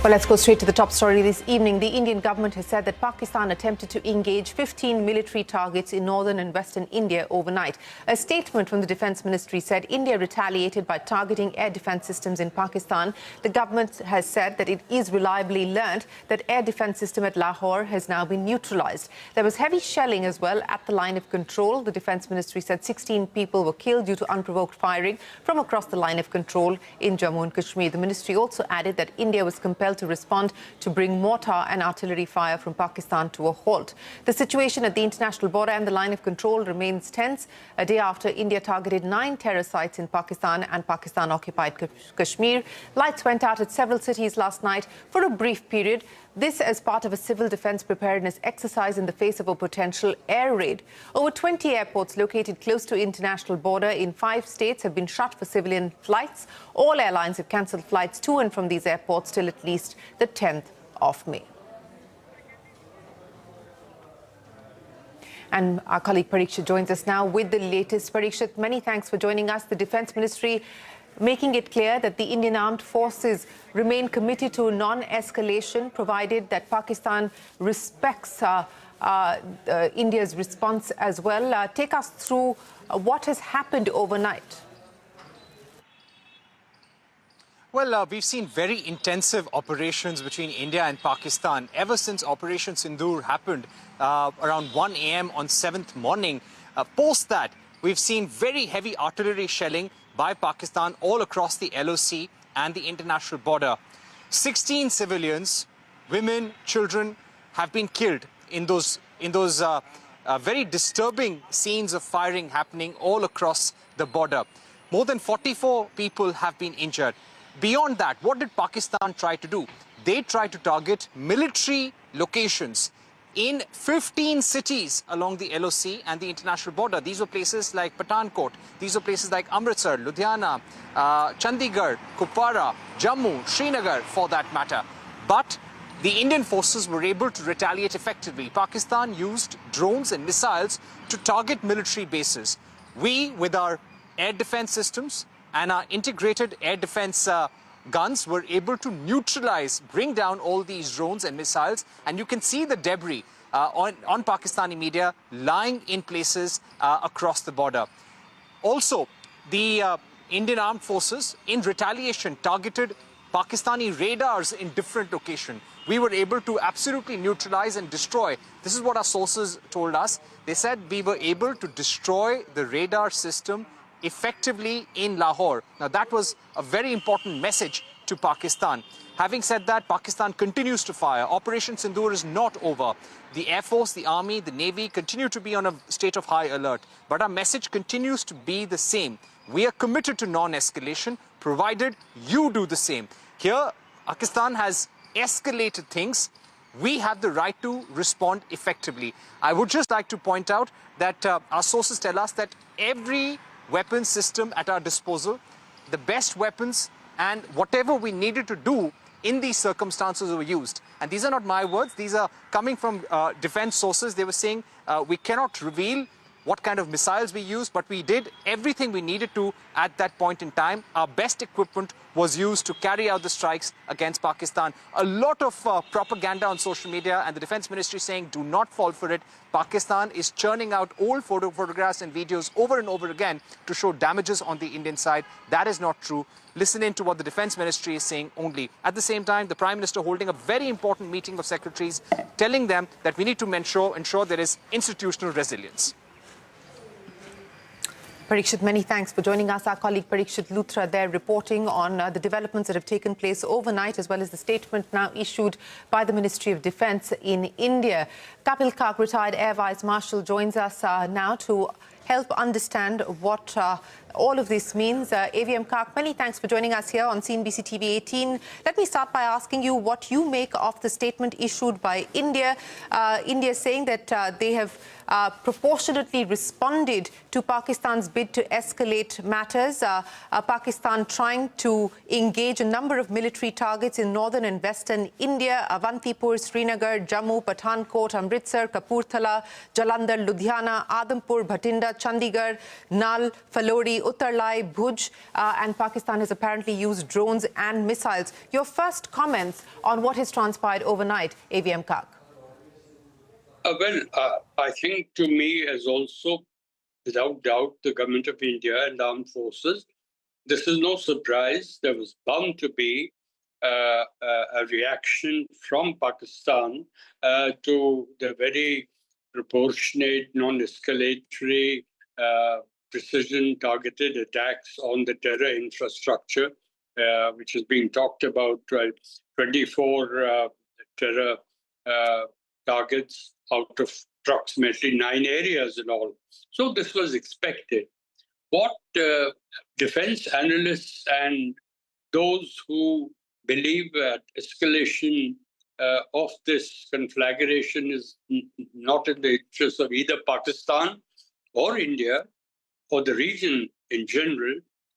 Well, let's go straight to the top story this evening. The Indian government has said that Pakistan attempted to engage 15 military targets in northern and western India overnight. A statement from the Defence Ministry said India retaliated by targeting air defence systems in Pakistan. The government has said that it is reliably learnt that air defence system at Lahore has now been neutralised. There was heavy shelling as well at the line of control. The Defence Ministry said 16 people were killed due to unprovoked firing from across the line of control in Jammu and Kashmir. The ministry also added that India was compelled to respond to bring mortar and artillery fire from Pakistan to a halt. The situation at the international border and the line of control remains tense, a day after India targeted 9 terror sites in Pakistan and Pakistan-occupied Kashmir. Lights went out at several cities last night for a brief period. This as part of a civil defence preparedness exercise in the face of a potential air raid. Over 20 airports located close to international border in 5 states have been shut for civilian flights. All airlines have cancelled flights to and from these airports till at least the 10th of May. And our colleague Pariksha joins us now with the latest. Pariksha, many thanks for joining us. The Defence Ministry making it clear that the Indian armed forces remain committed to non-escalation, provided that Pakistan respects India's response as well. Take us through what has happened overnight. Well, we've seen very intensive operations between India and Pakistan ever since Operation Sindoor happened around 1 a.m. on 7th morning. Post that, we've seen very heavy artillery shelling by Pakistan all across the LOC and the international border. 16 civilians, women, children have been killed in those very disturbing scenes of firing happening all across the border. More than 44 people have been injured. Beyond that, what did Pakistan try to do? They tried to target military locations in 15 cities along the LOC and the international border. These were places like Pathankot. These were places like Amritsar, Ludhiana, Chandigarh, Kupwara, Jammu, Srinagar, for that matter. But the Indian forces were able to retaliate effectively. Pakistan used drones and missiles to target military bases. We, with our air defense systems and our integrated air defense guns were able to neutralize, bring down all these drones and missiles. And you can see the debris on Pakistani media lying in places across the border. Also, the Indian Armed Forces, in retaliation, targeted Pakistani radars in different locations. We were able to absolutely neutralize and destroy. This is what our sources told us. They said we were able to destroy the radar system effectively in Lahore. Now, that was a very important message to Pakistan. Having said that, Pakistan continues to fire. Operation Sindoor is not over. The Air Force, the Army, the Navy continue to be on a state of high alert. But our message continues to be the same. We are committed to non-escalation, provided you do the same. Here, Pakistan has escalated things. We have the right to respond effectively. I would just like to point out that our sources tell us that every weapon system at our disposal, the best weapons and whatever we needed to do in these circumstances were used. And these are not my words. These are coming from defense sources. They were saying we cannot reveal what kind of missiles we used, but we did everything we needed to at that point in time. Our best equipment was used to carry out the strikes against Pakistan. A lot of propaganda on social media, and the Defense Ministry saying do not fall for it. Pakistan is churning out old photographs and videos over and over again to show damages on the Indian side. That is not true. Listen in to what the Defense Ministry is saying only. At the same time, the Prime Minister holding a very important meeting of secretaries, telling them that we need to ensure there is institutional resilience. Parikshit, many thanks for joining us. Our colleague Parikshit Luthra there reporting on the developments that have taken place overnight, as well as the statement now issued by the Ministry of Defence in India. Kapil Kak, retired Air Vice Marshal, joins us now to help understand what all of this means. AVM Kak, many thanks for joining us here on CNBC-TV18. Let me start by asking you what you make of the statement issued by India. India saying that they have proportionately responded to Pakistan's bid to escalate matters. Pakistan trying to engage a number of military targets in northern and western India: Avantipur, Srinagar, Jammu, Pathankot, Amritsar, Kapurthala, Jalandhar, Ludhiana, Adampur, Bhatinda, Chandigarh, Nal, Falodi, Uttarlai, Bhuj, and Pakistan has apparently used drones and missiles. Your first comments on what has transpired overnight, AVM Kak? I think to me as also, without doubt, the government of India and armed forces, this is no surprise. There was bound to be a reaction from Pakistan to the very proportionate, non-escalatory, precision-targeted attacks on the terror infrastructure, which is being talked about, 24 terror targets out of approximately 9 areas in all. So this was expected. What defense analysts and those who believe that escalation of this conflagration is not in the interest of either Pakistan or India or the region in general,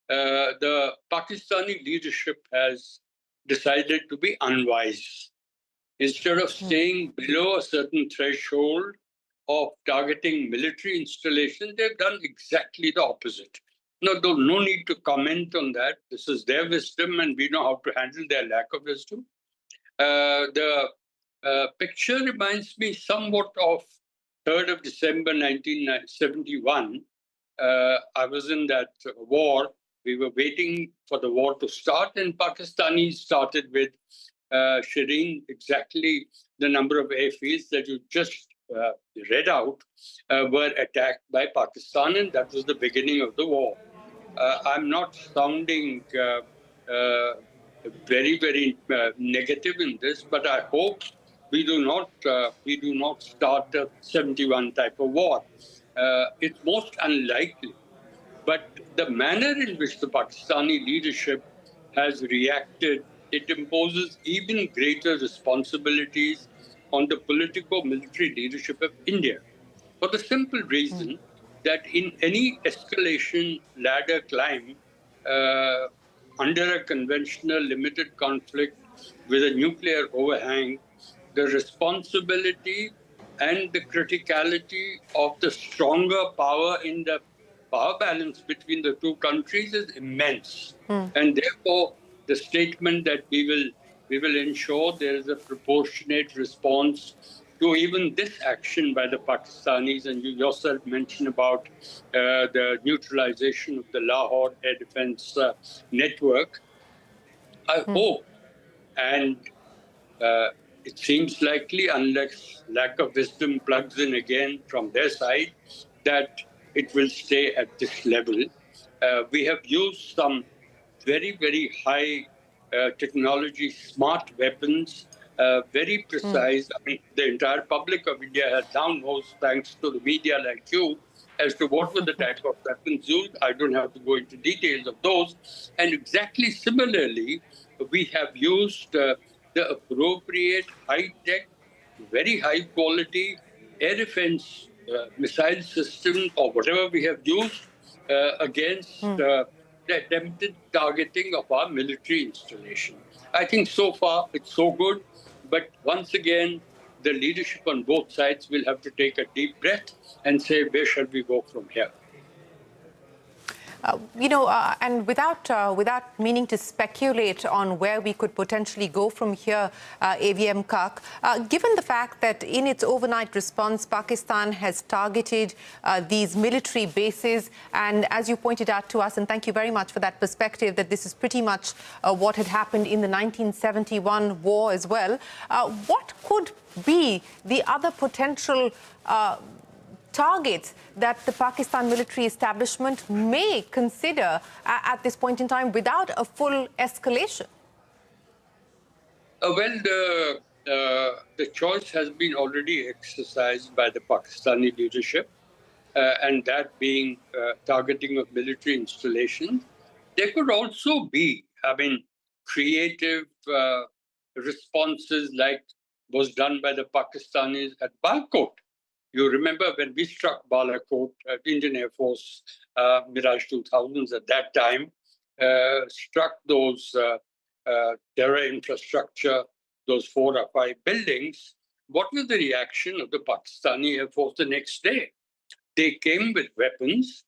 the Pakistani leadership has decided to be unwise. Instead of staying below a certain threshold of targeting military installations, they've done exactly the opposite. No need to comment on that. This is their wisdom, and we know how to handle their lack of wisdom. The picture reminds me somewhat of 3rd of December 1971. I was in that war. We were waiting for the war to start, and Pakistanis started with Shriram, exactly the number of airfields that you just read out were attacked by Pakistan, and that was the beginning of the war. I'm not sounding very, very negative in this, but I hope we do not start a 71 type of war. It's most unlikely. But the manner in which the Pakistani leadership has reacted, it imposes even greater responsibilities on the politico-military leadership of India, for the simple reason that in any escalation ladder climb under a conventional limited conflict with a nuclear overhang, the responsibility and the criticality of the stronger power in the power balance between the two countries is immense. And therefore, the statement that we will ensure there is a proportionate response to even this action by the Pakistanis, and you yourself mentioned about the neutralization of the Lahore Air Defence Network. I hope, and it seems likely, unless lack of wisdom plugs in again from their side, that it will stay at this level. We have used some very, very high technology, smart weapons, very precise. I mean, the entire public of India has now knows, thanks to the media like you, as to what were the type of weapons used. I don't have to go into details of those. And exactly similarly, we have used the appropriate high-tech, very high-quality air defense missile system or whatever we have used against the attempted targeting of our military installation. I think so far it's so good, but once again, the leadership on both sides will have to take a deep breath and say, where shall we go from here? And without meaning to speculate on where we could potentially go from here, AVM Kak, given the fact that in its overnight response, Pakistan has targeted these military bases, and as you pointed out to us, and thank you very much for that perspective, that this is pretty much what had happened in the 1971 war as well. What could be the other potential targets that the Pakistan military establishment may consider at this point in time without a full escalation? The choice has been already exercised by the Pakistani leadership, and that being targeting of military installations. There could also be, creative responses like was done by the Pakistanis at Balkot. You remember when we struck Balakot, Indian Air Force, Mirage 2000s at that time, struck those terror infrastructure, those 4 or 5 buildings. What was the reaction of the Pakistani Air Force the next day? They came with weapons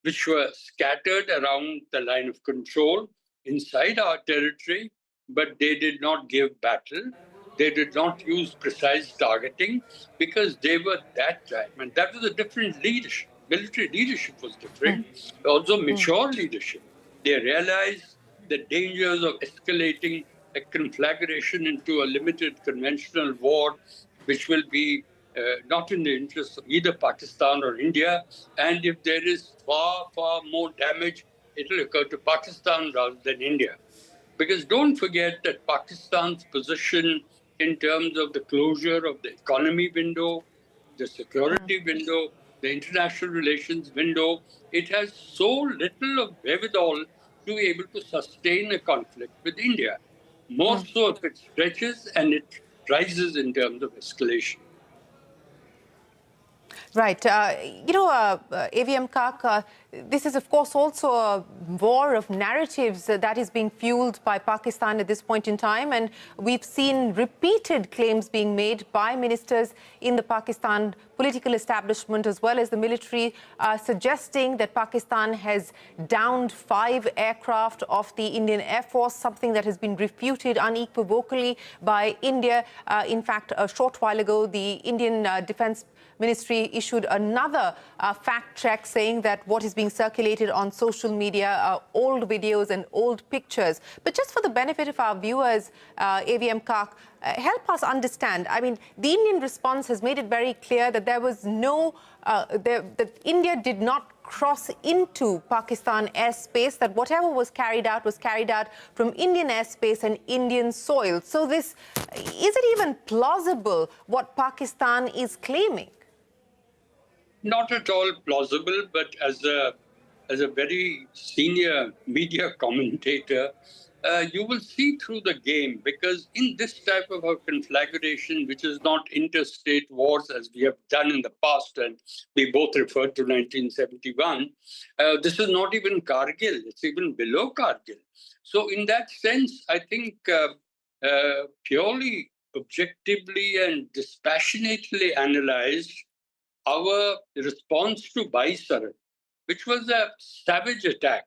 which were scattered around the line of control inside our territory, but they did not give battle. They did not use precise targeting because they were that time. And that was a different leadership. Military leadership was different. Also mature leadership. They realized the dangers of escalating a conflagration into a limited conventional war, which will be not in the interest of either Pakistan or India. And if there is far, far more damage, it will occur to Pakistan rather than India. Because don't forget that Pakistan's position in terms of the closure of the economy window, the security window, the international relations window, it has so little of wherewithal to be able to sustain a conflict with India. More so if it stretches and it rises in terms of escalation. Right. AVM Kak, this is, of course, also a war of narratives that is being fueled by Pakistan at this point in time. And we've seen repeated claims being made by ministers in the Pakistan political establishment as well as the military, suggesting that Pakistan has downed 5 aircraft of the Indian Air Force, something that has been refuted unequivocally by India. In fact, a short while ago, the Indian Defence Ministry issued another fact check saying that what is being circulated on social media are old videos and old pictures. But just for the benefit of our viewers, AVM Kak, help us understand. I mean, the Indian response has made it very clear that there was no, that India did not cross into Pakistan airspace, that whatever was carried out from Indian airspace and Indian soil. So this, is it even plausible what Pakistan is claiming? Not at all plausible, but as a very senior media commentator, you will see through the game, because in this type of a conflagration, which is not interstate wars as we have done in the past, and we both referred to 1971, this is not even Kargil, it's even below Kargil. So in that sense, I think purely objectively and dispassionately analyzed, our response to Baisaran, which was a savage attack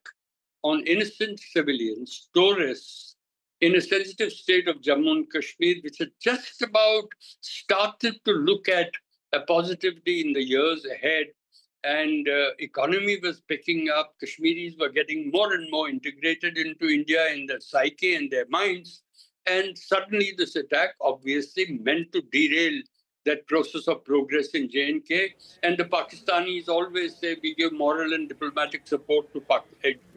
on innocent civilians, tourists, in a sensitive state of Jammu and Kashmir, which had just about started to look at a positivity in the years ahead, and economy was picking up. Kashmiris were getting more and more integrated into India in their psyche and their minds. And suddenly this attack obviously meant to derail that process of progress in J&K. And the Pakistanis always say we give moral and diplomatic support to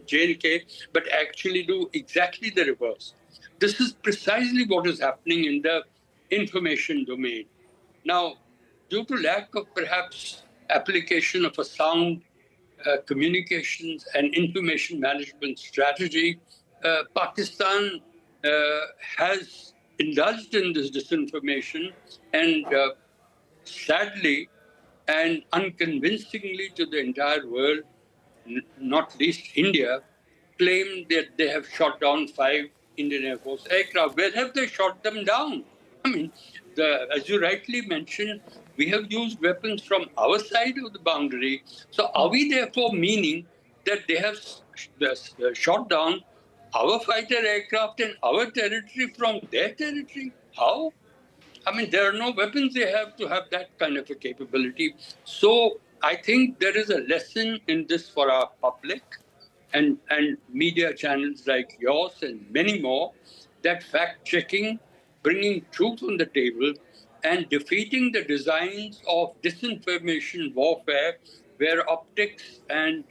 J&K, but actually do exactly the reverse. This is precisely what is happening in the information domain. Now, due to lack of perhaps application of a sound communications and information management strategy, Pakistan has indulged in this disinformation and sadly and unconvincingly to the entire world, not least India, claimed that they have shot down 5 Indian Air Force aircraft. Where have they shot them down? I mean, as you rightly mentioned, we have used weapons from our side of the boundary. So are we therefore meaning that they have shot down our fighter aircraft in our territory from their territory? How? I mean, there are no weapons they have to have that kind of a capability. So I think there is a lesson in this for our public and media channels like yours and many more, that fact-checking, bringing truth on the table, and defeating the designs of disinformation warfare, where optics and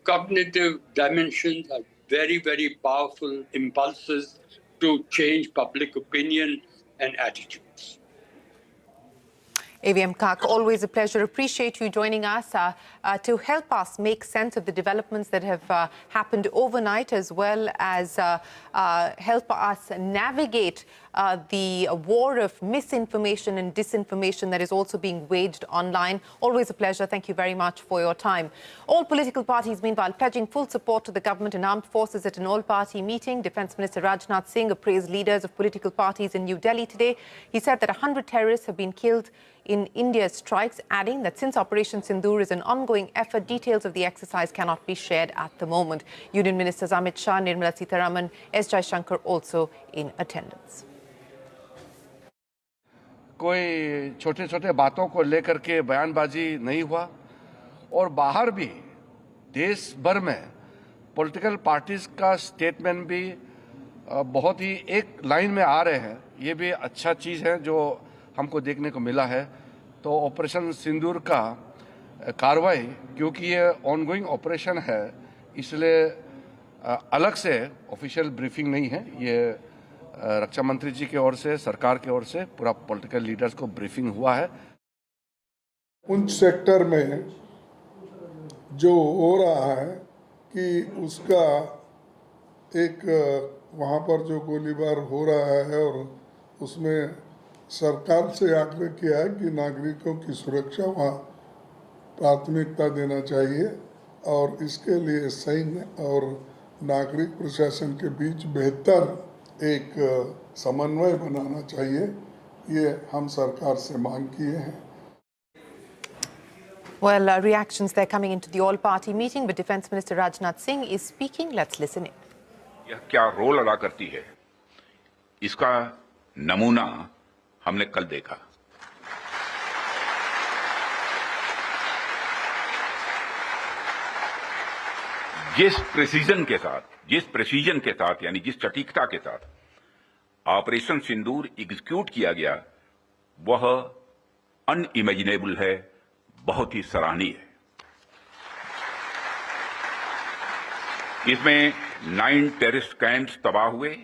cognitive dimensions are very, very powerful impulses to change public opinion and attitudes. AVM Kak, always a pleasure. Appreciate you joining us to help us make sense of the developments that have happened overnight, as well as help us navigate the war of misinformation and disinformation that is also being waged online. Always a pleasure. Thank you very much for your time. All political parties, meanwhile, pledging full support to the government and armed forces at an all-party meeting. Defence Minister Rajnath Singh appraised leaders of political parties in New Delhi today. He said that 100 terrorists have been killed in India's strikes, adding that since Operation Sindoor is an ongoing effort, details of the exercise cannot be shared at the moment. Union Ministers Amit Shah, Nirmala Sitharaman, S. Jaishankar also in attendance. कोई छोटे छोटे बातों को लेकर के बयानबाजी नहीं हुआ और बाहर भी देश भर में पॉलिटिकल पार्टीज का स्टेटमेंट भी बहुत ही एक लाइन में आ रहे हैं. ये भी अच्छा चीज़ है जो हमको देखने को मिला है. तो ऑपरेशन सिंदूर का कार्रवाई, क्योंकि ये ऑनगोइंग ऑपरेशन है, इसलिए अलग से ऑफिशियल ब्रीफिंग नहीं है. ये रक्षा मंत्री जी की ओर से, सरकार की ओर से पूरा पॉलिटिकल लीडर्स को ब्रीफिंग हुआ है. उन सेक्टर में जो हो रहा है कि उसका एक वहाँ पर जो गोलीबार हो रहा है और उसमें सरकार से आग्रह किया है कि नागरिकों की सुरक्षा वहाँ प्राथमिकता देना चाहिए और इसके लिए सैन्य और नागरिक प्रशासन के बीच बेहतर एक समन्वय बनाना चाहिए. ये हम सरकार से मांग किए हैं. Well, reactions there coming into the all-party meeting, but Defence Minister Rajnath Singh is speaking. Let's listen in. यह क्या रोल अदा करती है, इसका नमूना हमने कल देखा. जिस प्रेसिजन के साथ यानी जिस सटीकता के साथ ऑपरेशन सिंदूर एग्जीक्यूट किया गया, वह अनइमेजिनेबल है, बहुत ही सराहनीय है. इसमें 9 टेररिस्ट कैंप्स तबाह हुए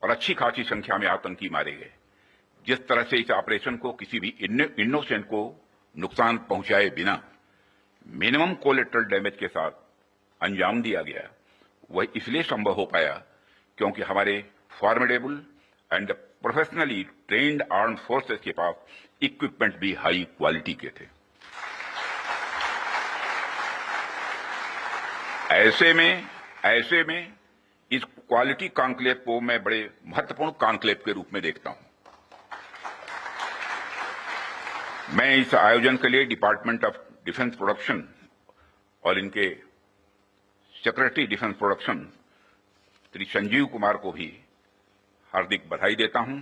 और अच्छी खासी संख्या में आतंकी मारे गए. जिस तरह से इस ऑपरेशन को किसी भी इनोसेंट को नुकसान पहुंचाए बिना मिनिमम कोलेटरल डैमेज के साथ अंजाम दिया गया, वह इसलिए संभव हो पाया क्योंकि हमारे formidable and professionally trained armed forces के पास इक्विपमेंट भी हाई क्वालिटी के थे. ऐसे में इस क्वालिटी कॉन्क्लेव को मैं बड़े महत्वपूर्ण कॉन्क्लेव के रूप में देखता हूं. मैं इस आयोजन के लिए डिपार्टमेंट ऑफ डिफेंस प्रोडक्शन और इनके secretary defence production Shri Sanjeev Kumar को भी हार्दिक बधाई देता हूं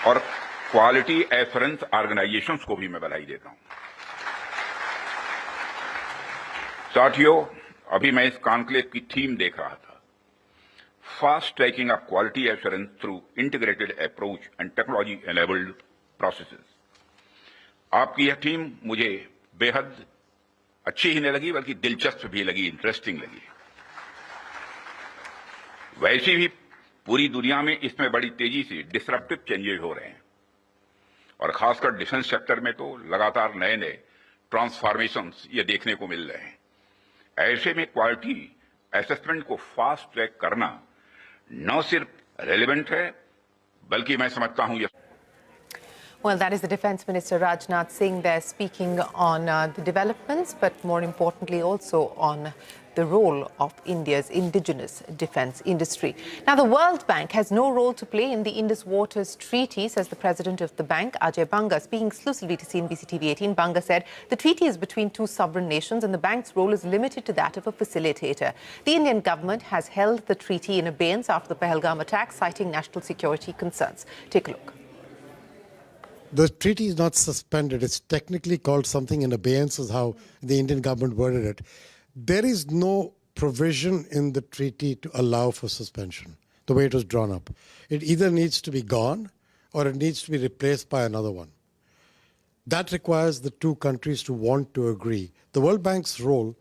और क्वालिटी एश्योरेंस ऑर्गेनाइजेशंस को भी मैं बधाई देता हूं। साथियों, अभी मैं इस कॉन्क्लेव की थीम देख रहा था, fast tracking of quality assurance through integrated approach and technology enabled processes. आपकी यह थीम मुझे बेहद अच्छी ही नहीं लगी, बल्कि दिलचस्प भी लगी, इंटरेस्टिंग लगी। वैसे भी पूरी दुनिया में इसमें बड़ी तेजी से डिसरप्टिव चेंजेस हो रहे हैं और खासकर डिफेंस सेक्टर में तो लगातार नए नए ट्रांसफॉर्मेशंस ये देखने को मिल रहे हैं। ऐसे में क्वालिटी असेसमेंट को फास्ट ट्रैक करना न सिर्फ रेलेवेंट है, बल्कि मैं समझता हूं यह Well, that is the Defence Minister Rajnath Singh there speaking on the developments, but more importantly also on the role of India's indigenous defence industry. Now, the World Bank has no role to play in the Indus Waters Treaty, says the president of the bank, Ajay Banga. Speaking exclusively to CNBC-TV18, Banga said the treaty is between two sovereign nations and the bank's role is limited to that of a facilitator. The Indian government has held the treaty in abeyance after the Pahalgam attack, citing national security concerns. Take a look. The treaty is not suspended. It's technically called something in abeyance, is how the Indian government worded it. There is no provision in the treaty to allow for suspension, the way it was drawn up. It either needs to be gone or it needs to be replaced by another one. That requires the two countries to want to agree. The World Bank's role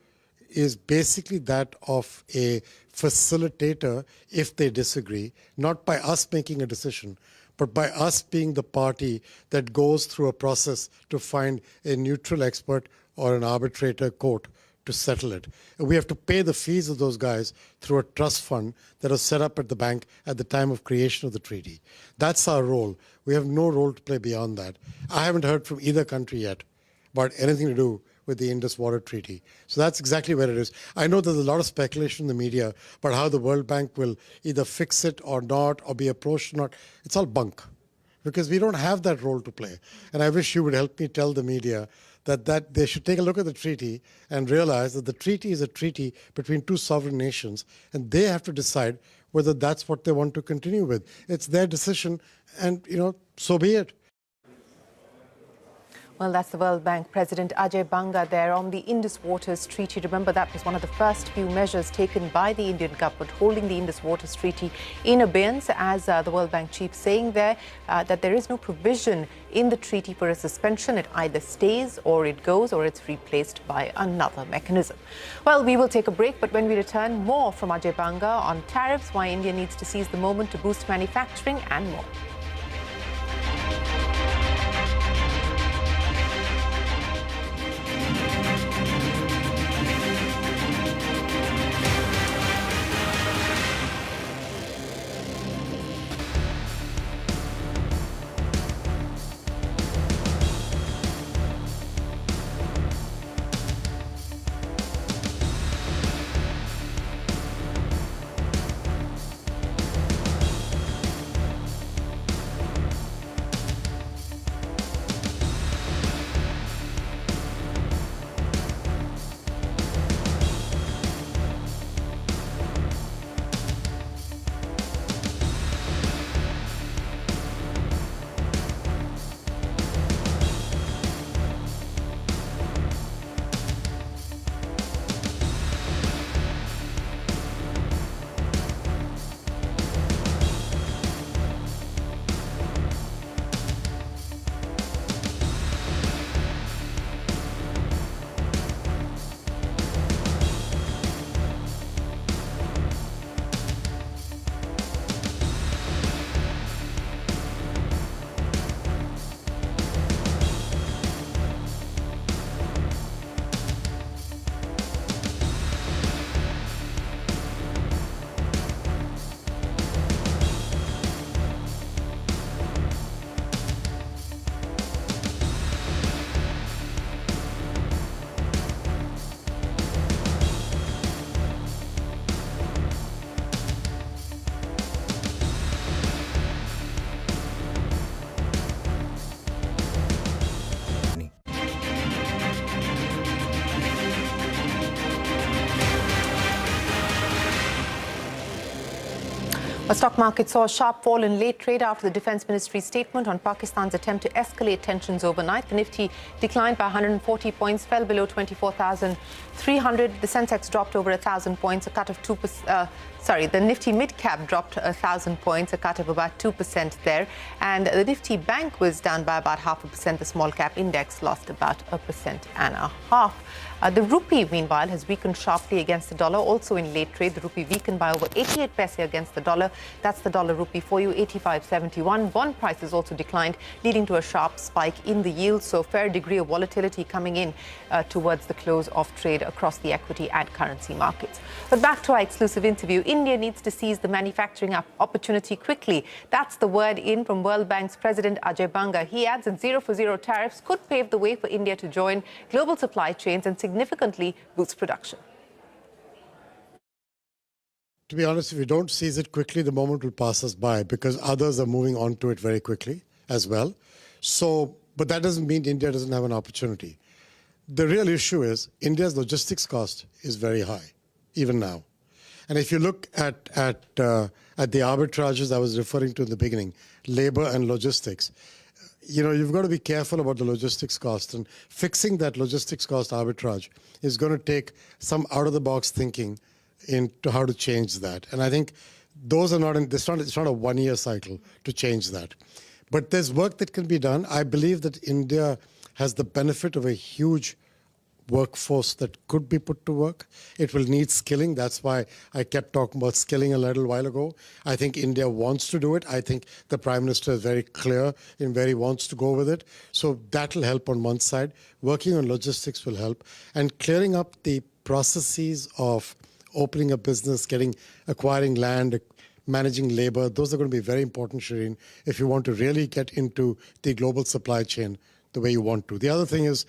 is basically that of a facilitator if they disagree, not by us making a decision, but by us being the party that goes through a process to find a neutral expert or an arbitrator court to settle it. And we have to pay the fees of those guys through a trust fund that was set up at the bank at the time of creation of the treaty. That's our role. We have no role to play beyond that. I haven't heard from either country yet about anything to do with the Indus Water Treaty. So that's exactly where it is. I know there's a lot of speculation in the media about how the World Bank will either fix it or not, or be approached or not. It's all bunk, because we don't have that role to play. And I wish you would help me tell the media that they should take a look at the treaty and realize that the treaty is a treaty between two sovereign nations, and they have to decide whether that's what they want to continue with. It's their decision, and, so be it. Well, that's the World Bank President Ajay Banga there on the Indus Waters Treaty. Remember, that was one of the first few measures taken by the Indian government, holding the Indus Waters Treaty in abeyance, as the World Bank chief saying there that there is no provision in the treaty for a suspension. It either stays or it goes, or it's replaced by another mechanism. Well, we will take a break, but when we return, more from Ajay Banga on tariffs, why India needs to seize the moment to boost manufacturing, and more. A stock market saw a sharp fall in late trade after the Defence Ministry's statement on Pakistan's attempt to escalate tensions overnight. The Nifty declined by 140 points, fell below 24,300. The Sensex dropped over 1,000 points, a cut of 2%. The Nifty mid-cap dropped 1,000 points, a cut of about 2% there. And the Nifty Bank was down by about 0.5%. The small-cap index lost about 1.5%. The rupee, meanwhile, has weakened sharply against the dollar. Also in late trade, the rupee weakened by over 88 paise against the dollar. That's the dollar rupee for you, 85.71. Bond prices also declined, leading to a sharp spike in the yield. So fair degree of volatility coming in towards the close of trade across the equity and currency markets. But back to our exclusive interview. India needs to seize the manufacturing opportunity quickly. That's the word in from World Bank's President Ajay Banga. He adds that zero for zero tariffs could pave the way for India to join global supply chains and significantly boost production. To be honest, if we don't seize it quickly, the moment will pass us by because others are moving on to it very quickly as well. But that doesn't mean India doesn't have an opportunity. The real issue is India's logistics cost is very high, even now. And if you look at the arbitrages I was referring to in the beginning, labor and logistics, you've got to be careful about the logistics cost, and fixing that logistics cost arbitrage is going to take some out-of-the-box thinking into how to change that. And I think those are not, it's not a one-year cycle to change that. But there's work that can be done. I believe that India has the benefit of a huge workforce that could be put to work. It will need skilling. That's why I kept talking about skilling a little while ago. I think India wants to do it. I think the Prime Minister is very clear in where he wants to go with it. So that will help on one side. Working on logistics will help. And clearing up the processes of opening a business, acquiring land, managing labor, those are going to be very important, Shriram, if you want to really get into the global supply chain the way you want to. The other thing is,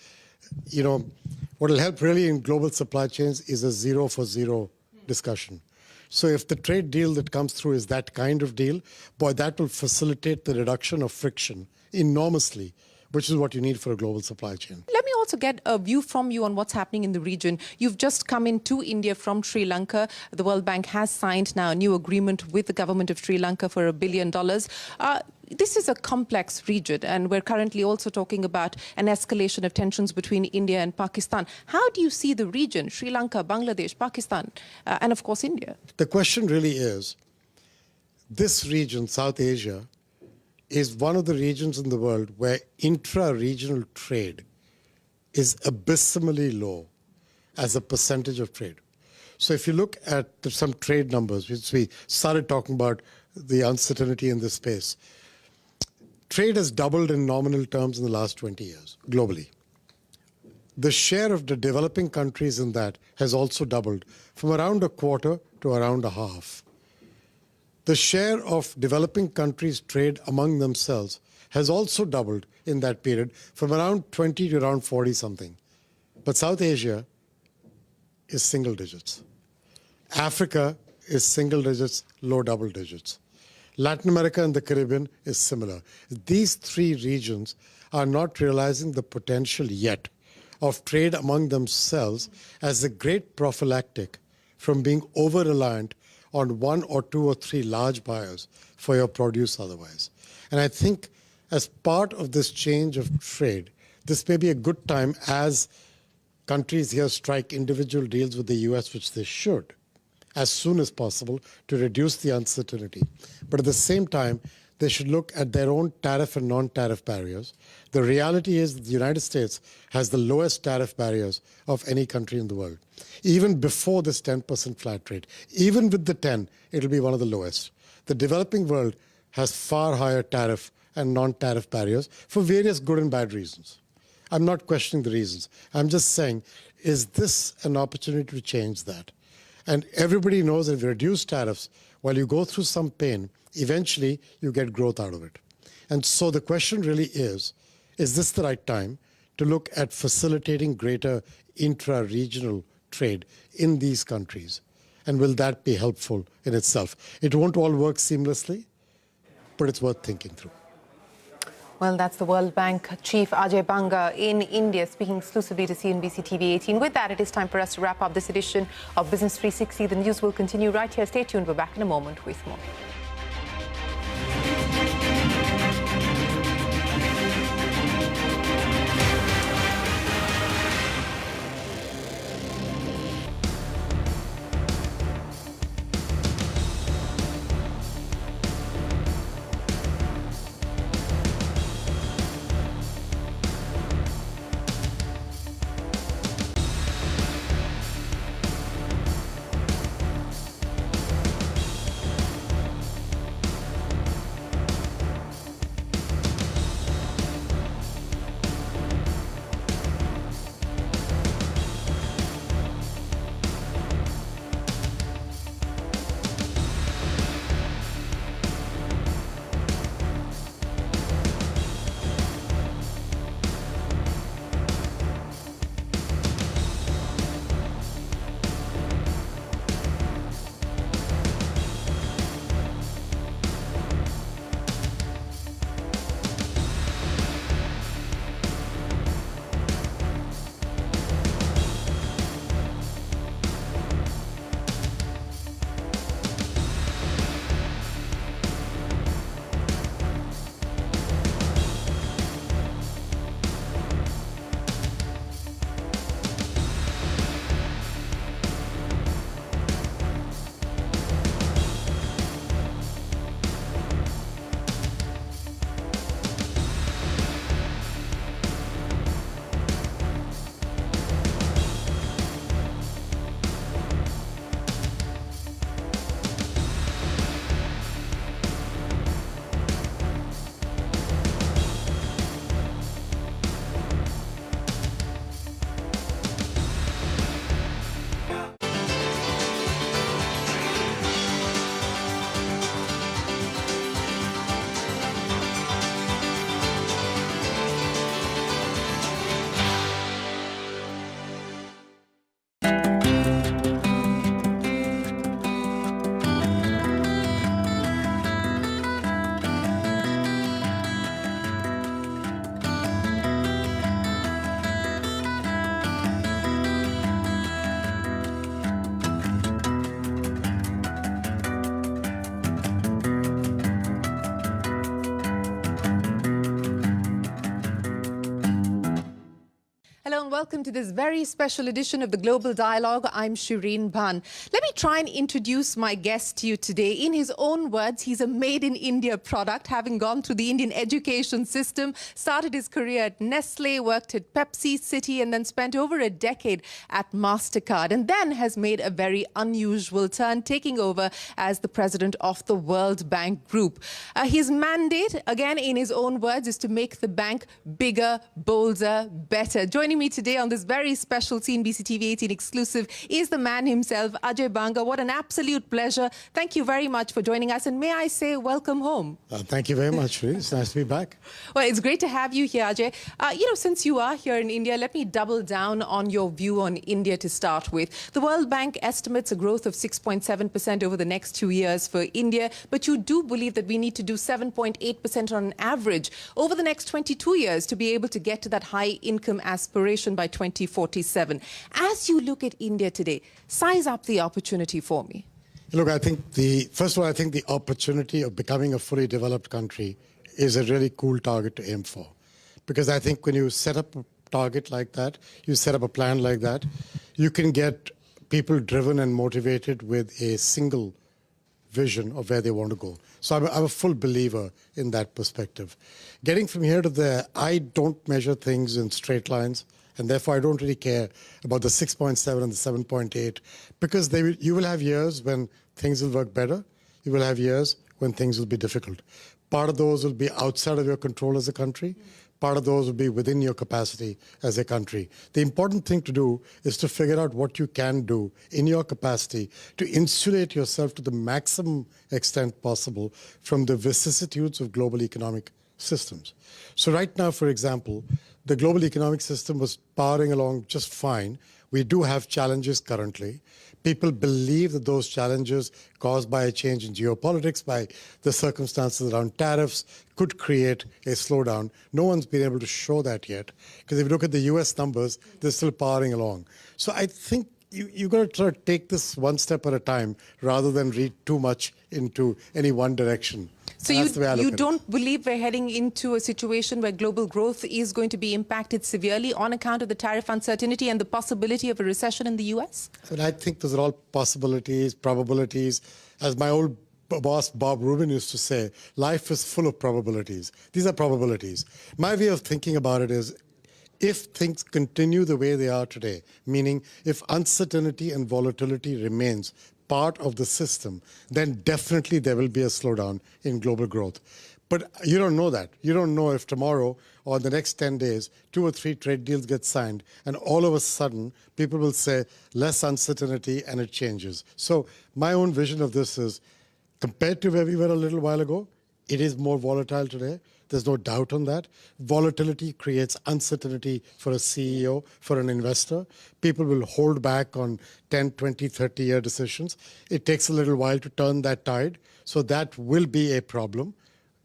what will help really in global supply chains is a zero for zero discussion. So if the trade deal that comes through is that kind of deal, boy, that will facilitate the reduction of friction enormously, which is what you need for a global supply chain. Let me also get a view from you on what's happening in the region. You've just come into India from Sri Lanka. The World Bank has signed now a new agreement with the government of Sri Lanka for $1 billion. This is a complex region, and we're currently also talking about an escalation of tensions between India and Pakistan. How do you see the region, Sri Lanka, Bangladesh, Pakistan, and of course India? The question really is, this region, South Asia, is one of the regions in the world where intra-regional trade is abysmally low as a percentage of trade. So if you look at some trade numbers, which we started talking about the uncertainty in this space, trade has doubled in nominal terms in the last 20 years, globally. The share of the developing countries in that has also doubled from around a quarter to around a half. The share of developing countries' trade among themselves has also doubled in that period from around 20 to around 40 something. But South Asia is single digits. Africa is single digits, low double digits. Latin America and the Caribbean is similar. These three regions are not realizing the potential yet of trade among themselves as a great prophylactic from being over-reliant on one or two or three large buyers for your produce otherwise. And I think as part of this change of trade, this may be a good time as countries here strike individual deals with the US, which they should, as soon as possible to reduce the uncertainty. But at the same time, they should look at their own tariff and non-tariff barriers. The reality is that the United States has the lowest tariff barriers of any country in the world. Even before this 10% flat rate, even with the 10, it'll be one of the lowest. The developing world has far higher tariff and non-tariff barriers for various good and bad reasons. I'm not questioning the reasons. I'm just saying, is this an opportunity to change that? And everybody knows that if you reduce tariffs, while you go through some pain, eventually you get growth out of it. And so the question really is this the right time to look at facilitating greater intra-regional trade in these countries? And will that be helpful in itself? It won't all work seamlessly, but it's worth thinking through. Well, that's the World Bank Chief Ajay Banga in India, speaking exclusively to CNBC-TV18. With that, it is time for us to wrap up this edition of Business 360. The news will continue right here. Stay tuned. We're back in a moment with more. Hello and welcome to this very special edition of the Global Dialogue. I'm Shireen Bhan. Let me try and introduce my guest to you today. In his own words, he's a made-in-India product, having gone through the Indian education system, started his career at Nestle, worked at Pepsi, Citi, and then spent over a decade at MasterCard, and then has made a very unusual turn, taking over as the president of the World Bank Group. His mandate, again in his own words, is to make the bank bigger, bolder, better. Joining me today on this very special CNBC-TV18 exclusive is the man himself, Ajay Banga. What an absolute pleasure. Thank you very much for joining us. And may I say, welcome home. Thank you very much, Shri. It's nice to be back. Well, it's great to have you here, Ajay. Since you are here in India, let me double down on your view on India to start with. The World Bank estimates a growth of 6.7% over the next 2 years for India, but you do believe that we need to do 7.8% on average over the next 22 years to be able to get to that high income aspiration by 2047. As you look at India today, size up the opportunity for me. Look, I think first of all, I think the opportunity of becoming a fully developed country is a really cool target to aim for. Because I think when you set up a target like that, you set up a plan like that, you can get people driven and motivated with a single vision of where they want to go. So I'm a full believer in that perspective. Getting from here to there, I don't measure things in straight lines, and therefore I don't really care about the 6.7 and the 7.8, because you will have years when things will work better. You will have years when things will be difficult. Part of those will be outside of your control as a country. Part of those will be within your capacity as a country. The important thing to do is to figure out what you can do in your capacity to insulate yourself to the maximum extent possible from the vicissitudes of global economic systems. So right now, for example, the global economic system was powering along just fine. We do have challenges currently. People believe that those challenges caused by a change in geopolitics, by the circumstances around tariffs, could create a slowdown. No one's been able to show that yet, because if you look at the US numbers, they're still powering along. So I think you've got to try to take this one step at a time rather than read too much into any one direction. So you don't believe we're heading into a situation where global growth is going to be impacted severely on account of the tariff uncertainty and the possibility of a recession in the US? But I think those are all possibilities, probabilities. As my old boss Bob Rubin used to say, life is full of probabilities. These are probabilities. My way of thinking about it is, if things continue the way they are today, meaning if uncertainty and volatility remains part of the system, then definitely there will be a slowdown in global growth. But you don't know that. You don't know if tomorrow or the next 10 days, 2 or 3 trade deals get signed, and all of a sudden, people will say, less uncertainty, and it changes. So my own vision of this is, compared to where we were a little while ago, it is more volatile today. There's no doubt on that. Volatility creates uncertainty for a CEO, for an investor. People will hold back on 10, 20, 30-year decisions. It takes a little while to turn that tide. So that will be a problem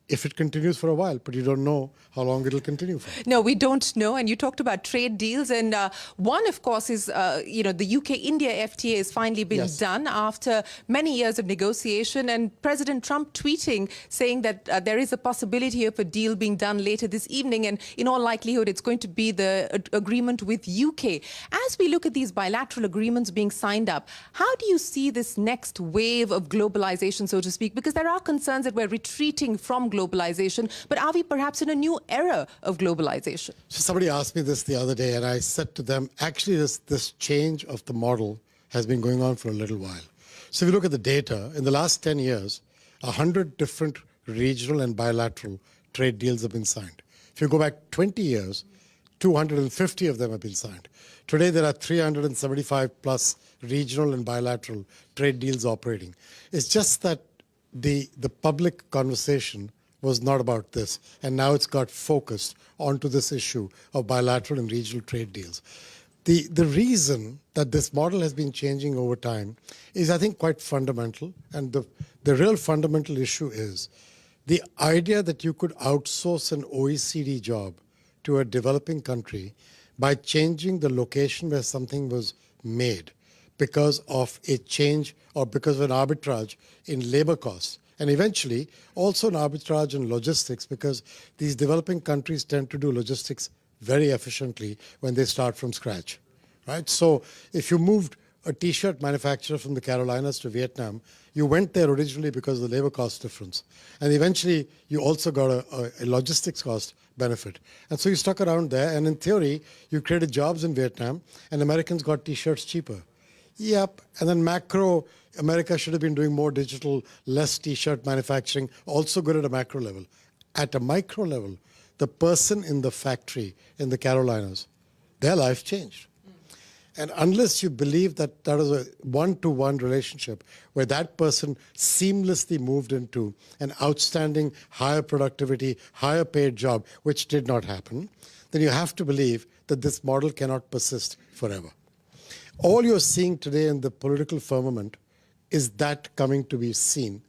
if it continues for a while, but you don't know how long it'll continue for. No, we don't know. And you talked about trade deals. And one, of course, is, the UK-India FTA has finally been done after many years of negotiation. And President Trump tweeting, saying that there is a possibility of a deal being done later this evening. And in all likelihood, it's going to be the agreement with UK. As we look at these bilateral agreements being signed up, how do you see this next wave of globalization, so to speak? Because there are concerns that we're retreating from globalization, but are we perhaps in a new era of globalization? So somebody asked me this the other day, and I said to them, actually, this change of the model has been going on for a little while. So if you look at the data, in the last 10 years, 100 different regional and bilateral trade deals have been signed. If you go back 20 years, 250 of them have been signed. Today, there are 375 plus regional and bilateral trade deals operating. It's just that the public conversation was not about this, and now it's got focused onto this issue of bilateral and regional trade deals. The reason that this model has been changing over time is, I think, quite fundamental, and the real fundamental issue is the idea that you could outsource an OECD job to a developing country by changing the location where something was made because of a change or because of an arbitrage in labor costs. And eventually, also an arbitrage in logistics, because these developing countries tend to do logistics very efficiently when they start from scratch, right? So if you moved a T-shirt manufacturer from the Carolinas to Vietnam, you went there originally because of the labor cost difference. And eventually, you also got a logistics cost benefit. And so you stuck around there, and in theory, you created jobs in Vietnam, and Americans got T-shirts cheaper. Yep, and then macro, America should have been doing more digital, less T-shirt manufacturing, also good at a macro level. At a micro level, the person in the factory in the Carolinas, their life changed. And unless you believe that that is a one-to-one relationship where that person seamlessly moved into an outstanding, higher productivity, higher paid job, which did not happen, then you have to believe that this model cannot persist forever. All you're seeing today in the political firmament is that coming to be seen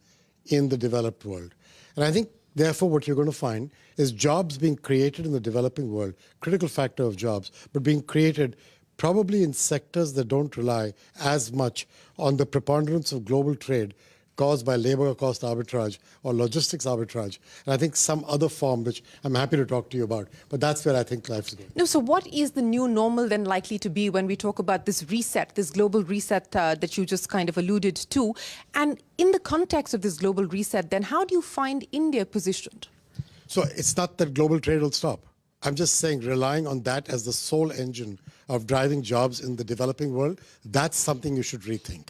in the developed world. And I think, therefore, what you're going to find is jobs being created in the developing world, critical factor of jobs, but being created probably in sectors that don't rely as much on the preponderance of global trade caused by labor cost arbitrage or logistics arbitrage. And I think some other form, which I'm happy to talk to you about, but that's where I think life's going. No, so what is the new normal then likely to be when we talk about this reset, this global reset that you just kind of alluded to? And in the context of this global reset, then how do you find India positioned? So it's not that global trade will stop. I'm just saying relying on that as the sole engine of driving jobs in the developing world, that's something you should rethink.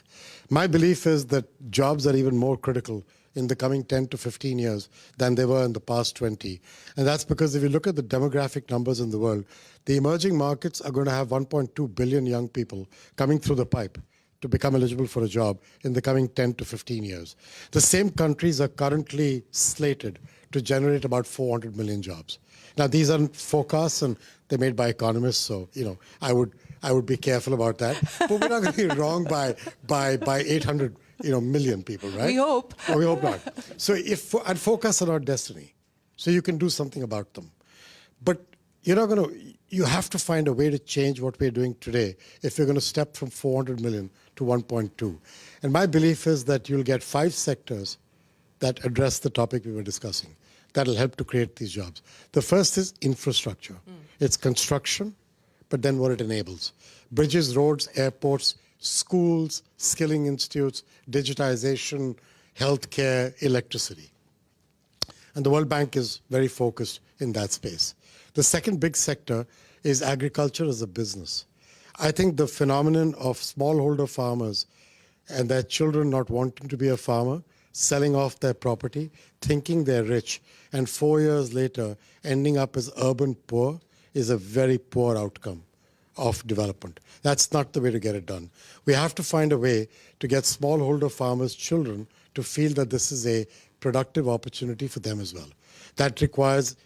My belief is that jobs are even more critical in the coming 10 to 15 years than they were in the past 20. And that's because if you look at the demographic numbers in the world, the emerging markets are going to have 1.2 billion young people coming through the pipe to become eligible for a job in the coming 10 to 15 years. The same countries are currently slated to generate about 400 million jobs. Now, these are forecasts, and they're made by economists, so I would be careful about that. But we're not going to be wrong by 800 million people, right? We hope. No, we hope not. So and forecasts are not destiny, so you can do something about them. But you're not going to. You have to find a way to change what we're doing today if you're going to step from 400 million to 1.2. And my belief is that you'll get 5 sectors that address the topic we were discussing. That'll help to create these jobs. The first is infrastructure. It's construction, but then what it enables. Bridges, roads, airports, schools, skilling institutes, digitization, healthcare, electricity. And the World Bank is very focused in that space. The second big sector is agriculture as a business. I think the phenomenon of smallholder farmers and their children not wanting to be a farmer, selling off their property, thinking they're rich, and 4 years later ending up as urban poor is a very poor outcome of development. That's not the way to get it done. We have to find a way to get smallholder farmers' children to feel that this is a productive opportunity for them as well. That requires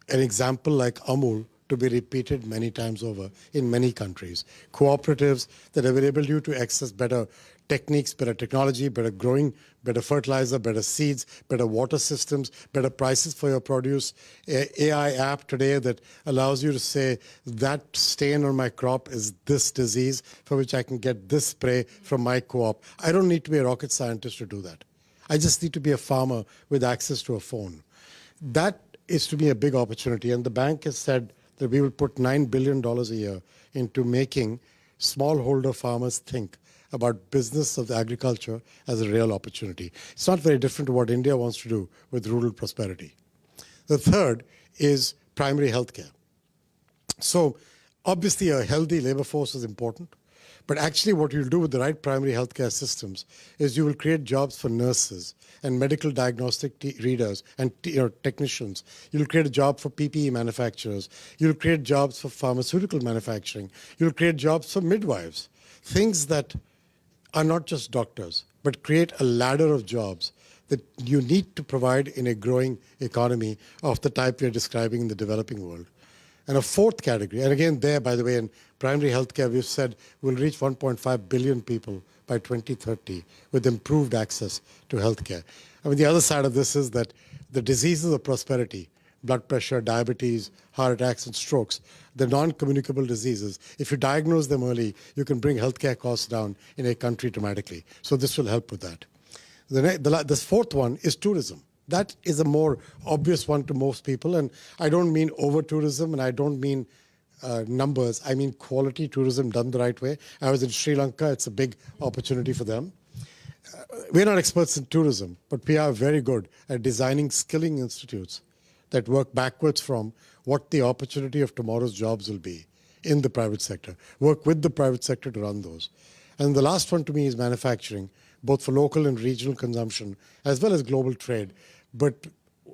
an example like Amul to be repeated many times over in many countries. Cooperatives that enable you to access better techniques, better technology, better growing, better fertilizer, better seeds, better water systems, better prices for your produce. AI app today that allows you to say that stain on my crop is this disease for which I can get this spray from my co-op. I don't need to be a rocket scientist to do that. I just need to be a farmer with access to a phone. That is to me a big opportunity, and the bank has said that we will put $9 billion a year into making smallholder farmers think about business of the agriculture as a real opportunity. It's not very different to what India wants to do with rural prosperity. The third is primary healthcare. So obviously a healthy labor force is important, but actually what you'll do with the right primary healthcare systems is you will create jobs for nurses and medical diagnostic readers and technicians. You'll create a job for PPE manufacturers. You'll create jobs for pharmaceutical manufacturing. You'll create jobs for midwives. Things that are not just doctors, but create a ladder of jobs that you need to provide in a growing economy of the type we're describing in the developing world. And a fourth category, and again there, by the way, in primary healthcare, we've said we'll reach 1.5 billion people by 2030 with improved access to healthcare. I mean, the other side of this is that the diseases of prosperity, blood pressure, diabetes, heart attacks, and strokes, the non-communicable diseases, if you diagnose them early, you can bring healthcare costs down in a country dramatically. So this will help with that. The fourth one is tourism. That is a more obvious one to most people, and I don't mean over-tourism, and I don't mean numbers, I mean quality tourism done the right way. I was in Sri Lanka. It's a big opportunity for them. We're not experts in tourism, but we are very good at designing skilling institutes that work backwards from what the opportunity of tomorrow's jobs will be in the private sector. Work with the private sector to run those. And the last one to me is manufacturing, both for local and regional consumption, as well as global trade, but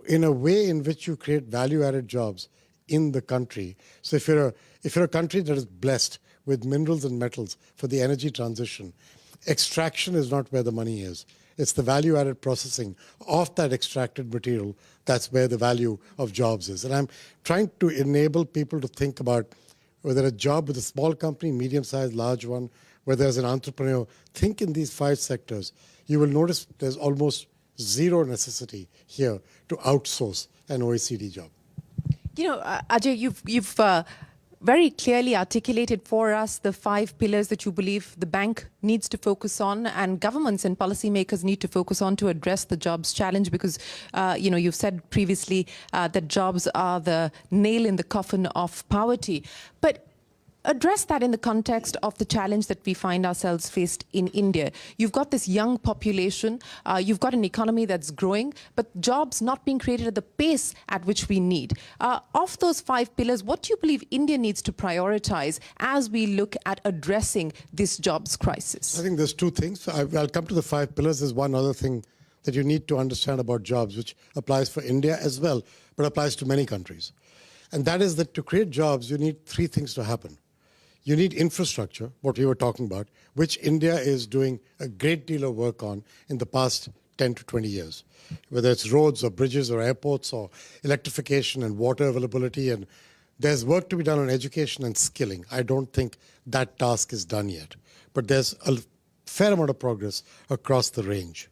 in a way in which you create value-added jobs in the country. So if you're a country that is blessed with minerals and metals for the energy transition, extraction is not where the money is. It's the value-added processing of that extracted material that's where the value of jobs is. And I'm trying to enable people to think about whether a job with a small company, medium-sized, large one, whether as an entrepreneur, think in these 5 sectors. You will notice there's almost zero necessity here to outsource an OECD job. You know, Ajay, you've very clearly articulated for us the 5 pillars that you believe the bank needs to focus on and governments and policymakers need to focus on to address the jobs challenge because, you've said previously that jobs are the nail in the coffin of poverty. But address that in the context of the challenge that we find ourselves faced in India. You've got this young population, you've got an economy that's growing, but jobs not being created at the pace at which we need. Of those 5 pillars, what do you believe India needs to prioritize as we look at addressing this jobs crisis? I think there's 2 things. I'll come to the 5 pillars. There's one other thing that you need to understand about jobs, which applies for India as well, but applies to many countries. And that is that to create jobs, you need 3 things to happen. You need infrastructure, what we were talking about, which India is doing a great deal of work on in the past 10 to 20 years, whether it's roads or bridges or airports or electrification and water availability. And there's work to be done on education and skilling. I don't think that task is done yet, but there's a fair amount of progress across the range.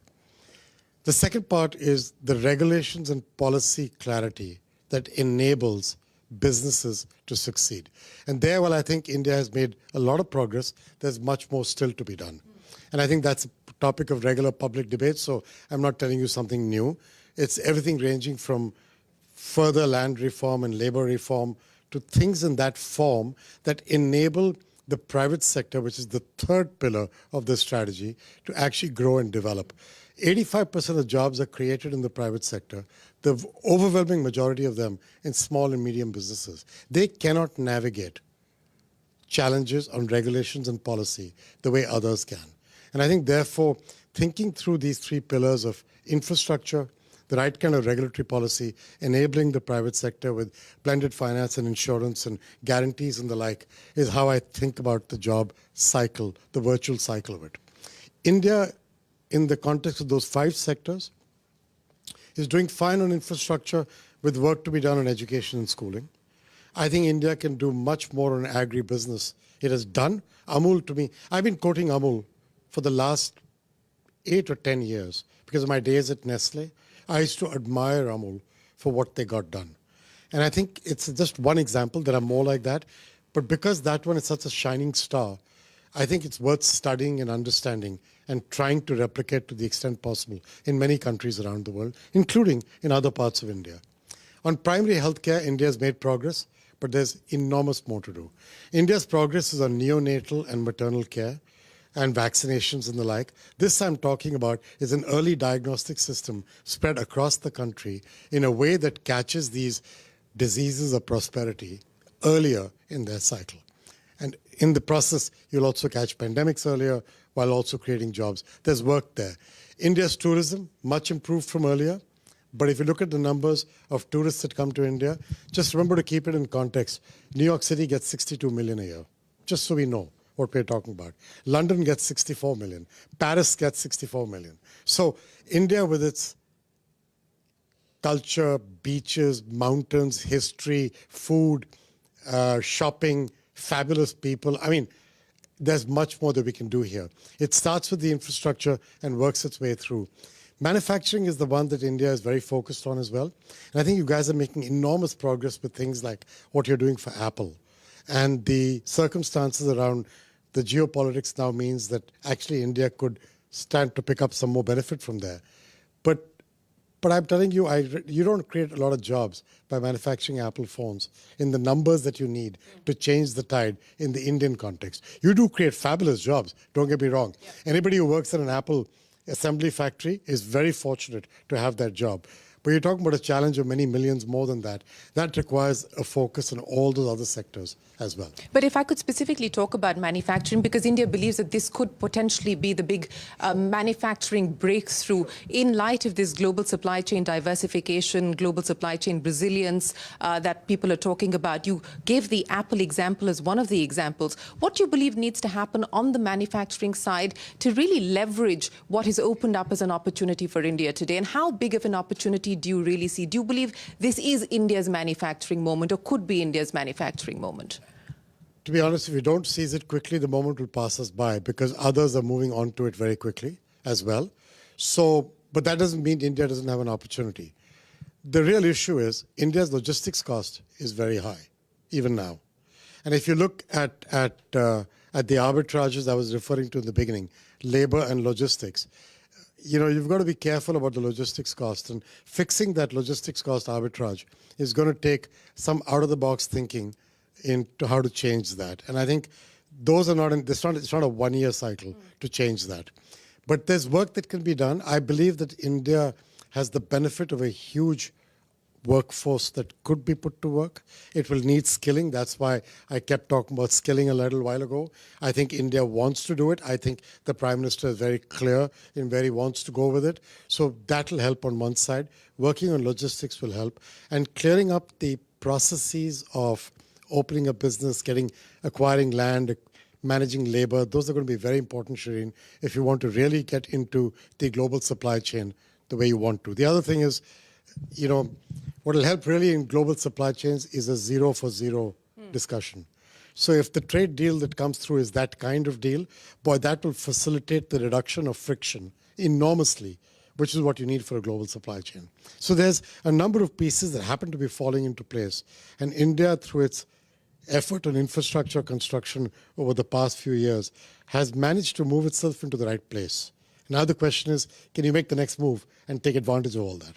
The second part is the regulations and policy clarity that enables businesses to succeed. And there, while I think India has made a lot of progress, there's much more still to be done. And I think that's a topic of regular public debate, so I'm not telling you something new. It's everything ranging from further land reform and labor reform to things in that form that enable the private sector, which is the 3rd pillar of this strategy, to actually grow and develop. 85% of jobs are created in the private sector, the overwhelming majority of them in small and medium businesses. They cannot navigate challenges on regulations and policy the way others can. And I think, therefore, thinking through these 3 pillars of infrastructure, the right kind of regulatory policy, enabling the private sector with blended finance and insurance and guarantees and the like, is how I think about the job cycle, the virtual cycle of it. India, in the context of those 5 sectors, is doing fine on infrastructure with work to be done on education and schooling. I think India can do much more on agribusiness. It has done. Amul, to me, I've been quoting Amul for the last 8 or 10 years because of my days at Nestle. I used to admire Amul for what they got done. And I think it's just one example. There are more like that. But because that one is such a shining star, I think it's worth studying and understanding and trying to replicate to the extent possible in many countries around the world, including in other parts of India. On primary healthcare, India has made progress, but there's enormous more to do. India's progress is on neonatal and maternal care and vaccinations and the like. This I'm talking about is an early diagnostic system spread across the country in a way that catches these diseases of prosperity earlier in their cycle. And in the process, you'll also catch pandemics earlier while also creating jobs. There's work there. India's tourism, much improved from earlier. But if you look at the numbers of tourists that come to India, just remember to keep it in context. New York City gets 62 million a year, just so we know what we're talking about. London gets 64 million. Paris gets 64 million. So India, with its culture, beaches, mountains, history, food, shopping, fabulous people. I mean, there's much more that we can do here. It starts with the infrastructure and works its way through. Manufacturing is the one that India is very focused on as well. And I think you guys are making enormous progress with things like what you're doing for Apple. And the circumstances around the geopolitics now means that actually India could stand to pick up some more benefit from there. But But I'm telling you, you don't create a lot of jobs by manufacturing Apple phones in the numbers that you need to change the tide in the Indian context. You do create fabulous jobs, don't get me wrong. Yeah. Anybody who works in an Apple assembly factory is very fortunate to have that job. But you're talking about a challenge of many millions more than that. That requires a focus on all those other sectors as well. But if I could specifically talk about manufacturing, because India believes that this could potentially be the big manufacturing breakthrough in light of this global supply chain diversification, global supply chain resilience that people are talking about. You gave the Apple example as one of the examples. What do you believe needs to happen on the manufacturing side to really leverage what is opened up as an opportunity for India today? And how big of an opportunity do you really see? Do you believe this is India's manufacturing moment or could be India's manufacturing moment? To be honest, if we don't seize it quickly, the moment will pass us by because others are moving on to it very quickly as well. So, but that doesn't mean India doesn't have an opportunity. The real issue is India's logistics cost is very high, even now. And if you look at the arbitrages I was referring to in the beginning, labor and logistics, you know, you've got to be careful about the logistics cost, and fixing that logistics cost arbitrage is going to take some out-of-the-box thinking into how to change that. And I think those are not, it's not a one-year cycle to change that. But there's work that can be done. I believe that India has the benefit of a huge workforce that could be put to work. It will need skilling. That's why I kept talking about skilling a little while ago. I think India wants to do it. I think the Prime Minister is very clear in where he wants to go with it. So that will help on one side. Working on logistics will help. And clearing up the processes of opening a business, acquiring land, managing labor, those are going to be very important, Shriram, if you want to really get into the global supply chain the way you want to. The other thing is, you know, what will help really in global supply chains is a zero for zero discussion. So if the trade deal that comes through is that kind of deal, boy, that will facilitate the reduction of friction enormously, which is what you need for a global supply chain. So there's a number of pieces that happen to be falling into place. And India, through its effort on infrastructure construction over the past few years, has managed to move itself into the right place. Now the question is, can you make the next move and take advantage of all that?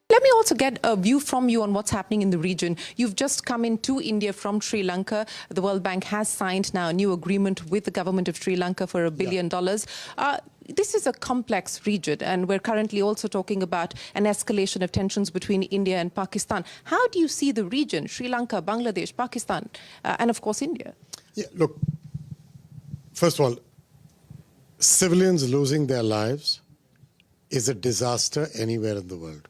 Let me also get a view from you on what's happening in the region. You've just come into India from Sri Lanka. The World Bank has signed now a new agreement with the government of Sri Lanka for $1 billion. This is a complex region, and we're currently also talking about an escalation of tensions between India and Pakistan. How do you see the region, Sri Lanka, Bangladesh, Pakistan, and of course India? Yeah, look, first of all, civilians losing their lives is a disaster anywhere in the world.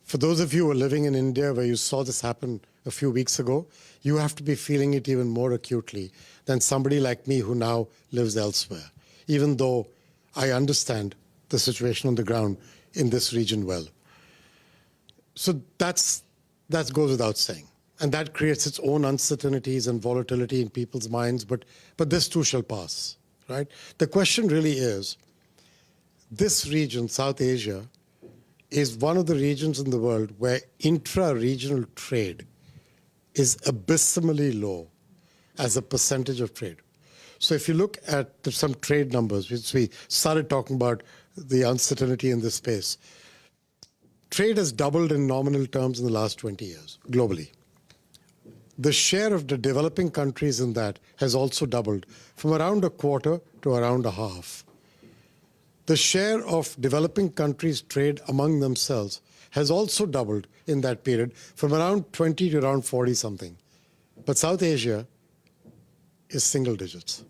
For those of you who are living in India where you saw this happen a few weeks ago, you have to be feeling it even more acutely than somebody like me who now lives elsewhere, even though I understand the situation on the ground in this region well. So that goes without saying. And that creates its own uncertainties and volatility in people's minds, but this too shall pass, right? The question really is, this region, South Asia, is one of the regions in the world where intra-regional trade is abysmally low as a percentage of trade. So if you look at some trade numbers, which we started talking about the uncertainty in this space, trade has doubled in nominal terms in the last 20 years, globally. The share of the developing countries in that has also doubled from around a quarter to around a half. The share of developing countries' trade among themselves has also doubled in that period from around 20 to around 40 something. But South Asia is single digits.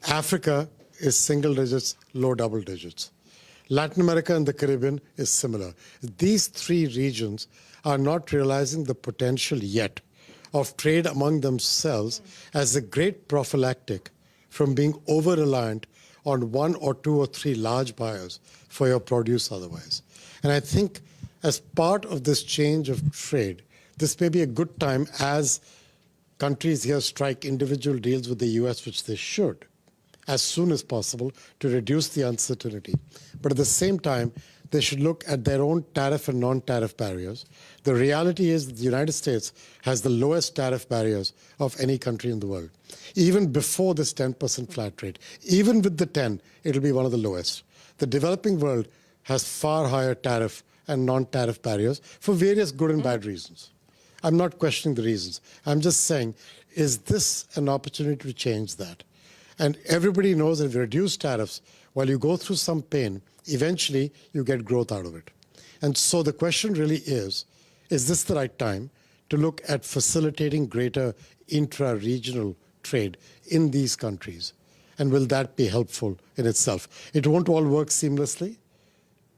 Africa is single digits, low double digits. Latin America and the Caribbean is similar. These three regions are not realizing the potential yet of trade among themselves as a great prophylactic from being over-reliant on one or two or three large buyers for your produce otherwise. And I think as part of this change of trade, this may be a good time as countries here strike individual deals with the US, which they should, as soon as possible to reduce the uncertainty. But at the same time, they should look at their own tariff and non-tariff barriers. The reality is that the United States has the lowest tariff barriers of any country in the world. Even before this 10% flat rate, even with the 10, it'll be one of the lowest. The developing world has far higher tariff and non-tariff barriers for various good and bad reasons. I'm not questioning the reasons. I'm just saying, is this an opportunity to change that? And everybody knows that if you reduce tariffs, while you go through some pain, eventually you get growth out of it. And so the question really is this the right time to look at facilitating greater intra-regional trade in these countries? And will that be helpful in itself? It won't all work seamlessly,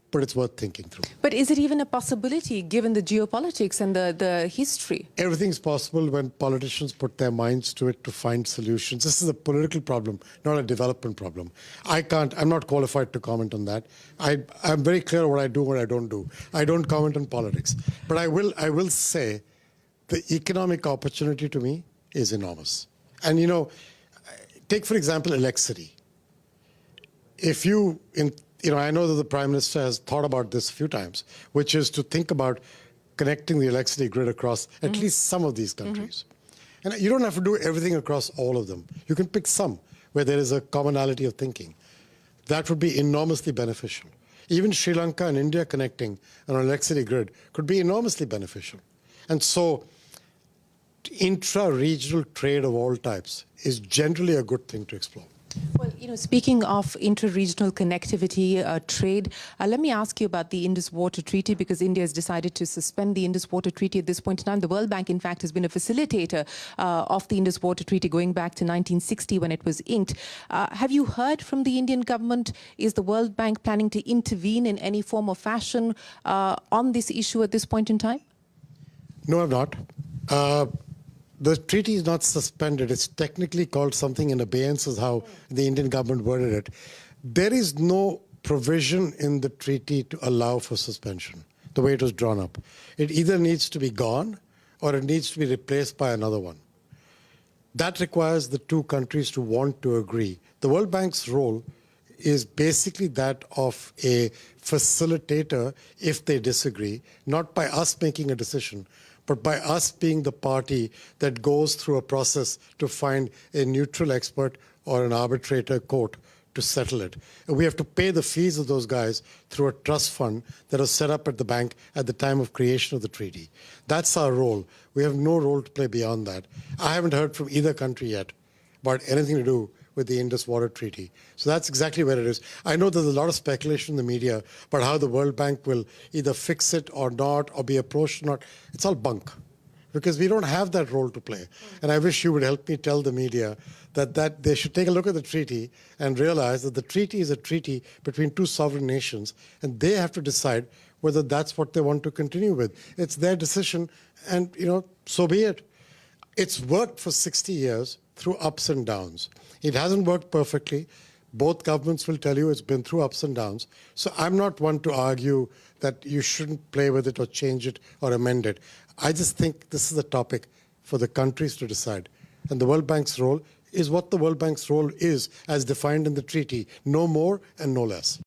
but it's worth thinking through. But is it even a possibility given the geopolitics and the history? Everything's possible when politicians put their minds to it to find solutions. This is a political problem, not a development problem. I'm not qualified to comment on that. I'm very clear what I do, what I don't do. I don't comment on politics. But I will say the economic opportunity to me is enormous. And take for example electricity. I know that the Prime Minister has thought about this a few times, which is to think about connecting the electricity grid across at least some of these countries. And you don't have to do everything across all of them. You can pick some where there is a commonality of thinking. That would be enormously beneficial. Even Sri Lanka and India connecting an electricity grid could be enormously beneficial. And so intra-regional trade of all types is generally a good thing to explore. Well, speaking of inter-regional connectivity, trade, let me ask you about the Indus Water Treaty, because India has decided to suspend the Indus Water Treaty at this point in time. The World Bank, in fact, has been a facilitator of the Indus Water Treaty going back to 1960 when it was inked. Have you heard from the Indian government? Is the World Bank planning to intervene in any form or fashion on this issue at this point in time? No, I'm not. The treaty is not suspended. It's technically called something in abeyance, is how the Indian government worded it. There is no provision in the treaty to allow for suspension, the way it was drawn up. It either needs to be gone or it needs to be replaced by another one. That requires the two countries to want to agree. The World Bank's role is basically that of a facilitator if they disagree, not by us making a decision, but by us being the party that goes through a process to find a neutral expert or an arbitrator court to settle it. And we have to pay the fees of those guys through a trust fund that was set up at the bank at the time of creation of the treaty. That's our role. We have no role to play beyond that. I haven't heard from either country yet about anything to do with the Indus Water Treaty. So that's exactly where it is. I know there's a lot of speculation in the media about how the World Bank will either fix it or not, or be approached or not. It's all bunk, because we don't have that role to play. And I wish you would help me tell the media that they should take a look at the treaty and realize that the treaty is a treaty between two sovereign nations, and they have to decide whether that's what they want to continue with. It's their decision, and so be it. It's worked for 60 years through ups and downs. It hasn't worked perfectly. Both governments will tell you it's been through ups and downs. So I'm not one to argue that you shouldn't play with it or change it or amend it. I just think this is a topic for the countries to decide. And the World Bank's role is what the World Bank's role is as defined in the treaty, no more and no less.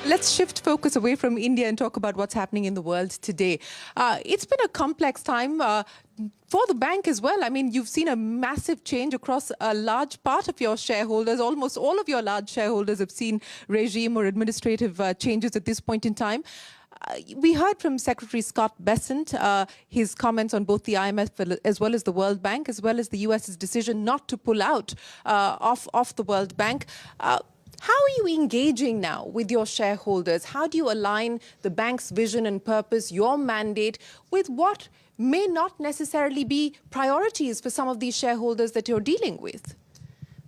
Let's shift focus away from India and talk about what's happening in the world today. It's been a complex time for the bank as well. I mean, you've seen a massive change across a large part of your shareholders. Almost all of your large shareholders have seen regime or administrative changes at this point in time. We heard from Secretary Scott Bessent, his comments on both the IMF as well as the World Bank, as well as the US's decision not to pull out of the World Bank. How are you engaging now with your shareholders? How do you align the bank's vision and purpose, your mandate, with what may not necessarily be priorities for some of these shareholders that you're dealing with?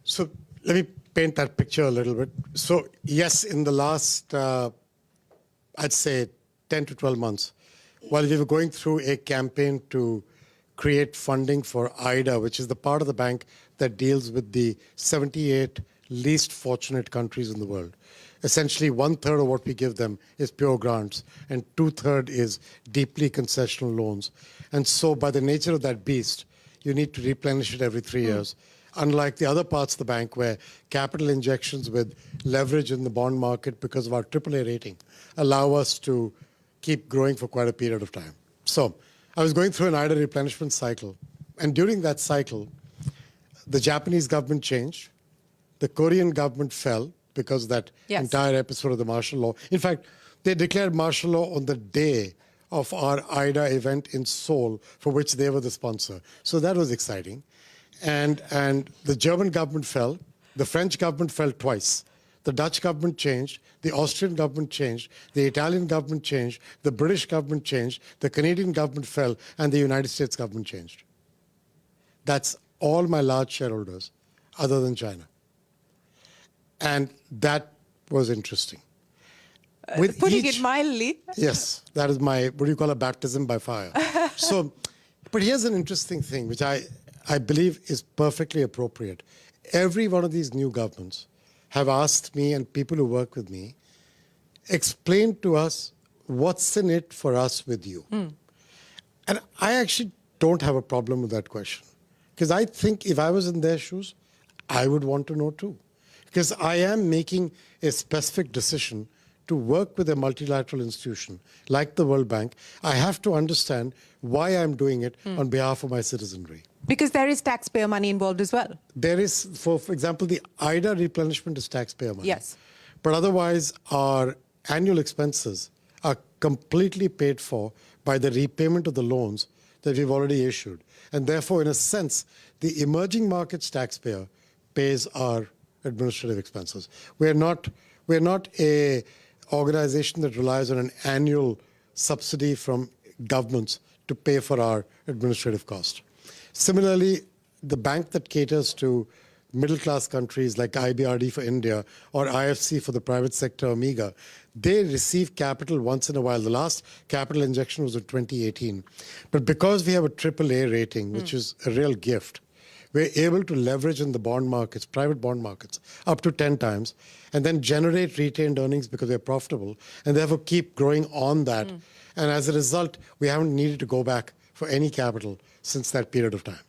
So let me paint that picture a little bit. So yes, in the last, I'd say 10 to 12 months, while we were going through a campaign to create funding for IDA, which is the part of the bank that deals with the 78 least fortunate countries in the world. Essentially, 1/3 of what we give them is pure grants, and 2/3 is deeply concessional loans. And so by the nature of that beast, you need to replenish it every 3 years. Unlike the other parts of the bank where capital injections with leverage in the bond market because of our AAA rating allow us to keep growing for quite a period of time. So I was going through an IDA replenishment cycle. And during that cycle, the Japanese government changed. The Korean government fell because of that entire episode of the martial law. In fact, they declared martial law on the day of our IDA event in Seoul, for which they were the sponsor. So that was exciting. And the German government fell. The French government fell twice. The Dutch government changed. The Austrian government changed. The Italian government changed. The British government changed. The Canadian government fell. And the United States government changed. That's all my large shareholders. other than China. And that was interesting. Putting it mildly. Yes, that is my, what do you call a baptism by fire. So, but here's an interesting thing, which I believe is perfectly appropriate. Every one of these new governments have asked me and people who work with me, explain to us what's in it for us with you. And I actually don't have a problem with that question. Because I think if I was in their shoes, I would want to know too. Because I am making a specific decision to work with a multilateral institution like the World Bank. I have to understand why I'm doing it on behalf of my citizenry. Because there is taxpayer money involved as well. There is, for example, the IDA replenishment is taxpayer money. Yes. But otherwise, our annual expenses are completely paid for by the repayment of the loans that we've already issued. And therefore, in a sense, the emerging markets taxpayer pays our administrative expenses. We're not a organization that relies on an annual subsidy from governments to pay for our administrative cost. Similarly, the bank that caters to middle-class countries like IBRD for India or IFC for the private sector, Omega, they receive capital once in a while. The last capital injection was in 2018. But because we have a AAA rating, which is a real gift, we're able to leverage in the bond markets, private bond markets, up to 10 times, and then generate retained earnings because they're profitable, and therefore keep growing on that. And as a result, we haven't needed to go back for any capital since that period of time.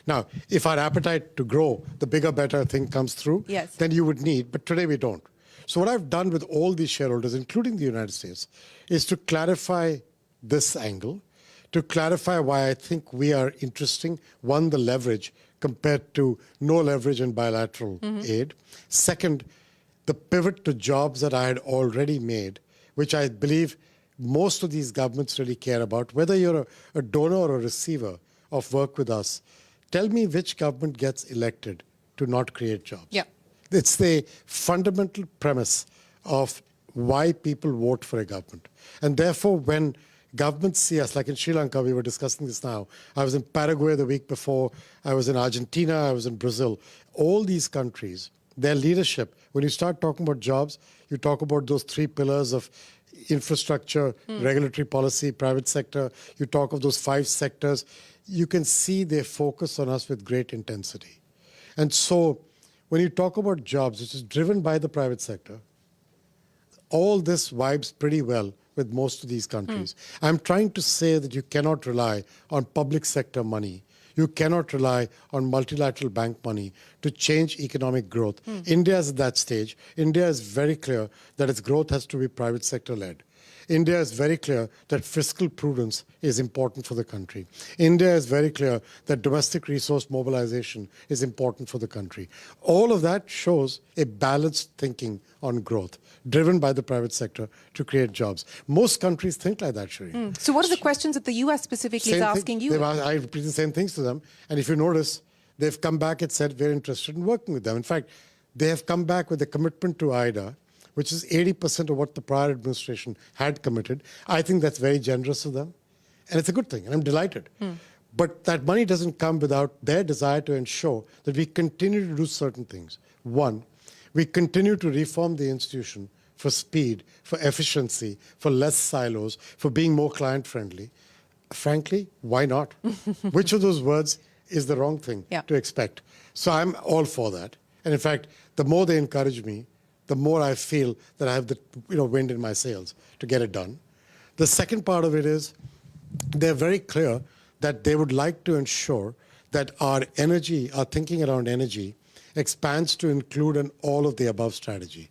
Now, if our appetite to grow, the bigger, better thing comes through, then you would need, but today we don't. So what I've done with all these shareholders, including the United States, is to clarify this angle, to clarify why I think we are interesting. One, the leverage compared to no leverage and bilateral aid. Second, the pivot to jobs that I had already made, which I believe most of these governments really care about. Whether you're a donor or a receiver of work with us, tell me which government gets elected to not create jobs. Yeah. It's the fundamental premise of why people vote for a government. And therefore, when governments see us, like in Sri Lanka, we were discussing this now. I was in Paraguay the week before. I was in Argentina. I was in Brazil. All these countries, their leadership, when you start talking about jobs, you talk about those three pillars of infrastructure, regulatory policy, private sector. You talk of those 5 sectors. You can see their focus on us with great intensity. And so when you talk about jobs, which is driven by the private sector, all this vibes pretty well with most of these countries. I'm trying to say that you cannot rely on public sector money. You cannot rely on multilateral bank money to change economic growth. India is at that stage. India is very clear that its growth has to be private sector led. India is very clear that fiscal prudence is important for the country. India is very clear that domestic resource mobilization is important for the country. All of that shows a balanced thinking on growth, driven by the private sector to create jobs. Most countries think like that, Shri. So what are the questions that the US specifically is asking you? I repeat the same things to them. And if you notice, they've come back and said, we're interested in working with them. In fact, they have come back with a commitment to IDA, which is 80% of what the prior administration had committed. I think that's very generous of them. And it's a good thing, and I'm delighted. But that money doesn't come without their desire to ensure that we continue to do certain things. One, we continue to reform the institution for speed, for efficiency, for less silos, for being more client-friendly. Frankly, why not? Which of those words is the wrong thing to expect? So I'm all for that. And in fact, the more they encourage me, the more I feel that I have the wind in my sails to get it done. The second part of it is they're very clear that they would like to ensure that our energy, our thinking around energy, expands to include an all of the above strategy.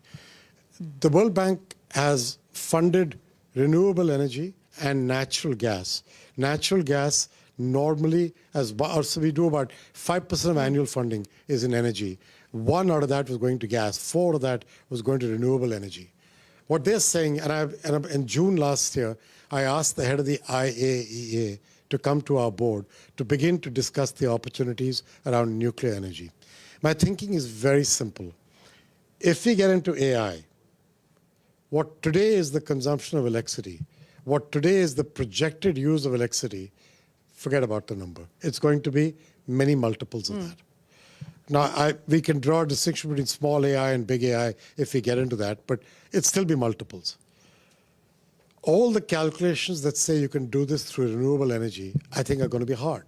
The World Bank has funded renewable energy and natural gas. Natural gas normally, so we do about 5% of annual funding is in energy. 1 out of that was going to gas. 4 of that was going to renewable energy. What they're saying, and in June last year, I asked the head of the IAEA to come to our board to begin to discuss the opportunities around nuclear energy. My thinking is very simple. If we get into AI, what today is the consumption of electricity, what today is the projected use of electricity, forget about the number. It's going to be many multiples of that. Now, we can draw a distinction between small AI and big AI if we get into that, but it'd still be multiples. All the calculations that say you can do this through renewable energy, I think are going to be hard.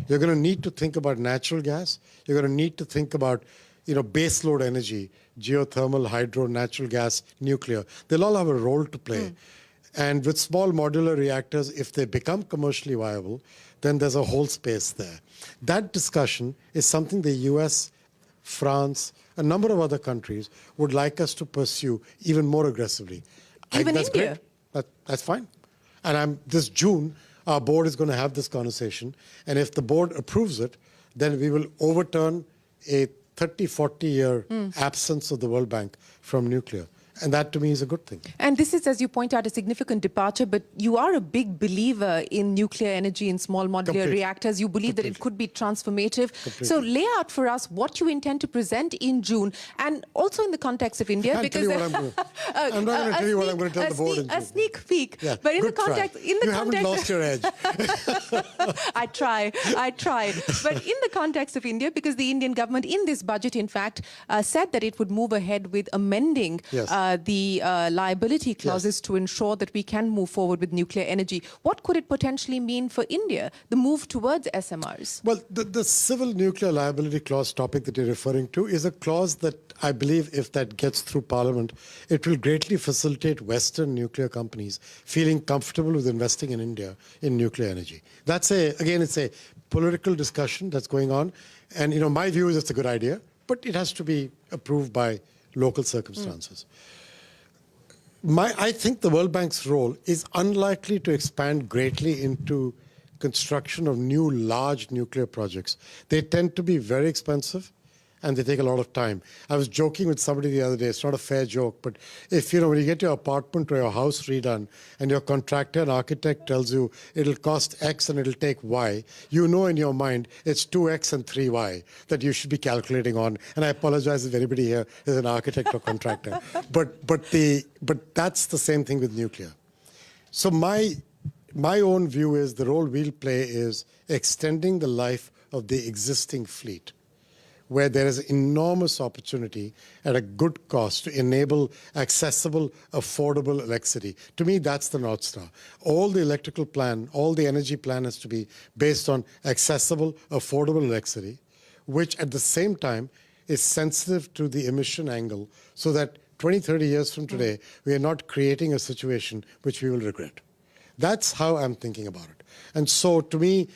You're going to need to think about natural gas. You're going to need to think about, base load energy, geothermal, hydro, natural gas, nuclear. They'll all have a role to play. And with small modular reactors, if they become commercially viable, then there's a whole space there. That discussion is something the US, France, a number of other countries would like us to pursue even more aggressively. Even that's India? Great. That's fine. And this June, our board is going to have this conversation. And if the board approves it, then we will overturn a 30, 40-year absence of the World Bank from nuclear. And that, to me, is a good thing. And this is, as you point out, a significant departure, but you are a big believer in nuclear energy and small modular reactors. You believe that it could be transformative. So lay out for us what you intend to present in June, and also in the context of India. I'm not going to tell you what I'm going to tell the board in June. A sneak peek. Yeah, but in the context... You haven't lost your edge. I try. But in the context of India, because the Indian government in this budget, in fact, said that it would move ahead with amending the liability clauses to ensure that we can move forward with nuclear energy. What could it potentially mean for India, the move towards SMRs? Well, the civil nuclear liability clause topic that you're referring to is a clause that I believe if that gets through Parliament, it will greatly facilitate Western nuclear companies feeling comfortable with investing in India in nuclear energy. That's it's a political discussion that's going on. And, my view is it's a good idea, but it has to be approved by local circumstances. I think the World Bank's role is unlikely to expand greatly into construction of new large nuclear projects. They tend to be very expensive and they take a lot of time. I was joking with somebody the other day, it's not a fair joke, but if, when you get your apartment or your house redone and your contractor and architect tells you it'll cost X and it'll take Y, you know in your mind it's 2X and 3Y that you should be calculating on. And I apologize if anybody here is an architect or contractor. But that's the same thing with nuclear. So my own view is the role we'll play is extending the life of the existing fleet, where there is enormous opportunity at a good cost to enable accessible, affordable electricity. To me, that's the North Star. All the electrical plan, all the energy plan has to be based on accessible, affordable electricity, which at the same time is sensitive to the emission angle so that 20, 30 years from today, we are not creating a situation which we will regret. That's how I'm thinking about it. And so to me,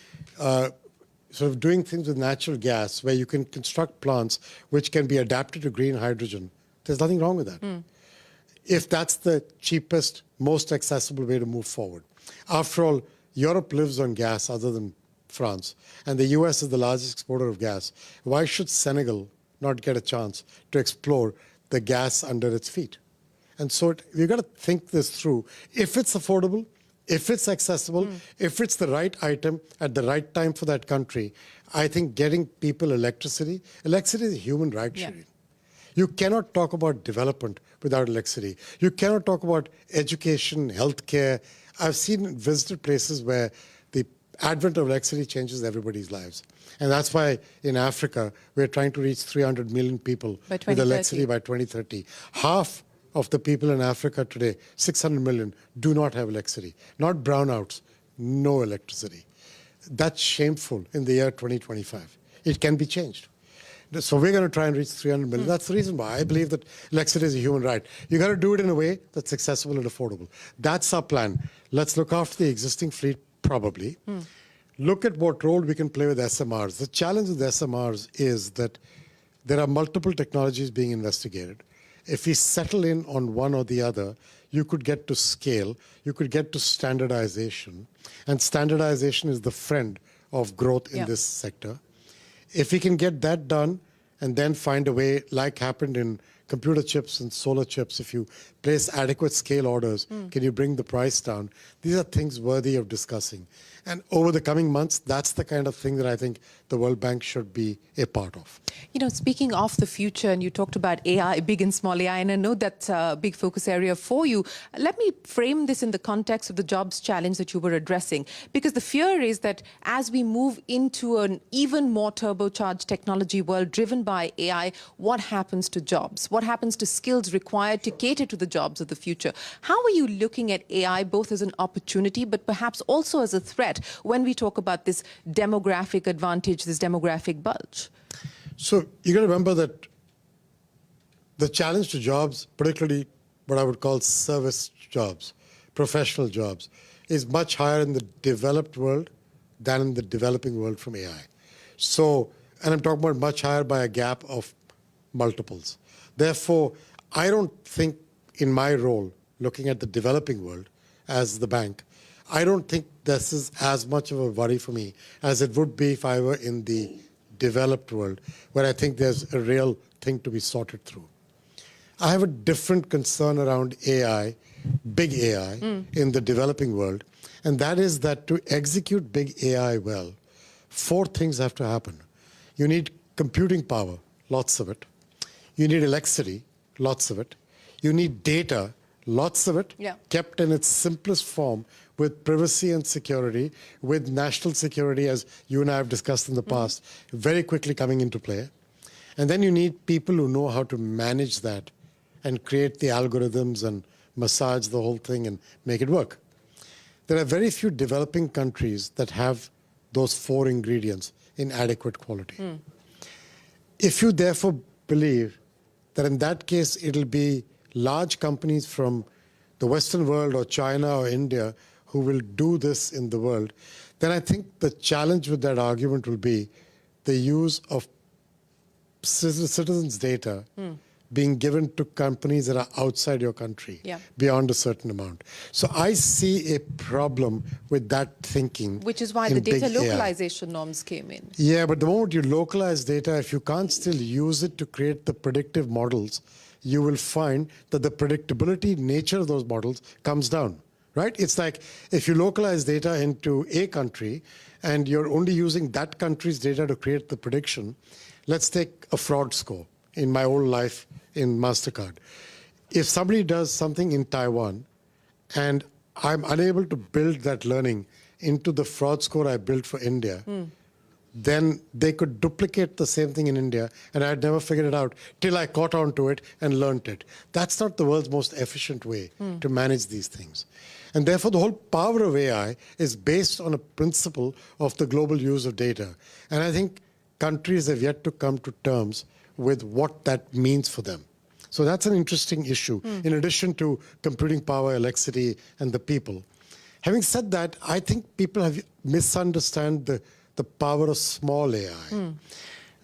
sort of doing things with natural gas where you can construct plants which can be adapted to green hydrogen, there's nothing wrong with that. If that's the cheapest, most accessible way to move forward. After all, Europe lives on gas other than France, and the US is the largest exporter of gas. Why should Senegal not get a chance to explore the gas under its feet? And so we've got to think this through. If it's affordable, if it's accessible, if it's the right item at the right time for that country, I think getting people electricity is a human right, Shriram. You cannot talk about development without electricity. You cannot talk about education, healthcare. I've visited places where the advent of electricity changes everybody's lives. And that's why in Africa, we're trying to reach 300 million people with electricity by 2030. Half of the people in Africa today, 600 million, do not have electricity. Not brownouts, no electricity. That's shameful in the year 2025. It can be changed. So we're going to try and reach 300 million. That's the reason why I believe that electricity is a human right. You got to do it in a way that's accessible and affordable. That's our plan. Let's look after the existing fleet, probably. Look at what role we can play with SMRs. The challenge with SMRs is that there are multiple technologies being investigated. If we settle in on one or the other, you could get to scale, you could get to standardization, and standardization is the friend of growth in this sector. If we can get that done and then find a way, like happened in computer chips and solar chips, if you place adequate scale orders, can you bring the price down? These are things worthy of discussing. And over the coming months, that's the kind of thing that I think the World Bank should be a part of. You know, speaking of the future, and you talked about AI, big and small AI, and I know that's a big focus area for you. Let me frame this in the context of the jobs challenge that you were addressing, because the fear is that as we move into an even more turbocharged technology world driven by AI, what happens to jobs? What happens to skills required to cater to the jobs of the future? How are you looking at AI both as an opportunity, but perhaps also as a threat when we talk about this demographic advantage, this demographic bulge? So you got to remember that the challenge to jobs, particularly what I would call service jobs, professional jobs, is much higher in the developed world than in the developing world from AI. So, and I'm talking about much higher by a gap of multiples. Therefore, I don't think in my role, looking at the developing world as the bank, I don't think this is as much of a worry for me as it would be if I were in the developed world, where I think there's a real thing to be sorted through. I have a different concern around AI, big AI, in the developing world, and that is that to execute big AI well, 4 things have to happen. You need computing power, lots of it. You need electricity, lots of it. You need data, lots of it, kept in its simplest form, with privacy and security, with national security, as you and I have discussed in the past, very quickly coming into play. And then you need people who know how to manage that and create the algorithms and massage the whole thing and make it work. There are very few developing countries that have those 4 ingredients in adequate quality. If you therefore believe that in that case it'll be large companies from the Western world or China or India who will do this in the world, then I think the challenge with that argument will be the use of citizens' data being given to companies that are outside your country beyond a certain amount. So I see a problem with that thinking. Which is why the data localization norms came in. Yeah, but the moment you localize data, if you can't still use it to create the predictive models, you will find that the predictability nature of those models comes down. Right? It's like if you localize data into a country and you're only using that country's data to create the prediction. Let's take a fraud score in my old life in MasterCard. If somebody does something in Taiwan and I'm unable to build that learning into the fraud score I built for India, then they could duplicate the same thing in India, and I'd never figured it out till I caught on to it and learned it. That's not the world's most efficient way to manage these things. And therefore, the whole power of AI is based on a principle of the global use of data. And I think countries have yet to come to terms with what that means for them. So that's an interesting issue, in addition to computing power, electricity, and the people. Having said that, I think people have misunderstood the power of small AI.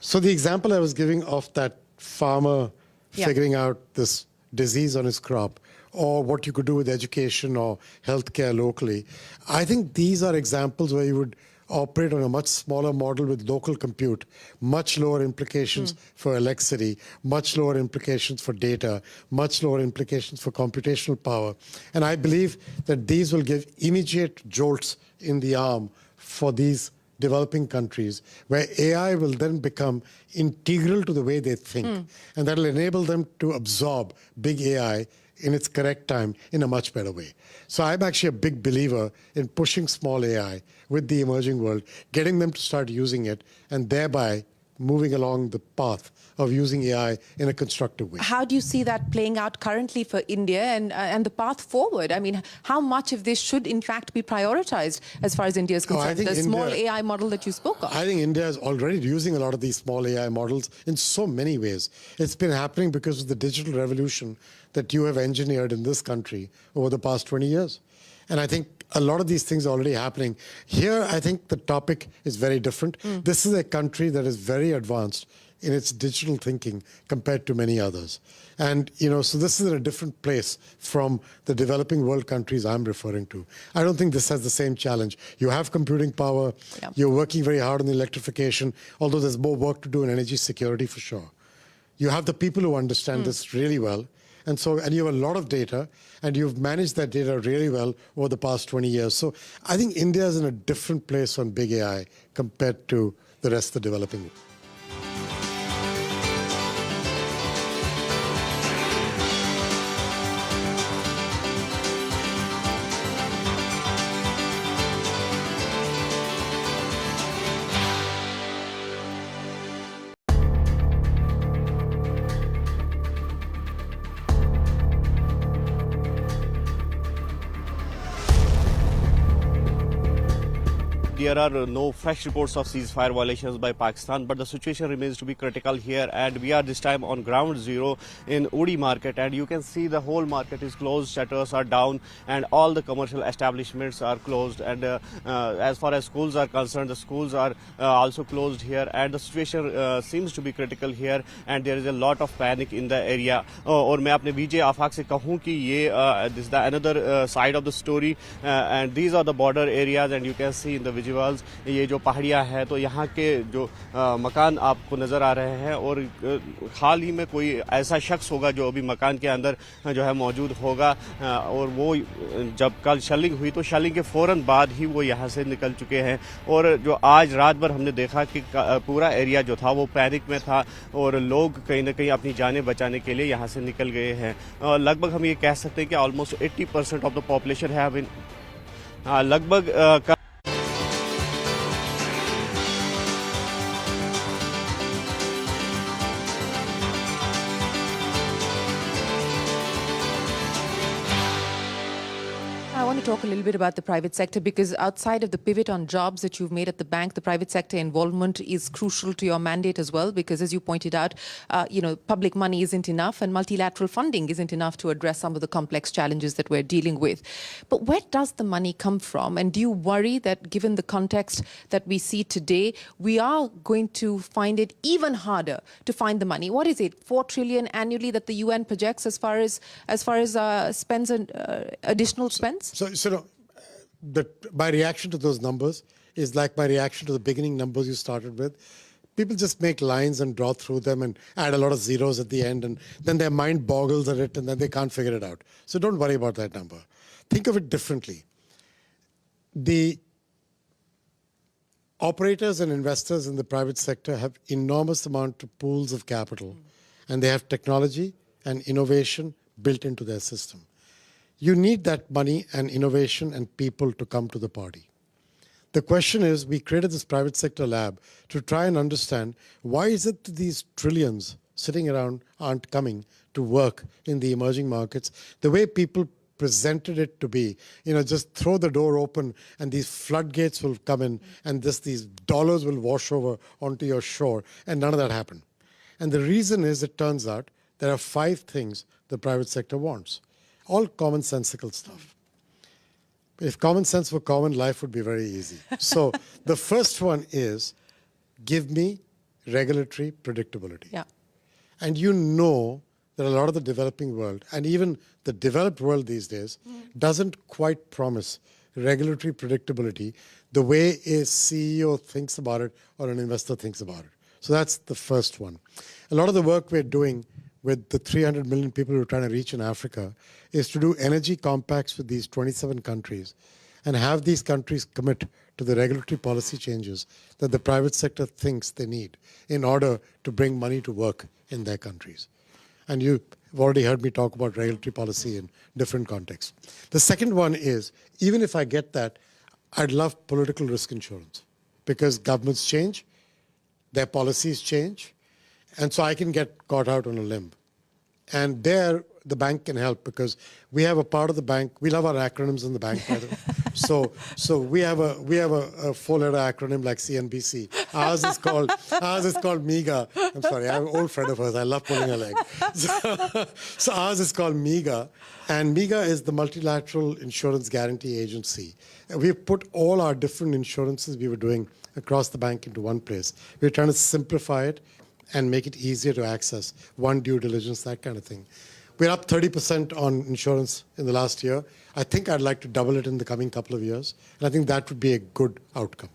So the example I was giving of that farmer figuring out this disease on his crop, or what you could do with education or healthcare locally, I think these are examples where you would operate on a much smaller model with local compute, much lower implications for electricity, much lower implications for data, much lower implications for computational power. And I believe that these will give immediate jolts in the arm for these developing countries, where AI will then become integral to the way they think. And that will enable them to absorb big AI in its correct time in a much better way. So I'm actually a big believer in pushing small AI with the emerging world, getting them to start using it, and thereby moving along the path of using AI in a constructive way. How do you see that playing out currently for India and the path forward? I mean, how much of this should in fact be prioritized as far as India is concerned? The small AI model that you spoke of. I think India is already using a lot of these small AI models in so many ways. It's been happening because of the digital revolution that you have engineered in this country over the past 20 years. And I think a lot of these things are already happening. Here, I think the topic is very different. This is a country that is very advanced in its digital thinking compared to many others. And, so this is in a different place from the developing world countries I'm referring to. I don't think this has the same challenge. You have computing power. You're working very hard on the electrification, although there's more work to do in energy security for sure. You have the people who understand this really well. And you have a lot of data, and you've managed that data really well over the past 20 years. So I think India is in a different place on big AI compared to the rest of the developing world. There are no fresh reports of ceasefire violations by Pakistan, but the situation remains to be critical here, and we are this time on ground zero in Udi market, and you can see the whole market is closed, shutters are down, and all the commercial establishments are closed. And as far as schools are concerned, the schools are also closed here, and the situation seems to be critical here, and there is a lot of panic in the area. और मैं अपने विजय आफाक से कहूँ कि ये this is the another side of the story, and these are the border areas, and you can see in the visuals ये जो पहाड़ियाँ है, तो यहाँ के जो मकान आपको नज़र आ रहे हैं, और हाल ही में कोई ऐसा शख्स होगा जो अभी मकान के अंदर जो है मौजूद होगा, और वो जब कल शेलिंग हुई तो शेलिंग के फ़ौरन बाद ही वो यहाँ से निकल चुके हैं। और जो आज रात भर हमने देखा कि पूरा एरिया जो था वो पैनिक में था, और लोग कहीं ना कहीं अपनी जानें बचाने के लिए यहाँ से निकल गए हैं। लगभग हम ये कह सकते हैं कि almost 80% of the population have been लगभग talk a little bit about the private sector, because outside of the pivot on jobs that you've made at the bank, the private sector involvement is crucial to your mandate as well, because as you pointed out, public money isn't enough and multilateral funding isn't enough to address some of the complex challenges that we're dealing with. But where does the money come from? And do you worry that given the context that we see today, we are going to find it even harder to find the money? What is it, 4 trillion annually that the UN projects as far as spends and additional spends? So my reaction to those numbers is like my reaction to the beginning numbers you started with. People just make lines and draw through them and add a lot of zeros at the end, and then their mind boggles at it, and then they can't figure it out. So don't worry about that number. Think of it differently. The operators and investors in the private sector have enormous amount of pools of capital, and they have technology and innovation built into their system. You need that money and innovation and people to come to the party. The question is, we created this private sector lab to try and understand why is it that these trillions sitting around aren't coming to work in the emerging markets the way people presented it to be. Just throw the door open and these floodgates will come in and these dollars will wash over onto your shore, and none of that happened. And the reason is, it turns out there are 5 things the private sector wants. All commonsensical stuff. If common sense were common, life would be very easy. So the first one is, give me regulatory predictability. Yeah. And you know that a lot of the developing world, and even the developed world these days, doesn't quite promise regulatory predictability the way a CEO thinks about it or an investor thinks about it. So that's the first one. A lot of the work we're doing with the 300 million people we're trying to reach in Africa is to do energy compacts with these 27 countries and have these countries commit to the regulatory policy changes that the private sector thinks they need in order to bring money to work in their countries. And you've already heard me talk about regulatory policy in different contexts. The second one is, even if I get that, I'd love political risk insurance, because governments change, their policies change, and so I can get caught out on a limb. And there, the bank can help, because we have a part of the bank. We love our acronyms in the bank, by the way. So we have a 4-letter acronym like CNBC. Ours is called MEGA. I'm sorry, I have an old friend of hers. I love pulling her leg. So ours is called MEGA, and MEGA is the Multilateral Insurance Guarantee Agency. We've put all our different insurances we were doing across the bank into one place. We're trying to simplify it and make it easier to access, one due diligence, that kind of thing. We're up 30% on insurance in the last year. I think I'd like to double it in the coming couple of years, and I think that would be a good outcome.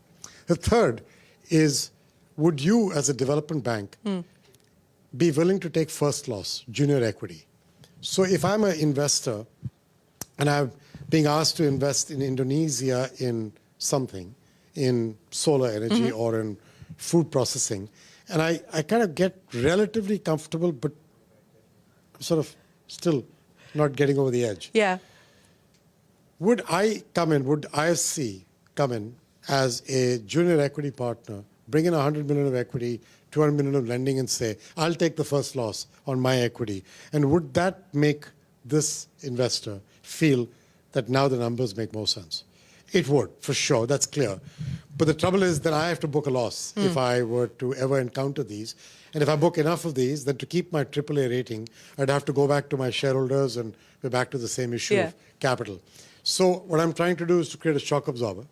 The third is, would you, as a development bank, be willing to take first loss, junior equity. So if I'm an investor and I'm being asked to invest in Indonesia in something, in solar energy or in food processing, and I kind of get relatively comfortable, but sort of still not getting over the edge. Yeah. Would I come in, would IFC come in as a junior equity partner, bring in 100 million of equity, 200 million of lending and say, I'll take the first loss on my equity? And would that make this investor feel that now the numbers make more sense? It would, for sure, that's clear. But the trouble is that I have to book a loss if I were to ever encounter these. And if I book enough of these, then to keep my AAA rating, I'd have to go back to my shareholders and we're back to the same issue of capital. So what I'm trying to do is to create a shock absorber.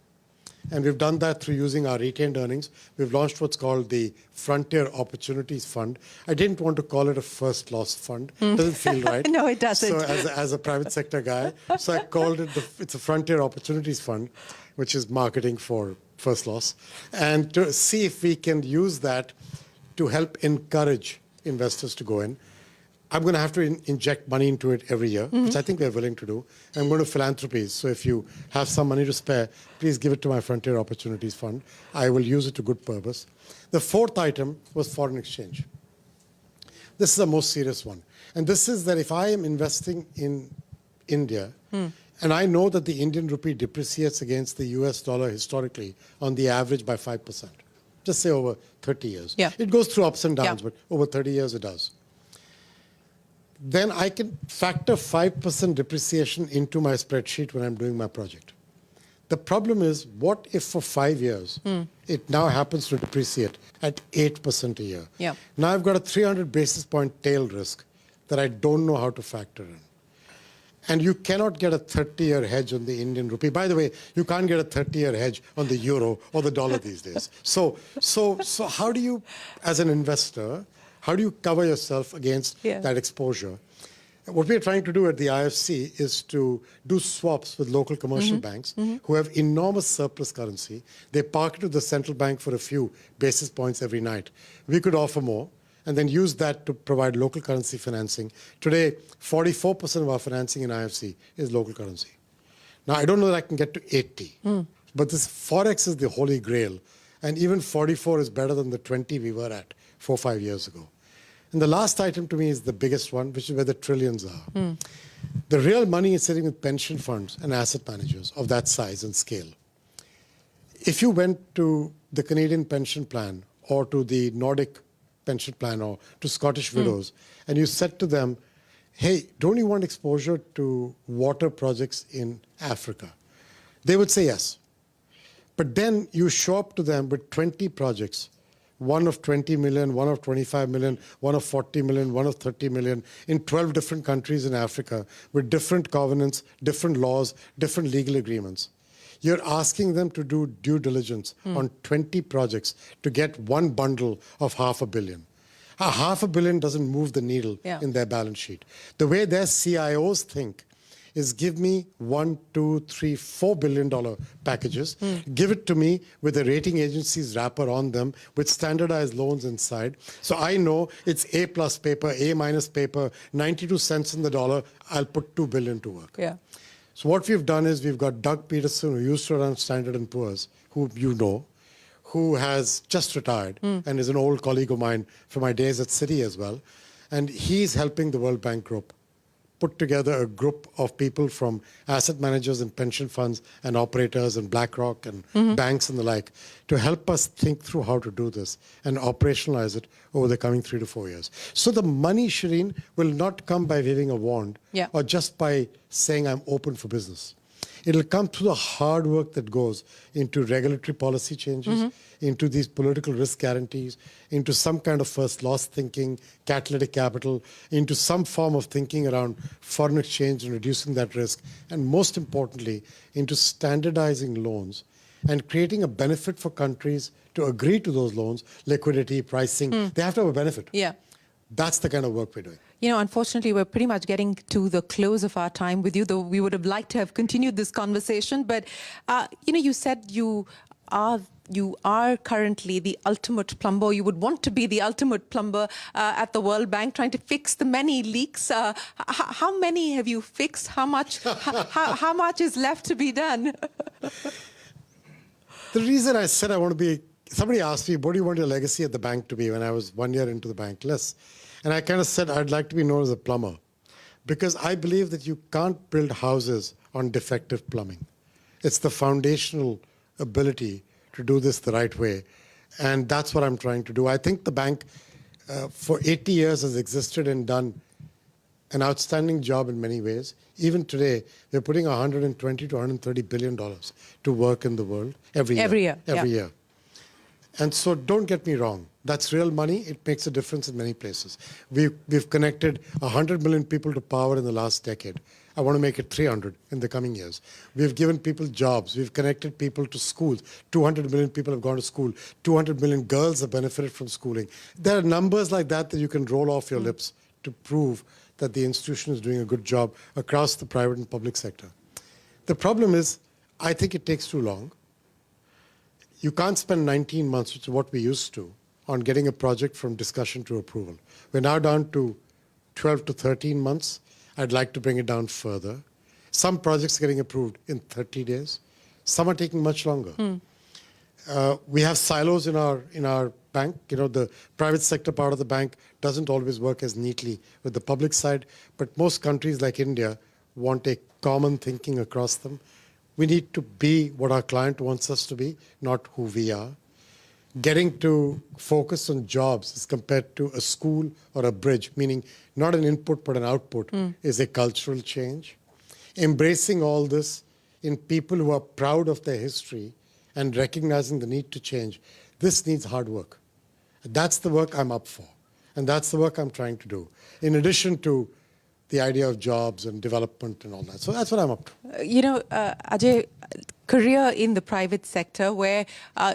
And we've done that through using our retained earnings. We've launched what's called the Frontier Opportunities Fund. I didn't want to call it a first loss fund. Doesn't feel right. No, it doesn't. So as a private sector guy, so I called it, it's a Frontier Opportunities Fund, which is marketing for first loss. And to see if we can use that to help encourage investors to go in. I'm going to have to inject money into it every year, which I think we're willing to do. I'm going to philanthropies. So if you have some money to spare, please give it to my Frontier Opportunities Fund. I will use it to good purpose. The fourth item was foreign exchange. This is the most serious one. And this is that if I am investing in India, and I know that the Indian rupee depreciates against the US dollar historically on the average by 5%, just say over 30 years. Yeah. It goes through ups and downs, but over 30 years it does. Then I can factor 5% depreciation into my spreadsheet when I'm doing my project. The problem is, what if for 5 years, it now happens to depreciate at 8% a year? Yeah. Now I've got a 300 basis point tail risk that I don't know how to factor in. And you cannot get a 30-year hedge on the Indian rupee. By the way, you can't get a 30-year hedge on the euro or the dollar these days. So how do you, as an investor, how do you cover yourself against that exposure? What we're trying to do at the IFC is to do swaps with local commercial banks who have enormous surplus currency. They park it to the central bank for a few basis points every night. We could offer more and then use that to provide local currency financing. Today, 44% of our financing in IFC is local currency. Now, I don't know that I can get to 80, but this Forex is the holy grail. And even 44 is better than the 20 we were at 4 or 5 years ago. And the last item to me is the biggest one, which is where the trillions are. The real money is sitting with pension funds and asset managers of that size and scale. If you went to the Canadian pension plan or to the Nordic pension plan or to Scottish widows, and you said to them, hey, don't you want exposure to water projects in Africa? They would say yes. But then you show up to them with 20 projects, one of 20 million, one of 25 million, one of 40 million, one of 30 million, in 12 different countries in Africa with different covenants, different laws, different legal agreements. You're asking them to do due diligence on 20 projects to get one bundle of $500 million. $500 million doesn't move the needle in their balance sheet. The way their CIOs think is give me $1, $2, $3, $4 billion packages, give it to me with a rating agency's wrapper on them with standardized loans inside. So I know it's A plus paper, A minus paper, 92 cents in the dollar, I'll put $2 billion to work. Yeah. So what we've done is we've got Doug Peterson, who used to run Standard & Poor's, who you know, who has just retired and is an old colleague of mine from my days at Citi as well. And he's helping the World Bank Group put together a group of people from asset managers and pension funds and operators and BlackRock and banks and the like to help us think through how to do this and operationalize it over the coming 3 to 4 years. So the money, Shireen, will not come by waving a wand or just by saying I'm open for business. It'll come through the hard work that goes into regulatory policy changes, into these political risk guarantees, into some kind of first loss thinking, catalytic capital, into some form of thinking around foreign exchange and reducing that risk, and most importantly, into standardizing loans and creating a benefit for countries to agree to those loans, liquidity, pricing. They have to have a benefit. Yeah. That's the kind of work we're doing. You know, unfortunately, we're pretty much getting to the close of our time with you, though we would have liked to have continued this conversation. But, you know, you said you you are currently the ultimate plumber. You would want to be the ultimate plumber at the World Bank, trying to fix the many leaks. How many have you fixed? How much? How much is left to be done? The reason I said I want to be, somebody asked me, what do you want your legacy at the bank to be when I was 1 year into the bank list? And I kind of said I'd like to be known as a plumber, because I believe that you can't build houses on defective plumbing. It's the foundational ability to do this the right way. And that's what I'm trying to do. I think the bank for 80 years has existed and done an outstanding job in many ways. Even today, they're putting $120 to $130 billion to work in the world every year. Every year. And so don't get me wrong. That's real money. It makes a difference in many places. We've connected 100 million people to power in the last decade. I want to make it 300 in the coming years. We've given people jobs. We've connected people to schools. 200 million people have gone to school. 200 million girls have benefited from schooling. There are numbers like that that you can roll off your lips to prove that the institution is doing a good job across the private and public sector. The problem is, I think it takes too long. You can't spend 19 months, which is what we used to, on getting a project from discussion to approval. We're now down to 12 to 13 months. I'd like to bring it down further. Some projects are getting approved in 30 days. Some are taking much longer. We have silos in our bank. You know, the private sector part of the bank doesn't always work as neatly with the public side, but most countries like India want a common thinking across them. We need to be what our client wants us to be, not who we are. Getting to focus on jobs as compared to a school or a bridge, meaning not an input but an output, is a cultural change. Embracing all this in people who are proud of their history and recognizing the need to change, this needs hard work. That's the work I'm up for, and that's the work I'm trying to do, in addition to the idea of jobs and development and all that. So that's what I'm up to. You know, Ajay, career in the private sector where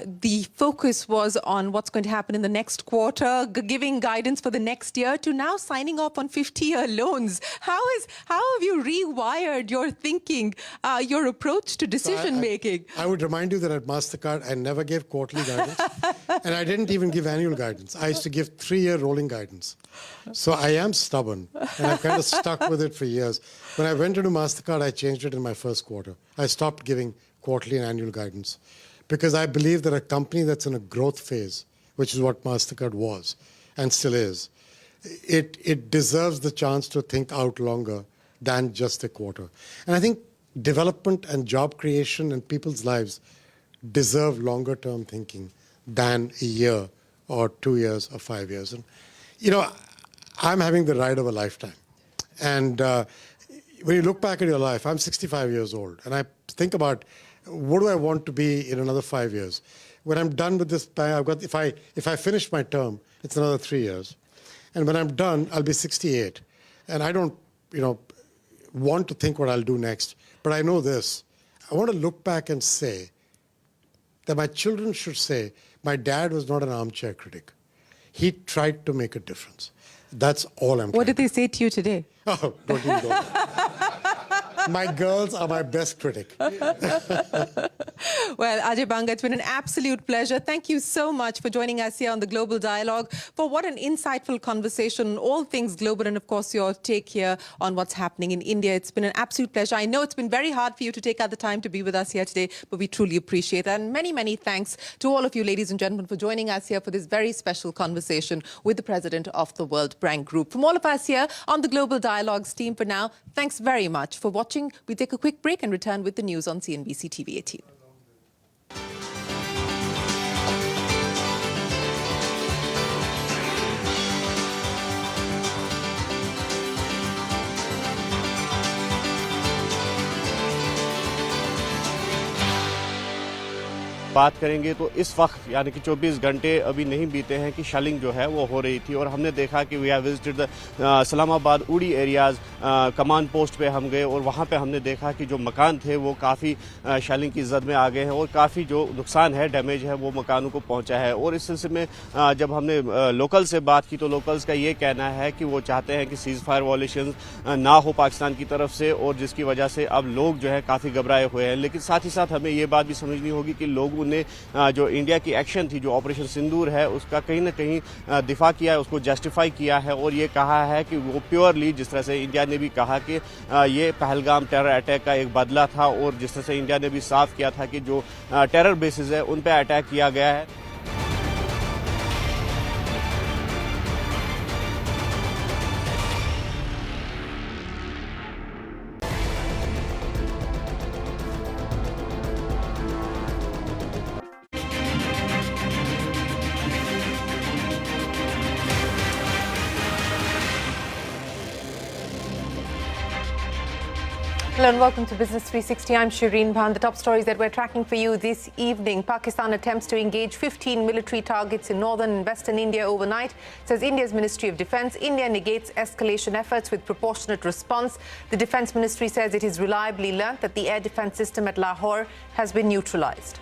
the focus was on what's going to happen in the next quarter, giving guidance for the next year, to now signing off on 50-year loans. How have you rewired your thinking, your approach to decision making? I would remind you that at MasterCard, I never gave quarterly guidance, and I didn't even give annual guidance. I used to give 3-year rolling guidance. So I am stubborn, and I've kind of stuck with it for years. When I went into MasterCard, I changed it in my first quarter. I stopped giving quarterly and annual guidance because I believe that a company that's in a growth phase, which is what MasterCard was and still is, it deserves the chance to think out longer than just a quarter. And I think development and job creation and people's lives deserve longer term thinking than a year or 2 years or 5 years. And, you know, I'm having the ride of a lifetime. And when you look back at your life, I'm 65 years old, and I think about what do I want to be in another 5 years. When I'm done with this, I've got, if I finish my term, it's another 3 years. And when I'm done, I'll be 68. And I don't, want to think what I'll do next. But I know this. I want to look back and say that my children should say, my dad was not an armchair critic. He tried to make a difference. That's all I'm What did they say to you today? Oh, don't even go there. My girls are my best critic. Well, Ajay Banga, it's been an absolute pleasure. Thank you so much for joining us here on the Global Dialogue. For what an insightful conversation on all things global, and of course your take here on what's happening in India. It's been an absolute pleasure. I know it's been very hard for you to take out the time to be with us here today, but we truly appreciate that. And many, many thanks to all of you, ladies and gentlemen, for joining us here for this very special conversation with the president of the World Bank Group. From all of us here on the Global Dialogues team, for now, thanks very much for watching. We take a quick break and return with the news on CNBC-TV18. बात करेंगे तो इस वक्त यानी कि 24 घंटे अभी नहीं बीते हैं कि शेलिंग जो है वो हो रही थी और हमने देखा कि we have visited the Islamabad Uri areas command post पे हम गए और वहाँ पे हमने देखा कि जो मकान थे वो काफ़ी शेलिंग की जद में आ गए हैं और काफ़ी जो नुकसान है, डैमेज है, वो मकानों को पहुँचा है। और इस सिलसिले में जब हमने लोकल से बात की तो लोकल्स का ये कहना है कि वो चाहते हैं कि सीज़ फायर वॉलेशन ना हो पाकिस्तान की तरफ से, और जिसकी वजह से अब लोग जो है काफ़ी घबराए हुए हैं। लेकिन साथ ही साथ हमें ये बात भी समझनी होगी कि लोगों उन्हें जो इंडिया की एक्शन थी, जो ऑपरेशन सिंदूर है, उसका कहीं ना कहीं दिफा किया है, उसको जस्टिफाई किया है और ये कहा है कि वो प्योरली, जिस तरह से इंडिया ने भी कहा कि ये पहलगाम टेरर अटैक का एक बदला था और जिस तरह से इंडिया ने भी साफ किया था कि जो टेरर बेसिस है उन पर अटैक किया गया है। Hello and welcome to Business 360. I'm Shriram Finance. The top stories that we're tracking for you this evening. Pakistan attempts to engage 15 military targets in northern and western India overnight, says India's Ministry of Defence. India negates escalation efforts with proportionate response. The Defence Ministry says it has reliably learnt that the air defence system at Lahore has been neutralised.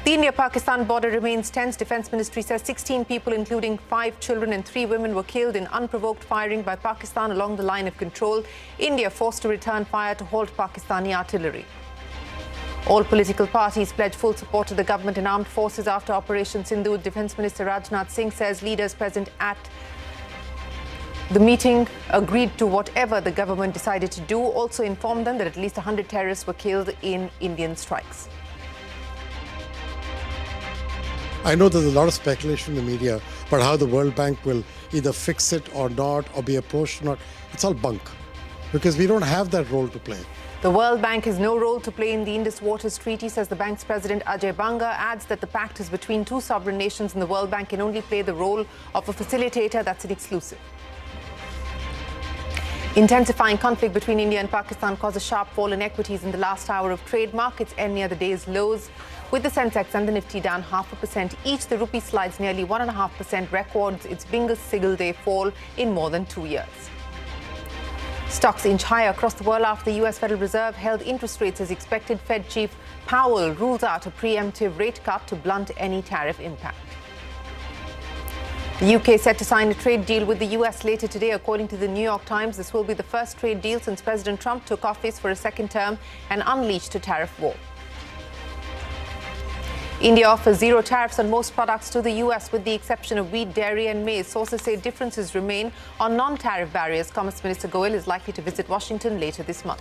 The India-Pakistan border remains tense. Defence Ministry says 16 people, including 5 children and 3 women, were killed in unprovoked firing by Pakistan along the line of control. India forced to return fire to halt Pakistani artillery. All political parties pledge full support to the government and armed forces after Operation Sindoor. Defence Minister Rajnath Singh says leaders present at the meeting agreed to whatever the government decided to do. Also informed them that at least 100 terrorists were killed in Indian strikes. I know there's a lot of speculation in the media about how the World Bank will either fix it or not, or be approached or not. It's all bunk, because we don't have that role to play. The World Bank has no role to play in the Indus Waters Treaty, says the bank's president Ajay Banga. Adds that the pact is between 2 sovereign nations and the World Bank can only play the role of a facilitator. That's an exclusive. Intensifying conflict between India and Pakistan caused a sharp fall in equities in the last hour of trade. Markets end near the day's lows, with the Sensex and the Nifty down 0.5% each. The rupee slides nearly 1.5%, records its biggest single day fall in more than 2 years. Stocks inch higher across the world after the US Federal Reserve held interest rates as expected. Fed Chief Powell rules out a preemptive rate cut to blunt any tariff impact. The UK is set to sign a trade deal with the US later today, according to the New York Times. This will be the first trade deal since President Trump took office for a second term and unleashed a tariff war. India offers zero tariffs on most products to the US, with the exception of wheat, dairy and maize. Sources say differences remain on non-tariff barriers. Commerce Minister Goyal is likely to visit Washington later this month.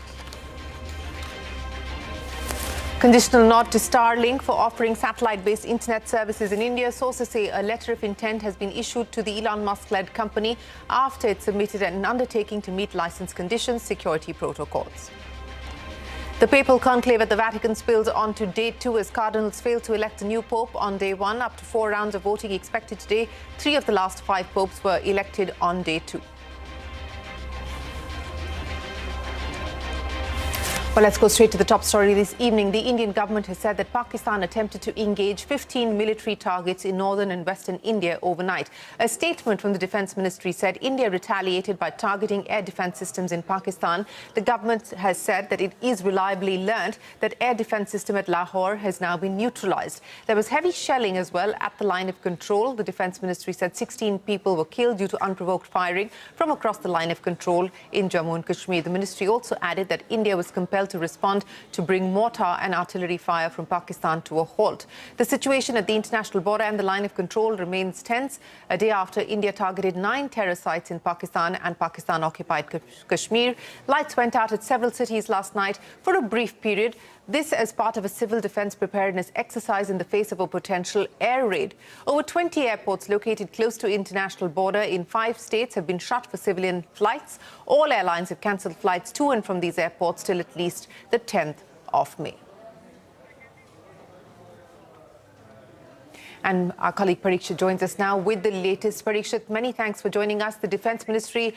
Conditional nod to Starlink for offering satellite-based internet services in India. Sources say a letter of intent has been issued to the Elon Musk-led company after it submitted an undertaking to meet license conditions, security protocols. The papal conclave at the Vatican spills on to day 2 as cardinals fail to elect a new pope on day 1. Up to 4 rounds of voting expected today. 3 of the last 5 popes were elected on day 2. Well, let's go straight to the top story this evening. The Indian government has said that Pakistan attempted to engage 15 military targets in northern and western India overnight. A statement from the Defence Ministry said India retaliated by targeting air defence systems in Pakistan. The government has said that it is reliably learnt that air defence system at Lahore has now been neutralised. There was heavy shelling as well at the line of control. The Defence Ministry said 16 people were killed due to unprovoked firing from across the line of control in Jammu and Kashmir. The ministry also added that India was compelled to respond to bring mortar and artillery fire from Pakistan to a halt. The situation at the international border and the line of control remains tense a day after India targeted 9 terror sites in Pakistan and Pakistan-occupied Kashmir. Lights went out at several cities last night for a brief period. This as part of a civil defence preparedness exercise in the face of a potential air raid. Over 20 airports located close to international border in 5 states have been shut for civilian flights. All airlines have cancelled flights to and from these airports till at least the 10th of May. And our colleague Parikshit joins us now with the latest. Parikshit, many thanks for joining us. The Defence Ministry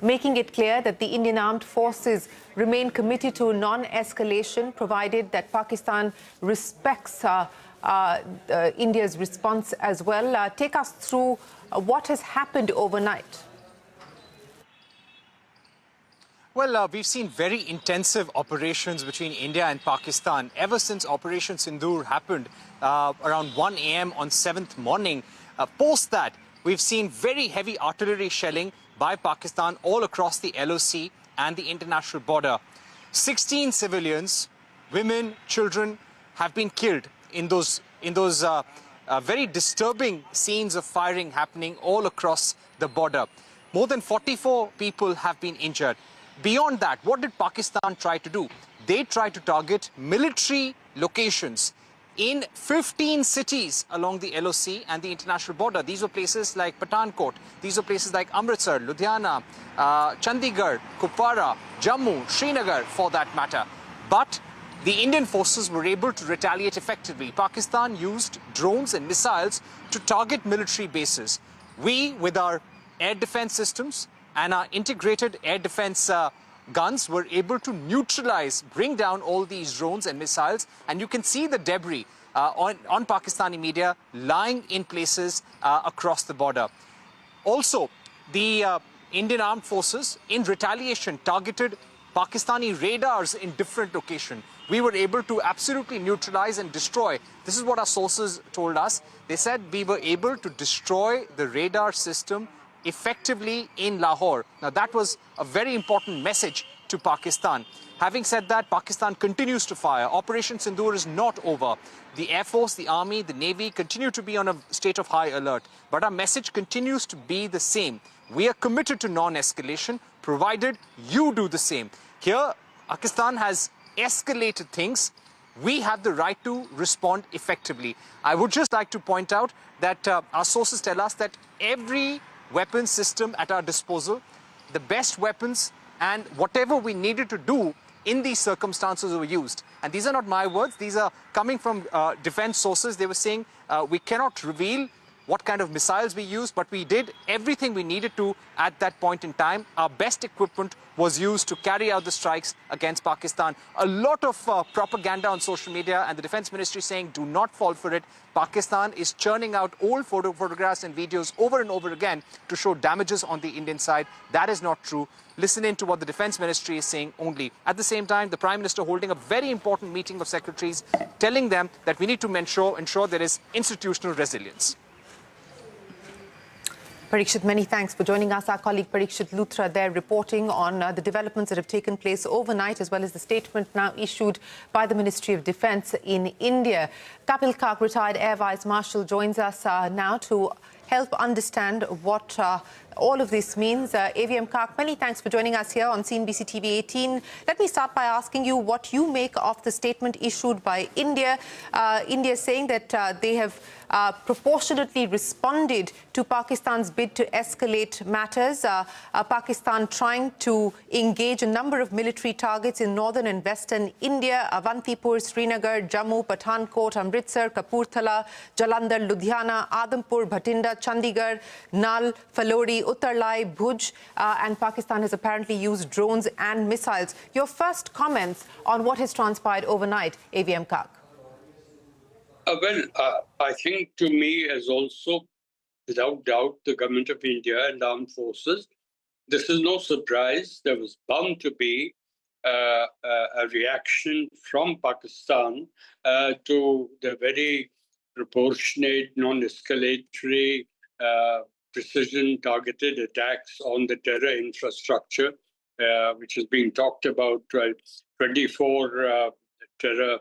making it clear that the Indian armed forces remain committed to non-escalation, provided that Pakistan respects India's response as well. Take us through what has happened overnight. Well, we've seen very intensive operations between India and Pakistan ever since Operation Sindoor happened around 1 a.m. on 7th morning. Post that, we've seen very heavy artillery shelling by Pakistan all across the LOC and the international border. 16 civilians, women, children have been killed in those very disturbing scenes of firing happening all across the border. More than 44 people have been injured. Beyond that, what did Pakistan try to do? They tried to target military locations in 15 cities along the LOC and the international border. These were places like Pathankot. These were places like Amritsar, Ludhiana, Chandigarh, Kupwara, Jammu, Srinagar, for that matter. But the Indian forces were able to retaliate effectively. Pakistan used drones and missiles to target military bases. We, with our air defense systems and our integrated air defense guns, were able to neutralize, bring down all these drones and missiles. And you can see the debris on Pakistani media lying in places across the border. Also, the Indian armed forces, in retaliation, targeted Pakistani radars in different locations. We were able to absolutely neutralize and destroy. This is what our sources told us. They said we were able to destroy the radar system effectively in Lahore. Now, that was a very important message to Pakistan. Having said that, Pakistan continues to fire. Operation Sindoor is not over. The Air Force, the Army, the Navy continue to be on a state of high alert. But our message continues to be the same. We are committed to non-escalation, provided you do the same. Here, Pakistan has escalated things. We have the right to respond effectively. I would just like to point out that our sources tell us that every weapon system at our disposal, the best weapons and whatever we needed to do in these circumstances were used. And these are not my words. These are coming from defense sources. They were saying we cannot reveal what kind of missiles we used, but we did everything we needed to at that point in time. Our best equipment was used to carry out the strikes against Pakistan. A lot of propaganda on social media, and the Defense Ministry saying do not fall for it. Pakistan is churning out old photographs and videos over and over again to show damages on the Indian side. That is not true. Listen in to what the Defense Ministry is saying only. At the same time, the Prime Minister holding a very important meeting of secretaries, telling them that we need to ensure there is institutional resilience. Parikshit, many thanks for joining us. Our colleague Parikshit Luthra there reporting on the developments that have taken place overnight, as well as the statement now issued by the Ministry of Defence in India. Kapil Kak, retired Air Vice Marshal, joins us now to help understand what all of this means. AVM Kak, many thanks for joining us here on CNBC-TV18. Let me start by asking you what you make of the statement issued by India. India saying that they have proportionately responded to Pakistan's bid to escalate matters. Pakistan trying to engage a number of military targets in northern and western India: Avantipur, Srinagar, Jammu, Pathankot, Amritsar, Kapurthala, Jalandhar, Ludhiana, Adampur, Bhatinda, Chandigarh, Nal, Falori, Uttarlai, Bhuj, and Pakistan has apparently used drones and missiles. Your first comments on what has transpired overnight, AVM Kak? I think to me, as also, without doubt, the government of India and armed forces, this is no surprise. There was bound to be a reaction from Pakistan to the very proportionate, non-escalatory, precision-targeted attacks on the terror infrastructure, which is being talked about. 24 terror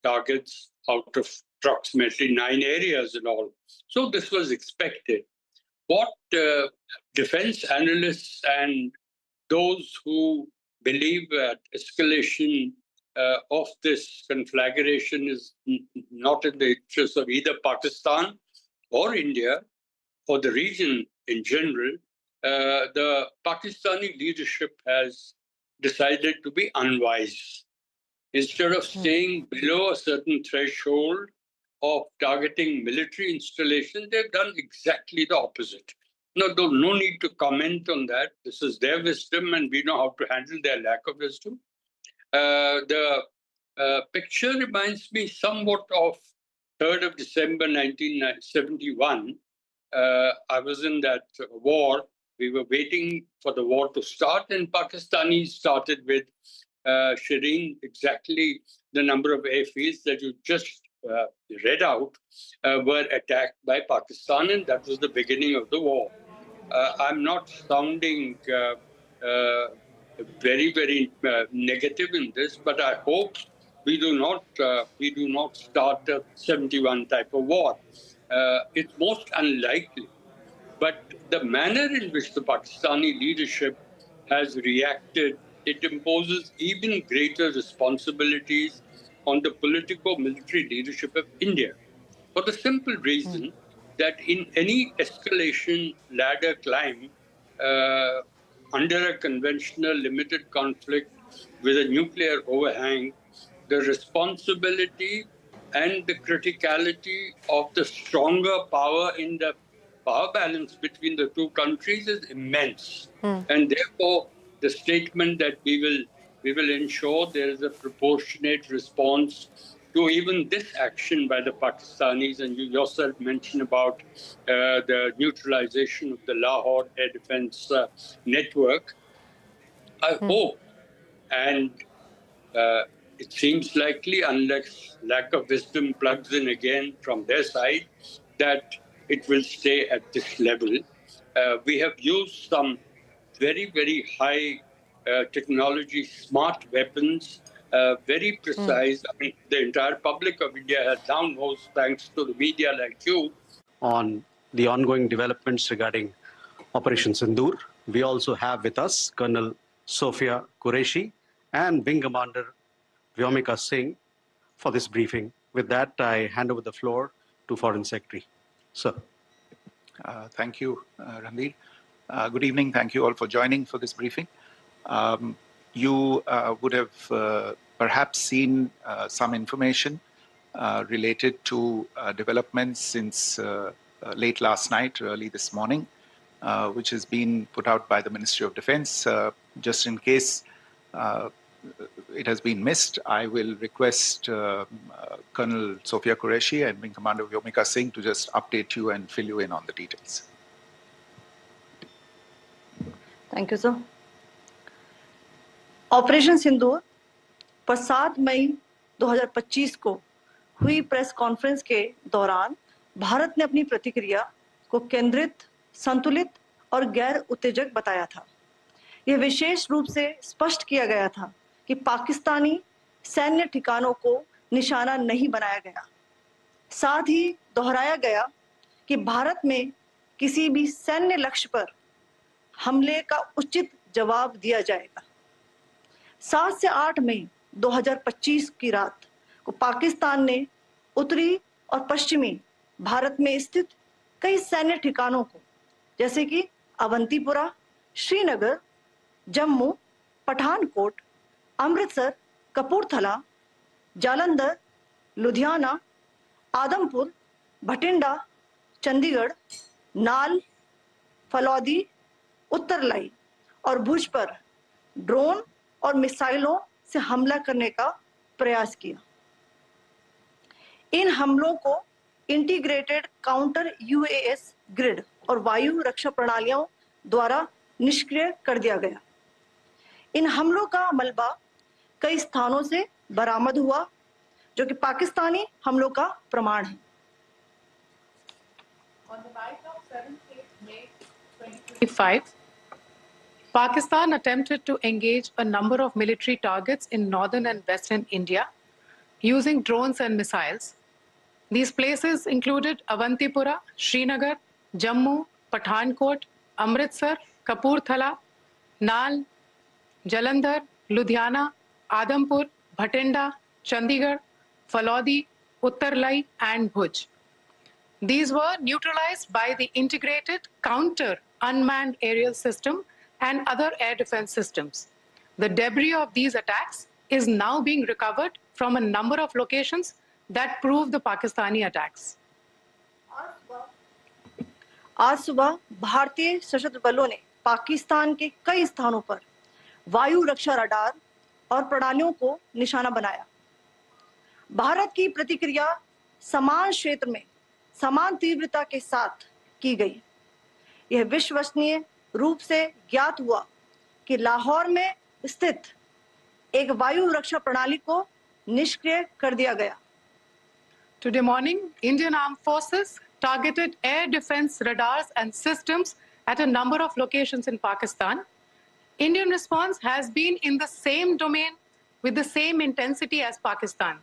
targets out of approximately 9 areas in all. So this was expected. What defense analysts and those who believe that escalation of this conflagration is not in the interest of either Pakistan or India or the region in general, the Pakistani leadership has decided to be unwise. Instead of staying below a certain threshold of targeting military installations, they've done exactly the opposite. No need to comment on that. This is their wisdom, and we know how to handle their lack of wisdom. The picture reminds me somewhat of 3rd of December 1971. I was in that war. We were waiting for the war to start, and Pakistanis started with Shriram, exactly the number of airfields that you just read out were attacked by Pakistan, and that was the beginning of the war. I'm not sounding very, very negative in this, but I hope we do not start a 71 type of war. It's most unlikely. But the manner in which the Pakistani leadership has reacted, it imposes even greater responsibilities on the politico-military leadership of India, for the simple reason that in any escalation ladder climb, under a conventional limited conflict with a nuclear overhang, the responsibility and the criticality of the stronger power in the power balance between the two countries is immense. And therefore, the statement that we will ensure there is a proportionate response to even this action by the Pakistanis, and you yourself mentioned about the neutralization of the Lahore air defense network. I hope, and it seems likely, unless lack of wisdom plugs in again from their side, that it will stay at this level. We have used some very, very high technology, smart weapons, very precise. I mean, the entire public of India has now knows, thanks to the media like you, on the ongoing developments regarding Operation Sindoor. We also have with us Colonel Sophia Qureshi and Wing Commander Vyomika Singh for this briefing. With that, I hand over the floor to Foreign Secretary. Sir. Thank you, Ranveer. Good evening. Thank you all for joining for this briefing. You would have perhaps seen some information related to developments since late last night, early this morning, which has been put out by the Ministry of Defense. Just in case it has been missed, I will request Colonel Sophia Qureshi and Wing Commander Vyomika Singh to just update you and fill you in on the details. Thank you, sir. Operation Sindoor पर 7 मई 2025 को हुई press conference के दौरान भारत ने अपनी प्रतिक्रिया को केंद्रित, संतुलित और गैर उत्तेजक बताया था। यह विशेष रूप से स्पष्ट किया गया था कि पाकिस्तानी सैन्य ठिकानों को निशाना नहीं बनाया गया। साथ ही दोहराया गया कि भारत में किसी भी सैन्य लक्ष्य पर हमले का उचित जवाब दिया जाएगा। 7 से 8 मई 2025 की रात को पाकिस्तान ने उत्तरी और पश्चिमी भारत में स्थित कई सैन्य ठिकानों को, जैसे कि अवंतीपुरा, श्रीनगर, जम्मू, पठानकोट, अमृतसर, कपूरथला, जालंधर, लुधियाना, आदमपुर, भटिंडा, चंडीगढ़, नाल, फलौदी, उत्तरलाई और भुज पर ड्रोन और मिसाइलों से हमला करने का प्रयास किया। इन हमलों को इंटीग्रेटेड काउंटर यूएस ग्रिड और वायु रक्षा प्रणालियों द्वारा निष्क्रिय कर दिया गया। इन हमलों का मलबा कई स्थानों से बरामद हुआ, जो कि पाकिस्तानी हमलों का प्रमाण है। On the night of 7th May 2025, Pakistan attempted to engage a number of military targets in northern and western India using drones and missiles. These places included Avantipura, Srinagar, Jammu, Pathankot, Amritsar, Kapurthala, Nal, Jalandhar, Ludhiana, Adampur, Bhatinda, Chandigarh, Falodi, Uttarlai, and Bhuj. These were neutralized by the integrated counter unmanned aerial system and other air defense systems. The debris of these attacks is now being recovered from a number of locations that prove the Pakistani attacks. आज सुबह भारतीय सशस्त्र बलों ने पाकिस्तान के कई स्थानों पर वायु रक्षा रडार और प्रणालियों को निशाना बनाया। भारत की प्रतिक्रिया समान क्षेत्र में समान तीव्रता के साथ की गई। यह विश्वसनीय रूप से ज्ञात हुआ कि लाहौर में स्थित एक वायु रक्षा प्रणाली को निष्क्रिय कर दिया गया। Today morning, Indian Armed Forces targeted air defense radars and systems at a number of locations in Pakistan. Indian response has been in the same domain with the same intensity as Pakistan.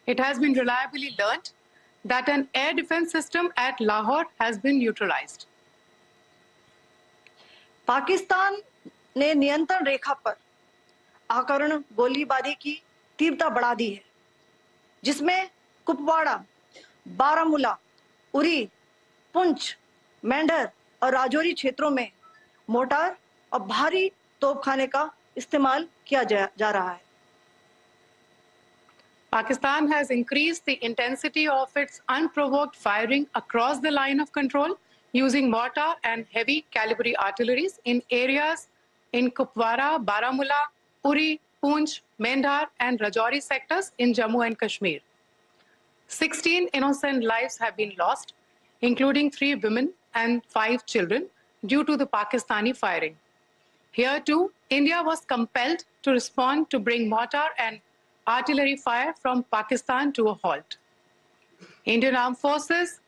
It has been reliably learnt that an air defense system at Lahore has been neutralized. Pakistan ने नियंत्रण रेखा पर आकरण गोलीबारी की तीव्रता बढ़ा दी है, जिसमें कुपवाड़ा, बारामूला, उरी, पुंछ, मेंढर और राजौरी क्षेत्रों में मोर्टार और भारी तोपखाने का इस्तेमाल किया जा रहा है. Pakistan has increased the intensity of its unprovoked firing across the line of control using mortar and heavy calibre artilleries in areas in Kupwara, Baramulla, Uri, Poonch, Mendhar and Rajouri sectors in Jammu and Kashmir. 16 innocent lives have been lost, including 3 women and 5 children, due to the Pakistani firing. Here too, India was compelled to respond to bring mortar and artillery fire from Pakistan to a halt. Indian Armed Forces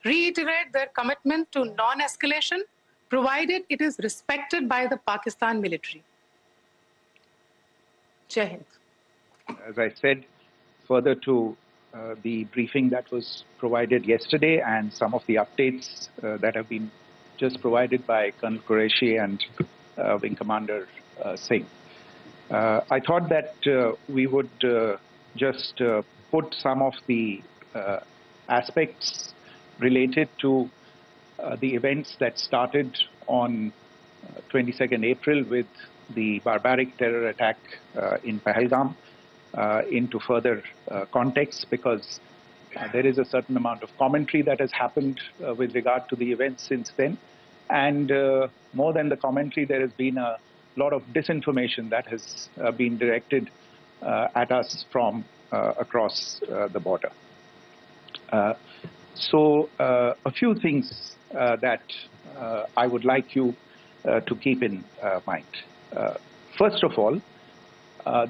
reiterate their commitment to non-escalation, provided it is respected by the Pakistan military. Jai Hind. As I said, further to the briefing that was provided yesterday and some of the updates that have been just provided by Colonel Qureshi and Wing Commander Singh. I thought that we would just put some of the aspects related to the events that started on 22nd April with the barbaric terror attack in Pahalgam into further context, because there is a certain amount of commentary that has happened with regard to the events since then. And more than the commentary, there has been a lot of disinformation that has been directed at us from across the border. So a few things that I would like you to keep in mind. First of all,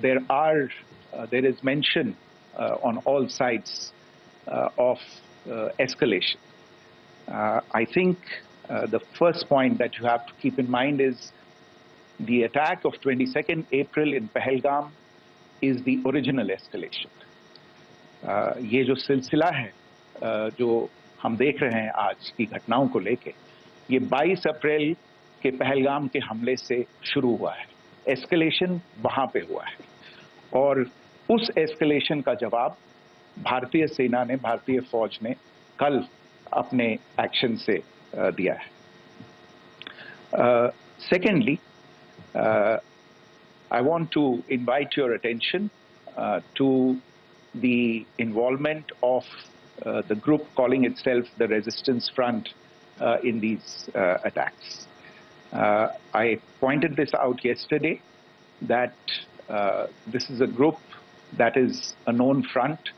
there is mention on all sides of escalation. I think the first point that you have to keep in mind is the attack of 22nd April in Pahalgam is the original escalation. ये जो सिलसिला है जो हम देख रहे हैं आज की घटनाओं को लेके, ये 22 अप्रैल के पहलगाम के हमले से शुरू हुआ है. एस्केलेशन वहां पे हुआ है और उस एस्केलेशन का जवाब भारतीय सेना ने, भारतीय फौज ने कल अपने एक्शन से दिया है. Secondly, I want to invite your attention to the involvement of the group calling itself the Resistance Front in these attacks. I pointed this out yesterday that this is a group that is a known front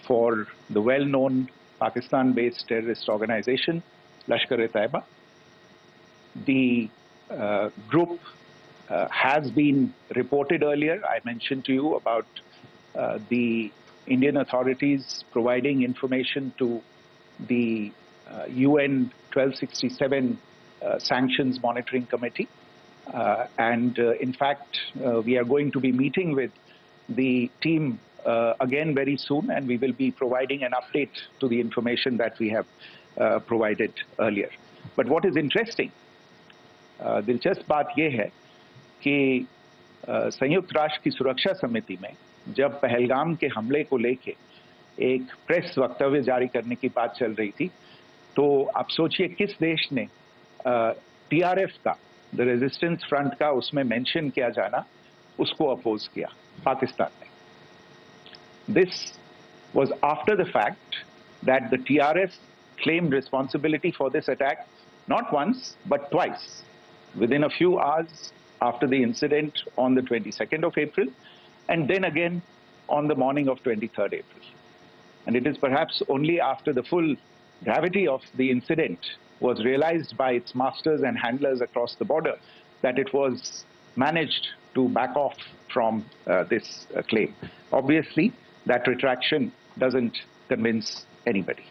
for the well-known Pakistan-based terrorist organization, Lashkar-e-Taiba. The group has been reported earlier. I mentioned to you about the Indian authorities providing information to the UN 1267 Sanctions Monitoring Committee. And in fact, we are going to be meeting with the team again very soon, and we will be providing an update to the information that we have provided earlier. But what is interesting, दिलचस्प बात यह है कि संयुक्त राष्ट्र की सुरक्षा समिति में जब पहलगाम के हमले को लेके एक प्रेस वक्तव्य जारी करने की बात चल रही थी, तो आप सोचिए किस देश ने टीआरएफ का, द रेजिस्टेंस फ्रंट का उसमें मेंशन किया जाना, उसको अपोज किया, पाकिस्तान ने. This was after the fact that the TRF claimed responsibility for this attack not once but twice, within a few hours after the incident on the 22nd of April, and then again on the morning of 23rd April. And it is perhaps only after the full gravity of the incident was realized by its masters and handlers across the border that it was managed to back off from this claim. Obviously, that retraction doesn't convince anybody.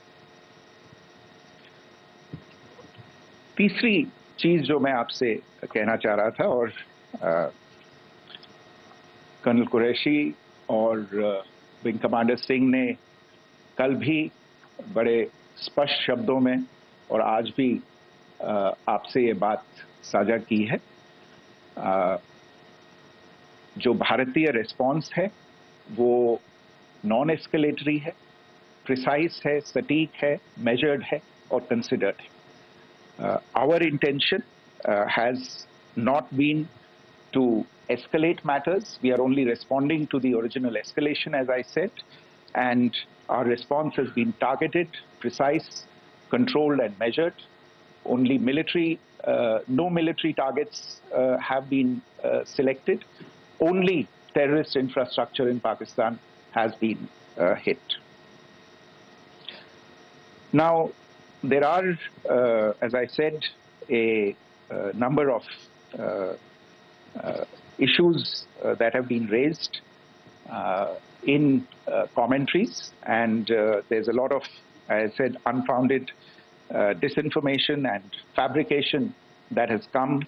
तीसरी चीज जो मैं आपसे कहना चाह रहा था, और कर्नल कुरैशी और विंग कमांडर सिंह ने कल भी बड़े स्पष्ट शब्दों में और आज भी आपसे ये बात साझा की है। जो भारतीय रिस्पॉन्स है वो नॉन एस्केलेटरी है, प्रिसाइज है, सटीक है, मेजर्ड है और कंसिडर्ड है। Our intention has not been to escalate matters. We are only responding to the original escalation, as I said, and our response has been targeted, precise, controlled and measured. Only no military targets have been selected. Only terrorist infrastructure in Pakistan has been hit. Now, there are, as I said, a number of issues that have been raised in commentaries, and there's a lot of, as I said, unfounded disinformation and fabrication that has come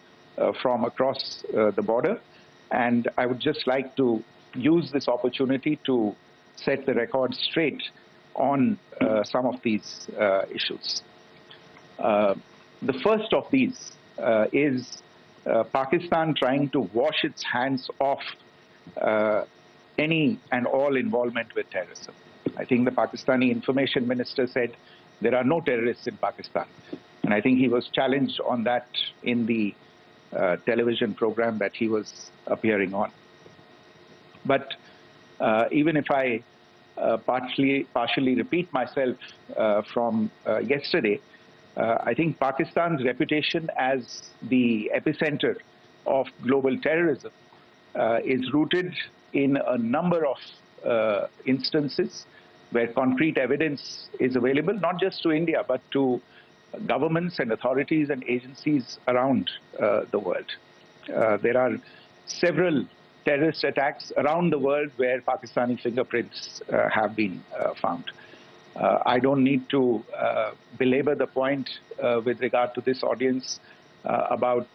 from across the border, and I would just like to use this opportunity to set the record straight on some of these issues. The first of these is Pakistan trying to wash its hands off any and all involvement with terrorism. I think the Pakistani information minister said there are no terrorists in Pakistan, and I think he was challenged on that in the television program that he was appearing on. But even if I partially repeat myself from yesterday, I think Pakistan's reputation as the epicenter of global terrorism is rooted in a number of instances where concrete evidence is available, not just to India, but to governments and authorities and agencies around the world. There are several terrorist attacks around the world where Pakistani fingerprints have been found. I don't need to belabor the point with regard to this audience about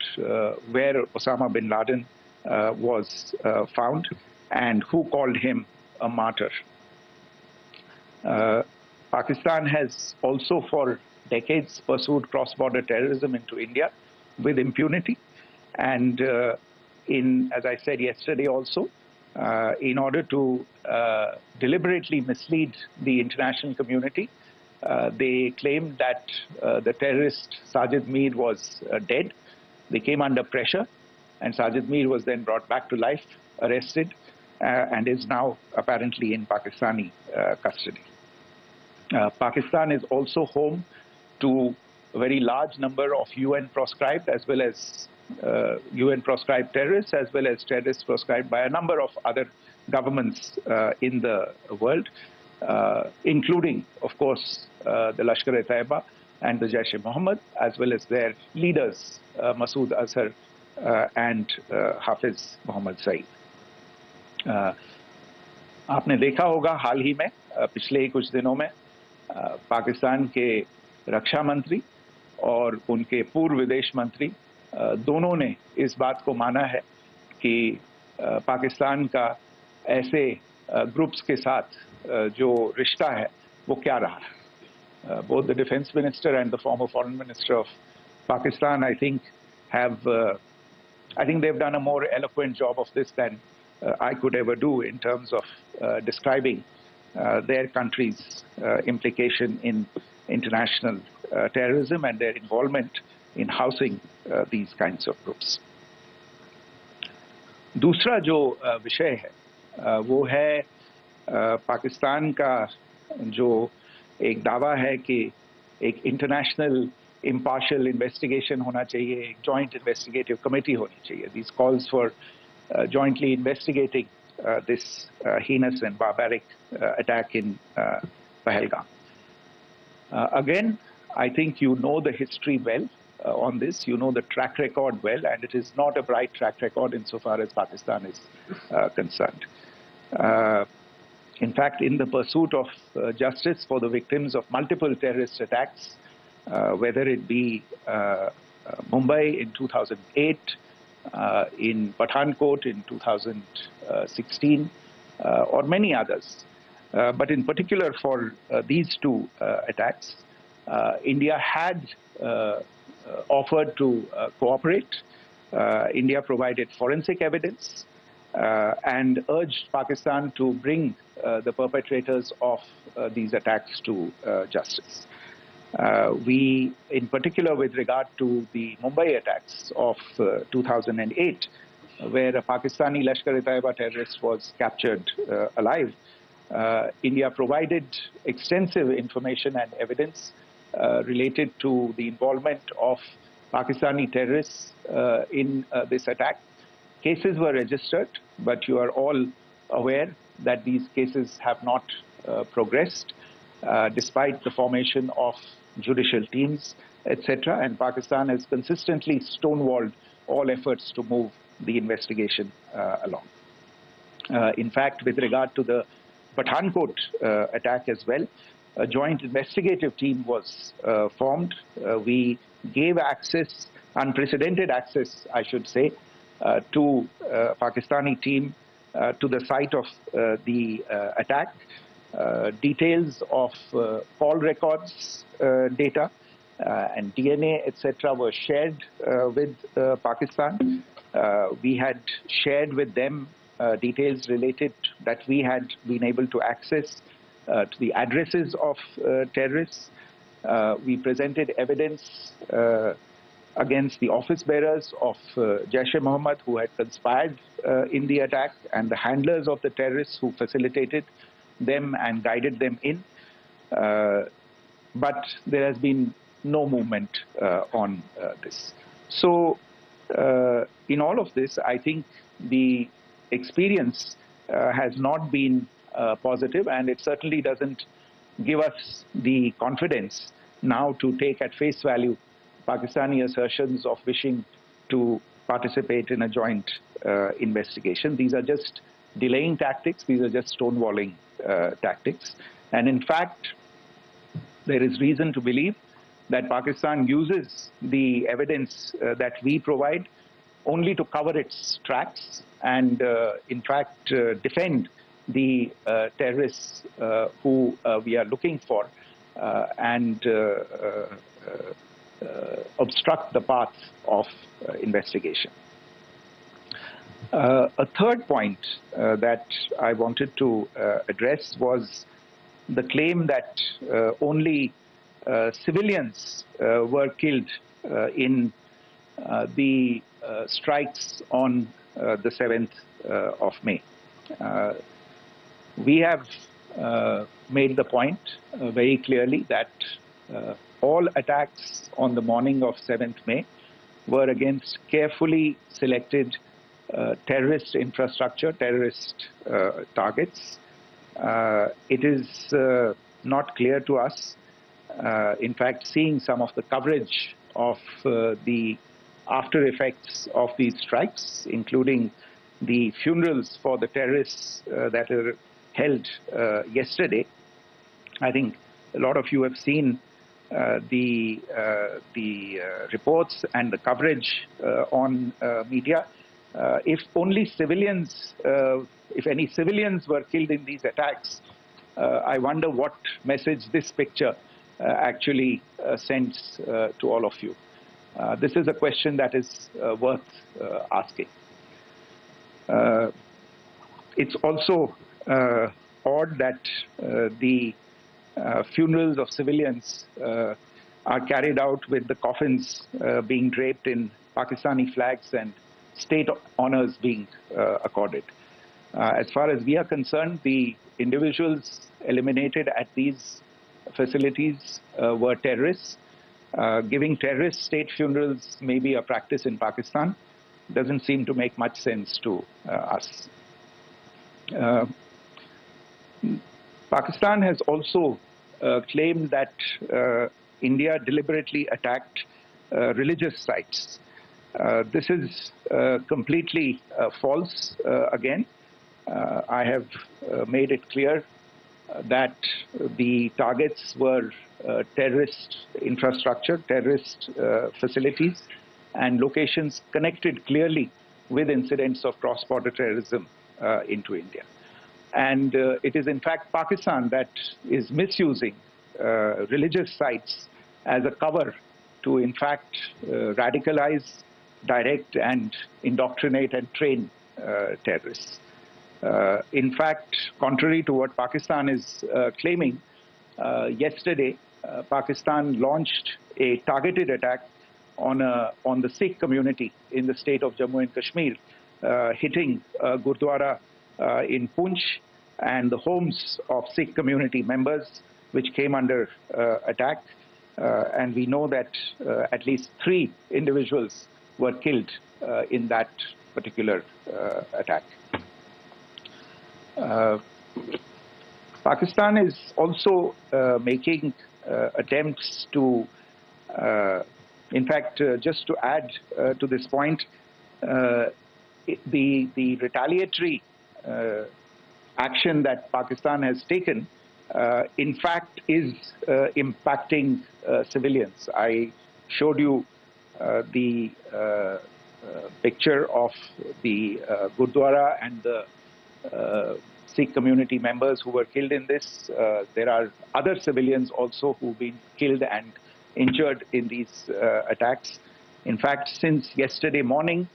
where Osama bin Laden was found and who called him a martyr. Pakistan has also for decades pursued cross-border terrorism into India with impunity, and as I said yesterday also, in order to deliberately mislead the international community, they claimed that the terrorist Sajid Mir was dead. They came under pressure, and Sajid Mir was then brought back to life, arrested, and is now apparently in Pakistani custody. Pakistan is also home to a very large number of UN proscribed as well as UN proscribed terrorists, as well as terrorists proscribed by a number of other governments in the world, including, of course, the Lashkar-e-Taiba and the Jaish-e-Mohammed, as well as their leaders, Masood Azhar and Hafiz Mohammed Saeed. आपने देखा होगा हाल ही में पिछले ही कुछ दिनों में पाकिस्तान के रक्षा मंत्री और उनके पूर्व विदेश मंत्री दोनों ने इस बात को माना है कि पाकिस्तान का ऐसे ग्रुप्स के साथ जो रिश्ता है वो क्या रहा है. Both the defense minister and the former foreign minister of Pakistan, I think they've done a more eloquent job of this than I could ever do in terms of describing their country's implication in international terrorism and their involvement in housing these kinds of groups. दूसरा जो विषय है वो है पाकिस्तान का जो एक दावा है कि एक इंटरनेशनल impartial investigation होना चाहिए, एक joint investigative committee होनी चाहिए. These calls for jointly investigating this heinous and barbaric attack in Pahalgam. Again, I think you know the history well on this. You know the track record well, and it is not a bright track record insofar as Pakistan is concerned. In fact, in the pursuit of justice for the victims of multiple terrorist attacks, whether it be Mumbai in 2008, in Pathankot in 2016, or many others. But in particular for these two attacks, India had offered to cooperate. India provided forensic evidence and urged Pakistan to bring the perpetrators of these attacks to justice. We, in particular with regard to the Mumbai attacks of 2008, where a Pakistani Lashkar-e-Taiba terrorist was captured alive, India provided extensive information and evidence related to the involvement of Pakistani terrorists in this attack. Cases were registered, but you are all aware that these cases have not progressed, despite the formation of judicial teams, etc. And Pakistan has consistently stonewalled all efforts to move the investigation along. In fact, with regard to the Pathankot attack as well, a joint investigative team was formed. We gave access, unprecedented access, I should say, to Pakistani team to the site of the attack. Details of call records data and DNA, etc., were shared with Pakistan. We had shared with them details related that we had been able to access to the addresses of terrorists. We presented evidence against the office bearers of Jaish-e-Mohammed who had conspired in the attack, and the handlers of the terrorists who facilitated them and guided them in. But there has been no movement on this. So in all of this, I think the experience has not been positive, and it certainly doesn't give us the confidence now to take at face value Pakistani assertions of wishing to participate in a joint investigation. These are just delaying tactics. These are just stonewalling tactics. And in fact, there is reason to believe that Pakistan uses the evidence that we provide only to cover its tracks and, in fact, defend the terrorists who we are looking for and obstruct the path of investigation. A third point that I wanted to address was the claim that only civilians were killed in the strikes on the 7th of May. We have made the point very clearly that all attacks on the morning of 7th May were against carefully selected terrorist infrastructure, terrorist targets. It is not clear to us, in fact, seeing some of the coverage of the after effects of these strikes, including the funerals for the terrorists that are held yesterday. I think a lot of you have seen the reports and the coverage on media. If only civilians, if any civilians were killed in these attacks, I wonder what message this picture actually sends to all of you. This is a question that is worth asking. It's also odd that the funerals of civilians are carried out with the coffins being draped in Pakistani flags and state honors being accorded. As far as we are concerned, the individuals eliminated at these facilities were terrorists. Giving terrorist state funerals may be a practice in Pakistan. Doesn't seem to make much sense to us. Pakistan has also claimed that India deliberately attacked religious sites. This is completely false again. I have made it clear that the targets were terrorist infrastructure, terrorist facilities, and locations connected clearly with incidents of cross-border terrorism into India. And it is in fact Pakistan that is misusing religious sites as a cover to in fact radicalize, direct and indoctrinate and train terrorists. In fact, contrary to what Pakistan is claiming, yesterday Pakistan launched a targeted attack on the Sikh community in the state of Jammu and Kashmir, hitting Gurdwara in Poonch and the homes of Sikh community members, which came under attack. And we know that at least 3 individuals were killed in that particular attack. Pakistan is also making attempts to, in fact, just to add to this point, the retaliatory action that Pakistan has taken, in fact, is impacting civilians. I showed you the picture of the Gurdwara and the Sikh community members who were killed in this. There are other civilians also who've been killed and injured in these attacks. In fact, since yesterday morning,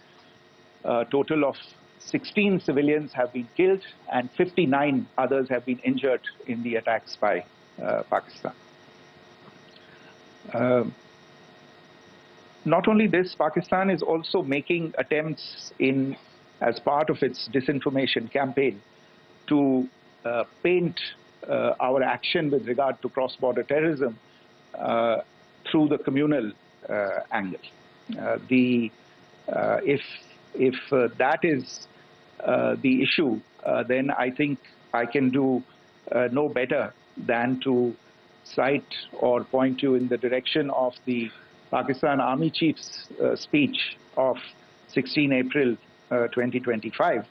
a total of 16 civilians have been killed and 59 others have been injured in the attacks by Pakistan. Not only this, Pakistan is also making attempts as part of its disinformation campaign to paint our action with regard to cross-border terrorism through the communal angle. If that is the issue, then I think I can do no better than to cite or point you in the direction of the Pakistan Army Chief's speech of 16 April 2025.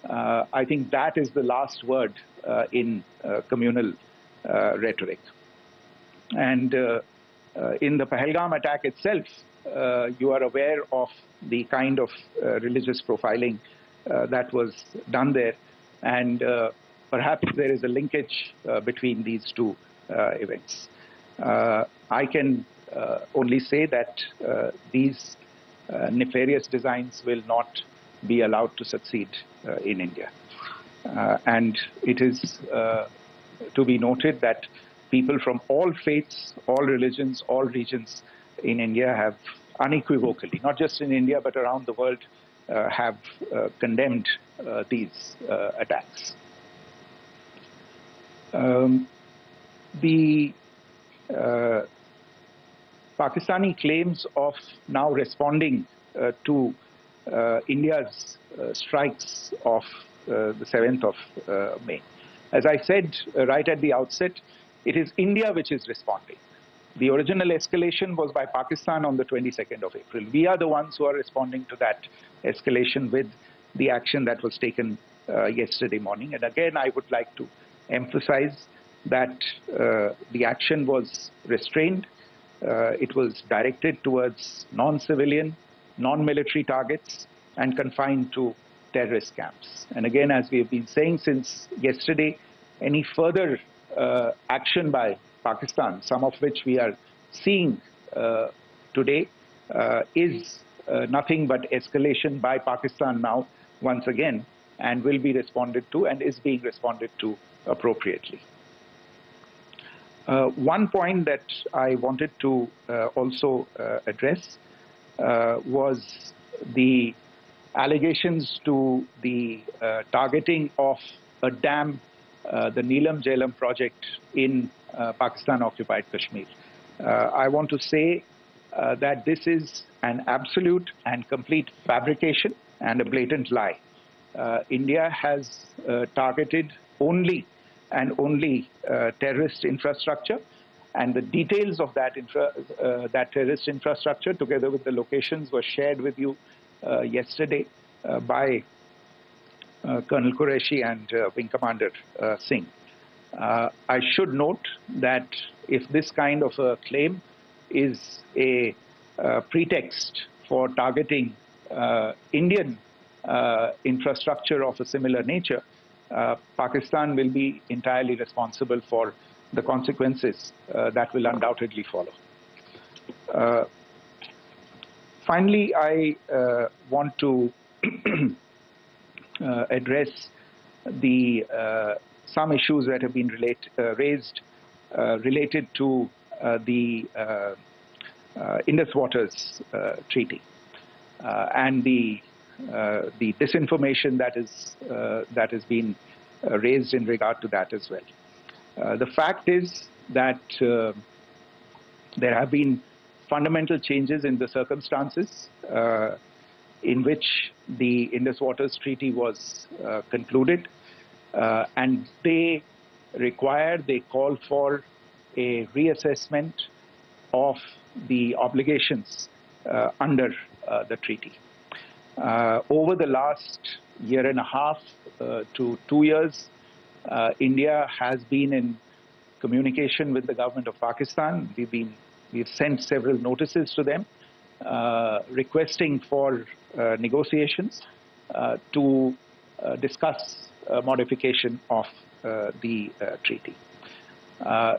I think that is the last word in communal rhetoric. And in the Pahalgam attack itself, you are aware of the kind of religious profiling that was done there. And perhaps there is a linkage between these two events. I can only say that these nefarious designs will not be allowed to succeed in India. And it is to be noted that people from all faiths, all religions, all regions in India have unequivocally, not just in India but around the world, have condemned these attacks. The Pakistani claims of now responding to India's strikes of the 7th of May. As I said right at the outset, it is India which is responding. The original escalation was by Pakistan on the 22nd of April. We are the ones who are responding to that escalation with the action that was taken yesterday morning. And again, I would like to emphasize that the action was restrained. It was directed towards non-civilian, non-military targets and confined to terrorist camps. And again, as we have been saying since yesterday, any further action by Pakistan, some of which we are seeing today, is nothing but escalation by Pakistan now, once again, and will be responded to and is being responded to appropriately. One point that I wanted to also address was the allegations to the targeting of a dam, the Neelam Jhelum project in Pakistan-occupied Kashmir. I want to say that this is an absolute and complete fabrication and a blatant lie. India has targeted only and only terrorist infrastructure, and the details of that terrorist infrastructure, together with the locations, were shared with you yesterday by Colonel Qureshi and Wing Commander Singh. I should note that if this kind of a claim is a pretext for targeting Indian infrastructure of a similar nature, Pakistan will be entirely responsible for the consequences that will undoubtedly follow. Finally, I want to address some issues that have been raised related to the Indus Waters Treaty and the disinformation that has been raised in regard to that as well. The fact is that there have been fundamental changes in the circumstances in which the Indus Waters Treaty was concluded, and they call for a reassessment of the obligations under the treaty. Over the last year and a half to 2 years, India has been in communication with the government of Pakistan. We've sent several notices to them requesting for negotiations to discuss modification of the treaty.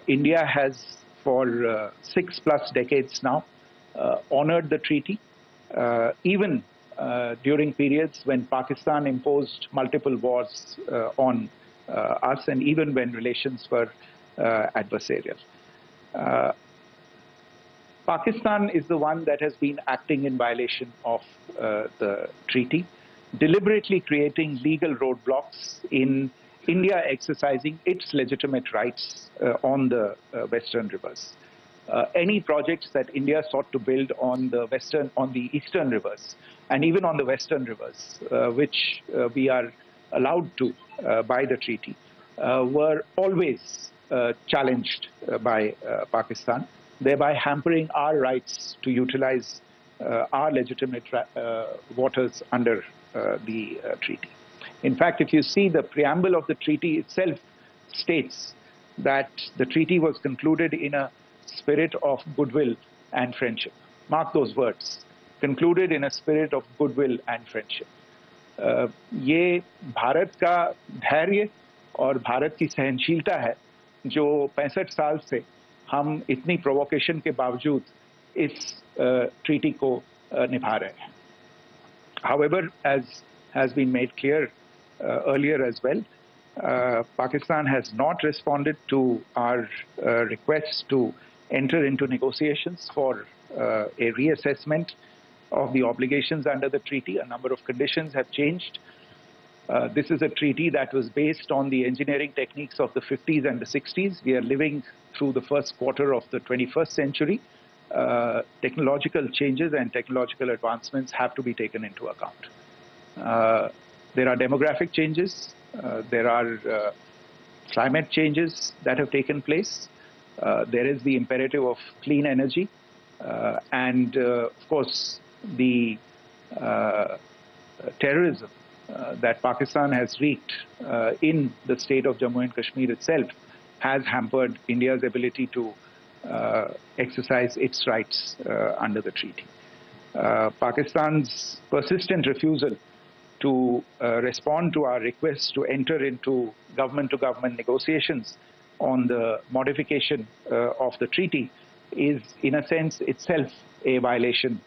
India has for 6+ decades now honored the treaty, even during periods when Pakistan imposed multiple wars on us, and even when relations were adversarial. Pakistan is the one that has been acting in violation of the treaty, deliberately creating legal roadblocks in India exercising its legitimate rights on the Western rivers. Any projects that India sought to build on the Eastern rivers, and even on the Western rivers, which we are allowed to by the treaty, were always challenged by Pakistan, thereby hampering our rights to utilize our legitimate waters under the treaty. In fact, if you see the preamble of the treaty itself states that the treaty was concluded in a spirit of goodwill and friendship. Mark those words, concluded in a spirit of goodwill and friendship. ये भारत का धैर्य और भारत की सहनशीलता है जो 65 साल से हम इतनी प्रोवोकेशन के बावजूद इस ट्रीटी को निभा रहे हैं. However, as has been made clear earlier as well, Pakistan has not responded to our requests to enter into negotiations for a reassessment of the obligations under the treaty. A number of conditions have changed. This is a treaty that was based on the engineering techniques of the 50s and the 60s. We are living through the first quarter of the 21st century. Technological changes and technological advancements have to be taken into account. There are demographic changes. There are climate changes that have taken place. There is the imperative of clean energy. And of course, the terrorism that Pakistan has wreaked in the state of Jammu and Kashmir itself has hampered India's ability to exercise its rights under the treaty. Pakistan's persistent refusal to respond to our requests to enter into government-to-government negotiations on the modification of the treaty is, in a sense, itself a violation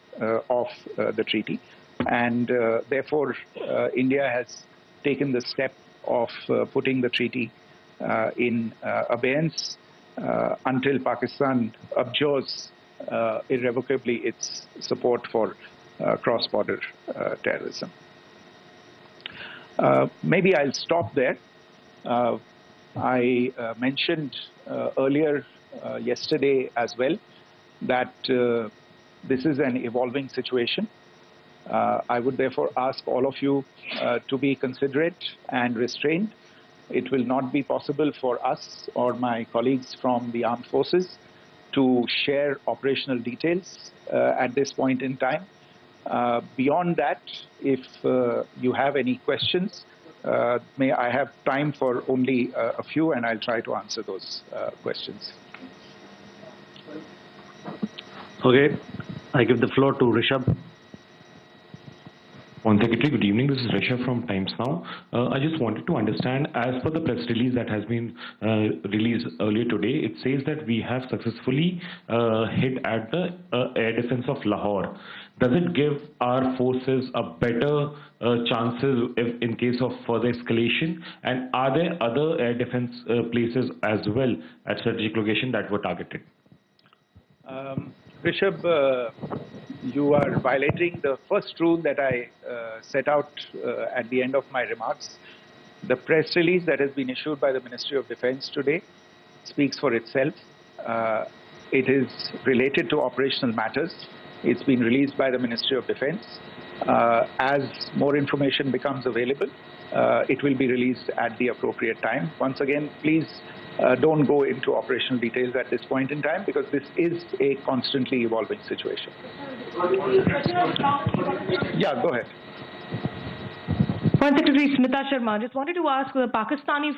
of the treaty. And therefore, India has taken the step of putting the treaty in abeyance until Pakistan abjures irrevocably its support for cross-border terrorism. Maybe I'll stop there. I mentioned earlier yesterday as well that this is an evolving situation. I would therefore ask all of you to be considerate and restrained. It will not be possible for us or my colleagues from the armed forces to share operational details at this point in time. Beyond that, if you have any questions, may I have time for only a few, and I'll try to answer those questions. Okay, I give the floor to Rishabh. Secretary, good evening. This is Rishabh from Times Now. I just wanted to understand, as per the press release that has been released earlier today, it says that we have successfully hit at the air defense of Lahore. Does it give our forces a better chances in case of further escalation? And are there other air defense places as well at strategic location that were targeted? Rishabh, you are violating the first rule that I set out at the end of my remarks. The press release that has been issued by the Ministry of Defense today speaks for itself. It is related to operational matters. It's been released by the Ministry of Defense. As more information becomes available, it will be released at the appropriate time. Once again, please don't go into operational details at this point in time, because this is a constantly evolving situation. Yeah, go ahead. Foreign Secretary Smita Sharma, just wanted to ask, the Pakistani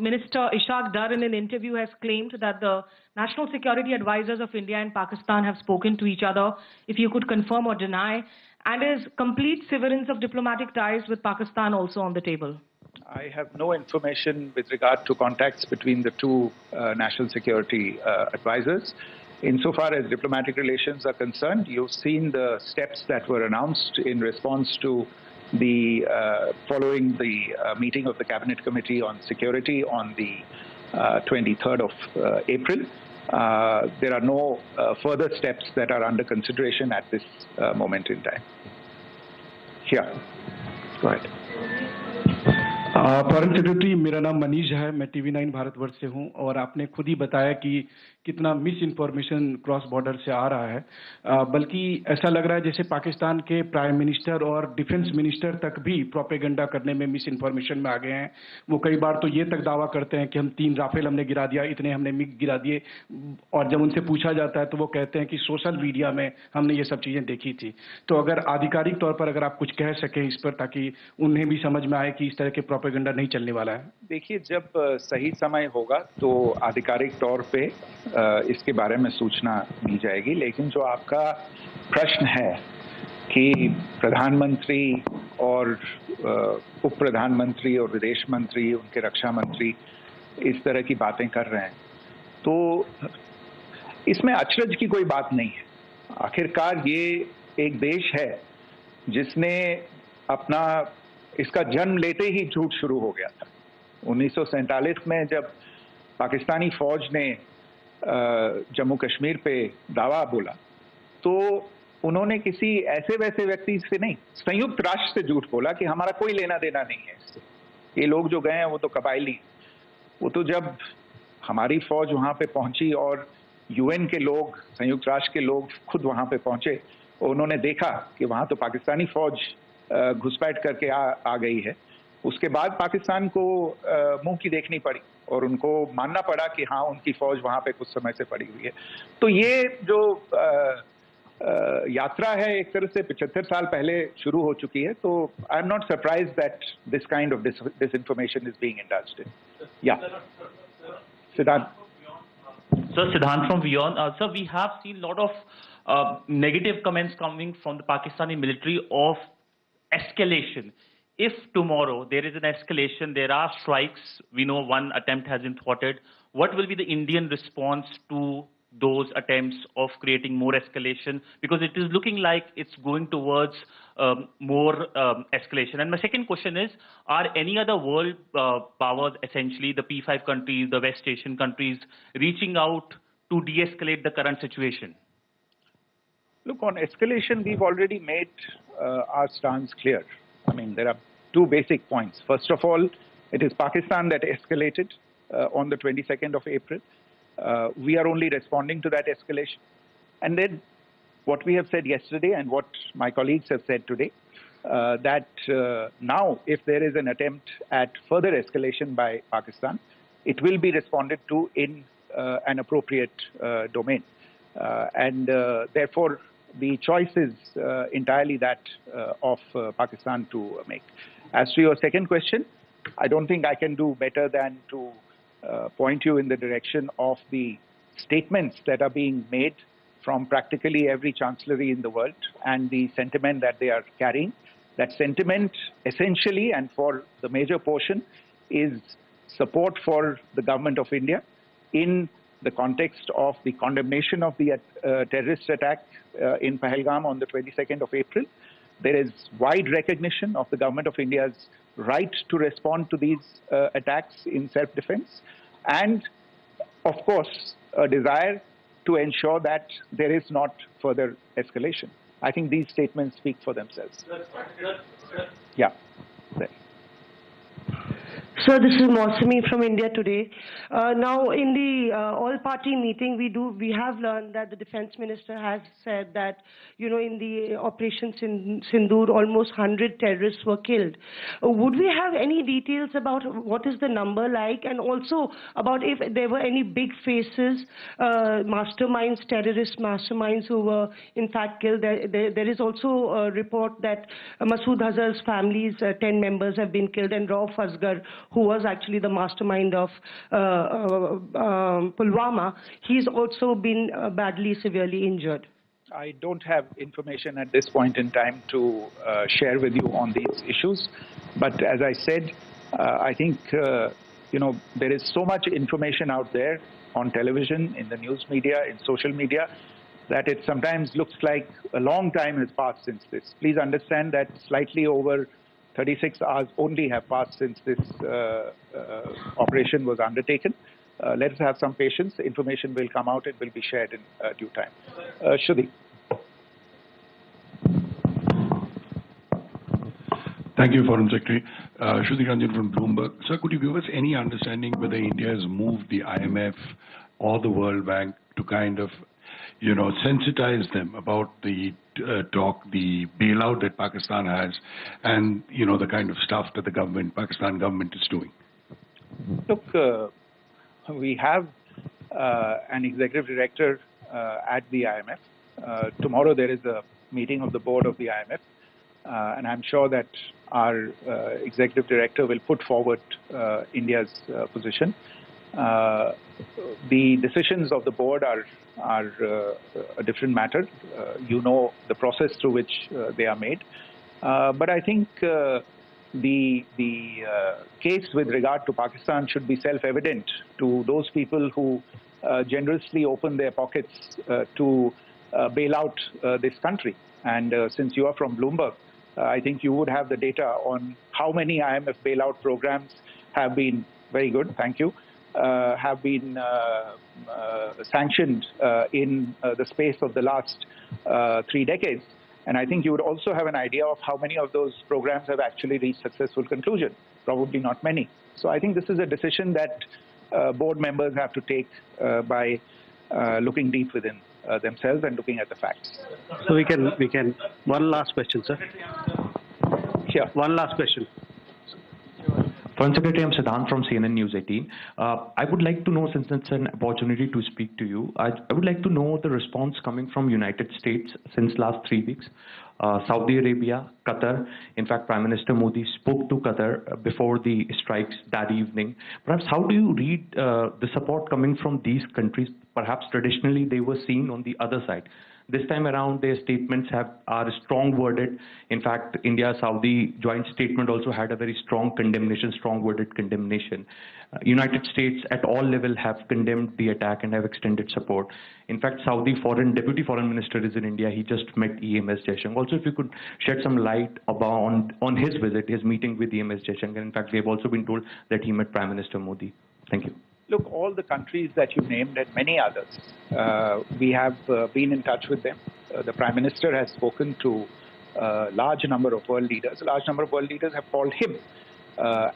Minister Ishaq Dar in an interview has claimed that the National Security Advisors of India and Pakistan have spoken to each other. If you could confirm or deny, and is complete severance of diplomatic ties with Pakistan also on the table? I have no information with regard to contacts between the two national security advisors. Insofar as diplomatic relations are concerned, you've seen the steps that were announced in response to the following the meeting of the Cabinet Committee on Security on the 23rd of April. There are no further steps that are under consideration at this moment in time. Yeah, go ahead. Foreign secretary, मेरा नाम मनीष है, मैं TV9 Bharatvarsh से हूं, और आपने खुद ही बताया कि कितना मिस इन्फॉर्मेशन क्रॉस बॉर्डर से आ रहा है, बल्कि ऐसा लग रहा है जैसे पाकिस्तान के प्राइम मिनिस्टर और डिफेंस मिनिस्टर तक भी प्रोपेगेंडा करने में मिस इन्फॉर्मेशन में आ गए हैं। वो कई बार तो ये तक दावा करते हैं कि हम 3 राफेल हमने गिरा दिया, इतने हमने मिग गिरा दिए, और जब उनसे पूछा जाता है तो वो कहते हैं कि सोशल मीडिया में हमने ये सब चीजें देखी थी। तो अगर आधिकारिक तौर पर अगर आप कुछ कह सकें इस पर, ताकि उन्हें भी समझ में आए कि इस तरह के प्रोपेगेंडा नहीं चलने वाला है। देखिए, जब सही समय होगा तो आधिकारिक तौर पे इसके बारे में सूचना दी जाएगी, लेकिन जो आपका प्रश्न है कि प्रधानमंत्री और उप प्रधानमंत्री और विदेश मंत्री, उनके रक्षा मंत्री इस तरह की बातें कर रहे हैं, तो इसमें अचरज की कोई बात नहीं है। आखिरकार ये एक देश है जिसने अपना, इसका जन्म लेते ही झूठ शुरू हो गया था। 1947 में जब पाकिस्तानी फौज ने जम्मू कश्मीर पे दावा बोला, तो उन्होंने किसी ऐसे वैसे व्यक्ति से नहीं, संयुक्त राष्ट्र से झूठ बोला कि हमारा कोई लेना देना नहीं है इससे। ये लोग जो गए हैं वो तो कबायली, वो तो जब हमारी फौज वहाँ पे पहुंची और UN के लोग, संयुक्त राष्ट्र के लोग खुद वहाँ पे पहुंचे, उन्होंने देखा कि वहाँ तो पाकिस्तानी फौज घुसपैठ करके आ गई है, उसके बाद पाकिस्तान को मुंह की देखनी पड़ी और उनको मानना पड़ा कि हाँ, उनकी फौज वहाँ पे कुछ समय से पड़ी हुई है। तो ये जो यात्रा है एक तरह से 75 साल पहले शुरू हो चुकी है, तो I am not surprised that this kind of disinformation is being indulged in. Yeah. Siddhant. Sir, Siddhant from Beyond. Sir, we have seen a lot of negative comments coming from the Pakistani military of escalation. If tomorrow there is an escalation, there are strikes, we know one attempt has been thwarted, what will be the Indian response to those attempts of creating more escalation? Because it is looking like it's going towards more escalation. And my second question is, are any other world powers, essentially the P5 countries, the West Asian countries, reaching out to de-escalate the current situation? Look, on escalation, we've already made our stance clear. I mean, there are two basic points. First of all, it is Pakistan that escalated on the 22nd of April. We are only responding to that escalation. And then what we have said yesterday and what my colleagues have said today, that now if there is an attempt at further escalation by Pakistan, it will be responded to in an appropriate domain. And therefore, the choice is entirely that of Pakistan to make. As to your second question, I don't think I can do better than to point you in the direction of the statements that are being made from practically every chancellery in the world and the sentiment that they are carrying. That sentiment essentially and for the major portion is support for the government of India in the context of the condemnation of the terrorist attack in Pahalgam on the 22nd of April. There is wide recognition of the government of India's right to respond to these attacks in self-defense, and of course a desire to ensure that there is not further escalation. I think these statements speak for themselves. Yeah. Sir, this is Mausami from India Today. Now, in the all-party meeting, we have learned that the defense minister has said that, in the operations in Sindoor, almost 100 terrorists were killed. Would we have any details about what is the number like, and also about if there were any big faces, masterminds, terrorist masterminds who were in fact killed? There is also a report that Masood Azhar's family's 10 members have been killed, and Rauf Asghar, who was actually the mastermind of Pulwama, he's also been badly, severely injured. I don't have information at this point in time to share with you on these issues. But as I said, I think, there is so much information out there on television, in the news media, in social media, that it sometimes looks like a long time has passed since this. Please understand that slightly over 36 hours only have passed since this operation was undertaken. Let us have some patience. Information will come out. It will be shared in due time. Shruti. Thank you, Foreign Secretary. Shruti Ranjan from Bloomberg. Sir, could you give us any understanding whether India has moved the IMF or the World Bank to kind of, sensitize them about the the bailout that Pakistan has, and the kind of stuff that the Pakistan government is doing? Look, we have an executive director at the IMF. Tomorrow there is a meeting of the board of the IMF, and I'm sure that our executive director will put forward India's position. The decisions of the board are a different matter. The process through which they are made. But I think the case with regard to Pakistan should be self-evident to those people who generously open their pockets to bail out this country. And since you are from Bloomberg, I think you would have the data on how many IMF bailout programs have been, very good, thank you, have been sanctioned in the space of the last 3 decades. And I think you would also have an idea of how many of those programs have actually reached successful conclusion. Probably not many. So I think this is a decision that board members have to take by looking deep within themselves and looking at the facts. So we can, one last question, sir. Sure. One last question. Foreign Secretary, I'm Siddhant from CNN News 18. I would like to know, since it's an opportunity to speak to you, I would like to know the response coming from United States since last 3 weeks. Saudi Arabia, Qatar. In fact, Prime Minister Modi spoke to Qatar before the strikes that evening. Perhaps how do you read the support coming from these countries? Perhaps traditionally they were seen on the other side. This time around, their statements are strong worded. In fact, India-Saudi joint statement also had a very strong condemnation, strong worded condemnation. United States at all levels have condemned the attack and have extended support. In fact, Saudi Deputy Foreign Minister is in India. He just met EMS Jaishankar. Also, if you could shed some light on his visit, his meeting with EMS Jaishankar. In fact, we have also been told that he met Prime Minister Modi. Thank you. Look, all the countries that you named and many others, we have been in touch with them. The Prime Minister has spoken to a large number of world leaders. A large number of world leaders have called him,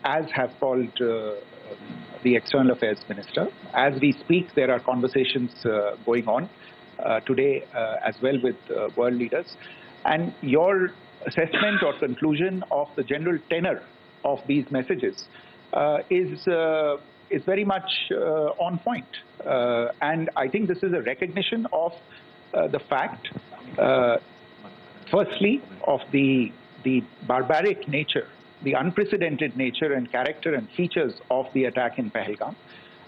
as have called the External Affairs Minister. As we speak, there are conversations going on today as well with world leaders. And your assessment or conclusion of the general tenor of these messages is very much on point. And I think this is a recognition of the fact, firstly, of the barbaric nature, the unprecedented nature and character and features of the attack in Pahalgam,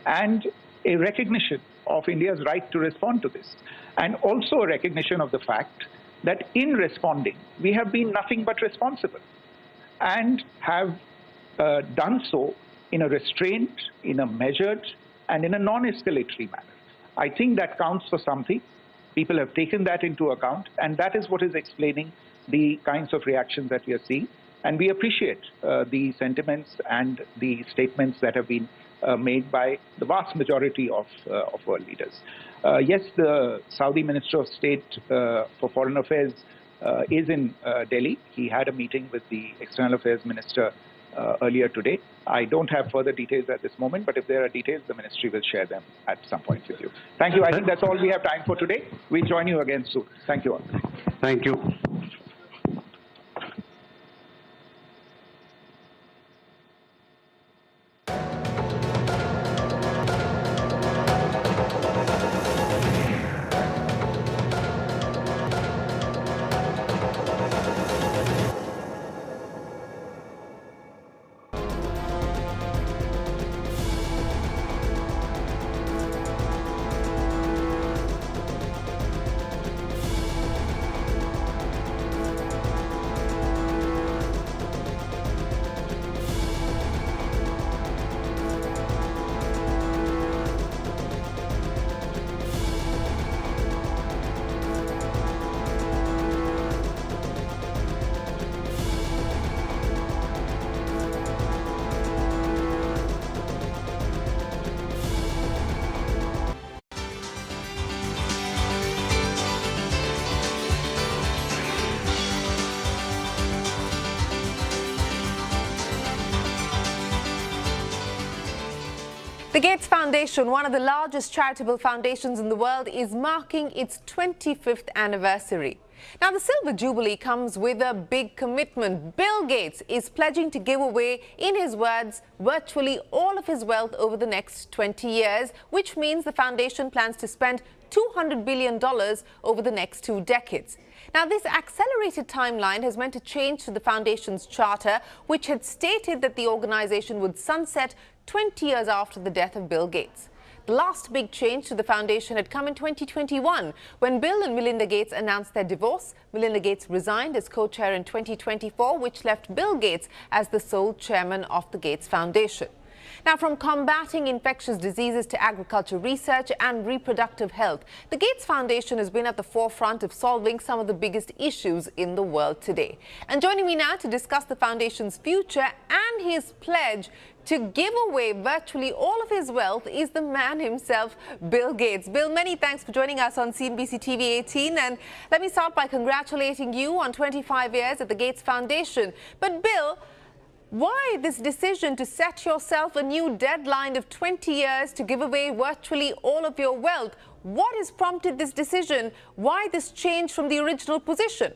and a recognition of India's right to respond to this. And also a recognition of the fact that in responding, we have been nothing but responsible and have done so in a restrained, in a measured, and in a non-escalatory manner. I think that counts for something. People have taken that into account, and that is what is explaining the kinds of reactions that we are seeing. And we appreciate the sentiments and the statements that have been made by the vast majority of world leaders. Yes, the Saudi Minister of State for Foreign Affairs is in Delhi. He had a meeting with the External Affairs Minister earlier today. I don't have further details at this moment, but if there are details, the ministry will share them at some point with you. Thank you. I think that's all we have time for today. We'll join you again soon. Thank you all. Thank you. The Gates Foundation, one of the largest charitable foundations in the world, is marking its 25th anniversary. Now, the Silver Jubilee comes with a big commitment. Bill Gates is pledging to give away, in his words, virtually all of his wealth over the next 20 years, which means the foundation plans to spend $200 billion over the next 2 decades. Now, this accelerated timeline has meant a change to the foundation's charter, which had stated that the organization would sunset 20 years after the death of Bill Gates. The last big change to the foundation had come in 2021, when Bill and Melinda Gates announced their divorce. Melinda Gates resigned as co-chair in 2024, which left Bill Gates as the sole chairman of the Gates Foundation. Now, from combating infectious diseases to agriculture research and reproductive health, the Gates Foundation has been at the forefront of solving some of the biggest issues in the world today. And joining me now to discuss the foundation's future and his pledge to give away virtually all of his wealth is the man himself, Bill Gates. Bill, many thanks for joining us on CNBC-TV18. And let me start by congratulating you on 25 years at the Gates Foundation. But Bill, why this decision to set yourself a new deadline of 20 years to give away virtually all of your wealth? What has prompted this decision? Why this change from the original position?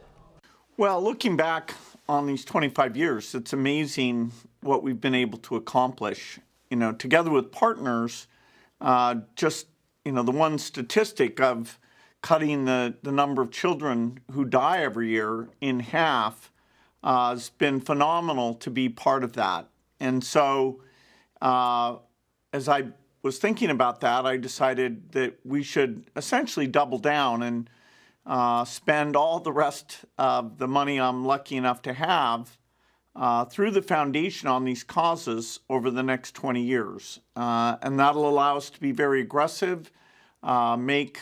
Well, looking back on these 25 years, it's amazing what we've been able to accomplish. You know, together with partners, the one statistic of cutting the number of children who die every year in half has been phenomenal to be part of that. And so as I was thinking about that, I decided that we should essentially double down and spend all the rest of the money I'm lucky enough to have through the foundation on these causes over the next 20 years. And that'll allow us to be very aggressive, make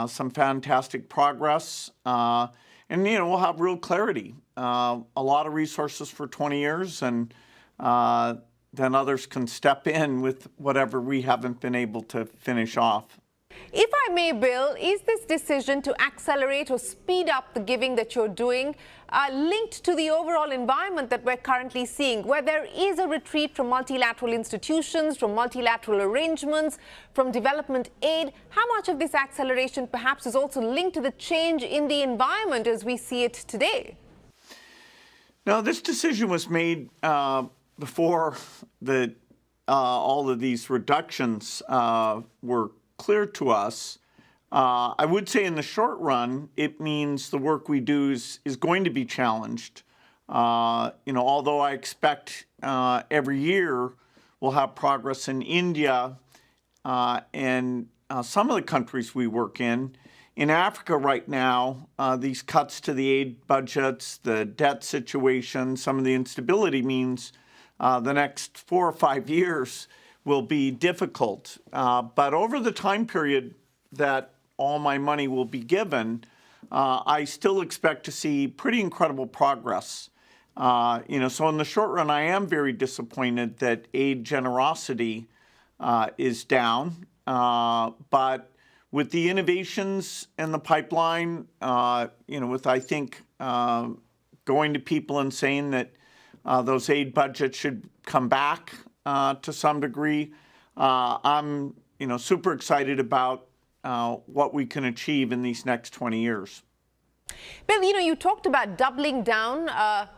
some fantastic progress, and, we'll have real clarity. A lot of resources for 20 years, and then others can step in with whatever we haven't been able to finish off. If I may, Bill, is this decision to accelerate or speed up the giving that you're doing linked to the overall environment that we're currently seeing, where there is a retreat from multilateral institutions, from multilateral arrangements, from development aid? How much of this acceleration perhaps is also linked to the change in the environment as we see it today? Now, this decision was made before all of these reductions were clear to us. I would say in the short run, it means the work we do is going to be challenged. Although I expect every year we'll have progress in India and some of the countries we work in in Africa right now, these cuts to the aid budgets, the debt situation, some of the instability means the next 4 or 5 years will be difficult. But over the time period that all my money will be given, I still expect to see pretty incredible progress. So in the short run, I am very disappointed that aid generosity is down. But with the innovations in the pipeline, with, I think, going to people and saying that those aid budgets should come back to some degree, I'm, super excited about what we can achieve in these next 20 years. Bill, you talked about doubling down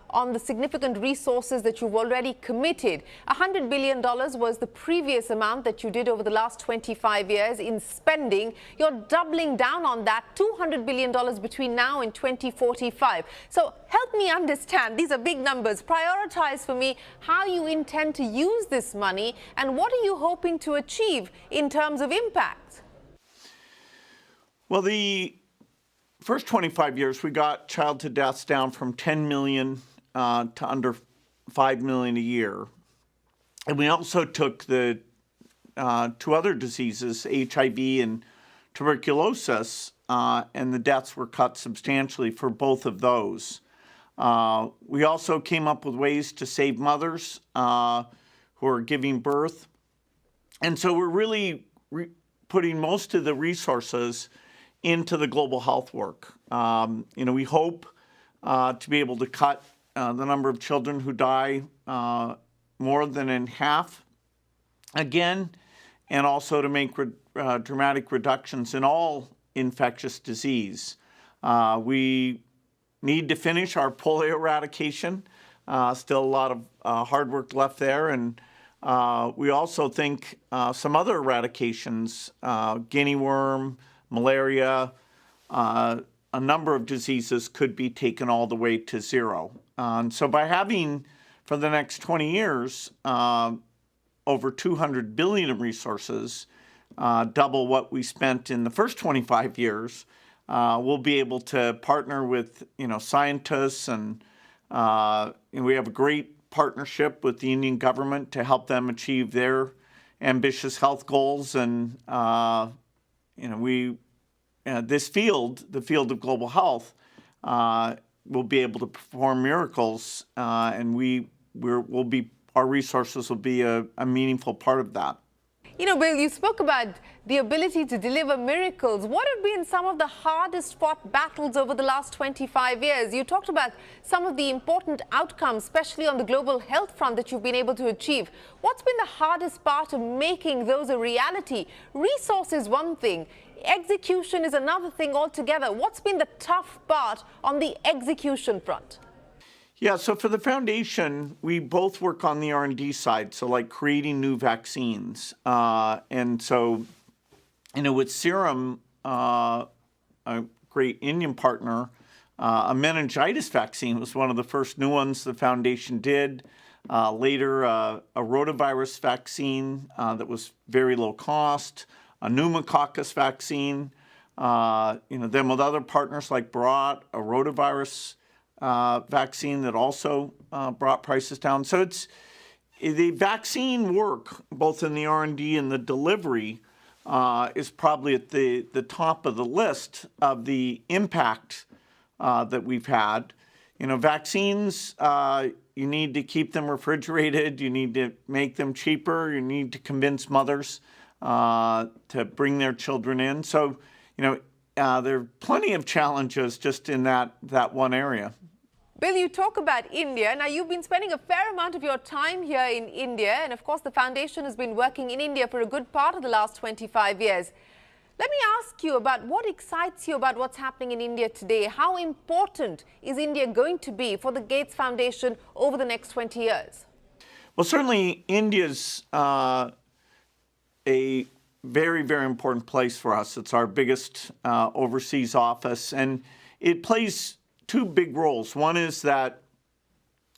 on the significant resources that you've already committed. $100 billion was the previous amount that you did over the last 25 years in spending. You're doubling down on that, $200 billion between now and 2045. So help me understand, these are big numbers. Prioritize for me how you intend to use this money and what are you hoping to achieve in terms of impact? Well, the first 25 years, we got childhood deaths down from 10 million to under 5 million a year. And we also took the two other diseases, HIV and tuberculosis, and the deaths were cut substantially for both of those. We also came up with ways to save mothers who are giving birth. And so we're really putting most of the resources into the global health work. We hope to be able to cut the number of children who die more than in half again, and also to make dramatic reductions in all infectious disease. We need to finish our polio eradication. Still a lot of hard work left there, and we also think some other eradications, guinea worm, malaria, a number of diseases could be taken all the way to zero. And so by having, for the next 20 years, over 200 billion in resources, double what we spent in the first 25 years, we'll be able to partner with, scientists, and we have a great partnership with the Indian government to help them achieve their ambitious health goals. And this field, the field of global health, will be able to perform miracles, and our resources will be a meaningful part of that. Bill, you spoke about the ability to deliver miracles. What have been some of the hardest fought battles over the last 25 years? You talked about some of the important outcomes, especially on the global health front, that you've been able to achieve. What's been the hardest part of making those a reality? Resource is one thing. Execution is another thing altogether. What's been the tough part on the execution front? Yeah, so for the foundation, we both work on the R&D side, so like creating new vaccines. And so, with Serum, a great Indian partner, a meningitis vaccine was one of the first new ones the foundation did. Later, a rotavirus vaccine that was very low cost, a pneumococcus vaccine, then with other partners like Bharat, a rotavirus vaccine that also brought prices down. So it's the vaccine work, both in the R&D and the delivery, is probably at the top of the list of the impact that we've had. Vaccines, you need to keep them refrigerated, you need to make them cheaper, you need to convince mothers to bring their children in. So, there are plenty of challenges just in that one area. Bill, you talk about India. Now, you've been spending a fair amount of your time here in India. And of course, the foundation has been working in India for a good part of the last 25 years. Let me ask you about what excites you about what's happening in India today. How important is India going to be for the Gates Foundation over the next 20 years? Well, certainly India's a very, very important place for us. It's our biggest overseas office, and it plays two big roles. One is that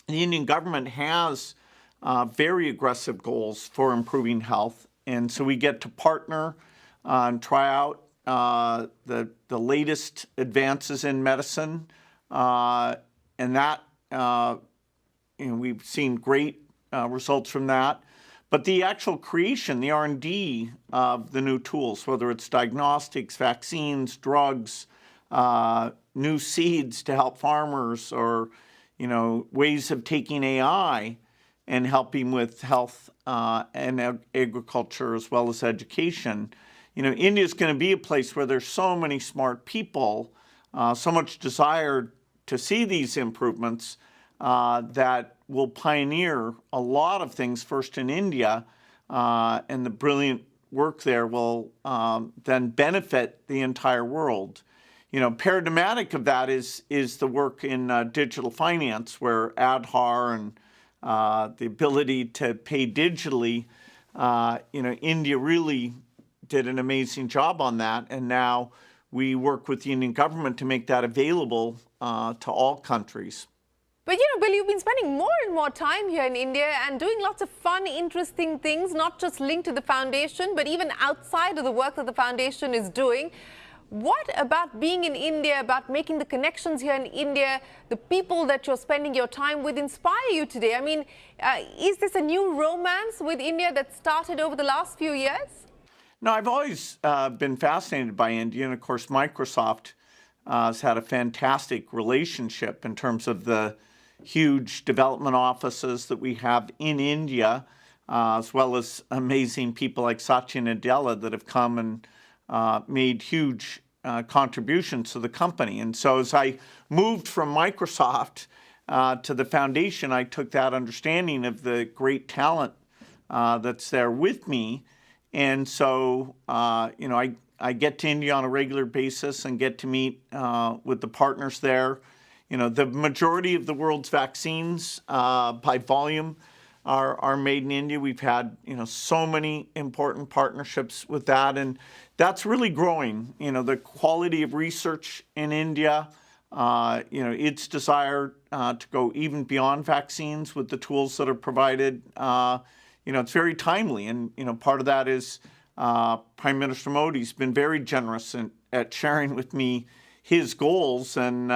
the Indian government has very aggressive goals for improving health, and so we get to partner and try out the latest advances in medicine, and that we've seen great results from that. But the actual creation, the R&D of the new tools, whether it's diagnostics, vaccines, drugs, new seeds to help farmers, or ways of taking AI and helping with health and agriculture as well as education. India is going to be a place where there's so many smart people, so much desire to see these improvements that will pioneer a lot of things first in India, and the brilliant work there will then benefit the entire world. Paradigmatic of that is the work in digital finance, where Aadhaar and the ability to pay digitally, India really did an amazing job on that, and now we work with the Indian government to make that available to all countries. But Bill, you've been spending more and more time here in India and doing lots of fun, interesting things, not just linked to the foundation, but even outside of the work that the foundation is doing. What about being in India, about making the connections here in India, the people that you're spending your time with inspire you today? I mean, is this a new romance with India that started over the last few years? No, I've always been fascinated by India, and of course Microsoft has had a fantastic relationship in terms of the huge development offices that we have in India, as well as amazing people like Satya Nadella that have come and made huge contributions to the company. And so as I moved from Microsoft to the foundation, I took that understanding of the great talent that's there with me. And so, I get to India on a regular basis and get to meet with the partners there. The majority of the world's vaccines by volume are made in India. We've had, so many important partnerships with that, and that's really growing. The quality of research in India, its desire to go even beyond vaccines with the tools that are provided, it's very timely. And, part of that is Prime Minister Modi's been very generous at sharing with me his goals, and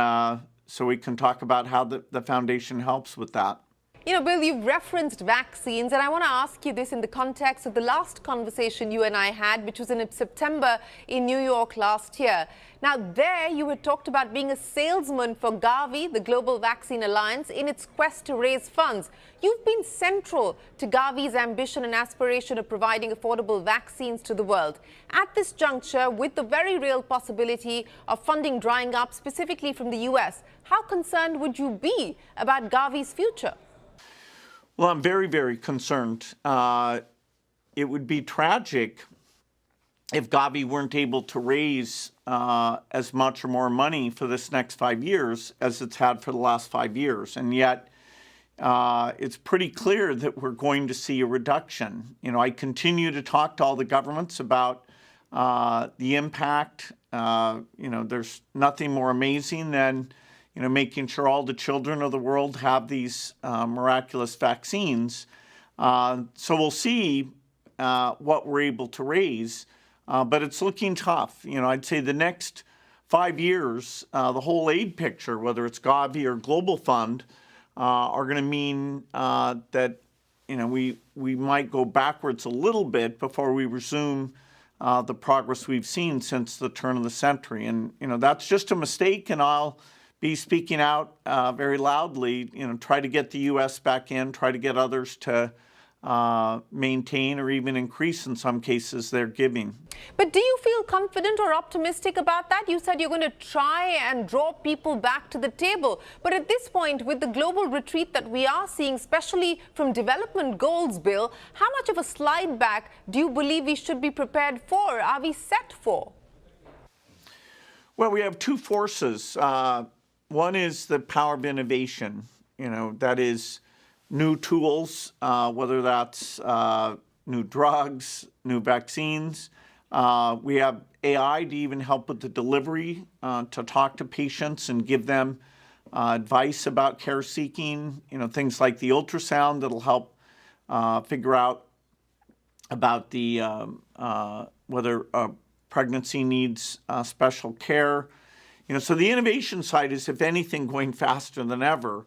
so we can talk about how the foundation helps with that. Bill, you've referenced vaccines, and I want to ask you this in the context of the last conversation you and I had, which was in September in New York last year. Now, there you had talked about being a salesman for Gavi, the Global Vaccine Alliance, in its quest to raise funds. You've been central to Gavi's ambition and aspiration of providing affordable vaccines to the world. At this juncture, with the very real possibility of funding drying up, specifically from the US, how concerned would you be about Gavi's future? Well, I'm very, very concerned. It would be tragic if Gavi weren't able to raise as much or more money for this next 5 years as it's had for the last 5 years. And yet, it's pretty clear that we're going to see a reduction. I continue to talk to all the governments about the impact. There's nothing more amazing than making sure all the children of the world have these miraculous vaccines. So we'll see what we're able to raise, but it's looking tough. I'd say the next 5 years, the whole aid picture, whether it's Gavi or Global Fund, are going to mean that we might go backwards a little bit before we resume the progress we've seen since the turn of the century. And that's just a mistake, and I'll be speaking out very loudly, try to get the U.S. back in, try to get others to maintain or even increase, in some cases, their giving. But do you feel confident or optimistic about that? You said you're going to try and draw people back to the table. But at this point, with the global retreat that we are seeing, especially from development goals, Bill, how much of a slide back do you believe we should be prepared for? Are we set for? Well, we have two forces. One is the power of innovation, that is new tools, whether that's new drugs, new vaccines. We have AI to even help with the delivery, to talk to patients and give them advice about care seeking, things like the ultrasound that'll help figure out about the whether a pregnancy needs special care. So the innovation side is, if anything, going faster than ever.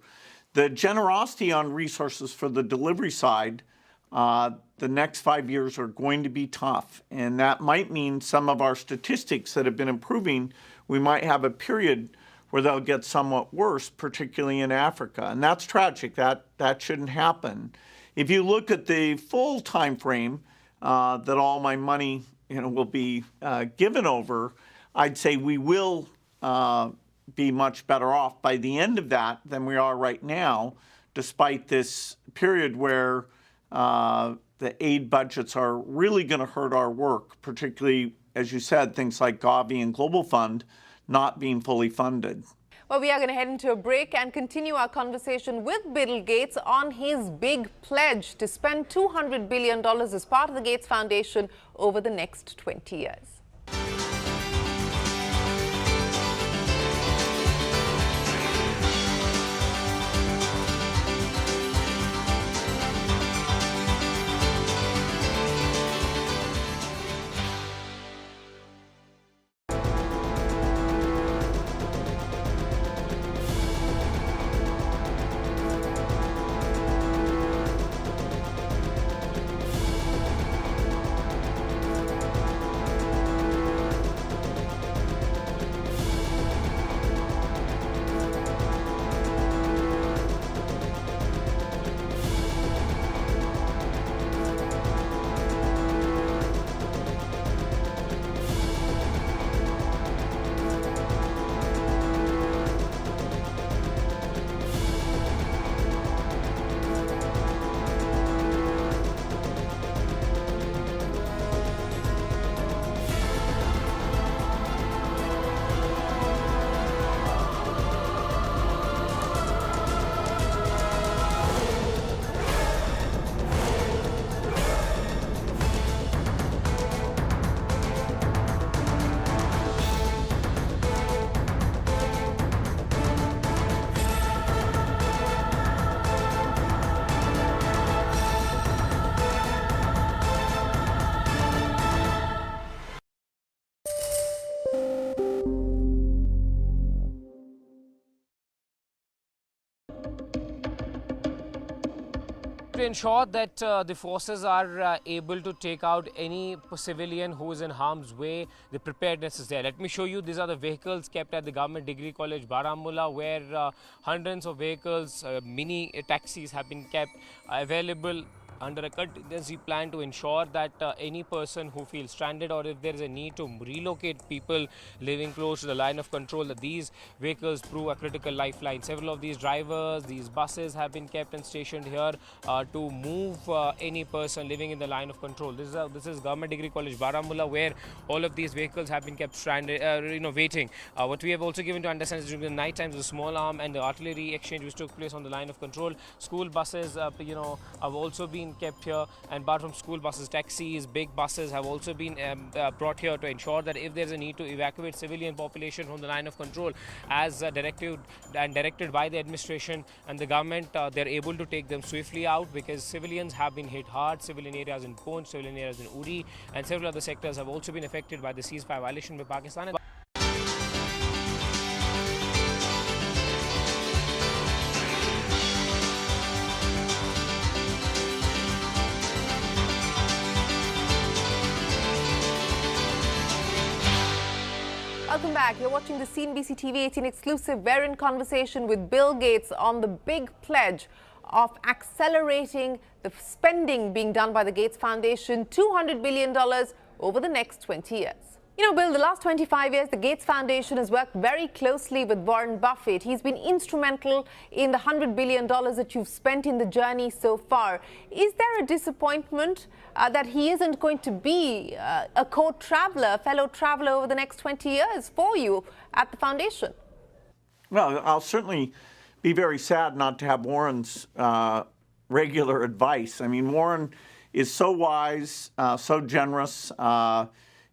The generosity on resources for the delivery side, the next 5 years are going to be tough. And that might mean some of our statistics that have been improving, we might have a period where they'll get somewhat worse, particularly in Africa. And that's tragic. That shouldn't happen. If you look at the full time frame that all my money will be given over, I'd say we will be much better off by the end of that than we are right now, despite this period where the aid budgets are really going to hurt our work, particularly, as you said, things like Gavi and Global Fund not being fully funded. Well, we are going to head into a break and continue our conversation with Bill Gates on his big pledge to spend $200 billion as part of the Gates Foundation over the next 20 years. To ensure that the forces are able to take out any civilian who is in harm's way, the preparedness is there. Let me show you. These are the vehicles kept at the Government Degree College, Baramulla, where hundreds of vehicles, mini taxis have been kept available under a contingency plan to ensure that any person who feels stranded, or if there is a need to relocate people living close to the line of control, that these vehicles prove a critical lifeline. Several of these drivers, these buses have been kept and stationed here to move any person living in the line of control. This is Government Degree College, Baramulla, where all of these vehicles have been kept stranded, waiting. What we have also given to understand is during the night times, the small arm and the artillery exchange which took place on the line of control. School buses, have also been kept here, and apart from school buses, taxis, big buses have also been brought here to ensure that if there's a need to evacuate civilian population from the line of control, as directed by the administration and the government, they're able to take them swiftly out, because civilians have been hit hard. Civilian areas in Poonch, civilian areas in Uri, and several other sectors have also been affected by the ceasefire violation by Pakistan. Welcome back. You're watching the CNBC-TV18 exclusive. We're in conversation with Bill Gates on the big pledge of accelerating the spending being done by the Gates Foundation, $200 billion over the next 20 years. You know, Bill, the last 25 years, the Gates Foundation has worked very closely with Warren Buffett. He's been instrumental in the $100 billion that you've spent in the journey so far. Is there a disappointment that he isn't going to be a co-traveler, a fellow traveler over the next 20 years for you at the foundation? Well, I'll certainly be very sad not to have Warren's regular advice. I mean, Warren is so wise, so generous.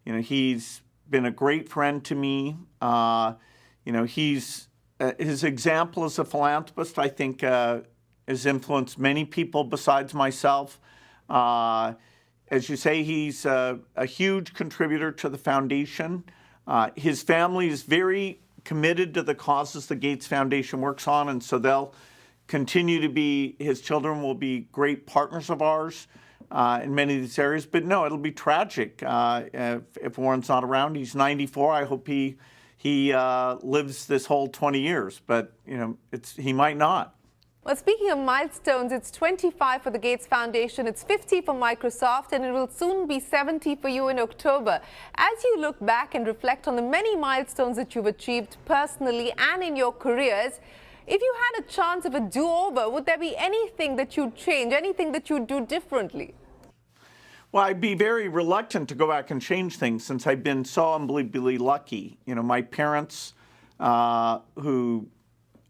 He's been a great friend to me. His example as a philanthropist, I think, has influenced many people besides myself. as you say, he's a huge contributor to the foundation. His family is very committed to the causes the Gates Foundation works on, and so they'll continue to be, his children will be great partners of ours in many of these areas. But no, it'll be tragic if Warren's not around. He's 94. I hope he lives this whole 20 years, but he might not. Well, speaking of milestones, it's 25 for the Gates Foundation, it's 50 for Microsoft, and it will soon be 70 for you in October. As you look back and reflect on the many milestones that you've achieved personally and in your careers, if you had a chance of a do-over, would there be anything that you'd change, anything that you'd do differently? Well, I'd be very reluctant to go back and change things since I've been so unbelievably lucky. My parents, who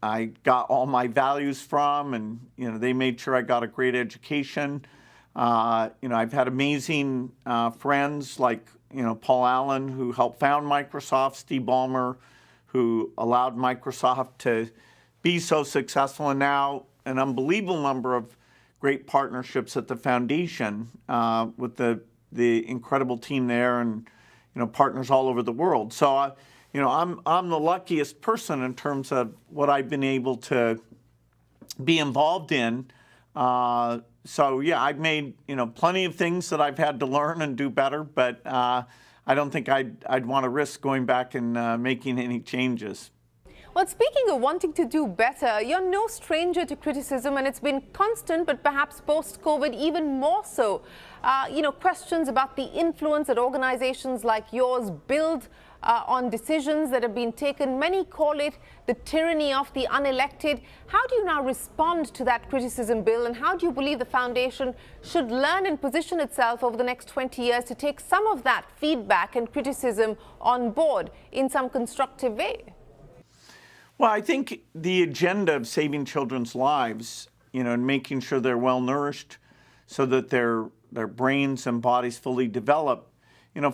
I got all my values from, and they made sure I got a great education. I've had amazing friends like Paul Allen, who helped found Microsoft, Steve Ballmer, who allowed Microsoft to be so successful, and now an unbelievable number of great partnerships at the foundation with the incredible team there, and partners all over the world. So. I'm the luckiest person in terms of what I've been able to be involved in. So yeah, I've made plenty of things that I've had to learn and do better, but I don't think I'd want to risk going back and making any changes. Well, speaking of wanting to do better, you're no stranger to criticism, and it's been constant, but perhaps post-COVID even more so. Questions about the influence that organizations like yours build on decisions that have been taken. Many call it the tyranny of the unelected. How do you now respond to that criticism, Bill, and how do you believe the foundation should learn and position itself over the next 20 years to take some of that feedback and criticism on board in some constructive way? Well, I think the agenda of saving children's lives, and making sure they're well nourished so that their brains and bodies fully develop,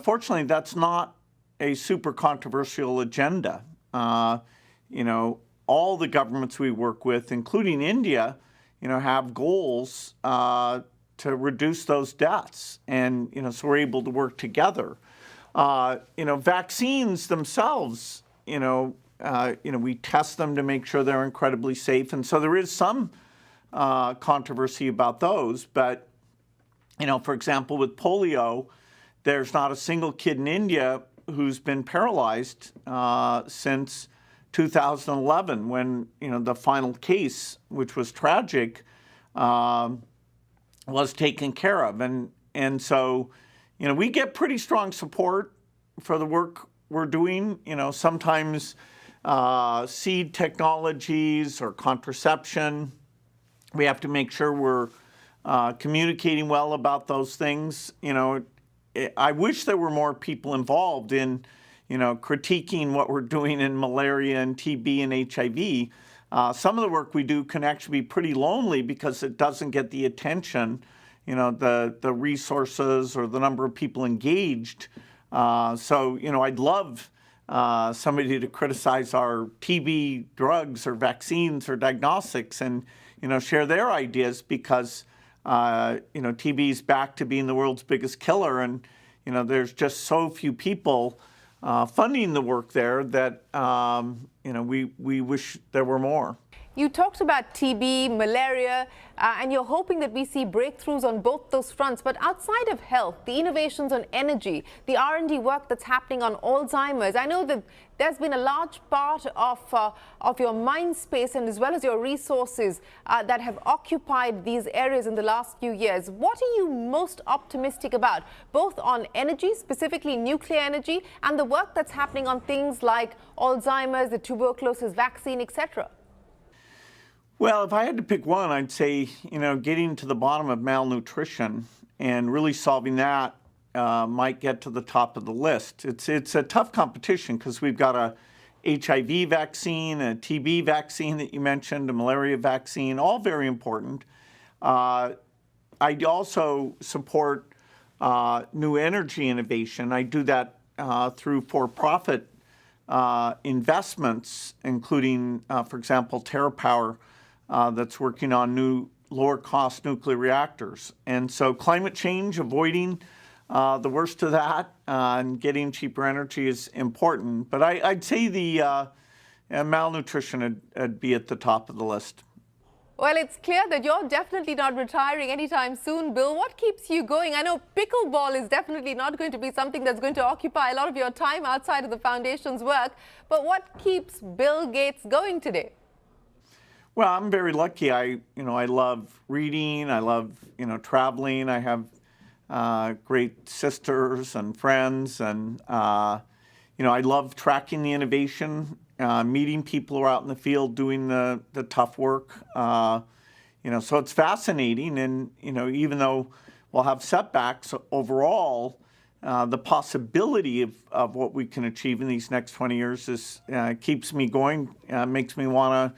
fortunately, that's not a super controversial agenda. All the governments we work with, including India, have goals to reduce those deaths. And, so we're able to work together. Vaccines themselves, we test them to make sure they're incredibly safe. And so there is some controversy about those. But, for example, with polio, there's not a single kid in India who's been paralyzed since 2011 when, the final case, which was tragic, was taken care of. And so, we get pretty strong support for the work we're doing. Sometimes seed technologies or contraception, we have to make sure we're communicating well about those things. I wish there were more people involved in, critiquing what we're doing in malaria and TB and HIV. Some of the work we do can actually be pretty lonely because it doesn't get the attention, the resources or the number of people engaged. So, I'd love somebody to criticize our TB drugs or vaccines or diagnostics and, share their ideas because TB is back to being the world's biggest killer, and there's just so few people funding the work there that we wish there were more. You talked about TB, malaria, and you're hoping that we see breakthroughs on both those fronts. But outside of health, the innovations on energy, the R&D work that's happening on Alzheimer's, I know that there's been a large part of your mind space and as well as your resources that have occupied these areas in the last few years. What are you most optimistic about, both on energy, specifically nuclear energy, and the work that's happening on things like Alzheimer's, the tuberculosis vaccine, etc.? Well, if I had to pick one, I'd say, getting to the bottom of malnutrition and really solving that might get to the top of the list. It's a tough competition because we've got a HIV vaccine, a TB vaccine that you mentioned, a malaria vaccine, all very important. I also support new energy innovation. I do that through for-profit investments, including, for example, TerraPower, that's working on new lower cost nuclear reactors. And so climate change, avoiding the worst of that and getting cheaper energy is important. But I'd say the malnutrition would be at the top of the list. Well, it's clear that you're definitely not retiring anytime soon, Bill. What keeps you going? I know pickleball is definitely not going to be something that's going to occupy a lot of your time outside of the foundation's work. But what keeps Bill Gates going today? Well, I'm very lucky. I love reading. I love, traveling. I have great sisters and friends. And, I love tracking the innovation. Meeting people who are out in the field doing the tough work. So it's fascinating. And, even though we'll have setbacks overall, the possibility of what we can achieve in these next 20 years keeps me going, makes me want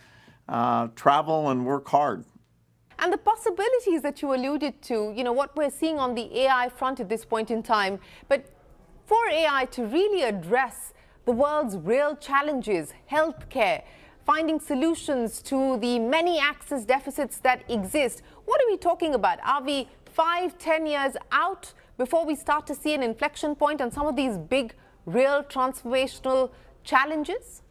to travel and work hard. And the possibilities that you alluded to, what we're seeing on the AI front at this point in time. But for AI to really address the world's real challenges, healthcare, finding solutions to the many access deficits that exist. What are we talking about? Are we 5-10 years out before we start to see an inflection point on some of these big, real transformational challenges?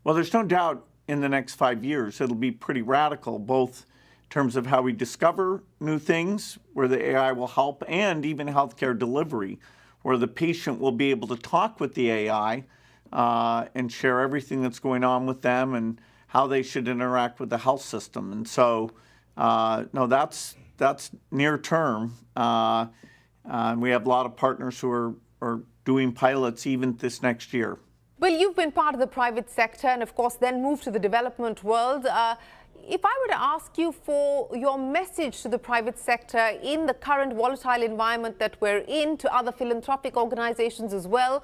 Well, there's no doubt in the next 5 years it'll be pretty radical, both in terms of how we discover new things, where the AI will help, and even healthcare delivery, where the patient will be able to talk with the AI and share everything that's going on with them and how they should interact with the health system. And so, no, that's near term. We have a lot of partners who are doing pilots even this next year. Well, you've been part of the private sector and, of course, then moved to the development world. If I were to ask you for your message to the private sector in the current volatile environment that we're in, to other philanthropic organizations as well,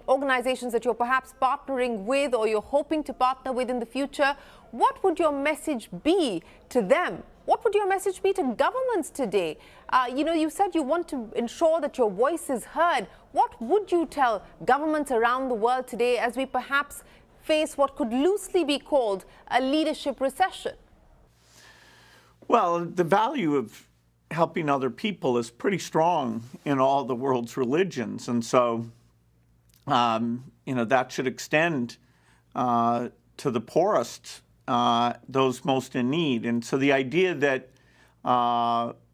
organizations that you're perhaps partnering with or you're hoping to partner with in the future, what would your message be to them? What would your message be to governments today? You said you want to ensure that your voice is heard. What would you tell governments around the world today as we perhaps face what could loosely be called a leadership recession? Well, the value of helping other people is pretty strong in all the world's religions. And so, that should extend to the poorest, those most in need. And so the idea that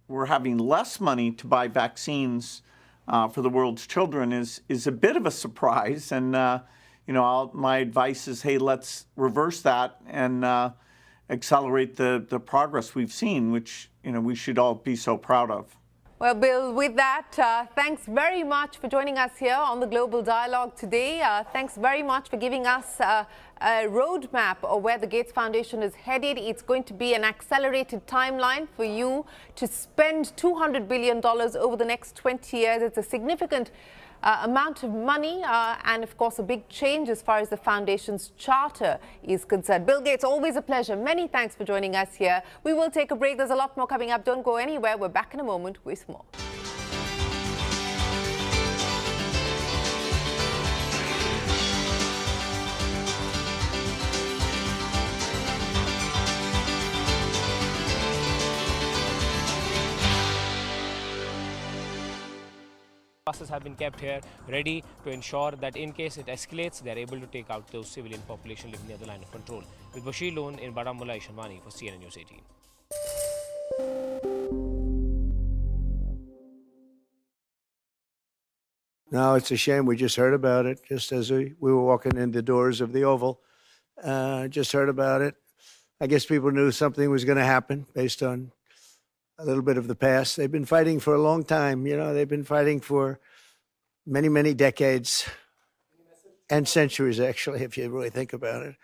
we're having less money to buy vaccines for the world's children is a bit of a surprise. And my advice is, hey, let's reverse that and accelerate the progress we've seen, which, we should all be so proud of. Well, Bill, with that, thanks very much for joining us here on the Global Dialogue today. Thanks very much for giving us a roadmap of where the Gates Foundation is headed. It's going to be an accelerated timeline for you to spend $200 billion over the next 20 years. It's a significant amount of money and, of course, a big change as far as the foundation's charter is concerned. Bill Gates, always a pleasure. Many thanks for joining us here. We will take a break. There's a lot more coming up. Don't go anywhere. We're back in a moment with more. Have been kept here ready to ensure that in case it escalates, they are able to take out those civilian population living near the line of control. With Bashir Lone in Baramulla, Ishanwani for CNN News 18. No, it's a shame. We just heard about it just as we were walking in the doors of the Oval. Just heard about it. I guess people knew something was going to happen based on a little bit of the past. They've been fighting for a long time. They've been fighting for many, many decades and centuries, actually, if you really think about it.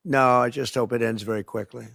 No, I just hope it ends very quickly.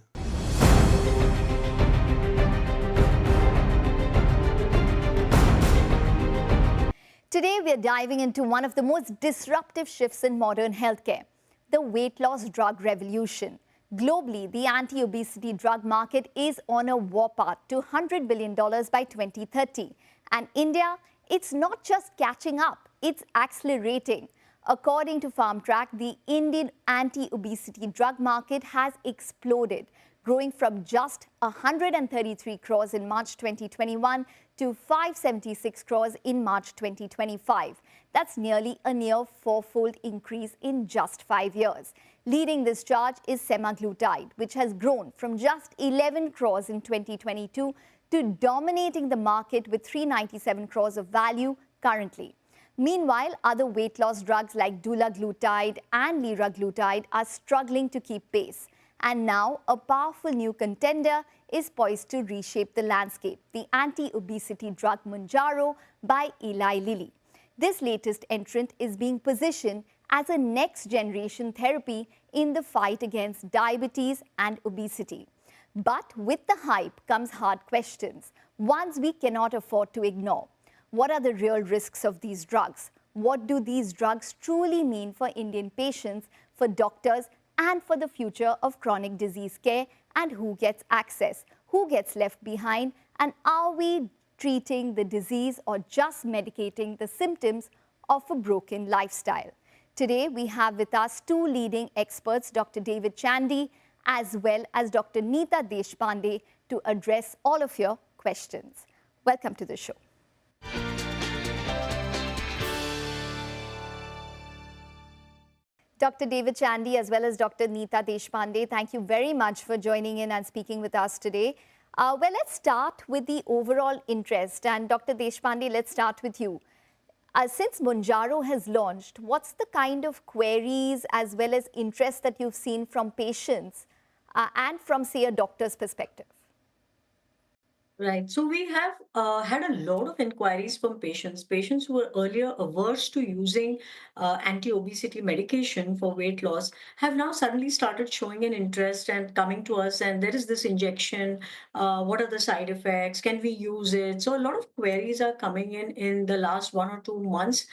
Today, we are diving into one of the most disruptive shifts in modern healthcare, the weight loss drug revolution. Globally, the anti-obesity drug market is on a warpath to $100 billion by 2030. And India, it's not just catching up, it's accelerating. According to FarmTrack, the Indian anti-obesity drug market has exploded, growing from just 133 crores in March 2021 to 576 crores in March 2025. That's nearly a near fourfold increase in just 5 years. Leading this charge is semaglutide, which has grown from just 11 crores in 2022 to dominating the market with 397 crores of value currently. Meanwhile, other weight loss drugs like dulaglutide and liraglutide are struggling to keep pace. And now, a powerful new contender is poised to reshape the landscape, the anti-obesity drug Mounjaro by Eli Lilly. This latest entrant is being positioned as a next-generation therapy in the fight against diabetes and obesity. But with the hype comes hard questions, ones we cannot afford to ignore. What are the real risks of these drugs? What do these drugs truly mean for Indian patients, for doctors, and for the future of chronic disease care? And who gets access? Who gets left behind? And are we treating the disease or just medicating the symptoms of a broken lifestyle? Today, we have with us two leading experts, Dr. David Chandy, as well as Dr. Neeta Deshpande, to address all of your questions. Welcome to the show. Dr. David Chandy as well as Dr. Neeta Deshpande, thank you very much for joining in and speaking with us today. Well, let's start with the overall interest. And Dr. Deshpande, let's start with you. Since Mounjaro has launched, what's the kind of queries as well as interest that you've seen from patients and from, say, a doctor's perspective? Right. So we have had a lot of inquiries from patients who were earlier averse to using anti-obesity medication for weight loss have now suddenly started showing an interest and coming to us, and there is this injection, what are the side effects, can we use it? So a lot of queries are coming in the last 1 or 2 months.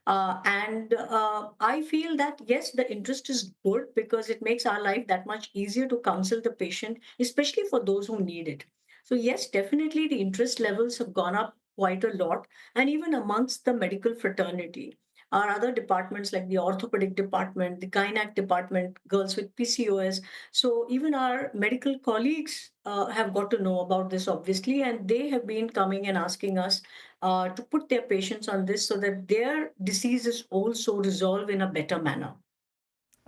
I feel that, yes, the interest is good because it makes our life that much easier to counsel the patient, especially for those who need it. So yes, definitely the interest levels have gone up quite a lot, and even amongst the medical fraternity. Our other departments like the orthopedic department, the gynec department, girls with PCOS. So even our medical colleagues have got to know about this, obviously, and they have been coming and asking us to put their patients on this so that their disease is also resolved in a better manner.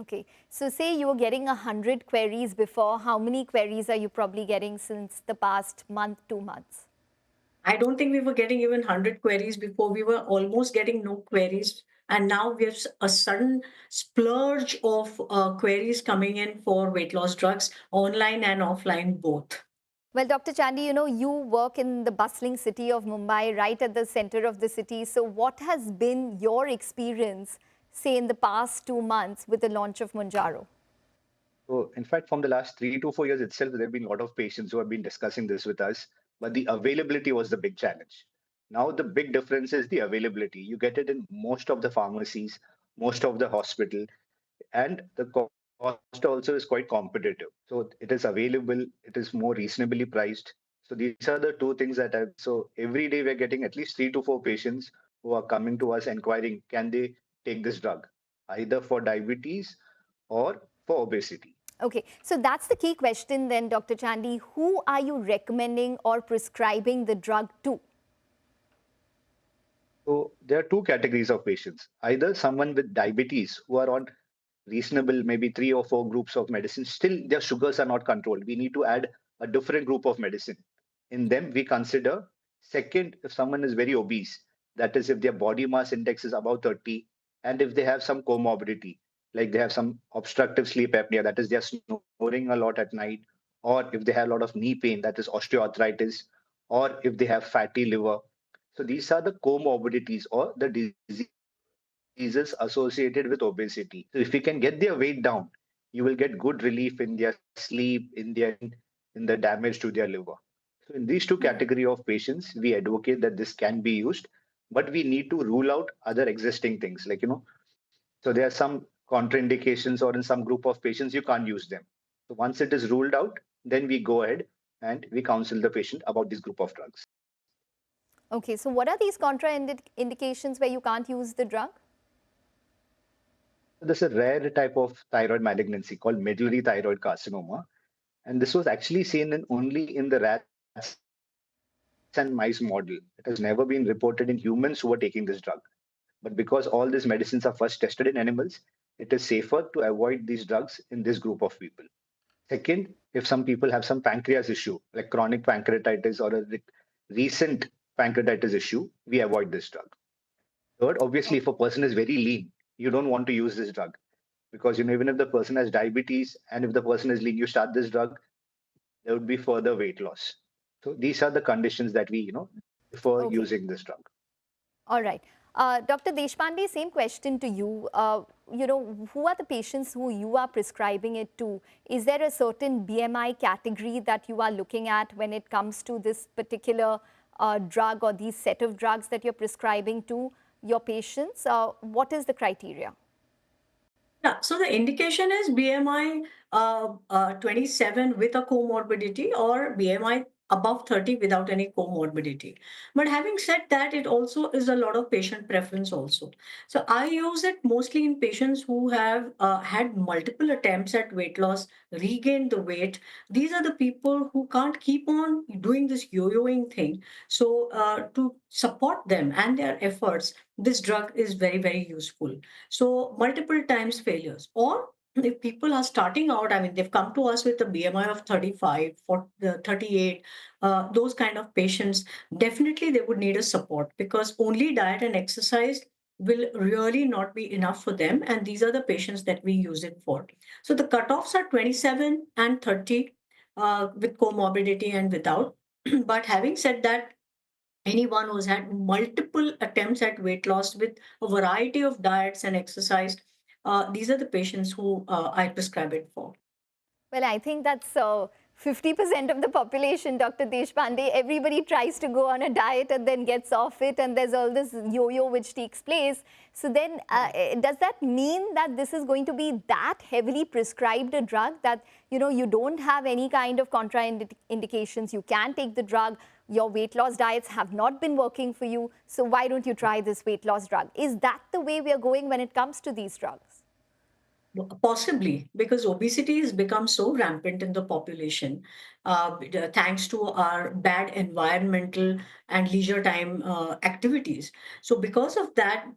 Okay, so say you were getting 100 queries before, how many queries are you probably getting since the past month, 2 months? I don't think we were getting even 100 queries before. We were almost getting no queries. And now we have a sudden splurge of queries coming in for weight loss drugs, online and offline both. Well, Dr. Chandy, you know, you work in the bustling city of Mumbai, right at the center of the city. So what has been your experience, say, in the past 2 months with the launch of Mounjaro? So, in fact, from the last 3 to 4 years itself, there have been a lot of patients who have been discussing this with us, but the availability was the big challenge. Now, the big difference is the availability. You get it in most of the pharmacies, most of the hospital, and the cost also is quite competitive. So, it is available, it is more reasonably priced. So, these are the two things that so every day we're getting at least 3 to 4 patients who are coming to us inquiring, can they take this drug, either for diabetes or for obesity. Okay, so that's the key question then, Dr. Chandy. Who are you recommending or prescribing the drug to? So there are 2 categories of patients. Either someone with diabetes who are on reasonable, maybe 3 or 4 groups of medicine, still their sugars are not controlled. We need to add a different group of medicine. In them, we consider second, if someone is very obese, that is if their body mass index is above 30, and if they have some comorbidity, like they have some obstructive sleep apnea, that is they're snoring a lot at night, or if they have a lot of knee pain, that is osteoarthritis, or if they have fatty liver. So these are the comorbidities or the diseases associated with obesity. So if we can get their weight down, you will get good relief in their sleep, in the damage to their liver. So in these 2 category of patients, we advocate that this can be used, but we need to rule out other existing things like, so there are some contraindications, or in some group of patients, you can't use them. So once it is ruled out, then we go ahead and we counsel the patient about this group of drugs. Okay, so what are these contraindications where you can't use the drug? There's a rare type of thyroid malignancy called medullary thyroid carcinoma. And this was actually seen only in the rats and mice model. It has never been reported in humans who are taking this drug. But because all these medicines are first tested in animals, it is safer to avoid these drugs in this group of people. Second, if some people have some pancreas issue, like chronic pancreatitis or a recent pancreatitis issue, we avoid this drug. Third, obviously, if a person is very lean, you don't want to use this drug because even if the person has diabetes and if the person is lean, you start this drug, there would be further weight loss. So these are the conditions that we, prefer using this drug. All right. Dr. Deshpande, same question to you. Who are the patients who you are prescribing it to? Is there a certain BMI category that you are looking at when it comes to this particular drug or these set of drugs that you're prescribing to your patients? What is the criteria? Yeah, so the indication is BMI 27 with a comorbidity or BMI above 30 without any comorbidity. But having said that, it also is a lot of patient preference also. So I use it mostly in patients who have had multiple attempts at weight loss, regained the weight. These are the people who can't keep on doing this yo-yoing thing. So to support them and their efforts, this drug is very, very useful. So multiple times failures, or if people are starting out, I mean, they've come to us with a BMI of 35, 38, those kind of patients, definitely they would need a support because only diet and exercise will really not be enough for them. And these are the patients that we use it for. So the cutoffs are 27 and 30 with comorbidity and without. But having said that, anyone who's had multiple attempts at weight loss with a variety of diets and exercise, these are the patients who I prescribe it for. Well, I think that's 50% of the population, Dr. Deshpande. Everybody tries to go on a diet and then gets off it, and there's all this yo-yo which takes place. So then, does that mean that this is going to be that heavily prescribed a drug that, you don't have any kind of contraindications, you can take the drug, your weight loss diets have not been working for you, so why don't you try this weight loss drug? Is that the way we are going when it comes to these drugs? Possibly, because obesity has become so rampant in the population, thanks to our bad environmental and leisure time activities. So because of that,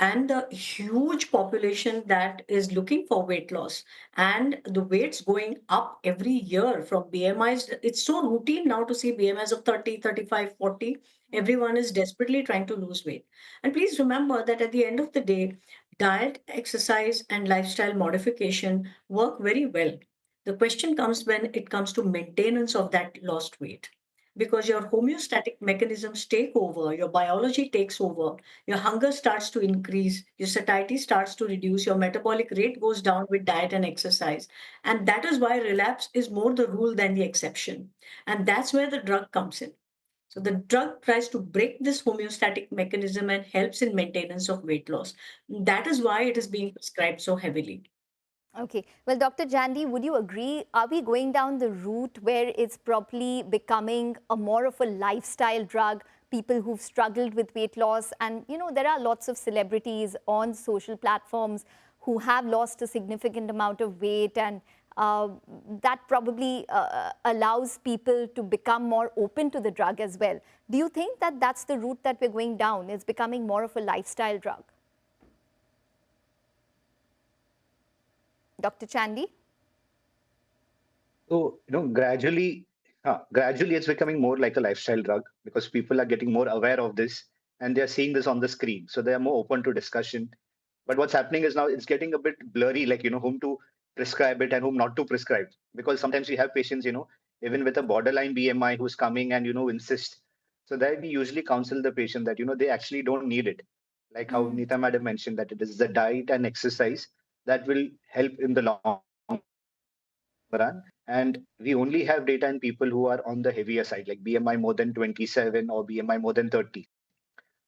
and the huge population that is looking for weight loss, and the weights going up every year from BMIs, it's so routine now to see BMIs of 30, 35, 40. Everyone is desperately trying to lose weight. And please remember that at the end of the day, diet, exercise, and lifestyle modification work very well. The question comes when it comes to maintenance of that lost weight. Because your homeostatic mechanisms take over, your biology takes over, your hunger starts to increase, your satiety starts to reduce, your metabolic rate goes down with diet and exercise. And that is why relapse is more the rule than the exception. And that's where the drug comes in. So the drug tries to break this homeostatic mechanism and helps in maintenance of weight loss. That is why it is being prescribed so heavily. Okay. Well, Dr. Jandy, would you agree? Are we going down the route where it's probably becoming a more of a lifestyle drug? People who've struggled with weight loss, and there are lots of celebrities on social platforms who have lost a significant amount of weight, and that probably allows people to become more open to the drug as well. Do you think that that's the route that we're going down? It's becoming more of a lifestyle drug? Dr. Chandy? So, gradually it's becoming more like a lifestyle drug because people are getting more aware of this and they're seeing this on the screen. So they are more open to discussion. But what's happening is now it's getting a bit blurry, like, whom to prescribe it and whom not to prescribe. Because sometimes we have patients, even with a borderline BMI who's coming and, insist. So that we usually counsel the patient that, they actually don't need it. Like how Neeta Madam mentioned, that it is the diet and exercise that will help in the long run. And we only have data in people who are on the heavier side, like BMI more than 27 or BMI more than 30.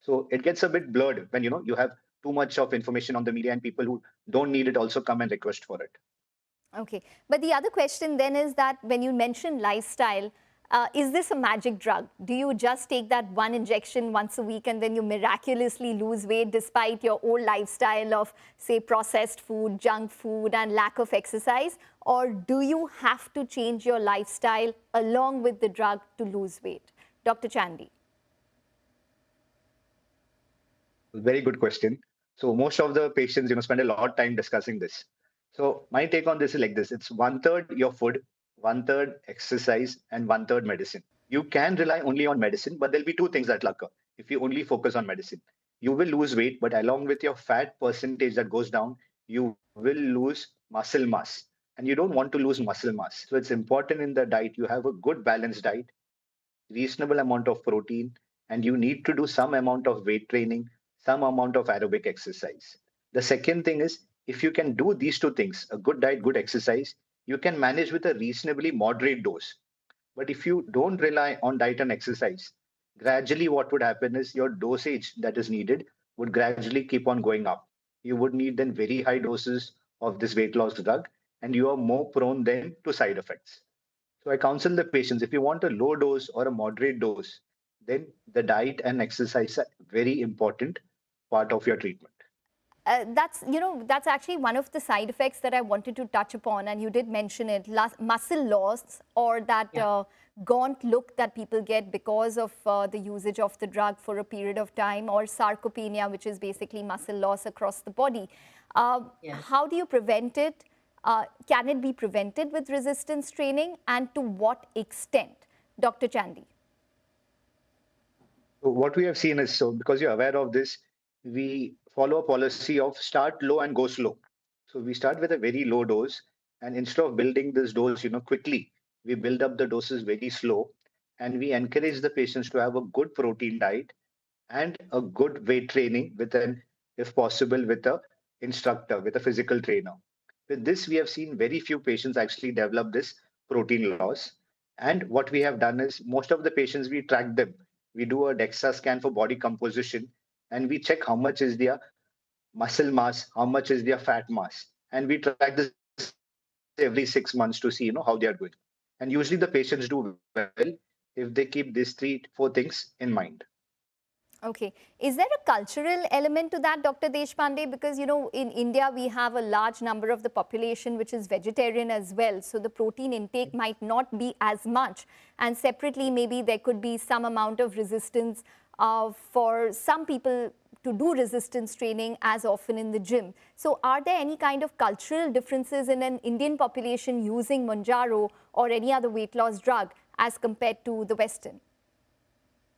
So it gets a bit blurred when, you have too much of information on the media and people who don't need it also come and request for it. Okay. But the other question then is that when you mention lifestyle, Is this a magic drug? Do you just take that one injection once a week and then you miraculously lose weight despite your old lifestyle of, say, processed food, junk food, and lack of exercise? Or do you have to change your lifestyle along with the drug to lose weight? Dr. Chandy. Very good question. So most of the patients, spend a lot of time discussing this. So my take on this is like this. It's 1/3 your food, 1/3 exercise, and 1/3 medicine. You can rely only on medicine, but there'll be two things that will occur. If you only focus on medicine, you will lose weight, but along with your fat percentage that goes down, you will lose muscle mass. And you don't want to lose muscle mass. So it's important in the diet, you have a good balanced diet, reasonable amount of protein, and you need to do some amount of weight training, some amount of aerobic exercise. The second thing is, if you can do these two things, a good diet, good exercise, you can manage with a reasonably moderate dose. But if you don't rely on diet and exercise, gradually what would happen is your dosage that is needed would gradually keep on going up. You would need then very high doses of this weight loss drug, and you are more prone then to side effects. So I counsel the patients, if you want a low dose or a moderate dose, then the diet and exercise are very important part of your treatment. That's actually one of the side effects that I wanted to touch upon, and you did mention it, muscle loss, or that gaunt look that people get because of the usage of the drug for a period of time, or sarcopenia, which is basically muscle loss across the body. How do you prevent it? Can it be prevented with resistance training, and to what extent? Dr. Chandy. So what we have seen is, so because you're aware of this, we follow a policy of start low and go slow. So we start with a very low dose, and instead of building this dose, quickly, we build up the doses very slow, and we encourage the patients to have a good protein diet and a good weight training with if possible, with a instructor, with a physical trainer. With this, we have seen very few patients actually develop this protein loss. And what we have done is, most of the patients, we track them. We do a DEXA scan for body composition, and we check how much is their muscle mass, how much is their fat mass. And we track this every 6 months to see, how they are doing. And usually the patients do well if they keep these 3-4 things in mind. Okay. Is there a cultural element to that, Dr. Deshpande? Because, in India, we have a large number of the population which is vegetarian as well. So the protein intake might not be as much. And separately, maybe there could be some amount of resistance for some people to do resistance training as often in the gym. So are there any kind of cultural differences in an Indian population using Mounjaro or any other weight loss drug as compared to the Western?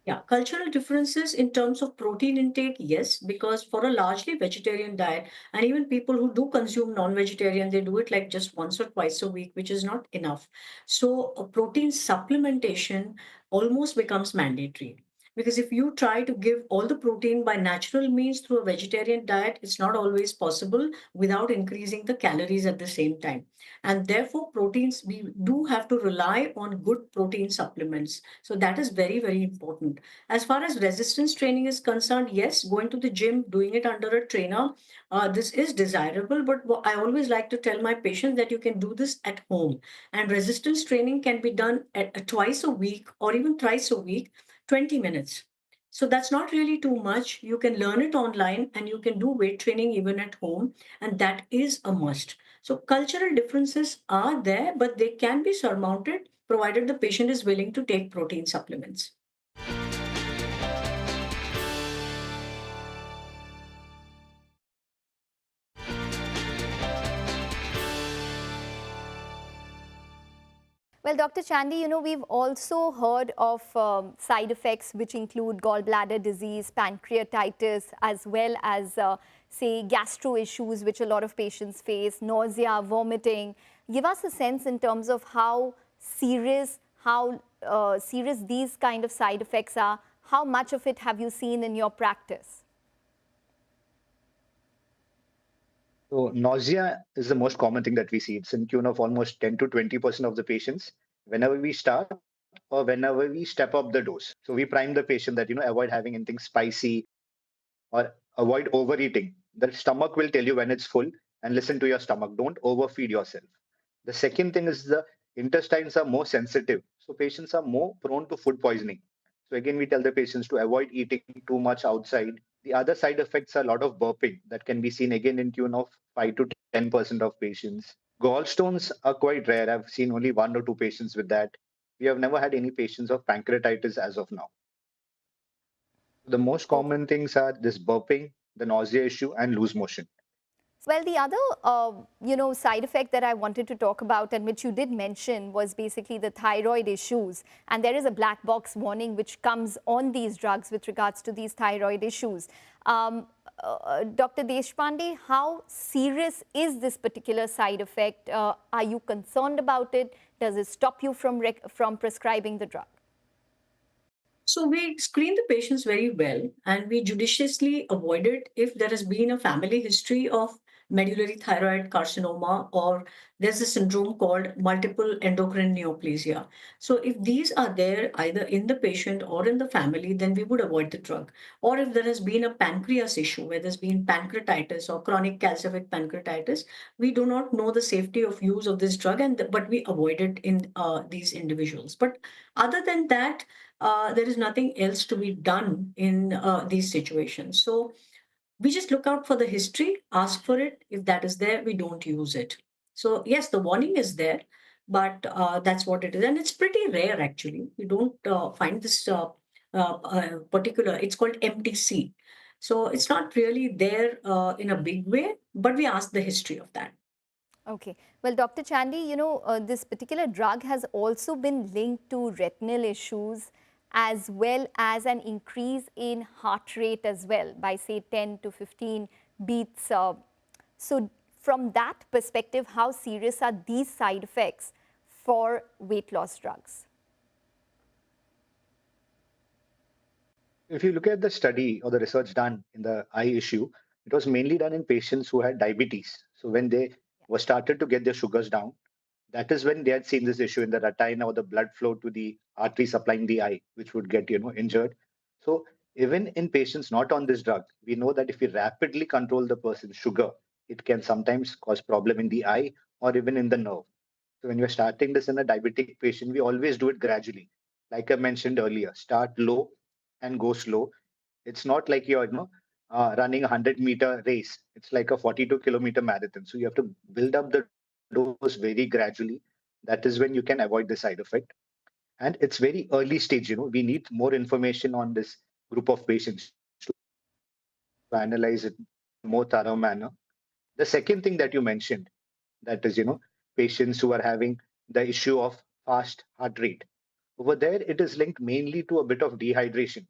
Yeah, cultural differences in terms of protein intake, yes, because for a largely vegetarian diet, and even people who do consume non-vegetarian, they do it like just once or twice a week, which is not enough. So a protein supplementation almost becomes mandatory. Because if you try to give all the protein by natural means through a vegetarian diet, it's not always possible without increasing the calories at the same time. And therefore, proteins, we do have to rely on good protein supplements. So that is very, very important. As far as resistance training is concerned, yes, going to the gym, doing it under a trainer, this is desirable. But I always like to tell my patients that you can do this at home. And resistance training can be done twice a week or even thrice a week, 20 minutes. So that's not really too much. You can learn it online and you can do weight training even at home. And that is a must. So cultural differences are there, but they can be surmounted provided the patient is willing to take protein supplements. Well, Dr. Chandy, we've also heard of side effects which include gallbladder disease, pancreatitis, as well as, say, gastro issues, which a lot of patients face, nausea, vomiting. Give us a sense in terms of how serious these kind of side effects are. How much of it have you seen in your practice? So nausea is the most common thing that we see. It's in tune of almost 10 to 20% of the patients whenever we start or whenever we step up the dose. So we prime the patient that, avoid having anything spicy or avoid overeating. The stomach will tell you when it's full, and listen to your stomach. Don't overfeed yourself. The second thing is the intestines are more sensitive. So patients are more prone to food poisoning. So again, we tell the patients to avoid eating too much outside. The other side effects are a lot of burping that can be seen again in tune of 5 to 10% of patients. Gallstones are quite rare. I've seen only 1 or 2 patients with that. We have never had any patients of pancreatitis as of now. The most common things are this burping, the nausea issue, and loose motion. Well, the other, side effect that I wanted to talk about and which you did mention was basically the thyroid issues. And there is a black box warning which comes on these drugs with regards to these thyroid issues. Dr. Deshpande, how serious is this particular side effect? Are you concerned about it? Does it stop you from prescribing the drug? So we screen the patients very well and we judiciously avoid it if there has been a family history of medullary thyroid carcinoma or there's a syndrome called multiple endocrine neoplasia. So if these are there either in the patient or in the family, then we would avoid the drug. Or if there has been a pancreas issue where there's been pancreatitis or chronic calcific pancreatitis, we do not know the safety of use of this drug, but we avoid it in these individuals. But other than that, there is nothing else to be done in these situations. So we just look out for the history, ask for it. If that is there, we don't use it. So yes, the warning is there, but that's what it is. And it's pretty rare, actually. We don't find this particular, it's called MTC. So it's not really there in a big way, but we ask the history of that. Okay. Well, Dr. Chandy, this particular drug has also been linked to retinal issues as well as an increase in heart rate as well by say 10 to 15 beats. So from that perspective, how serious are these side effects for weight loss drugs? If you look at the study or the research done in the eye issue, it was mainly done in patients who had diabetes. So when they were started to get their sugars down, that is when they had seen this issue in the retina or the blood flow to the artery supplying the eye, which would get injured. So even in patients not on this drug, we know that if we rapidly control the person's sugar, it can sometimes cause problem in the eye or even in the nerve. So when you're starting this in a diabetic patient, we always do it gradually. Like I mentioned earlier, start low and go slow. It's not like you're running a 100-meter race. It's like a 42-kilometer marathon. So you have to build up the dose very gradually. That is when you can avoid the side effect. And it's very early stage. We need more information on this group of patients to analyze it in a more thorough manner. The second thing that you mentioned, that is, patients who are having the issue of fast heart rate. Over there, it is linked mainly to a bit of dehydration.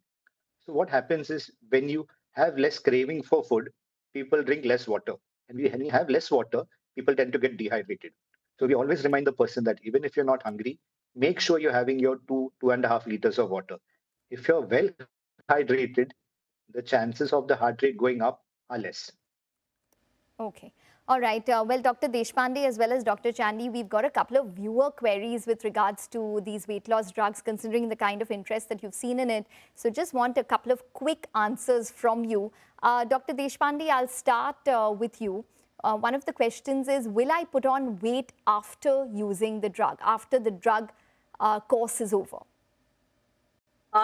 So what happens is when you have less craving for food, people drink less water. And when you have less water, people tend to get dehydrated. So we always remind the person that even if you're not hungry, make sure you're having your 2.5 liters of water. If you're well hydrated, the chances of the heart rate going up are less. Okay. All right. Well, Dr. Deshpande as well as Dr. Chandy, we've got a couple of viewer queries with regards to these weight loss drugs, considering the kind of interest that you've seen in it. So just want a couple of quick answers from you. Dr. Deshpande, I'll start with you. One of the questions is, will I put on weight after using the drug, after the drug course is over?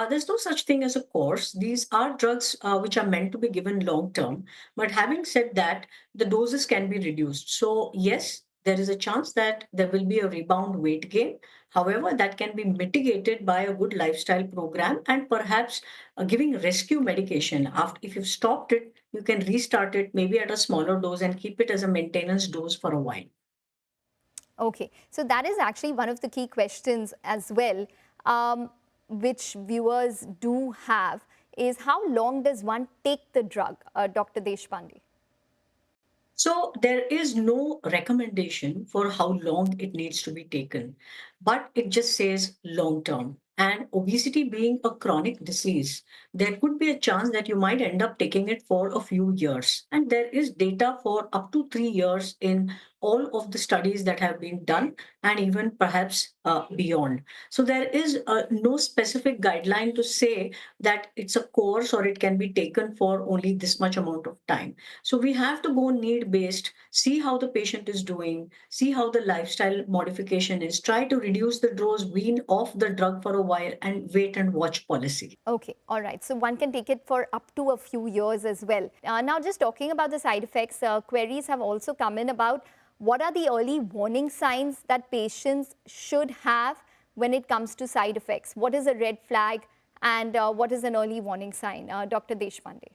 There's no such thing as a course. These are drugs which are meant to be given long term. But having said that, the doses can be reduced. So yes, there is a chance that there will be a rebound weight gain. However, that can be mitigated by a good lifestyle program and perhaps giving rescue medication. If you've stopped it, you can restart it maybe at a smaller dose and keep it as a maintenance dose for a while. Okay, so that is actually one of the key questions as well. Which viewers do have is, how long does one take the drug, Dr. Deshpande? So there is no recommendation for how long it needs to be taken, but it just says long term. And obesity being a chronic disease, there could be a chance that you might end up taking it for a few years. And there is data for up to 3 years in all of the studies that have been done and even perhaps beyond. So there is no specific guideline to say that it's a course or it can be taken for only this much amount of time. So we have to go need-based, see how the patient is doing, see how the lifestyle modification is, try to reduce the dose, wean off the drug for a while, and wait and watch policy. Okay, all right. So one can take it for up to a few years as well. Now, just talking about the side effects, queries have also come in about what are the early warning signs that patients should have when it comes to side effects? What is a red flag and what is an early warning sign? Dr. Deshpande.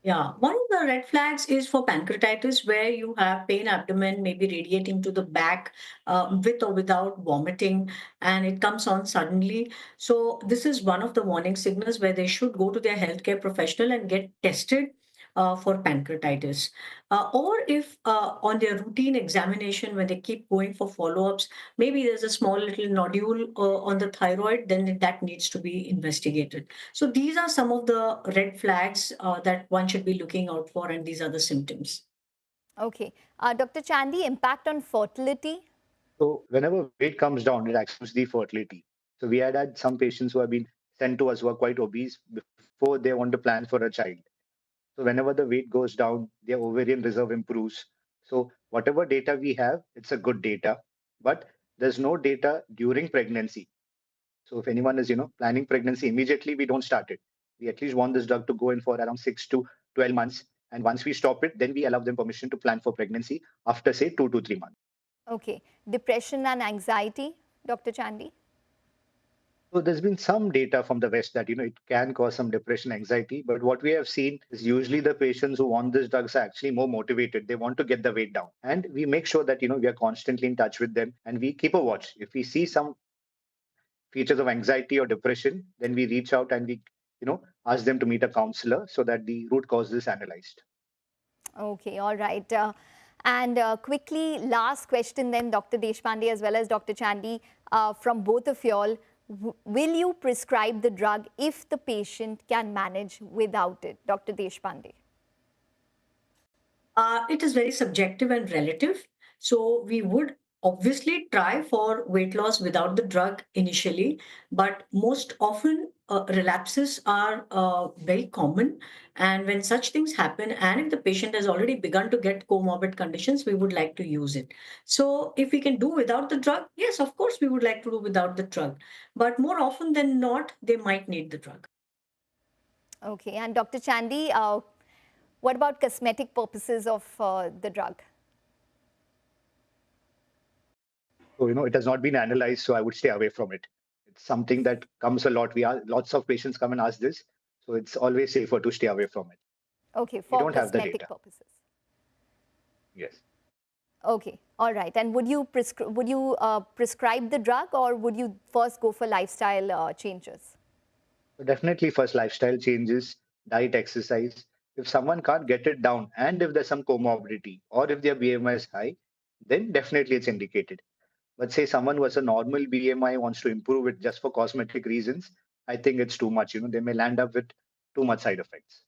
Yeah, one of the red flags is for pancreatitis, where you have pain abdomen, maybe radiating to the back with or without vomiting, and it comes on suddenly. So this is one of the warning signals where they should go to their healthcare professional and get tested for pancreatitis. Or if on their routine examination, when they keep going for follow-ups, maybe there's a small little nodule on the thyroid, then that needs to be investigated. So these are some of the red flags that one should be looking out for, and these are the symptoms. Okay. Dr. Chandy, impact on fertility? So whenever weight comes down, it accelerates the fertility. So we had some patients who have been sent to us who are quite obese before they want to plan for a child. So whenever the weight goes down, their ovarian reserve improves. So whatever data we have, it's a good data, but there's no data during pregnancy. So if anyone is, planning pregnancy, immediately we don't start it. We at least want this drug to go in for around 6 to 12 months. And once we stop it, then we allow them permission to plan for pregnancy after, say, 2 to 3 months. Okay. Depression and anxiety, Dr. Chandy? So there's been some data from the West that, it can cause some depression, anxiety. But what we have seen is usually the patients who want these drugs are actually more motivated. They want to get the weight down. And we make sure that, we are constantly in touch with them and we keep a watch. If we see some features of anxiety or depression, then we reach out and we, ask them to meet a counselor so that the root cause is analyzed. Okay, all right. And quickly, last question then, Dr. Deshpande as well as Dr. Chandy, from both of y'all. Will you prescribe the drug if the patient can manage without it? Dr. Deshpande. It is very subjective and relative. So we would obviously try for weight loss without the drug initially, but most often relapses are very common. And when such things happen, and if the patient has already begun to get comorbid conditions, we would like to use it. So if we can do without the drug, yes, of course, we would like to do without the drug. But more often than not, they might need the drug. Okay. And Dr. Chandy, what about cosmetic purposes of the drug? So, it has not been analyzed, so I would stay away from it. It's something that comes a lot. Lots of patients come and ask this. So it's always safer to stay away from it. Okay, for cosmetic purposes. Yes. Okay, all right. And would you prescribe the drug, or would you first go for lifestyle changes? So definitely first lifestyle changes, diet, exercise. If someone can't get it down and if there's some comorbidity or if their BMI is high, then definitely it's indicated. But say someone who has a normal BMI wants to improve it just for cosmetic reasons, I think it's too much. They may land up with too much side effects.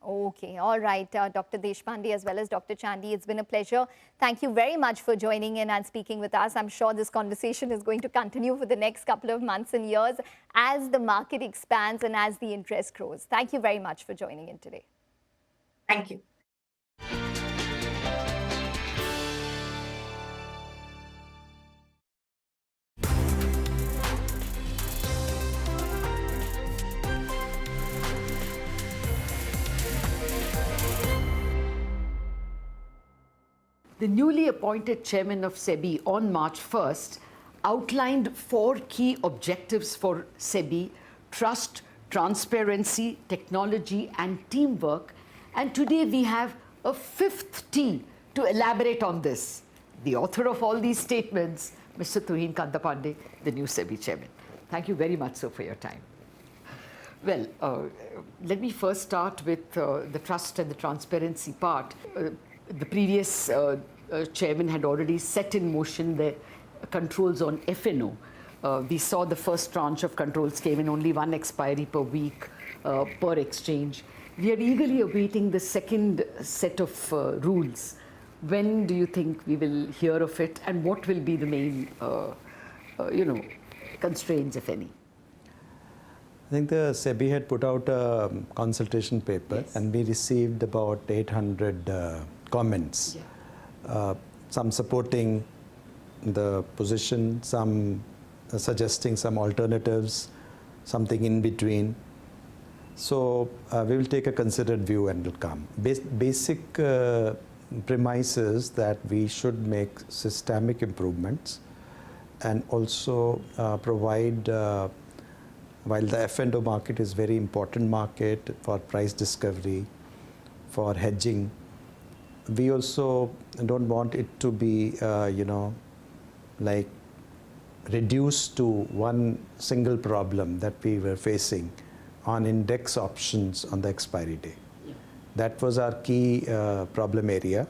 Okay, all right, Dr. Deshpande as well as Dr. Chandy, it's been a pleasure. Thank you very much for joining in and speaking with us. I'm sure this conversation is going to continue for the next couple of months and years as the market expands and as the interest grows. Thank you very much for joining in today. Thank you. The newly appointed chairman of SEBI on March 1st outlined 4 key objectives for SEBI: trust, transparency, technology, and teamwork. And today we have a 5th T to elaborate on this. The author of all these statements, Mr. Tuhin Kantapande, the new SEBI chairman. Thank you very much, sir, for your time. Well, let me first start with the trust and the transparency part. The previous chairman had already set in motion the controls on F&O. We saw the first tranche of controls came in, only 1 expiry per week per exchange. We are eagerly awaiting the second set of rules When do you think we will hear of it, and what will be the main, constraints, if any? I think the SEBI had put out a consultation paper, and we received about 800 comments. Some supporting the position, some suggesting some alternatives, something in between. So we will take a considered view and will come. Basic premise is that we should make systemic improvements and also provide, while the F&O market is very important market for price discovery, for hedging, we also don't want it to be, like reduced to one single problem that we were facing on index options on the expiry day. That was our key problem area.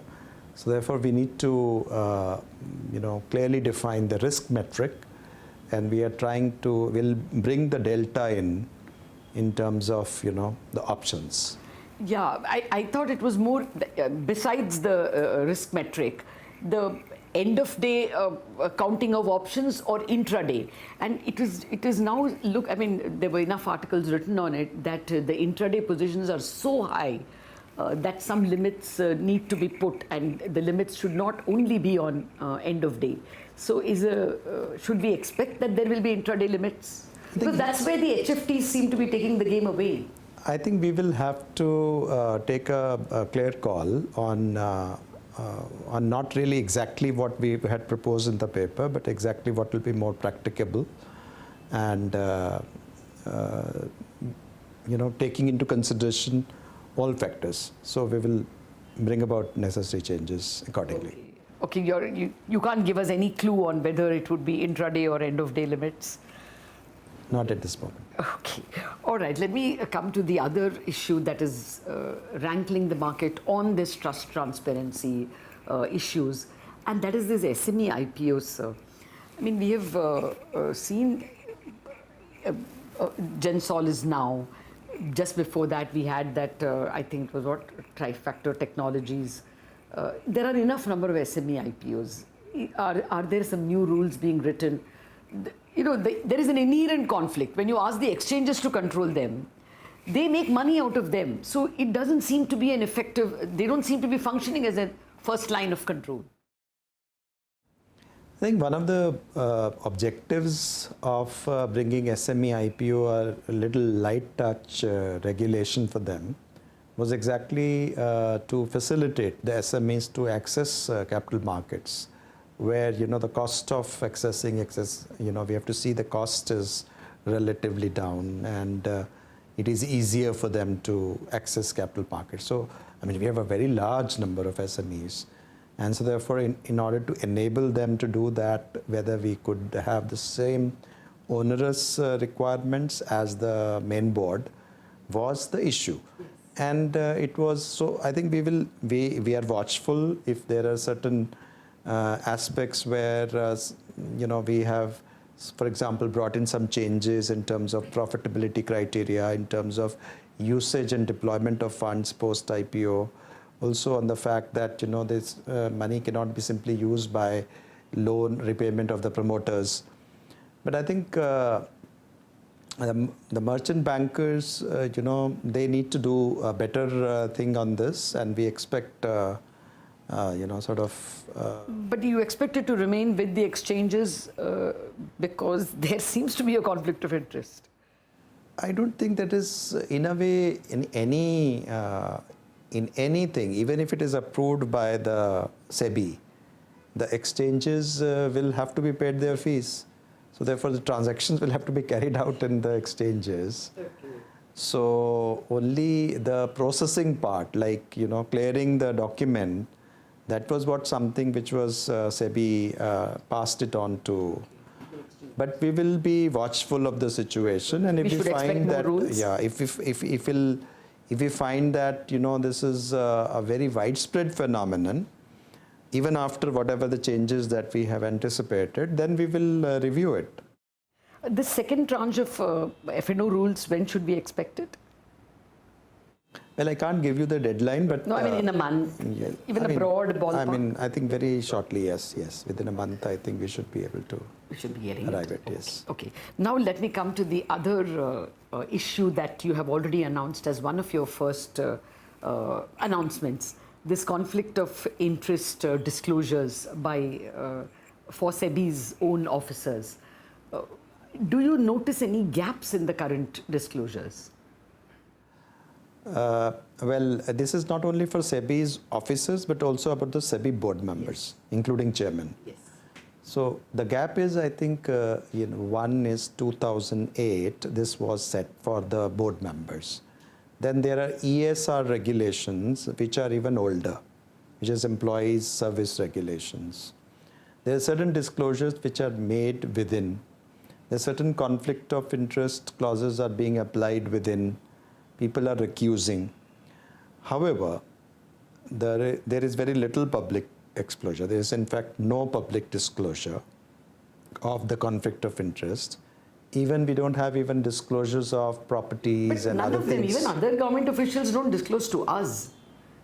So therefore, we need to, clearly define the risk metric, and we are trying to, we'll bring the delta in terms of, the options. Yeah, I thought it was more, besides the risk metric, the end of day counting of options or intraday. And it is now, look, I mean, there were enough articles written on it that the intraday positions are so high that some limits need to be put, and the limits should not only be on end of day. So should we expect that there will be intraday limits? Because that's where the HFTs seem to be taking the game away. I think we will have to take a clear call on not really exactly what we had proposed in the paper, but exactly what will be more practicable, and taking into consideration all factors. So we will bring about necessary changes accordingly. Okay, you can't give us any clue on whether it would be intraday or end of day limits? Not at this moment. Okay. All right. Let me come to the other issue that is rankling the market on this trust transparency issues, and that is this SME IPOs, sir. I mean, we have seen Gensol is now. Just before that, we had that, I think it was what, Trifactor Technologies. There are enough number of SME IPOs. Are there some new rules being written? There is an inherent conflict. When you ask the exchanges to control them, they make money out of them. So it doesn't seem to be an effective, they don't seem to be functioning as a first line of control. I think one of the objectives of bringing SME IPO or a little light touch regulation for them was exactly to facilitate the SMEs to access capital markets, where the cost of accessing we have to see the cost is relatively down, and it is easier for them to access capital markets. So I mean, we have a very large number of SMEs, and so therefore in order to enable them to do that, whether we could have the same onerous requirements as the main board was the issue. And it was, so I think we are watchful if there are certain aspects where, we have, for example, brought in some changes in terms of profitability criteria, in terms of usage and deployment of funds post-IPO. Also on the fact that, this money cannot be simply used by loan repayment of the promoters. But I think the merchant bankers, they need to do a better thing on this, and we expect But do you expect it to remain with the exchanges because there seems to be a conflict of interest? I don't think that is, in a way, in anything, even if it is approved by the SEBI, the exchanges will have to be paid their fees. So therefore, the transactions will have to be carried out in the exchanges. Okay. So only the processing part, like, clearing the document, that was something which was SEBI passed it on to. But we will be watchful of the situation, and if we find that, if we find that this is a very widespread phenomenon, even after whatever the changes that we have anticipated, then we will review it. The second tranche of F&O rules, when should we expect it? Well, I can't give you the deadline, but... No, I mean in a month, even a broad ballpark. I mean, I think very shortly, yes. Within a month, I think we should be able to arrive at, yes. Okay. Now let me come to the other issue that you have already announced as one of your first announcements, this conflict of interest disclosures for SEBI's own officers. Do you notice any gaps in the current disclosures? Well, this is not only for SEBI's officers, but also about the SEBI board members, including chairman. Yes. So the gap is, I think, one is 2008. This was set for the board members. Then there are ESR regulations, which are even older, which is employees service regulations. There are certain disclosures which are made within. There are certain conflict of interest clauses are being applied within. People are recusing. However, there is very little public exposure. There is in fact no public disclosure of the conflict of interest. Even we don't have even disclosures of properties and other things. None of them, even other government officials don't disclose to us.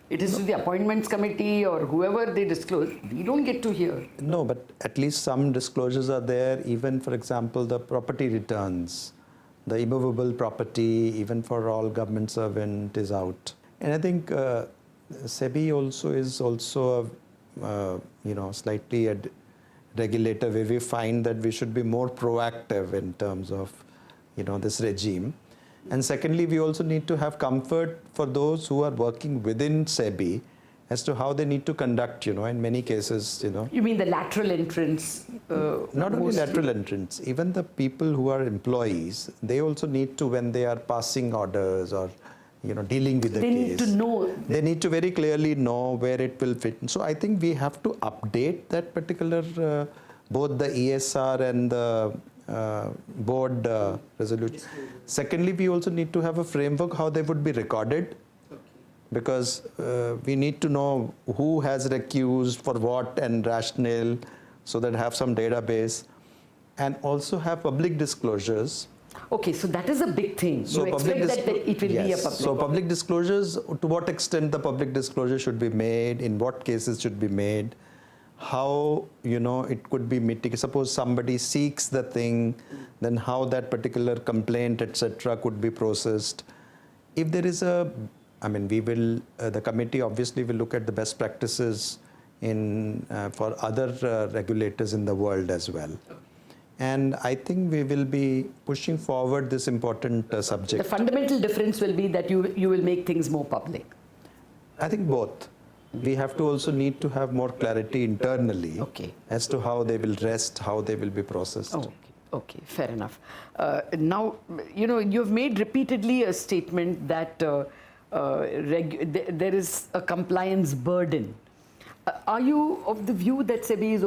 It is to the appointments committee or whoever they disclose. We don't get to hear. No, but at least some disclosures are there. Even, for example, the property returns. The immovable property, even for all government servant, is out. And I think SEBI also is also slightly a regulator where we find that we should be more proactive in terms of this regime. And secondly, we also need to have comfort for those who are working within SEBI as to how they need to conduct, in many cases, You mean the lateral entrance? Not only lateral entrance, even the people who are employees, they also need to, when they are passing orders or, dealing with the case. They need to know. They need to very clearly know where it will fit. So I think we have to update that particular, both the ESR and the board resolution. Secondly, we also need to have a framework how they would be recorded. Because we need to know who has recused for what and rationale, so that have some database, and also have public disclosures. Okay, so that is a big thing. You expect that it will be a public. So public disclosures, to what extent the public disclosure should be made, in what cases should be made, how it could be mitigated. Suppose somebody seeks the thing, then how that particular complaint, etc., could be processed. If there is the committee obviously will look at the best practices for other regulators in the world as well. And I think we will be pushing forward this important subject. The fundamental difference will be that you will make things more public. I think both. We have to also need to have more clarity internally as to how they will rest, how they will be processed. Okay, fair enough. Now, you've made repeatedly a statement that there is a compliance burden. Are you of the view that SEBI is